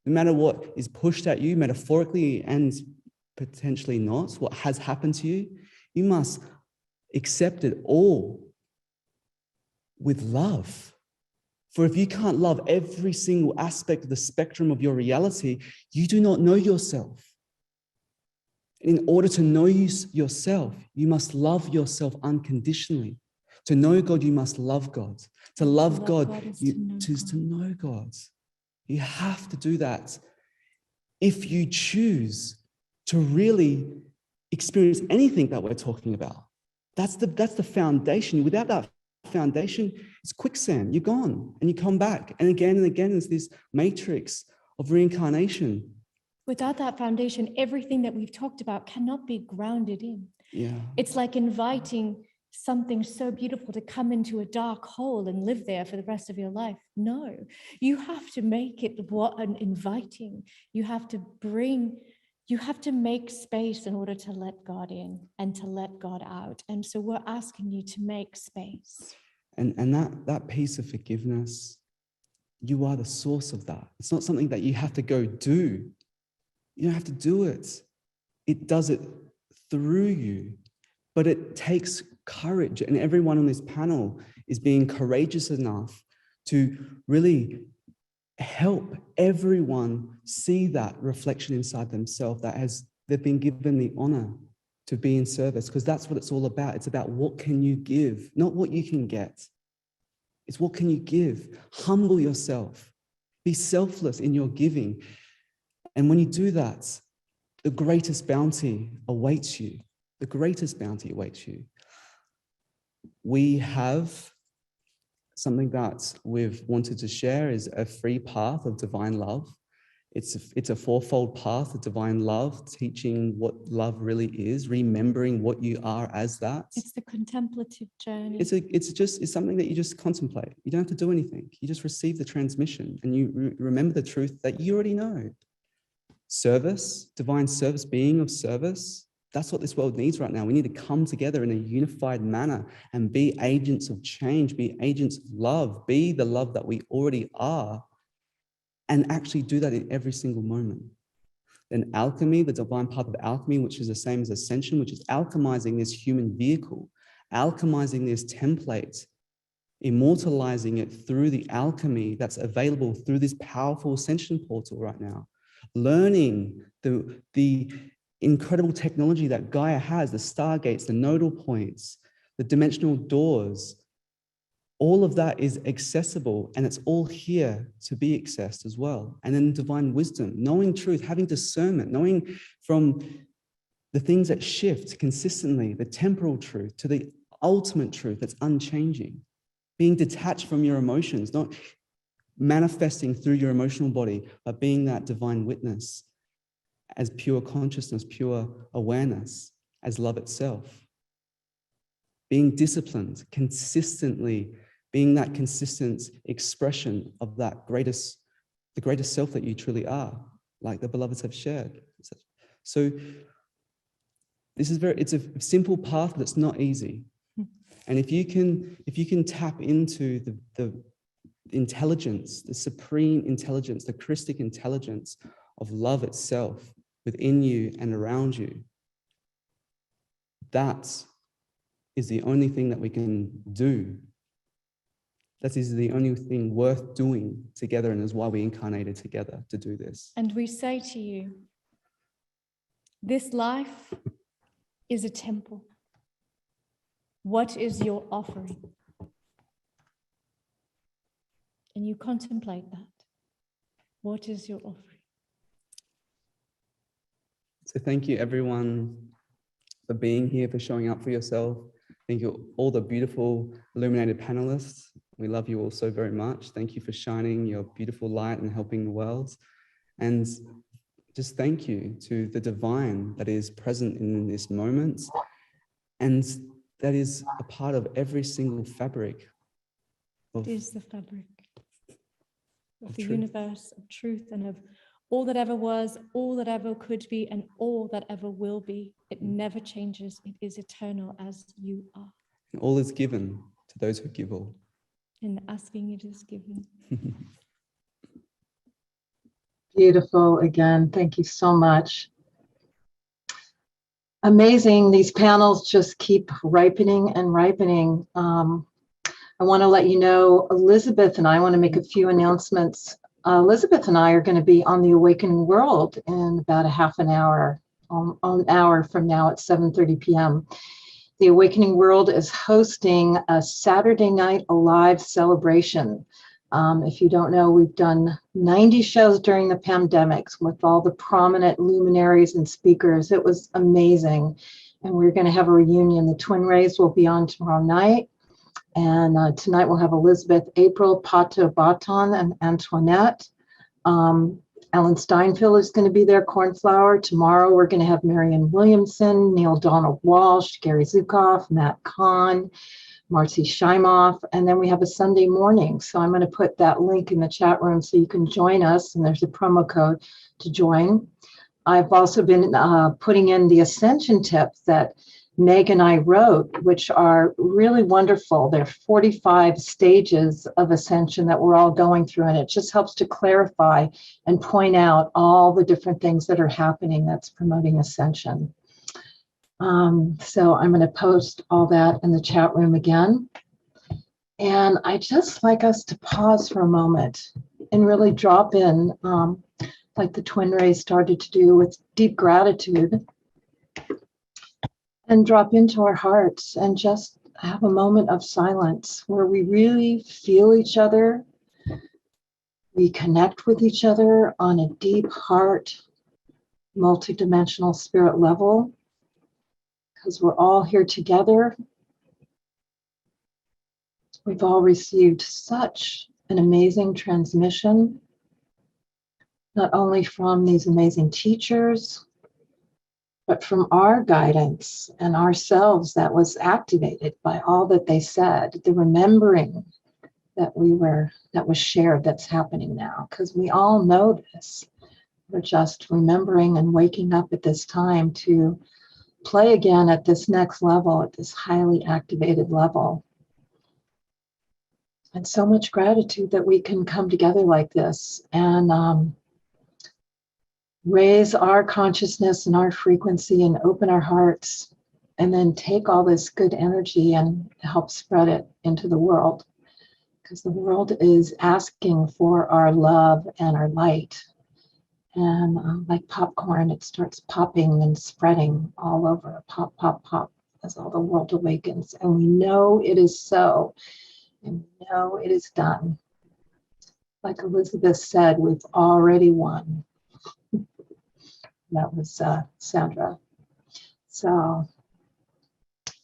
no matter what is pushed at you, metaphorically and potentially not, what has happened to you, you must accept it all with love. For if you can't love every single aspect of the spectrum of your reality, you do not know yourself. In order to know yourself, you must love yourself unconditionally. To know God, you must love God. To love God is to know God. You have to do that if you choose to really experience anything that we're talking about. That's the foundation. Without that foundation, it's quicksand. You're gone and you come back. And again, it's this matrix of reincarnation. Without that foundation, everything that we've talked about cannot be grounded in. Yeah. It's like inviting something so beautiful to come into a dark hole and live there for the rest of your life. No, you have to make it inviting. You have to make space in order to let God in and to let God out. And so we're asking you to make space. And that piece of forgiveness, you are the source of that. It's not something that you have to go do. You don't have to do it. It does it through you. But it takes courage. And everyone on this panel is being courageous enough to really help everyone see that reflection inside themselves, they've been given the honor to be in service, because that's what it's all about. It's about what can you give, not what you can get. It's what can you give. Humble yourself. Be selfless in your giving. And when you do that, the greatest bounty awaits you. The greatest bounty awaits you. We have something that we've wanted to share is a free path of divine love. It's a fourfold path of divine love, teaching what love really is, remembering what you are as that. It's the contemplative journey. It's something that you just contemplate. You don't have to do anything. You just receive the transmission and you remember the truth that you already know. Service, divine service, being of service. That's what this world needs right now. We need to come together in a unified manner and be agents of change, be agents of love, be the love that we already are, and actually do that in every single moment. Then alchemy, the divine path of alchemy, which is the same as ascension, which is alchemizing this human vehicle, alchemizing this template, immortalizing it through the alchemy that's available through this powerful ascension portal right now. Learning the incredible technology that Gaia has, the stargates, the nodal points, the dimensional doors, all of that is accessible and it's all here to be accessed as well. And then divine wisdom, knowing truth, having discernment, knowing from the things that shift consistently, the temporal truth to the ultimate truth that's unchanging, being detached from your emotions, not manifesting through your emotional body, but being that divine witness as pure consciousness, pure awareness, as love itself. Being disciplined, consistently being that consistent expression of that the greatest self that you truly are, like the beloveds have shared. So this is it's a simple path, but it's not easy. And if you can tap into the intelligence, the supreme intelligence, the Christic intelligence of love itself within you and around you, that is the only thing that we can do. That is the only thing worth doing together, and is why we incarnated together to do this. And we say to you, this life is a temple. What is your offering? And you contemplate that. What is your offering? So thank you everyone for being here, for showing up for yourself. Thank you all the beautiful illuminated panelists. We love you all so very much. Thank you for shining your beautiful light and helping the world. And just thank you to the divine that is present in this moment and that is a part of every single fabric. It is the fabric of the truth. universe, of truth, and of all that ever was, all that ever could be, and all that ever will be. It never changes. It is eternal as you are. And all is given to those who give all. In asking, it is given. Beautiful. Again, thank you so much. Amazing. These panels just keep ripening and ripening. I want to let you know, Elizabeth and I want to make a few announcements. Elizabeth and I are going to be on the Awakening World in about a half an hour, an hour from now at 7:30 p.m. The Awakening World is hosting a Saturday Night Alive celebration. If you don't know, we've done 90 shows during the pandemics with all the prominent luminaries and speakers. It was amazing. And we're going to have a reunion. The Twin Rays will be on tomorrow night. And tonight we'll have Elizabeth, April, Pato Baton, and Antoinette. Alan Steinfeld is going to be there, Cornflower. Tomorrow we're going to have Marianne Williamson, Neil Donald Walsh, Gary Zukoff, Matt Kahn, Marcy Shimoff, and then we have a Sunday morning. So I'm going to put that link in the chat room so you can join us, and there's a promo code to join. I've also been putting in the Ascension tips that Meg and I wrote, which are really wonderful. There are 45 stages of ascension that we're all going through, and it just helps to clarify and point out all the different things that are happening that's promoting ascension. So I'm going to post all that in the chat room again. And I just like us to pause for a moment and really drop in, like the Twin Rays started to do, with deep gratitude, and drop into our hearts and just have a moment of silence where we really feel each other. We connect with each other on a deep heart, multidimensional spirit level, because we're all here together. We've all received such an amazing transmission, not only from these amazing teachers, but from our guidance and ourselves that was activated by all that they said, the remembering that was shared, that's happening now, because we all know this. We're just remembering and waking up at this time to play again at this next level, at this highly activated level. And so much gratitude that we can come together like this and raise our consciousness and our frequency and open our hearts, and then take all this good energy and help spread it into the world, because the world is asking for our love and our light. And like popcorn, it starts popping and spreading all over, pop, pop, pop, as all the world awakens. And we know it is so, and we know it is done. Like Elizabeth said, we've already won. That was Sandra. So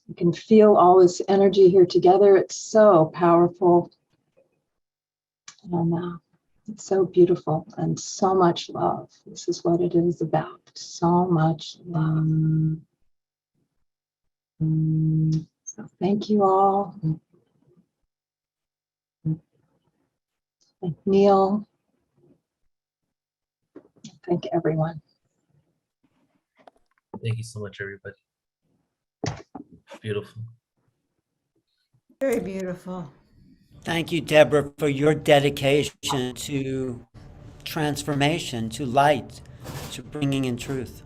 you can feel all this energy here together. It's so powerful. And it's so beautiful and so much love. This is what it is about. So much love. So thank you all. Thank Neil. Thank everyone. Thank you so much, everybody. Beautiful. Very beautiful. Thank you, Deborah, for your dedication to transformation, to light, to bringing in truth.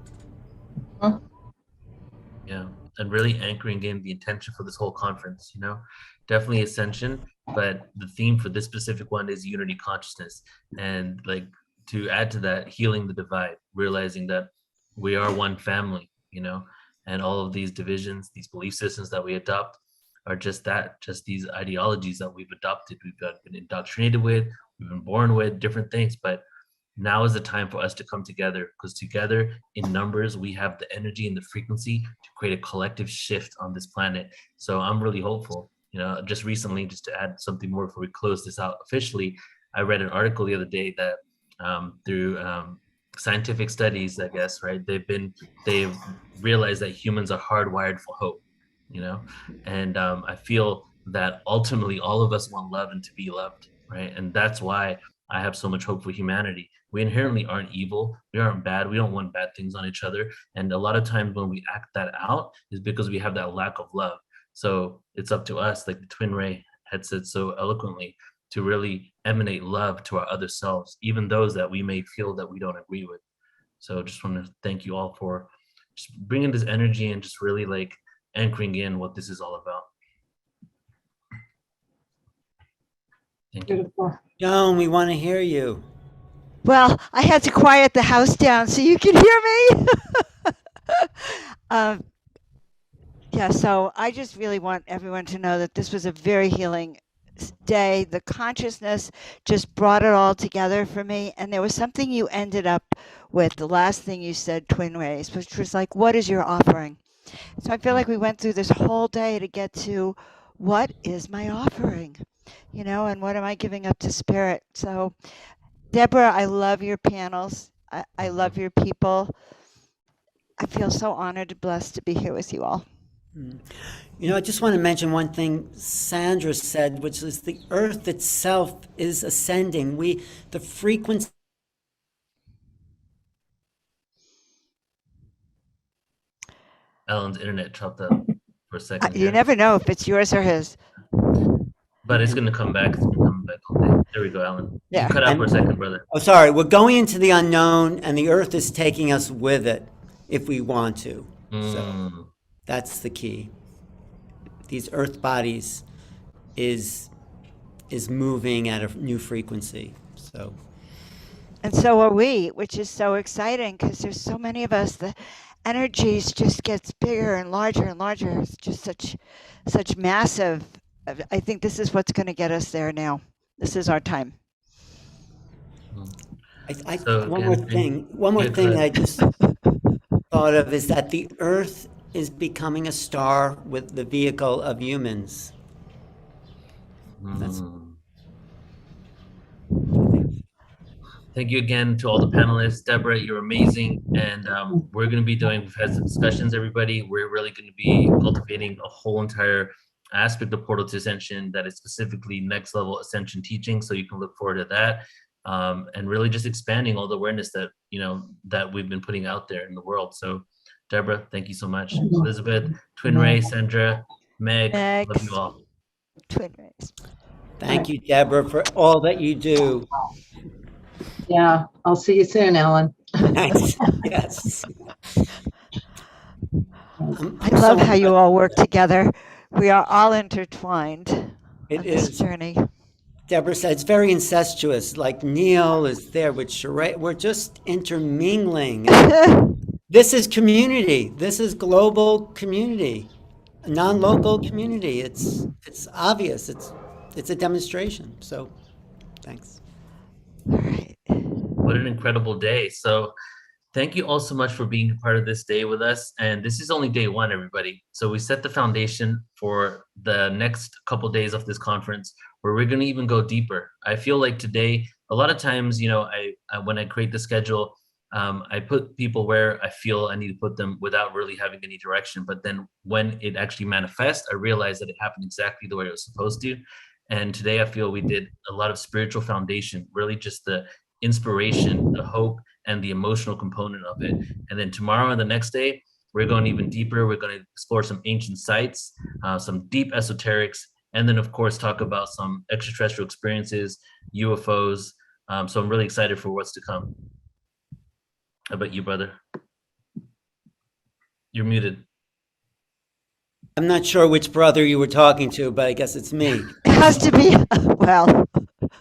Yeah, and really anchoring in the intention for this whole conference, you know, definitely ascension, but the theme for this specific one is unity consciousness. And like to add to that, healing the divide, realizing that we are one family, you know, and all of these divisions, these belief systems that we adopt are just that, just these ideologies that we've adopted, we've been indoctrinated with, we've been born with different things, but now is the time for us to come together, because together in numbers, we have the energy and the frequency to create a collective shift on this planet. So I'm really hopeful. You know, just recently, just to add something more before we close this out officially, I read an article the other day that through scientific studies, I guess, right, they've realized that humans are hardwired for hope, you know, and I feel that ultimately all of us want love and to be loved, right? And that's why I have so much hope for humanity. We inherently aren't evil. We aren't bad. We don't want bad things on each other. And a lot of times when we act that out is because we have that lack of love. So it's up to us, like the Twin Ray had said so eloquently, to really emanate love to our other selves, even those that we may feel that we don't agree with. So just want to thank you all for just bringing this energy and just really like anchoring in what this is all about. Thank you. Beautiful. Joan, we want to hear you. Well, I had to quiet the house down so you can hear me. Yeah, so I just really want everyone to know that this was a very healing day. The consciousness just brought it all together for me. And there was something you ended up with, the last thing you said, Twin Rays, which was like, what is your offering? So I feel like we went through this whole day to get to what is my offering, you know, and what am I giving up to spirit? So Deborah, I love your panels. I love your people. I feel so honored and blessed to be here with you all. You know, I just want to mention one thing Sandra said, which is the earth itself is ascending. The frequency. Alan's internet chopped up for a second. You never know if it's yours or his. But it's going to come back. It's going to come back all day. There we go, Alan. Yeah. You cut out for a second, brother. Oh, sorry. We're going into the unknown, and the earth is taking us with it if we want to. So that's the key. These earth bodies is moving at a new frequency. So. And so are we, which is so exciting because there's so many of us. The energies just gets bigger and larger and larger. It's just such massive. I think this is what's going to get us there now. This is our time. One more thing that I just thought of is that the earth is becoming a star with the vehicle of humans. Thank you again to all the panelists. Deborah, you're amazing. And we've had some discussions, everybody. We're really going to be cultivating a whole entire aspect of Portal to Ascension that is specifically next level ascension teaching. So you can look forward to that. And really just expanding all the awareness that, you know, that we've been putting out there in the world. So Deborah, thank you so much. Elizabeth, Twin Ray, Sandra, Meg, love you all. Twin Rays. Thank you, Deborah, for all that you do. Yeah, I'll see you soon, Alan. Thanks. Yes. I love how you all work together. We are all intertwined It on this is. journey. Deborah said it's very incestuous. Like Neil is there with Sheree. We're just intermingling. This is community. This is global community, non-local community. It's obvious. It's a demonstration. So, thanks. What an incredible day. So Thank you all so much for being a part of this day with us. And this is only day one, everybody. So we set the foundation for the next couple days of this conference where we're going to even go deeper. I feel like today, a lot of times, you know, when I create the schedule, I put people where I feel I need to put them without really having any direction. But then when it actually manifests, I realize that it happened exactly the way it was supposed to. And today I feel we did a lot of spiritual foundation, really just the inspiration, the hope, and the emotional component of it. And then tomorrow and the next day, we're going even deeper. We're going to explore some ancient sites, some deep esoterics, and then of course talk about some extraterrestrial experiences, UFOs. So I'm really excited for what's to come. How about you, brother? You're muted. I'm not sure which brother you were talking to, but I guess it's me. It has to be, well,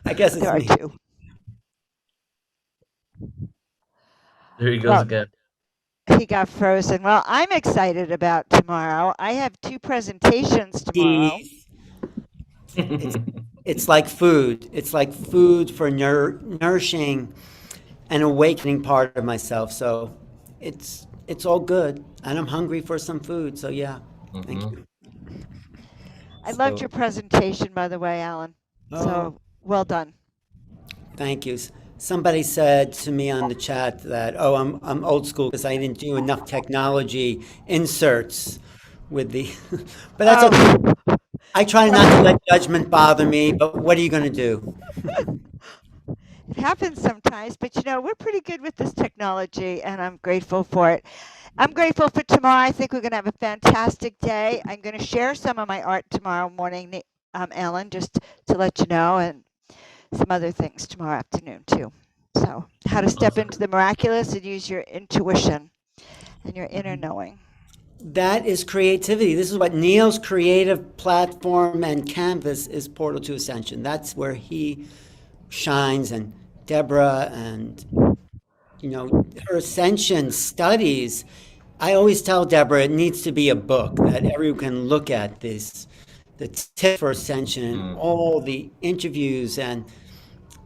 I guess it's there are me. two. There he goes Well, again. He got frozen. Well, I'm excited about tomorrow. I have 2 presentations tomorrow. It's like food. It's like food for nourishing an awakening part of myself. So it's all good, and I'm hungry for some food. So yeah, thank you. I loved your presentation, by the way, Alan. So well done. Thank you. Somebody said to me on the chat that, oh, I'm old school because I didn't do enough technology inserts with the, but that's okay. I try not to let judgment bother me, but what are you going to do? It happens sometimes, but you know, we're pretty good with this technology, and I'm grateful for it. I'm grateful for tomorrow. I think we're going to have a fantastic day. I'm going to share some of my art tomorrow morning, Alan, just to let you know, and some other things tomorrow afternoon too. So how to step into the miraculous and use your intuition and your inner knowing. That is creativity. This is what Neil's creative platform and canvas is, PortalToAscension. That's where he shines, and Deborah and, you know, her ascension studies. I always tell Deborah it needs to be a book that everyone can look at this, the tip for ascension and all the interviews and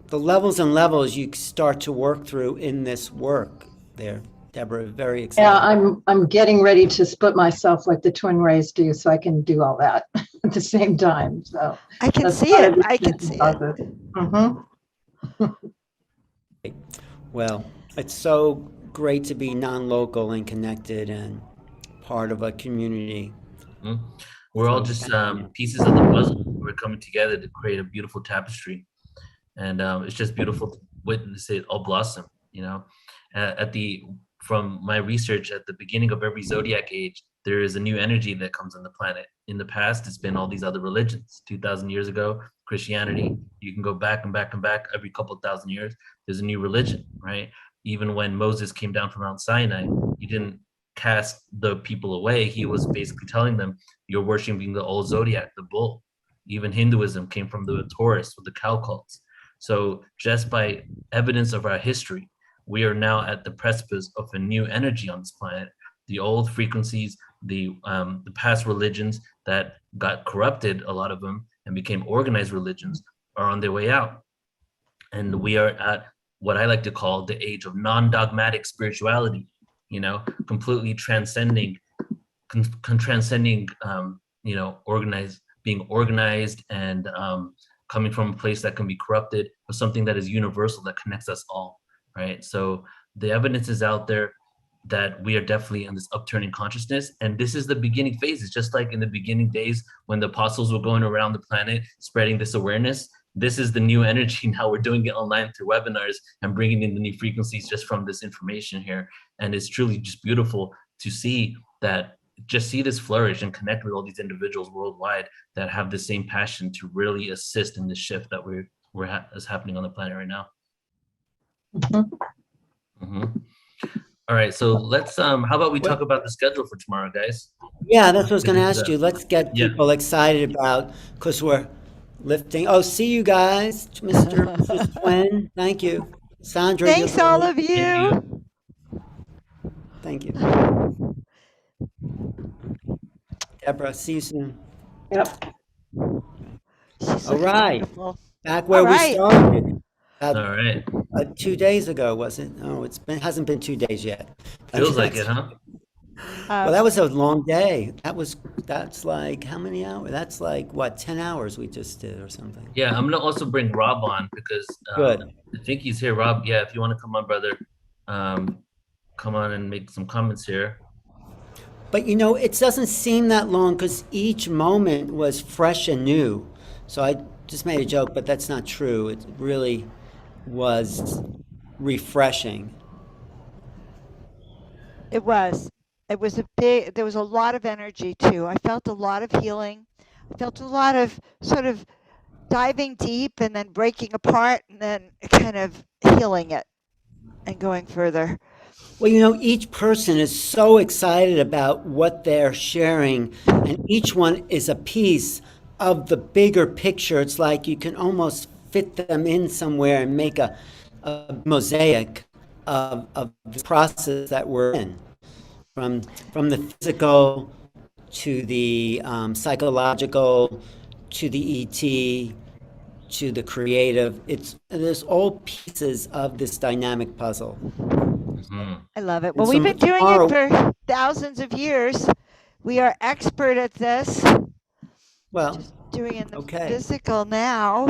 the levels and levels you start to work through in this work there. Deborah, very excited. Yeah, I'm getting ready to split myself like the twin rays do, so I can do all that at the same time. So I can see it. I can see it. Mm-hmm. Well, it's so great to be non-local and connected and part of a community. We're all just pieces of the puzzle. We're coming together to create a beautiful tapestry, and it's just beautiful to witness it all blossom. You know, from my research, at the beginning of every zodiac age, there is a new energy that comes on the planet. In the past, it's been all these other religions. 2,000 years ago, Christianity. You can go back and back and back every couple of thousand years. There's a new religion, right? Even when Moses came down from Mount Sinai, he didn't cast the people away. He was basically telling them, you're worshiping the old zodiac, the bull. Even Hinduism came from the Taurus with the cow cults. So just by evidence of our history, we are now at the precipice of a new energy on this planet. The old frequencies, the past religions that got corrupted, a lot of them, and became organized religions, are on their way out. And we are at what I like to call the age of non-dogmatic spirituality, you know, completely transcending, you know, being organized and coming from a place that can be corrupted, or something that is universal, that connects us all, right? So the evidence is out there that we are definitely in this upturning consciousness, and this is the beginning phase. It's just like in the beginning days when the apostles were going around the planet spreading this awareness. This is the new energy. Now we're doing it online through webinars and bringing in the new frequencies just from this information here. And it's truly just beautiful to see that, just see this flourish and connect with all these individuals worldwide that have the same passion to really assist in the shift that is happening on the planet right now. All right, so let's how about we talk about the schedule for tomorrow, guys? Yeah, that's what I was going to ask you. Let's get people excited about, because we're lifting. Oh, see you guys, Mr. Twin. Thank you, Sandra. Thanks, all of you. Thank you. Deborah, see you soon. Yep. All right. Back where we started. All right. 2 days ago, was it? No, hasn't been 2 days yet. Feels like it, huh? Well, that was a long day. That's like how many hours? That's like what, 10 hours we just did or something. Yeah, I'm gonna also bring Rob on because Good. I think he's here. Rob, yeah, if you want to come on, brother, come on and make some comments here. But it doesn't seem that long because each moment was fresh and new. So I just made a joke, but that's not true. It really was refreshing. It was. It was there was a lot of energy too. I felt a lot of healing. I felt a lot of sort of diving deep and then breaking apart and then kind of healing it and going further. Well, each person is so excited about what they're sharing, and each one is a piece of the bigger picture. It's like you can almost fit them in somewhere and make a mosaic of the process that we're in, from the physical to the psychological to the ET to the creative. There's all pieces of this dynamic puzzle. I love it. Well, we've been doing it for thousands of years. We are expert at this. Well, just doing it in the physical now.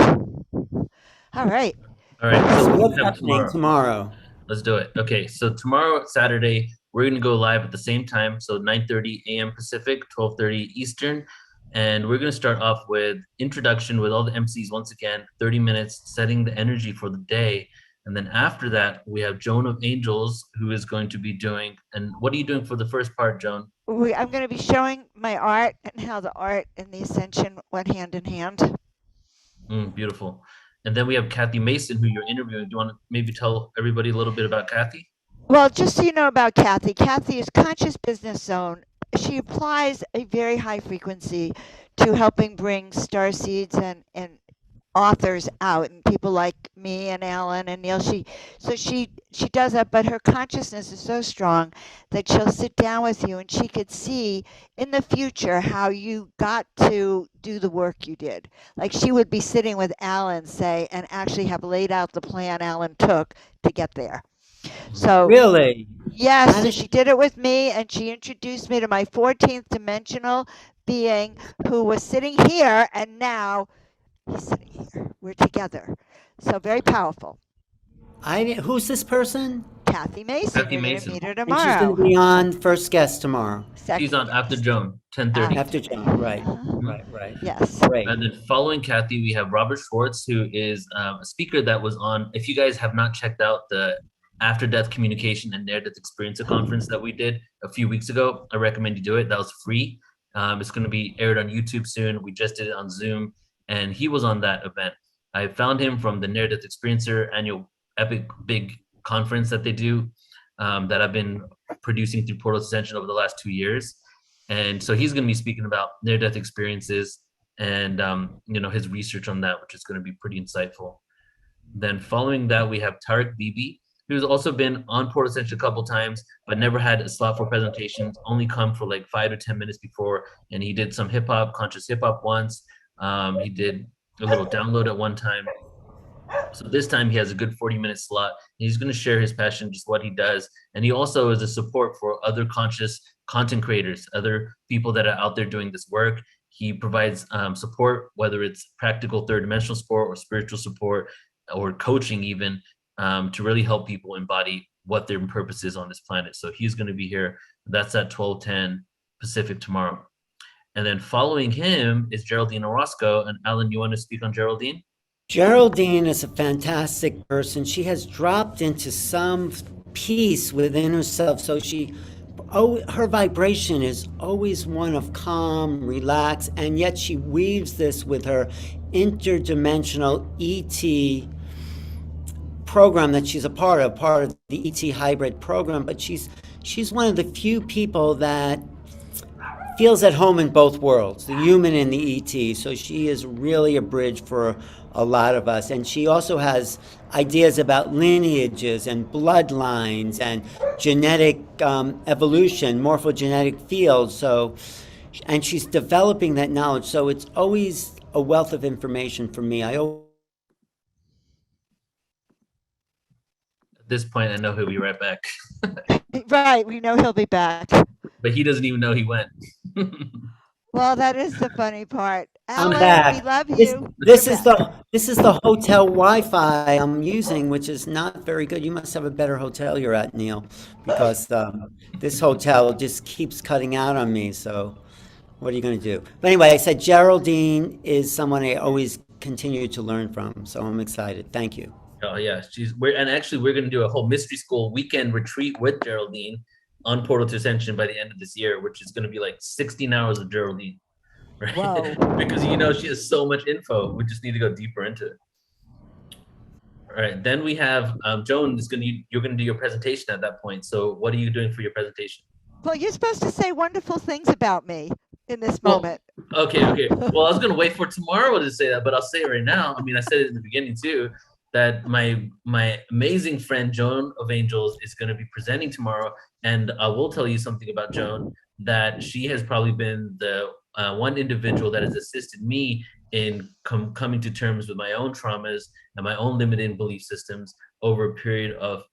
All right. All right. So what's happening tomorrow? Let's do it. Okay. So tomorrow, Saturday, we're going to go live at the same time. So 9:30 a.m. Pacific, 12:30 Eastern. And we're going to start off with introduction with all the MCs once again, 30 minutes, setting the energy for the day. And then after that, we have Joan of Angels, who is going to be doing. And what are you doing for the first part, Joan? I'm going to be showing my art and how the art and the Ascension went hand in hand. Beautiful. And then we have Kathy Mason, who you're interviewing. Do you want to maybe tell everybody a little bit about Kathy? Well, just so you know about Kathy, Kathy is Conscious Business Zone. She applies a very high frequency to helping bring star seeds and authors out, and people like me and Alan and Neil. She does that, but her consciousness is so strong that she'll sit down with you and she could see in the future how you got to do the work you did. Like she would be sitting with Alan, say, and actually have laid out the plan Alan took to get there. So really, yes, so she did it with me, and she introduced me to my 14th dimensional being who was sitting here, and now he's sitting here. We're together. So very powerful. Who's this person? Kathy Mason. Kathy Mason. Meet her And tomorrow. she's going to be on first guest tomorrow. She's on after Joan, 10:30. After Joan, right. Right. Yes. Great. And then following Kathy, we have Robert Schwartz, who is a speaker that was on. If you guys have not checked out the After Death Communication and Near Death Experiencer conference that we did a few weeks ago, I recommend you do it. That was free. It's going to be aired on YouTube soon. We just did it on Zoom, and he was on that event. I found him from the Near Death Experiencer annual epic big conference that they do, that I've been producing through PortalToAscension over the last 2 years. And so he's going to be speaking about near death experiences and his research on that, which is going to be pretty insightful. Then following that, we have Tarek Bibi, who's also been on PortalToAscension a couple times, but never had a slot for presentations, only come for like 5 to 10 minutes before. And he did some hip hop, conscious hip hop once. He did a little download at one time. So this time he has a good 40-minute slot. He's going to share his passion, just what he does. And he also is a support for other conscious content creators, other people that are out there doing this work. He provides support, whether it's practical third-dimensional support or spiritual support or coaching even, to really help people embody what their purpose is on this planet. So he's going to be here. That's at 12:10 Pacific tomorrow. And then following him is Geraldine Orozco. And Alan, you want to speak on Geraldine? Geraldine is a fantastic person. She has dropped into some peace within herself. So her vibration is always one of calm, relax, and yet she weaves this with her interdimensional ET program that she's a part of the ET hybrid program. But she's one of the few people that feels at home in both worlds, the human and the ET. So she is really a bridge for a lot of us. And she also has ideas about lineages and bloodlines and genetic evolution, morphogenetic fields. And she's developing that knowledge. So it's always a wealth of information for me. this point, I know he'll be right back. Right, we know he'll be back. But he doesn't even know he went. Well, that is the funny part. I'm Alan, back. we love This, you. this You're is back. the hotel Wi-Fi I'm using, which is not very good. You must have a better hotel you're at, Neil, because this hotel just keeps cutting out on me. So, what are you going to do? But anyway, I said Geraldine is someone I always continue to learn from. So I'm excited. Thank you. Oh yeah, we're gonna do a whole mystery school weekend retreat with Geraldine on Portal to Ascension by the end of this year, which is gonna be like 16 hours of Geraldine, right? Whoa. Because she has so much info. We just need to go deeper into it. All right, then we have Joan you're gonna do your presentation at that point. So what are you doing for your presentation? Well, you're supposed to say wonderful things about me in this moment. Okay. Well, I was gonna wait for tomorrow to say that, but I'll say it right now. I mean, I said it in the beginning too, that my amazing friend Joan of Angels is gonna be presenting tomorrow, and I will tell you something about Joan, that she has probably been the one individual that has assisted me in coming to terms with my own traumas and my own limiting belief systems over a period of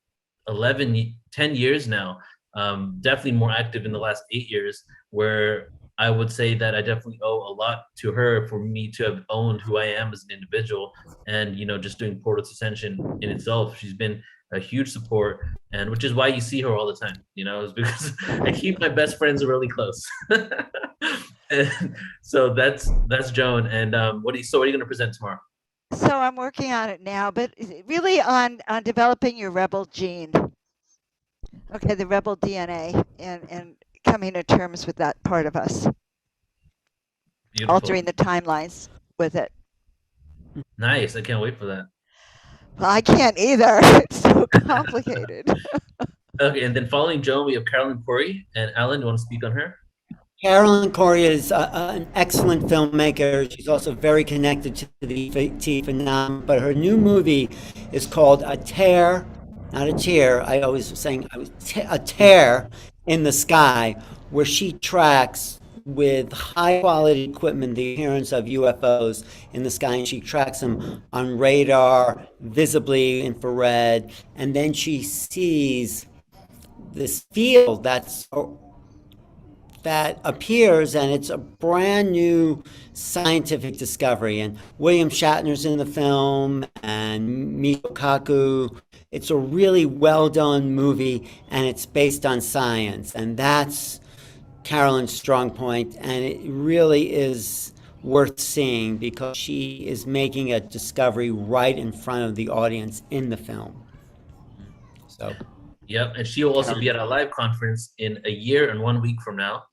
10 years now. Definitely more active in the last 8 years, where I would say that I definitely owe a lot to her for me to have owned who I am as an individual. And, just doing Portal to Ascension in itself, she's been a huge support, and which is why you see her all the time, is because I keep my best friends really close. And so that's Joan. And what are you going to present tomorrow? So I'm working on it now, but really on developing your rebel gene. Okay, the rebel DNA and coming to terms with that part of us. Beautiful. Altering the timelines with it. Nice. I can't wait for that. Well, I can't either. It's so complicated. Okay, and then following Joan, we have Carolyn Corey. And Alan, do you want to speak on her? Carolyn Corey is an excellent filmmaker. She's also very connected to the ET phenomenon. But her new movie is called A Tear, not a tear. I always was saying a tear in the sky, where she tracks with high quality equipment the appearance of UFOs in the sky, and she tracks them on radar, visibly infrared, and then she sees this field that appears, and it's a brand new scientific discovery. And William Shatner's in the film, and Michio Kaku. It's a really well done movie, and it's based on science, and that's Carolyn's strong point, and it really is worth seeing because she is making a discovery right in front of the audience in the film. So, yep, and she will also be at a live conference in a year and 1 week from now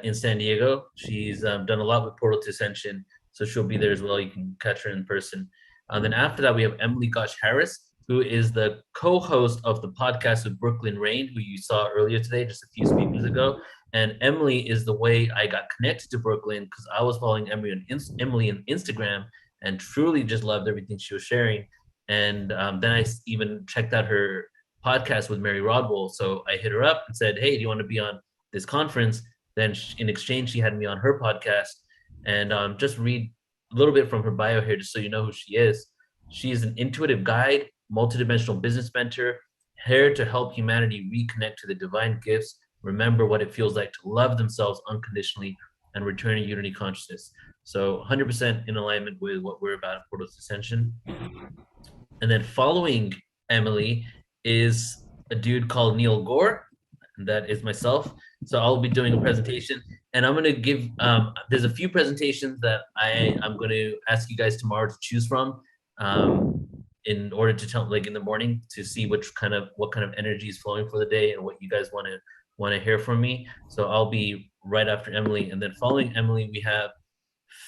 in San Diego. She's done a lot with Portal to Ascension, so she'll be there as well. You can catch her in person. Then after that, we have Emily Gosh Harris, who is the co-host of the podcast with Brooklyn Rain, who you saw earlier today, just a few speakers ago. And Emily is the way I got connected to Brooklyn, because I was following Emily on Instagram and truly just loved everything she was sharing. And then I even checked out her podcast with Mary Rodwell. So I hit her up and said, hey, do you want to be on this conference? Then in exchange, she had me on her podcast. And just read a little bit from her bio here, just so you know who she is. She is an intuitive guide, multidimensional business mentor, here to help humanity reconnect to the divine gifts, remember what it feels like to love themselves unconditionally, and return to unity consciousness. So 100% in alignment with what we're about at Portal to Ascension. And then following Emily is a dude called Neil Gore, and that is myself. So I'll be doing a presentation, and I'm going to give, there's a few presentations that I'm going to ask you guys tomorrow to choose from. In order to tell, like in the morning, to see what kind of energy is flowing for the day and what you guys want to hear from me. So I'll be right after Emily, and then following Emily we have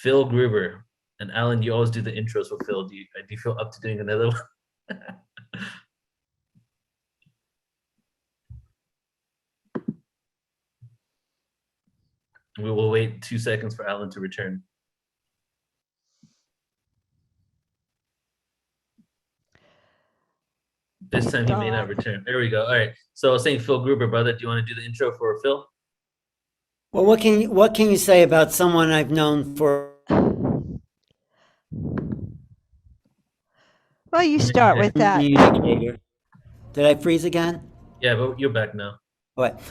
Phil Gruber. And Alan, you always do the intros for Phil. Do you feel up to doing another one? We will wait 2 seconds for Alan to return. This time he may not return. There we go. All right. So I was saying, Phil Gruber, brother, do you want to do the intro for Phil? Well, what can you say about someone I've known for? Well, you start with that. Did I freeze again? Yeah, but you're back now. What?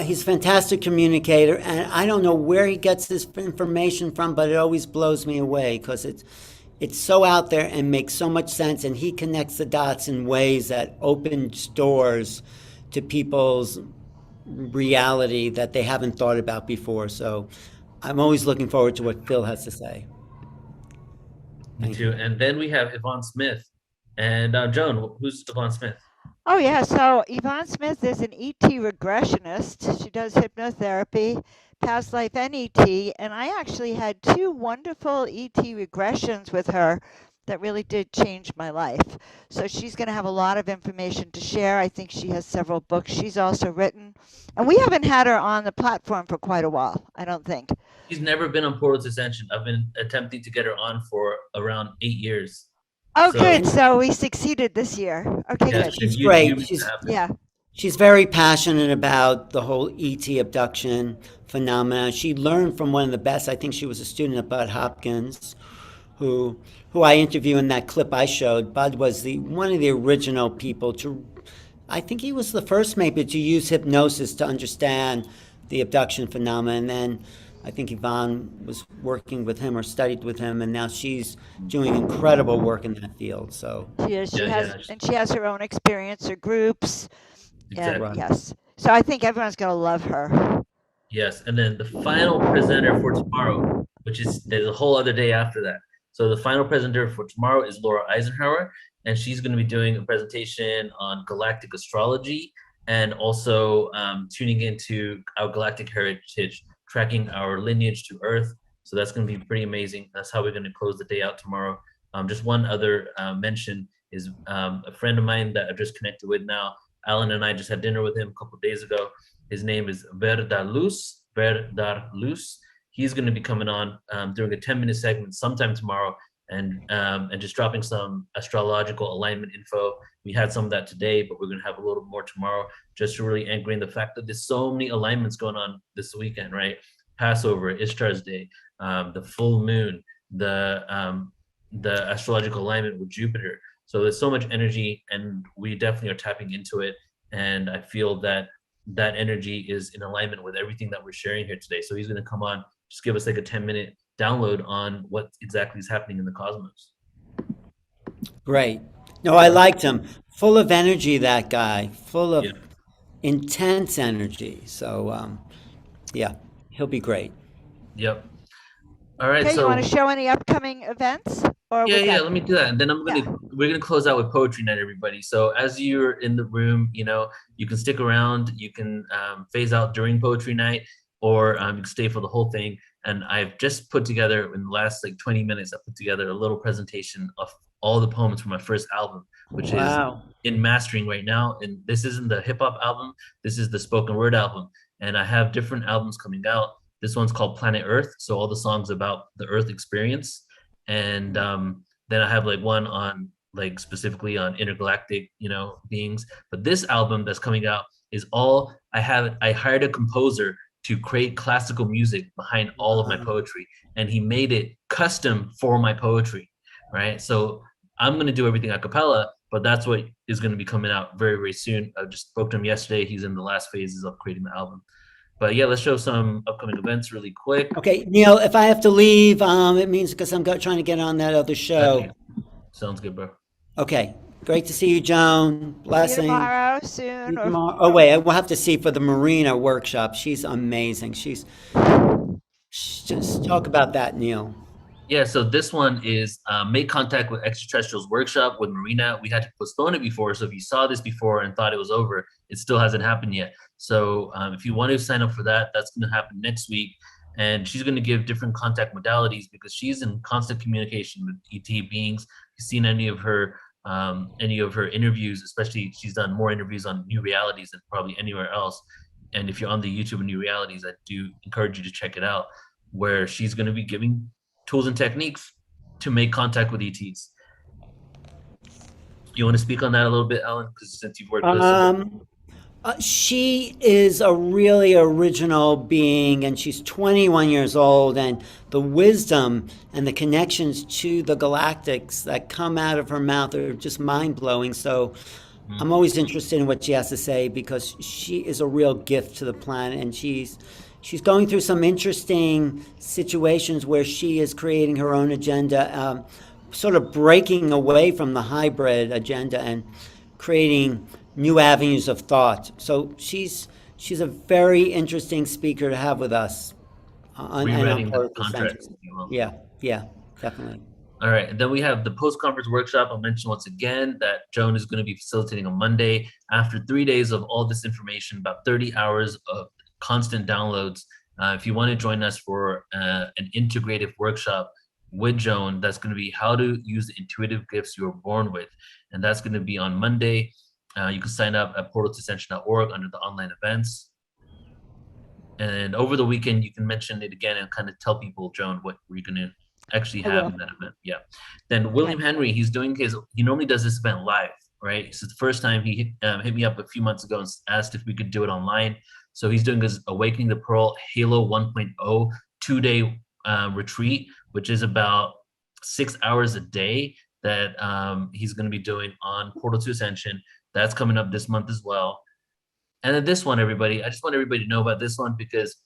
He's a fantastic communicator, and I don't know where he gets this information from, but it always blows me away because it's so out there and makes so much sense, and he connects the dots in ways that open doors to people's reality that they haven't thought about before. So I'm always looking forward to what Phil has to say. Me too. And then we have Yvonne Smith. And Joan, who's Yvonne Smith? Oh, yeah. So Yvonne Smith is an ET regressionist. She does hypnotherapy, past life, and ET. And I actually had 2 wonderful ET regressions with her that really did change my life. So she's going to have a lot of information to share. I think she has several books she's also written. And we haven't had her on the platform for quite a while, I don't think. She's never been on PortalToAscension. I've been attempting to get her on for around 8 years. Oh, good. So we succeeded this year. Okay, Yeah, good. She's great. Yeah. She's very passionate about the whole ET abduction phenomena. She learned from one of the best. I think she was a student at Bud Hopkins, who I interviewed in that clip I showed. Bud was one of the original people to, I think he was the first maybe to use hypnosis to understand the abduction phenomena. And then I think Yvonne was working with him or studied with him, and now she's doing incredible work in that field. So She is. And she has her own experience, her groups. Exactly. And yes. So I think everyone's going to love her. Yes, and then the final presenter for tomorrow, which is there's a whole other day after that. So the final presenter for tomorrow is Laura Eisenhower, and she's going to be doing a presentation on galactic astrology and also tuning into our galactic heritage, tracking our lineage to Earth. So that's going to be pretty amazing. That's how we're going to close the day out tomorrow. Just one other mention is a friend of mine that I've just connected with now. Alan and I just had dinner with him a couple of days ago. His name is Verdar Luz. He's going to be coming on during a 10-minute segment sometime tomorrow and just dropping some astrological alignment info. We had some of that today, but we're going to have a little more tomorrow, just to really anchor in the fact that there's so many alignments going on this weekend, right? Passover, Ishtar's Day, the full moon, the astrological alignment with Jupiter. So there's so much energy, and we definitely are tapping into it. And I feel that that energy is in alignment with everything that we're sharing here today. So he's going to come on, just give us like a 10-minute download on what exactly is happening in the cosmos. Great. No, I liked him. Full of energy, that guy. Full of intense energy. So, yeah, he'll be great. Yep. All right. Okay, So you want to show any upcoming events? Or yeah, let me do that. And then we're gonna close out with poetry night, everybody. So as you're in the room, you can stick around, you can phase out during poetry night, or you can stay for the whole thing. And I've just put together, in the last like 20 minutes, I put together a little presentation of all the poems from my first album, which is in mastering right now. And this isn't the hip hop album, this is the spoken word album. And I have different albums coming out. This one's called Planet Earth, so all the songs about the Earth experience. And then I have like one on like specifically on intergalactic, beings. But this album that's coming out is all I hired a composer to create classical music behind all of my poetry, and he made it custom for my poetry, right? So I'm going to do everything a cappella, but that's what is going to be coming out very, very soon. I just spoke to him yesterday. He's in the last phases of creating the album. But yeah, let's show some upcoming events really quick. Okay, Neil, if I have to leave, it means because I'm trying to get on that other show. Okay. Sounds good, bro. Okay, great to see you, Joan. Blessing. See you tomorrow, soon. Oh, wait, we'll have to see for the Marina workshop. She's amazing. Just talk about that, Neil. Yeah, so this one is Make Contact with Extraterrestrials workshop with Marina. We had to postpone it before, so if you saw this before and thought it was over, it still hasn't happened yet. So if you want to sign up for that, that's going to happen next week. And she's going to give different contact modalities because she's in constant communication with ET beings. If you've seen any of her interviews, especially she's done more interviews on New Realities than probably anywhere else. And if you're on the YouTube of New Realities, I do encourage you to check it out, where she's going to be giving tools and techniques to make contact with ETs. You want to speak on that a little bit, Alan? Because since you've worked with us. She is a really original being, and she's 21 years old, and the wisdom and the connections to the galactics that come out of her mouth are just mind-blowing. So I'm always interested in what she has to say because she is a real gift to the planet, and she's going through some interesting situations where she is creating her own agenda, sort of breaking away from the hybrid agenda and creating new avenues of thought. So she's a very interesting speaker to have with us. Rewriting the contracts. Yeah, definitely. All right, and then we have the post-conference workshop. I'll mention once again that Joan is going to be facilitating on Monday. After 3 days of all this information, about 30 hours of constant downloads. If you want to join us for an integrative workshop with Joan, that's going to be how to use the intuitive gifts you were born with. And that's going to be on Monday. You can sign up at PortalToAscension.org under the online events. And over the weekend, you can mention it again and kind of tell people, Joan, what we're going to actually have in that event. Yeah. Then William Henry, he normally does this event live, right? So the first time he hit me up a few months ago and asked if we could do it online. So he's doing his Awakening the Pearl Halo 1.0 2-day retreat, which is about 6 hours a day that he's going to be doing on Portal to Ascension. That's coming up this month as well. And then this one, everybody, I just want everybody to know about this one because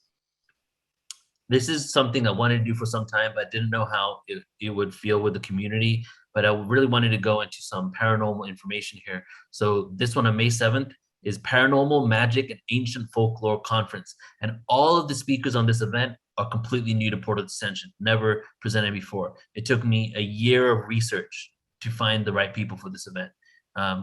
this is something I wanted to do for some time, but I didn't know how it would feel with the community. But I really wanted to go into some paranormal information here. So this one on May 7th is Paranormal Magic and Ancient Folklore Conference. And all of the speakers on this event are completely new to Portal Ascension, never presented before. It took me a year of research to find the right people for this event.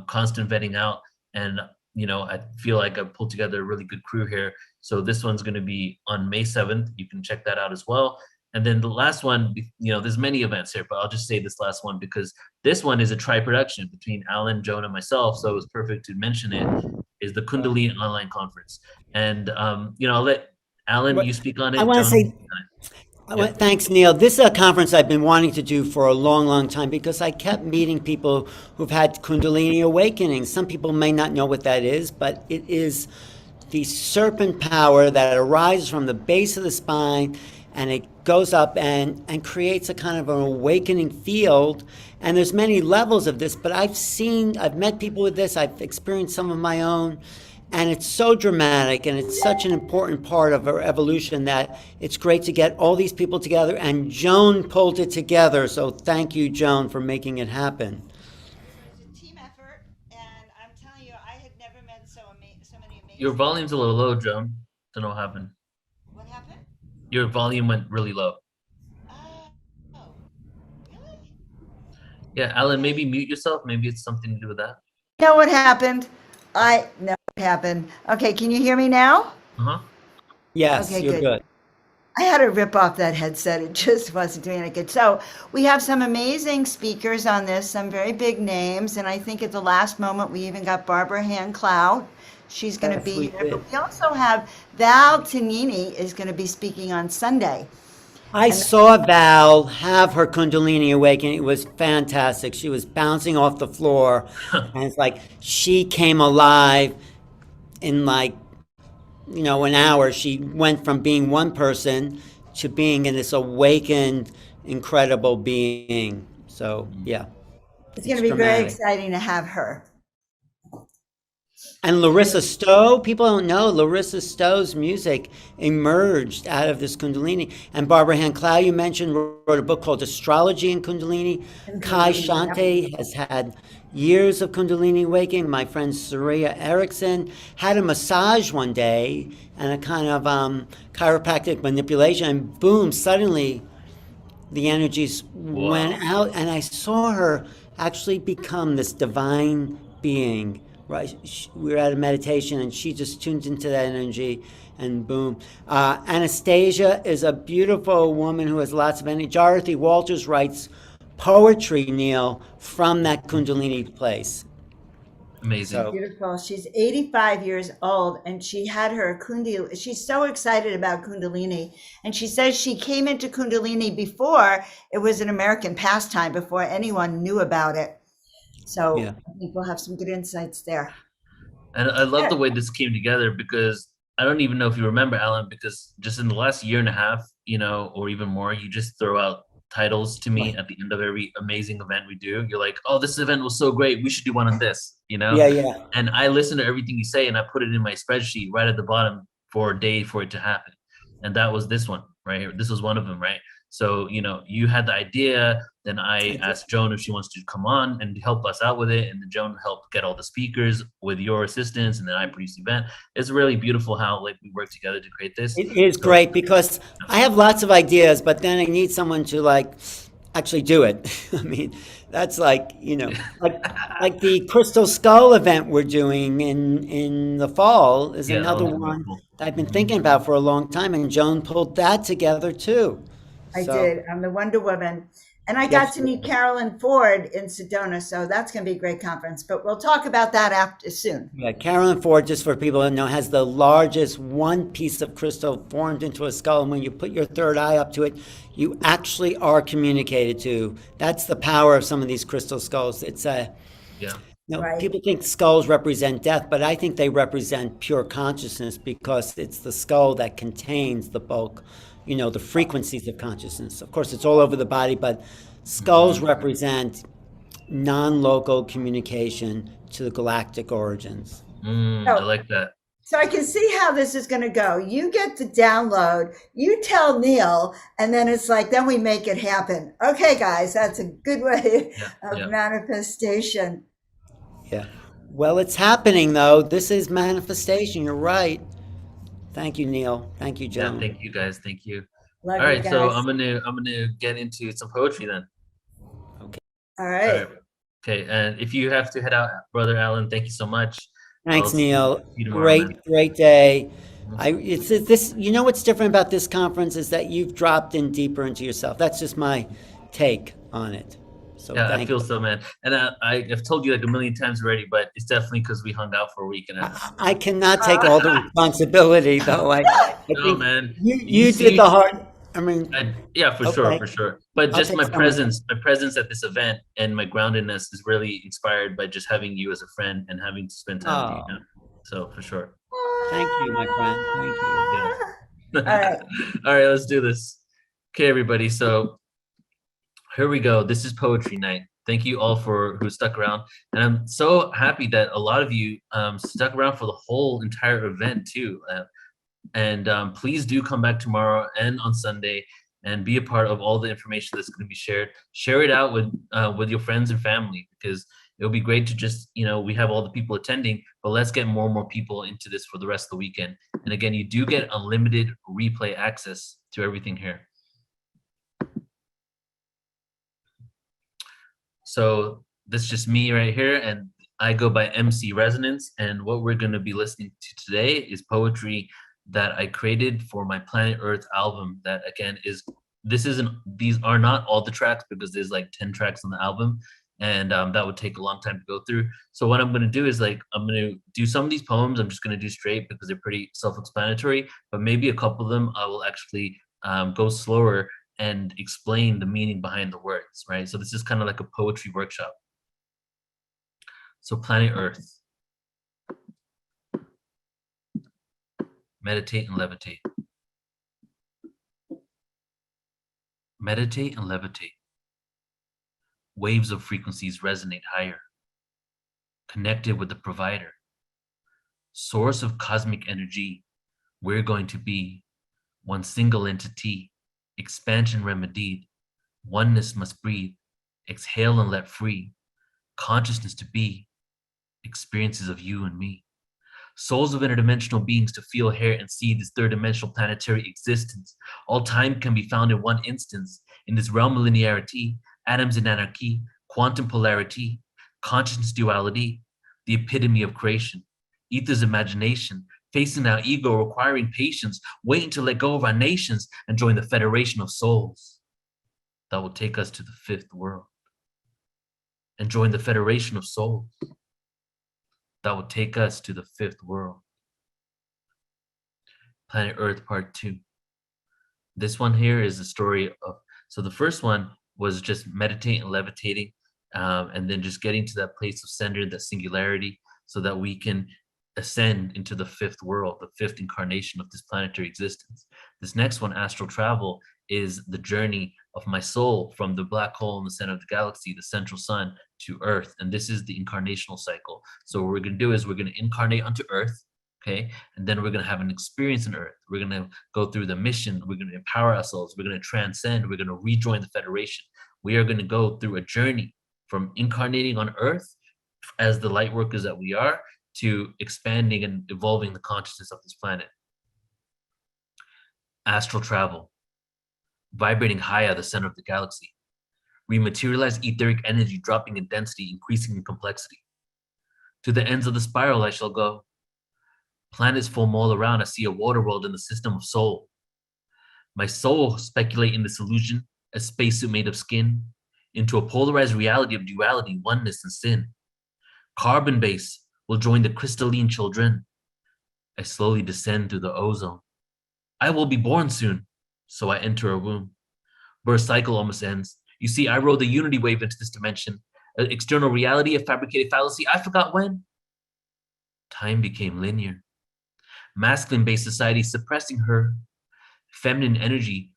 Constant vetting out, and I feel like I've pulled together a really good crew here. So this one's going to be on May 7th. You can check that out as well. And then the last one, there's many events here, but I'll just say this last one because this one is a tri-production between Alan, Joan, and myself. So it was perfect to mention it, is the Kundalini Online Conference. And, I'll let Alan, you speak on it. I want to say, thanks, Neil. This is a conference I've been wanting to do for a long, long time because I kept meeting people who've had Kundalini awakenings. Some people may not know what that is, but it is the serpent power that arises from the base of the spine, and it goes up and creates a kind of an awakening field. And there's many levels of this, but I've met people with this. I've experienced some of my own. And it's so dramatic, and it's such an important part of our evolution that it's great to get all these people together. And Joan pulled it together, so thank you, Joan, for making it happen. It's a team effort, and I'm telling you, I had never met so many amazing. Your volume's a little low, Joan. Don't know what happened. What happened? Your volume went really low. Oh, really? Yeah, Alan, maybe mute yourself. Maybe it's something to do with that. You know what happened? I know what happened. Okay, can you hear me now? Uh-huh. Yes, Okay, you're good. I had to rip off that headset. It just wasn't doing it good. So we have some amazing speakers on this, some very big names. And I think at the last moment, we even got Barbara Hand-Cloud. She's going to be here. But we also have Val Tignini is going to be speaking on Sunday. I saw Val have her Kundalini awakening. It was fantastic. She was bouncing off the floor, and it's like she came alive in an hour. She went from being one person to being in this awakened, incredible being. So, yeah. It's going to be very exciting to have her. And Larissa Stowe, people don't know, Larissa Stowe's music emerged out of this Kundalini. And Barbara Hand-Cloud, you mentioned, wrote a book called Astrology and Kundalini. Kai Shante has had years of Kundalini awakening. My friend Saria Erickson had a massage one day and a kind of chiropractic manipulation, and boom, suddenly the energies went out, and I saw her actually become this divine being. Right, we were at a meditation, and she just tuned into that energy, and boom. Anastasia is a beautiful woman who has lots of energy. Dorothy Walters writes poetry, Neil, from that Kundalini place. Amazing. So, Beautiful. She's 85 years old, and she had her Kundalini. She's so excited about Kundalini, and she says she came into Kundalini before it was an American pastime, before anyone knew about it. So yeah. I think we'll have some good insights there. And I love the way this came together because I don't even know if you remember, Alan, because just in the last year and a half, or even more, you just throw out titles to me at the end of every amazing event we do. You're like, oh, this event was so great, we should do one on this, you know? Yeah. And I listen to everything you say and I put it in my spreadsheet right at the bottom for a day for it to happen. And that was this one right here. This was one of them, right? So, you know, you had the idea, then I asked Joan if she wants to come on and help us out with it. And then Joan helped get all the speakers with your assistance, and then I produced the event. It's really beautiful how like we work together to create this. It is great because I have lots of ideas, but then I need someone to like actually do it. I mean, that's like, you know, like the Crystal Skull event we're doing in the fall is another one that I've been thinking about for a long time, and Joan pulled that together too. I did. I'm the Wonder Woman. And I got to meet Carolyn Ford in Sedona, so that's going to be a great conference. But we'll talk about that after soon. Yeah, Carolyn Ford, just for people that know, has the largest one piece of crystal formed into a skull. And when you put your third eye up to it, you actually are communicated to. That's the power of some of these crystal skulls. It's a people think skulls represent death, but I think they represent pure consciousness because it's the skull that contains the bulk, you know, the frequencies of consciousness. Of course, it's all over the body, but skulls represent non-local communication to the galactic origins. I like that. So I can see how this is going to go. You get the download, you tell Neil, and then it's like, then we make it happen. Okay, guys, that's a good way of manifestation. Yeah. Well, it's happening, though. This is manifestation. You're right. Thank you, Neil. Thank you, Joan. Yeah, thank you guys. Thank you. Love all right, you so guys. I'm gonna get into some poetry then. Okay. All right. Okay, and if you have to head out, Brother Alan, thank you so much. Thanks, See Neil. you tomorrow, man. Great day. It's this. You know what's different about this conference is that you've dropped in deeper into yourself. That's just my take on it. So Yeah, I thank feel you. so, man. And I've told you like a million times already, but it's definitely because we hung out for a week and a half. I cannot take all the responsibility, though. I No, think man. you did the hard. I mean, yeah, for okay. sure. But I'll just take my some of it. presence at this event and my groundedness is really inspired by just having you as a friend and having to spend time with you. You know? So for sure. Thank you, my friend. Thank you. All right. All right, let's do this. Okay, everybody. So here we go. This is poetry night. Thank you all who stuck around. And I'm so happy that a lot of you stuck around for the whole entire event too. And please do come back tomorrow and on Sunday and be a part of all the information that's going to be shared. Share it out with your friends and family, because it'll be great to just, you know, we have all the people attending, but let's get more and more people into this for the rest of the weekend. And again, you do get unlimited replay access to everything here. So this is just me right here, and I go by MC Resonance, and what we're going to be listening to today is poetry that I created for my Planet Earth album. That again these are not all the tracks, because there's like 10 tracks on the album, and that would take a long time to go through. So what I'm going to do is I'm going to do some of these poems. I'm just going to do straight because they're pretty self-explanatory, but maybe a couple of them I will actually go slower and explain the meaning behind the words, right? So this is kind of like a poetry workshop. So Planet Earth. Meditate and levitate. Meditate and levitate. Waves of frequencies resonate higher. Connected with the provider. Source of cosmic energy. We're going to be one single entity. Expansion remedied. Oneness must breathe. Exhale and let free. Consciousness to be. Experiences of you and me. Souls of interdimensional beings to feel, hear, and see this third-dimensional planetary existence. All time can be found in one instance. In this realm of linearity, atoms in anarchy, quantum polarity, consciousness duality, the epitome of creation. Ether's imagination, facing our ego, requiring patience, waiting to let go of our nations and join the federation of souls that will take us to the fifth world. And join the federation of souls that will take us to the fifth world. Planet Earth Part 2. This one here is the story of, so the first one was just meditating and levitating, and then just getting to that place of center, that singularity, so that we can ascend into the fifth world, the fifth incarnation of this planetary existence. This next one, astral travel, is the journey of my soul from the black hole in the center of the galaxy, the central sun, to Earth. And this is the incarnational cycle. So what we're going to do is we're going to incarnate onto Earth, okay? And then we're going to have an experience on Earth. We're going to go through the mission. We're going to empower ourselves. We're going to transcend. We're going to rejoin the Federation. We are going to go through a journey from incarnating on Earth as the light workers that we are to expanding and evolving the consciousness of this planet. Astral travel, vibrating high at the center of the galaxy. We materialize etheric energy, dropping in density, increasing in complexity. To the ends of the spiral I shall go. Planets form all around. I see a water world in the system of soul. My soul speculate in this illusion, a spacesuit made of skin, into a polarized reality of duality, oneness, and sin. Carbon base will join the crystalline children. I slowly descend through the ozone. I will be born soon, so I enter a womb. Birth cycle almost ends. You see, I rode the unity wave into this dimension. An external reality, a fabricated fallacy. I forgot when. Time became linear. Masculine-based society suppressing her feminine energy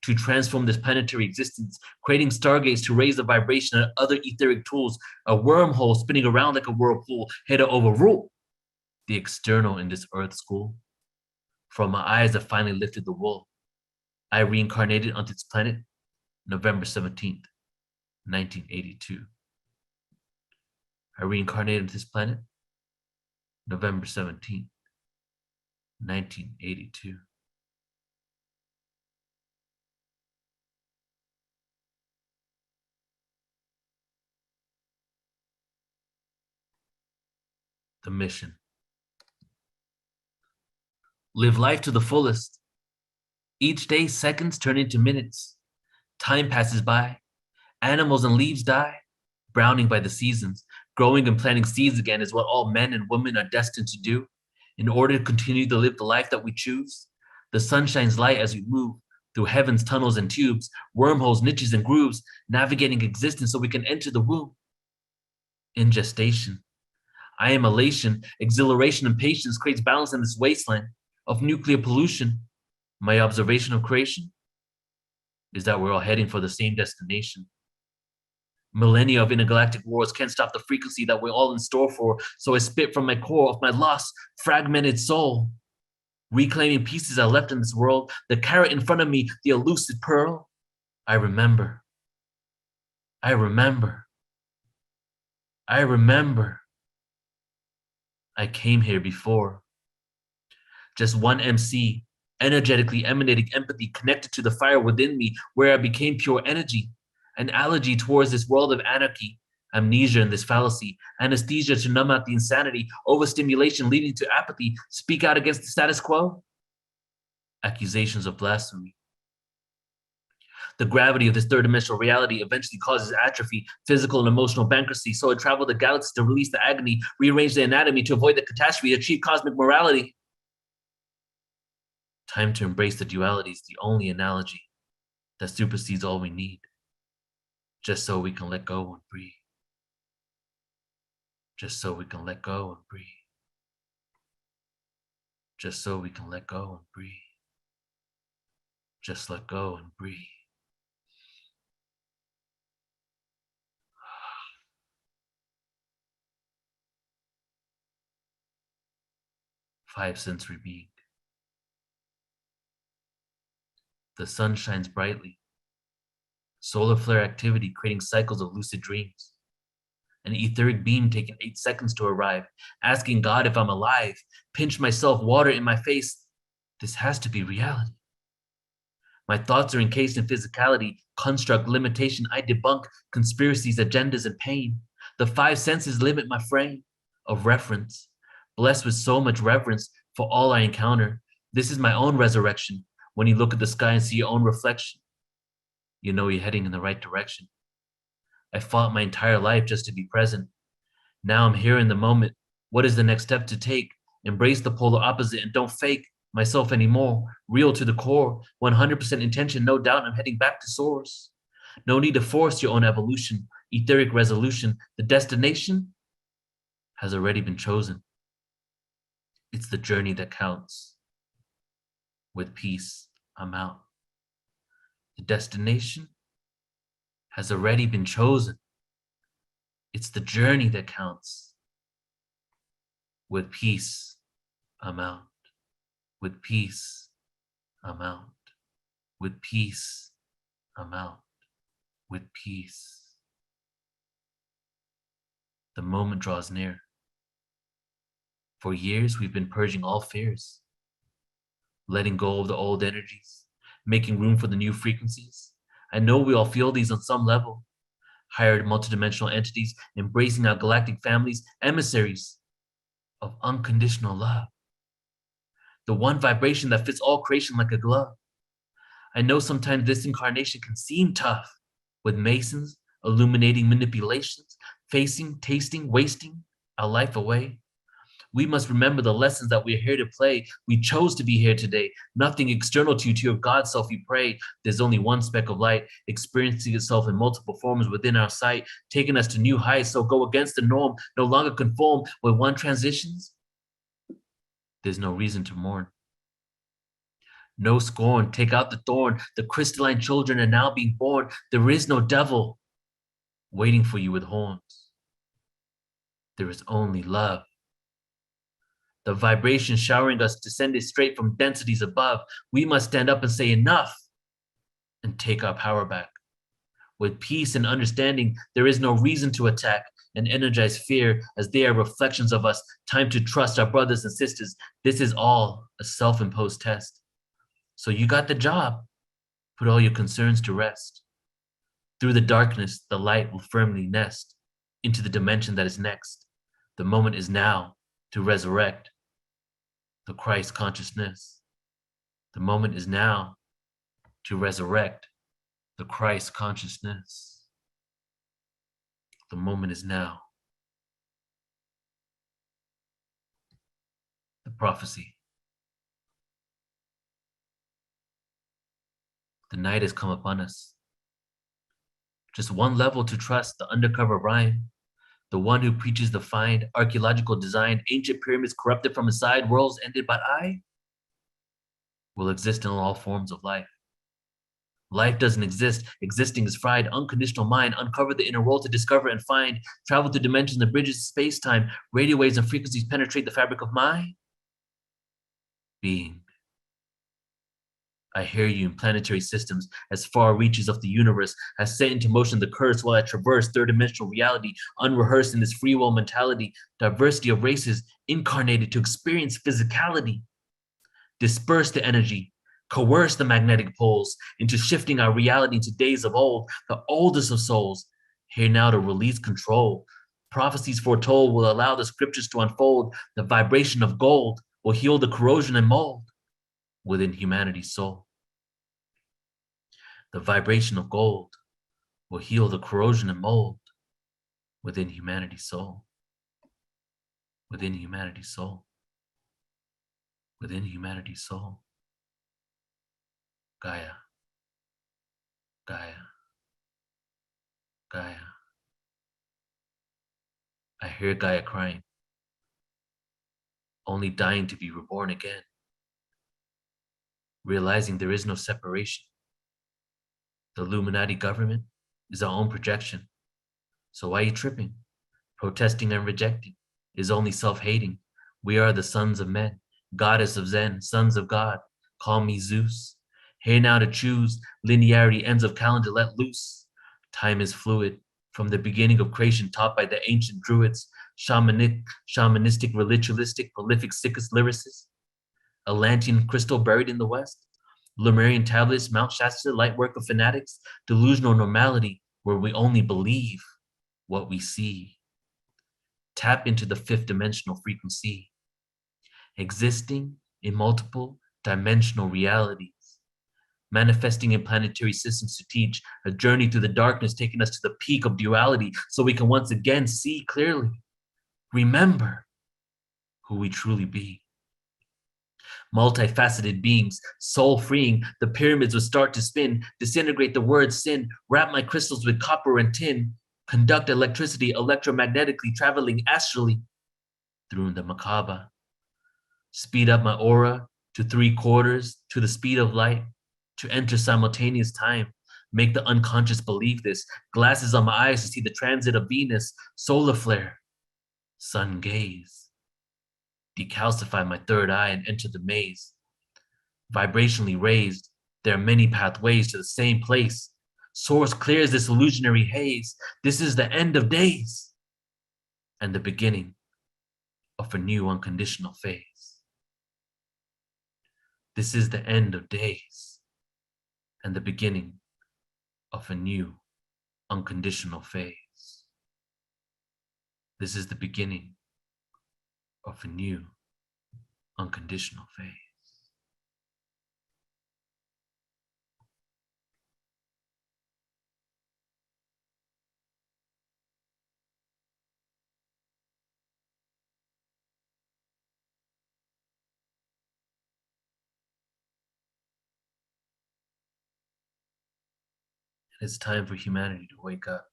to transform this planetary existence, creating stargates to raise the vibration and other etheric tools, a wormhole spinning around like a whirlpool, here to overrule the external in this earth school. From my eyes, I finally lifted the wool. I reincarnated onto this planet, November 17th, 1982. I reincarnated onto this planet, November 17th, 1982. The mission. Live life to the fullest. Each day, seconds turn into minutes. Time passes by. Animals and leaves die. Browning by the seasons. Growing and planting seeds again is what all men and women are destined to do in order to continue to live the life that we choose. The sun shines light as we move through heaven's tunnels and tubes, wormholes, niches, and grooves, navigating existence so we can enter the womb. In gestation, I am elation, exhilaration, and patience creates balance in this wasteland of nuclear pollution. My observation of creation is that we're all heading for the same destination. Millennia of intergalactic wars can't stop the frequency that we're all in store for, so I spit from my core of my lost, fragmented soul, reclaiming pieces I left in this world, the carrot in front of me, the elusive pearl. I remember. I remember. I remember. I came here before. Just one MC, energetically emanating empathy connected to the fire within me, where I became pure energy, an allergy towards this world of anarchy, amnesia in this fallacy, anesthesia to numb out the insanity, overstimulation leading to apathy, speak out against the status quo, accusations of blasphemy. The gravity of this third dimensional reality eventually causes atrophy, physical and emotional bankruptcy, so I travel the galaxy to release the agony, rearrange the anatomy to avoid the catastrophe, achieve cosmic morality. Time to embrace the duality is the only analogy that supersedes all we need, just so we can let go and breathe. Just so we can let go and breathe. Just so we can let go and breathe. Just let go and breathe. Five sensory being. The sun shines brightly. Solar flare activity creating cycles of lucid dreams. An etheric beam taking 8 seconds to arrive, asking God if I'm alive, pinch myself, water in my face. This has to be reality. My thoughts are encased in physicality, construct, limitation. I debunk conspiracies, agendas, and pain. The 5 senses limit my frame of reference, blessed with so much reverence for all I encounter. This is my own resurrection. When you look at the sky and see your own reflection, you know you're heading in the right direction. I fought my entire life just to be present. Now I'm here in the moment. What is the next step to take? Embrace the polar opposite and don't fake myself anymore. Real to the core, 100% intention, no doubt I'm heading back to source. No need to force your own evolution, etheric resolution. The destination has already been chosen. It's the journey that counts. With peace, I'm out. The destination has already been chosen. It's the journey that counts. With peace, I'm out. With peace, I'm out. With peace, I'm out. With peace. The moment draws near. For years, we've been purging all fears, letting go of the old energies, making room for the new frequencies. I know we all feel these on some level. Higher multidimensional entities embracing our galactic families, emissaries of unconditional love. The one vibration that fits all creation like a glove. I know sometimes this incarnation can seem tough, with masons, illuminating manipulations, facing, tasting, wasting our life away. We must remember the lessons that we're here to play. We chose to be here today. Nothing external to you, to your God self you pray. There's only one speck of light, experiencing itself in multiple forms within our sight, taking us to new heights. So go against the norm, no longer conform. When one transitions, there's no reason to mourn. No scorn, take out the thorn. The crystalline children are now being born. There is no devil waiting for you with horns. There is only love. The vibration showering us descended straight from densities above. We must stand up and say enough and take our power back. With peace and understanding, there is no reason to attack and energize fear, as they are reflections of us. Time to trust our brothers and sisters. This is all a self-imposed test. So you got the job. Put all your concerns to rest. Through the darkness, the light will firmly nest into the dimension that is next. The moment is now to resurrect the Christ consciousness. The moment is now to resurrect the Christ consciousness. The moment is now. The prophecy. The night has come upon us. Just one level to trust, the undercover rhyme. The one who preaches the find, archaeological design, ancient pyramids corrupted from inside, worlds ended, but I will exist in all forms of life. Life doesn't exist, existing is fried, unconditional mind, uncover the inner world to discover and find, travel through dimensions and bridges of space-time, radio waves and frequencies penetrate the fabric of my being. I hear you in planetary systems as far reaches of the universe. I set into motion the curse while I traverse third-dimensional reality, unrehearsed in this free will mentality, diversity of races incarnated to experience physicality. Disperse the energy, coerce the magnetic poles into shifting our reality into days of old, the oldest of souls. Here now to release control. Prophecies foretold will allow the scriptures to unfold. The vibration of gold will heal the corrosion and mold within humanity's soul. The vibration of gold will heal the corrosion and mold within humanity's soul. Within humanity's soul. Within humanity's soul. Gaia. Gaia. Gaia. I hear Gaia crying, only dying to be reborn again, realizing there is no separation. The Illuminati government is our own projection. So why are you tripping? Protesting and rejecting is only self-hating. We are the sons of men, goddess of Zen, sons of God. Call me Zeus. Here now to choose, linearity, ends of calendar let loose. Time is fluid, from the beginning of creation taught by the ancient druids, shamanistic, ritualistic, prolific, sickest lyricists. Atlantean crystal buried in the west. Lemurian tablets, Mount Shasta, light work of fanatics, delusional normality where we only believe what we see. Tap into the fifth dimensional frequency, existing in multiple dimensional realities, manifesting in planetary systems to teach a journey through the darkness, taking us to the peak of duality so we can once again see clearly, remember who we truly be. Multifaceted beings, soul freeing, the pyramids would start to spin, disintegrate the word sin, wrap my crystals with copper and tin, conduct electricity electromagnetically, traveling astrally through the macabre. Speed up my aura to 3/4, to the speed of light, to enter simultaneous time. Make the unconscious believe this. Glasses on my eyes to see the transit of Venus, solar flare, sun gaze. Decalcify my third eye and enter the maze. Vibrationally raised, there are many pathways to the same place. Source clears this illusionary haze. This is the end of days and the beginning of a new unconditional phase. This is the end of days and the beginning of a new unconditional phase. This is the beginning of a new unconditional phase. It's time for humanity to wake up.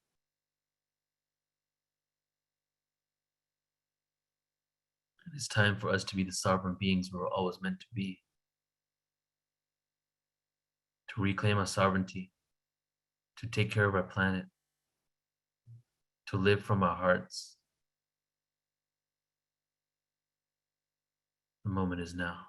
It's time for us to be the sovereign beings we were always meant to be. To reclaim our sovereignty, to take care of our planet, to live from our hearts. The moment is now.